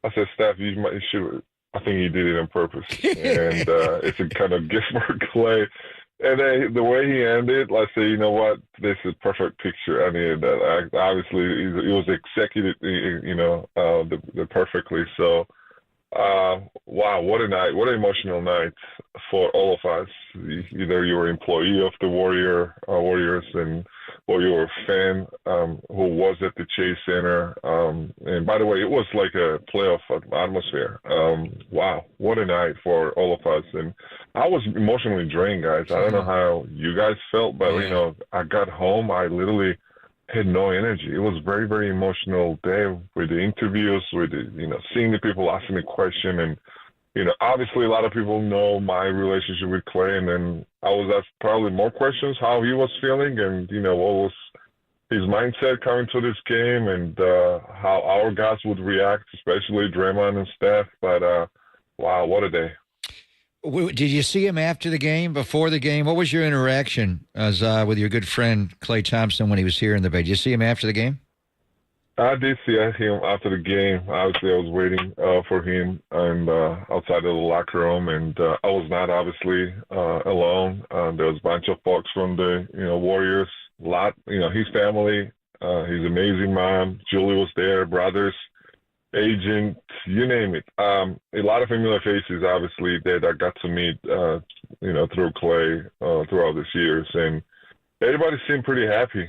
I said, Steph, you should. I think he did it on purpose, and it's a kind of gift for Klay. And then the way he ended, I say, you know what, this is a perfect picture. I mean, obviously it was executed, perfectly. So, wow, what a night, what an emotional night for all of us. Either you were an employee of the Warriors, or you were a fan who was at the Chase Center. And by the way, it was like a playoff atmosphere. Wow, what a night for all of us. And I was emotionally drained, guys. I don't know how you guys felt, but I got home, I literally had no energy. It was very, very emotional day with the interviews, with seeing the people asking the question, and obviously a lot of people know my relationship with Klay, and then I was asked probably more questions how he was feeling, and what was his mindset coming to this game, and how our guys would react, especially Draymond and Steph. But wow, what a day! Did you see him after the game, before the game? What was your interaction with your good friend Klay Thompson when he was here in the Bay? Did you see him after the game? I did see him after the game. Obviously, I was waiting for him and outside of the locker room, and I was not obviously alone. There was a bunch of folks from the Warriors, a lot, his family, his amazing mom, Julie was there, brothers, agent, you name it. A lot of familiar faces, obviously, that I got to meet, through Klay throughout these years, and everybody seemed pretty happy.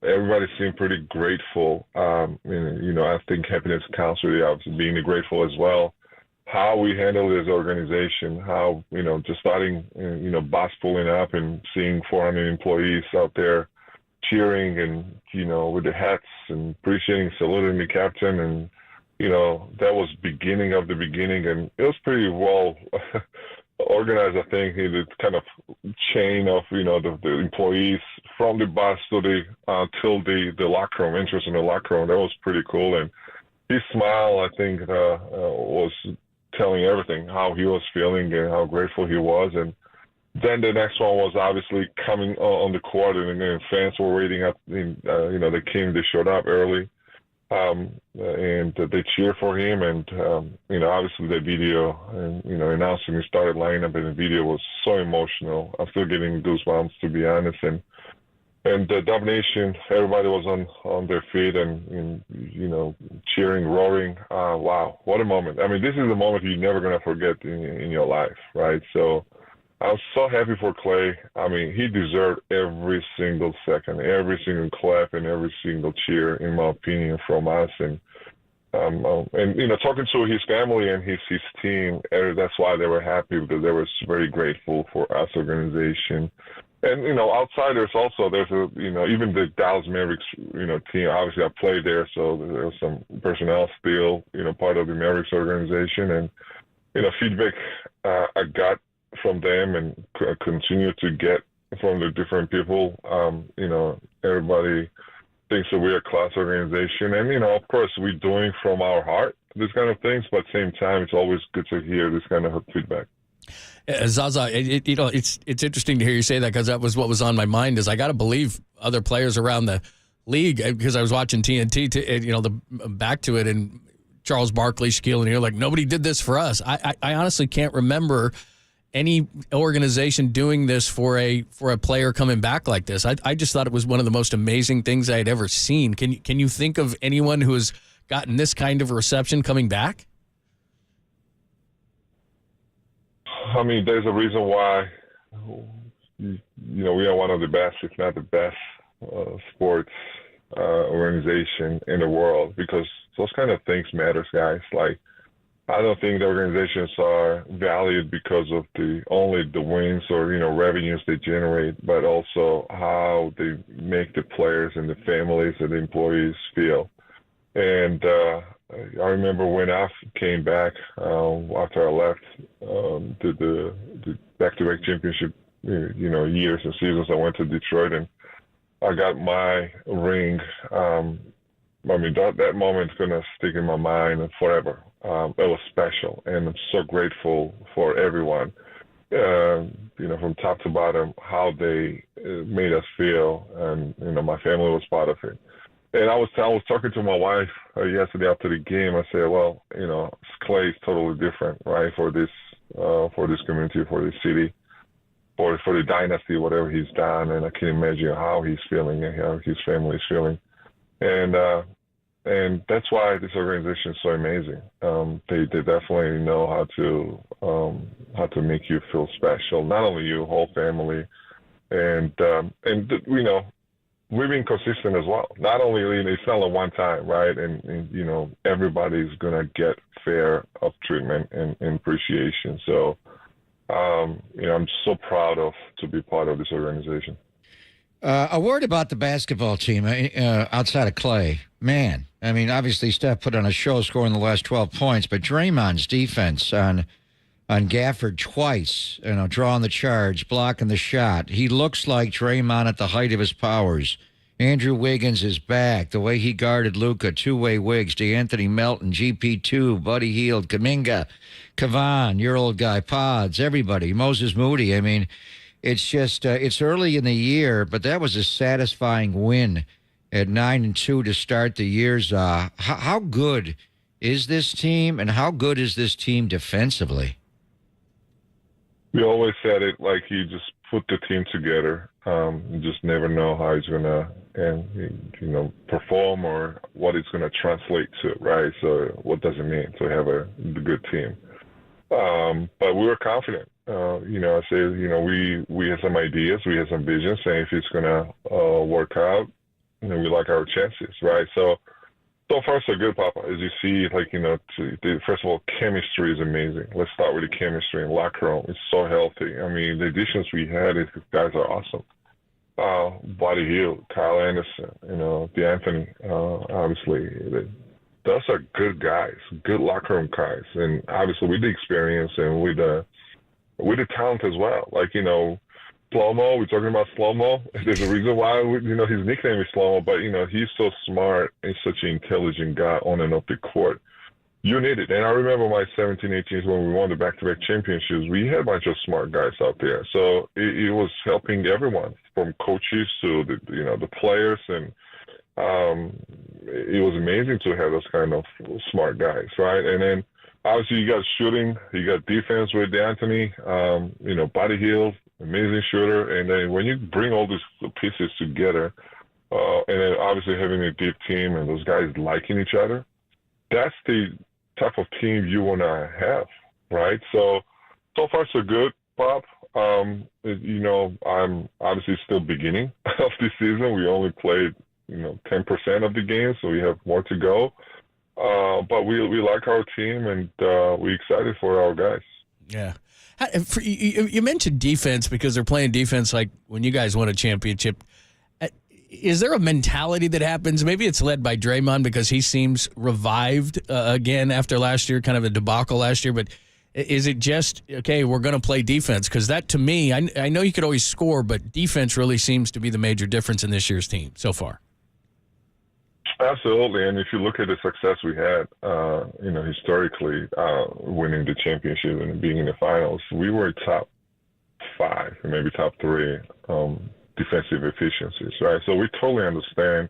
Everybody seemed pretty grateful. I think happiness counts with you, obviously being grateful as well. How we handle this organization, how, just starting, bus pulling up and seeing 400 employees out there cheering and, with the hats and appreciating, saluting the captain. And, that was beginning of the beginning. And it was pretty well organized, I think, in the kind of chain of, the employees from the bus to till the locker room, interest in the locker room. That was pretty cool. And his smile, I think, was telling everything, how he was feeling and how grateful he was. And then the next one was obviously coming on the court, and then fans were waiting up. They showed up early, and they cheered for him. And obviously the video and announcing he started lining up, and the video was so emotional. I'm still getting goosebumps, to be honest. And And the domination, everybody was on their feet and cheering, roaring. Wow, what a moment. I mean, this is a moment you're never going to forget in your life, right? So I'm so happy for Klay. I mean, he deserved every single second, every single clap, and every single cheer, in my opinion, from us. And talking to his family and his team, that's why they were happy, because they were very grateful for us organization. And, outsiders also, there's even the Dallas Mavericks, team, obviously I played there, so there was some personnel still, part of the Mavericks organization. And, feedback I got from them and continue to get from the different people, everybody thinks that we're a class organization. And, of course, we're doing from our heart these kind of things, but at the same time, it's always good to hear this kind of feedback. Zaza, it's interesting to hear you say that, because that was what was on my mind. Is I got to believe other players around the league, because I was watching TNT, back to it, and Charles Barkley, Shaquille O'Neal, like, nobody did this for us. I honestly can't remember any organization doing this for a player coming back like this. I just thought it was one of the most amazing things I had ever seen. Can you think of anyone who has gotten this kind of reception coming back? I mean, there's a reason why, we are one of the best, if not the best, sports organization in the world, because those kind of things matters, guys. Like, I don't think the organizations are valued because of only the wins or, revenues they generate, but also how they make the players and the families and the employees feel. And I remember when I came back after I left the back-to-back championship, years and seasons, I went to Detroit and I got my ring. That moment's going to stick in my mind forever. It was special, and I'm so grateful for everyone, from top to bottom, how they made us feel, and, my family was part of it. And I was talking to my wife yesterday after the game. I said, well, Klay is totally different, right, for this community, for this city, for the dynasty, whatever he's done. And I can imagine how he's feeling and how his family is feeling. And that's why this organization is so amazing. They definitely know how to make you feel special. Not only you, whole family, and we've been consistent as well. Not only, it's not a one time, right? And everybody's gonna get fair of treatment and appreciation. So, I'm so proud to be part of this organization. A word about the basketball team outside of Klay. Man, I mean, obviously Steph put on a show scoring the last 12 points, but Draymond's defense on Gafford twice, drawing the charge, blocking the shot. He looks like Draymond at the height of his powers. Andrew Wiggins is back. The way he guarded Luka, two-way Wiggs, DeAnthony Melton, GP2, Buddy Hield, Kuminga, Kavan, your old guy, Pods, everybody, Moses Moody. I mean, it's just, it's early in the year, but that was a satisfying win at 9-2 to start the years. How good is this team, and how good is this team defensively? We always said it, like, you just put the team together. You just never know how he's going to perform or what it's going to translate to, right? So what does it mean to have a good team? But we were confident. I say, we had some ideas, we had some visions, and if it's going to work out, we like our chances, right? So far, so good, Papa. As you see, first of all, chemistry is amazing. Let's start with the chemistry in locker room. It's so healthy. I mean, the additions we had, these guys are awesome. Buddy Hield, Kyle Anderson, DeAnthony, obviously. Those are good guys, good locker room guys. And obviously with the experience and with the talent as well. Slow-mo, we're talking about Slow-mo. There's a reason why, his nickname is Slow-mo, but, he's so smart and such an intelligent guy on and off the court. You need it. And I remember my 17-18s when we won the back-to-back championships, we had a bunch of smart guys out there. So it was helping everyone, from coaches to the players. And it was amazing to have those kind of smart guys, right? And then obviously you got shooting, you got defense with D'Antoni, Buddy Hield, amazing shooter. And then when you bring all these pieces together, and then obviously having a deep team and those guys liking each other, that's the type of team you want to have, right? So far so good, Bob. I'm obviously still beginning of the season. We only played, 10% of the games, so we have more to go. But we like our team, and we're excited for our guys. Yeah. You mentioned defense because they're playing defense like when you guys won a championship. Is there a mentality that happens? Maybe it's led by Draymond because he seems revived again after last year, kind of a debacle last year. But is it just, okay, we're going to play defense? Because that, to me, I know you could always score, but defense really seems to be the major difference in this year's team so far. Absolutely. And if you look at the success we had, historically, winning the championship and being in the finals, we were top 5, maybe top 3 defensive efficiencies, right? So we totally understand.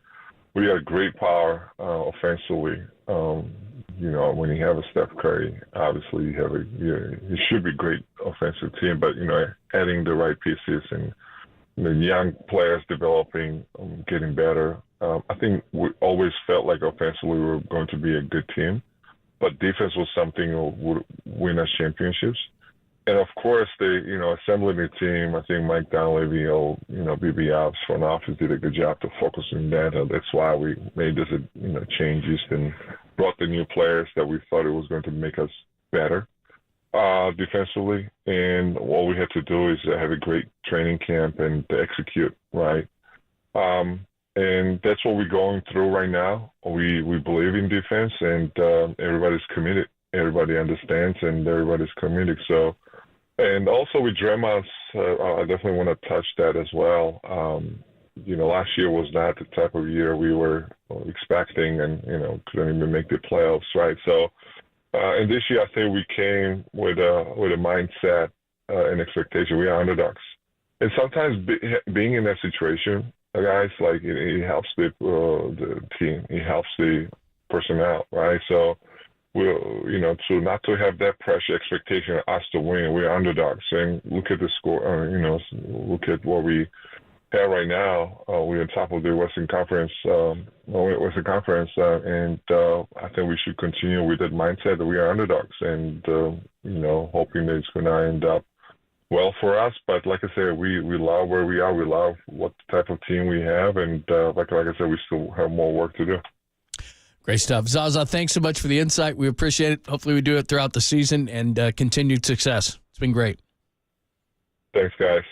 We got great power offensively. When you have a Steph Curry, obviously it should be a great offensive team, but, adding the right pieces and the young players developing, getting better. I think we always felt like offensively we were going to be a good team, but defense was something that would win us championships. And of course, assembling the team, I think Mike Dunleavy, BB Ops front office did a good job to focus on that. That's why we made this, changes and brought the new players that we thought it was going to make us better defensively. And all we had to do is have a great training camp and execute, right? And that's what we're going through right now. We believe in defense, and everybody's committed. Everybody understands, and everybody's committed. So. And also with Draymond, I definitely want to touch that as well. Last year was not the type of year we were expecting, and couldn't even make the playoffs, right? So, and this year I think we came with a mindset and expectation. We are underdogs, and sometimes being in that situation, guys, like it helps the team, it helps the personnel, right? So. To not to have that pressure expectation of us to win. We're underdogs, and look at the score. Look at what we have right now. We're on top of the Western Conference. And I think we should continue with that mindset that we are underdogs, and hoping that it's going to end up well for us. But like I said, we love where we are. We love what type of team we have, and like I said, we still have more work to do. Great stuff. Zaza, thanks so much for the insight. We appreciate it. Hopefully we do it throughout the season, and continued success. It's been great. Thanks, guys.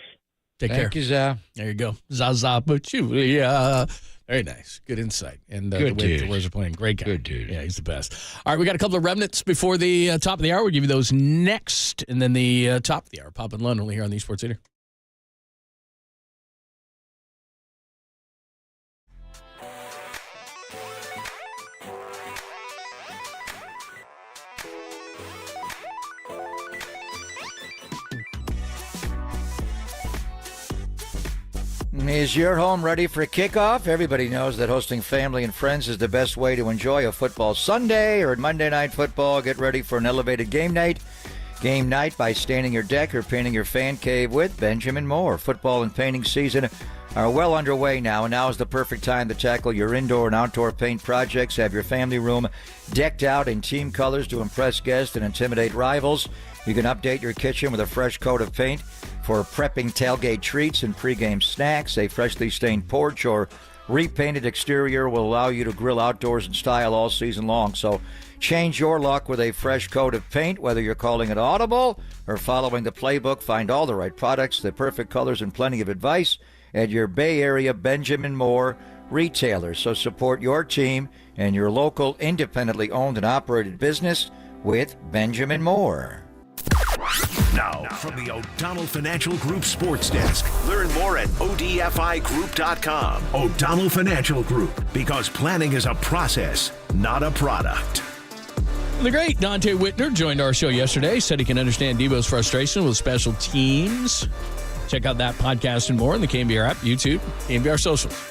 Take care. Thank you, Zah. There you go. Zaza Pachulia. Very nice. Good insight. And good the way dude. the Warriors are playing. Great guy. Good dude. Yeah, he's the best. All right, we got a couple of remnants before the top of the hour. We'll give you those next, and then the top of the hour. Pop and Lund only here on the Esports Leader. Is your home ready for kickoff? Everybody knows that hosting family and friends is the best way to enjoy a football Sunday or Monday Night Football. Get ready for an elevated game night. Game night by staining your deck or painting your fan cave with Benjamin Moore. Football and painting season are well underway now, and now is the perfect time to tackle your indoor and outdoor paint projects. Have your family room decked out in team colors to impress guests and intimidate rivals. You can update your kitchen with a fresh coat of paint for prepping tailgate treats and pregame snacks. A freshly stained porch or repainted exterior will allow you to grill outdoors in style all season long. So change your luck with a fresh coat of paint, whether you're calling it audible or following the playbook. Find all the right products, the perfect colors, and plenty of advice at your Bay Area Benjamin Moore retailer. So support your team and your local independently owned and operated business with Benjamin Moore. Now, from the O'Donnell Financial Group Sports Desk, learn more at odfigroup.com. O'Donnell Financial Group, because planning is a process, not a product. The great Dante Whitner joined our show yesterday, said he can understand Debo's frustration with special teams. Check out that podcast and more on the KNBR app, YouTube, KNBR Socials.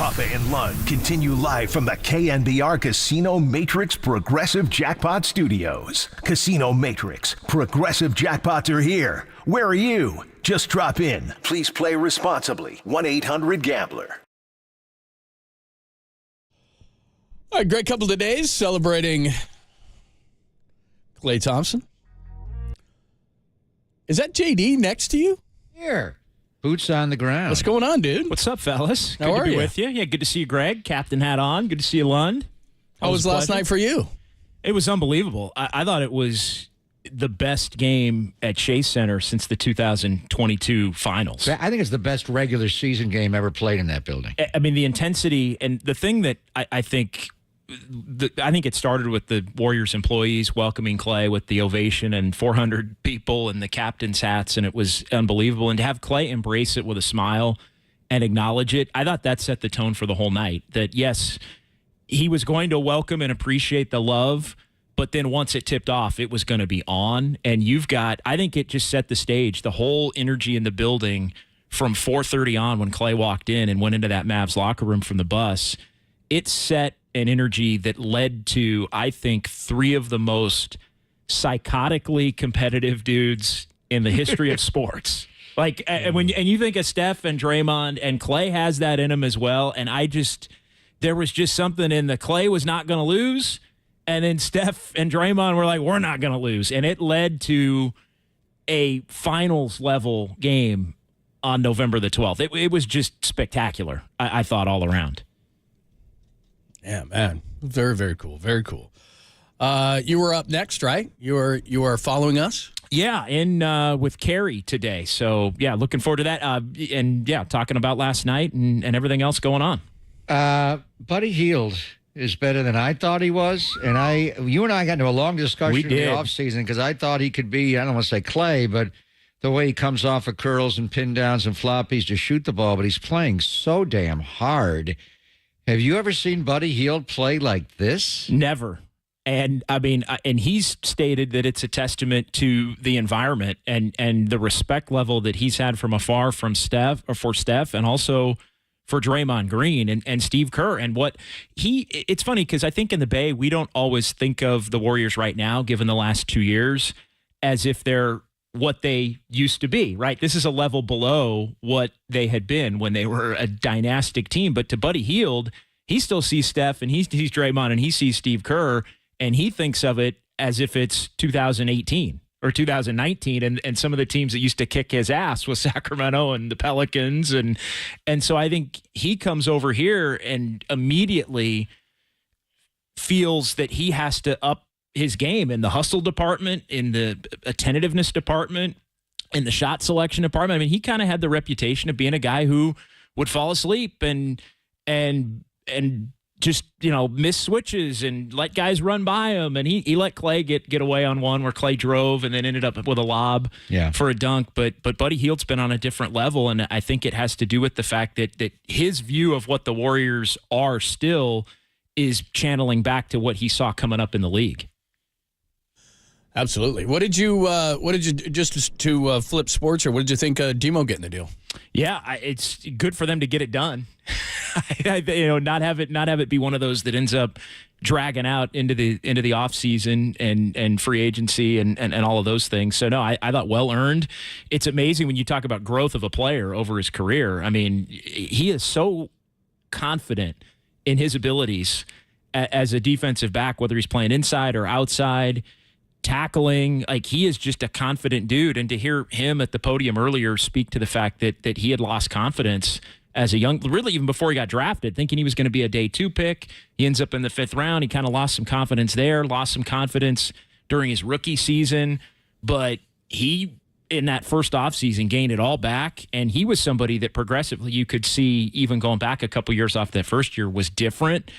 Hoffa and Lund continue live from the KNBR Casino Matrix Progressive Jackpot Studios. Casino Matrix, Progressive Jackpots are here. Where are you? Just drop in. Please play responsibly. 1-800-GAMBLER. All right, great couple of days celebrating Klay Thompson. Is that JD next to you? Here. Boots on the ground. What's going on, dude? What's up, fellas? How good are to be you? with you. Yeah, good to see you, Greg. Captain hat on. Good to see you, Lund. How was last night for you? It was unbelievable. I thought it was the best game at Chase Center since the 2022 finals. I think it's the best regular season game ever played in that building. I mean, the intensity and the thing that I think it started with the Warriors employees welcoming Klay with the ovation and 400 people and the captain's hats, and it was unbelievable. And to have Klay embrace it with a smile and acknowledge it, I thought that set the tone for the whole night. That, yes, he was going to welcome and appreciate the love, but then once it tipped off, it was going to be on. And I think it just set the stage. The whole energy in the building from 4:30 on when Klay walked in and went into that Mavs locker room from the bus, it set an energy that led to, I think, 3 of the most psychotically competitive dudes in the history of sports. Like, and you think of Steph and Draymond, and Klay has that in him as well. And there was just something in the Klay was not going to lose. And then Steph and Draymond were like, we're not going to lose. And it led to a finals level game on November the 12th. It was just spectacular, I thought, all around. Yeah, man. Very, very cool. Very cool. You were up next, right? You are following us? Yeah, with Kerr today. So, yeah, looking forward to that. And, yeah, talking about last night and everything else going on. Buddy Hield is better than I thought he was. And you and I got into a long discussion in the offseason because I thought he could be, I don't want to say Klay, but the way he comes off of curls and pin downs and floppies to shoot the ball, but he's playing so damn hard. Have you ever seen Buddy Hield play like this? Never. And I mean, and he's stated that it's a testament to the environment and the respect level that he's had from afar for Steph and also for Draymond Green and Steve Kerr. And it's funny because I think in the Bay, we don't always think of the Warriors right now, given the last 2 years, as if they're what they used to be, right? This is a level below what they had been when they were a dynastic team. But to Buddy Hield, he still sees Steph and he sees Draymond and he sees Steve Kerr, and he thinks of it as if it's 2018 or 2019 and some of the teams that used to kick his ass was Sacramento and the Pelicans. And so I think he comes over here and immediately feels that he has to up his game in the hustle department, in the attentiveness department, in the shot selection department. I mean, he kind of had the reputation of being a guy who would fall asleep and just, miss switches and let guys run by him. And he let Klay get away on one where Klay drove and then ended up with a lob for a dunk. But Buddy Hield's been on a different level, and I think it has to do with the fact that his view of what the Warriors are still is channeling back to what he saw coming up in the league. Absolutely. What did you just to flip sports, or what did you think Demo getting the deal? Yeah, it's good for them to get it done. Not have it be one of those that ends up dragging out into the off season and free agency and all of those things. So no, I thought well earned. It's amazing when you talk about growth of a player over his career. I mean, he is so confident in his abilities as a defensive back, whether he's playing inside or outside, tackling. Like, he is just a confident dude. And to hear him at the podium earlier speak to the fact that he had lost confidence as really even before he got drafted, thinking he was going to be a day 2 pick. He ends up in the 5th round. He kind of lost some confidence there, lost some confidence during his rookie season. But he, in that first offseason, gained it all back. And he was somebody that progressively you could see, even going back a couple years off that first year, was different.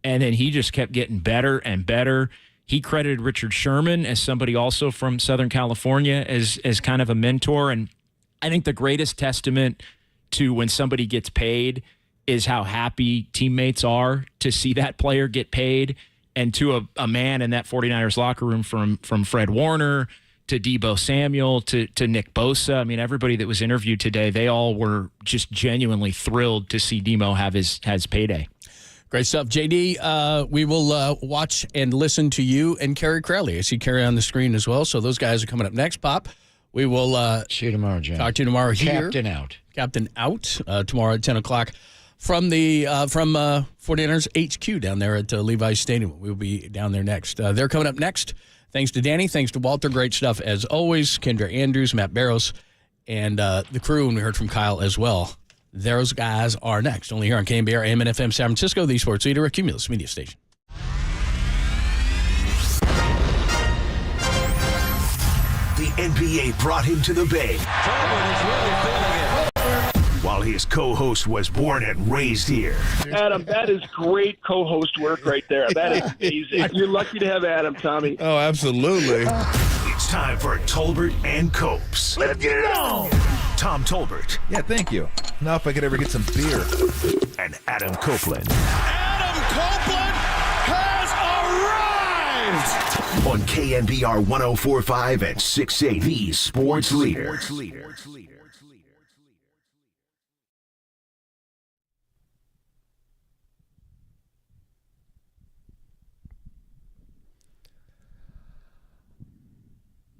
And then he just kept getting better and better. He credited Richard Sherman as somebody also from Southern California as kind of a mentor. And I think the greatest testament to when somebody gets paid is how happy teammates are to see that player get paid. And to a man in that 49ers locker room, from Fred Warner to Deebo Samuel, to Nick Bosa. I mean, everybody that was interviewed today, they all were just genuinely thrilled to see Demo have his payday. Great stuff. JD, we will watch and listen to you and Kerry Crowley. I see Kerry on the screen as well. So those guys are coming up next, Pop. We will see you tomorrow, John. Talk to you tomorrow here. Captain out tomorrow at 10 o'clock from the 49ers HQ down there at Levi's Stadium. We'll be down there next. They're coming up next. Thanks to Danny. Thanks to Walter. Great stuff as always. Kendra Andrews, Matt Barrows, and the crew. And we heard from Kyle as well. Those guys are next. Only here on KNBR AM and FM San Francisco, the sports leader, a Cumulus media station. The NBA brought him to the Bay. While his co-host was born and raised here. Adam, that is great co-host work right there. That is amazing. You're lucky to have Adam, Tommy. Oh, absolutely. It's time for Tolbert and Copes. Let's get it on! Tom Tolbert. Yeah, thank you. Now if I could ever get some beer. And Adam Copeland. Adam Copeland has arrived! On KNBR 104.5 and 680, the sports leader.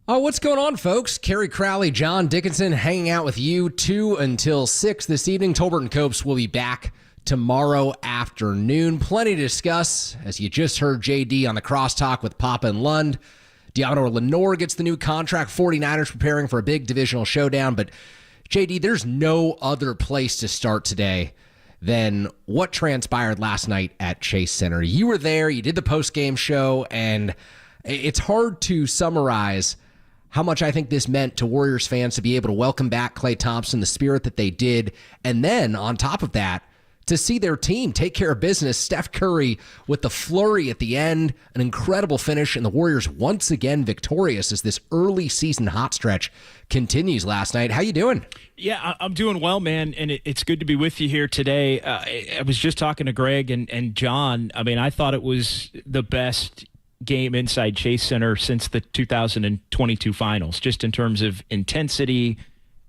Oh, what's going on, folks? Kerry Crowley, John Dickinson hanging out with you 2 until 6 this evening. Tolbert and Copes will be back tomorrow afternoon. Plenty to discuss, as you just heard JD on the crosstalk with Papa and Lund. Deommodore Lenor gets the new contract. 49ers preparing for a big divisional showdown. But, JD, there's no other place to start today than what transpired last night at Chase Center. You were there. You did the post-game show, and it's hard to summarize how much I think this meant to Warriors fans to be able to welcome back Klay Thompson, the spirit that they did, and then on top of that, to see their team take care of business. Steph Curry with the flurry at the end, an incredible finish, and the Warriors once again victorious as this early season hot stretch continues last night. How you doing? Yeah, I'm doing well, man, and it's good to be with you here today. I was just talking to Greg and John. I mean, I thought it was the best game inside Chase Center since the 2022 finals, just in terms of intensity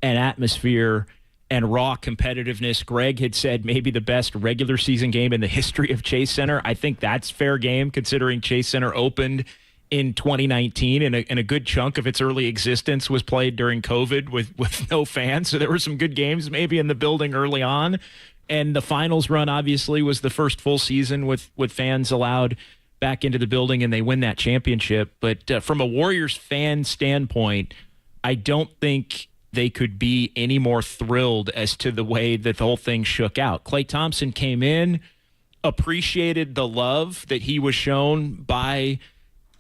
and atmosphere and raw competitiveness. Greg had said maybe the best regular season game in the history of Chase Center. I think that's fair game considering Chase Center opened in 2019 and a good chunk of its early existence was played during COVID with no fans. So there were some good games maybe in the building early on. And the finals run obviously was the first full season with fans allowed back into the building, and they win that championship. But from a Warriors fan standpoint, I don't think they could be any more thrilled as to the way that the whole thing shook out. Klay Thompson came in, appreciated the love that he was shown by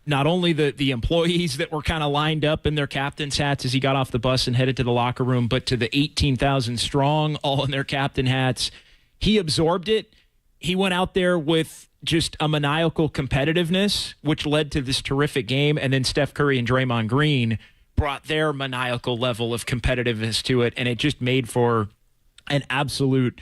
not only the employees that were kind of lined up in their captain's hats as he got off the bus and headed to the locker room, but to the 18,000 strong, all in their captain hats. He absorbed it. He went out there with just a maniacal competitiveness, which led to this terrific game. And then Steph Curry and Draymond Green brought their maniacal level of competitiveness to it. And it just made for an absolute,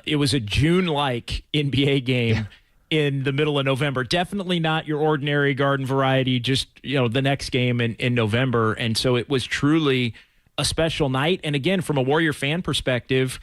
it was a June-like NBA game in the middle of November. Definitely not your ordinary garden variety, just, the next game in November. And so it was truly a special night. And again, from a Warrior fan perspective,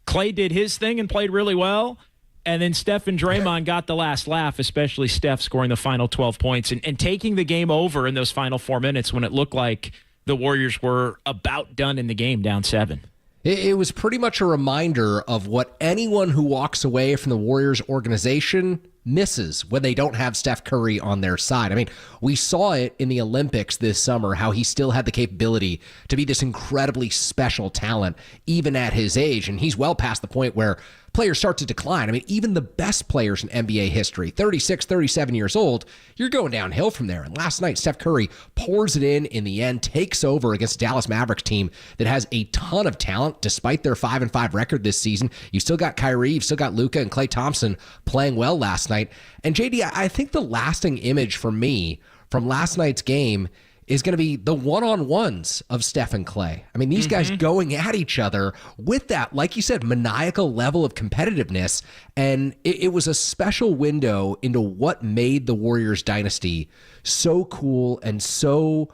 Klay did his thing and played really well. And then Steph and Draymond got the last laugh, especially Steph scoring the final 12 points and taking the game over in those final 4 minutes when it looked like the Warriors were about done in the game, down 7. It was pretty much a reminder of what anyone who walks away from the Warriors organization misses when they don't have Steph Curry on their side. I mean, we saw it in the Olympics this summer, how he still had the capability to be this incredibly special talent, even at his age. And he's well past the point where players start to decline. I mean, even the best players in NBA history, 36, 37 years old, you're going downhill from there. And last night, Steph Curry pours it in the end, takes over against a Dallas Mavericks team that has a ton of talent, despite their 5-5 record this season. You've still got Kyrie, you've still got Luka and Klay Thompson playing well last night. And JD, I think the lasting image for me from last night's game is going to be the one-on-ones of Steph and Klay. I mean, these guys going at each other with that, like you said, maniacal level of competitiveness. And it was a special window into what made the Warriors dynasty so cool and so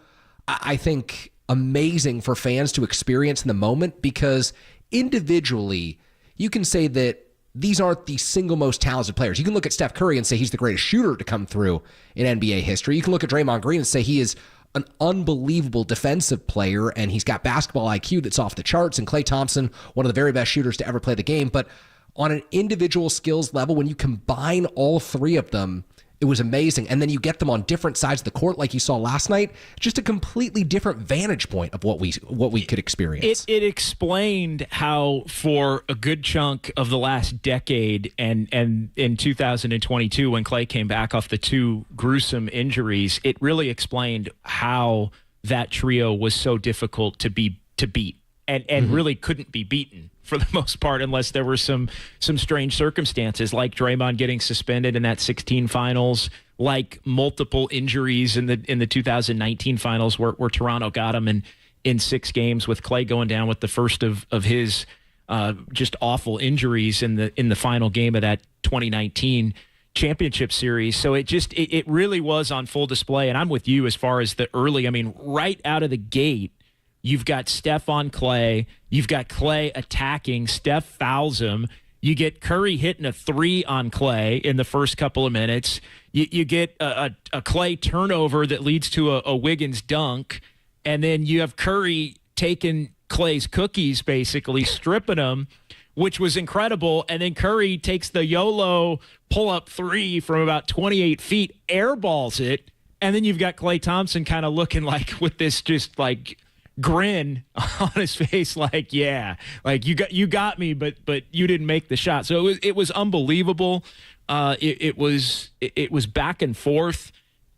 I think, amazing for fans to experience in the moment, because individually, you can say that these aren't the single most talented players. You can look at Steph Curry and say he's the greatest shooter to come through in NBA history. You can look at Draymond Green and say he is an unbelievable defensive player, and he's got basketball IQ that's off the charts. And Klay Thompson, one of the very best shooters to ever play the game. But on an individual skills level, when you combine all three of them, it was amazing. And then you get them on different sides of the court, like you saw last night. Just a completely different vantage point of what we could experience. It explained how, for a good chunk of the last decade, and in 2022, when Klay came back off the two gruesome injuries, it really explained how that trio was so difficult to beat, and really couldn't be beaten for the most part, unless there were some strange circumstances, like Draymond getting suspended in that 16 finals, like multiple injuries in the 2019 finals where Toronto got him in 6 games, with Klay going down with the first of his just awful injuries in the final game of that 2019 championship series. So it really was on full display. And I'm with you as far as the early, right out of the gate, you've got Steph on Klay. You've got Klay attacking. Steph fouls him. You get Curry hitting a 3 on Klay in the first couple of minutes. You get a Klay turnover that leads to a Wiggins dunk. And then you have Curry taking Klay's cookies, basically stripping them, which was incredible. And then Curry takes the YOLO pull-up 3 from about 28 feet, airballs it. And then you've got Klay Thompson kind of looking like with this just like grin on his face, like, yeah, like you got me, but you didn't make the shot. So it was unbelievable. It was back and forth.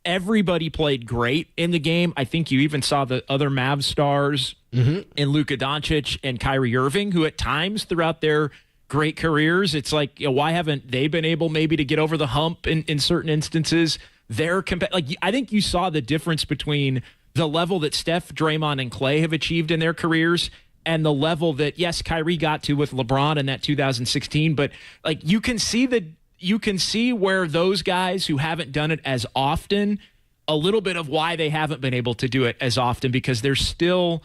Everybody played great in the game. I think you even saw the other Mavs stars in Luka Doncic and Kyrie Irving, who at times throughout their great careers, it's like, why haven't they been able maybe to get over the hump in certain instances? I think you saw the difference between the level that Steph, Draymond, and Klay have achieved in their careers and the level that, yes, Kyrie got to with LeBron in that 2016, but like you can see where those guys who haven't done it as often, a little bit of why they haven't been able to do it as often, because there's still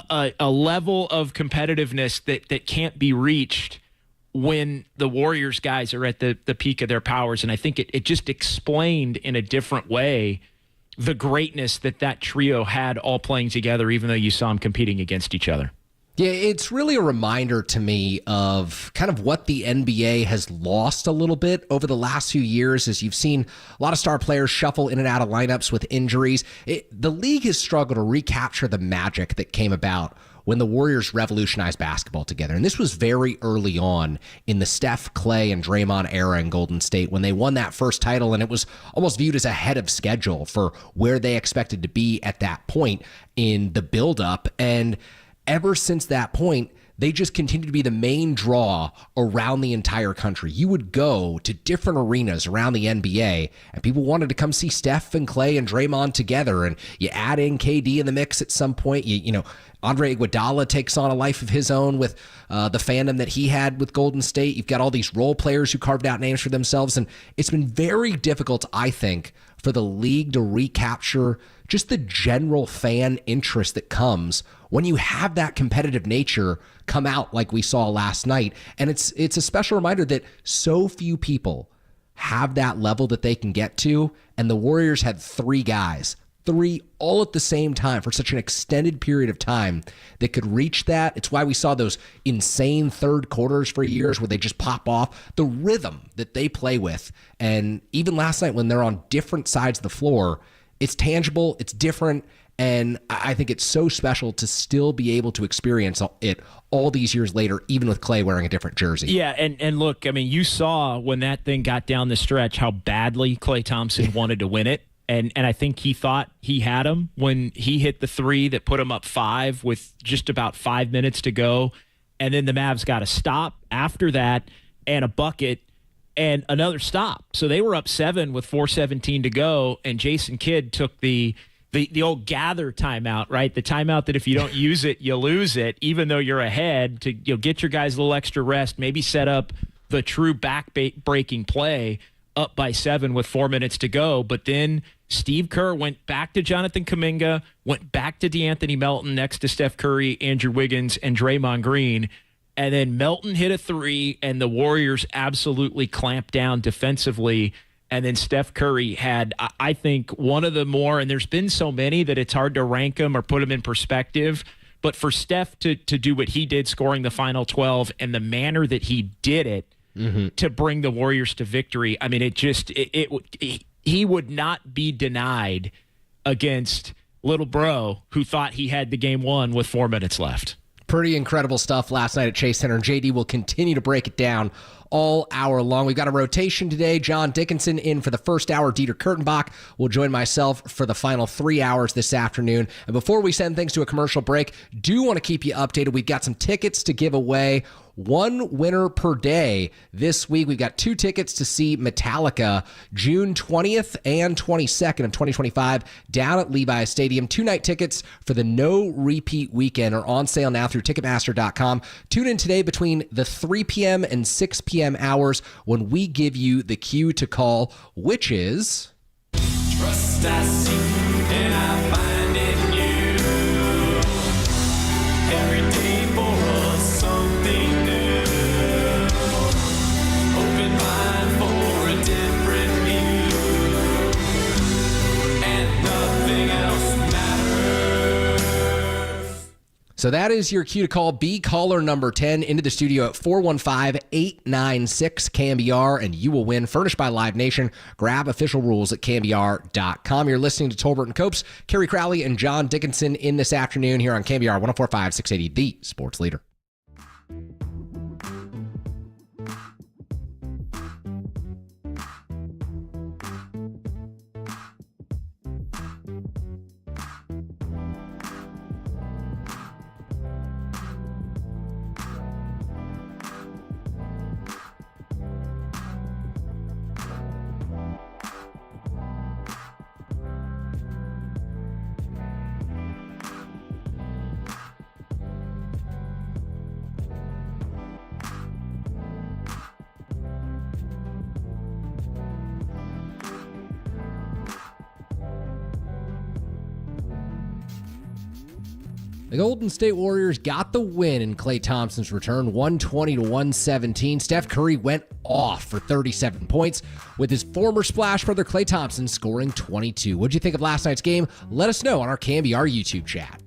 a level of competitiveness that can't be reached when the Warriors guys are at the peak of their powers. And I think it just explained in a different way the greatness that trio had all playing together, even though you saw them competing against each other. Yeah, it's really a reminder to me of kind of what the NBA has lost a little bit over the last few years, as you've seen a lot of star players shuffle in and out of lineups with injuries. The league has struggled to recapture the magic that came about when the Warriors revolutionized basketball together. And this was very early on in the Steph, Klay, and Draymond era in Golden State when they won that first title, and it was almost viewed as ahead of schedule for where they expected to be at that point in the buildup. And ever since that point, they just continued to be the main draw around the entire country. You would go to different arenas around the NBA, and people wanted to come see Steph and Klay and Draymond together. And you add in KD in the mix at some point. You know, Andre Iguodala takes on a life of his own with the fandom that he had with Golden State. You've got all these role players who carved out names for themselves, and it's been very difficult, I think, for the league to recapture just the general fan interest that comes when you have that competitive nature come out like we saw last night. And it's a special reminder that so few people have that level that they can get to, and the Warriors had 3 guys, 3 all at the same time for such an extended period of time that could reach that. It's why we saw those insane third quarters for years where they just pop off. The rhythm that they play with, and even last night when they're on different sides of the floor, it's tangible, it's different, and I think it's so special to still be able to experience it all these years later, even with Klay wearing a different jersey. Yeah, and look, I mean, you saw when that thing got down the stretch how badly Klay Thompson wanted to win it. And I think he thought he had him when he hit the 3 that put him up 5 with just about 5 minutes to go. And then the Mavs got a stop after that and a bucket and another stop. So they were up 7 with 4:17 to go. And Jason Kidd took the old gather timeout, right? The timeout that if you don't use it, you lose it, even though you're ahead, to get your guys a little extra rest, maybe set up the true back-breaking play up by 7 with 4 minutes to go. But then Steve Kerr went back to Jonathan Kuminga, went back to DeAnthony Melton next to Steph Curry, Andrew Wiggins, and Draymond Green. And then Melton hit a 3, and the Warriors absolutely clamped down defensively. And then Steph Curry had, I think, one of the more, and there's been so many that it's hard to rank them or put them in perspective. But for Steph to do what he did, scoring the final 12, and the manner that he did it to bring the Warriors to victory, I mean, he would not be denied against little bro who thought he had the game won with 4 minutes left. Pretty incredible stuff last night at Chase Center, and JD will continue to break it down all hour long. We've got a rotation today. John Dickinson in for the first hour. Dieter Kurtenbach will join myself for the final 3 hours this afternoon. And before we send things to a commercial break, do want to keep you updated. We've got some tickets to give away. One winner per day this week. We've got 2 tickets to see Metallica June 20th and 22nd of 2025 down at Levi Stadium. 2-night tickets for the No Repeat Weekend are on sale now through Ticketmaster.com. Tune in today between the 3 p.m. and 6 p.m. hours when we give you the cue to call, which is... Trust I seek and I find in you. Every day for us something new. Open mind for a different view. And nothing else matters. So that is your cue to call. Be caller number 10 into the studio at 415-896-KNBR, and you will win. Furnished by Live Nation. Grab official rules at KNBR.com. You're listening to Tolbert and Copes, Kerry Crowley, and John Dickinson in this afternoon here on KNBR 104.5, 680, the sports leader. The Golden State Warriors got the win in Klay Thompson's return, 120-117. Steph Curry went off for 37 points, with his former Splash brother Klay Thompson scoring 22. What'd you think of last night's game? Let us know on our KNBR YouTube chat.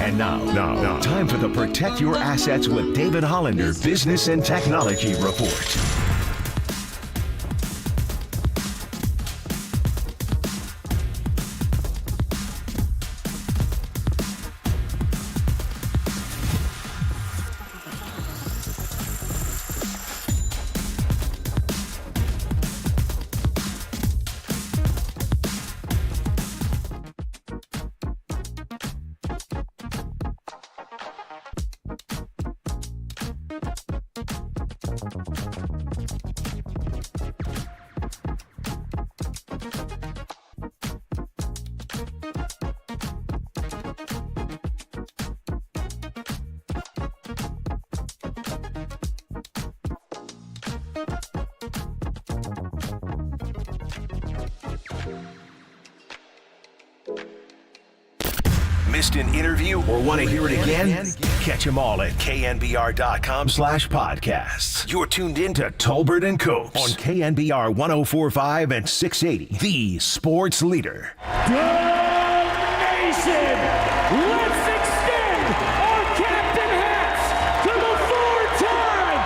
And now, time for the Protect Your Assets with David Hollander Business and Technology Report. Missed an interview or want to hear it again? Catch them all at knbr.com/podcasts. You're tuned in to Tolbert and Copes on KNBR 104.5 and 680, the sports leader. Nation, let's extend our captain hats to the four-time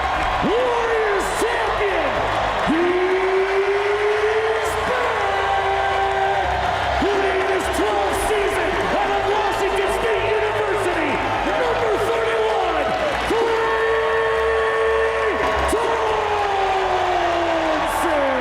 Warriors champion. He's back! Playing his 12th season out of Washington State University, number 31, Klay Thompson!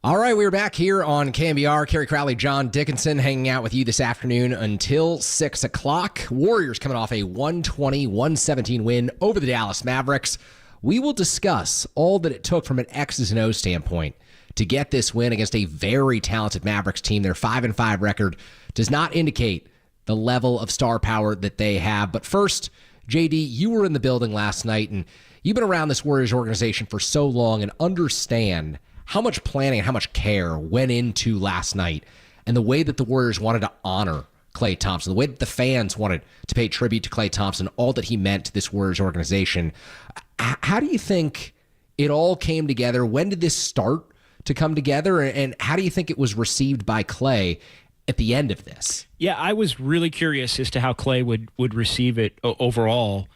All right, we're back here on KNBR. Kerry Crowley, John Dickinson hanging out with you this afternoon until 6 o'clock. Warriors coming off a 120-117 win over the Dallas Mavericks. We will discuss all that it took from an X's and O's standpoint to get this win against a very talented Mavericks team. Their 5-5 record does not indicate the level of star power that they have. But first, JD, you were in the building last night, and you've been around this Warriors organization for so long and understand how much planning and how much care went into last night and the way that the Warriors wanted to honor Klay Thompson, the way that the fans wanted to pay tribute to Klay Thompson, all that he meant to this Warriors organization. How do you think it all came together? When did this start to come together? And how do you think it was received by Klay at the end of this? Yeah, I was really curious as to how Klay would receive it overall.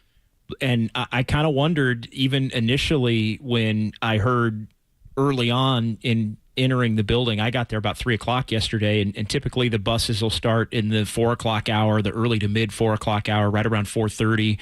And I kind of wondered, even initially, when I heard early on in entering the building. I got there about 3 o'clock yesterday, and typically the buses will start in the 4 o'clock hour, the early to mid 4 o'clock hour, right around 4:30.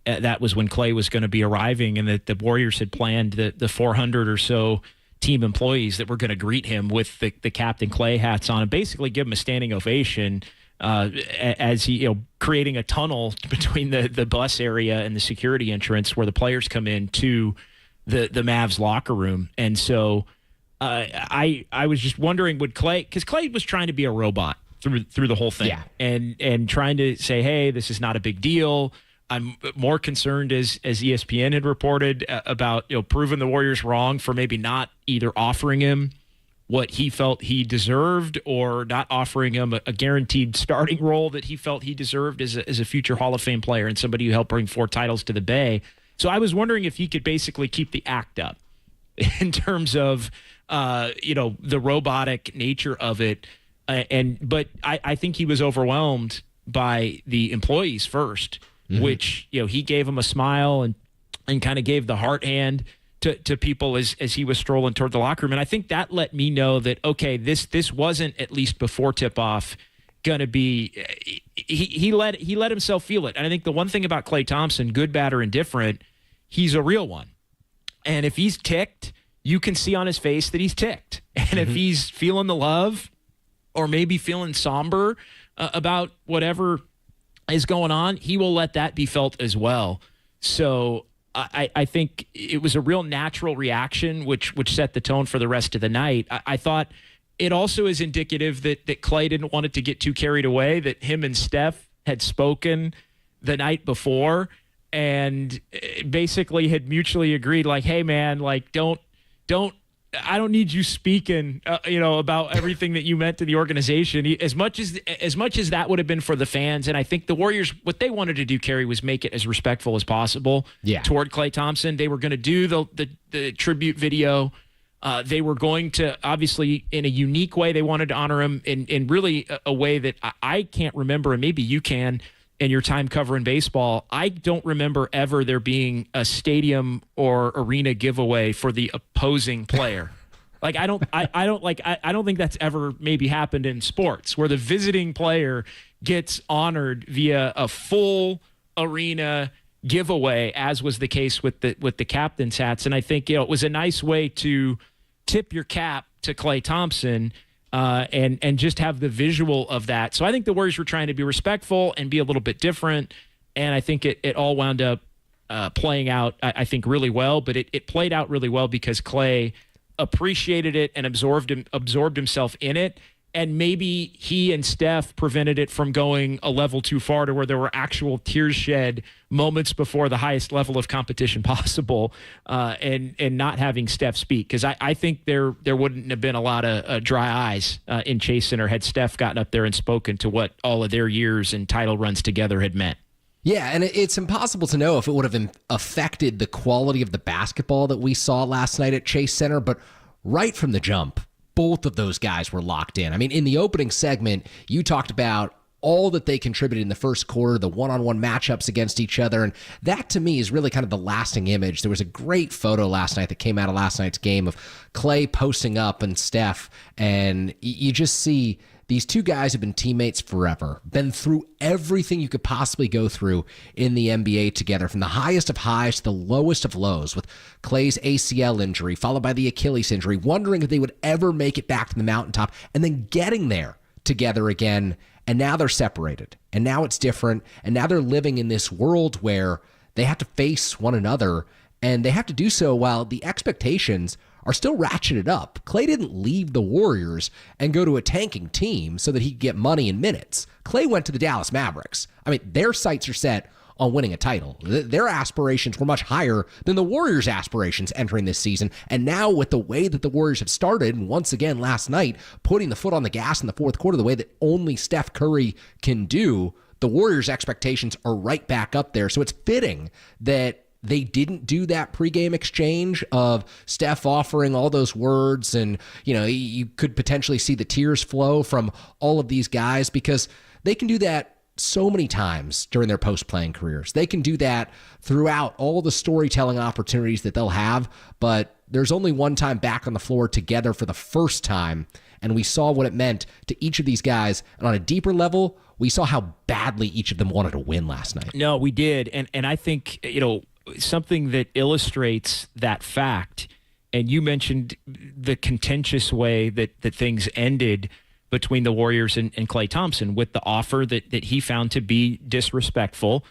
That was when Klay was going to be arriving, and that the Warriors had planned the 400 or so team employees that were going to greet him with the Captain Klay hats on and basically give him a standing ovation as he, creating a tunnel between the bus area and the security entrance where the players come in to the Mavs locker room. And so I was just wondering, would Klay, because Klay was trying to be a robot through the whole thing, and trying to say, hey, this is not a big deal. I'm more concerned, as ESPN had reported, about proving the Warriors wrong for maybe not either offering him what he felt he deserved or not offering him a guaranteed starting role that he felt he deserved as a future Hall of Fame player and somebody who helped bring 4 titles to the Bay. So I was wondering if he could basically keep the act up in terms of the robotic nature of it. But I think he was overwhelmed by the employees first, which, he gave them a smile and kind of gave the heart hand to people as he was strolling toward the locker room. And I think that let me know that, okay, this wasn't, at least before tip-off, going to be he let himself feel it. And I think the one thing about Klay Thompson, good, bad, or indifferent, he's a real one. And if he's ticked, you can see on his face that he's ticked. And if he's feeling the love or maybe feeling somber about whatever is going on, he will let that be felt as well. So I think it was a real natural reaction, which set the tone for the rest of the night. I thought it also is indicative that Klay didn't want it to get too carried away, that him and Steph had spoken the night before and basically had mutually agreed, like, hey, man, like, I don't need you speaking, about everything that you meant to the organization. As much as that would have been for the fans, and I think the Warriors, what they wanted to do, Kerry, was make it as respectful as possible toward Klay Thompson. They were going to do the tribute video. They were going to, obviously, in a unique way, they wanted to honor him in really a way that I can't remember, and maybe you can in your time covering baseball. I don't remember ever there being a stadium or arena giveaway for the opposing player. Like, I don't think that's ever maybe happened in sports, where the visiting player gets honored via a full arena giveaway, as was the case with the captain's hats. And I think, it was a nice way to tip your cap to Klay Thompson, and just have the visual of that. So I think the Warriors were trying to be respectful and be a little bit different, and I think it all wound up playing out, I think, really well. But it played out really well because Klay appreciated it and absorbed himself in it. And maybe he and Steph prevented it from going a level too far to where there were actual tears shed moments before the highest level of competition possible, and not having Steph speak. Because I think there wouldn't have been a lot of dry eyes in Chase Center had Steph gotten up there and spoken to what all of their years and title runs together had meant. Yeah, and it's impossible to know if it would have affected the quality of the basketball that we saw last night at Chase Center, but right from the jump, both of those guys were locked in. I mean, in the opening segment, you talked about all that they contributed in the first quarter, the one-on-one matchups against each other, and that to me is really kind of the lasting image. There was a great photo last night that came out of last night's game of Klay posting up and Steph, and you just see these two guys have been teammates forever, been through everything you could possibly go through in the NBA together, from the highest of highs to the lowest of lows, with Klay's ACL injury, followed by the Achilles injury, wondering if they would ever make it back to the mountaintop, and then getting there together again. And now they're separated, and now it's different, and now they're living in this world where they have to face one another, and they have to do so while the expectations are still ratcheted up. Klay didn't leave the Warriors and go to a tanking team so that he could get money in minutes. Klay went to the Dallas Mavericks. I mean, their sights are set on winning a title. Their aspirations were much higher than the Warriors' aspirations entering this season. And now with the way that the Warriors have started, and once again last night, putting the foot on the gas in the fourth quarter, the way that only Steph Curry can do, the Warriors' expectations are right back up there. So it's fitting that they didn't do that pregame exchange of Steph offering all those words, and you could potentially see the tears flow from all of these guys, because they can do that so many times during their post-playing careers. They can do that throughout all the storytelling opportunities that they'll have, but there's only one time back on the floor together for the first time, and we saw what it meant to each of these guys. And on a deeper level, we saw how badly each of them wanted to win last night. No, we did, and I think, something that illustrates that fact, and you mentioned the contentious way that things ended between the Warriors and Klay Thompson, with the offer that he found to be disrespectful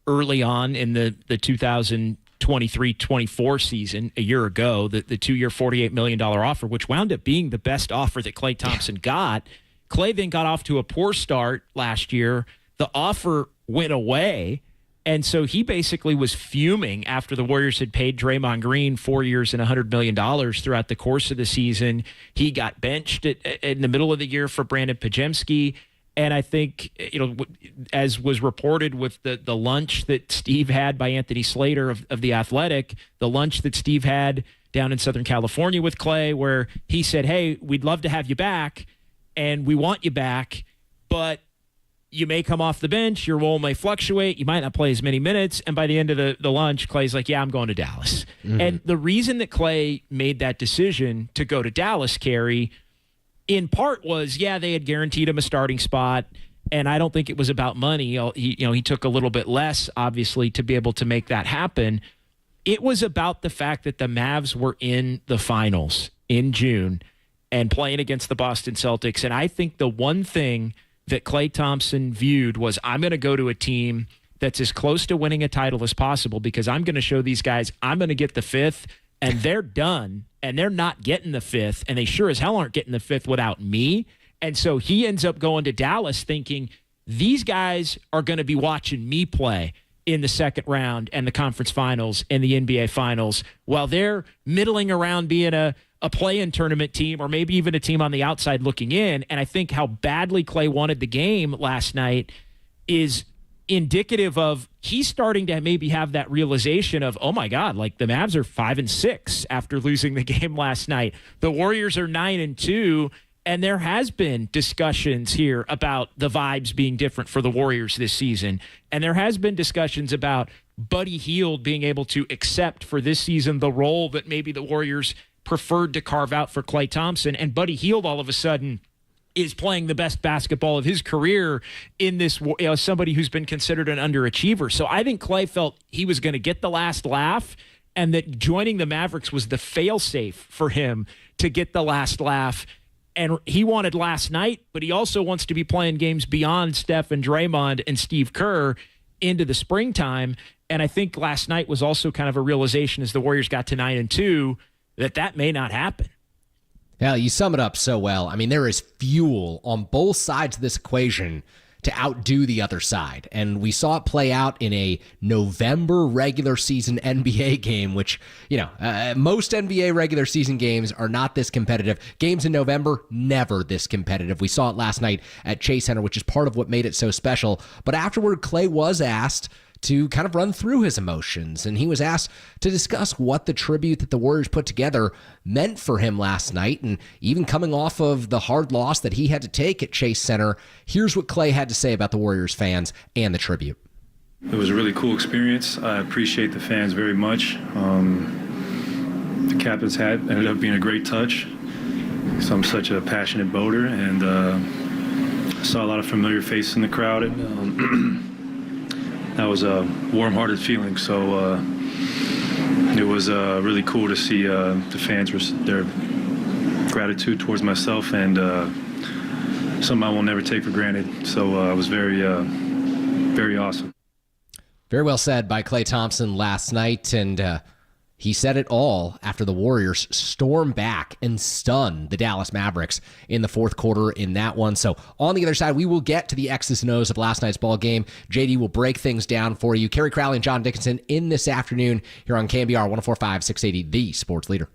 early on in the 2023-24 season a year ago, the 2-year $48 million offer, which wound up being the best offer that Klay Thompson got. Klay then got off to a poor start last year. The offer went away, and so he basically was fuming after the Warriors had paid Draymond Green 4 years and $100 million throughout the course of the season. He got benched in the middle of the year for Brandon Pajemski. And I think, as was reported with the lunch that Steve had by Anthony Slater of The Athletic, the lunch that Steve had down in Southern California with Klay, where he said, hey, we'd love to have you back, and we want you back, but you may come off the bench, your role may fluctuate, you might not play as many minutes, and by the end of the lunch, Klay's like, yeah, I'm going to Dallas. Mm-hmm. And the reason that Klay made that decision to go to Dallas, Kerry, in part was, yeah, they had guaranteed him a starting spot, and I don't think it was about money. He took a little bit less, obviously, to be able to make that happen. It was about the fact that the Mavs were in the finals in June and playing against the Boston Celtics, and I think the one thing that Klay Thompson viewed was, I'm going to go to a team that's as close to winning a title as possible because I'm going to show these guys I'm going to get the fifth, and they're done, and they're not getting the fifth, and they sure as hell aren't getting the fifth without me. And so he ends up going to Dallas thinking, these guys are going to be watching me play in the second round and the conference finals and the NBA finals while they're middling around being a play-in tournament team or maybe even a team on the outside looking in. And I think how badly Klay wanted the game last night is indicative of he's starting to maybe have that realization of, oh my God, like the Mavs are 5-6 after losing the game last night. The Warriors are 9-2. And there has been discussions here about the vibes being different for the Warriors this season. And there has been discussions about Buddy Hield being able to accept for this season the role that maybe the Warriors preferred to carve out for Klay Thompson. And Buddy Hield all of a sudden is playing the best basketball of his career in this, somebody who's been considered an underachiever. So I think Klay felt he was going to get the last laugh and that joining the Mavericks was the failsafe for him to get the last laugh. And he wanted last night, but he also wants to be playing games beyond Steph and Draymond and Steve Kerr into the springtime. And I think last night was also kind of a realization as the Warriors got to 9-2 that may not happen. Yeah, you sum it up so well. I mean, there is fuel on both sides of this equation to outdo the other side. And we saw it play out in a November regular season NBA game, which, most NBA regular season games are not this competitive. Games in November, never this competitive. We saw it last night at Chase Center, which is part of what made it so special. But afterward, Klay was asked to kind of run through his emotions, and he was asked to discuss what the tribute that the Warriors put together meant for him last night, and even coming off of the hard loss that he had to take at Chase Center. Here's what Klay had to say about the Warriors fans and the tribute. It was a really cool experience. I appreciate the fans very much. The captain's hat ended up being a great touch. So I'm such a passionate boater, and I saw a lot of familiar faces in the crowd. That was a warm-hearted feeling. So it was really cool to see the fans, their gratitude towards myself, and something I will never take for granted. So it was very, very awesome. Very well said by Klay Thompson last night, and he said it all after the Warriors stormed back and stunned the Dallas Mavericks in the fourth quarter in that one. So on the other side, we will get to the X's and O's of last night's ball game. JD will break things down for you. Kerry Crowley and John Dickinson in this afternoon here on KNBR 104.5 680, the sports leader.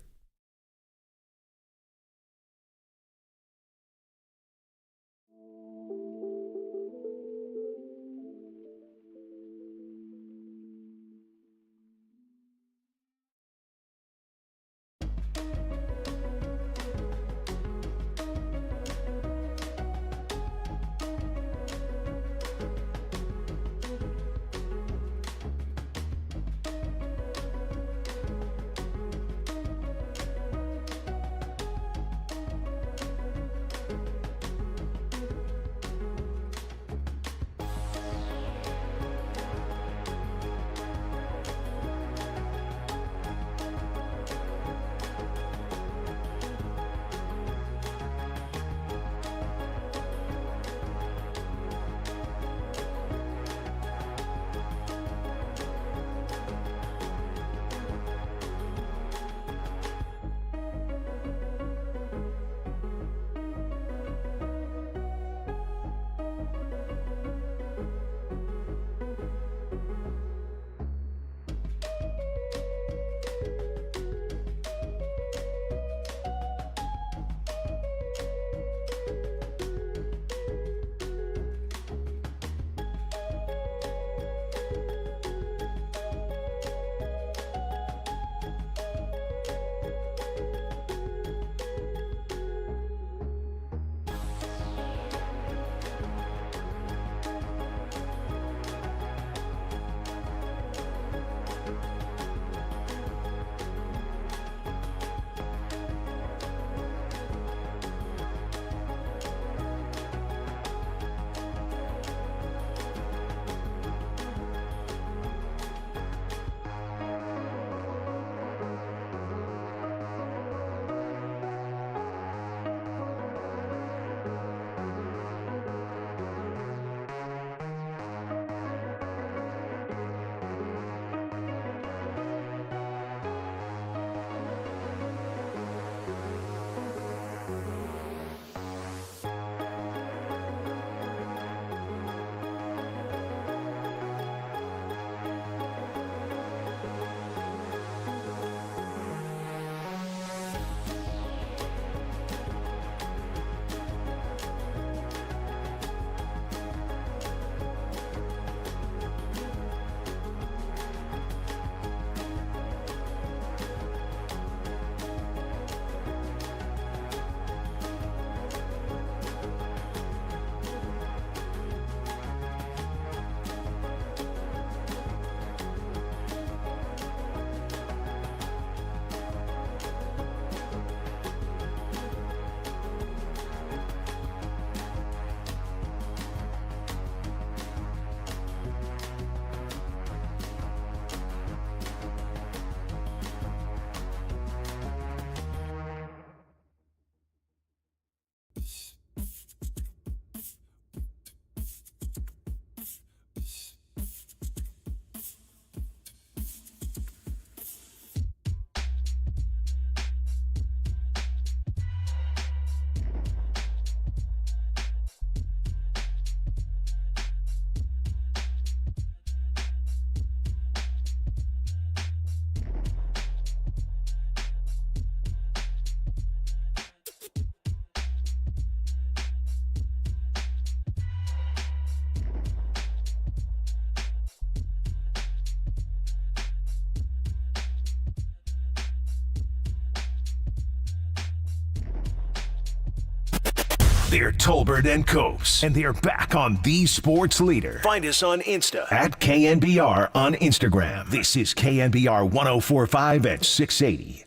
They're Tolbert and Copes, and they're back on The Sports Leader. Find us on Insta at KNBR on Instagram. This is KNBR 104.5 at 680.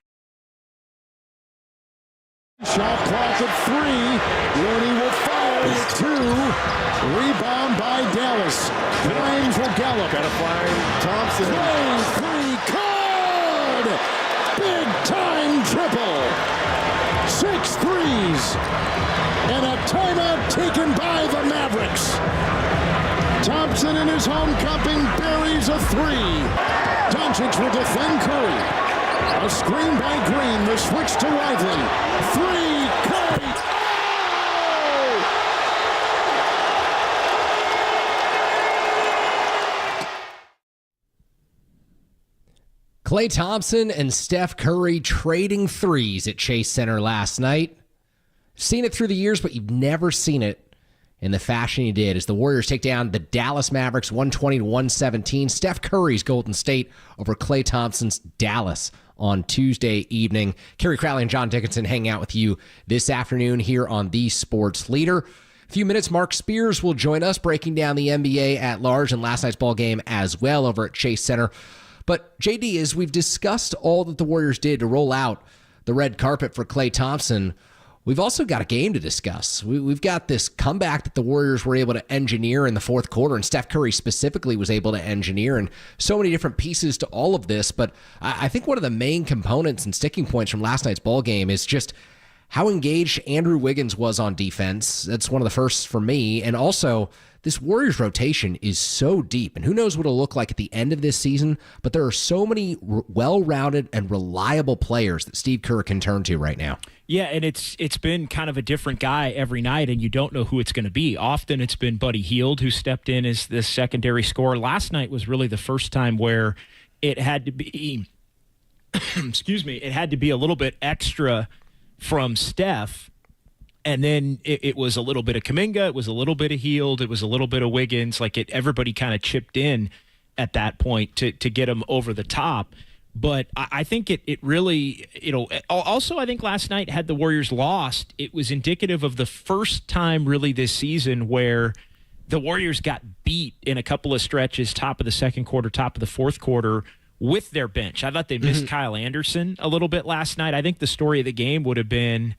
Shot clock at 3. Looney will fire at 2. Rebound by Dallas. Grimes will gallop. Got to find Thompson. Lane 3. Good! Big time triple. 6 threes. And a timeout taken by the Mavericks. Thompson in his home comping buries a 3. Doncic will defend Curry. A screen by Green. The switch to Lively. 3. Curry. Klay Thompson and Steph Curry trading threes at Chase Center last night. Seen it through the years, but you've never seen it in the fashion you did as the Warriors take down the Dallas Mavericks 120-117. Steph Curry's Golden State over Klay Thompson's Dallas on Tuesday evening. Kerry Crowley and John Dickinson hanging out with you this afternoon here on The Sports Leader. A few minutes, Mark Spears will join us breaking down the NBA at large and last night's ball game as well over at Chase Center. But JD, as we've discussed all that the Warriors did to roll out the red carpet for Klay Thompson, we've also got a game to discuss. We've got this comeback that the Warriors were able to engineer in the fourth quarter, and Steph Curry specifically was able to engineer, and so many different pieces to all of this. But I think one of the main components and sticking points from last night's ball game is just how engaged Andrew Wiggins was on defense. That's one of the firsts for me. And also, this Warriors rotation is so deep, and who knows what it'll look like at the end of this season, but there are so many well-rounded and reliable players that Steve Kerr can turn to right now. Yeah, and it's been kind of a different guy every night, and you don't know who it's going to be. Often it's been Buddy Hield who stepped in as the secondary scorer. Last night was really the first time where it had to be, it had to be a little bit extra from Steph. And then it was a little bit of Kuminga, it was a little bit of Hield, it was a little bit of Wiggins. Everybody kind of chipped in at that point to get him over the top. But I think it really, also I think last night, had the Warriors lost, it was indicative of the first time really this season where the Warriors got beat in a couple of stretches, top of the second quarter, top of the fourth quarter, with their bench. I thought they missed Kyle Anderson a little bit last night. I think the story of the game would have been,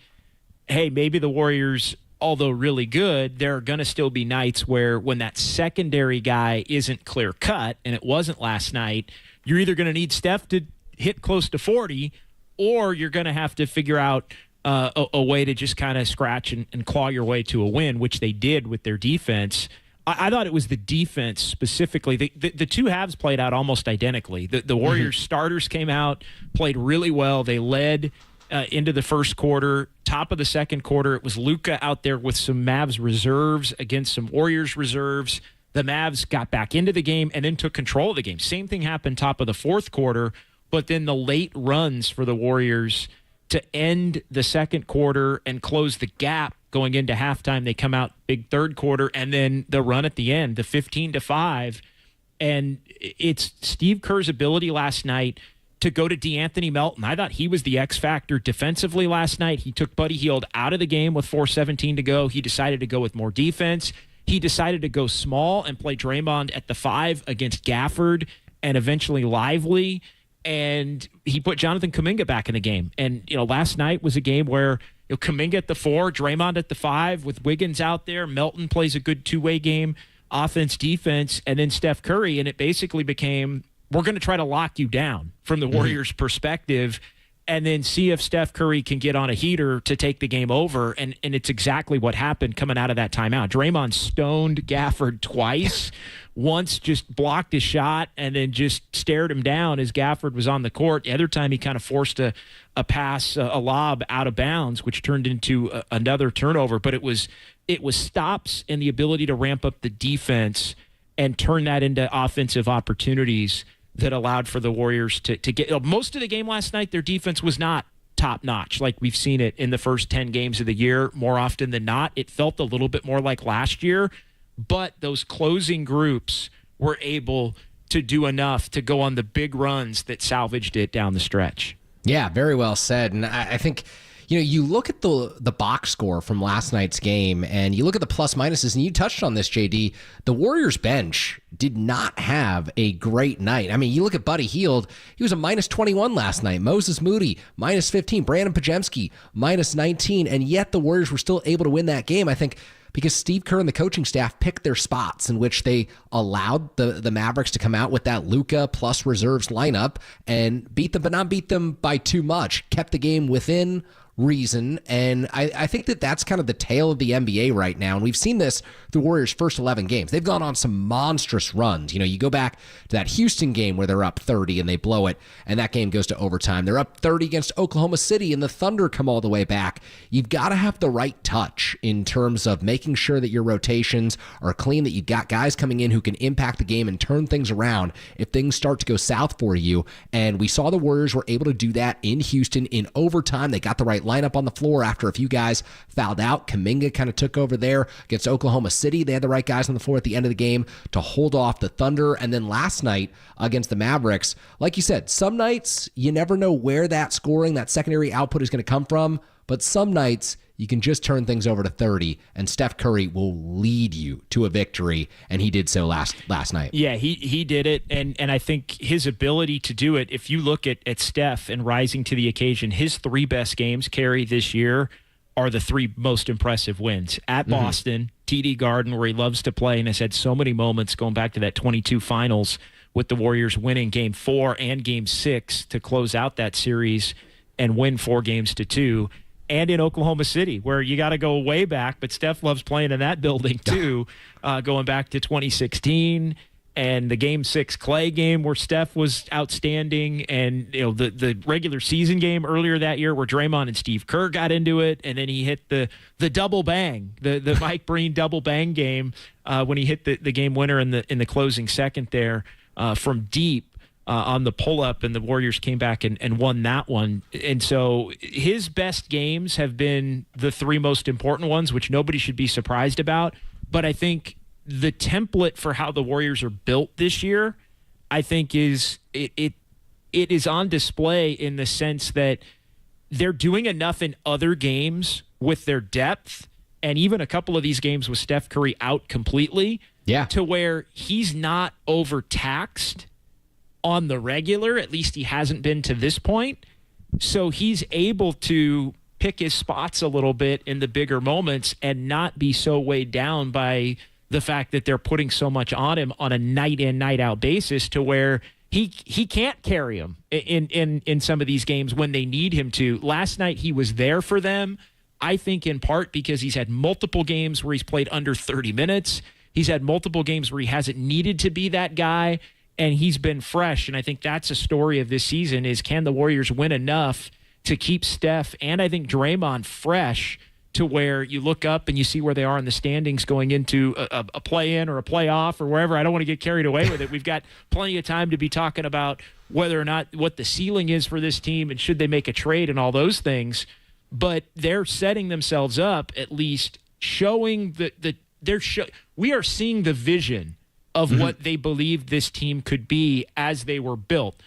hey, maybe the Warriors, although really good, there are going to still be nights where when that secondary guy isn't clear cut, and it wasn't last night, you're either going to need Steph to hit close to 40, or you're going to have to figure out a way to just kind of scratch and claw your way to a win, which they did with their defense. I thought it was the defense specifically. The two halves played out almost identically. The Warriors starters came out, played really well. They led into the first quarter. Top of the second quarter, it was Luka out there with some Mavs reserves against some Warriors reserves. The Mavs got back into the game and then took control of the game. Same thing happened top of the fourth quarter, but then the late runs for the Warriors to end the second quarter and close the gap going into halftime. They come out big third quarter, and then the run at the end, the 15-5. And it's Steve Kerr's ability last night to go to DeAnthony Melton. I thought he was the X factor defensively last night. He took Buddy Hield out of the game with 4:17 to go. He decided to go with more defense. He decided to go small and play Draymond at the 5 against Gafford and eventually Lively. And he put Jonathan Kuminga back in the game. And, last night was a game where Kuminga at the 4, Draymond at the 5 with Wiggins out there. Melton plays a good two-way game, offense, defense, and then Steph Curry. And it basically became, we're going to try to lock you down from the Warriors' perspective and then see if Steph Curry can get on a heater to take the game over. And it's exactly what happened coming out of that timeout. Draymond stoned Gafford twice. Once just blocked his shot and then just stared him down as Gafford was on the court. The other time he kind of forced a pass, a lob out of bounds, which turned into another turnover. But it was stops and the ability to ramp up the defense and turn that into offensive opportunities that allowed for the Warriors to get most of the game last night. Their defense was not top notch like we've seen it in the first 10 games of the year. More often than not, it felt a little bit more like last year, but those closing groups were able to do enough to go on the big runs that salvaged it down the stretch. Yeah, very well said. And I think, You look at the box score from last night's game, and you look at the plus minuses, and you touched on this, JD. The Warriors bench did not have a great night. I mean, you look at Buddy Hield, he was a minus 21 last night. Moses Moody, minus 15. Brandon Pajemski, minus 19. And yet the Warriors were still able to win that game, I think, because Steve Kerr and the coaching staff picked their spots in which they allowed the Mavericks to come out with that Luka plus reserves lineup and beat them, but not beat them by too much. Kept the game within reason, and I think that's kind of the tale of the NBA right now, and we've seen this the Warriors' first 11 games. They've gone on some monstrous runs. You go back to that Houston game where they're up 30 and they blow it, and that game goes to overtime. They're up 30 against Oklahoma City, and the Thunder come all the way back. You've got to have the right touch in terms of making sure that your rotations are clean, that you've got guys coming in who can impact the game and turn things around if things start to go south for you, and we saw the Warriors were able to do that in Houston in overtime. They got the right lineup on the floor after a few guys fouled out. Kuminga kind of took over there against Oklahoma City. They had the right guys on the floor at the end of the game to hold off the Thunder. And then last night against the Mavericks, like you said, some nights you never know where that scoring, that secondary output is going to come from. But some nights you can just turn things over to 30, and Steph Curry will lead you to a victory, and he did so last night. Yeah, he did it, and I think his ability to do it, if you look at Steph and rising to the occasion, his 3 best games, Kerry, this year are the 3 most impressive wins. At Boston, TD Garden, where he loves to play and has had so many moments going back to that 22 finals with the Warriors winning Game 4 and Game 6 to close out that series and win 4-2. And in Oklahoma City, where you got to go way back, but Steph loves playing in that building too, going back to 2016 and the Game 6 Klay game where Steph was outstanding, and the regular season game earlier that year where Draymond and Steve Kerr got into it, and then he hit the double bang, the Mike Breen double bang game when he hit the game winner in the closing second there from deep. On the pull-up, and the Warriors came back and won that one. And so his best games have been the 3 most important ones, which nobody should be surprised about. But I think the template for how the Warriors are built this year, I think it is on display in the sense that they're doing enough in other games with their depth, and even a couple of these games with Steph Curry out completely, to where he's not overtaxed on the regular. At least he hasn't been to this point. So he's able to pick his spots a little bit in the bigger moments and not be so weighed down by the fact that they're putting so much on him on a night in, night out basis, to where he can't carry him in some of these games when they need him to. Last night he was there for them, I think in part because he's had multiple games where he's played under 30 minutes. He's had multiple games where he hasn't needed to be that guy, and he's been fresh. And I think that's a story of this season is, can the Warriors win enough to keep Steph and I think Draymond fresh to where you look up and you see where they are in the standings going into a play-in or a playoff or wherever. I don't want to get carried away with it. We've got plenty of time to be talking about whether or not what the ceiling is for this team and should they make a trade and all those things. But they're setting themselves up, at least showing we are seeing the vision of what they believed this team could be as they were built.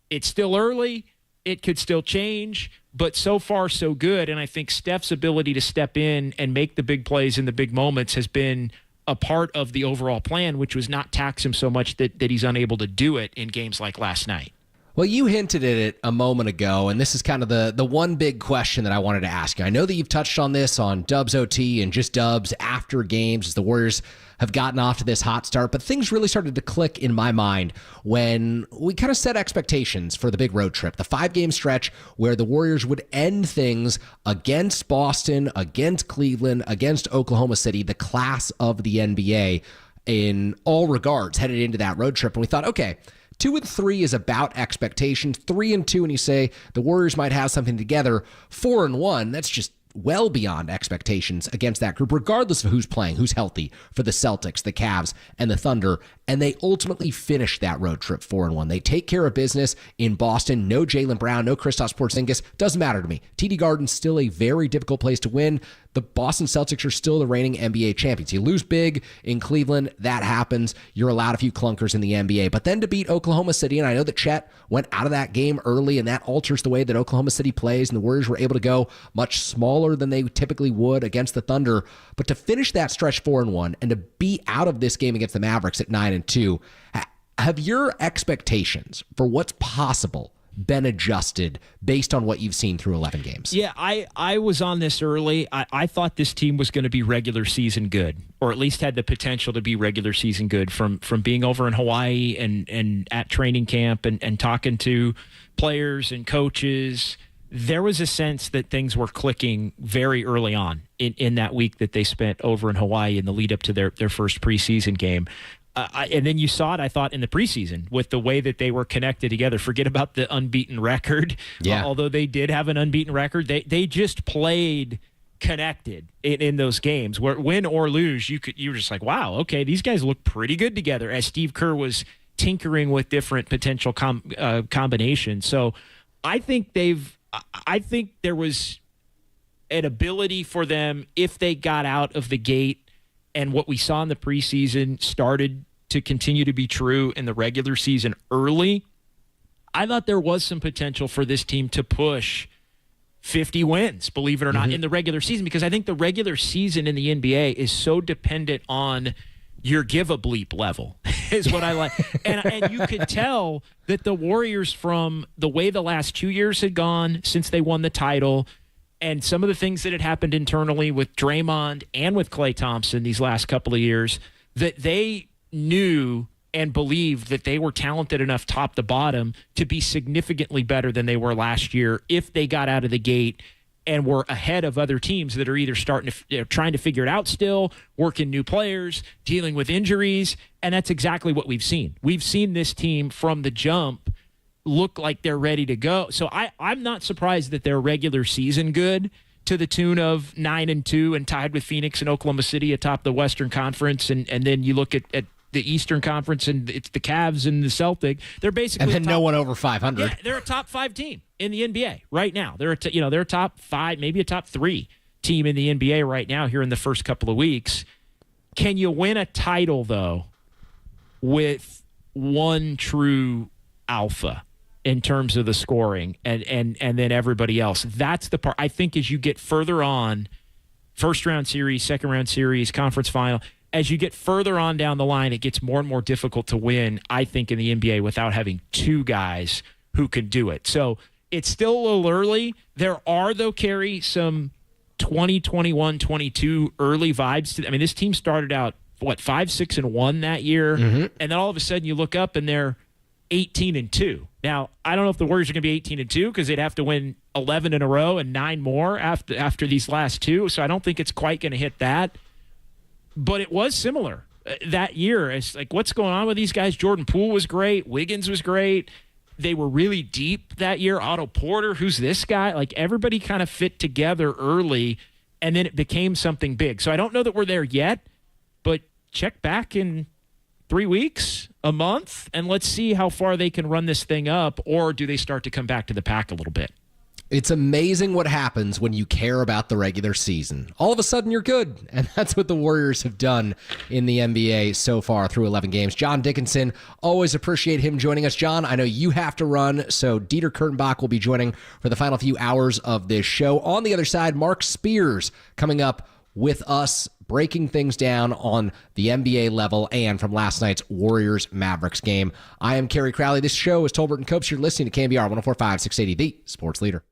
It's still early. It could still change, but so far so good. And I think Steph's ability to step in and make the big plays in the big moments has been a part of the overall plan, which was not tax him so much that he's unable to do it in games like last night. Well, you hinted at it a moment ago, and this is kind of the one big question that I wanted to ask you. I know that you've touched on this on Dubs OT and just Dubs after games as the Warriors have gotten off to this hot start, but things really started to click in my mind when we kind of set expectations for the big road trip, the 5-game stretch where the Warriors would end things against Boston, against Cleveland, against Oklahoma City, the class of the NBA in all regards headed into that road trip. And we thought, okay, 2-3 is about expectations. 3-2, and you say the Warriors might have something together. 4-1, that's just well beyond expectations against that group, regardless of who's playing, who's healthy for the Celtics, the Cavs, and the Thunder. And they ultimately finish that road trip 4-1. They take care of business in Boston. No Jaylen Brown, no Kristaps Porzingis. Doesn't matter to me. TD Garden's still a very difficult place to win. the Boston Celtics are still the reigning NBA champions. You lose big in Cleveland, that happens. You're allowed a few clunkers in the NBA. But then to beat Oklahoma City, and I know that Chet went out of that game early, and that alters the way that Oklahoma City plays, and the Warriors were able to go much smaller than they typically would against the Thunder. But to finish that stretch 4-1 and to be out of this game against the Mavericks at 9-2, have your expectations for what's possible been adjusted based on what you've seen through 11 games? Yeah, I was on this early. I thought this team was going to be regular season good, or at least had the potential to be regular season good from being over in Hawaii and at training camp and talking to players and coaches. There was a sense that things were clicking very early on in that week that they spent over in Hawaii in the lead up to their first preseason game. And then you saw it, I thought, in the preseason with the way that they were connected together. Forget about the unbeaten record. Yeah. Although they did have an unbeaten record, they just played connected in those games. Where win or lose, you were just like, wow, okay, these guys look pretty good together. As Steve Kerr was tinkering with different potential combinations. So I think there was an ability for them if they got out of the gate. And what we saw in the preseason started to continue to be true in the regular season early. I thought there was some potential for this team to push 50 wins, believe it or not, in the regular season, because I think the regular season in the NBA is so dependent on your give a bleep level is what I like. And you could tell that the Warriors, from the way the last 2 years had gone since they won the title, and some of the things that had happened internally with Draymond and with Klay Thompson these last couple of years, that they knew and believed that they were talented enough top to bottom to be significantly better than they were last year if they got out of the gate and were ahead of other teams that are either trying to figure it out still, working new players, dealing with injuries, and that's exactly what we've seen. We've seen this team from the jump look like they're ready to go. So I'm not surprised that they're regular season good to the tune of 9-2 and tied with Phoenix and Oklahoma City atop the Western Conference. And then you look at the Eastern Conference and it's the Cavs and the Celtics. They're basically and then no one over 500. Yeah, they're a top 5 team in the NBA right now. They're they're a top 5, maybe a top 3 team in the NBA right now here in the first couple of weeks. Can you win a title though with one true alpha in terms of the scoring and then everybody else? That's the part I think as you get further on, first round series, second round series, conference final, as you get further on down the line, it gets more and more difficult to win, I think, in the NBA without having 2 guys who can do it. So it's still a little early. There are, though, Kerry, some 2021, 22 early vibes to. I mean, this team started out, 5-6-1 that year, and then all of a sudden you look up and they're 18-2. Now, I don't know if the Warriors are going to be 18-2 because they'd have to win 11 in a row and 9 more after these last 2. So I don't think it's quite going to hit that. But it was similar that year. It's like, what's going on with these guys? Jordan Poole was great. Wiggins was great. They were really deep that year. Otto Porter, who's this guy? Like, everybody kind of fit together early, and then it became something big. So I don't know that we're there yet, but check back in 3 weeks, a month, and let's see how far they can run this thing up, or do they start to come back to the pack a little bit? It's amazing what happens when you care about the regular season. All of a sudden, you're good, and that's what the Warriors have done in the NBA so far through 11 games. John Dickinson, always appreciate him joining us. John, I know you have to run, so Dieter Kurtenbach will be joining for the final few hours of this show. On the other side, Mark Spears coming up with us, breaking things down on the NBA level and from last night's Warriors-Mavericks game. I am Kerry Crowley. This show is Tolbert and Copes. You're listening to KNBR 104.5, 680, the sports leader.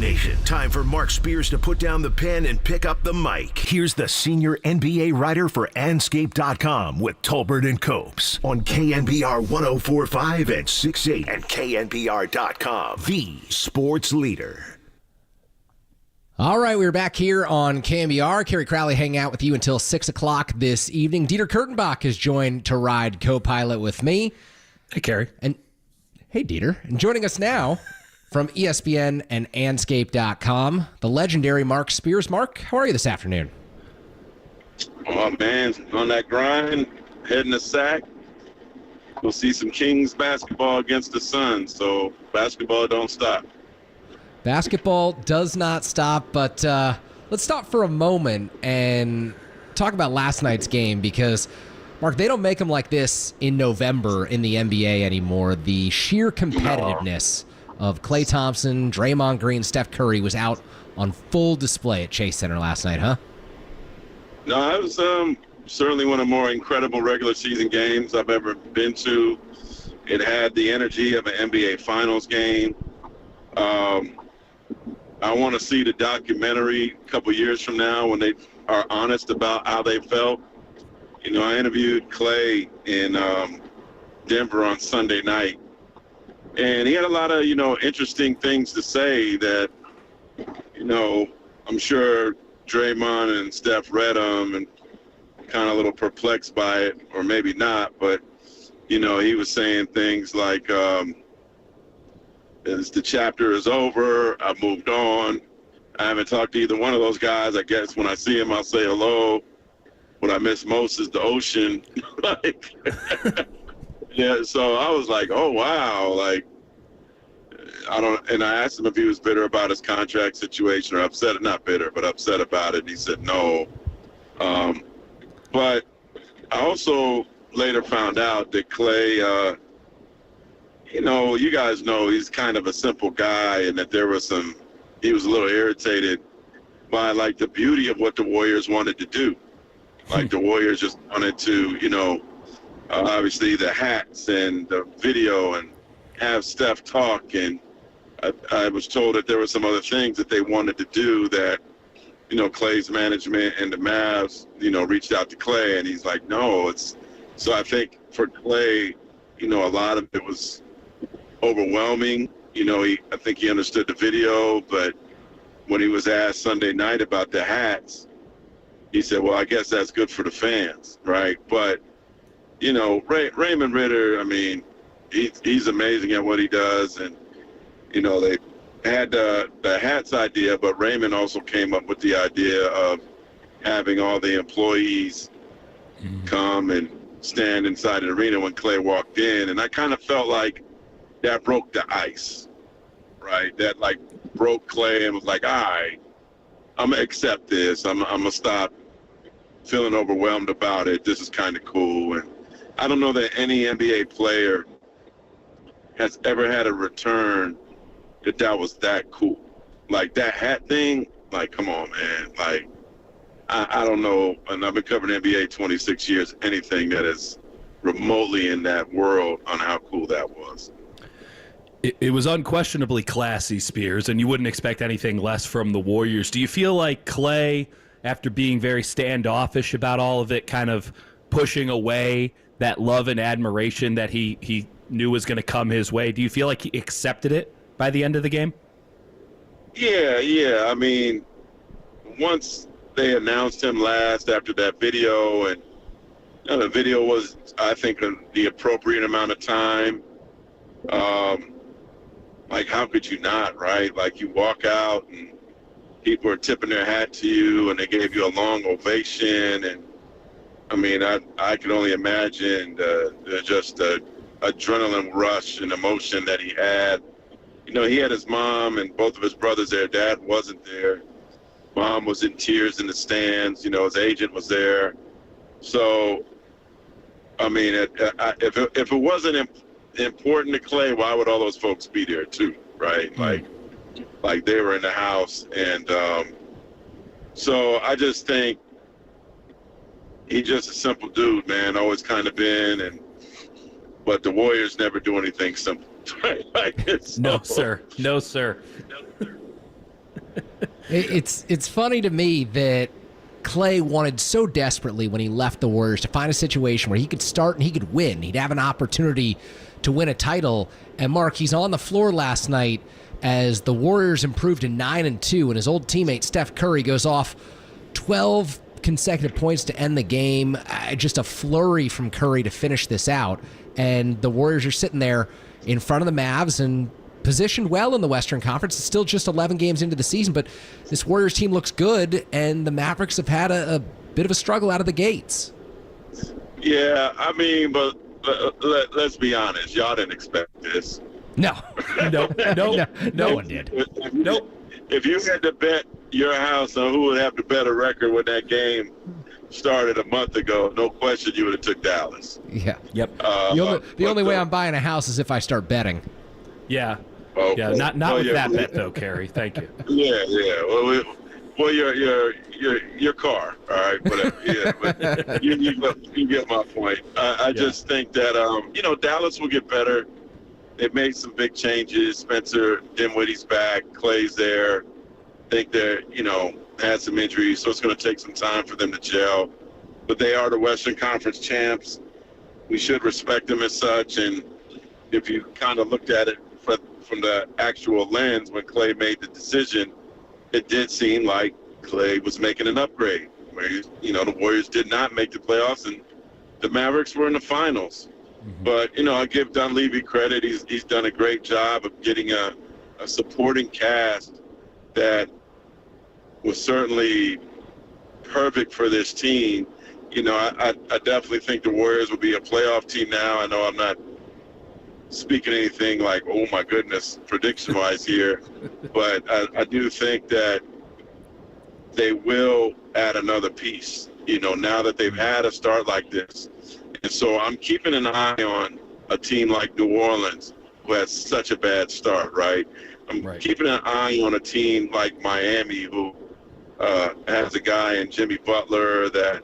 Nation, time for Mark Spears to put down the pen and pick up the mic. Here's the senior NBA writer for Anscape.com with Tolbert and Copes on KNBR 104.5 and 6.8 and KNBR.com, the sports leader. All right, we're back here on KNBR. Kerry Crowley hanging out with you until 6 o'clock this evening. Dieter Kurtenbach has joined to ride co-pilot with me. Hey, Kerry. And hey, Dieter. And joining us now from ESPN and Anscape.com, the legendary Mark Spears. Mark, how are you this afternoon? Oh, man, on that grind, heading to sack. We'll see some Kings basketball against the Suns, so basketball don't stop. Basketball does not stop, but let's stop for a moment and talk about last night's game because, Mark, they don't make them like this in November in the NBA anymore. The sheer competitiveness of Klay Thompson, Draymond Green, Steph Curry was out on full display at Chase Center last night, huh? No, it was certainly one of the more incredible regular season games I've ever been to. It had the energy of an NBA Finals game. I want to see the documentary a couple years from now when they are honest about how they felt. You know, I interviewed Klay in Denver on Sunday night, and he had a lot of, interesting things to say that, I'm sure Draymond and Steph read them and kind of a little perplexed by it, or maybe not, but, he was saying things like, as the chapter is over, I've moved on. I haven't talked to either one of those guys. I guess when I see him, I'll say hello. What I miss most is the ocean. Yeah, so I was like, oh, wow. And I asked him if he was bitter about his contract situation or upset, not bitter, but upset about it. And he said no. But I also later found out that Klay, you guys know he's kind of a simple guy and that he was a little irritated by the beauty of what the Warriors wanted to do. The Warriors just wanted to, obviously the hats and the video and have Steph talk. And I was told that there were some other things that they wanted to do that, Klay's management and the Mavs, reached out to Klay and he's like, no, so I think for Klay, a lot of it was overwhelming. I think he understood the video, but when he was asked Sunday night about the hats, he said, well, I guess that's good for the fans, right? But, Raymond Ritter, I mean, he's amazing at what he does. And, they had the hats idea, but Raymond also came up with the idea of having all the employees come and stand inside the arena when Klay walked in. And I kind of felt like that broke the ice, right? That broke Klay and was like, all right, I'm going to accept this. I'm going to stop feeling overwhelmed about it. This is kind of cool. And I don't know that any NBA player has ever had a return that was that cool. That hat thing, come on, man. I don't know, and I've been covering NBA 26 years, anything that is remotely in that world on how cool that was. It was unquestionably classy, Spears, and you wouldn't expect anything less from the Warriors. Do you feel like Klay, after being very standoffish about all of it, kind of pushing away that love and admiration that he knew was going to come his way, do you feel like he accepted it by the end of the game? Yeah. I mean, once they announced him last after that video, and the video was, I think, the appropriate amount of time. How could you not, right? You walk out and people are tipping their hat to you and they gave you a long ovation. And I mean, I could only imagine just the adrenaline rush and emotion that he had. He had his mom and both of his brothers there. Dad wasn't there. Mom was in tears in the stands. His agent was there. So, I mean, if it wasn't important to Klay, why would all those folks be there too, right? Like they were in the house. And so I just think he's just a simple dude, man, always kind of been. But the Warriors never do anything simple, right? No, sir. It's funny to me that Klay wanted so desperately when he left the Warriors to find a situation where he could start and he could win. He'd have an opportunity to win a title. And Mark, he's on the floor last night as the Warriors improved to 9-2, and his old teammate Steph Curry goes off 12 consecutive points to end the game. Just a flurry from Curry to finish this out. And the Warriors are sitting there in front of the Mavs and positioned well in the Western Conference. It's still just 11 games into the season, but this Warriors team looks good, and the Mavericks have had a bit of a struggle out of the gates. Yeah, I mean, but let's be honest. Y'all didn't expect this. No. No one did. Nope. If you had to bet your house on who would have the better record when that game started a month ago, no question you would have took Dallas. Yeah. Yep. The only way I'm buying a house is if I start betting. Yeah. Okay. Yeah. Not with that bet though, Kerry. Thank you. Yeah. Well, your car. All right. Whatever. Yeah. But you get my point. I just think that Dallas will get better. They've made some big changes. Spencer Dinwiddie's back. Klay's there. I think they're had some injuries, so it's going to take some time for them to gel. But they are the Western Conference champs. We should respect them as such. And if you kind of looked at it from the actual lens when Klay made the decision, it did seem like Klay was making an upgrade. Where the Warriors did not make the playoffs, and the Mavericks were in the finals. Mm-hmm. But I give Dunleavy credit. He's done a great job of getting a supporting cast that was certainly perfect for this team. I definitely think the Warriors will be a playoff team now. I know I'm not speaking anything like, oh my goodness, prediction-wise here, but I do think that they will add another piece, now that they've had a start like this. And so I'm keeping an eye on a team like New Orleans, who has such a bad start, right? I'm keeping an eye on a team like Miami, who has a guy in Jimmy Butler that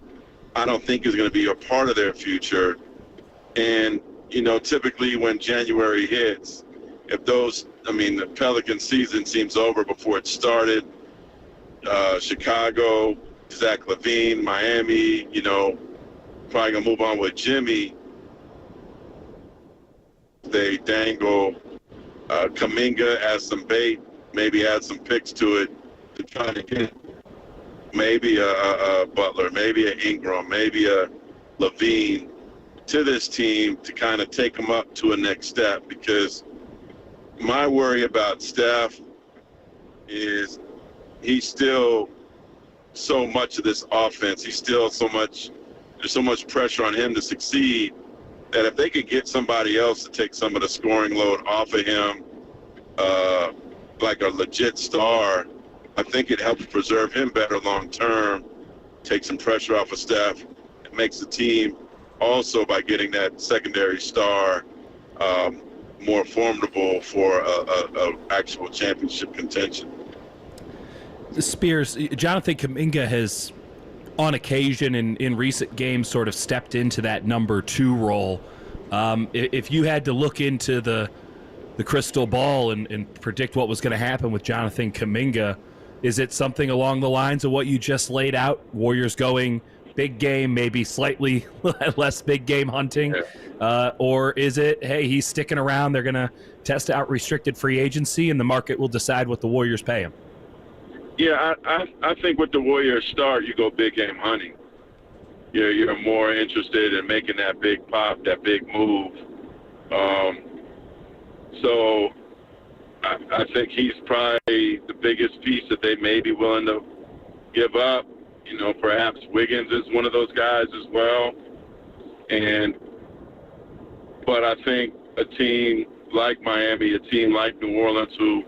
I don't think is going to be a part of their future. And, typically when January hits, the Pelican season seems over before it started. Chicago, Zach LaVine, Miami, probably going to move on with Jimmy. They dangle Kuminga as some bait, maybe add some picks to it to try to get maybe a Butler, maybe an Ingram, maybe a LaVine to this team to kind of take them up to a next step. Because my worry about Steph is he's still so much of this offense. There's so much pressure on him to succeed that if they could get somebody else to take some of the scoring load off of him, like a legit star, I think it helps preserve him better long term, take some pressure off of Steph. It makes the team also, by getting that secondary star, more formidable for a actual championship contention. Spears, Jonathan Kuminga has, on occasion in recent games, sort of stepped into that number 2 role. If you had to look into the crystal ball and predict what was going to happen with Jonathan Kuminga, is it something along the lines of what you just laid out? Warriors going big game, maybe slightly less big game hunting? Or is it, hey, he's sticking around, they're going to test out restricted free agency, and the market will decide what the Warriors pay him? Yeah, I think with the Warriors start, you go big game hunting. You're more interested in making that big pop, that big move. So I think he's probably the biggest piece that they may be willing to give up. Perhaps Wiggins is one of those guys as well. But I think a team like Miami, a team like New Orleans, who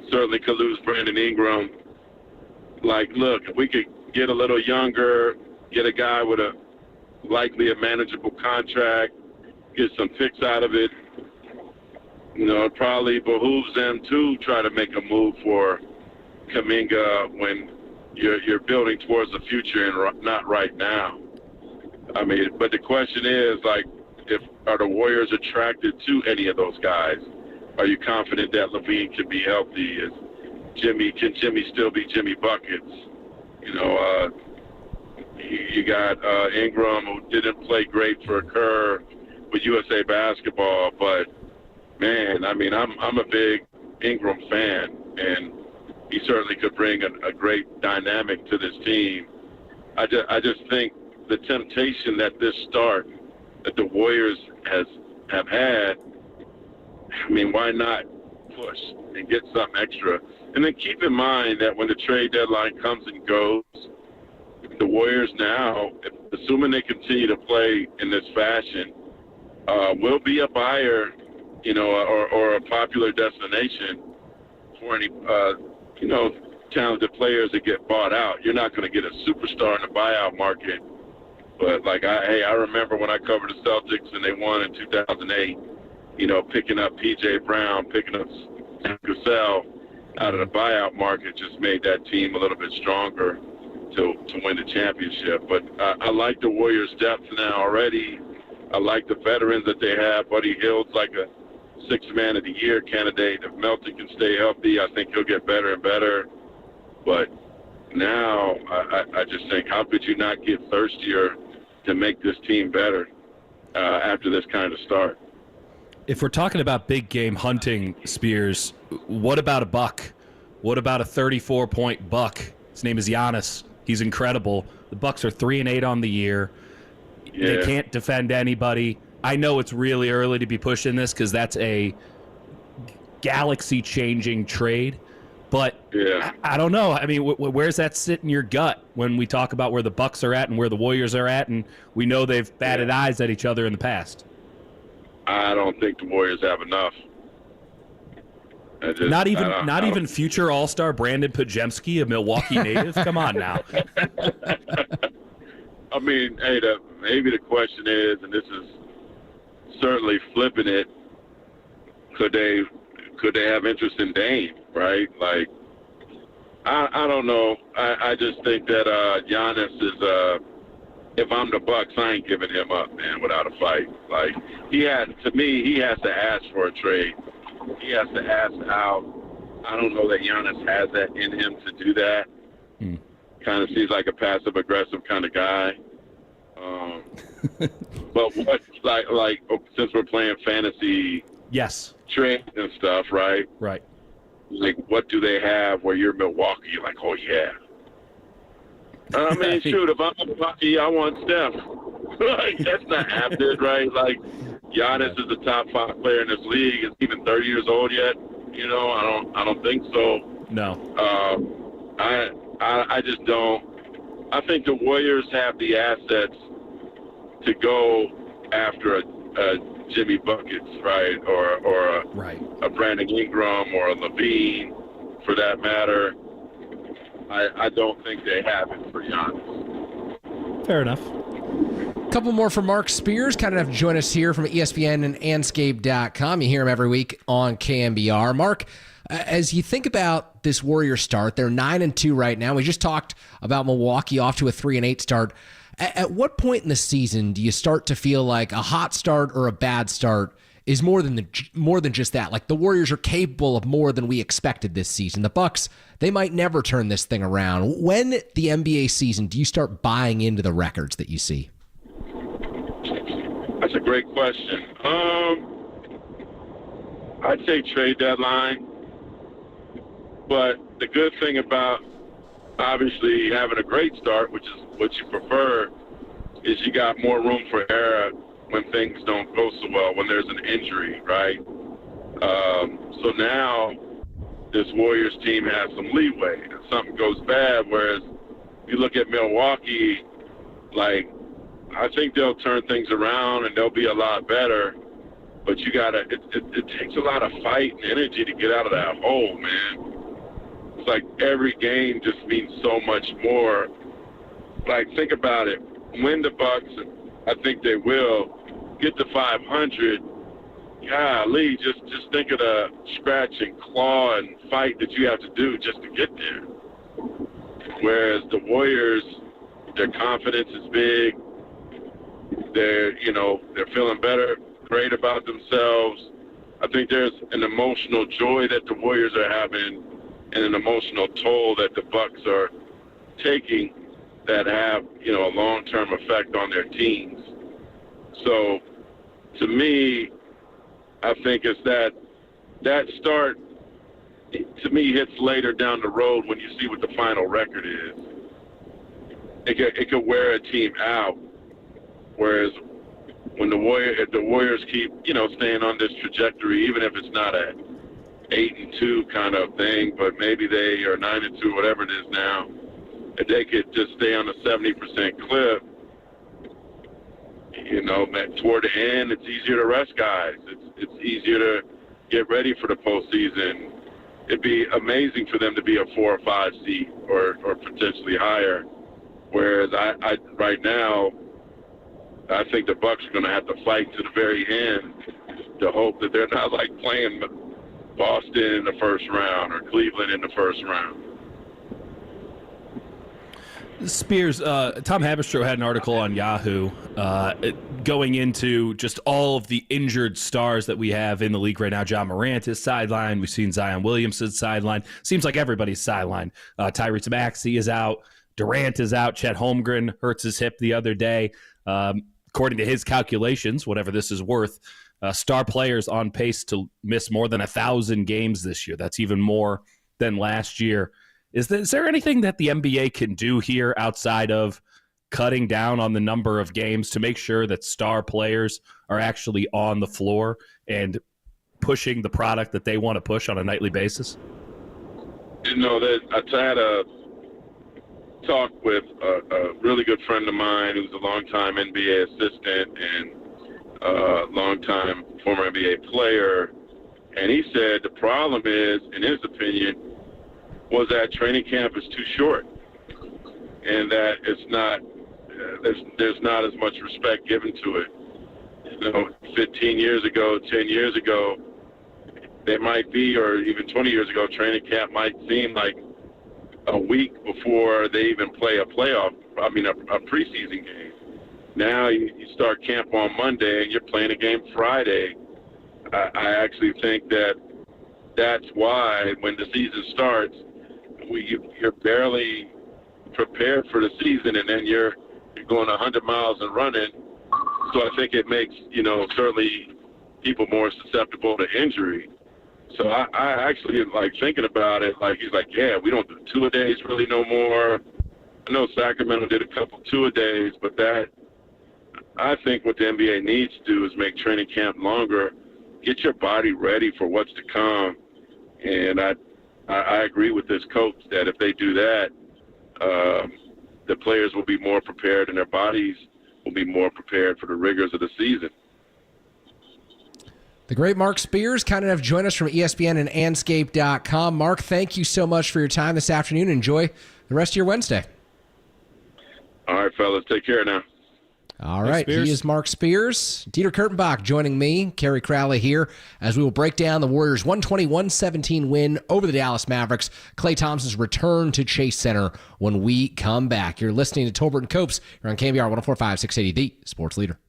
certainly could lose Brandon Ingram, look, if we could get a little younger, get a guy with likely a manageable contract, get some picks out of it, it probably behooves them to try to make a move for Kuminga when you're building towards the future and not right now. But the question is, are the Warriors attracted to any of those guys? Are you confident that LaVine can be healthy? can Jimmy still be Jimmy Buckets? You know, you got Ingram, who didn't play great for Kerr with USA Basketball, but man, I mean, I'm a big Ingram fan, and he certainly could bring a great dynamic to this team. I just think the temptation that this start that the Warriors have had, I mean, why not push and get something extra? And then keep in mind that when the trade deadline comes and goes, the Warriors now, assuming they continue to play in this fashion, will be a buyer, you know, or a popular destination for any, you know, talented players that get bought out. You're not going to get a superstar in the buyout market. But, like, I remember when I covered the Celtics and they won in 2008, you know, picking up P.J. Brown, picking up Sam Cassell out of the buyout market just made that team a little bit stronger to win the championship. But I like the Warriors' depth now already. I like the veterans that they have. Buddy Hield's like a sixth man of the year candidate. If Melton can stay healthy, I think he'll get better and better. But now I just think, how could you not get thirstier to make this team better after this kind of start? If we're talking about big game hunting, Spears, what about a buck? What about a 34-point buck? His name is Giannis. He's incredible. The Bucks are 3-8 on the year. Yeah. They can't defend anybody. I know it's really early to be pushing this because that's a galaxy-changing trade. But yeah. I don't know. I mean, where's that sit in your gut when we talk about where the Bucks are at and where the Warriors are at, and we know they've batted eyes at each other in the past? I don't think the Warriors have enough. Not even future All-Star Brandon Pajemski, a Milwaukee native? Come on now. I mean, hey, maybe the question is, and this is certainly flipping it, could they have interest in Dame, right? Like, I don't know. I just think that Giannis is if I'm the Bucks, I ain't giving him up, man, without a fight. Like, he has to ask for a trade. He has to ask out. I don't know that Giannis has that in him to do that. Kind of seems like a passive-aggressive kind of guy. But what, like since we're playing fantasy, yes, trade and stuff, right? Right. Like, what do they have where you're Milwaukee? You're like, oh yeah. I mean, shoot, if I'm Milwaukee, I want Steph. Like, that's not happening, right? Like, Giannis is the top 5 player in this league. Is he even 30 years old yet? You know, I don't think so. No. I just don't. I think the Warriors have the assets to go after a Jimmy Buckets, right, or a Brandon Ingram or a Levine, for that matter. I don't think they have it for Giannis. Fair enough. A couple more from Mark Spears. Kind enough to join us here from ESPN and Anscape.com. You hear him every week on KNBR. Mark, as you think about this Warriors start, they're 9-2 right now. We just talked about Milwaukee off to a 3-8 start. At what point in the season do you start to feel like a hot start or a bad start is more than just that? Like, the Warriors are capable of more than we expected this season. The Bucks, they might never turn this thing around. When the NBA season do you start buying into the records that you see? That's a great question. I'd say trade deadline. But the good thing about obviously having a great start, which is what you prefer, is you got more room for error when things don't go so well, when there's an injury, right? So now this Warriors team has some leeway if something goes bad, whereas you look at Milwaukee, like, I think they'll turn things around and they'll be a lot better. But you gotta, it takes a lot of fight and energy to get out of that hole, man. It's like every game just means so much more. Like, think about it. When the Bucks, I think they will, get to 500, golly, just think of the scratch and claw and fight that you have to do just to get there. Whereas the Warriors, their confidence is big. They're feeling great about themselves. I think there's an emotional joy that the Warriors are having and an emotional toll that the Bucks are taking that have, a long-term effect on their teams. So, to me, I think it's that start, to me, hits later down the road when you see what the final record is. It could wear a team out, whereas when if the Warriors keep, staying on this trajectory, even if it's not a 8-2 kind of thing, but maybe they are 9-2, whatever it is now, if they could just stay on a 70% clip, toward the end, it's easier to rest guys. It's easier to get ready for the postseason. It'd be amazing for them to be a 4 or 5 seed or potentially higher. Whereas I right now, I think the Bucks are going to have to fight to the very end to hope that they're not like playing Boston in the first round or Cleveland in the first round. Spears, Tom Haberstroh had an article on Yahoo going into just all of the injured stars that we have in the league right now. John Morant is sidelined. We've seen Zion Williamson sidelined. Seems like everybody's sidelined. Tyrese Maxey is out. Durant is out. Chet Holmgren hurts his hip the other day. According to his calculations, whatever this is worth, star players on pace to miss more than 1,000 games this year. That's even more than last year. Is there anything that the NBA can do here outside of cutting down on the number of games to make sure that star players are actually on the floor and pushing the product that they want to push on a nightly basis? That I had a talk with a really good friend of mine who's a longtime NBA assistant and a longtime former NBA player, and he said the problem is, in his opinion, was that training camp is too short, and that it's not there's not as much respect given to it. 15 years ago, 10 years ago, there might be, or even 20 years ago, training camp might seem like a week before they even play a preseason game. Now you start camp on Monday and you're playing a game Friday. I actually think that's why when the season starts, you're barely prepared for the season, and then you're going 100 miles and running. So I think it makes, certainly people more susceptible to injury. So I actually like thinking about it. Like, he's like, yeah, we don't do two-a-days really no more. I know Sacramento did a couple two-a-days, but I think what the NBA needs to do is make training camp longer, get your body ready for what's to come. And I agree with this coach that if they do that, the players will be more prepared and their bodies will be more prepared for the rigors of the season. The great Mark Spears, kind enough to join us from ESPN and Anscape.com. Mark, thank you so much for your time this afternoon. Enjoy the rest of your Wednesday. All right, fellas. Take care now. All right, he is Mark Spears. Dieter Kurtenbach joining me, Kerry Crowley here, as we will break down the Warriors' 120-117 win over the Dallas Mavericks. Klay Thompson's return to Chase Center when we come back. You're listening to Tolbert and Copes here on KNBR 104.5, 680, the Sports Leader.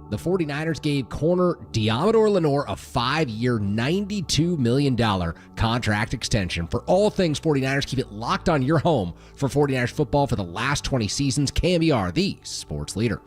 The 49ers gave corner Deommodore Lenor a 5-year, $92 million contract extension. For all things 49ers, keep it locked on your home for 49ers football for the last 20 seasons. KNBR, the Sports Leader.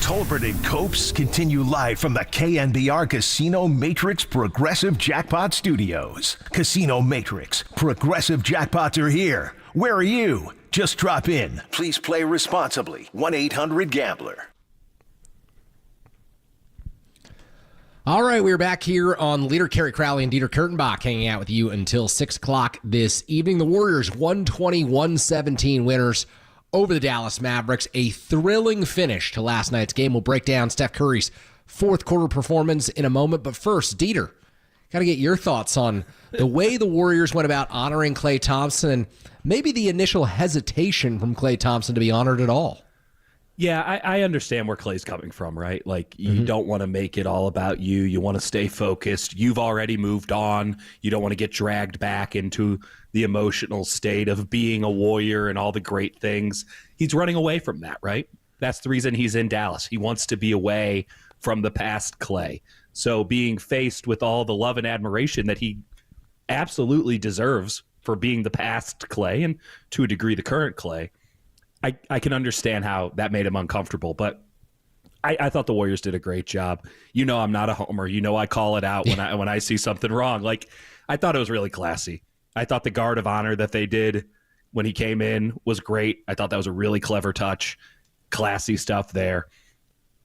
Tolbert and Copes continue live from the KNBR Casino Matrix Progressive Jackpot Studios. Casino Matrix, Progressive Jackpots are here. Where are you? Just drop in. Please play responsibly. 1-800-GAMBLER. All right, we're back here on Leader Kerry Crowley and Dieter Kurtenbach hanging out with you until 6 o'clock this evening. The Warriors 120-117 winners over the Dallas Mavericks. A thrilling finish to last night's game. We'll break down Steph Curry's fourth quarter performance in a moment. But first, Dieter, got to get your thoughts on the way the Warriors went about honoring Klay Thompson and maybe the initial hesitation from Klay Thompson to be honored at all. Yeah, I understand where Klay's coming from, right? Like, you don't want to make it all about you. You want to stay focused. You've already moved on. You don't want to get dragged back into the emotional state of being a Warrior and all the great things. He's running away from that, right? That's the reason he's in Dallas. He wants to be away from the past Klay. So being faced with all the love and admiration that he absolutely deserves for being the past Klay and to a degree the current Klay, I can understand how that made him uncomfortable, but I thought the Warriors did a great job. You know, I'm not a homer. You know, I call it out when I see something wrong. Like, I thought it was really classy. I thought the guard of honor that they did when he came in was great. I thought that was a really clever touch, classy stuff there.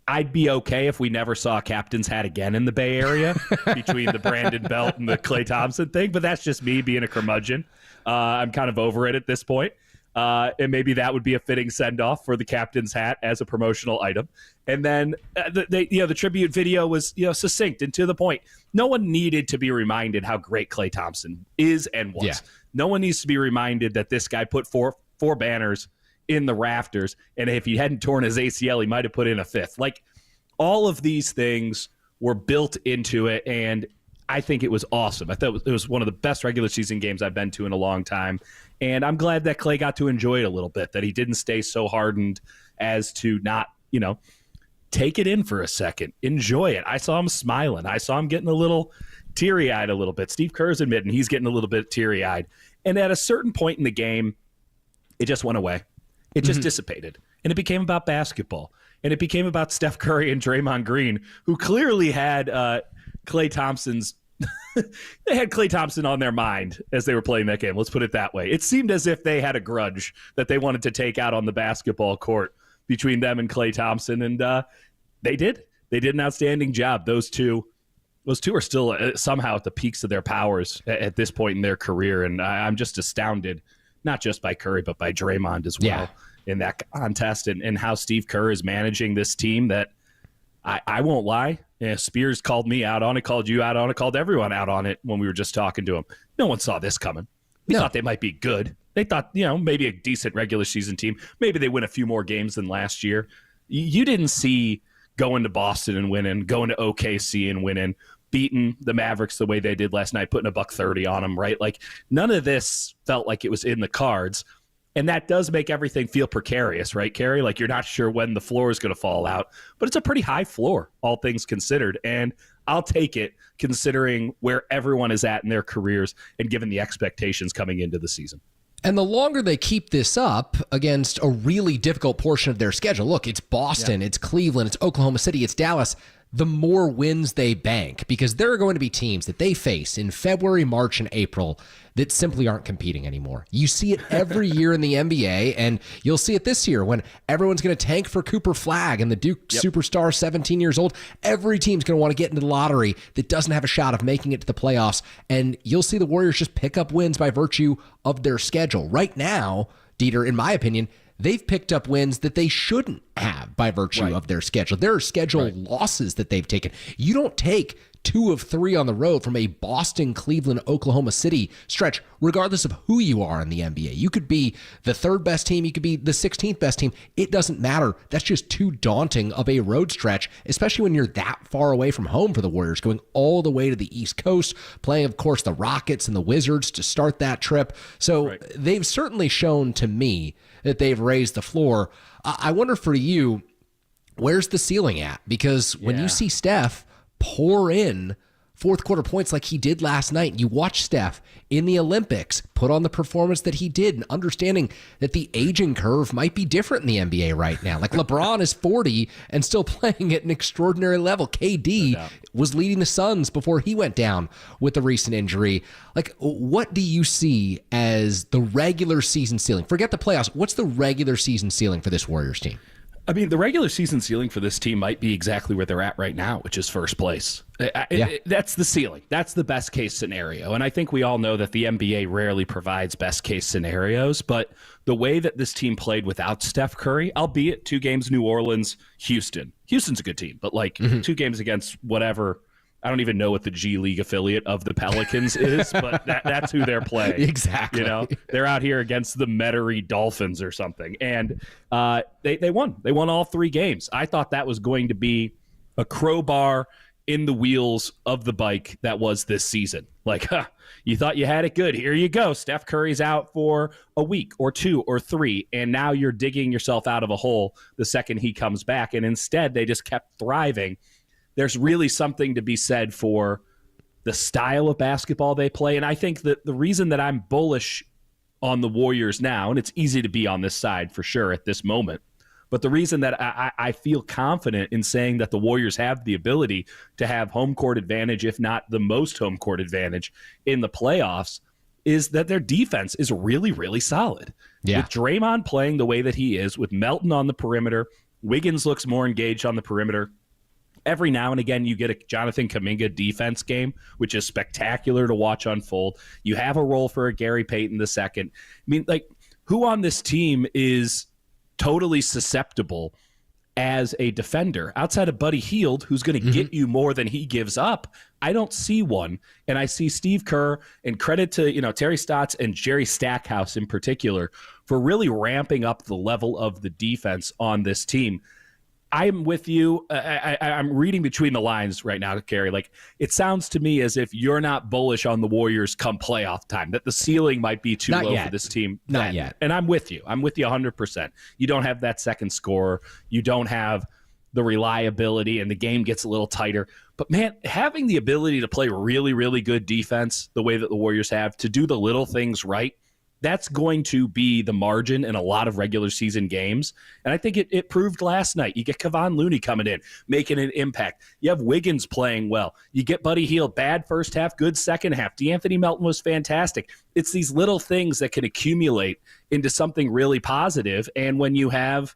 I'd be okay if we never saw a captain's hat again in the Bay Area between the Brandon Belt and the Klay Thompson thing, but that's just me being a curmudgeon. I'm kind of over it at this point. And maybe that would be a fitting send-off for the captain's hat as a promotional item. And then the tribute video was succinct and to the point. No one needed to be reminded how great Klay Thompson is and was. Yeah. No one needs to be reminded that this guy put four banners in the rafters, and if he hadn't torn his ACL, he might have put in a fifth. Like, all of these things were built into it, and I think it was awesome. I thought it was one of the best regular season games I've been to in a long time. And I'm glad that Klay got to enjoy it a little bit, that he didn't stay so hardened as to not, take it in for a second. Enjoy it. I saw him smiling. I saw him getting a little teary-eyed a little bit. Steve Kerr's admitting he's getting a little bit teary-eyed. And at a certain point in the game, it just went away. It just dissipated. And it became about basketball. And it became about Steph Curry and Draymond Green, who clearly had Klay Thompson's they had Klay Thompson on their mind as they were playing that game. Let's put it that way. It seemed as if they had a grudge that they wanted to take out on the basketball court between them and Klay Thompson, and they did. They did an outstanding job. Those two are still somehow at the peaks of their powers at this point in their career, and I'm just astounded, not just by Curry, but by Draymond as well in that contest, and how Steve Kerr is managing this team that I won't lie. Yeah, Spears called me out on it, called you out on it, called everyone out on it when we were just talking to him. No one saw this coming. We thought they might be good. They thought, maybe a decent regular season team. Maybe they win a few more games than last year. You didn't see going to Boston and winning, going to OKC and winning, beating the Mavericks the way they did last night, putting $130 on them, right? Like, none of this felt like it was in the cards. And that does make everything feel precarious, right, Kerry? Like, you're not sure when the floor is going to fall out. But it's a pretty high floor, all things considered. And I'll take it, considering where everyone is at in their careers and given the expectations coming into the season. And the longer they keep this up against a really difficult portion of their schedule, look, it's Boston, it's Cleveland, it's Oklahoma City, it's Dallas, the more wins they bank, because there are going to be teams that they face in February, March, and April that simply aren't competing anymore. You see it every year in the NBA, and you'll see it this year when everyone's going to tank for Cooper Flagg and the Duke superstar, 17 years old. Every team's going to want to get into the lottery that doesn't have a shot of making it to the playoffs, and you'll see the Warriors just pick up wins by virtue of their schedule. Right now, Dieter, in my opinion, they've picked up wins that they shouldn't have by virtue of their schedule. There are schedule losses that they've taken. You don't take 2 of 3 on the road from a Boston, Cleveland, Oklahoma City stretch, regardless of who you are in the NBA. You could be the 3rd best team. You could be the 16th best team. It doesn't matter. That's just too daunting of a road stretch, especially when you're that far away from home for the Warriors, going all the way to the East Coast, playing, of course, the Rockets and the Wizards to start that trip. So they've certainly shown to me that they've raised the floor. I wonder for you, where's the ceiling at? Because when you see Steph pour in fourth quarter points like he did last night. You watch Steph in the Olympics put on the performance that he did, and understanding that the aging curve might be different in the NBA right now. Like LeBron is 40 and still playing at an extraordinary level. KD was leading the Suns before he went down with the recent injury. Like, what do you see as the regular season ceiling? Forget the playoffs. What's the regular season ceiling for this Warriors team? I mean, the regular season ceiling for this team might be exactly where they're at right now, which is first place. That's the ceiling. That's the best case scenario. And I think we all know that the NBA rarely provides best case scenarios, but the way that this team played without Steph Curry, albeit 2 games, New Orleans, Houston. Houston's a good team, but 2 games against whatever. I don't even know what the G League affiliate of the Pelicans is, but that's who they're playing. Exactly. You know, they're out here against the Metairie Dolphins or something. And they won. They won all 3 games. I thought that was going to be a crowbar in the wheels of the bike that was this season. You thought you had it good. Here you go. Steph Curry's out for a week or 2 or 3, and now you're digging yourself out of a hole the second he comes back. And instead, they just kept thriving. There's really something to be said for the style of basketball they play. And I think that the reason that I'm bullish on the Warriors now, and it's easy to be on this side for sure at this moment, but the reason that I feel confident in saying that the Warriors have the ability to have home court advantage, if not the most home court advantage in the playoffs, is that their defense is really, really solid. Yeah. With Draymond playing the way that he is, with Melton on the perimeter, Wiggins looks more engaged on the perimeter. Every now and again, you get a Jonathan Kuminga defense game, which is spectacular to watch unfold. You have a role for a Gary Payton II. I mean, who on this team is totally susceptible as a defender outside of Buddy Hield, who's going to get you more than he gives up? I don't see one. And I see Steve Kerr, and credit to Terry Stotts and Jerry Stackhouse in particular for really ramping up the level of the defense on this team. I'm with you. I'm reading between the lines right now, Kerry. It sounds to me as if you're not bullish on the Warriors come playoff time, that the ceiling might be too low for this team. Not yet. And I'm with you. I'm with you 100%. You don't have that second scorer. You don't have the reliability, and the game gets a little tighter. But, man, having the ability to play really, really good defense the way that the Warriors have, to do the little things right, that's going to be the margin in a lot of regular season games. And I think it proved last night. You get Kevon Looney coming in, making an impact. You have Wiggins playing well. You get Buddy Hield, bad first half, good second half. DeAnthony Melton was fantastic. It's these little things that can accumulate into something really positive. And when you have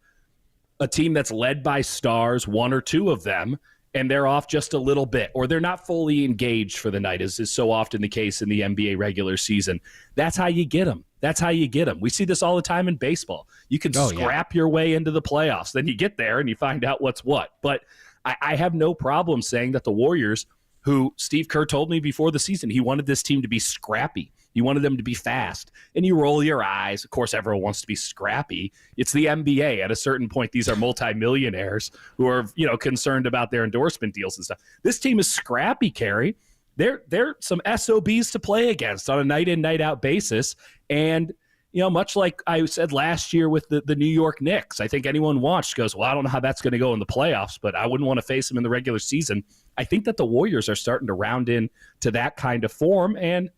a team that's led by stars, 1 or 2 of them, and they're off just a little bit, or they're not fully engaged for the night, as is so often the case in the NBA regular season, that's how you get them. That's how you get them. We see this all the time in baseball. You can scrap your way into the playoffs. Then you get there and you find out what's what. But I have no problem saying that the Warriors, who Steve Kerr told me before the season, he wanted this team to be scrappy. He wanted them to be fast. And you roll your eyes. Of course, everyone wants to be scrappy. It's the NBA. At a certain point, these are multimillionaires who are, concerned about their endorsement deals and stuff. This team is scrappy, Kerry. They're some SOBs to play against on a night-in, night-out basis. And, much like I said last year with the New York Knicks, I think anyone watched goes, well, I don't know how that's going to go in the playoffs, but I wouldn't want to face them in the regular season. I think that the Warriors are starting to round in to that kind of form. And,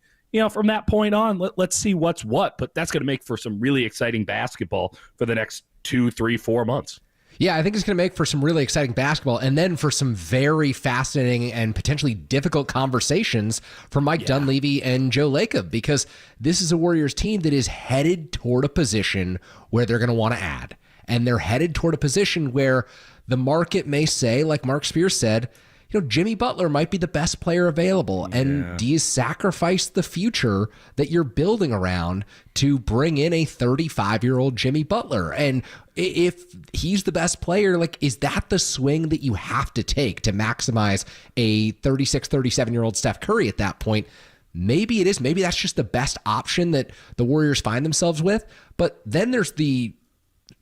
from that point on, let's see what's what. But that's going to make for some really exciting basketball for the next 2, 3, 4 months. Yeah, I think it's going to make for some really exciting basketball, and then for some very fascinating and potentially difficult conversations for Mike Dunleavy and Joe Lacob, because this is a Warriors team that is headed toward a position where they're going to want to add. And they're headed toward a position where the market may say, like Mark Spears said, Jimmy Butler might be the best player available. And do you sacrifice the future that you're building around to bring in a 35-year-old Jimmy Butler? And if he's the best player, is that the swing that you have to take to maximize a 36, 37-year-old Steph Curry at that point? Maybe it is. Maybe that's just the best option that the Warriors find themselves with. But then there's the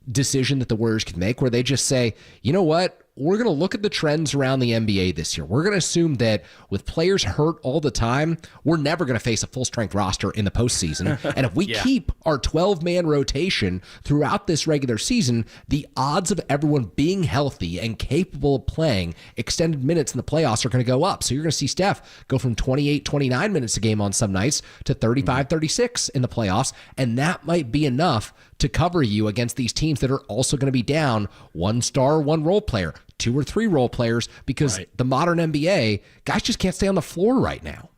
decision that the Warriors can make where they just say, you know what? we're going to look at the trends around the NBA this year. We're going to assume that with players hurt all the time, we're never going to face a full-strength roster in the postseason. And if we keep our 12-man rotation throughout this regular season, the odds of everyone being healthy and capable of playing extended minutes in the playoffs are going to go up. So you're going to see Steph go from 28, 29 minutes a game on some nights to 35, 36 in the playoffs, and that might be enough to cover you against these teams that are also going to be down one star, one role player, 2 or 3 role players, because the modern NBA, guys just can't stay on the floor right now.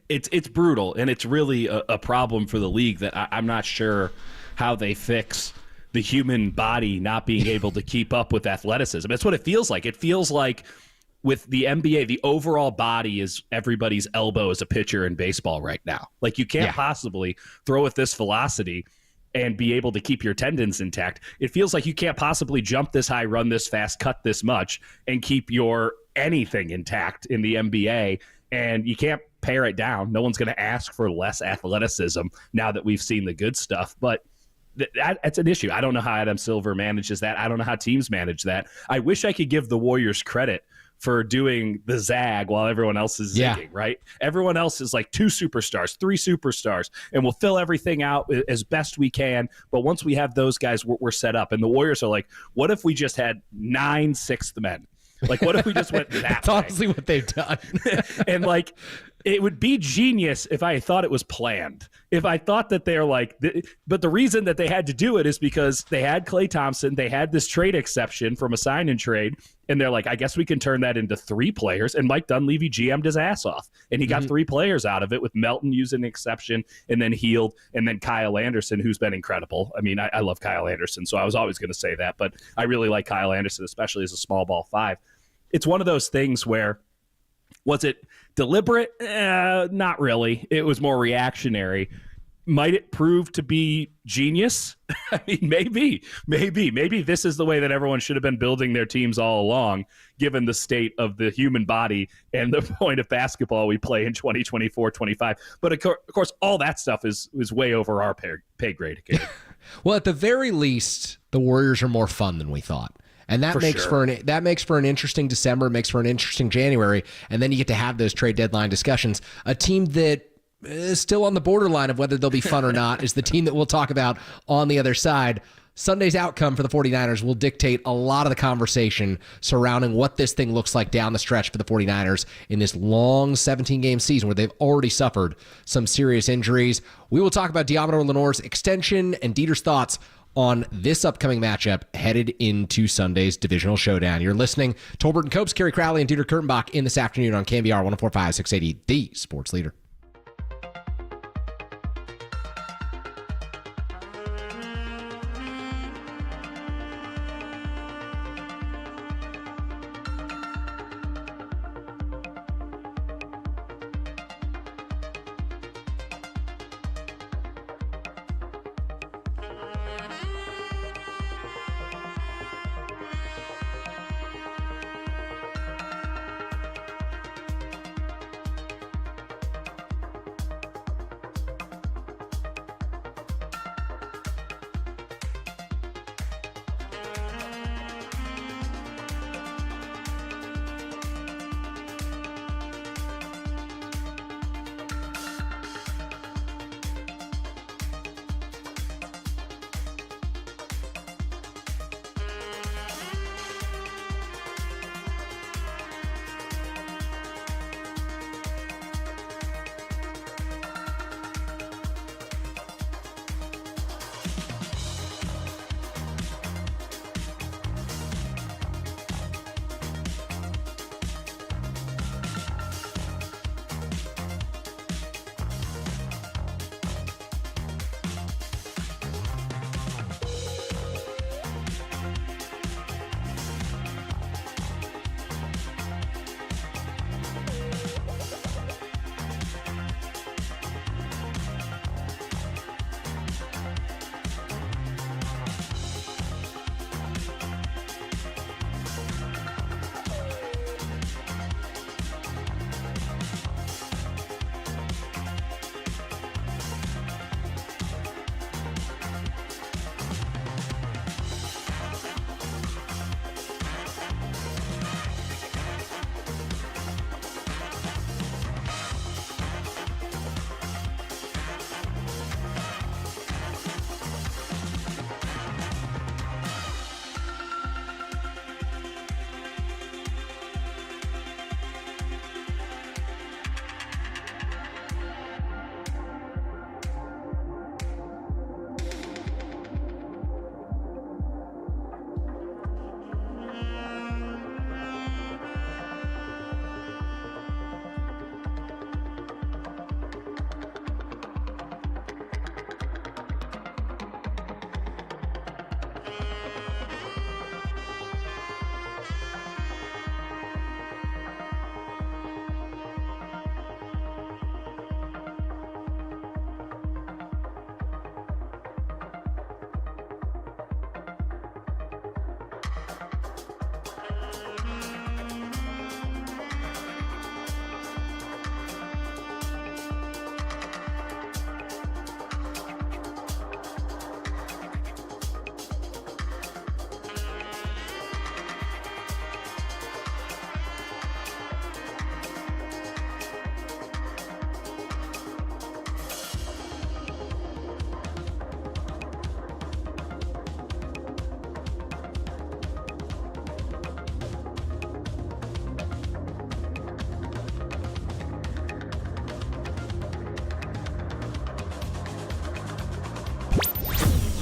It's brutal, and it's really a problem for the league that I'm not sure how they fix the human body not being able to keep up with athleticism. That's what it feels like. It feels like with the NBA, the overall body is everybody's elbow as a pitcher in baseball right now. Like, you can't possibly throw at this velocity and be able to keep your tendons intact. It feels like you can't possibly jump this high, run this fast, cut this much, and keep your anything intact in the NBA. And you can't pare it down. No one's going to ask for less athleticism now that we've seen the good stuff. But that's an issue. I don't know how Adam Silver manages that. I don't know how teams manage that. I wish I could give the Warriors credit for doing the zag while everyone else is zigging, right? Everyone else is like 2 superstars, 3 superstars, and we'll fill everything out as best we can. But once we have those guys, we're set up. And the Warriors are like, what if we just had 9 sixth men? Like, what if we just went that That's honestly what they've done. And like, it would be genius if I thought it was planned. If I thought that they're like, but the reason that they had to do it is because they had Klay Thompson, they had this trade exception from a sign and trade, and they're like, I guess we can turn that into 3 players. And Mike Dunleavy GM'd his ass off, and he got 3 players out of it, with Melton using an exception, and then Hield, and then Kyle Anderson, who's been incredible. I mean, I love Kyle Anderson, so I was always going to say that, but I really like Kyle Anderson, especially as a small ball 5. It's one of those things where, was it deliberate? Not really. It was more reactionary. Might it prove to be genius? I mean, maybe this is the way that everyone should have been building their teams all along, given the state of the human body and the point of basketball we play in 2024-25. But of course, all that stuff is way over our pay grade. Well, at the very least, the Warriors are more fun than we thought. And that makes for an interesting December, makes for an interesting January, and then you get to have those trade deadline discussions. A team that is still on the borderline of whether they'll be fun or not is the team that we'll talk about on the other side. Sunday's outcome for the 49ers will dictate a lot of the conversation surrounding what this thing looks like down the stretch for the 49ers in this long 17-game season where they've already suffered some serious injuries. We will talk about Deommodore Lenor's extension and Dieter's thoughts on this upcoming matchup headed into Sunday's divisional showdown. You're listening to Tolbert and Copes, Kerry Crowley, and Dieter Kurtenbach in this afternoon on KNBR 104.5, 680, the sports leader.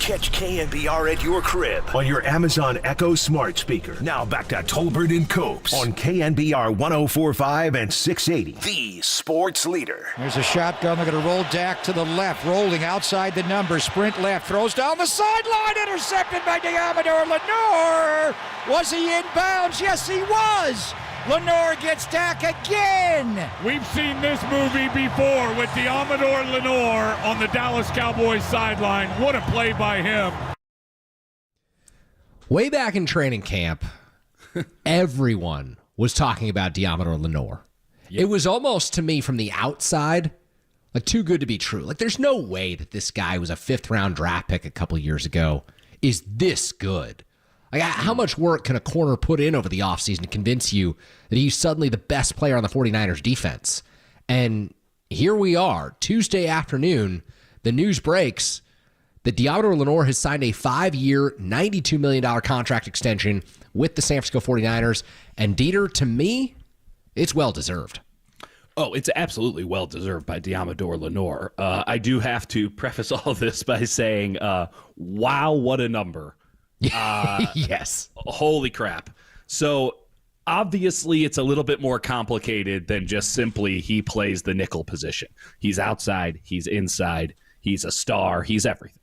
Catch KNBR at your crib on your Amazon Echo smart speaker. Now back to Tolbert and Copes on KNBR 104.5 and 680. The sports leader. There's a shotgun. They're going to roll Dak to the left, rolling outside the number. Sprint left, throws down the sideline, intercepted by Deommodore Lenor. Was he in bounds? Yes, he was. Lenor gets Dak again. We've seen this movie before with Deommodore Lenor on the Dallas Cowboys sideline. What a play by him. Way back in training camp, everyone was talking about Deommodore Lenor. Yep. It was almost, to me, from the outside, like too good to be true. Like, there's no way that this guy was a 5th-round draft pick a couple years ago is this good. Like, how much work can a corner put in over the offseason to convince you that he's suddenly the best player on the 49ers defense? And here we are, Tuesday afternoon, the news breaks that Deommodore Lenor has signed a 5-year, $92 million contract extension with the San Francisco 49ers. And Dieter, to me, it's well-deserved. Oh, it's absolutely well-deserved by Deommodore Lenor. I do have to preface all of this by saying, wow, what a number. Yes. Holy crap. So obviously it's a little bit more complicated than just simply he plays the nickel position. He's outside, he's inside, he's a star, he's everything.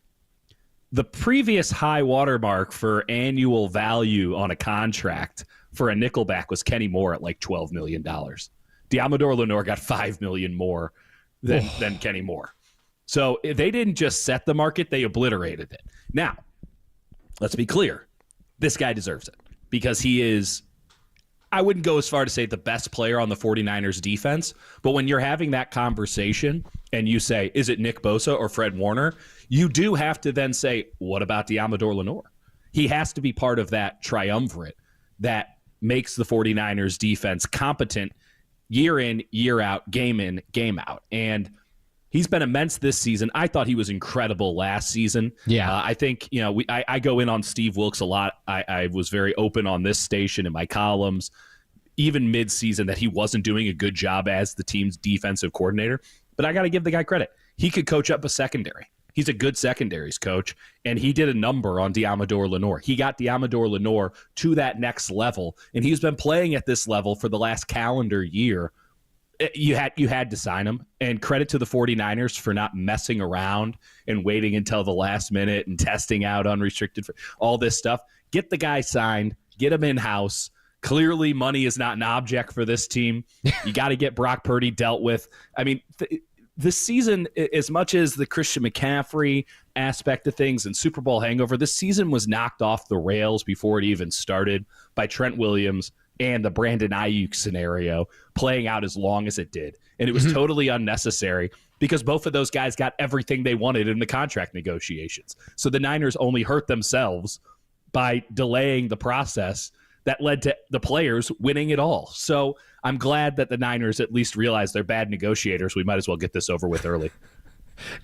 The previous high watermark for annual value on a contract for a nickelback was Kenny Moore at like $12 million. Deommodore Lenor got $5 million more than Kenny Moore. So they didn't just set the market, they obliterated it. Now, let's be clear. This guy deserves it because he is, I wouldn't go as far to say the best player on the 49ers defense, but when you're having that conversation and you say, is it Nick Bosa or Fred Warner? You do have to then say, what about Deommodore Lenor? He has to be part of that triumvirate that makes the 49ers defense competent year in, year out, game in, game out. And he's been immense this season. I thought he was incredible last season. Yeah. I think, I go in on Steve Wilks a lot. I was very open on this station in my columns, even mid-season, that he wasn't doing a good job as the team's defensive coordinator. But I got to give the guy credit. He could coach up a secondary. He's a good secondaries coach, and he did a number on Deommodore Lenor. He got Deommodore Lenor to that next level, and he's been playing at this level for the last calendar year. You had to sign him, and credit to the 49ers for not messing around and waiting until the last minute and testing out unrestricted for all this stuff. Get the guy signed, get him in-house. Clearly, money is not an object for this team. You got to get Brock Purdy dealt with. I mean, this season, as much as the Christian McCaffrey aspect of things and Super Bowl hangover, this season was knocked off the rails before it even started by Trent Williams and the Brandon Ayuk scenario playing out as long as it did. And it was totally unnecessary because both of those guys got everything they wanted in the contract negotiations. So the Niners only hurt themselves by delaying the process that led to the players winning it all. So I'm glad that the Niners at least realize they're bad negotiators. We might as well get this over with early.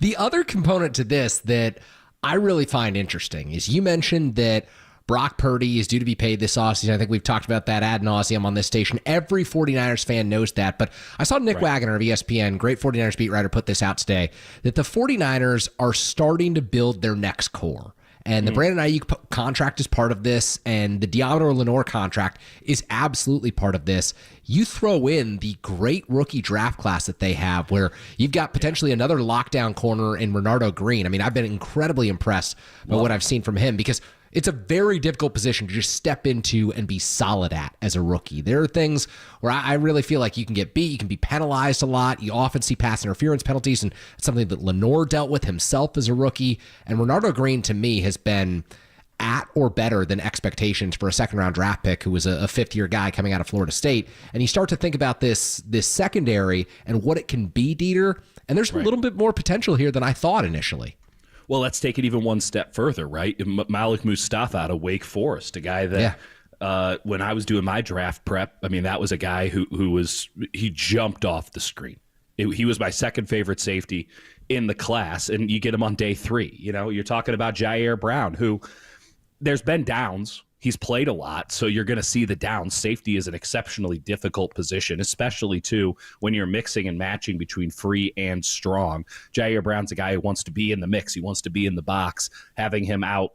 The other component to this that I really find interesting is you mentioned that Brock Purdy is due to be paid this offseason. I think we've talked about that ad nauseum on this station. Every 49ers fan knows that. But I saw Nick Wagner of ESPN, great 49ers beat writer, put this out today, that the 49ers are starting to build their next core. And the Brandon Ayuk contract is part of this, and the Deommodore Lenor contract is absolutely part of this. You throw in the great rookie draft class that they have, where you've got potentially another lockdown corner in Renardo Green. I mean, I've been incredibly impressed by what I've seen from him because it's a very difficult position to just step into and be solid at as a rookie. There are things where I really feel like you can get beat, you can be penalized a lot. You often see pass interference penalties, and it's something that Lenor dealt with himself as a rookie. And Renardo Green, to me, has been at or better than expectations for a second-round draft pick who was a fifth-year guy coming out of Florida State. And you start to think about this secondary and what it can be, Dieter, and there's a little bit more potential here than I thought initially. Well, let's take it even one step further, right? Malik Mustafa out of Wake Forest, a guy that when I was doing my draft prep, I mean, that was a guy who he jumped off the screen. He was my second favorite safety in the class, and you get him on day 3. You know, you're talking about Jair Brown, who there's been downs. He's played a lot, so you're going to see the downs. Safety is an exceptionally difficult position, especially, too, when you're mixing and matching between free and strong. Jair Brown's a guy who wants to be in the mix. He wants to be in the box. Having him out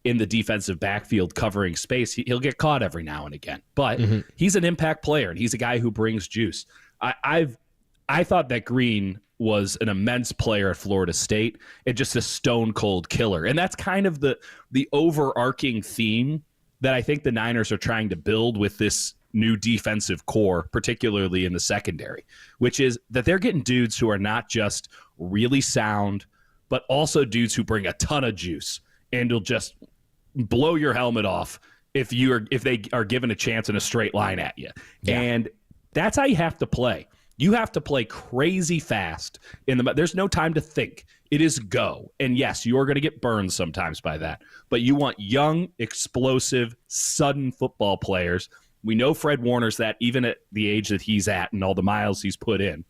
in the defensive backfield covering space, he'll get caught every now and again. But he's an impact player, and he's a guy who brings juice. I thought that Green was an immense player at Florida State and just a stone-cold killer. And that's kind of the overarching theme that I think the Niners are trying to build with this new defensive core, particularly in the secondary, which is that they're getting dudes who are not just really sound, but also dudes who bring a ton of juice and will just blow your helmet off if they are given a chance in a straight line at you. Yeah. And that's how you have to play. You have to play crazy fast. There's no time to think. It is go. And yes, you're going to get burned sometimes by that. But you want young, explosive, sudden football players. We know Fred Warner's that even at the age that he's at and all the miles he's put in.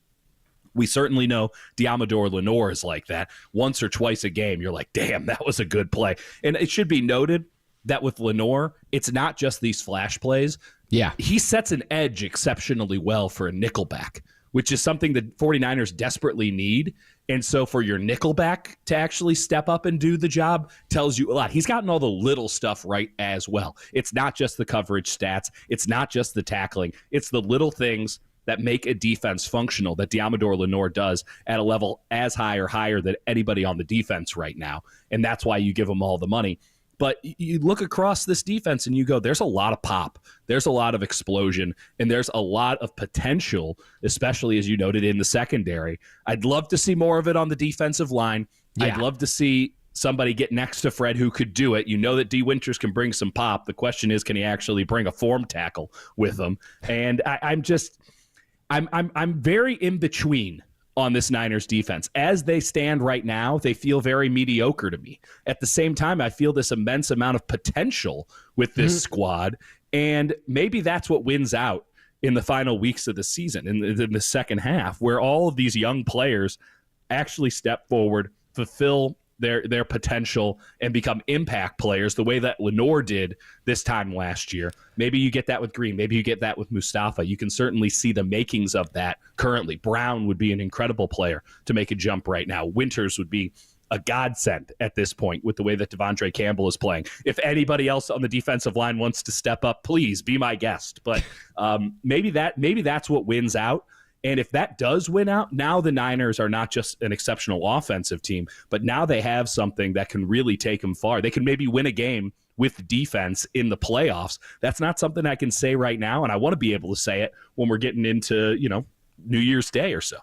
We certainly know Deommodore Lenor is like that. Once or twice a game, you're like, damn, that was a good play. And it should be noted that with Lenor, it's not just these flash plays. Yeah. He sets an edge exceptionally well for a nickelback, which is something the 49ers desperately need. And so for your nickelback to actually step up and do the job tells you a lot. He's gotten all the little stuff right as well. It's not just the coverage stats. It's not just the tackling. It's the little things that make a defense functional that Deommodore Lenor does at a level as high or higher than anybody on the defense right now. And that's why you give him all the money. But you look across this defense and you go, there's a lot of pop, there's a lot of explosion, and there's a lot of potential, especially as you noted in the secondary. I'd love to see more of it on the defensive line. Yeah. I'd love to see somebody get next to Fred who could do it. You know that D. Winters can bring some pop. The question is, can he actually bring a form tackle with him? And I'm very in between on this Niners defense. As they stand right now, they feel very mediocre to me. At the same time, I feel this immense amount of potential with this squad, and maybe that's what wins out in the final weeks of the season, in the second half, where all of these young players actually step forward, fulfill their potential, and become impact players the way that Lenor did this time last year. Maybe you get that with Green. Maybe you get that with Mustafa. You can certainly see the makings of that currently. Brown would be an incredible player to make a jump right now. Winters would be a godsend at this point with the way that Devondre Campbell is playing. If anybody else on the defensive line wants to step up, please be my guest. But maybe that's what wins out. And if that does win out, now the Niners are not just an exceptional offensive team, but now they have something that can really take them far. They can maybe win a game with defense in the playoffs. That's not something I can say right now, and I want to be able to say it when we're getting into, New Year's Day or so.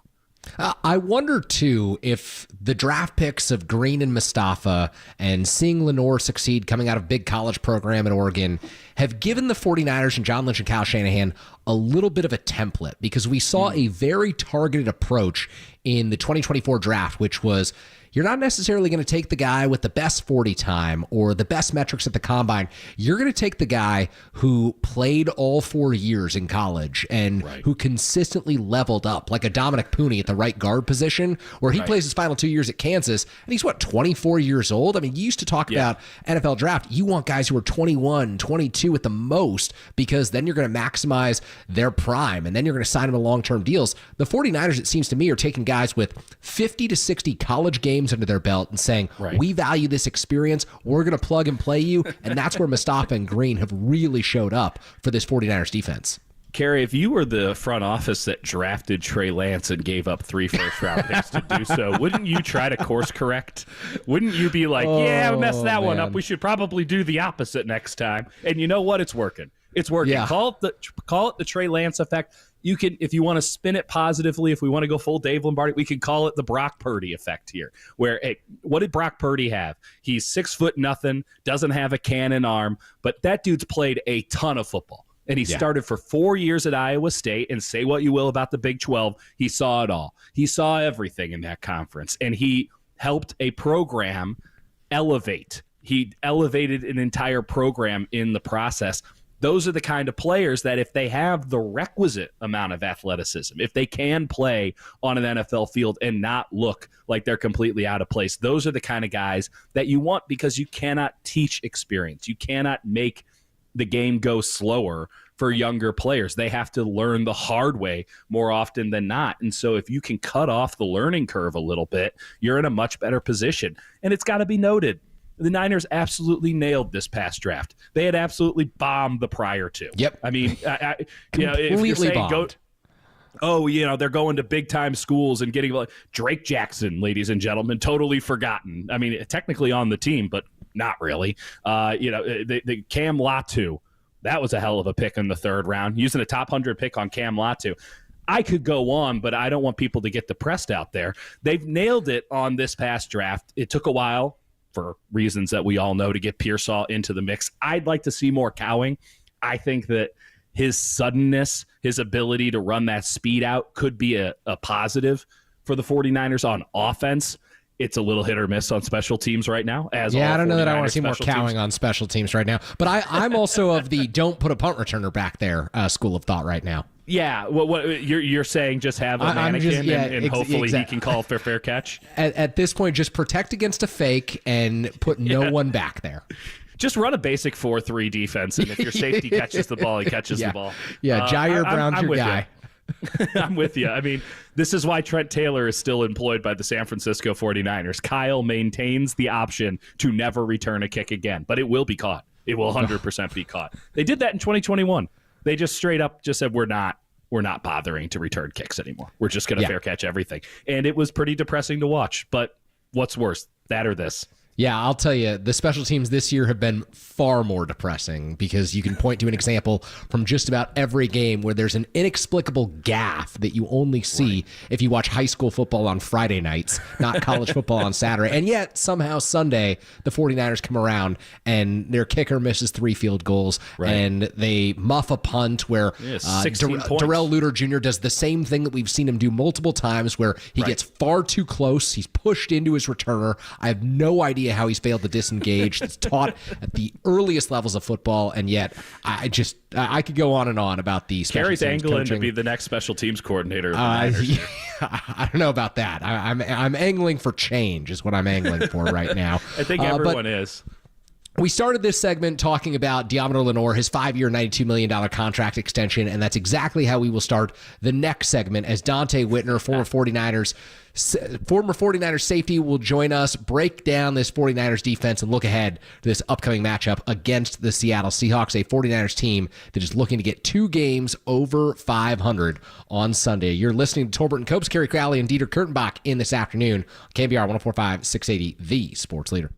I wonder, too, if the draft picks of Green and Mustafa and seeing Lenor succeed coming out of a big college program in Oregon have given the 49ers and John Lynch and Kyle Shanahan a little bit of a template, because we saw a very targeted approach in the 2024 draft, which was you're not necessarily going to take the guy with the best 40 time or the best metrics at the combine. You're going to take the guy who played all 4 years in college and who consistently leveled up, like a Dominic Pooney at the right guard position, where he plays his final 2 years at Kansas, and he's, 24 years old? I mean, you used to talk about NFL draft. You want guys who are 21, 22 at the most, because then you're going to maximize their prime, and then you're going to sign them to long-term deals. The 49ers, it seems to me, are taking guys with 50 to 60 college games under their belt and saying, we value this experience, we're going to plug and play you, and that's where Mustafa and Green have really showed up for this 49ers defense. Kerry, if you were the front office that drafted Trey Lance and gave up 3 first-round picks to do so, wouldn't you try to course correct? Wouldn't you be like, we messed that one up, we should probably do the opposite next time? And you know what? It's working. It's working. Yeah. Call it the Trey Lance effect. You can, if you want to spin it positively, if we want to go full Dave Lombardi, we can call it the Brock Purdy effect here. Where, what did Brock Purdy have? He's 6'0", doesn't have a cannon arm, but that dude's played a ton of football. And he started for 4 years at Iowa State, and say what you will about the Big 12, he saw it all. He saw everything in that conference, and he helped a program elevate. He elevated an entire program in the process. Those are the kind of players that if they have the requisite amount of athleticism, if they can play on an NFL field and not look like they're completely out of place, those are the kind of guys that you want, because you cannot teach experience. You cannot make the game go slower for younger players. They have to learn the hard way more often than not. And so if you can cut off the learning curve a little bit, you're in a much better position. And it's got to be noted, the Niners absolutely nailed this past draft. They had absolutely bombed the prior two. Yep. I mean, if you're saying they're going to big time schools and getting Drake Jackson, ladies and gentlemen, totally forgotten. I mean, technically on the team, but not really. The Cam Latu, that was a hell of a pick in the third round, using a top 100 pick on Cam Latu. I could go on, but I don't want people to get depressed out there. They've nailed it on this past draft. It took a while for reasons that we all know to get Pearsall into the mix. I'd like to see more Cowing. I think that his suddenness, his ability to run that speed out could be a positive for the 49ers on offense. It's a little hit or miss on special teams right now. I don't know that I want to see more Cowing on special teams right now. But I'm also of the don't put a punt returner back there school of thought right now. Yeah, what you're saying, just have a mannequin and hopefully he can call for fair catch? At this point, just protect against a fake and put no one back there. Just run a basic 4-3 defense, and if your safety catches the ball, he catches the ball. Yeah, Jair Brown's your guy. I'm with you. I mean, this is why Trent Taylor is still employed by the San Francisco 49ers. Kyle maintains the option to never return a kick again, but it will be caught. It will 100% be caught. They did that in 2021. They just straight up just said, we're not bothering to return kicks anymore. We're just going to fair catch everything. And it was pretty depressing to watch, but what's worse, that or this? Yeah, I'll tell you, the special teams this year have been far more depressing because you can point to an example from just about every game where there's an inexplicable gaffe that you only see if you watch high school football on Friday nights, not college football on Saturday. And yet, somehow Sunday, the 49ers come around and their kicker misses 3 field goals and they muff a punt where Darrell Luter Jr. does the same thing that we've seen him do multiple times where he gets far too close. He's pushed into his returner. I have no idea how he's failed to disengage. It's taught at the earliest levels of football, and yet I could go on and on about the special Kerry's teams angling coaching. to be the next special teams coordinator. I don't know about that. I'm angling for change is what I'm angling for right now. I think everyone is. We started this segment talking about Deommodore Lenor, his 5-year, $92 million contract extension, and that's exactly how we will start the next segment as Dante Whitner, former 49ers safety, will join us, break down this 49ers defense, and look ahead to this upcoming matchup against the Seattle Seahawks, a 49ers team that is looking to get 2 games over 500 on Sunday. You're listening to Tolbert and Copes, Kerry Crowley, and Dieter Kurtenbach in this afternoon. KNBR 104.5, 680, the sports leader.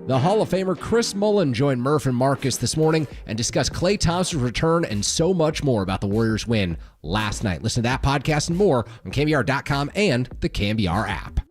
The Hall of Famer Chris Mullen joined Murph and Marcus this morning and discussed Klay Thompson's return and so much more about the Warriors' win last night. Listen to that podcast and more on KNBR.com and the KNBR app.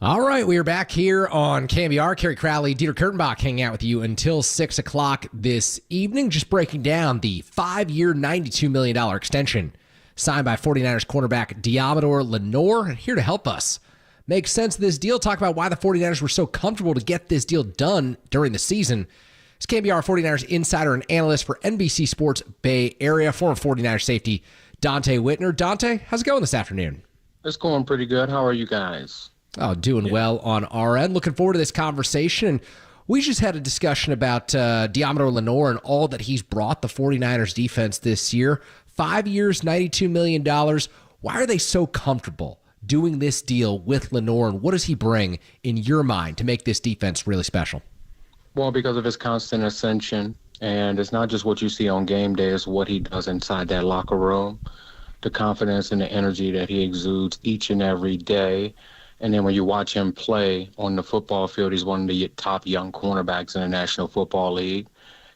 All right, we are back here on KNBR. Kerry Crowley, Dieter Kurtenbach hanging out with you until 6 o'clock this evening, just breaking down the 5-year, $92 million extension signed by 49ers cornerback Deommodore Lenor. And here to help us make sense of this deal, talk about why the 49ers were so comfortable to get this deal done during the season, is KNBR 49ers insider and analyst for NBC Sports Bay Area, former 49ers safety Dante Whitner. Dante, how's it going this afternoon? It's going pretty good. How are you guys? Oh, doing well on our end. Looking forward to this conversation. We just had a discussion about Deommodore Lenor and all that he's brought the 49ers defense this year. 5 years, $92 million. Why are they so comfortable doing this deal with Lenor, and what does he bring in your mind to make this defense really special? Well, because of his constant ascension, and it's not just what you see on game day, it's what he does inside that locker room, the confidence and the energy that he exudes each and every day. And then when you watch him play on the football field, he's one of the top young cornerbacks in the National Football League.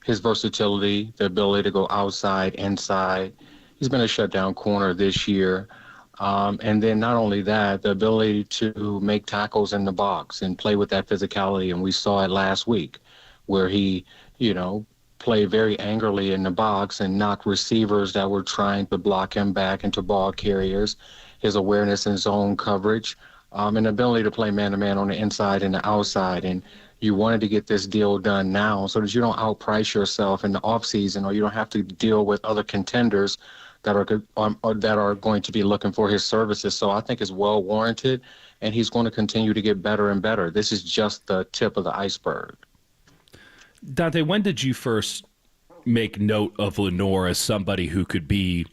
His versatility, the ability to go outside, inside. He's been a shutdown corner this year. And then not only that, the ability to make tackles in the box and play with that physicality. And we saw it last week where he, played very angrily in the box and knocked receivers that were trying to block him back into ball carriers. His awareness in zone coverage. And the ability to play man-to-man on the inside and the outside. And you wanted to get this deal done now so that you don't outprice yourself in the offseason, or you don't have to deal with other contenders that are going to be looking for his services. So I think it's well warranted, and he's going to continue to get better and better. This is just the tip of the iceberg. Dante, when did you first make note of Lenor as somebody who could be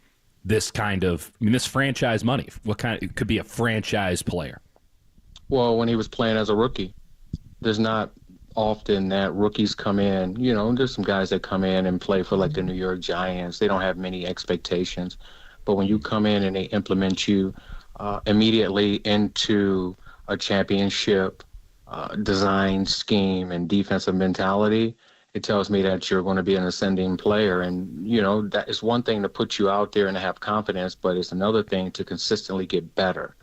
this kind of, this franchise money? What kind? It could be a franchise player. Well, when he was playing as a rookie, there's not often that rookies come in. There's some guys that come in and play for like the New York Giants. They don't have many expectations. But when you come in and they implement you immediately into a championship design scheme and defensive mentality, it tells me that you're going to be an ascending player. And, that is one thing to put you out there and to have confidence, but it's another thing to consistently get better.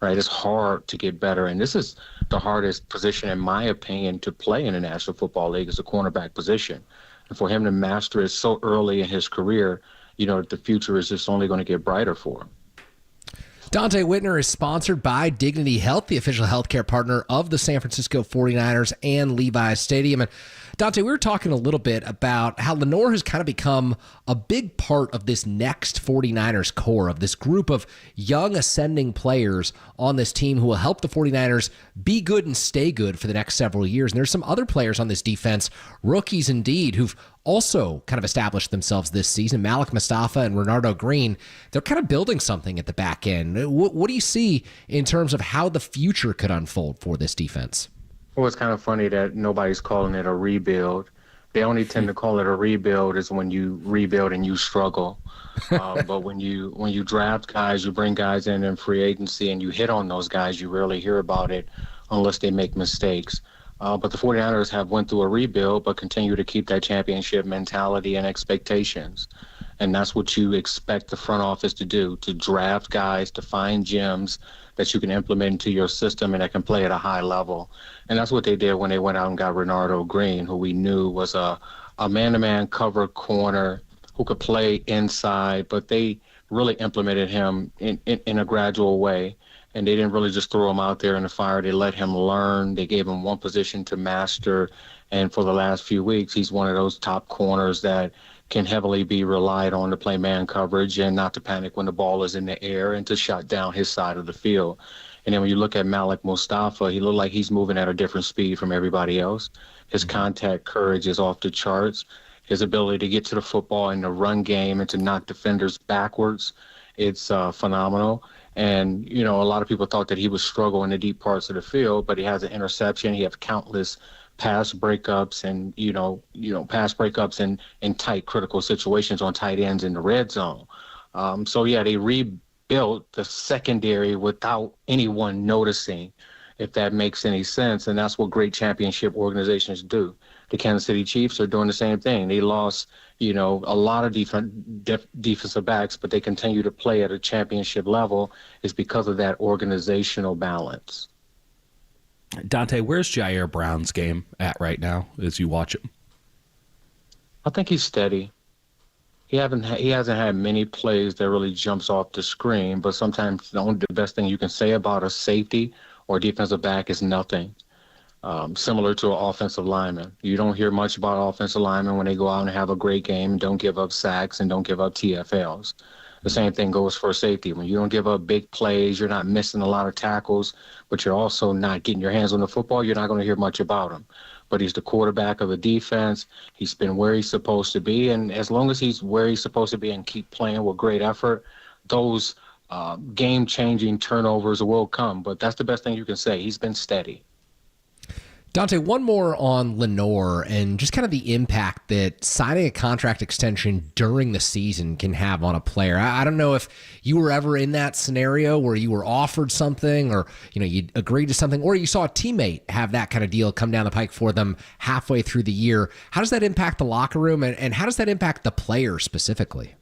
Right, it's hard to get better, and this is the hardest position, in my opinion, to play in the National Football League, is the cornerback position. And for him to master it so early in his career, the future is just only going to get brighter for him. Dante Whitner is sponsored by Dignity Health, the official healthcare partner of the San Francisco 49ers and Levi's Stadium. And Dante, we were talking a little bit about how Lenor has kind of become a big part of this next 49ers core, of this group of young ascending players on this team who will help the 49ers be good and stay good for the next several years. And there's some other players on this defense, rookies indeed, who've also kind of established themselves this season. Malik Mustafa and Renardo Green, they're kind of building something at the back end. What do you see in terms of how the future could unfold for this defense? Well, it's kind of funny that nobody's calling it a rebuild. They only tend to call it a rebuild is when you rebuild and you struggle. But when you draft guys, you bring guys in free agency and you hit on those guys, you rarely hear about it unless they make mistakes. But the 49ers have went through a rebuild but continue to keep that championship mentality and expectations. And that's what you expect the front office to do, to draft guys, to find gems that you can implement into your system and that can play at a high level. And that's what they did when they went out and got Renardo Green, who we knew was a man-to-man cover corner who could play inside, but they really implemented him in a gradual way. And they didn't really just throw him out there in the fire. They let him learn. They gave him one position to master. And for the last few weeks, he's one of those top corners that can heavily be relied on to play man coverage and not to panic when the ball is in the air and to shut down his side of the field. And then when you look at Malik Mustafa, he looked like he's moving at a different speed from everybody else. His contact courage is off the charts. His ability to get to the football in the run game and to knock defenders backwards, it's phenomenal. And, a lot of people thought that he would struggle in the deep parts of the field, but he has an interception. He has countless pass breakups and, pass breakups in tight critical situations on tight ends in the red zone. They rebuilt the secondary without anyone noticing, if that makes any sense. And that's what great championship organizations do. The Kansas City Chiefs are doing the same thing. They lost, a lot of defensive backs, but they continue to play at a championship level is because of that organizational balance. Dante, where's Jair Brown's game at right now as you watch him? I think he's steady. He hasn't had many plays that really jumps off the screen, but sometimes the best thing you can say about a safety or defensive back is nothing. Similar to an offensive lineman. You don't hear much about offensive linemen when they go out and have a great game and don't give up sacks and don't give up TFLs. The same thing goes for safety. When you don't give up big plays, you're not missing a lot of tackles, but you're also not getting your hands on the football, you're not going to hear much about him. But he's the quarterback of the defense. He's been where he's supposed to be, and as long as he's where he's supposed to be and keep playing with great effort, those game-changing turnovers will come. But that's the best thing you can say. He's been steady. Dante, one more on Lenor and just kind of the impact that signing a contract extension during the season can have on a player. I don't know if you were ever in that scenario where you were offered something or, you agreed to something, or you saw a teammate have that kind of deal come down the pike for them halfway through the year. How does that impact the locker room, and how does that impact the player specifically?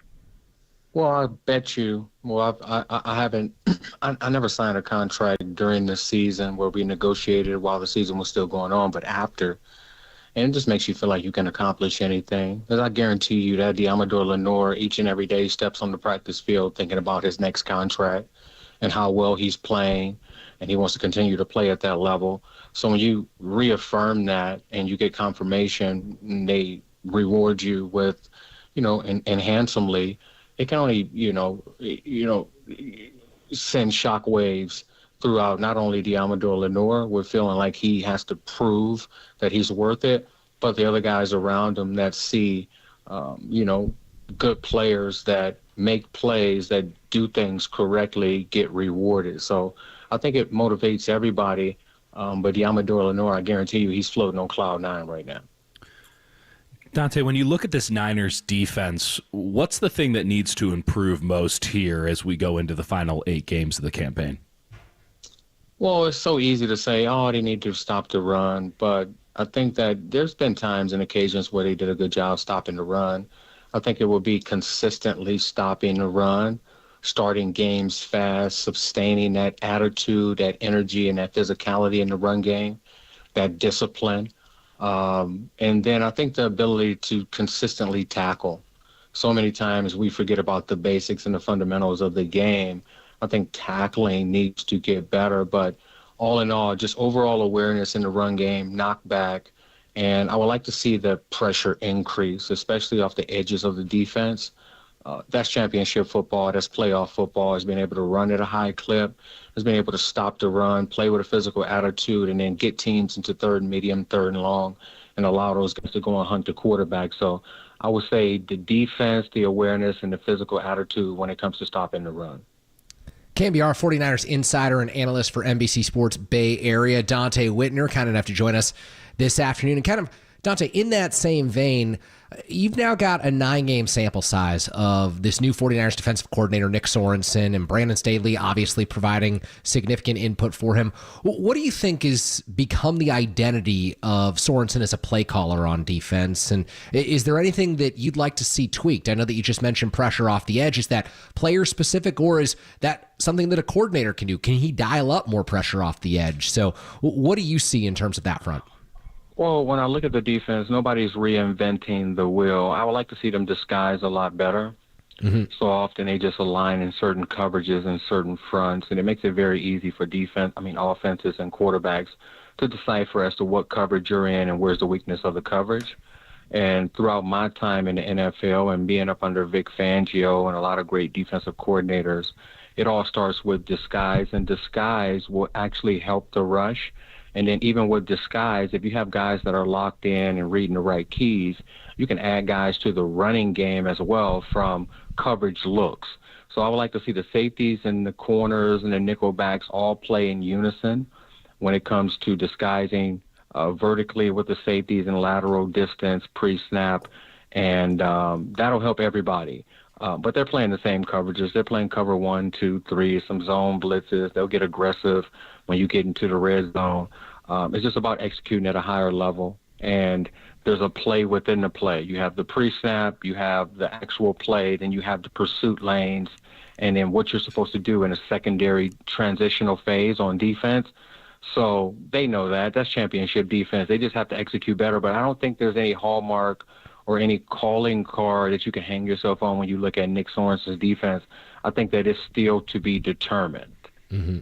Well, I bet you. Well, I haven't. I never signed a contract during the season where we negotiated while the season was still going on, but after, and it just makes you feel like you can accomplish anything. Because I guarantee you that Deommodore Lenor each and every day steps on the practice field thinking about his next contract and how well he's playing, and he wants to continue to play at that level. So when you reaffirm that and you get confirmation, and they reward you with, and handsomely. It can only, send shockwaves throughout not only Deommodore Lenor with feeling like he has to prove that he's worth it, but the other guys around him that see, good players that make plays, that do things correctly, get rewarded. So I think it motivates everybody. But Deommodore Lenor, I guarantee you, he's floating on cloud 9 right now. Dante, when you look at this Niners defense, what's the thing that needs to improve most here as we go into the final 8 games of the campaign? Well, it's so easy to say, they need to stop the run, but I think that there's been times and occasions where they did a good job stopping the run. I think it will be consistently stopping the run, starting games fast, sustaining that attitude, that energy, and that physicality in the run game, that discipline. And then I think the ability to consistently tackle. So many times we forget about the basics and the fundamentals of the game. I think tackling needs to get better, but all in all, just overall awareness in the run game, knockback, and I would like to see the pressure increase, especially off the edges of the defense. That's championship football. That's playoff football. Is being able to run at a high clip. Is being able to stop the run, play with a physical attitude, and then get teams into third and medium, third and long, and allow those guys to go and hunt the quarterback. So I would say the defense, the awareness, and the physical attitude when it comes to stopping the run. KNBR 49ers insider and analyst for NBC Sports Bay Area, Dante Whitner, kind enough to join us this afternoon. And Dante, in that same vein, you've now got a 9-game sample size of this new 49ers defensive coordinator, Nick Sorensen, and Brandon Staley obviously providing significant input for him. What do you think has become the identity of Sorensen as a play caller on defense? And is there anything that you'd like to see tweaked? I know that you just mentioned pressure off the edge. Is that player specific, or is that something that a coordinator can do? Can he dial up more pressure off the edge? So what do you see in terms of that front? Well, when I look at the defense, nobody's reinventing the wheel. I would like to see them disguise a lot better. Mm-hmm. So often they just align in certain coverages and certain fronts, and it makes it very easy for offenses and quarterbacks to decipher as to what coverage you're in and where's the weakness of the coverage. And throughout my time in the NFL and being up under Vic Fangio and a lot of great defensive coordinators, it all starts with disguise, and disguise will actually help the rush. And then even with disguise, if you have guys that are locked in and reading the right keys, you can add guys to the running game as well from coverage looks. So I would like to see the safeties and the corners and the nickel backs all play in unison when it comes to disguising vertically with the safeties and lateral distance, pre-snap, and that'll help everybody. But they're playing the same coverages. They're playing cover 1, 2, 3, some zone blitzes. They'll get aggressive when you get into the red zone. It's just about executing at a higher level. And there's a play within the play. You have the pre-snap, you have the actual play, then you have the pursuit lanes, and then what you're supposed to do in a secondary transitional phase on defense. So they know that. That's championship defense. They just have to execute better. But I don't think there's any hallmark or any calling card that you can hang yourself on when you look at Nick Sorensen's defense. I think that is still to be determined. Mm-hmm.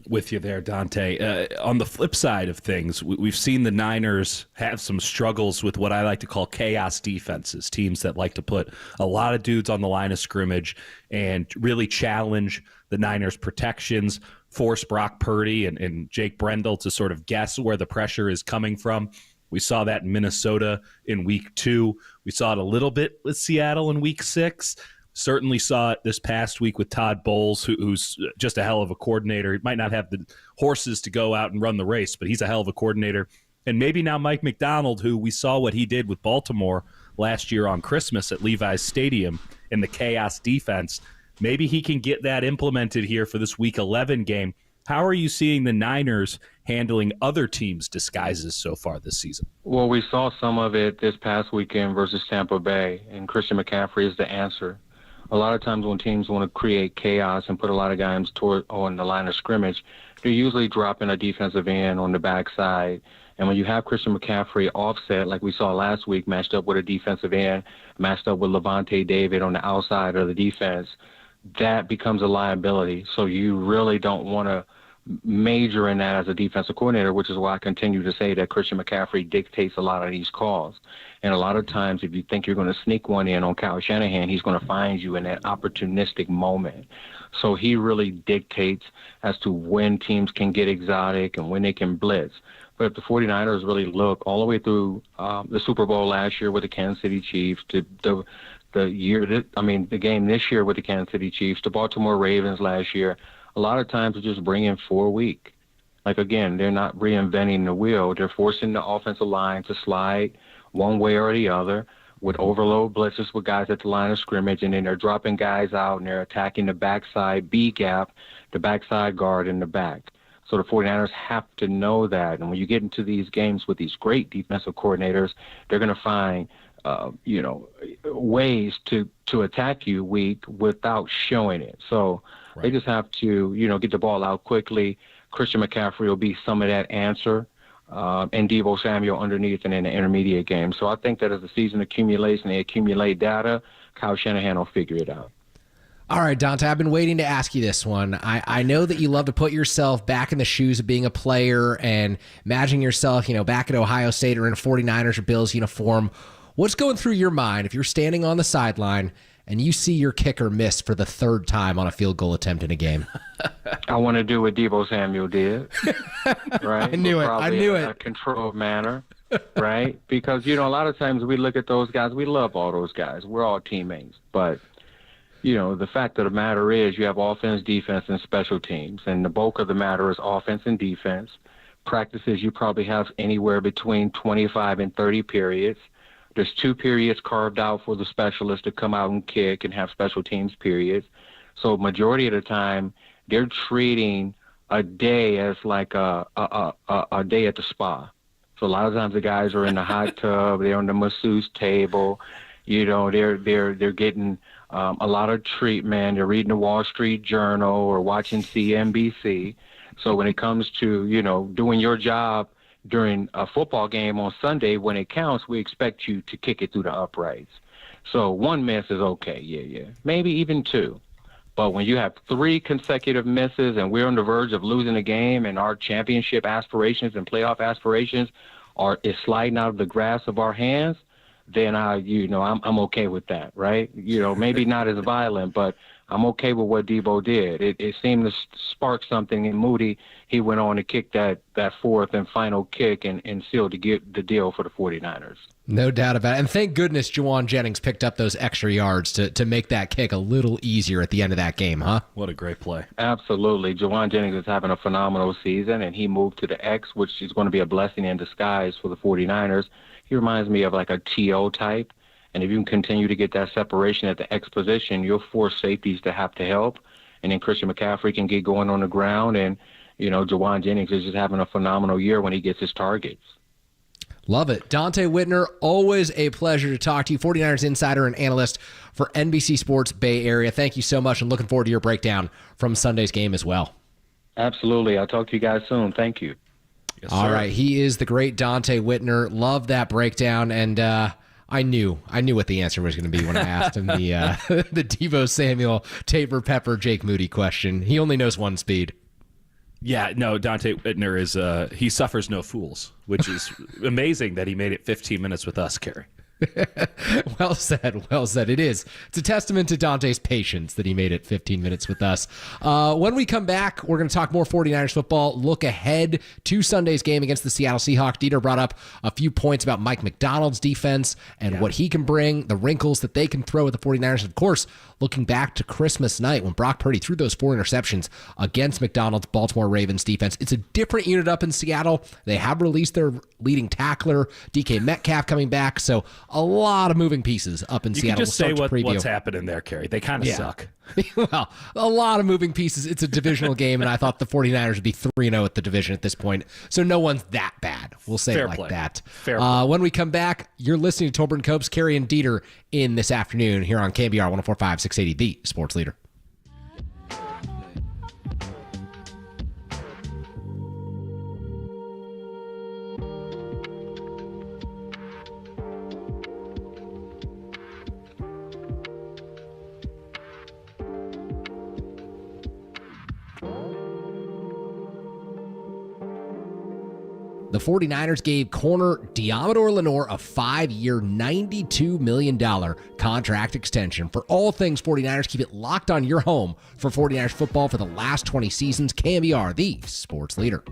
With you there, Dante. On the flip side of things, we've seen the Niners have some struggles with what I like to call chaos defenses, teams that like to put a lot of dudes on the line of scrimmage and really challenge the Niners' protections, force Brock Purdy and Jake Brendel to sort of guess where the pressure is coming from. We saw that in Minnesota in week 2. We saw it a little bit with Seattle in week 6. Certainly saw it this past week with Todd Bowles, who's just a hell of a coordinator. He might not have the horses to go out and run the race, but he's a hell of a coordinator. And maybe now Mike McDonald, who we saw what he did with Baltimore last year on Christmas at Levi's Stadium in the chaos defense, maybe he can get that implemented here for this Week 11 game. How are you seeing the Niners handling other teams' disguises so far this season? Well, we saw some of it this past weekend versus Tampa Bay, and Christian McCaffrey is the answer. A lot of times when teams want to create chaos and put a lot of guys on the line of scrimmage, they're usually dropping a defensive end on the backside. And when you have Christian McCaffrey offset, like we saw last week, matched up with a defensive end, matched up with Levante David on the outside of the defense, that becomes a liability. So you really don't want to major in that as a defensive coordinator, which is why I continue to say that Christian McCaffrey dictates a lot of these calls. And a lot of times, if you think you're going to sneak one in on Kyle Shanahan, he's going to find you in that opportunistic moment. So he really dictates as to when teams can get exotic and when they can blitz. But if the 49ers really look all the way through the Super Bowl last year with the Kansas City Chiefs, to the game this year with the Kansas City Chiefs, the Baltimore Ravens last year, a lot of times they just bring in 4 weak. Like, again, they're not reinventing the wheel. They're forcing the offensive line to slide one way or the other with overload blitzes with guys at the line of scrimmage, and then they're dropping guys out and they're attacking the backside B gap, the backside guard in the back. So the 49ers have to know that. And when you get into these games with these great defensive coordinators, they're going to find ways to attack you weak without showing it. So they just have to, get the ball out quickly. Christian McCaffrey will be some of that answer, and Deebo Samuel underneath and in the intermediate game. So I think that as the season accumulates and they accumulate data, Kyle Shanahan will figure it out. All right, Dante, I've been waiting to ask you this one. I know that you love to put yourself back in the shoes of being a player and imagining yourself, back at Ohio State or in a 49ers or Bills uniform. What's going through your mind if you're standing on the sideline and you see your kicker miss for the 3rd time on a field goal attempt in a game? I want to do what Deebo Samuel did, right? I knew it. In a controlled manner, right? Because, a lot of times we look at those guys. We love all those guys. We're all teammates. But, the fact of the matter is you have offense, defense, and special teams. And the bulk of the matter is offense and defense. Practices, you probably have anywhere between 25 and 30 periods. There's 2 periods carved out for the specialists to come out and kick and have special teams periods. So majority of the time, they're treating a day as like a day at the spa. So a lot of times the guys are in the hot tub, they're on the masseuse table, they're getting a lot of treatment. They're reading the Wall Street Journal or watching CNBC. So when it comes to, doing your job during a football game on Sunday, when it counts, we expect you to kick it through the uprights. So 1 miss is okay, yeah. Maybe even 2. But when you have 3 consecutive misses and we're on the verge of losing a game and our championship aspirations and playoff aspirations is sliding out of the grasp of our hands, then I'm okay with that, right? Maybe not as violent, but I'm okay with what Deebo did. It seemed to spark something in Moody. He went on to kick that 4th and final kick and sealed the deal for the 49ers. No doubt about it. And thank goodness Juwan Jennings picked up those extra yards to make that kick a little easier at the end of that game, huh? What a great play. Absolutely. Juwan Jennings is having a phenomenal season, and he moved to the X, which is going to be a blessing in disguise for the 49ers. He reminds me of like a T.O. type. And if you can continue to get that separation at the X position, you'll force safeties to have to help. And then Christian McCaffrey can get going on the ground. And, Juwan Jennings is just having a phenomenal year when he gets his targets. Love it. Dante Whitner, always a pleasure to talk to you. 49ers insider and analyst for NBC Sports Bay Area. Thank you so much, and looking forward to your breakdown from Sunday's game as well. Absolutely. I'll talk to you guys soon. Thank you. Yes, All sir. right. He is the great Dante Whitner. Love that breakdown. And I knew what the answer was going to be when I asked him the the Deebo Samuel, Tabor Pepper, Jake Moody question. He only knows one speed. Yeah, no, Dante Whitner is he suffers no fools, which is amazing that he made it 15 minutes with us, Kerry. Well said. Well said. It's a testament to Dante's patience that he made it 15 minutes with us. When we come back, we're going to talk more 49ers football, look ahead to Sunday's game against the Seattle Seahawks. Dieter brought up a few points about Mike McDonald's defense and what he can bring, the wrinkles that they can throw at the 49ers. Of course, looking back to Christmas night when Brock Purdy threw those 4 interceptions against McDonald's Baltimore Ravens defense. It's a different unit up in Seattle. They have released their leading tackler, DK Metcalf, coming back. So a lot of moving pieces up in You Seattle. can just say what's happening there, Kerry. They kind of suck. Well, a lot of moving pieces. It's a divisional game, and I thought the 49ers would be 3-0 at the division at this point. So no one's that bad. We'll say Fair it like play. that. Fair play. When we come back, you're listening to Tolbert and Copes, Kerry and Dieter in this afternoon here on KNBR 104.5, 680, the sports leader. The 49ers gave corner Deommodore Lenor a 5-year, $92 million contract extension. For all things 49ers, keep it locked on your home for 49ers football for the last 20 seasons. KNBR, the sports leader.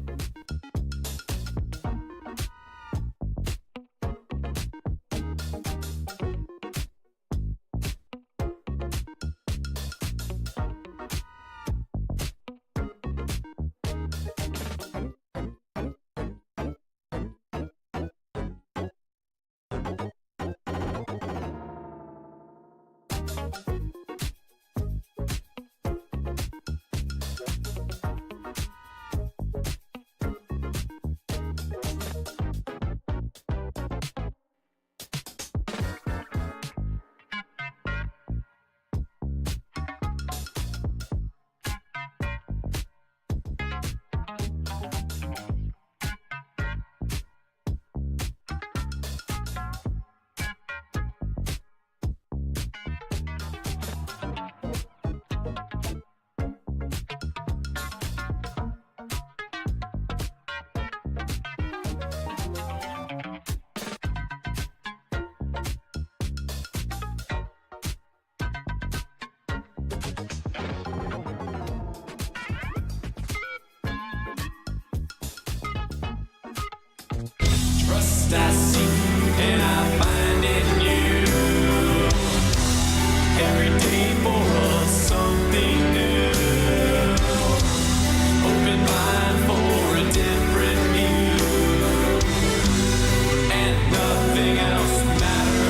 Trust I seek and I find in you. Every day for us something new. Open mind for a different view. And nothing else matters.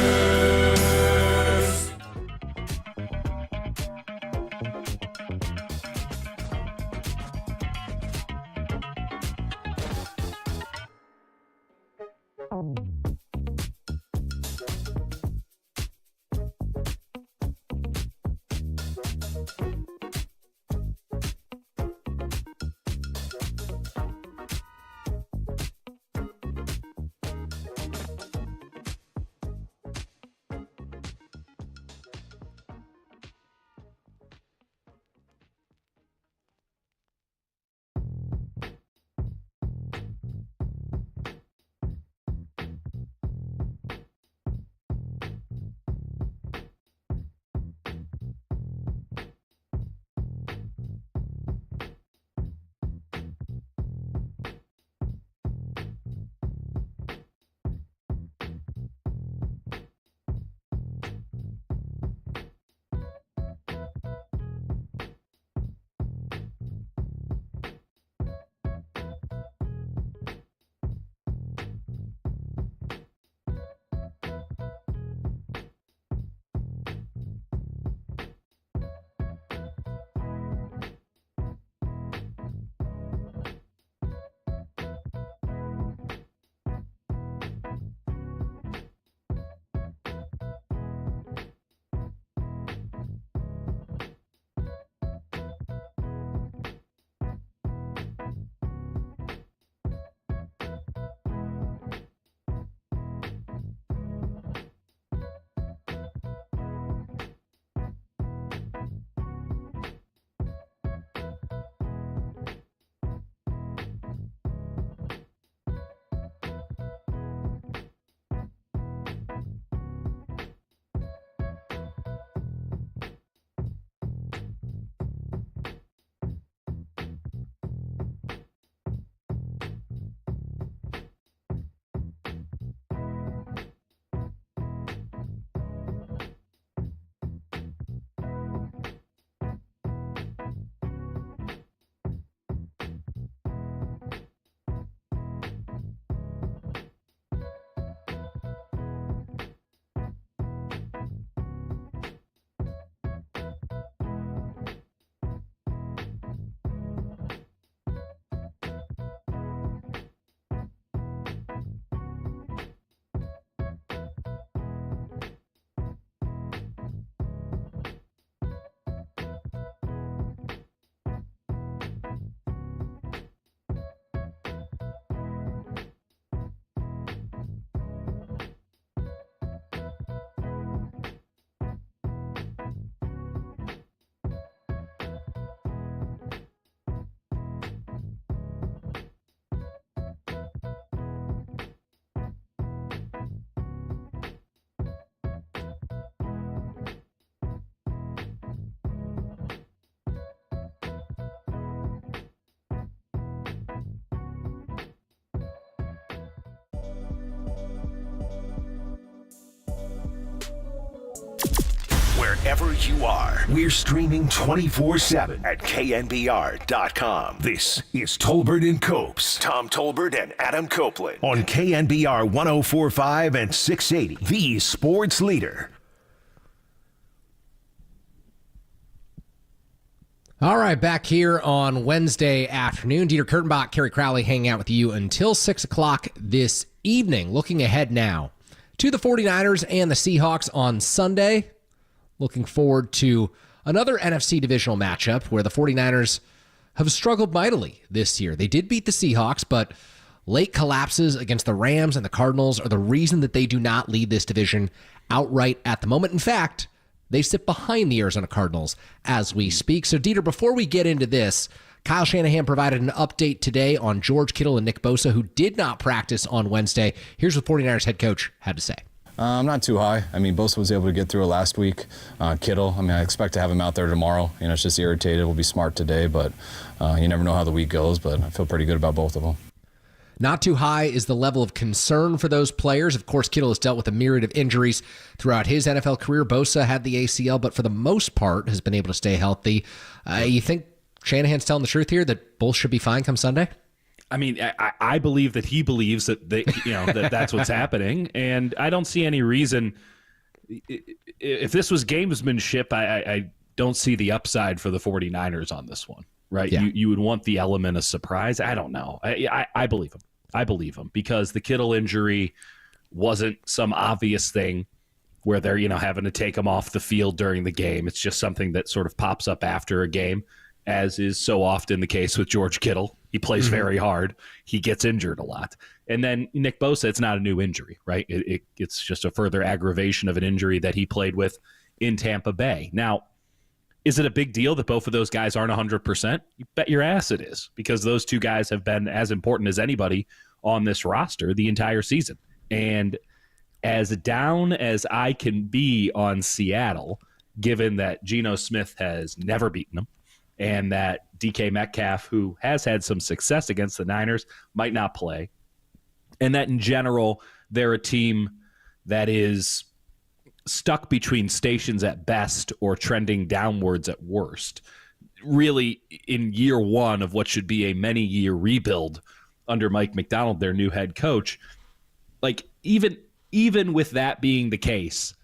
wherever you are. We're streaming 24/7 at KNBR.com. This is Tolbert and Copes. Tom Tolbert and Adam Copeland on KNBR 104.5 and 680, the sports leader. All right, back here on Wednesday afternoon. Dieter Kurtenbach, Kerry Crowley hanging out with you until 6 o'clock this evening. Looking ahead now to the 49ers and the Seahawks on Sunday. Looking forward to another NFC divisional matchup where the 49ers have struggled mightily this year. They did beat the Seahawks, but late collapses against the Rams and the Cardinals are the reason that they do not lead this division outright at the moment. In fact, they sit behind the Arizona Cardinals as we speak. So, Dieter, before we get into this, Kyle Shanahan provided an update today on George Kittle and Nick Bosa, who did not practice on Wednesday. Here's what 49ers head coach had to say. Not too high. I mean, Bosa was able to get through it last week. Kittle, I expect to have him out there tomorrow. It's just irritated. We'll be smart today, but you never know how the week goes, but I feel pretty good about both of them. Not too high is the level of concern for those players. Of course, Kittle has dealt with a myriad of injuries throughout his NFL career. Bosa had the ACL, but for the most part has been able to stay healthy. You think Shanahan's telling the truth here, that both should be fine come Sunday? I mean, I believe that he believes that that's what's happening, and I don't see any reason. If this was gamesmanship, I don't see the upside for the 49ers on this one, right? Yeah. You would want the element of surprise. I don't know. I believe him. I believe him because the Kittle injury wasn't some obvious thing where they're having to take him off the field during the game. It's just something that sort of pops up after a game, as is so often the case with George Kittle. He plays very hard. He gets injured a lot. And then Nick Bosa, it's not a new injury, right? It's just a further aggravation of an injury that he played with in Tampa Bay. Now, is it a big deal that both of those guys aren't 100%? You bet your ass it is, because those two guys have been as important as anybody on this roster the entire season. And as down as I can be on Seattle, given that Geno Smith has never beaten them, and that DK Metcalf, who has had some success against the Niners, might not play, and that in general they're a team that is stuck between stations at best or trending downwards at worst, really in year one of what should be a many-year rebuild under Mike Macdonald, their new head coach. Like, even with that being the case,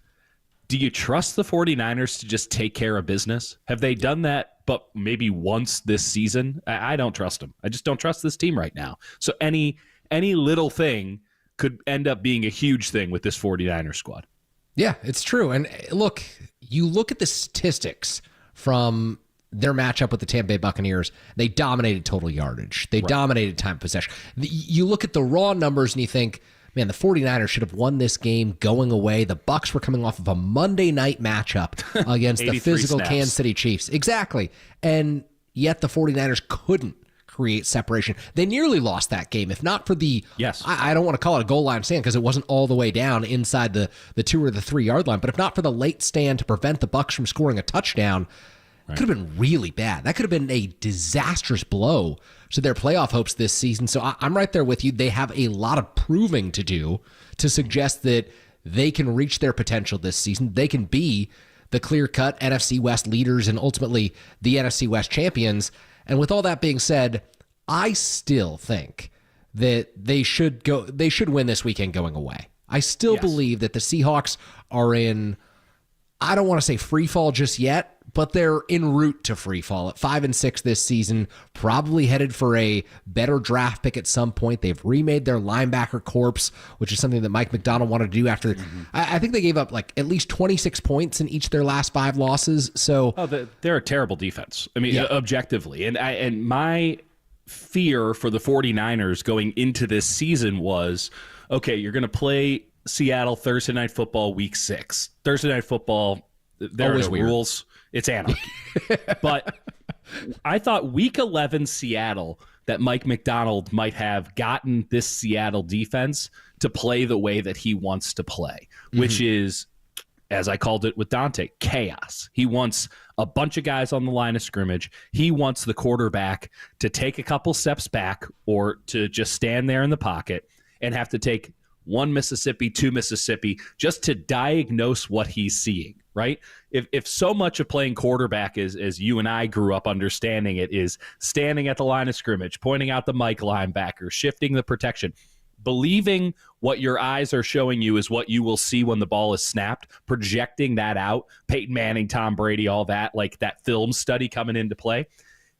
do you trust the 49ers to just take care of business? Have they done that but maybe once this season? I don't trust them. I just don't trust this team right now. So any little thing could end up being a huge thing with this 49ers squad. Yeah, it's true. And look, you look at the statistics from their matchup with the Tampa Bay Buccaneers. They dominated total yardage. They dominated time of possession. You look at the raw numbers and you think, man, the 49ers should have won this game going away. The Bucs were coming off of a Monday night matchup against the physical snaps. Kansas City Chiefs. Exactly. And yet the 49ers couldn't create separation. They nearly lost that game, if not for the, I don't want to call it a goal line stand because it wasn't all the way down inside the 2 or the 3 yard line, but if not for the late stand to prevent the Bucs from scoring a touchdown, it could have been really bad. That could have been a disastrous blow to their playoff hopes this season. So I'm right there with you. They have a lot of proving to do to suggest that they can reach their potential this season. They can be the clear-cut NFC West leaders and ultimately the NFC West champions. And with all that being said, I still think that they should win this weekend going away. I still believe that the Seahawks are in, I don't want to say free fall just yet, but they're en route to free fall at 5-6 this season, probably headed for a better draft pick at some point. They've remade their linebacker corps, which is something that Mike Macdonald wanted to do after. I think they gave up like at least 26 points in each of their last 5 losses. So they're a terrible defense. I mean, objectively. And my fear for the 49ers going into this season was, okay, you're going to play Seattle Thursday Night Football Week 6. Thursday Night Football, there are no rules. It's anarchy. But I thought Week 11 Seattle, that Mike Macdonald might have gotten this Seattle defense to play the way that he wants to play, which is, as I called it with Dante, chaos. He wants a bunch of guys on the line of scrimmage. He wants the quarterback to take a couple steps back or to just stand there in the pocket and have to take 1 Mississippi, 2 Mississippi, just to diagnose what he's seeing, right? If so much of playing quarterback is, as you and I grew up understanding it, is standing at the line of scrimmage, pointing out the Mike linebacker, shifting the protection, believing what your eyes are showing you is what you will see when the ball is snapped, projecting that out, Peyton Manning, Tom Brady, all that, like that film study coming into play.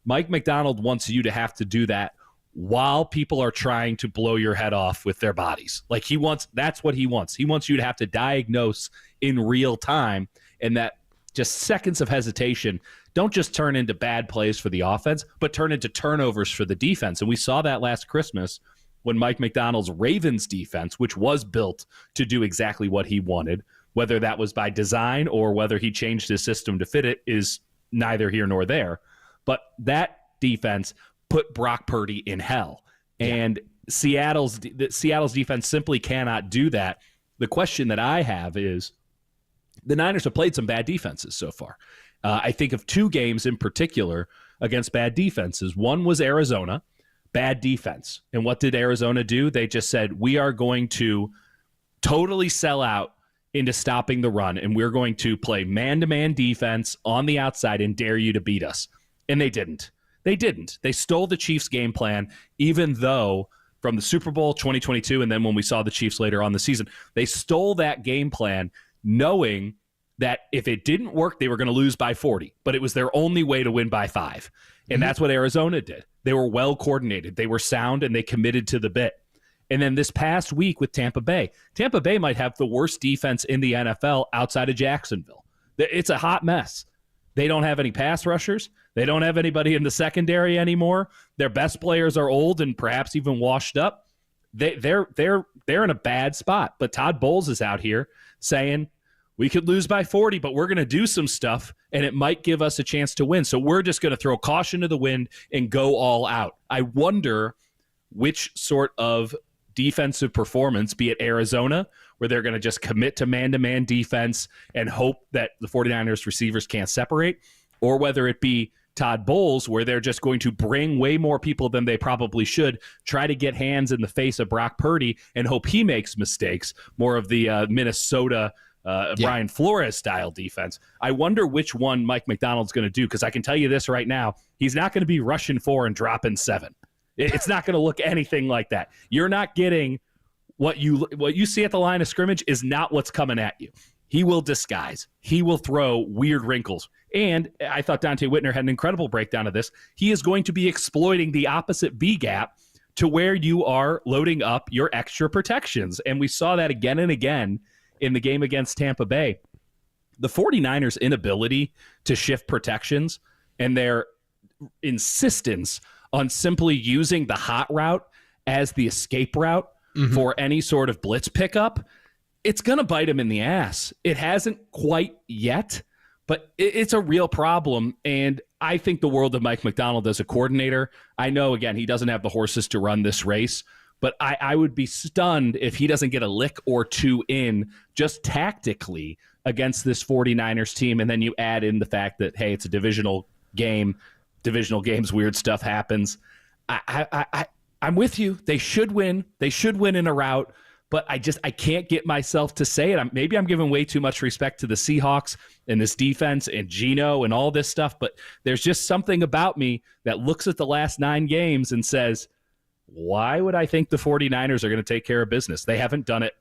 Mike Macdonald wants you to have to do that while people are trying to blow your head off with their bodies. Like that's what he wants. He wants you to have to diagnose in real time, and that just seconds of hesitation don't just turn into bad plays for the offense, but turn into turnovers for the defense. And we saw that last Christmas when Mike Macdonald's Ravens defense, which was built to do exactly what he wanted, whether that was by design or whether he changed his system to fit it, is neither here nor there. But that defense put Brock Purdy in hell. And Seattle's defense simply cannot do that. The question that I have is, the Niners have played some bad defenses so far. I think of two games in particular against bad defenses. One was Arizona, bad defense. And what did Arizona do? They just said, we are going to totally sell out into stopping the run, and we're going to play man-to-man defense on the outside and dare you to beat us. And they didn't. They stole the Chiefs' game plan, even though from the Super Bowl 2022 and then when we saw the Chiefs later on the season, they stole that game plan knowing that if it didn't work, they were going to lose by 40. But it was their only way to win by 5. And that's what Arizona did. They were well coordinated. They were sound, and they committed to the bit. And then this past week with Tampa Bay might have the worst defense in the NFL outside of Jacksonville. It's a hot mess. They don't have any pass rushers. They don't have anybody in the secondary anymore. Their best players are old and perhaps even washed up. They're in a bad spot. But Todd Bowles is out here saying, we could lose by 40, but we're going to do some stuff, and it might give us a chance to win. So we're just going to throw caution to the wind and go all out. I wonder which sort of defensive performance, be it Arizona, where they're going to just commit to man-to-man defense and hope that the 49ers receivers can't separate, or whether it be Todd Bowles, where they're just going to bring way more people than they probably should, try to get hands in the face of Brock Purdy and hope he makes mistakes, more of the Minnesota Brian Flores style defense. I wonder which one Mike Macdonald's going to do, because I can tell you this right now, he's not going to be rushing 4 and dropping 7. It's not going to look anything like that. You're not getting what you see at the line of scrimmage is not what's coming at you. He will disguise. He will throw weird wrinkles. And I thought Dante Whitner had an incredible breakdown of this. He is going to be exploiting the opposite B gap to where you are loading up your extra protections. And we saw that again and again in the game against Tampa Bay. The 49ers' inability to shift protections and their insistence on simply using the hot route as the escape route for any sort of blitz pickup, it's going to bite him in the ass. It hasn't quite yet, but it's a real problem. And I think the world of Mike Macdonald as a coordinator. I know, again, he doesn't have the horses to run this race, but I would be stunned if he doesn't get a lick or two in just tactically against this 49ers team. And then you add in the fact that, hey, it's a divisional game. Divisional games, weird stuff happens. I'm with you. They should win. They should win in a rout. But I can't get myself to say it. Maybe I'm giving way too much respect to the Seahawks and this defense and Geno and all this stuff. But there's just something about me that looks at the last 9 games and says, why would I think the 49ers are going to take care of business? They haven't done it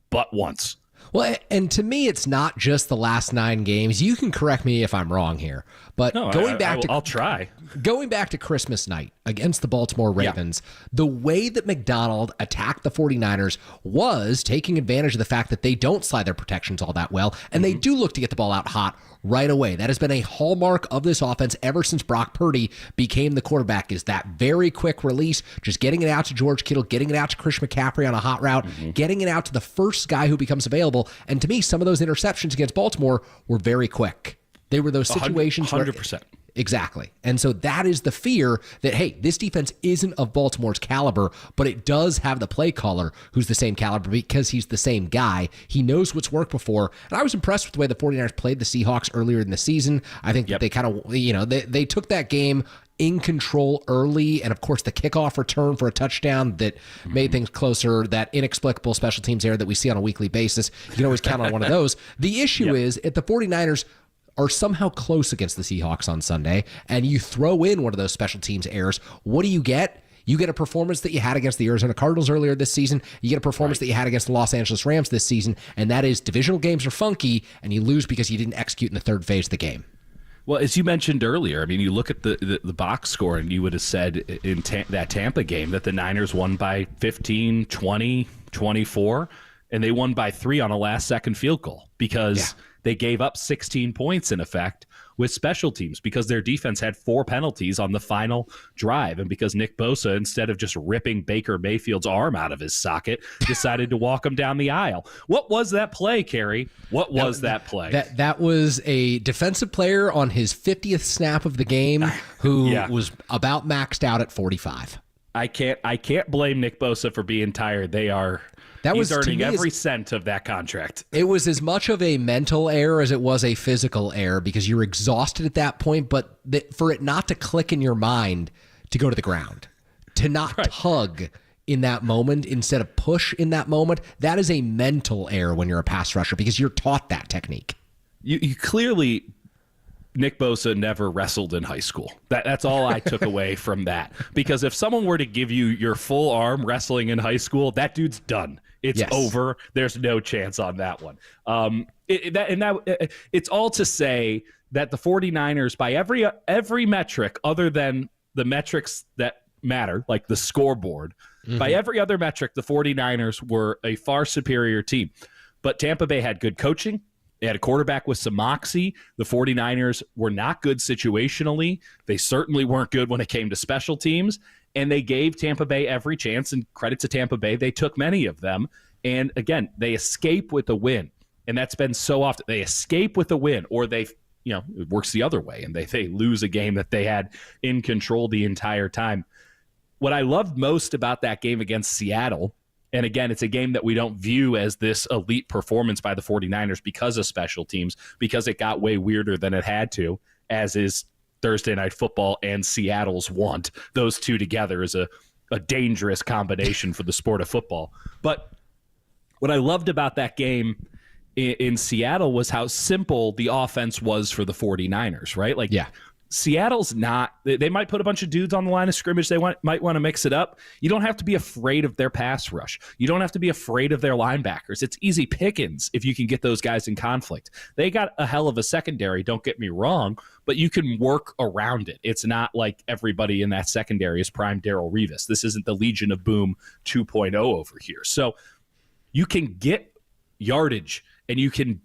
but once. Well, and to me, it's not just the last 9 games. You can correct me if I'm wrong here, but I'll try. Going back to Christmas night against the Baltimore Ravens, the way that Macdonald attacked the 49ers was taking advantage of the fact that they don't slide their protections all that well, and they do look to get the ball out hot right away. That has been a hallmark of this offense ever since Brock Purdy became the quarterback, is that very quick release, just getting it out to George Kittle, getting it out to Chris McCaffrey on a hot route, getting it out to the first guy who becomes available. And to me, some of those interceptions against Baltimore were very quick. They were those situations 100%. Exactly. And so that is the fear that, hey, this defense isn't of Baltimore's caliber, but it does have the play caller who's the same caliber because he's the same guy. He knows what's worked before. And I was impressed with the way the 49ers played the Seahawks earlier in the season. I think that they kind of, they took that game in control early, and of course the kickoff return for a touchdown that made things closer, that inexplicable special teams error that we see on a weekly basis. You can always count on one of those. The issue is if the 49ers are somehow close against the Seahawks on Sunday, and you throw in one of those special teams errors, what do you get? You get a performance that you had against the Arizona Cardinals earlier this season. You get a performance that you had against the Los Angeles Rams this season, and that is divisional games are funky, and you lose because you didn't execute in the third phase of the game. Well, as you mentioned earlier, I mean, you look at the box score, and you would have said in that Tampa game that the Niners won by 15, 20, 24, and they won by 3 on a last-second field goal because they gave up 16 points, in effect, with special teams because their defense had 4 penalties on the final drive, and because Nick Bosa, instead of just ripping Baker Mayfield's arm out of his socket, decided to walk him down the aisle. What was that play, Kerry? What was that play? That was a defensive player on his 50th snap of the game who was about maxed out at 45. I can't blame Nick Bosa for being tired. He's earning every cent of that contract. It was as much of a mental error as it was a physical error because you're exhausted at that point, but for it not to click in your mind to go to the ground, to not tug in that moment instead of push in that moment, that is a mental error when you're a pass rusher because you're taught that technique. You clearly... Nick Bosa never wrestled in high school. That's all I took away from that. Because if someone were to give you your full arm wrestling in high school, that dude's done. It's over. There's no chance on that one. It's all to say that the 49ers, by every metric other than the metrics that matter, like the scoreboard, by every other metric, the 49ers were a far superior team. But Tampa Bay had good coaching. They had a quarterback with some moxie. The 49ers were not good situationally. They certainly weren't good when it came to special teams. And they gave Tampa Bay every chance, and credit to Tampa Bay, they took many of them. And again, they escape with a win. And that's been so often. They escape with a win, or it works the other way, and they lose a game that they had in control the entire time. What I loved most about that game against Seattle, and again, it's a game that we don't view as this elite performance by the 49ers because of special teams, because it got way weirder than it had to, as is Thursday Night Football and Seattle's want. Those two together is a dangerous combination for the sport of football. But what I loved about that game in Seattle was how simple the offense was for the 49ers, right? Seattle's not, they might put a bunch of dudes on the line of scrimmage. They might want to mix it up. You don't have to be afraid of their pass rush. You don't have to be afraid of their linebackers. It's easy pickings if you can get those guys in conflict. They got a hell of a secondary, don't get me wrong, but you can work around it. It's not like everybody in that secondary is prime Darrelle Revis. This isn't the Legion of Boom 2.0 over here. So you can get yardage and you can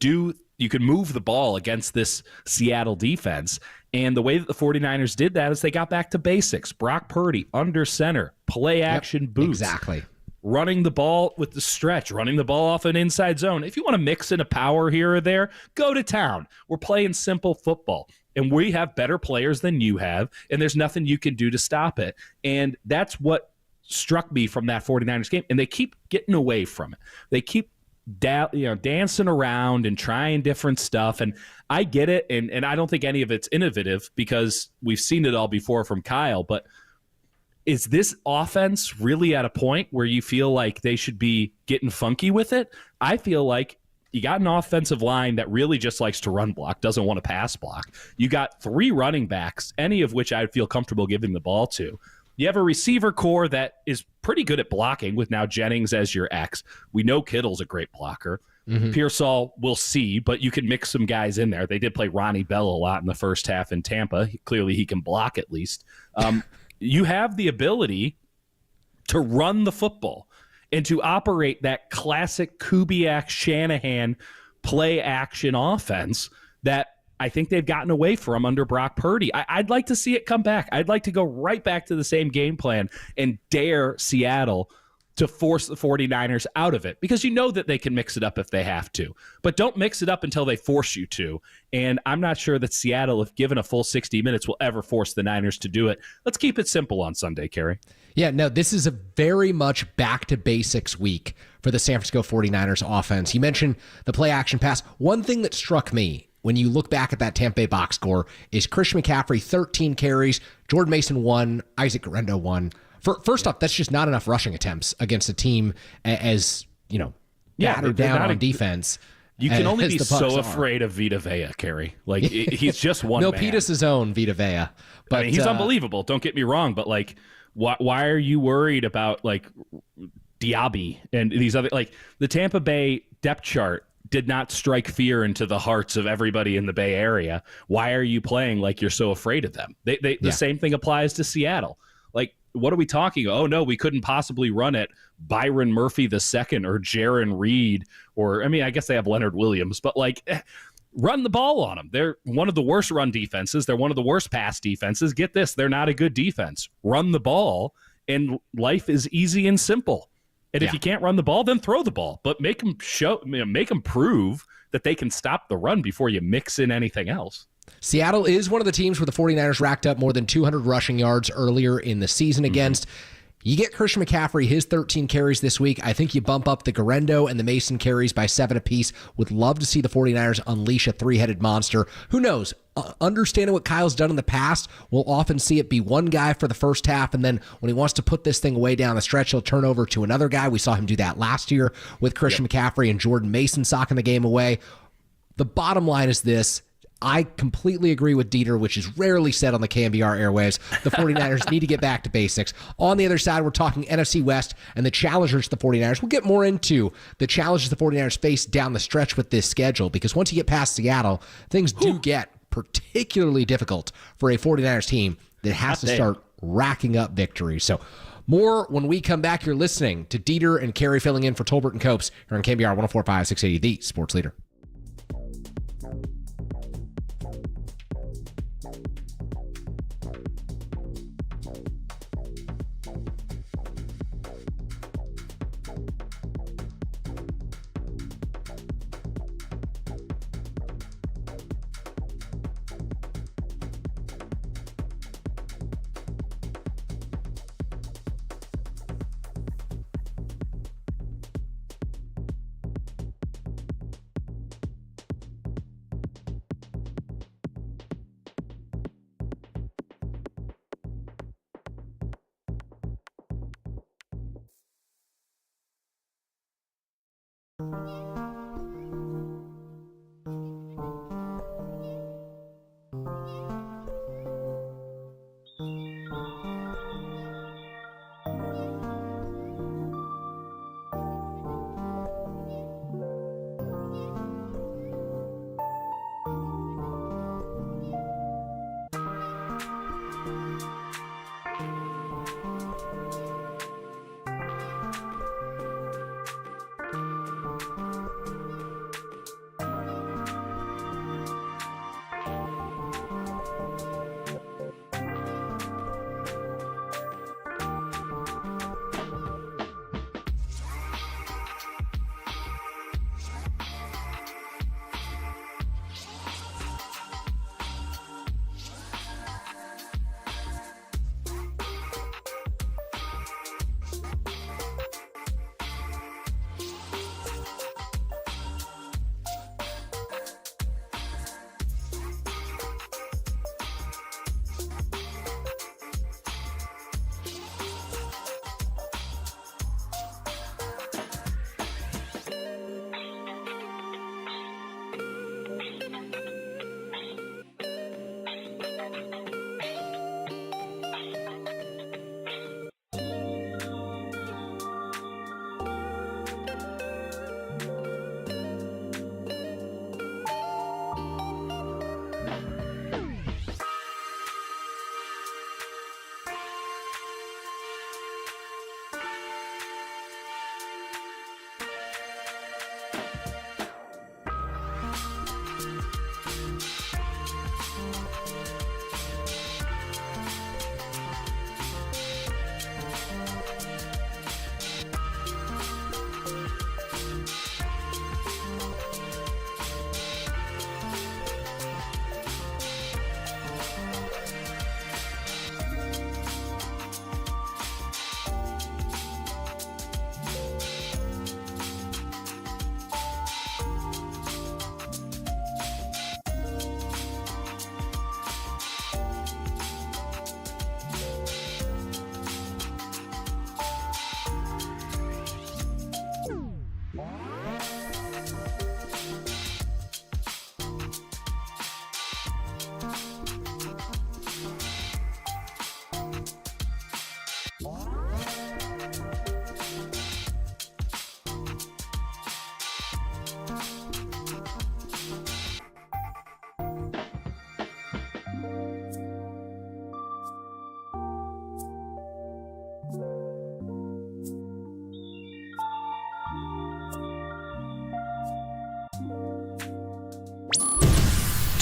move the ball against this Seattle defense. And the way that the 49ers did that is they got back to basics. Brock Purdy, under center, play action boost. Exactly. Running the ball with the stretch, running the ball off an inside zone. If you want to mix in a power here or there, go to town. We're playing simple football. And we have better players than you have, and there's nothing you can do to stop it. And that's what struck me from that 49ers game. And they keep getting away from it. They keep dancing around and trying different stuff. And I get it. And I don't think any of it's innovative because we've seen it all before from Kyle. But is this offense really at a point where you feel like they should be getting funky with it? I feel like you got an offensive line that really just likes to run block, doesn't want to pass block. You got 3 running backs, any of which I'd feel comfortable giving the ball to. You have a receiver core that is pretty good at blocking with now Jennings as your X. We know Kittle's a great blocker. Pearsall, we'll see, but you can mix some guys in there. They did play Ronnie Bell a lot in the first half in Tampa. Clearly he can block at least. You have the ability to run the football and to operate that classic Kubiak Shanahan play action offense that I think they've gotten away from under Brock Purdy. I'd like to see it come back. I'd like to go right back to the same game plan and dare Seattle to force the 49ers out of it, because you know that they can mix it up if they have to. But don't mix it up until they force you to. And I'm not sure that Seattle, if given a full 60 minutes, will ever force the Niners to do it. Let's keep it simple on Sunday, Kerry. Yeah, no, this is a very much back-to-basics week for the San Francisco 49ers offense. You mentioned the play-action pass. One thing that struck me when you look back at that Tampa Bay box score is Christian McCaffrey, 13 carries, Jordan Mason 1, Isaac Guerrero 1. First off, that's just not enough rushing attempts against a team as, battered down on defense. You can only be so are. afraid of Vita Vea, Kerry. Like, he's just one man. Milpitas' own Vita Vea. But he's unbelievable. Don't get me wrong. But, like, why are you worried about, like, Diaby and these other, like, the Tampa Bay depth chart did not strike fear into the hearts of everybody in the Bay Area. Why are you playing like you're so afraid of them? The same thing applies to Seattle. Like, what are we talking? Oh, no, we couldn't possibly run it Byron Murphy II or Jaron Reed, or, I mean, I guess they have Leonard Williams, but, like, run the ball on them. They're one of the worst run defenses. They're one of the worst pass defenses. Get this, they're not a good defense. Run the ball, and life is easy and simple. And if you can't run the ball, then throw the ball. But make them prove that they can stop the run before you mix in anything else. Seattle is one of the teams where the 49ers racked up more than 200 rushing yards earlier in the season against. You get Christian McCaffrey, his 13 carries this week. I think you bump up the Guerrero and the Mason carries by 7 apiece. Would love to see the 49ers unleash a three-headed monster. Who knows? Understanding what Kyle's done in the past, we'll often see it be one guy for the first half, and then when he wants to put this thing away down the stretch, he'll turn over to another guy. We saw him do that last year with Christian McCaffrey and Jordan Mason socking the game away. The bottom line is this. I completely agree with Dieter, which is rarely said on the KNBR airwaves. The 49ers need to get back to basics. On the other side, we're talking NFC West and the challengers to the 49ers. We'll get more into the challenges the 49ers face down the stretch with this schedule, because once you get past Seattle, things do get particularly difficult for a 49ers team that has to start racking up victories. So more when we come back. You're listening to Dieter and Kerry filling in for Tolbert and Copes here on KNBR 104.5 680, the sports leader.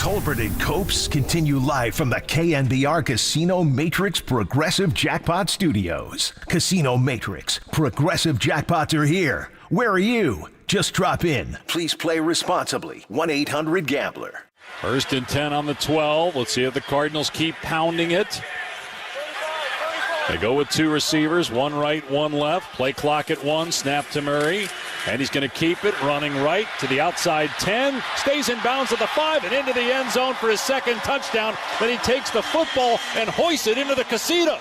Colbert and Copes continue live from the KNBR Casino Matrix Progressive Jackpot Studios. Casino Matrix, Progressive Jackpots are here. Where are you? Just drop in. Please play responsibly. 1-800-GAMBLER. 1st and 10 on the 12. Let's see if the Cardinals keep pounding it. They go with 2 receivers, 1 right, 1 left. Play clock at 1, snap to Murray. And he's going to keep it, running right to the outside 10. Stays in bounds at the 5 and into the end zone for his 2nd touchdown. Then he takes the football and hoists it into the casita.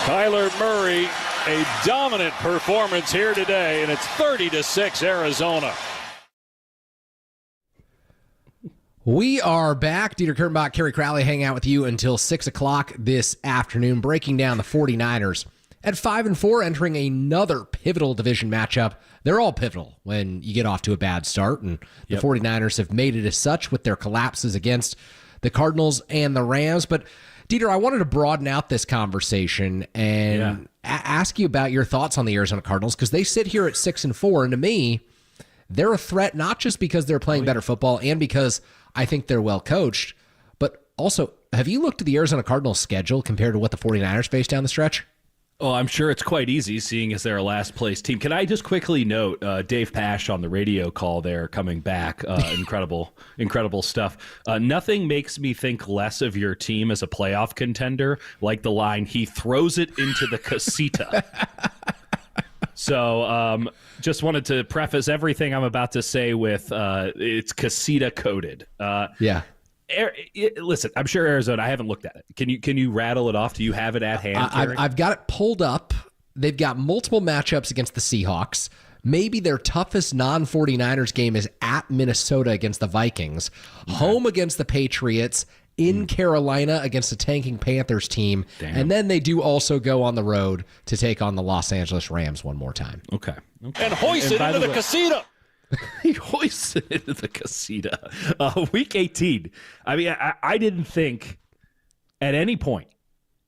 Kyler Murray, a dominant performance here today, and it's 30-6 Arizona. We are back. Dieter Kurtenbach, Kerry Crowley hang out with you until 6 o'clock this afternoon, breaking down the 49ers at 5-4, entering another pivotal division matchup. They're all pivotal when you get off to a bad start, and the 49ers have made it as such with their collapses against the Cardinals and the Rams. But, Dieter, I wanted to broaden out this conversation and ask you about your thoughts on the Arizona Cardinals, because they sit here at 6-4, and to me, they're a threat not just because they're playing better football and because I think they're well coached, but also, have you looked at the Arizona Cardinals schedule compared to what the 49ers face down the stretch? Oh, I'm sure it's quite easy, seeing as they're a last-place team. Can I just quickly note Dave Pasch on the radio call there coming back? Incredible stuff. Nothing makes me think less of your team as a playoff contender like the line, he throws it into the casita. So just wanted to preface everything I'm about to say with it's casita coded. Listen, I'm sure Arizona, I haven't looked at it. Can you rattle it off? Do you have it at hand? I've got it pulled up. They've got multiple matchups against the Seahawks. Maybe their toughest non-49ers game is at Minnesota against the Vikings, home against the Patriots, in Carolina against a tanking Panthers team, and then they do also go on the road to take on the Los Angeles Rams one more time. Okay. And hoist it into the casita. He hoists it into the casita. Week 18. I mean, I didn't think at any point,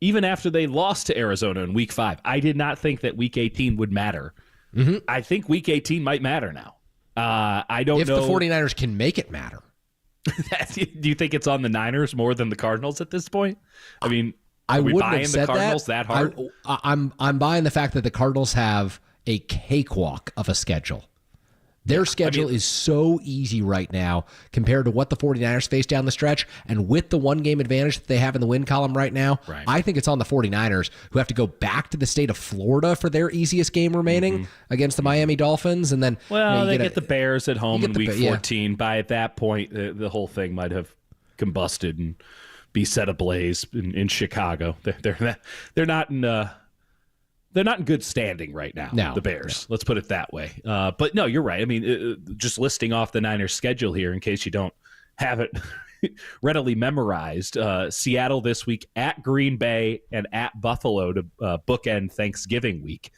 even after they lost to Arizona in Week 5, I did not think that Week 18 would matter. Mm-hmm. I think Week 18 might matter now. I don't know. If the 49ers can make it matter. Do you think it's on the Niners more than the Cardinals at this point? I mean, I wouldn't buying have said the Cardinals that hard? I'm buying the fact that the Cardinals have a cakewalk of a schedule. Their schedule is so easy right now compared to what the 49ers face down the stretch, and with the one-game advantage that they have in the win column right now, I think it's on the 49ers, who have to go back to the state of Florida for their easiest game remaining against the Miami Dolphins, and then they get the Bears at home in Week 14. By at that point, the whole thing might have combusted and be set ablaze in Chicago. They're not in. They're not in good standing right now, the Bears. Let's put it that way. But no, you're right. I mean, just listing off the Niners' schedule here in case you don't have it readily memorized. Seattle this week, at Green Bay, and at Buffalo to bookend Thanksgiving week.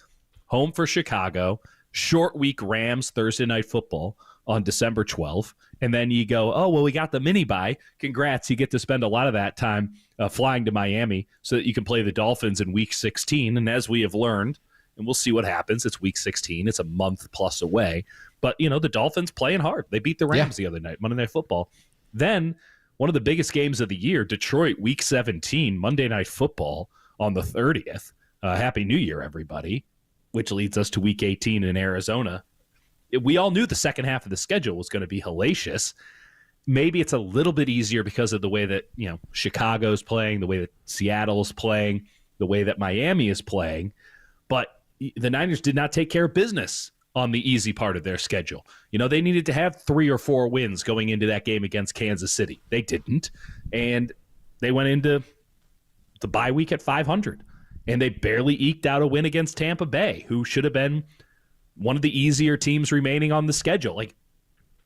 Home for Chicago. Short week Rams, Thursday Night Football on December 12th. And then you go, oh, well, we got the mini-bye. Congrats. You get to spend a lot of that time flying to Miami so that you can play the Dolphins in Week 16. And as we have learned, and we'll see what happens, it's Week 16. It's a month plus away. But, the Dolphins playing hard. They beat the Rams the other night, Monday Night Football. Then one of the biggest games of the year, Detroit, Week 17, Monday Night Football on the 30th. Happy New Year, everybody, which leads us to Week 18 in Arizona. We all knew the second half of the schedule was going to be hellacious. Maybe it's a little bit easier because of the way that, Chicago's playing, the way that Seattle's playing, the way that Miami is playing. But the Niners did not take care of business on the easy part of their schedule. They needed to have 3 or 4 wins going into that game against Kansas City. They didn't. And they went into the bye week at 500. And they barely eked out a win against Tampa Bay, who should have been one of the easier teams remaining on the schedule. Like,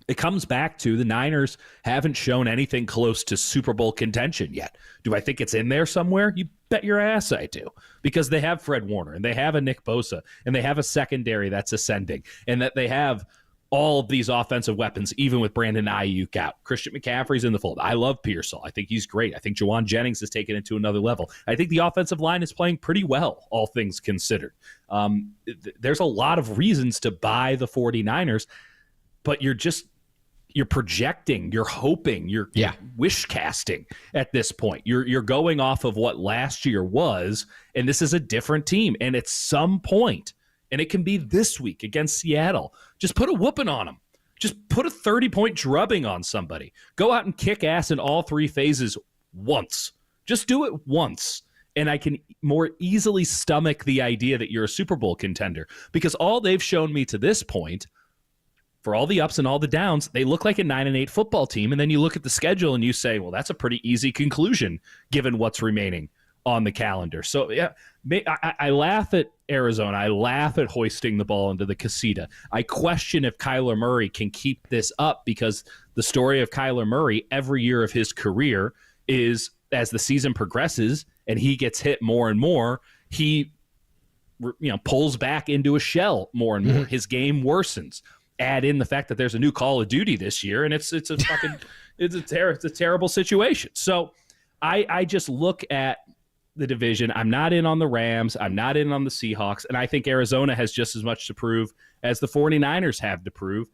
it comes back to the Niners haven't shown anything close to Super Bowl contention yet. Do I think it's in there somewhere? You bet your ass I do. Because they have Fred Warner, and they have a Nick Bosa, and they have a secondary that's ascending, and that they have all of these offensive weapons, even with Brandon Ayuk out. Christian McCaffrey's in the fold. I love Pearsall. I think he's great. I think Jawan Jennings has taken it to another level. I think the offensive line is playing pretty well, all things considered. There's a lot of reasons to buy the 49ers, but you're you're projecting, you're hoping, you're wish casting at this point. You're going off of what last year was, and this is a different team. And at some point, and it can be this week against Seattle, just put a whooping on them. Just put a 30-point drubbing on somebody. Go out and kick ass in all three phases once. Just do it once. And I can more easily stomach the idea that you're a Super Bowl contender, because all they've shown me to this point, for all the ups and all the downs, they look like a 9-8 football team. And then you look at the schedule and you say, well, that's a pretty easy conclusion given what's remaining on the calendar. So yeah, I laugh at Arizona. I laugh at hoisting the ball into the casita. I question if Kyler Murray can keep this up, because the story of Kyler Murray every year of his career is, as the season progresses and he gets hit more and more, he pulls back into a shell more and more. His game worsens. Add in the fact that there's a new Call of Duty this year, and it's a fucking it's a terrible situation. So I just look at the division. I'm not in on the Rams. I'm not in on the Seahawks. And I think Arizona has just as much to prove as the 49ers have to prove.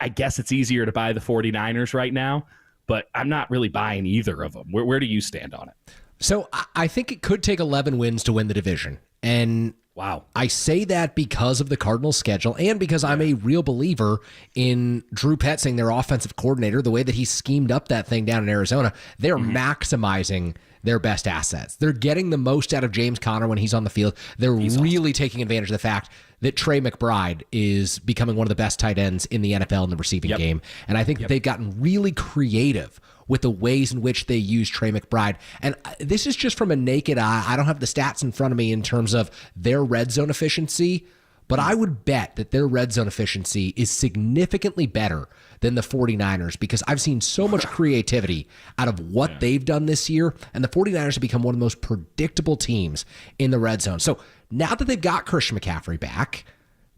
I guess it's easier to buy the 49ers right now, but I'm not really buying either of them. Where do you stand on it? So I think it could take 11 wins to win the division. And wow, I say that because of the Cardinals' schedule and because I'm a real believer in Drew Petzing, their offensive coordinator, the way that he schemed up that thing down in Arizona. They're maximizing their best assets. They're getting the most out of James Conner when he's on the field. They're really taking advantage of the fact that Trey McBride is becoming one of the best tight ends in the NFL in the receiving game. And I think that they've gotten really creative with the ways in which they use Trey McBride. And this is just from a naked eye. I don't have the stats in front of me in terms of their red zone efficiency, but I would bet that their red zone efficiency is significantly better than the 49ers, because I've seen so much creativity out of what they've done this year, and the 49ers have become one of the most predictable teams in the red zone. So now that they've got Christian McCaffrey back,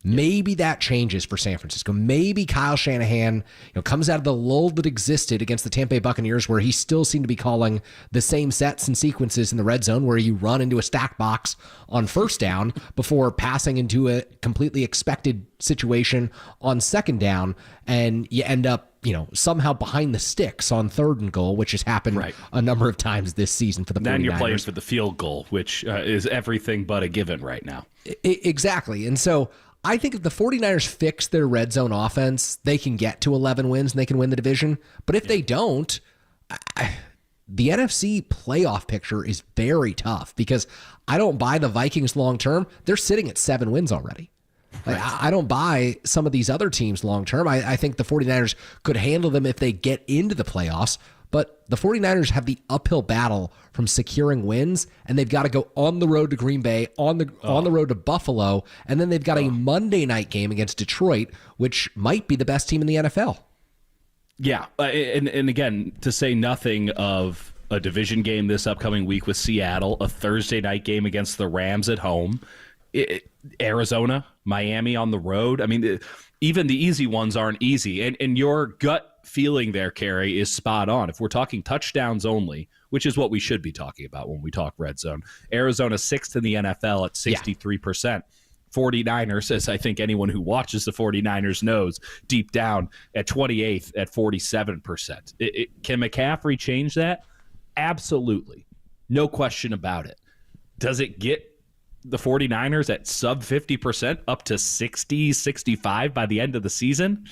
maybe that changes for San Francisco. Maybe Kyle Shanahan comes out of the lull that existed against the Tampa Bay Buccaneers, where he still seemed to be calling the same sets and sequences in the red zone, where you run into a stack box on first down before passing into a completely expected situation on second down, and you end up somehow behind the sticks on third and goal, which has happened a number of times this season for the 49ers. Then you're playing for the field goal, which is everything but a given right now. Exactly. And so I think if the 49ers fix their red zone offense, they can get to 11 wins and they can win the division. But if they don't, the NFC playoff picture is very tough, because I don't buy the Vikings long term. They're sitting at 7 wins already. I don't buy some of these other teams long term. I think the 49ers could handle them if they get into the playoffs. But the 49ers have the uphill battle from securing wins, and they've got to go on the road to Green Bay, on the road to Buffalo, and then they've got a Monday night game against Detroit, which might be the best team in the NFL. Yeah, and again, to say nothing of a division game this upcoming week with Seattle, a Thursday night game against the Rams at home, Arizona, Miami on the road. I mean, even the easy ones aren't easy. And your gut feeling there, Kerry, is spot on. If we're talking touchdowns only, which is what we should be talking about when we talk red zone, Arizona 6th in the NFL at 63%. 49ers, as I think anyone who watches the 49ers knows, deep down at 28th at 47%. Can McCaffrey change that? Absolutely. No question about it. Does it get the 49ers at sub 50% up to 60, 65 by the end of the season?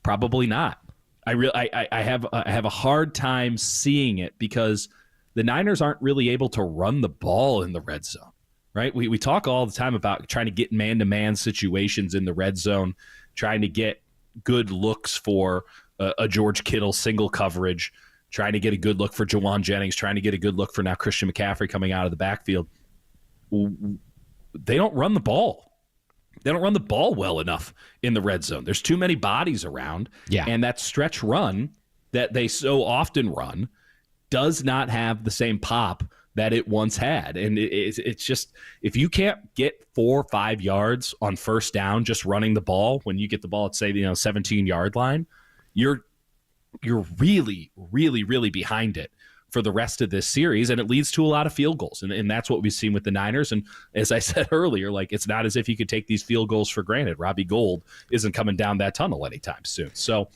Probably not. I have a hard time seeing it, because the Niners aren't really able to run the ball in the red zone, right? We talk all the time about trying to get man-to-man situations in the red zone, trying to get good looks for a George Kittle single coverage, trying to get a good look for Jawan Jennings, trying to get a good look for now Christian McCaffrey coming out of the backfield. They don't run the ball. They don't run the ball well enough in the red zone. There's too many bodies around. And that stretch run that they so often run does not have the same pop that it once had. And it's just, if you can't get 4 or 5 yards on first down just running the ball, when you get the ball at, say, 17-yard line, you're really, really, really behind it for the rest of this series, and it leads to a lot of field goals. And that's what we've seen with the Niners. And as I said earlier, it's not as if you could take these field goals for granted. Robbie Gould isn't coming down that tunnel anytime soon. So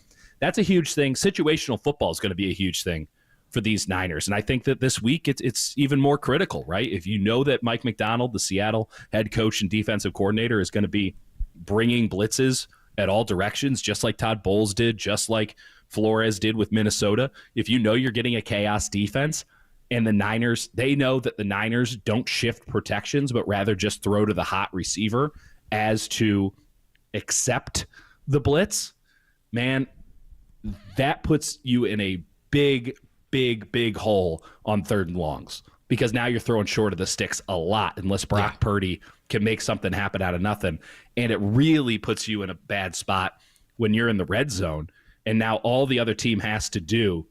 that's a huge thing. Situational football is going to be a huge thing for these Niners. And I think that this week it's even more critical, right? If you know that Mike McDonald, the Seattle head coach and defensive coordinator, is going to be bringing blitzes at all directions, just like Todd Bowles did, just like Flores did with Minnesota. If you know you're getting a chaos defense and the Niners, they know that the Niners don't shift protections, but rather just throw to the hot receiver as to accept the blitz, man, that puts you in a big hole on 3rd and longs, because now you're throwing short of the sticks a lot unless Brock Purdy can make something happen out of nothing. And it really puts you in a bad spot when you're in the red zone. And now all the other team has to do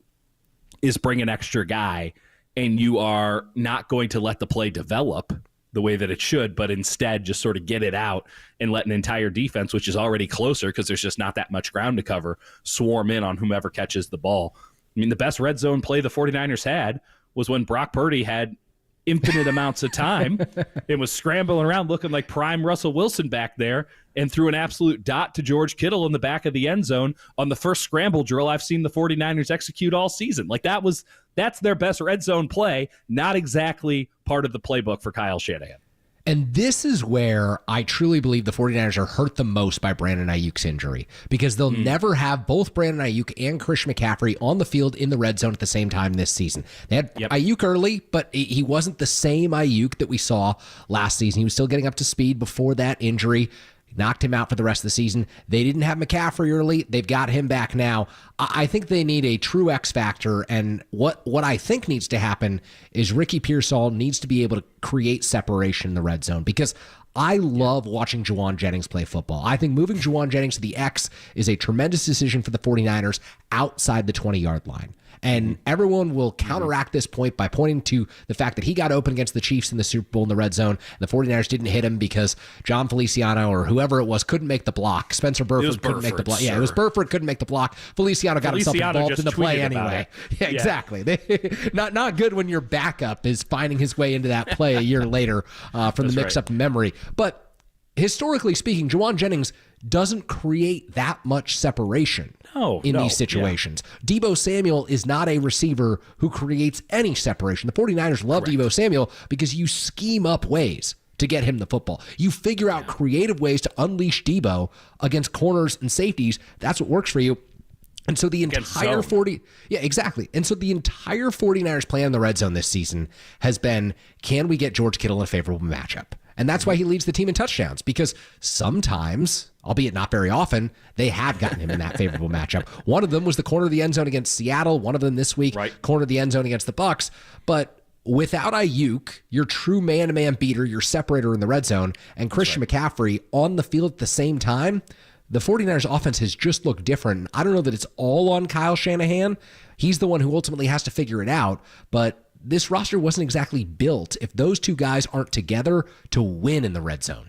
is bring an extra guy, and you are not going to let the play develop the way that it should, but instead just sort of get it out and let an entire defense, which is already closer because there's just not that much ground to cover, swarm in on whomever catches the ball. I mean, the best red zone play the 49ers had was when Brock Purdy had infinite amounts of time and was scrambling around looking like prime Russell Wilson back there, and threw an absolute dot to George Kittle in the back of the end zone on the first scramble drill I've seen the 49ers execute all season. Like that's their best red zone play, not exactly part of the playbook for Kyle Shanahan. And this is where I truly believe the 49ers are hurt the most by Brandon Ayuk's injury, because they'll never have both Brandon Ayuk and Christian McCaffrey on the field in the red zone at the same time this season. They had Ayuk early, but he wasn't the same Ayuk that we saw last season. He was still getting up to speed before that injury. Knocked him out for the rest of the season. They didn't have McCaffrey early. They've got him back now. I think they need a true X factor, and what I think needs to happen is Ricky Pearsall needs to be able to create separation in the red zone, because I love watching Juwan Jennings play football. I think moving Juwan Jennings to the X is a tremendous decision for the 49ers outside the 20-yard line. And everyone will counteract this point by pointing to the fact that he got open against the Chiefs in the Super Bowl in the red zone. And the 49ers didn't hit him because John Feliciano or whoever it was couldn't make the block. Spencer Burford couldn't make the block. Yeah, it was Burford couldn't make the block. Feliciano got himself involved in the play anyway. Yeah, exactly. Not good when your backup is finding his way into that play a year later from the mix-up memory. But historically speaking, Juwan Jennings doesn't create that much separation in these situations. Yeah. Deebo Samuel is not a receiver who creates any separation. The 49ers love Deebo Samuel because you scheme up ways to get him the football. You figure out creative ways to unleash Deebo against corners and safeties. That's what works for you. And so the entire And so the entire 49ers plan in the red zone this season has been, can we get George Kittle in a favorable matchup? And that's why he leads the team in touchdowns, because sometimes, albeit not very often, they have gotten him in that favorable matchup. One of them was the corner of the end zone against Seattle. One of them this week, corner of the end zone against the Bucs. But without Ayuk, your true man-to-man beater, your separator in the red zone, and Christian McCaffrey on the field at the same time, the 49ers offense has just looked different. I don't know that it's all on Kyle Shanahan. He's the one who ultimately has to figure it out, but this roster wasn't exactly built if those two guys aren't together to win in the red zone.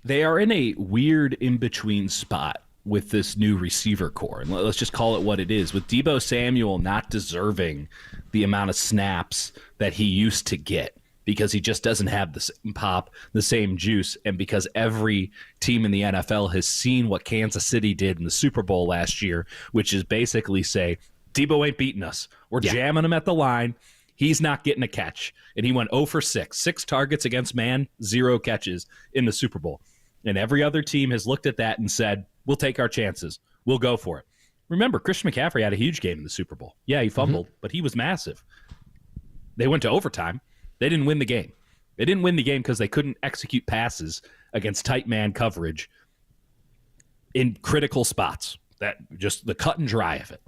They are in a weird in-between spot with this new receiver core. And let's just call it what it is. With Deebo Samuel not deserving the amount of snaps that he used to get because he just doesn't have the same pop, the same juice, and because every team in the NFL has seen what Kansas City did in the Super Bowl last year, which is basically say, Deebo ain't beating us. We're jamming him at the line. He's not getting a catch. And he went 0 for 6. 6 targets against man, 0 catches in the Super Bowl. And every other team has looked at that and said, we'll take our chances. We'll go for it. Remember, Christian McCaffrey had a huge game in the Super Bowl. Yeah, he fumbled, but he was massive. They went to overtime. They didn't win the game. They didn't win the game because they couldn't execute passes against tight man coverage in critical spots. That just the cut and dry of it.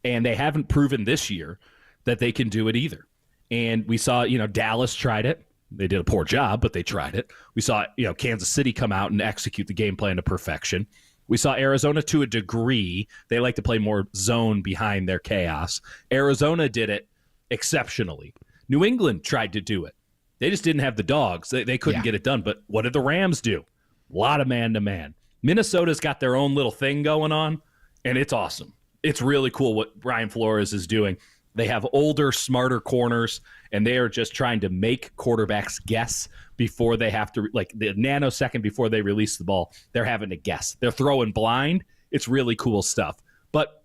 And they haven't proven this year that they can do it either. And we saw, Dallas tried it. They did a poor job, but they tried it. We saw, Kansas City come out and execute the game plan to perfection. We saw Arizona to a degree. They like to play more zone behind their chaos. Arizona did it exceptionally. New England tried to do it. They just didn't have the dogs. They couldn't get it done. But what did the Rams do? A lot of man-to-man. Minnesota's got their own little thing going on, and it's awesome. It's really cool what Brian Flores is doing. They have older, smarter corners, and they are just trying to make quarterbacks guess before they have to, like the nanosecond before they release the ball, they're having to guess. They're throwing blind. It's really cool stuff. But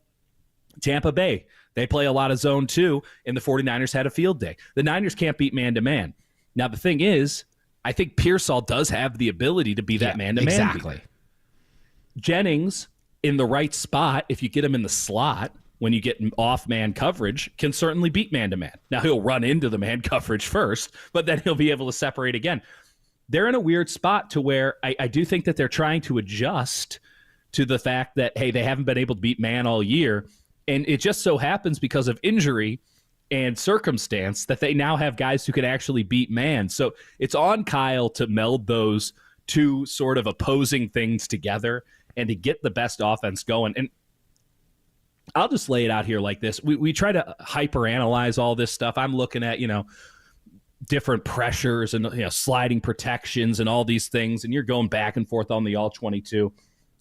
Tampa Bay, they play a lot of zone too, and the 49ers had a field day. The Niners can't beat man-to-man. Now, the thing is, I think Pearsall does have the ability to be that man-to-man. Exactly. beater. Jennings, in the right spot, if you get him in the slot, when you get off-man coverage, can certainly beat man-to-man. Now, he'll run into the man coverage first, but then he'll be able to separate again. They're in a weird spot to where I do think that they're trying to adjust to the fact that, hey, they haven't been able to beat man all year, and it just so happens because of injury and circumstance that they now have guys who can actually beat man. So it's on Kyle to meld those two sort of opposing things together and to get the best offense going. And I'll just lay it out here like this. We try to hyper-analyze all this stuff. I'm looking at, different pressures and sliding protections and all these things, and you're going back and forth on the all-22.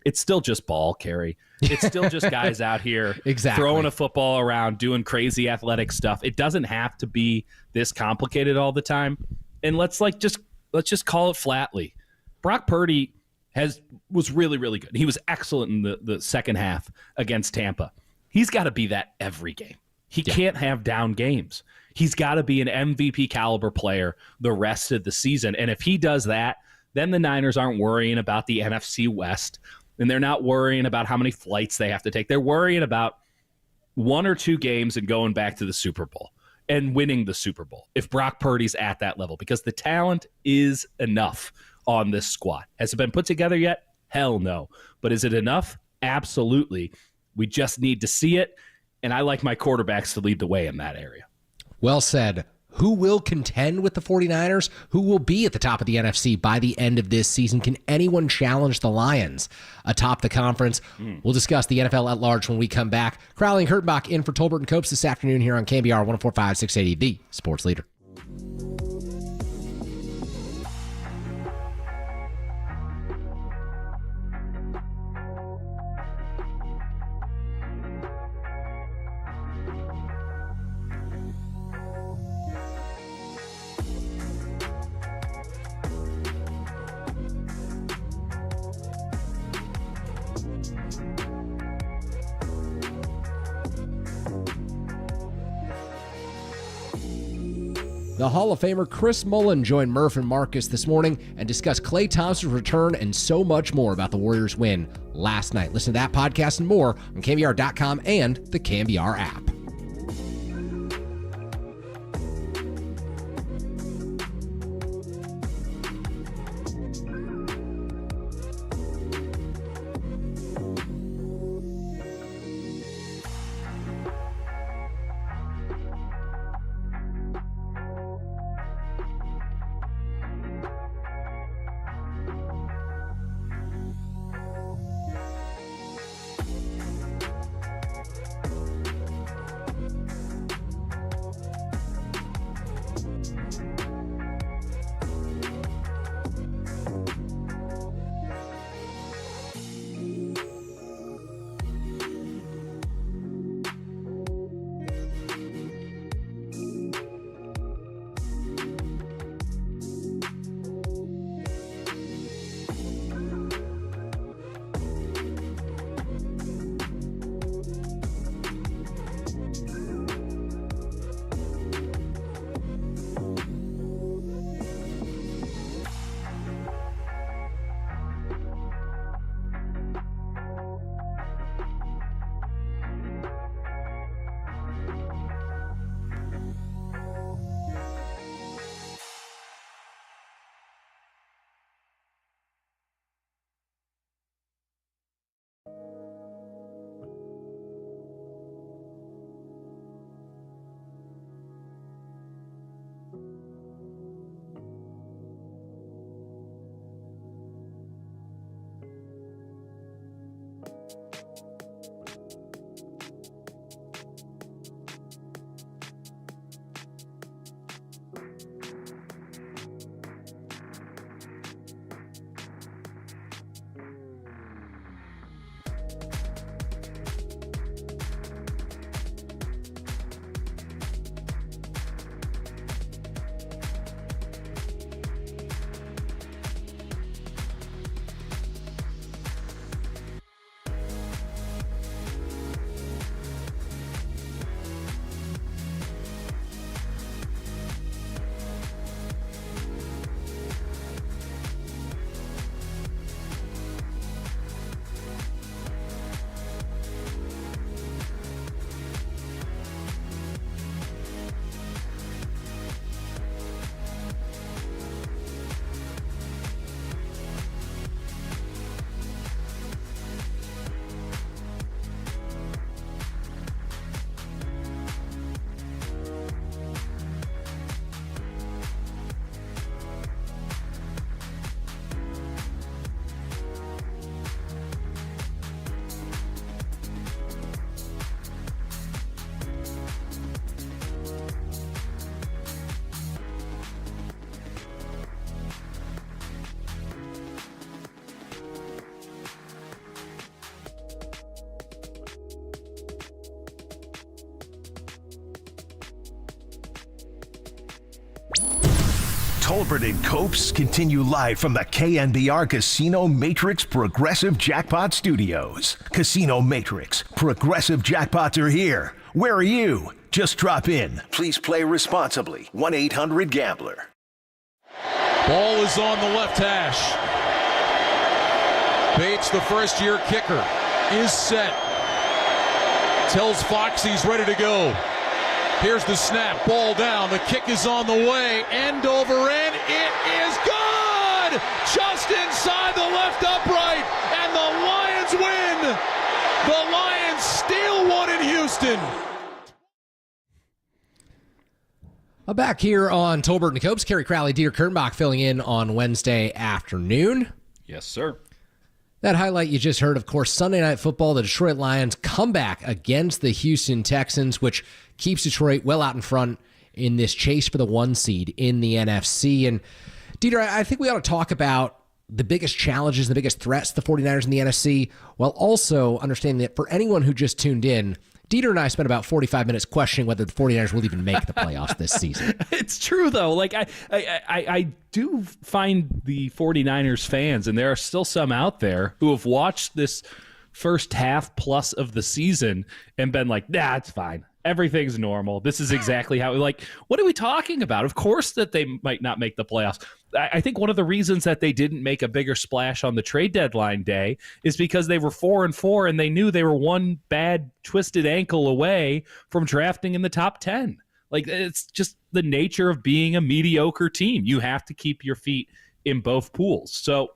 It's still just ball carry. It's still just guys out here throwing a football around, doing crazy athletic stuff. It doesn't have to be this complicated all the time. And let's just call it flatly. Brock Purdy was really, really good. He was excellent in the second half against Tampa. He's got to be that every game. He can't have down games. He's got to be an MVP caliber player the rest of the season. And if he does that, then the Niners aren't worrying about the NFC West, and they're not worrying about how many flights they have to take. They're worrying about 1 or 2 games and going back to the Super Bowl and winning the Super Bowl if Brock Purdy's at that level, because the talent is enough on this squad. Has it been put together yet? Hell no. But is it enough? Absolutely. We just need to see it, and I like my quarterbacks to lead the way in that area. Well said. Who will contend with the 49ers? Who will be at the top of the NFC by the end of this season? Can anyone challenge the Lions atop the conference? We'll discuss the NFL at large when we come back. Crowley and Kurtenbach in for Tolbert and Copes this afternoon here on KNBR 104.5 680, the sports leader. The Hall of Famer Chris Mullen joined Murph and Marcus this morning and discussed Klay Thompson's return and so much more about the Warriors' win last night. Listen to that podcast and more on KNBR.com and the KNBR app. Colbert and Copes continue live from the KNBR Casino Matrix Progressive Jackpot Studios. Casino Matrix, Progressive Jackpots are here. Where are you? Just drop in. Please play responsibly. 1-800-GAMBLER. Ball is on the left hash. Bates, the first-year kicker, is set. Tells Fox he's ready to go. Here's the snap, ball down, the kick is on the way, end over end, it is good! Just inside the left upright, and the Lions win! The Lions steal one in Houston! Back here on Tolbert and Copes, Kerry Crowley, Dieter Kurtenbach filling in on Wednesday afternoon. Yes, sir. That highlight you just heard, of course, Sunday Night Football, the Detroit Lions comeback against the Houston Texans, which keeps Detroit well out in front in this chase for the 1 seed in the NFC. And Dieter, I think we ought to talk about the biggest challenges, the biggest threats to the 49ers in the NFC, while also understanding that for anyone who just tuned in, Dieter and I spent about 45 minutes questioning whether the 49ers will even make the playoffs this season. It's true, though. Like, I do find the 49ers fans, and there are still some out there, who have watched this first half plus of the season and been like, nah, it's fine. Everything's normal. This is exactly how, like, what are we talking about? Of course that they might not make the playoffs. I think one of the reasons that they didn't make a bigger splash on the trade deadline day is because they were 4-4 and they knew they were one bad twisted ankle away from drafting in the top 10. Like, it's just the nature of being a mediocre team. You have to keep your feet in both pools. So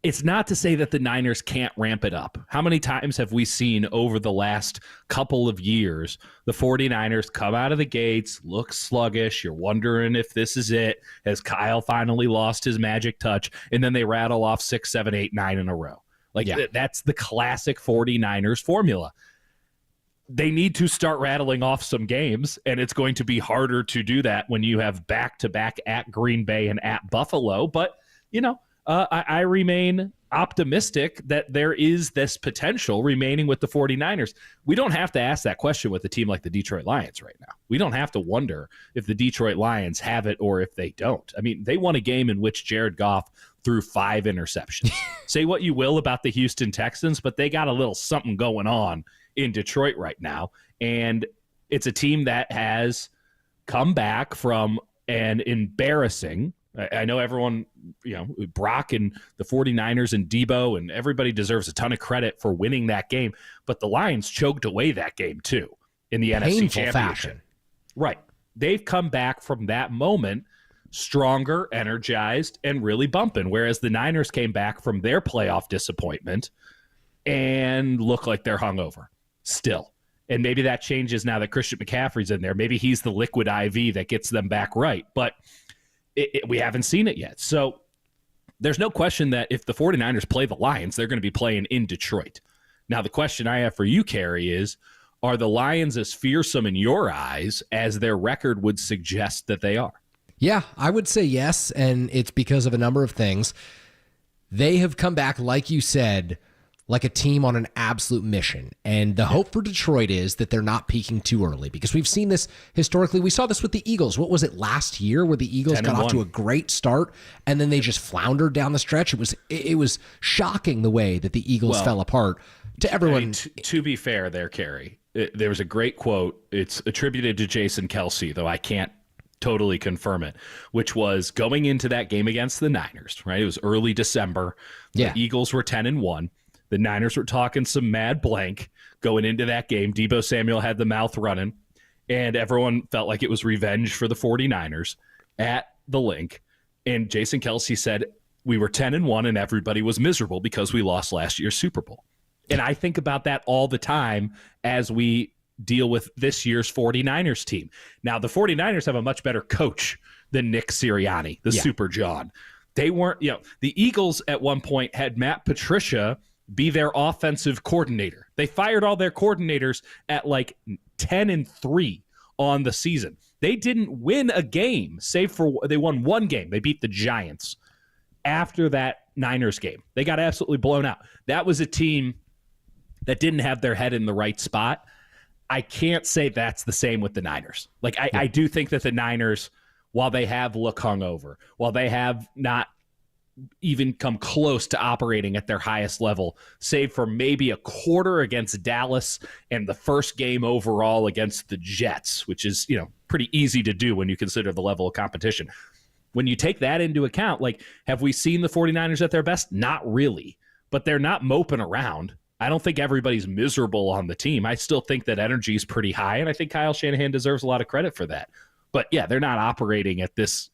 it's not to say that the Niners can't ramp it up. How many times have we seen over the last couple of years the 49ers come out of the gates, look sluggish, you're wondering if this is it, has Kyle finally lost his magic touch, and then they rattle off 6, 7, 8, 9 in a row. Like, that's the classic 49ers formula. They need to start rattling off some games, and it's going to be harder to do that when you have back-to-back at Green Bay and at Buffalo. But, you know, I remain optimistic that there is this potential remaining with the 49ers. We don't have to ask that question with a team like the Detroit Lions right now. We don't have to wonder if the Detroit Lions have it or if they don't. I mean, they won a game in which Jared Goff threw 5 interceptions. Say what you will about the Houston Texans, but they got a little something going on in Detroit right now. And it's a team that has come back from an embarrassing, I know everyone, you know, Brock and the 49ers and Debo and everybody deserves a ton of credit for winning that game, but the Lions choked away that game too in the NFC Championship. Fashion. Right. They've come back from that moment stronger, energized, and really bumping, whereas the Niners came back from their playoff disappointment and look like they're hungover still. And maybe that changes now that Christian McCaffrey's in there. Maybe he's the liquid IV that gets them back right. But we haven't seen it yet. So there's no question that if the 49ers play the Lions, they're going to be playing in Detroit. Now, the question I have for you, Kerry, is are the Lions as fearsome in your eyes as their record would suggest that they are? Yeah, I would say yes, and it's because of a number of things. They have come back, like you said, like a team on an absolute mission. And the hope for Detroit is that they're not peaking too early, because we've seen this historically. We saw this with the Eagles. What was it, last year, where the Eagles got off to a great start and then they just floundered down the stretch? It was shocking the way that the Eagles fell apart to everyone. I mean, to be fair there, Kerry, there was a great quote. It's attributed to Jason Kelce, though I can't totally confirm it, which was going into that game against the Niners, right? It was early December. The Eagles were 10-1. The Niners were talking some mad blank going into that game. Deebo Samuel had the mouth running, and everyone felt like it was revenge for the 49ers at the Link. And Jason Kelce said, we were 10-1 and everybody was miserable because we lost last year's Super Bowl. And I think about that all the time as we deal with this year's 49ers team. Now, the 49ers have a much better coach than Nick Sirianni, the Super John. They weren't, the Eagles at one point had Matt Patricia be their offensive coordinator. They fired all their coordinators at like 10-3 on the season. They didn't win a game, save for they won one game. They beat the Giants after that Niners game. They got absolutely blown out. That was a team that didn't have their head in the right spot. I can't say that's the same with the Niners. Like, I do think that the Niners while they have looked hungover, while they have not even come close to operating at their highest level, save for maybe a quarter against Dallas and the first game overall against the Jets, which is, pretty easy to do when you consider the level of competition. When you take that into account, have we seen the 49ers at their best? Not really, but they're not moping around. I don't think everybody's miserable on the team. I still think that energy is pretty high, and I think Kyle Shanahan deserves a lot of credit for that. But yeah, they're not operating at this.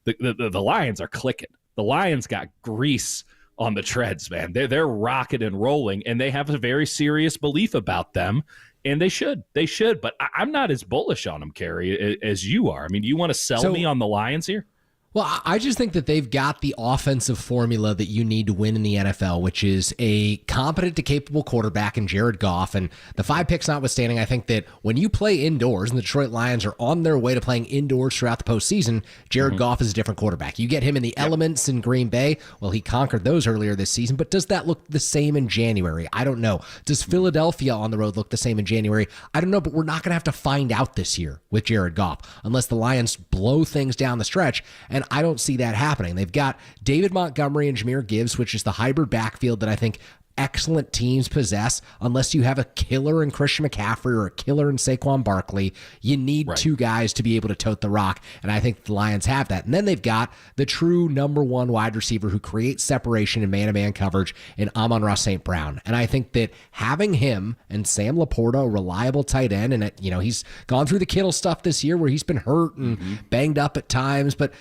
The Lions are clicking. The Lions got grease on the treads, man. They're rocking and rolling, and they have a very serious belief about them, and they should. But I'm not as bullish on them, Kerry, as you are. I mean, you want to sell me on the Lions here? Well, I just think that they've got the offensive formula that you need to win in the NFL, which is a competent to capable quarterback in Jared Goff. And the 5 picks notwithstanding, I think that when you play indoors and the Detroit Lions are on their way to playing indoors throughout the postseason, Jared Goff is a different quarterback. You get him in the elements in Green Bay. Well, he conquered those earlier this season, but does that look the same in January? I don't know. Does Philadelphia on the road look the same in January? I don't know, but we're not going to have to find out this year with Jared Goff unless the Lions blow things down the stretch. And I don't see that happening. They've got David Montgomery and Jahmyr Gibbs, which is the hybrid backfield that I think excellent teams possess. Unless you have a killer in Christian McCaffrey or a killer in Saquon Barkley, you need two guys to be able to tote the rock, and I think the Lions have that. And then they've got the true number one wide receiver who creates separation in man-to-man coverage in Amon-Ra St. Brown. And I think that having him and Sam Laporta, a reliable tight end, and he's gone through the Kittle stuff this year where he's been hurt and banged up at times, but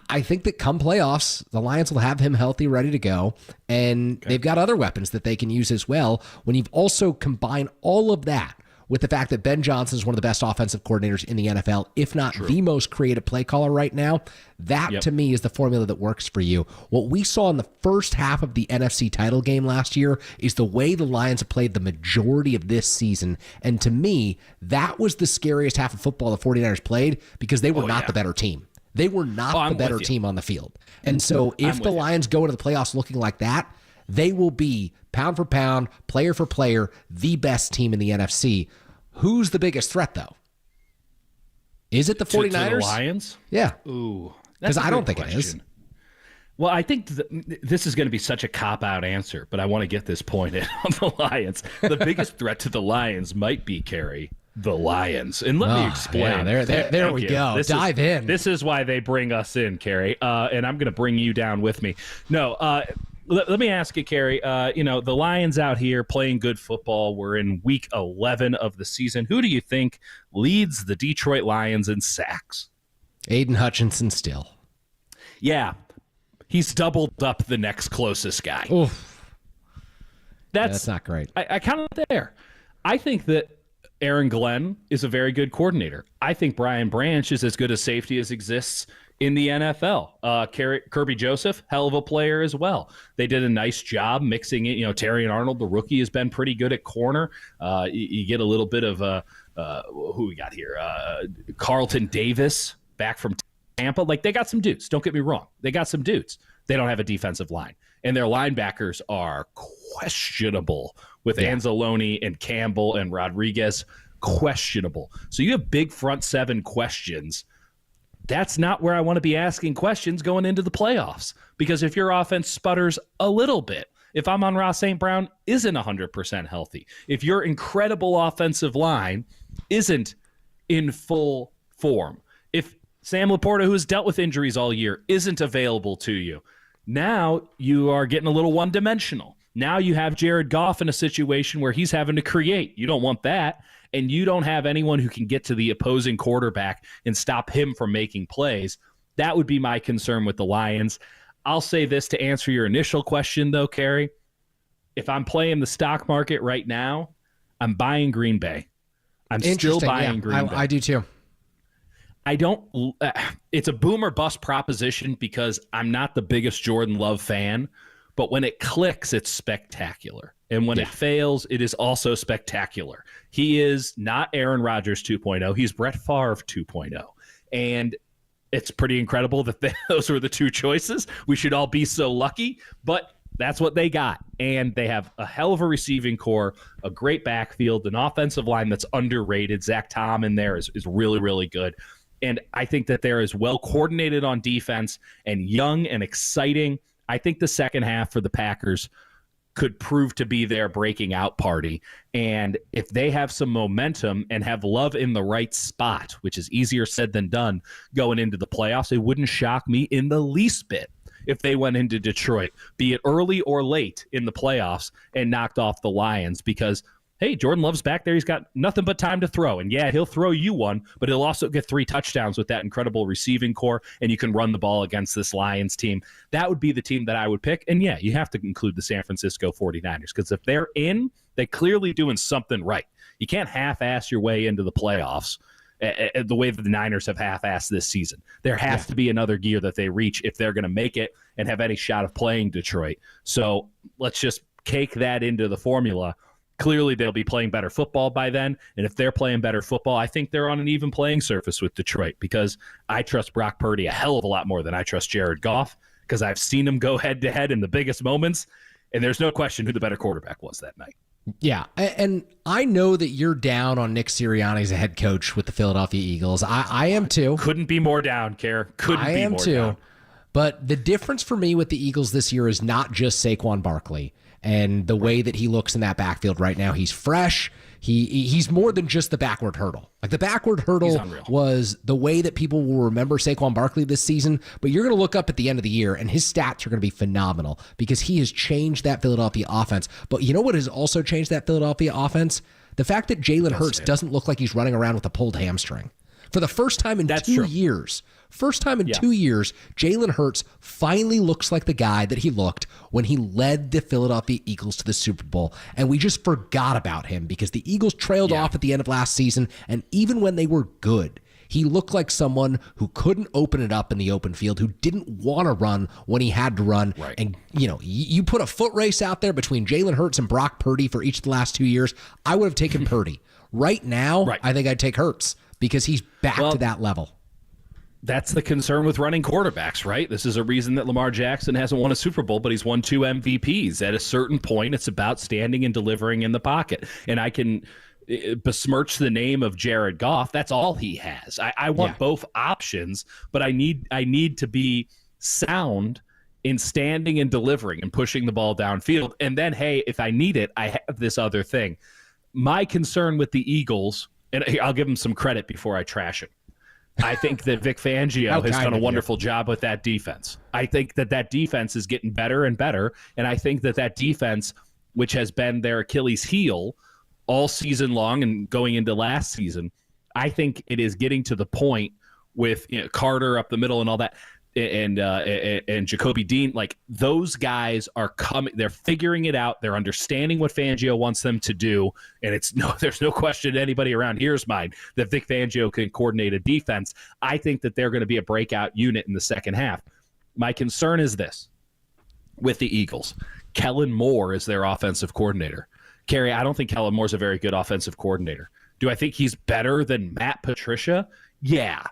I think that come playoffs, the Lions will have him healthy, ready to go, and they've got other weapons that they can use as well. When you've also combined all of that with the fact that Ben Johnson is one of the best offensive coordinators in the NFL, if not the most creative play caller right now, that to me is the formula that works for you. What we saw in the first half of the NFC title game last year is the way the Lions have played the majority of this season, and to me, that was the scariest half of football the 49ers played because they were not the better team. They were not the better team on the field. And so if the Lions go into the playoffs looking like that, they will be, pound for pound, player for player, the best team in the NFC. Who's the biggest threat, though? Is it the 49ers? To the Lions? Yeah. Ooh. Because I don't think it is. Well, I think this is going to be such a cop-out answer, but I want to get this point in on the Lions. The biggest threat to the Lions might be, Kerry, the Lions. And let me explain. Yeah, there we go. Dive in. This is why they bring us in, Kerry. And I'm going to bring you down with me. No, let me ask you, Kerry. The Lions out here playing good football. We're in week 11 of the season. Who do you think leads the Detroit Lions in sacks? Aiden Hutchinson still. Yeah. He's doubled up the next closest guy. Oof. That's not great. I count it there. I think that Aaron Glenn is a very good coordinator. I think Brian Branch is as good a safety as exists in the NFL. Kirby Joseph, hell of a player as well. They did a nice job mixing it. Terry Arnold, the rookie, has been pretty good at corner. You get a little bit of who we got here? Carlton Davis back from Tampa. They got some dudes. Don't get me wrong. They got some dudes. They don't have a defensive line. And their linebackers are questionable with Anzalone and Campbell and Rodriguez. Questionable. So you have big front seven questions. That's not where I want to be asking questions going into the playoffs. Because if your offense sputters a little bit, if Amon-Ra St. Brown isn't 100% healthy, if your incredible offensive line isn't in full form, if Sam Laporta, who has dealt with injuries all year, isn't available to you, now you are getting a little one-dimensional. Now you have Jared Goff in a situation where he's having to create. You don't want that. And you don't have anyone who can get to the opposing quarterback and stop him from making plays. That would be my concern with the Lions. I'll say this to answer your initial question, though, Kerry. If I'm playing the stock market right now, I'm buying Green Bay. I'm still buying Green Bay. I do too. I don't. It's a boom or bust proposition because I'm not the biggest Jordan Love fan, but when it clicks, it's spectacular. And when it fails, it is also spectacular. He is not Aaron Rodgers 2.0. He's Brett Favre 2.0. And it's pretty incredible that those were the two choices. We should all be so lucky, but that's what they got. And they have a hell of a receiving core, a great backfield, an offensive line that's underrated. Zach Tom in there is really, really good. And I think that they're as well coordinated on defense and young and exciting. I think the second half for the Packers could prove to be their breaking out party. And if they have some momentum and have Love in the right spot, which is easier said than done going into the playoffs, it wouldn't shock me in the least bit if they went into Detroit, be it early or late in the playoffs, and knocked off the Lions, because hey, Jordan Love's back there. He's got nothing but time to throw. And yeah, he'll throw you one, but he'll also get 3 touchdowns with that incredible receiving core, and you can run the ball against this Lions team. That would be the team that I would pick. And yeah, you have to include the San Francisco 49ers, because if they're in, they're clearly doing something right. You can't half-ass your way into the playoffs the way that the Niners have half-assed this season. There has to be another gear that they reach if they're going to make it and have any shot of playing Detroit. So let's just cake that into the formula. Clearly, they'll be playing better football by then. And if they're playing better football, I think they're on an even playing surface with Detroit, because I trust Brock Purdy a hell of a lot more than I trust Jared Goff, because I've seen him go head-to-head in the biggest moments, and there's no question who the better quarterback was that night. Yeah, and I know that you're down on Nick Sirianni as a head coach with the Philadelphia Eagles. I am too. Couldn't be more down, Kerr. I am too. But the difference for me with the Eagles this year is not just Saquon Barkley and the way that he looks in that backfield right now. He's fresh. He's more than just the backward hurdle. Like, the backward hurdle was the way that people will remember Saquon Barkley this season, but you're going to look up at the end of the year and his stats are going to be phenomenal, because he has changed that Philadelphia offense. But you know what has also changed that Philadelphia offense? The fact that Jalen Hurts doesn't look like he's running around with a pulled hamstring. For the first time in 2 years, 2 years, Jalen Hurts finally looks like the guy that he looked when he led the Philadelphia Eagles to the Super Bowl. And we just forgot about him because the Eagles trailed off at the end of last season. And even when they were good, he looked like someone who couldn't open it up in the open field, who didn't want to run when he had to run. Right. And, you know, you put a foot race out there between Jalen Hurts and Brock Purdy for each of the last 2 years, I would have taken Purdy. Right now, I think I'd take Hurts, because he's back to that level. That's the concern with running quarterbacks, right? This is a reason that Lamar Jackson hasn't won a Super Bowl, but he's won 2 MVPs. At a certain point, it's about standing and delivering in the pocket. And I can besmirch the name of Jared Goff. That's all he has. I want both options, but I need to be sound in standing and delivering and pushing the ball downfield. And then, hey, if I need it, I have this other thing. My concern with the Eagles, and I'll give him some credit before I trash him, I think that Vic Fangio has done a wonderful job with that defense. I think that defense is getting better and better, and I think that defense, which has been their Achilles heel all season long and going into last season, I think it is getting to the point with, you know, Carter up the middle and all that, and Jacoby Dean, like, those guys are coming. They're figuring it out. They're understanding what Fangio wants them to do, and there's no question to anybody around here's mind that Vic Fangio can coordinate a defense. I think that they're going to be a breakout unit in the second half. My concern is this with the Eagles: Kellen Moore is their offensive coordinator. Kerry, I don't think Kellen Moore's a very good offensive coordinator. Do I think he's better than Matt Patricia? Yeah.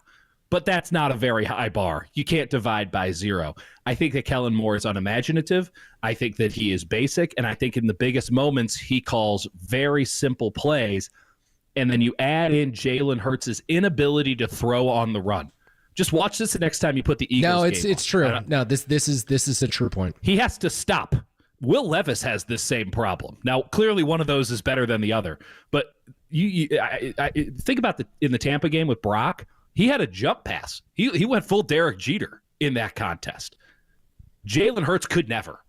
But that's not a very high bar. You can't divide by 0. I think that Kellen Moore is unimaginative. I think that he is basic. And I think in the biggest moments, he calls very simple plays. And then you add in Jalen Hurts' inability to throw on the run. Just watch this the next time you put the Eagles game on. It's true. No, this is a true point. He has to stop. Will Levis has this same problem. Now, clearly one of those is better than the other. But I think about in the Tampa game with Brock, he had a jump pass. He went full Derek Jeter in that contest. Jalen Hurts could never.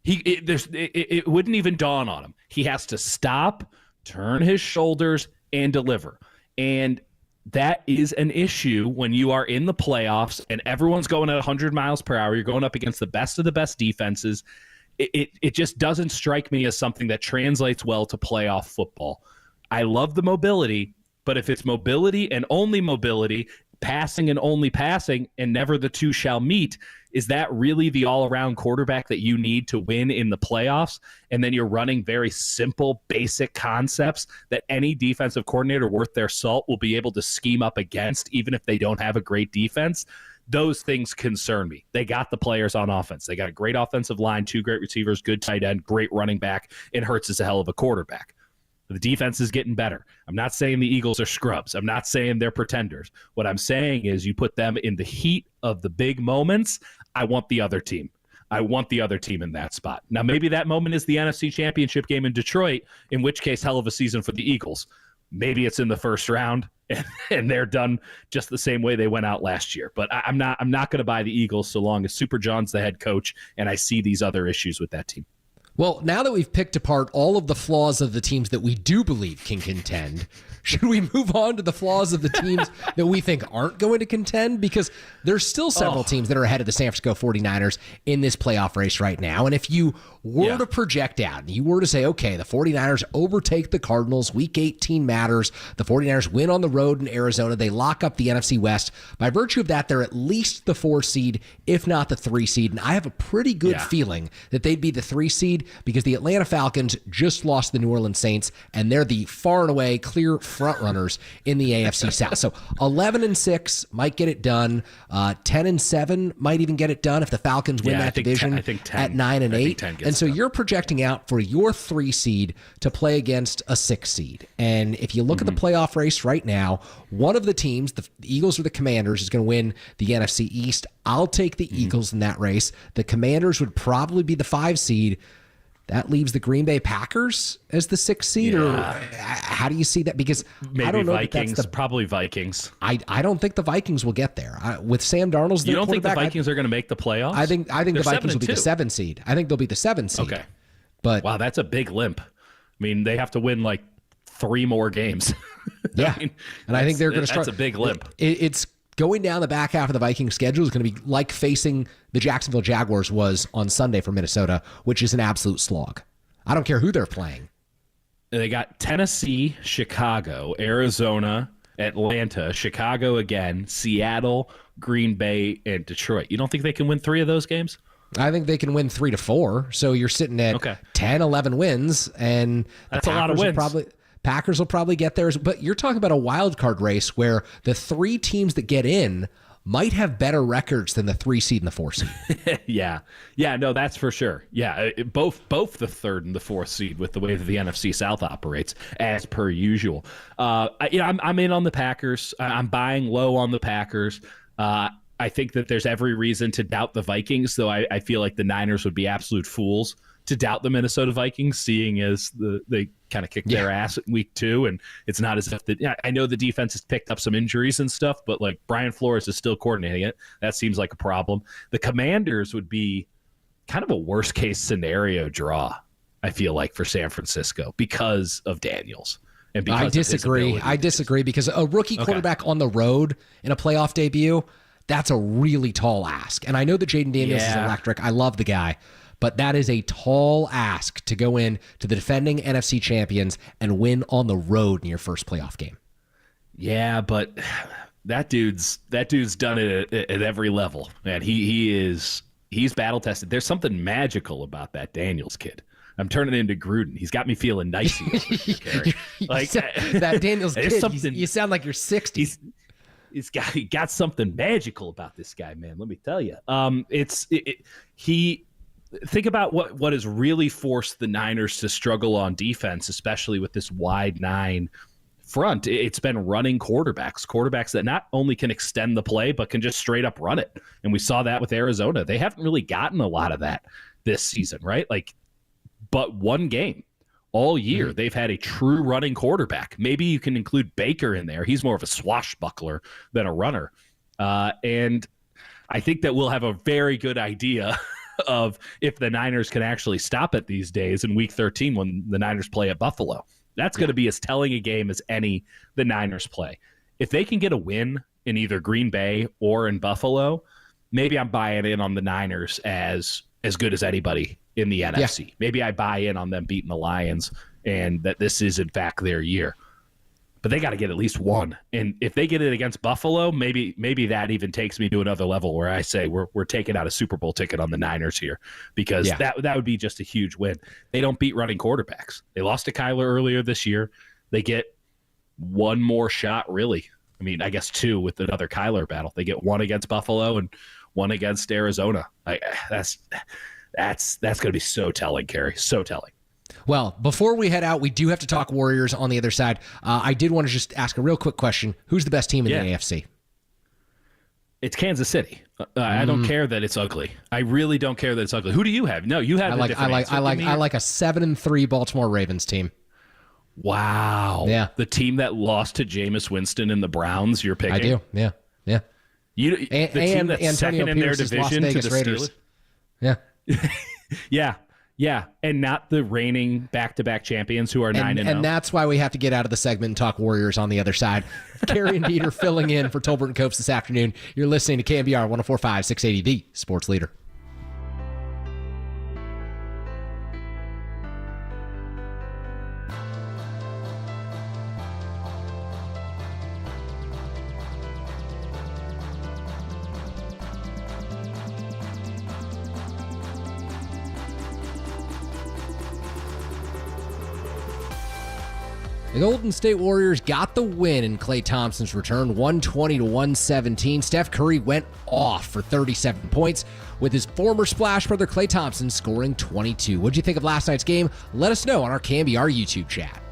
It wouldn't even dawn on him. He has to stop, turn his shoulders, and deliver. And that is an issue when you are in the playoffs and everyone's going at 100 miles per hour. You're going up against the best of the best defenses. It just doesn't strike me as something that translates well to playoff football. I love the mobility, but if it's mobility and only mobility, passing and only passing, and never the two shall meet, is that really the all-around quarterback that you need to win in the playoffs? And then you're running very simple, basic concepts that any defensive coordinator worth their salt will be able to scheme up against, even if they don't have a great defense. Those things concern me. They got the players on offense. They got a great offensive line, 2 great receivers, good tight end, great running back, and Hurts is a hell of a quarterback. The defense is getting better. I'm not saying the Eagles are scrubs. I'm not saying they're pretenders. What I'm saying is you put them in the heat of the big moments, I want the other team. I want the other team in that spot. Now, maybe that moment is the NFC Championship game in Detroit, in which case, hell of a season for the Eagles. Maybe it's in the first round, and they're done just the same way they went out last year. But I'm not going to buy the Eagles so long as Super John's the head coach, and I see these other issues with that team. Well, now that we've picked apart all of the flaws of the teams that we do believe can contend, should we move on to the flaws of the teams that we think aren't going to contend? Because there's still several teams that are ahead of the San Francisco 49ers in this playoff race right now. And if you were to project out and you were to say, okay, the 49ers overtake the Cardinals, week 18 matters, the 49ers win on the road in Arizona, they lock up the NFC West. By virtue of that, they're at least the 4 seed, if not the 3 seed. And I have a pretty good feeling that they'd be the 3 seed because the Atlanta Falcons just lost the New Orleans Saints, and they're the far and away clear front runners in the AFC South. So 11-6 might get it done. 10-7 might even get it done if the Falcons win that division at 9-8. And so you're projecting out for your 3 seed to play against a 6 seed. And if you look at the playoff race right now, one of the teams, the Eagles or the Commanders, is going to win the NFC East. I'll take the Eagles in that race. The Commanders would probably be the 5 seed. That leaves the Green Bay Packers as the 6th seed, or how do you see that? Because maybe I don't know Vikings, probably Vikings. I don't think the Vikings will get there. With Sam Darnold, you don't think the Vikings are going to make the playoffs? I think the Vikings will be the 7 seed. I think they'll be the 7 seed. Okay, but wow, that's a big limp. I mean, they have to win like 3 more games. Yeah, and I think they're going to start. That's a big limp. It's going down the back half of the Vikings schedule is going to be like facing the Jacksonville Jaguars was on Sunday for Minnesota, which is an absolute slog. I don't care who they're playing. They got Tennessee, Chicago, Arizona, Atlanta, Chicago again, Seattle, Green Bay, and Detroit. You don't think they can win 3 of those games? I think they can win 3 to 4. So you're sitting at 10, 11 wins, and that's a lot of wins. Packers will probably get there, but you're talking about a wild card race where the 3 teams that get in might have better records than the 3 seed and the 4 seed. Yeah, no, that's for sure. Yeah, both the 3rd and the 4th seed with the way that the NFC South operates, as per usual. I'm in on the Packers. I'm buying low on the Packers. I think that there's every reason to doubt the Vikings, though I feel like the Niners would be absolute fools to doubt the Minnesota Vikings, seeing as they kind of kicked their ass in week 2, and it's not as if I know the defense has picked up some injuries and stuff, but like Brian Flores is still coordinating it. That seems like a problem. The Commanders would be kind of a worst case scenario draw, I feel like, for San Francisco because of Daniels. And because I disagree because a rookie quarterback on the road in a playoff debut, that's a really tall ask. And I know that Jaden Daniels is electric. I love the guy. But that is a tall ask to go in to the defending NFC champions and win on the road in your first playoff game. Yeah, but that dude's done it at every level, man. He's battle tested. There's something magical about that Daniels kid. I'm turning into Gruden. He's got me feeling nicey. Like that Daniels kid. You sound like you're 60. He got something magical about this guy, man. Let me tell you. Think about what has really forced the Niners to struggle on defense, especially with this wide 9 front. It's been running quarterbacks that not only can extend the play, but can just straight up run it. And we saw that with Arizona. They haven't really gotten a lot of that this season, right? But one game all year, they've had a true running quarterback. Maybe you can include Baker in there. He's more of a swashbuckler than a runner. And I think that we'll have a very good idea of if the Niners can actually stop it these days in week 13 when the Niners play at Buffalo. That's going to be as telling a game as any the Niners play. If they can get a win in either Green Bay or in Buffalo, maybe I'm buying in on the Niners as good as anybody in the NFC. Maybe I buy in on them beating the Lions and that this is in fact their year. But they got to get at least one. And if they get it against Buffalo, maybe that even takes me to another level where I say we're taking out a Super Bowl ticket on the Niners here, because that would be just a huge win. They don't beat running quarterbacks. They lost to Kyler earlier this year. They get one more shot, really. I mean, I guess 2 with another Kyler battle. They get 1 against Buffalo and 1 against Arizona. That's going to be so telling, Kerry. So telling. Well, before we head out, we do have to talk Warriors on the other side. I did want to just ask a real quick question. Who's the best team in the AFC? It's Kansas City. I don't care that it's ugly. I really don't care that it's ugly. Who do you have? No, you have I like a 7-3 Baltimore Ravens team. Wow. Yeah. The team that lost to Jameis Winston and the Browns, you're picking? I do. Yeah. The team that's Antonio second in their Pierce's Las division to Vegas the Raiders. Steelers? Yeah. And not the reigning back-to-back champions who are 9-0. And that's why we have to get out of the segment and talk Warriors on the other side. Kerry and Dieter filling in for Tolbert and Copes this afternoon. You're listening to KNBR 104.5 680, the sports leader. The Golden State Warriors got the win in Klay Thompson's return, 120-117. Steph Curry went off for 37 points, with his former Splash brother Klay Thompson scoring 22. What'd you think of last night's game? Let us know on our KNBR YouTube chat.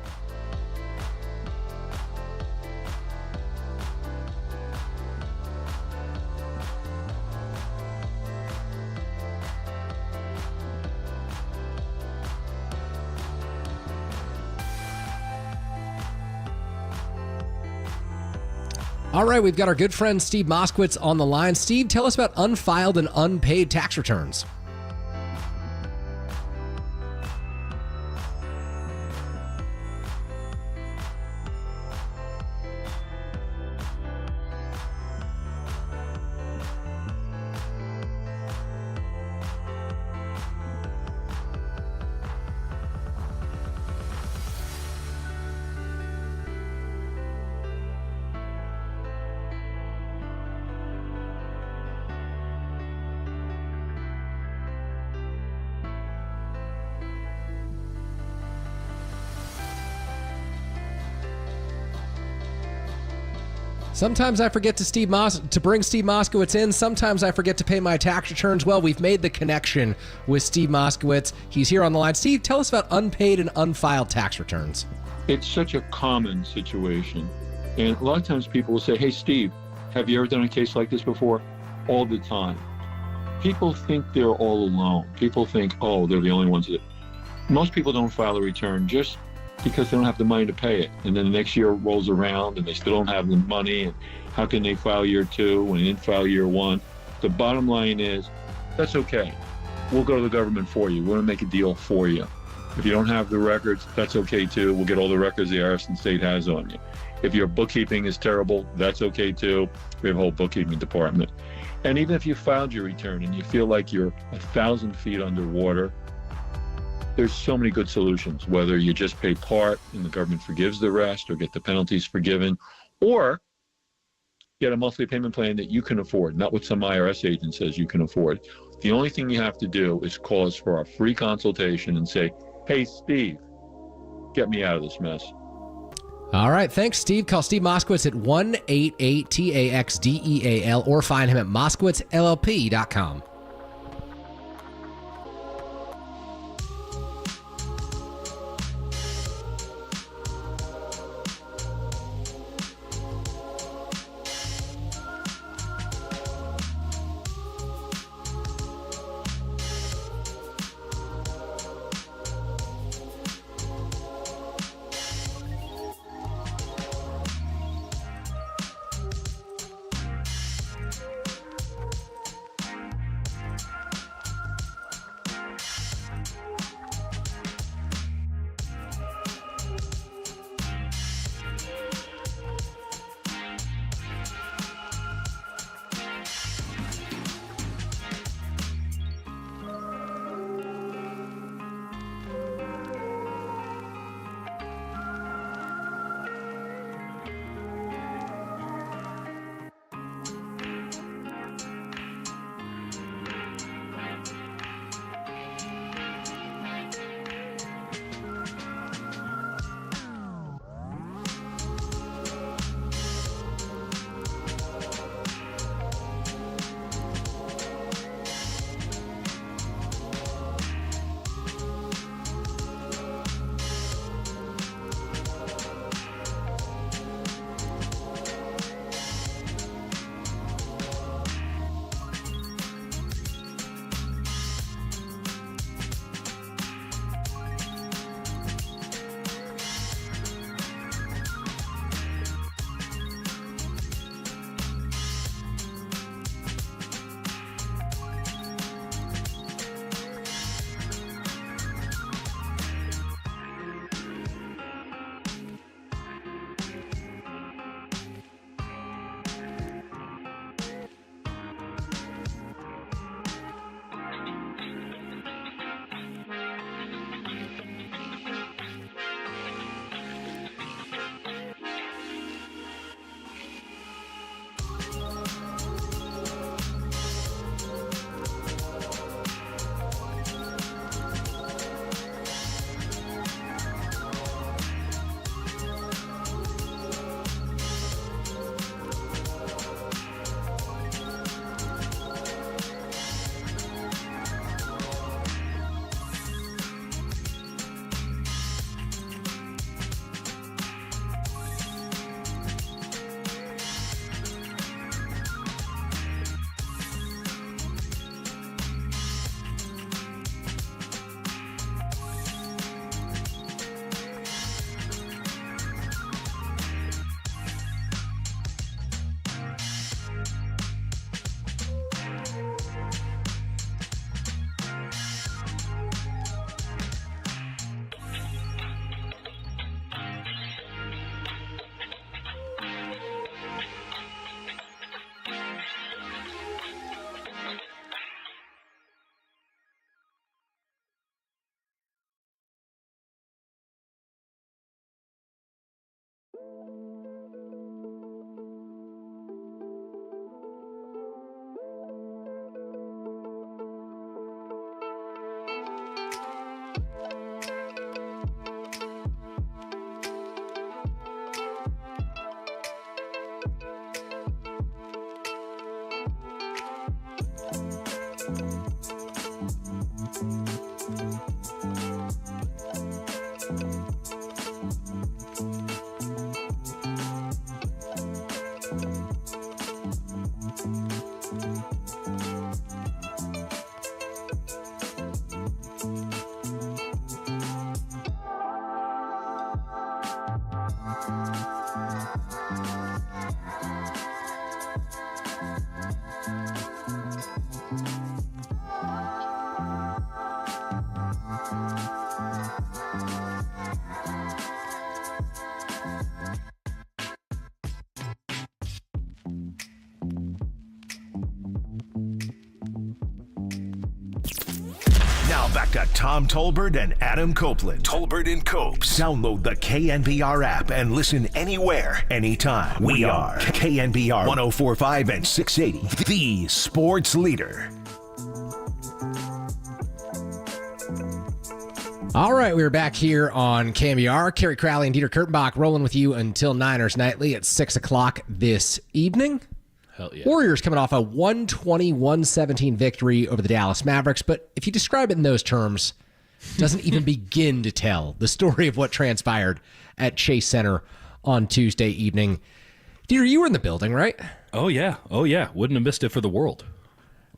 All right, we've got our good friend Steve Moskowitz on the line. Steve, tell us about unfiled and unpaid tax returns. Sometimes I forget to bring Steve Moskowitz in. Sometimes I forget to pay my tax returns. Well, we've made the connection with Steve Moskowitz. He's here on the line. Steve, tell us about unpaid and unfiled tax returns. It's such a common situation. And a lot of times people will say, hey, Steve, have you ever done a case like this before? All the time. People think they're all alone. People think, oh, they're the only ones that... Most people don't file a return just because they don't have the money to pay it. And then the next year rolls around and they still don't have the money. And how can they file year 2 when they didn't file year 1? The bottom line is, that's okay. We'll go to the government for you. We're going to make a deal for you. If you don't have the records, that's okay too. We'll get all the records the IRS and state has on you. If your bookkeeping is terrible, that's okay too. We have a whole bookkeeping department. And even if you filed your return and you feel like you're 1,000 feet underwater, there's so many good solutions, whether you just pay part and the government forgives the rest or get the penalties forgiven, or get a monthly payment plan that you can afford, not what some IRS agent says you can afford. The only thing you have to do is call us for our free consultation and say, hey, Steve, get me out of this mess. All right, thanks, Steve. Call Steve Moskowitz at 1-888-TAXDEAL or find him at moskowitzllp.com. Now back to Tom Tolbert and Adam Copeland. Tolbert and Copes. Download the KNBR app and listen anywhere, anytime. We are KNBR 104.5 and 680, the sports leader. All right, we're back here on KNBR. Kerry Crowley and Dieter Kurtenbach rolling with you until Niners Nightly at 6 o'clock this evening. Hell yeah. Warriors coming off a 120-117 victory over the Dallas Mavericks, but if you describe it in those terms, it doesn't even begin to tell the story of what transpired at Chase Center on Tuesday evening. Dieter, you were in the building, right? Oh, yeah. Wouldn't have missed it for the world.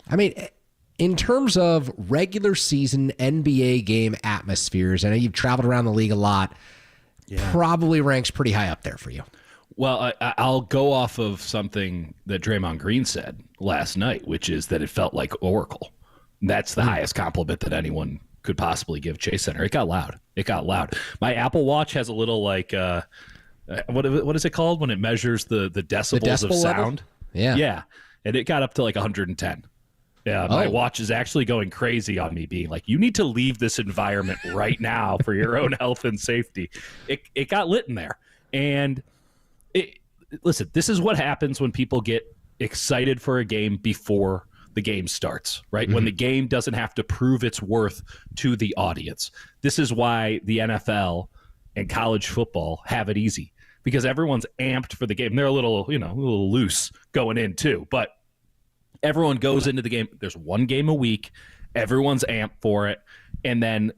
I mean, in terms of regular season NBA game atmospheres, I know you've traveled around the league a lot. Yeah. Probably ranks pretty high up there for you. Well, I'll go off of something that Draymond Green said last night, which is that it felt like Oracle. That's the highest compliment that anyone could possibly give Chase Center. It got loud. My Apple Watch has a little what is it called when it measures the decibels of sound? Level? Yeah. And it got up to like 110. Yeah, my watch is actually going crazy on me, being like, you need to leave this environment right now for your own health and safety. It got lit in there. And listen, this is what happens when people get excited for a game before the game starts, right? Mm-hmm. When the game doesn't have to prove its worth to the audience. This is why the NFL and college football have it easy, because everyone's amped for the game. They're a little loose going in too, but everyone goes into the game. There's one game a week. Everyone's amped for it. And then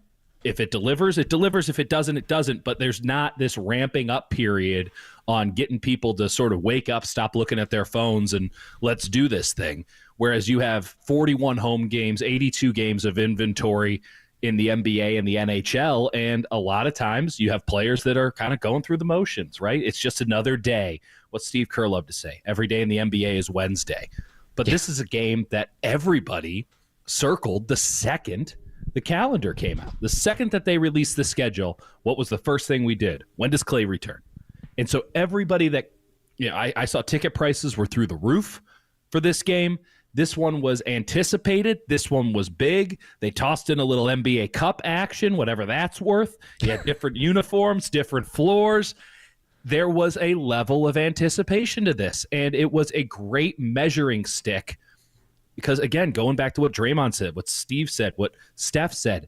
if it delivers, it delivers. If it doesn't, it doesn't. But there's not this ramping up period on getting people to sort of wake up, stop looking at their phones, and let's do this thing. Whereas you have 41 home games, 82 games of inventory in the NBA and the NHL, and a lot of times you have players that are kind of going through the motions, right? It's just another day. What Steve Kerr loved to say, every day in the NBA is Wednesday. But this is a game that everybody circled the second the calendar came out. The second that they released the schedule, what was the first thing we did? When does Klay return? And so everybody that, I saw ticket prices were through the roof for this game. This one was anticipated. This one was big. They tossed in a little NBA Cup action, whatever that's worth. You had different uniforms, different floors. There was a level of anticipation to this, and it was a great measuring stick. Because, again, going back to what Draymond said, what Steve said, what Steph said,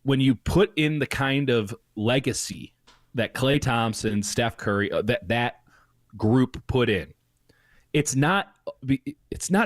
when you put in the kind of legacy that Klay Thompson, Steph Curry, that group put in, it's not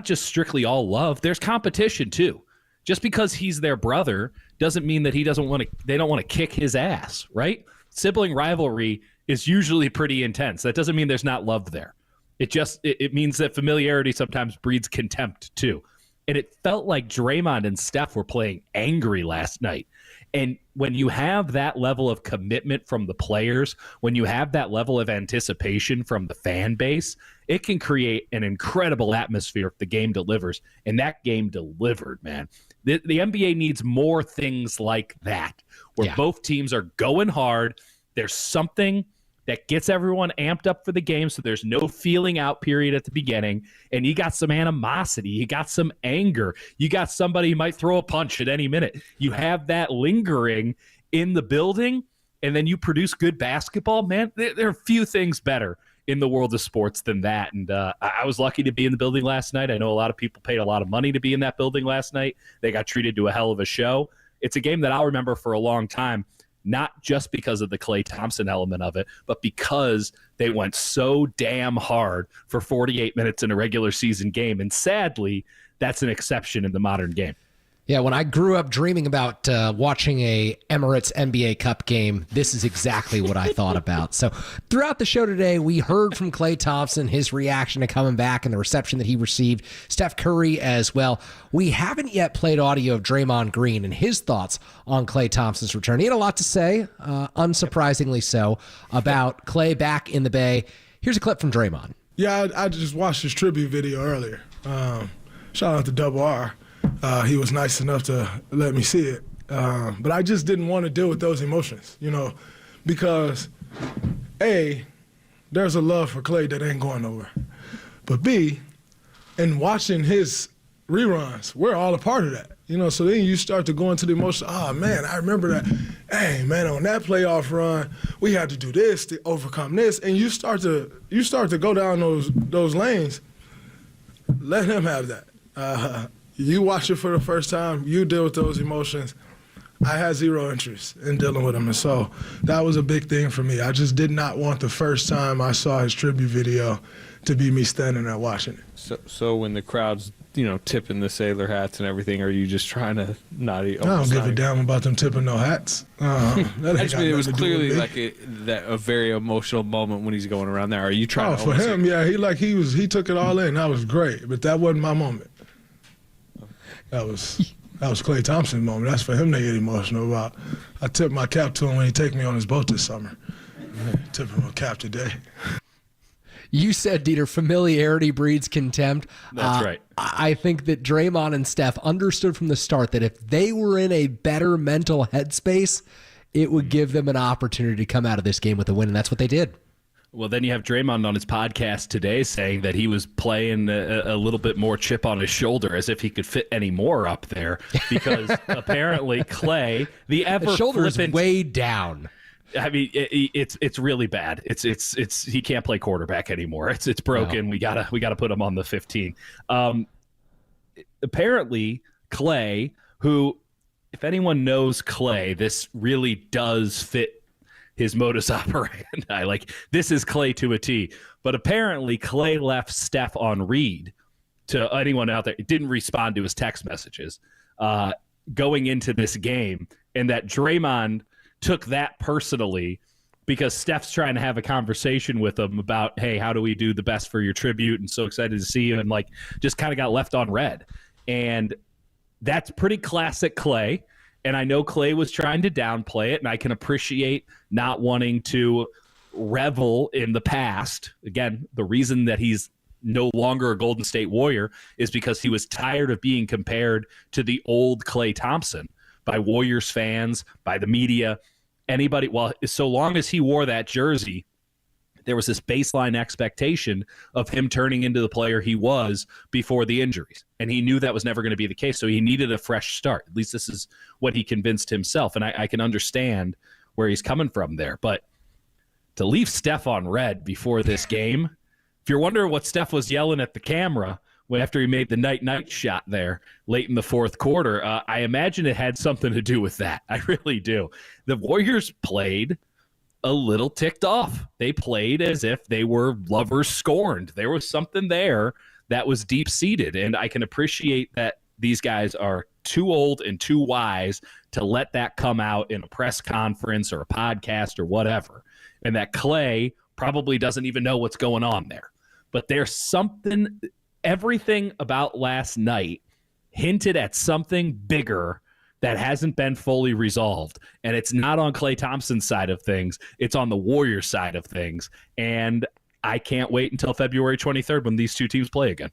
just strictly all love. There's competition, too. Just because he's their brother doesn't mean that they don't want to kick his ass, right? Sibling rivalry is usually pretty intense. That doesn't mean there's not love there. It means that familiarity sometimes breeds contempt too. And it felt like Draymond and Steph were playing angry last night. And when you have that level of commitment from the players, when you have that level of anticipation from the fan base, it can create an incredible atmosphere if the game delivers. And that game delivered, man. The NBA needs more things like that, where both teams are going hard. There's something that gets everyone amped up for the game, so there's no feeling out period at the beginning, and you got some animosity, you got some anger, you got somebody who might throw a punch at any minute. You have that lingering in the building, and then you produce good basketball. Man, there are few things better in the world of sports than that, and I was lucky to be in the building last night. I know a lot of people paid a lot of money to be in that building last night. They got treated to a hell of a show. It's a game that I'll remember for a long time, not just because of the Klay Thompson element of it, but because they went so damn hard for 48 minutes in a regular season game. And sadly, that's an exception in the modern game. Yeah, when I grew up dreaming about watching a Emirates NBA Cup game, this is exactly what I thought about. So throughout the show today, we heard from Klay Thompson, his reaction to coming back and the reception that he received. Steph Curry as well. We haven't yet played audio of Draymond Green and his thoughts on Klay Thompson's return. He had a lot to say, unsurprisingly so, about Klay back in the Bay. Here's a clip from Draymond. Yeah, I just watched his tribute video earlier. Shout out to Double R. He was nice enough to let me see it. But I just didn't want to deal with those emotions, because A, there's a love for Klay that ain't going nowhere. But B, in watching his reruns, we're all a part of that. So then you start to go into the emotion, oh man, I remember that. Hey man, on that playoff run, we had to do this to overcome this. And you start to go down those lanes. Let him have that. You watch it for the first time, you deal with those emotions. I had zero interest in dealing with them, and so that was a big thing for me. I just did not want the first time I saw his tribute video to be me standing there watching it. So when the crowd's, tipping the sailor hats and everything, are you just trying to not eat? I don't give a damn about them tipping no hats. I just mean it was clearly like a very emotional moment when he's going around there. Are you trying to? For him, yeah, he took it all in. That was great, but that wasn't my moment. That was Klay Thompson's moment. That's for him to get emotional about. I tipped my cap to him when he take me on his boat this summer. Tip him a cap today. You said, Dieter, familiarity breeds contempt. That's right. I think that Draymond and Steph understood from the start that if they were in a better mental headspace, it would give them an opportunity to come out of this game with a win, and that's what they did. Well, then you have Draymond on his podcast today saying that he was playing a little bit more chip on his shoulder, as if he could fit any more up there, because apparently Klay, the shoulder is way down. I mean, it's really bad. It's he can't play quarterback anymore. It's broken. No. We gotta put him on the 15. Apparently Klay, who, if anyone knows Klay, this really does fit his modus operandi. This is Klay to a T. But apparently Klay left Steph on read. To anyone out there, it didn't respond to his text messages going into this game, and that Draymond took that personally because Steph's trying to have a conversation with him about, hey, how do we do the best for your tribute, and so excited to see you, and just kind of got left on red. And that's pretty classic Klay. And I know Klay was trying to downplay it, and I can appreciate not wanting to revel in the past. Again, the reason that he's no longer a Golden State Warrior is because he was tired of being compared to the old Klay Thompson by Warriors fans, by the media, anybody. Well, so long as he wore that jersey, there was this baseline expectation of him turning into the player he was before the injuries. And he knew that was never going to be the case, so he needed a fresh start. At least this is what he convinced himself, and I can understand where he's coming from there. But to leave Steph on red before this game, if you're wondering what Steph was yelling at the camera after he made the night shot there late in the fourth quarter, I imagine it had something to do with that. I really do. The Warriors played a little ticked off. They played as if they were lovers scorned. There was something there that was deep-seated, and I can appreciate that these guys are too old and too wise to let that come out in a press conference or a podcast or whatever, and that Klay probably doesn't even know what's going on there. But there's something, everything about last night hinted at something bigger that hasn't been fully resolved. And it's not on Klay Thompson's side of things. It's on the Warriors side of things. And I can't wait until February 23rd when these two teams play again.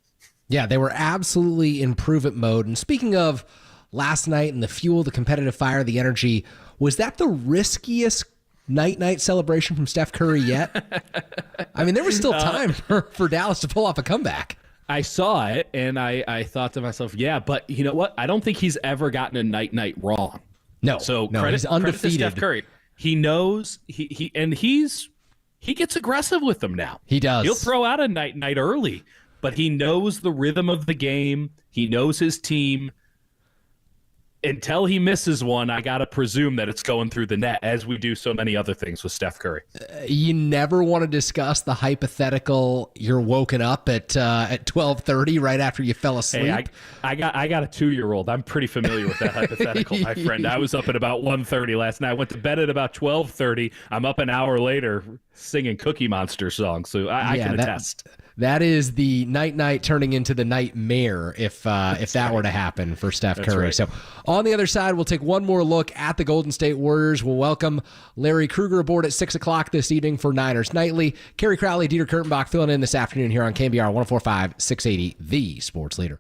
Yeah, they were absolutely in prove-it mode. And speaking of last night and the fuel, the competitive fire, the energy, was that the riskiest night celebration from Steph Curry yet? I mean, there was still time for Dallas to pull off a comeback. I saw it, and I thought to myself, yeah, but you know what? I don't think he's ever gotten a night wrong. No, so he's undefeated. Credit to Steph Curry. He knows he gets aggressive with them now. He does. He'll throw out a night early, but he knows the rhythm of the game. He knows his team. until he misses one, I got to presume that it's going through the net, as we do so many other things with Steph Curry. You never want to discuss the hypothetical you're woken up at 12:30 right after you fell asleep. Hey, I got a 2-year-old. I'm pretty familiar with that hypothetical, my friend. I was up at about 1:30 last night. I went to bed at about 12:30. I'm up an hour later singing Cookie Monster songs, so I can attest. That is the night turning into the nightmare if that were to happen for Steph Curry. Right. So on the other side, we'll take one more look at the Golden State Warriors. We'll welcome Larry Krueger aboard at 6 o'clock this evening for Niners Nightly. Kerry Crowley, Dieter Kurtenbach filling in this afternoon here on KNBR 104.5, 680, the sports leader.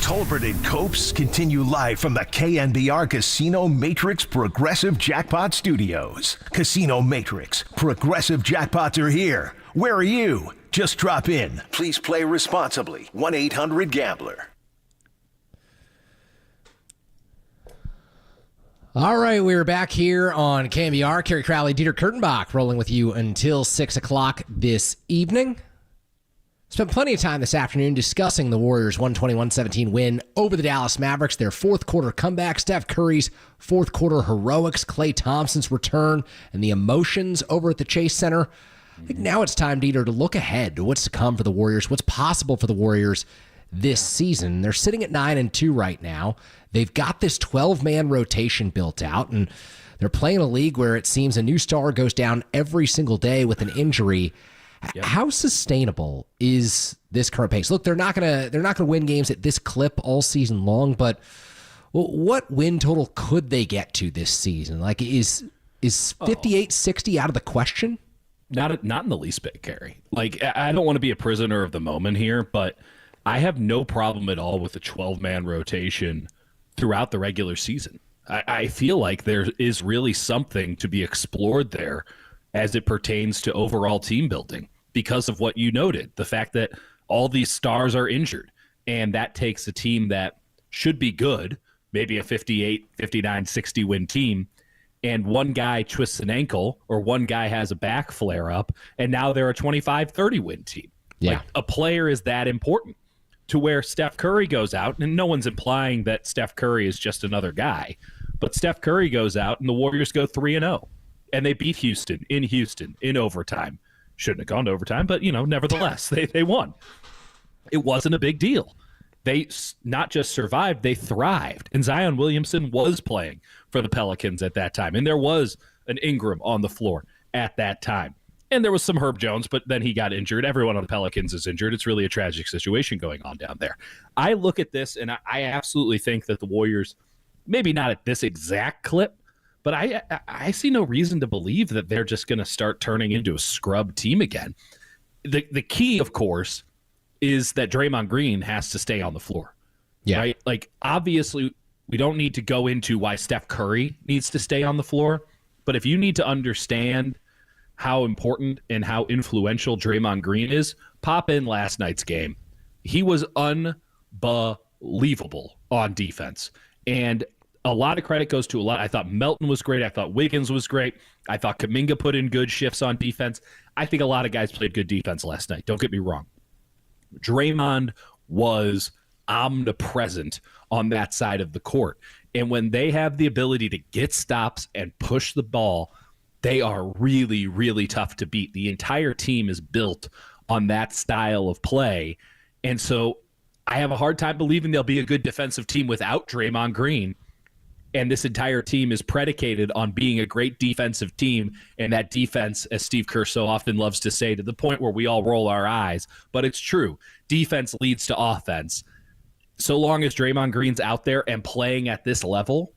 Tolbert and Copes continue live from the KNBR Casino Matrix Progressive Jackpot Studios. Casino Matrix, Progressive Jackpots are here. Where are you? Just drop in. Please play responsibly. 1-800-GAMBLER. All right, we're back here on KNBR. Kerry Crowley, Dieter Kurtenbach rolling with you until 6 o'clock this evening. Spent plenty of time this afternoon discussing the Warriors' 121-17 win over the Dallas Mavericks, their fourth quarter comeback, Steph Curry's fourth quarter heroics, Klay Thompson's return, and the emotions over at the Chase Center. I think now it's time, Dieter, to look ahead to what's to come for the Warriors, what's possible for the Warriors this season. They're sitting at 9-2 right now. They've got this 12-man rotation built out, and they're playing a league where it seems a new star goes down every single day with an injury. Yep. How sustainable is this current pace? Look, they're not gonna win games at this clip all season long, but what win total could they get to this season? Like, is 58-60 out of the question? Not in the least bit, Kerry. Like, I don't want to be a prisoner of the moment here, but I have no problem at all with the 12-man rotation throughout the regular season. I feel like there is really something to be explored there as it pertains to overall team building because of what you noted, the fact that all these stars are injured, and that takes a team that should be good, maybe a 58, 59, 60-win team, and one guy twists an ankle or one guy has a back flare-up, and now they're a 25, 30-win team. Yeah. Like, a player is that important to where Steph Curry goes out, and no one's implying that Steph Curry is just another guy, but Steph Curry goes out and the Warriors go 3-0, and they beat Houston in overtime. Shouldn't have gone to overtime, but, nevertheless, they won. It wasn't a big deal. They not just survived, they thrived. And Zion Williamson was playing for the Pelicans at that time, and there was an Ingram on the floor at that time. And there was some Herb Jones, but then he got injured. Everyone on the Pelicans is injured. It's really a tragic situation going on down there. I look at this, and I absolutely think that the Warriors, maybe not at this exact clip, but I see no reason to believe that they're just going to start turning into a scrub team again. The key, of course, is that Draymond Green has to stay on the floor. Yeah. Right? Like, obviously, we don't need to go into why Steph Curry needs to stay on the floor, but if you need to understand how important and how influential Draymond Green is, pop in last night's game. He was unbelievable on defense. And a lot of credit goes to a lot. I thought Melton was great. I thought Wiggins was great. I thought Kuminga put in good shifts on defense. I think a lot of guys played good defense last night. Don't get me wrong. Draymond was omnipresent on that side of the court. And when they have the ability to get stops and push the ball, they are really, really tough to beat. The entire team is built on that style of play. And so I have a hard time believing they'll be a good defensive team without Draymond Green. And this entire team is predicated on being a great defensive team. And that defense, as Steve Kerr so often loves to say, to the point where we all roll our eyes, but it's true. Defense leads to offense. So long as Draymond Green's out there and playing at this level,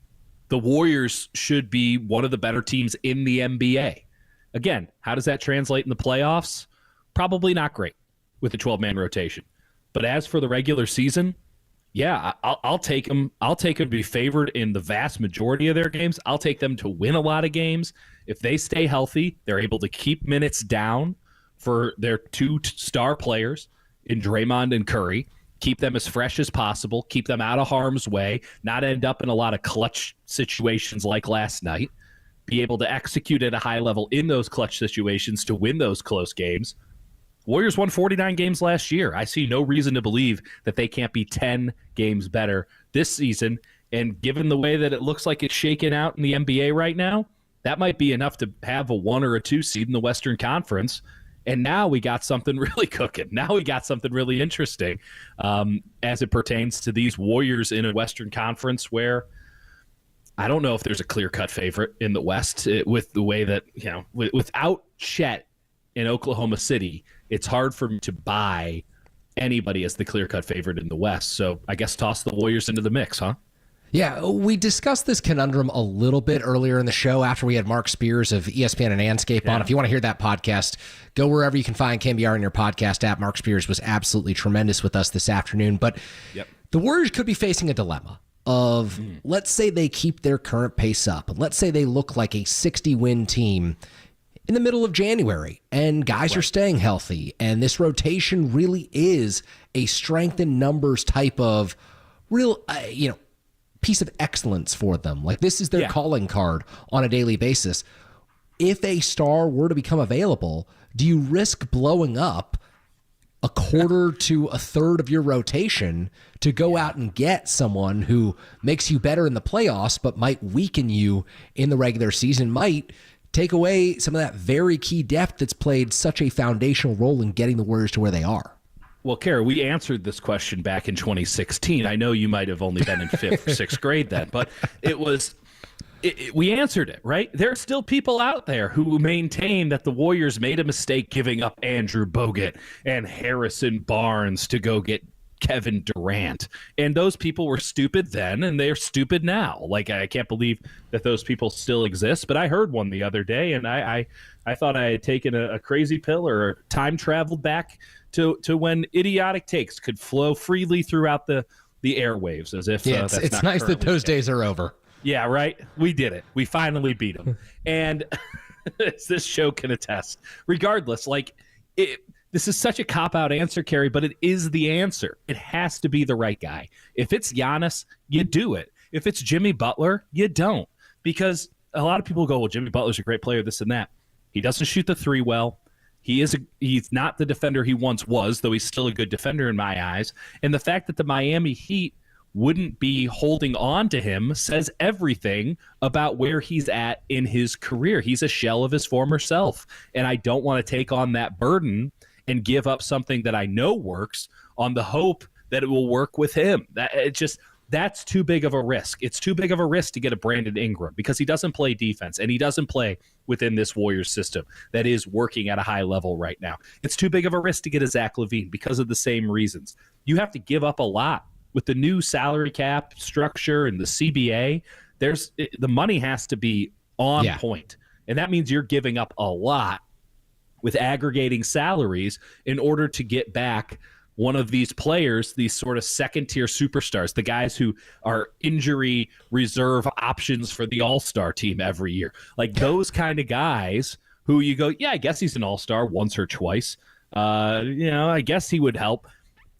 the Warriors should be one of the better teams in the NBA. Again, how does that translate in the playoffs? Probably not great with the 12-man rotation. But as for the regular season, yeah, I'll take them. I'll take them to be favored in the vast majority of their games. I'll take them to win a lot of games. If they stay healthy, they're able to keep minutes down for their two star players in Draymond and Curry, keep them as fresh as possible, keep them out of harm's way, not end up in a lot of clutch situations like last night, be able to execute at a high level in those clutch situations to win those close games. Warriors won 49 games last year. I see no reason to believe that they can't be 10 games better this season. And given the way that it looks like it's shaken out in the NBA right now, that might be enough to have a 1 or a 2 seed in the Western Conference. And now we got something really cooking. Now we got something really interesting as it pertains to these Warriors in a Western Conference where I don't know if there's a clear-cut favorite in the West with the way that, without Chet in Oklahoma City, it's hard for me to buy anybody as the clear-cut favorite in the West. So I guess toss the Warriors into the mix, huh? Yeah, we discussed this conundrum a little bit earlier in the show after we had Mark Spears of ESPN and Anscape on. If you want to hear that podcast, go wherever you can find KNBR in your podcast app. Mark Spears was absolutely tremendous with us this afternoon. But the Warriors could be facing a dilemma of, let's say they keep their current pace up. Let's say they look like a 60-win team in the middle of January, and guys are staying healthy, and this rotation really is a strength in numbers type of real, piece of excellence for them. Like, this is their calling card on a daily basis. If a star were to become available, do you risk blowing up a quarter to a third of your rotation to go out and get someone who makes you better in the playoffs, but might weaken you in the regular season, might take away some of that very key depth that's played such a foundational role in getting the Warriors to where they are? Well, Kerr, we answered this question back in 2016. I know you might have only been in 5th or 6th grade then, but we answered it, right? There are still people out there who maintain that the Warriors made a mistake giving up Andrew Bogut and Harrison Barnes to go get Kevin Durant. And those people were stupid then, and they're stupid now. Like, I can't believe that those people still exist. But I heard one the other day, and I thought I had taken a crazy pill or time traveled back to when idiotic takes could flow freely throughout the airwaves, as if it's nice that those days are over. Yeah, right. We did it. We finally beat them. And as this show can attest, regardless, this is such a cop-out answer, Kerry, but it is the answer. It has to be the right guy. If it's Giannis, you do it. If it's Jimmy Butler, you don't. Because a lot of people go, well, Jimmy Butler's a great player, this and that. He doesn't shoot the three well. He's not the defender he once was, though he's still a good defender in my eyes. And the fact that the Miami Heat wouldn't be holding on to him says everything about where he's at in his career. He's a shell of his former self. And I don't want to take on that burden and give up something that I know works on the hope that it will work with him. That's too big of a risk. It's too big of a risk to get a Brandon Ingram because he doesn't play defense and he doesn't play within this Warriors system that is working at a high level right now. It's too big of a risk to get a Zach LaVine because of the same reasons. You have to give up a lot with the new salary cap structure and the CBA. The money has to be on point, and that means you're giving up a lot with aggregating salaries in order to get back one of these players, these sort of second-tier superstars, the guys who are injury reserve options for the all-star team every year. Like those kind of guys who you go, yeah, I guess he's an all-star once or twice. I guess he would help.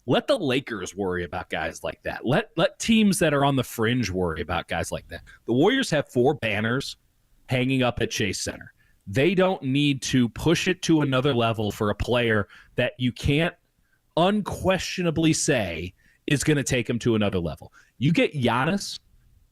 Let the Lakers worry about guys like that. Let teams that are on the fringe worry about guys like that. The Warriors have 4 banners hanging up at Chase Center. They don't need to push it to another level for a player that you can't unquestionably say is going to take him to another level. You get Giannis,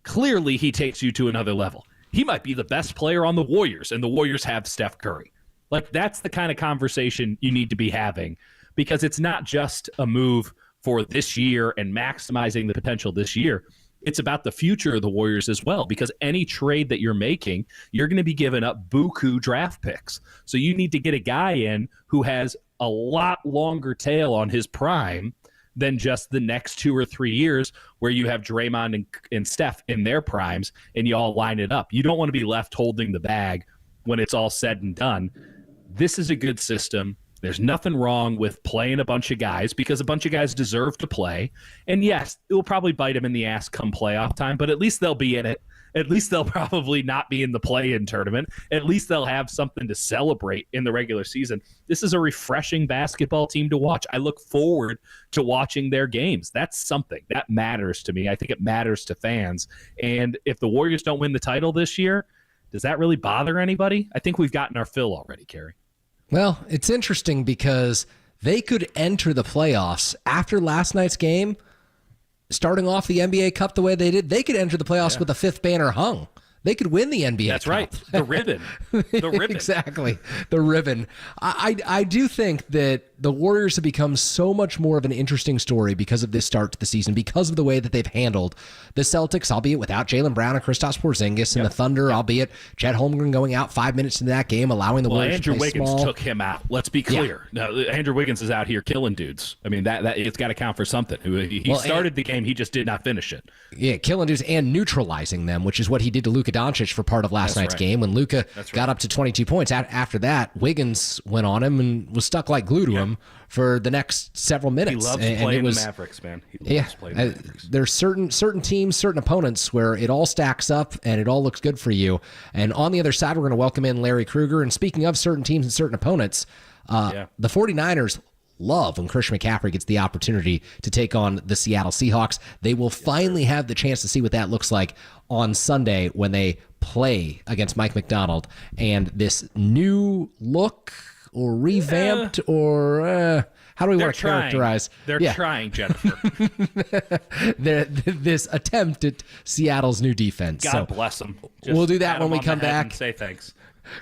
clearly he takes you to another level. He might be the best player on the Warriors, and the Warriors have Steph Curry. Like, that's the kind of conversation you need to be having, because it's not just a move for this year and maximizing the potential this year. It's about the future of the Warriors as well, because any trade that you're making, you're going to be giving up buku draft picks. So you need to get a guy in who has a lot longer tail on his prime than just the next 2 or 3 years where you have Draymond and Steph in their primes and you all line it up. You don't want to be left holding the bag when it's all said and done. This is a good system. There's nothing wrong with playing a bunch of guys because a bunch of guys deserve to play. And yes, it will probably bite them in the ass come playoff time, but at least they'll be in it. At least they'll probably not be in the play-in tournament. At least they'll have something to celebrate in the regular season. This is a refreshing basketball team to watch. I look forward to watching their games. That's something that matters to me. I think it matters to fans. And if the Warriors don't win the title this year, does that really bother anybody? I think we've gotten our fill already, Kerry. Well, it's interesting because they could enter the playoffs after last night's game. Starting off the NBA Cup the way they did, they could enter the playoffs with a 5th banner hung. They could win the NBA That's Cup. right. The ribbon. The ribbon. Exactly. The ribbon. I do think that the Warriors have become so much more of an interesting story because of this start to the season, because of the way that they've handled the Celtics, albeit without Jaylen Brown and Kristaps Porzingis, and the Thunder, albeit Chet Holmgren going out 5 minutes into that game, allowing the Warriors Andrew to play Wiggins small. took him out. Let's be clear. No, Andrew Wiggins is out here killing dudes. I mean, that it's got to count for something. He started the game. He just did not finish it. Yeah, killing dudes and neutralizing them, which is what he did to Luka Doncic for part of last night's game when Luka got up to 22 points. After that, Wiggins went on him and was stuck like glue to him for the next several minutes. He loves playing the Mavericks, man. He loves playing the Mavericks. There's certain teams, certain opponents where it all stacks up and it all looks good for you. And on the other side, we're going to welcome in Larry Krueger. And speaking of certain teams and certain opponents, the 49ers love when Christian McCaffrey gets the opportunity to take on the Seattle Seahawks. They will finally have the chance to see what that looks like on Sunday when they play against Mike McDonald and this new look or revamped or how do we want to characterize? They're trying, Jennifer. This attempt at Seattle's new defense. God bless them. We'll do that when we come back. Say thanks.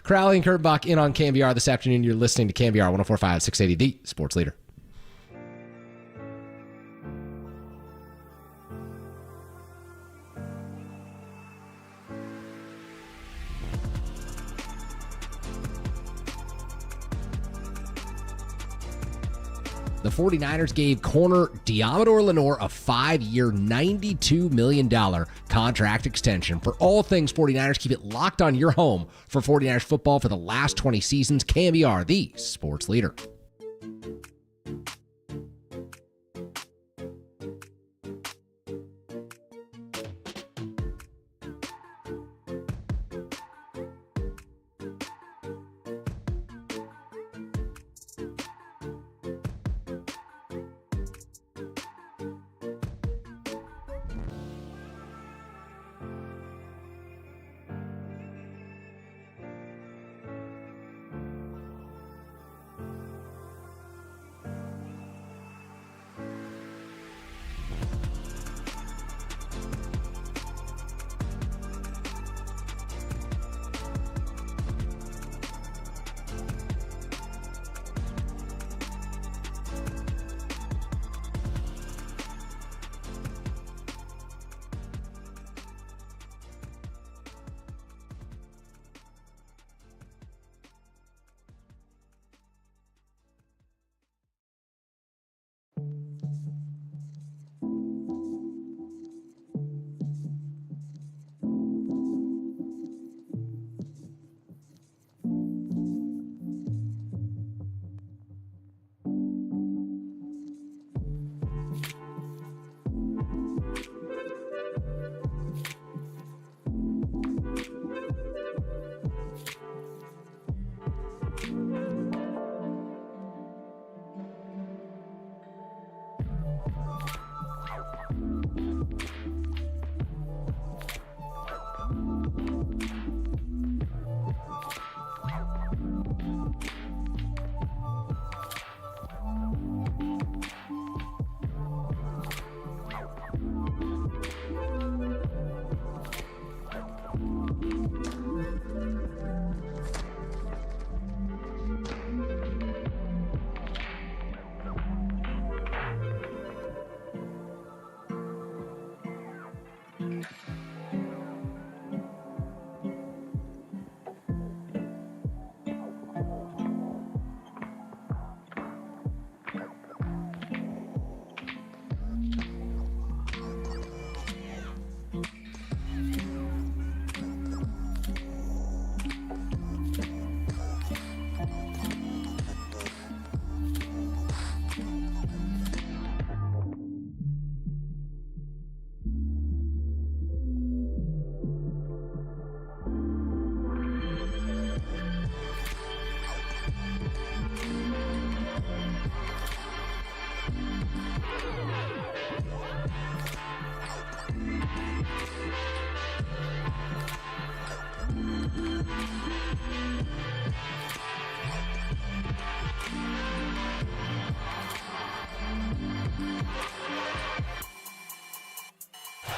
Crowley and Kurtbach in on KNBR this afternoon. You're listening to KNBR 104.5, 680, the sports leader. The 49ers gave corner Deommodore Lenor a 5-year, $92 million contract extension. For all things 49ers, keep it locked on your home for 49ers football for the last 20 seasons. KNBR, the sports leader.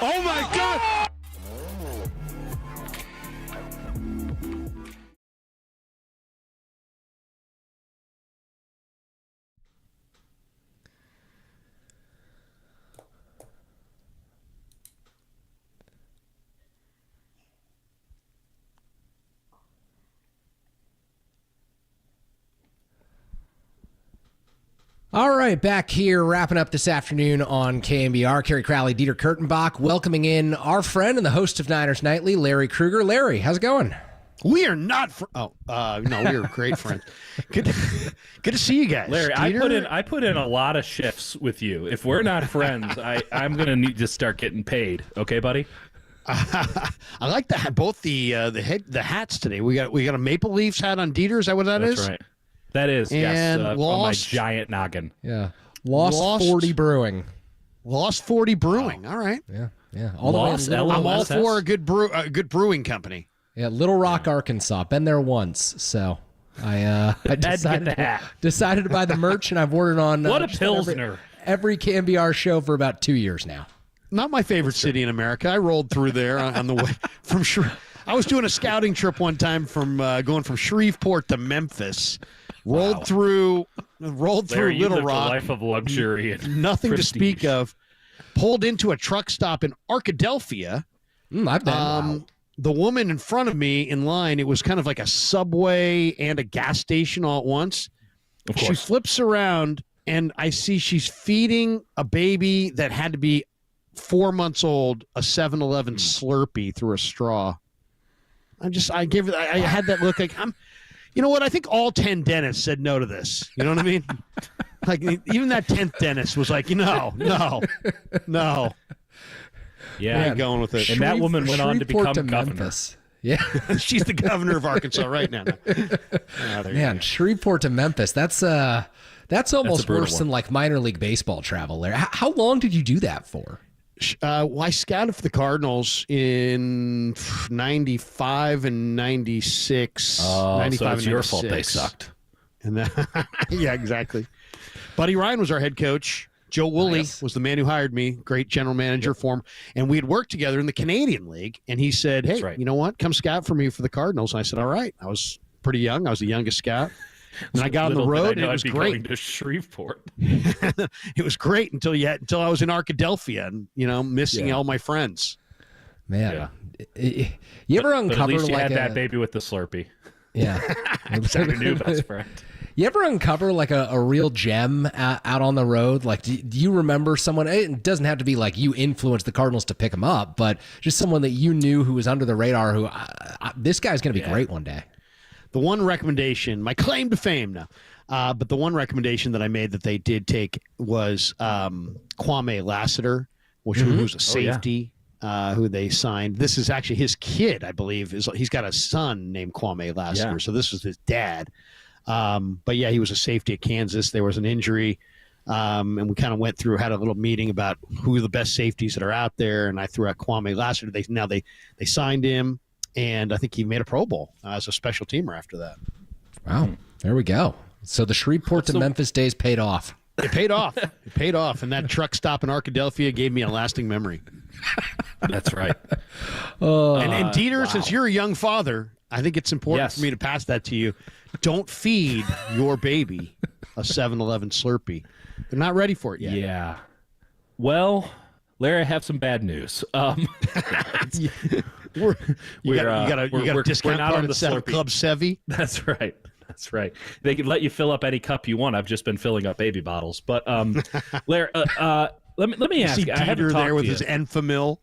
Oh my God! All right, back here wrapping up this afternoon on KNBR. Kerry Crowley, Dieter Kurtenbach, welcoming in our friend and the host of Niners Nightly, Larry Krueger. Larry, how's it going? We are not. No, we are great friends. Good to see you guys. Larry, Dieter? I put in a lot of shifts with you. If we're not friends, I'm gonna need to start getting paid. Okay, buddy. I like both the hats today. We got a Maple Leafs hat on Dieter. Is that what that is? That's right. That is, and yes, on my lost, giant noggin. Yeah. Lost 40 Brewing. Lost 40 Brewing. Wow. All right. Yeah. I'm all for a good brewing company. Yeah, Little Rock, Arkansas. Been there once, so I decided to buy the merch, and I've ordered on what a pilsner. Every KNBR show for about 2 years now. Not my favorite city in America. I rolled through there on the way from I was doing a scouting trip one time from going from Shreveport to Memphis. Rolled through Larry, Little Rock. A life of luxury and nothing prestige. to speak of. Pulled into a truck stop in Arkadelphia. I've been. The woman in front of me in line, it was kind of like a Subway and a gas station all at once. Of course. She flips around, and I see she's feeding a baby that had to be 4 months old a 7-Eleven Slurpee through a straw. I had that look like you know what? I think all 10 dentists said no to this. You know what I mean? Like even that 10th dentist was like, no. Yeah, I ain't going with it. And that woman went on to become governor. Memphis. Yeah, she's the governor of Arkansas right now. Man, Shreveport to Memphis. That's almost worse than like minor league baseball travel there. How long did you do that for? Well, I scouted for the Cardinals in 95 and 96. Oh, 95 so it's and your 96. fault they sucked. And yeah, exactly. Buddy Ryan was our head coach. Joe Woolley was the man who hired me, great general manager for him. And we had worked together in the Canadian League. And he said, hey, you know what? Come scout for me for the Cardinals. And I said, all right. I was pretty young. I was the youngest scout. And I got on the road, and it was great. Going to Shreveport. It was great until I was in Arkadelphia and, missing all my friends. Man, you ever uncover at least you like had that baby with the Slurpee? Yeah. Your new best friend. You ever uncover like a real gem out on the road? Like, do you remember someone? It doesn't have to be like you influenced the Cardinals to pick him up, but just someone that you knew who was under the radar who, this guy's going to be great one day. The one recommendation, my claim to fame now, but the one recommendation that I made that they did take was Kwame Lassiter, which was a safety who they signed. This is actually his kid, I believe. He's got a son named Kwame Lassiter, so this was his dad. But yeah, he was a safety at Kansas. There was an injury, and we kind of went through, had a little meeting about who are the best safeties that are out there, and I threw out Kwame Lassiter. They signed him, and I think he made a Pro Bowl as a special teamer after that. Wow, there we go. So the Shreveport to Memphis days paid off. It paid off. It paid off, and that truck stop in Arkadelphia gave me a lasting memory. That's right. And Dieter, since you're a young father, I think it's important for me to pass that to you. Don't feed your baby a 7-Eleven Slurpee. They're not ready for it yet. Yeah. Well, Larry, I have some bad news. You got a discount card at Club Sevi? That's right. That's right. They can let you fill up any cup you want. I've just been filling up baby bottles. But Larry, let me ask you. I haven't talked there with to his you. Enfamil.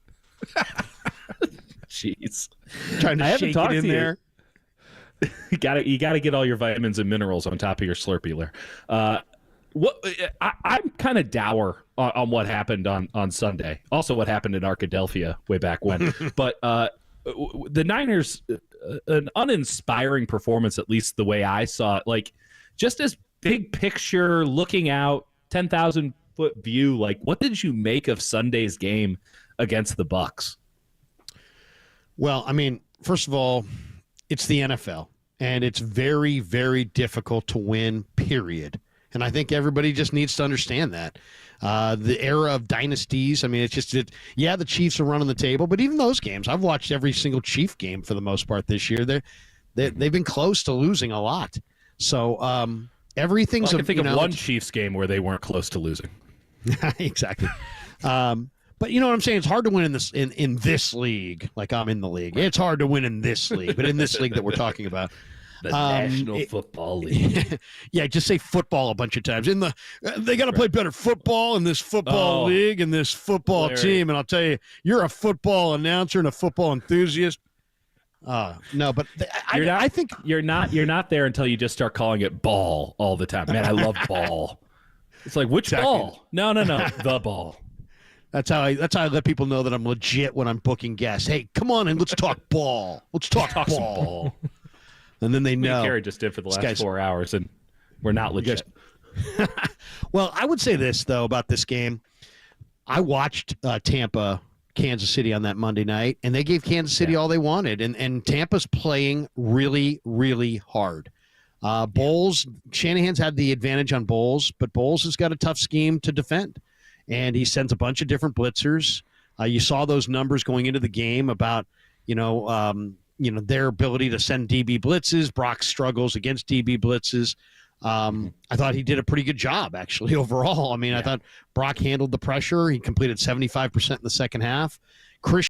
Jeez. Trying to shake it in there. You gotta get all your vitamins and minerals on top of your Slurpee, Larry. I'm kind of dour on what happened on Sunday. Also, what happened in Arkadelphia way back when. But the Niners, an uninspiring performance, at least the way I saw it. Like, just as big picture, looking out, 10,000-foot view. Like, what did you make of Sunday's game against the Bucs? Well, I mean, first of all, it's the NFL, and it's very, very difficult to win, period. And I think everybody just needs to understand that. The era of dynasties, I mean, it's just, the Chiefs are running the table, but even those games, I've watched every single Chief game for the most part this year. They've been close to losing a lot. So everything's... Well, I can think of one Chiefs game where they weren't close to losing. Exactly. But you know what I'm saying? It's hard to win in this league. Like, I'm in the league. It's hard to win in this league, but in this league that we're talking about. The National Football League. Yeah, just say football a bunch of times. They got to play better football in this football league and this football team. And I'll tell you, you're a football announcer and a football enthusiast. No, but I think you're not there until you just start calling it ball all the time. Man, I love ball. It's like, which ball? No, the ball. That's how I let people know that I'm legit when I'm booking guests. Hey, come on and let's talk ball. Let's talk ball. Some ball. And then they know. Kerry just did for the last 4 hours, and we're not legit. Well, I would say this, though, about this game. I watched Tampa, Kansas City on that Monday night, and they gave Kansas City all they wanted. And Tampa's playing really, really hard. Bowles, Shanahan's had the advantage on Bowles, but Bowles has got a tough scheme to defend. And he sends a bunch of different blitzers. You saw those numbers going into the game about, their ability to send DB blitzes. Brock struggles against DB blitzes. I thought he did a pretty good job, actually, overall. I mean, I thought Brock handled the pressure. He completed 75% in the second half. Chris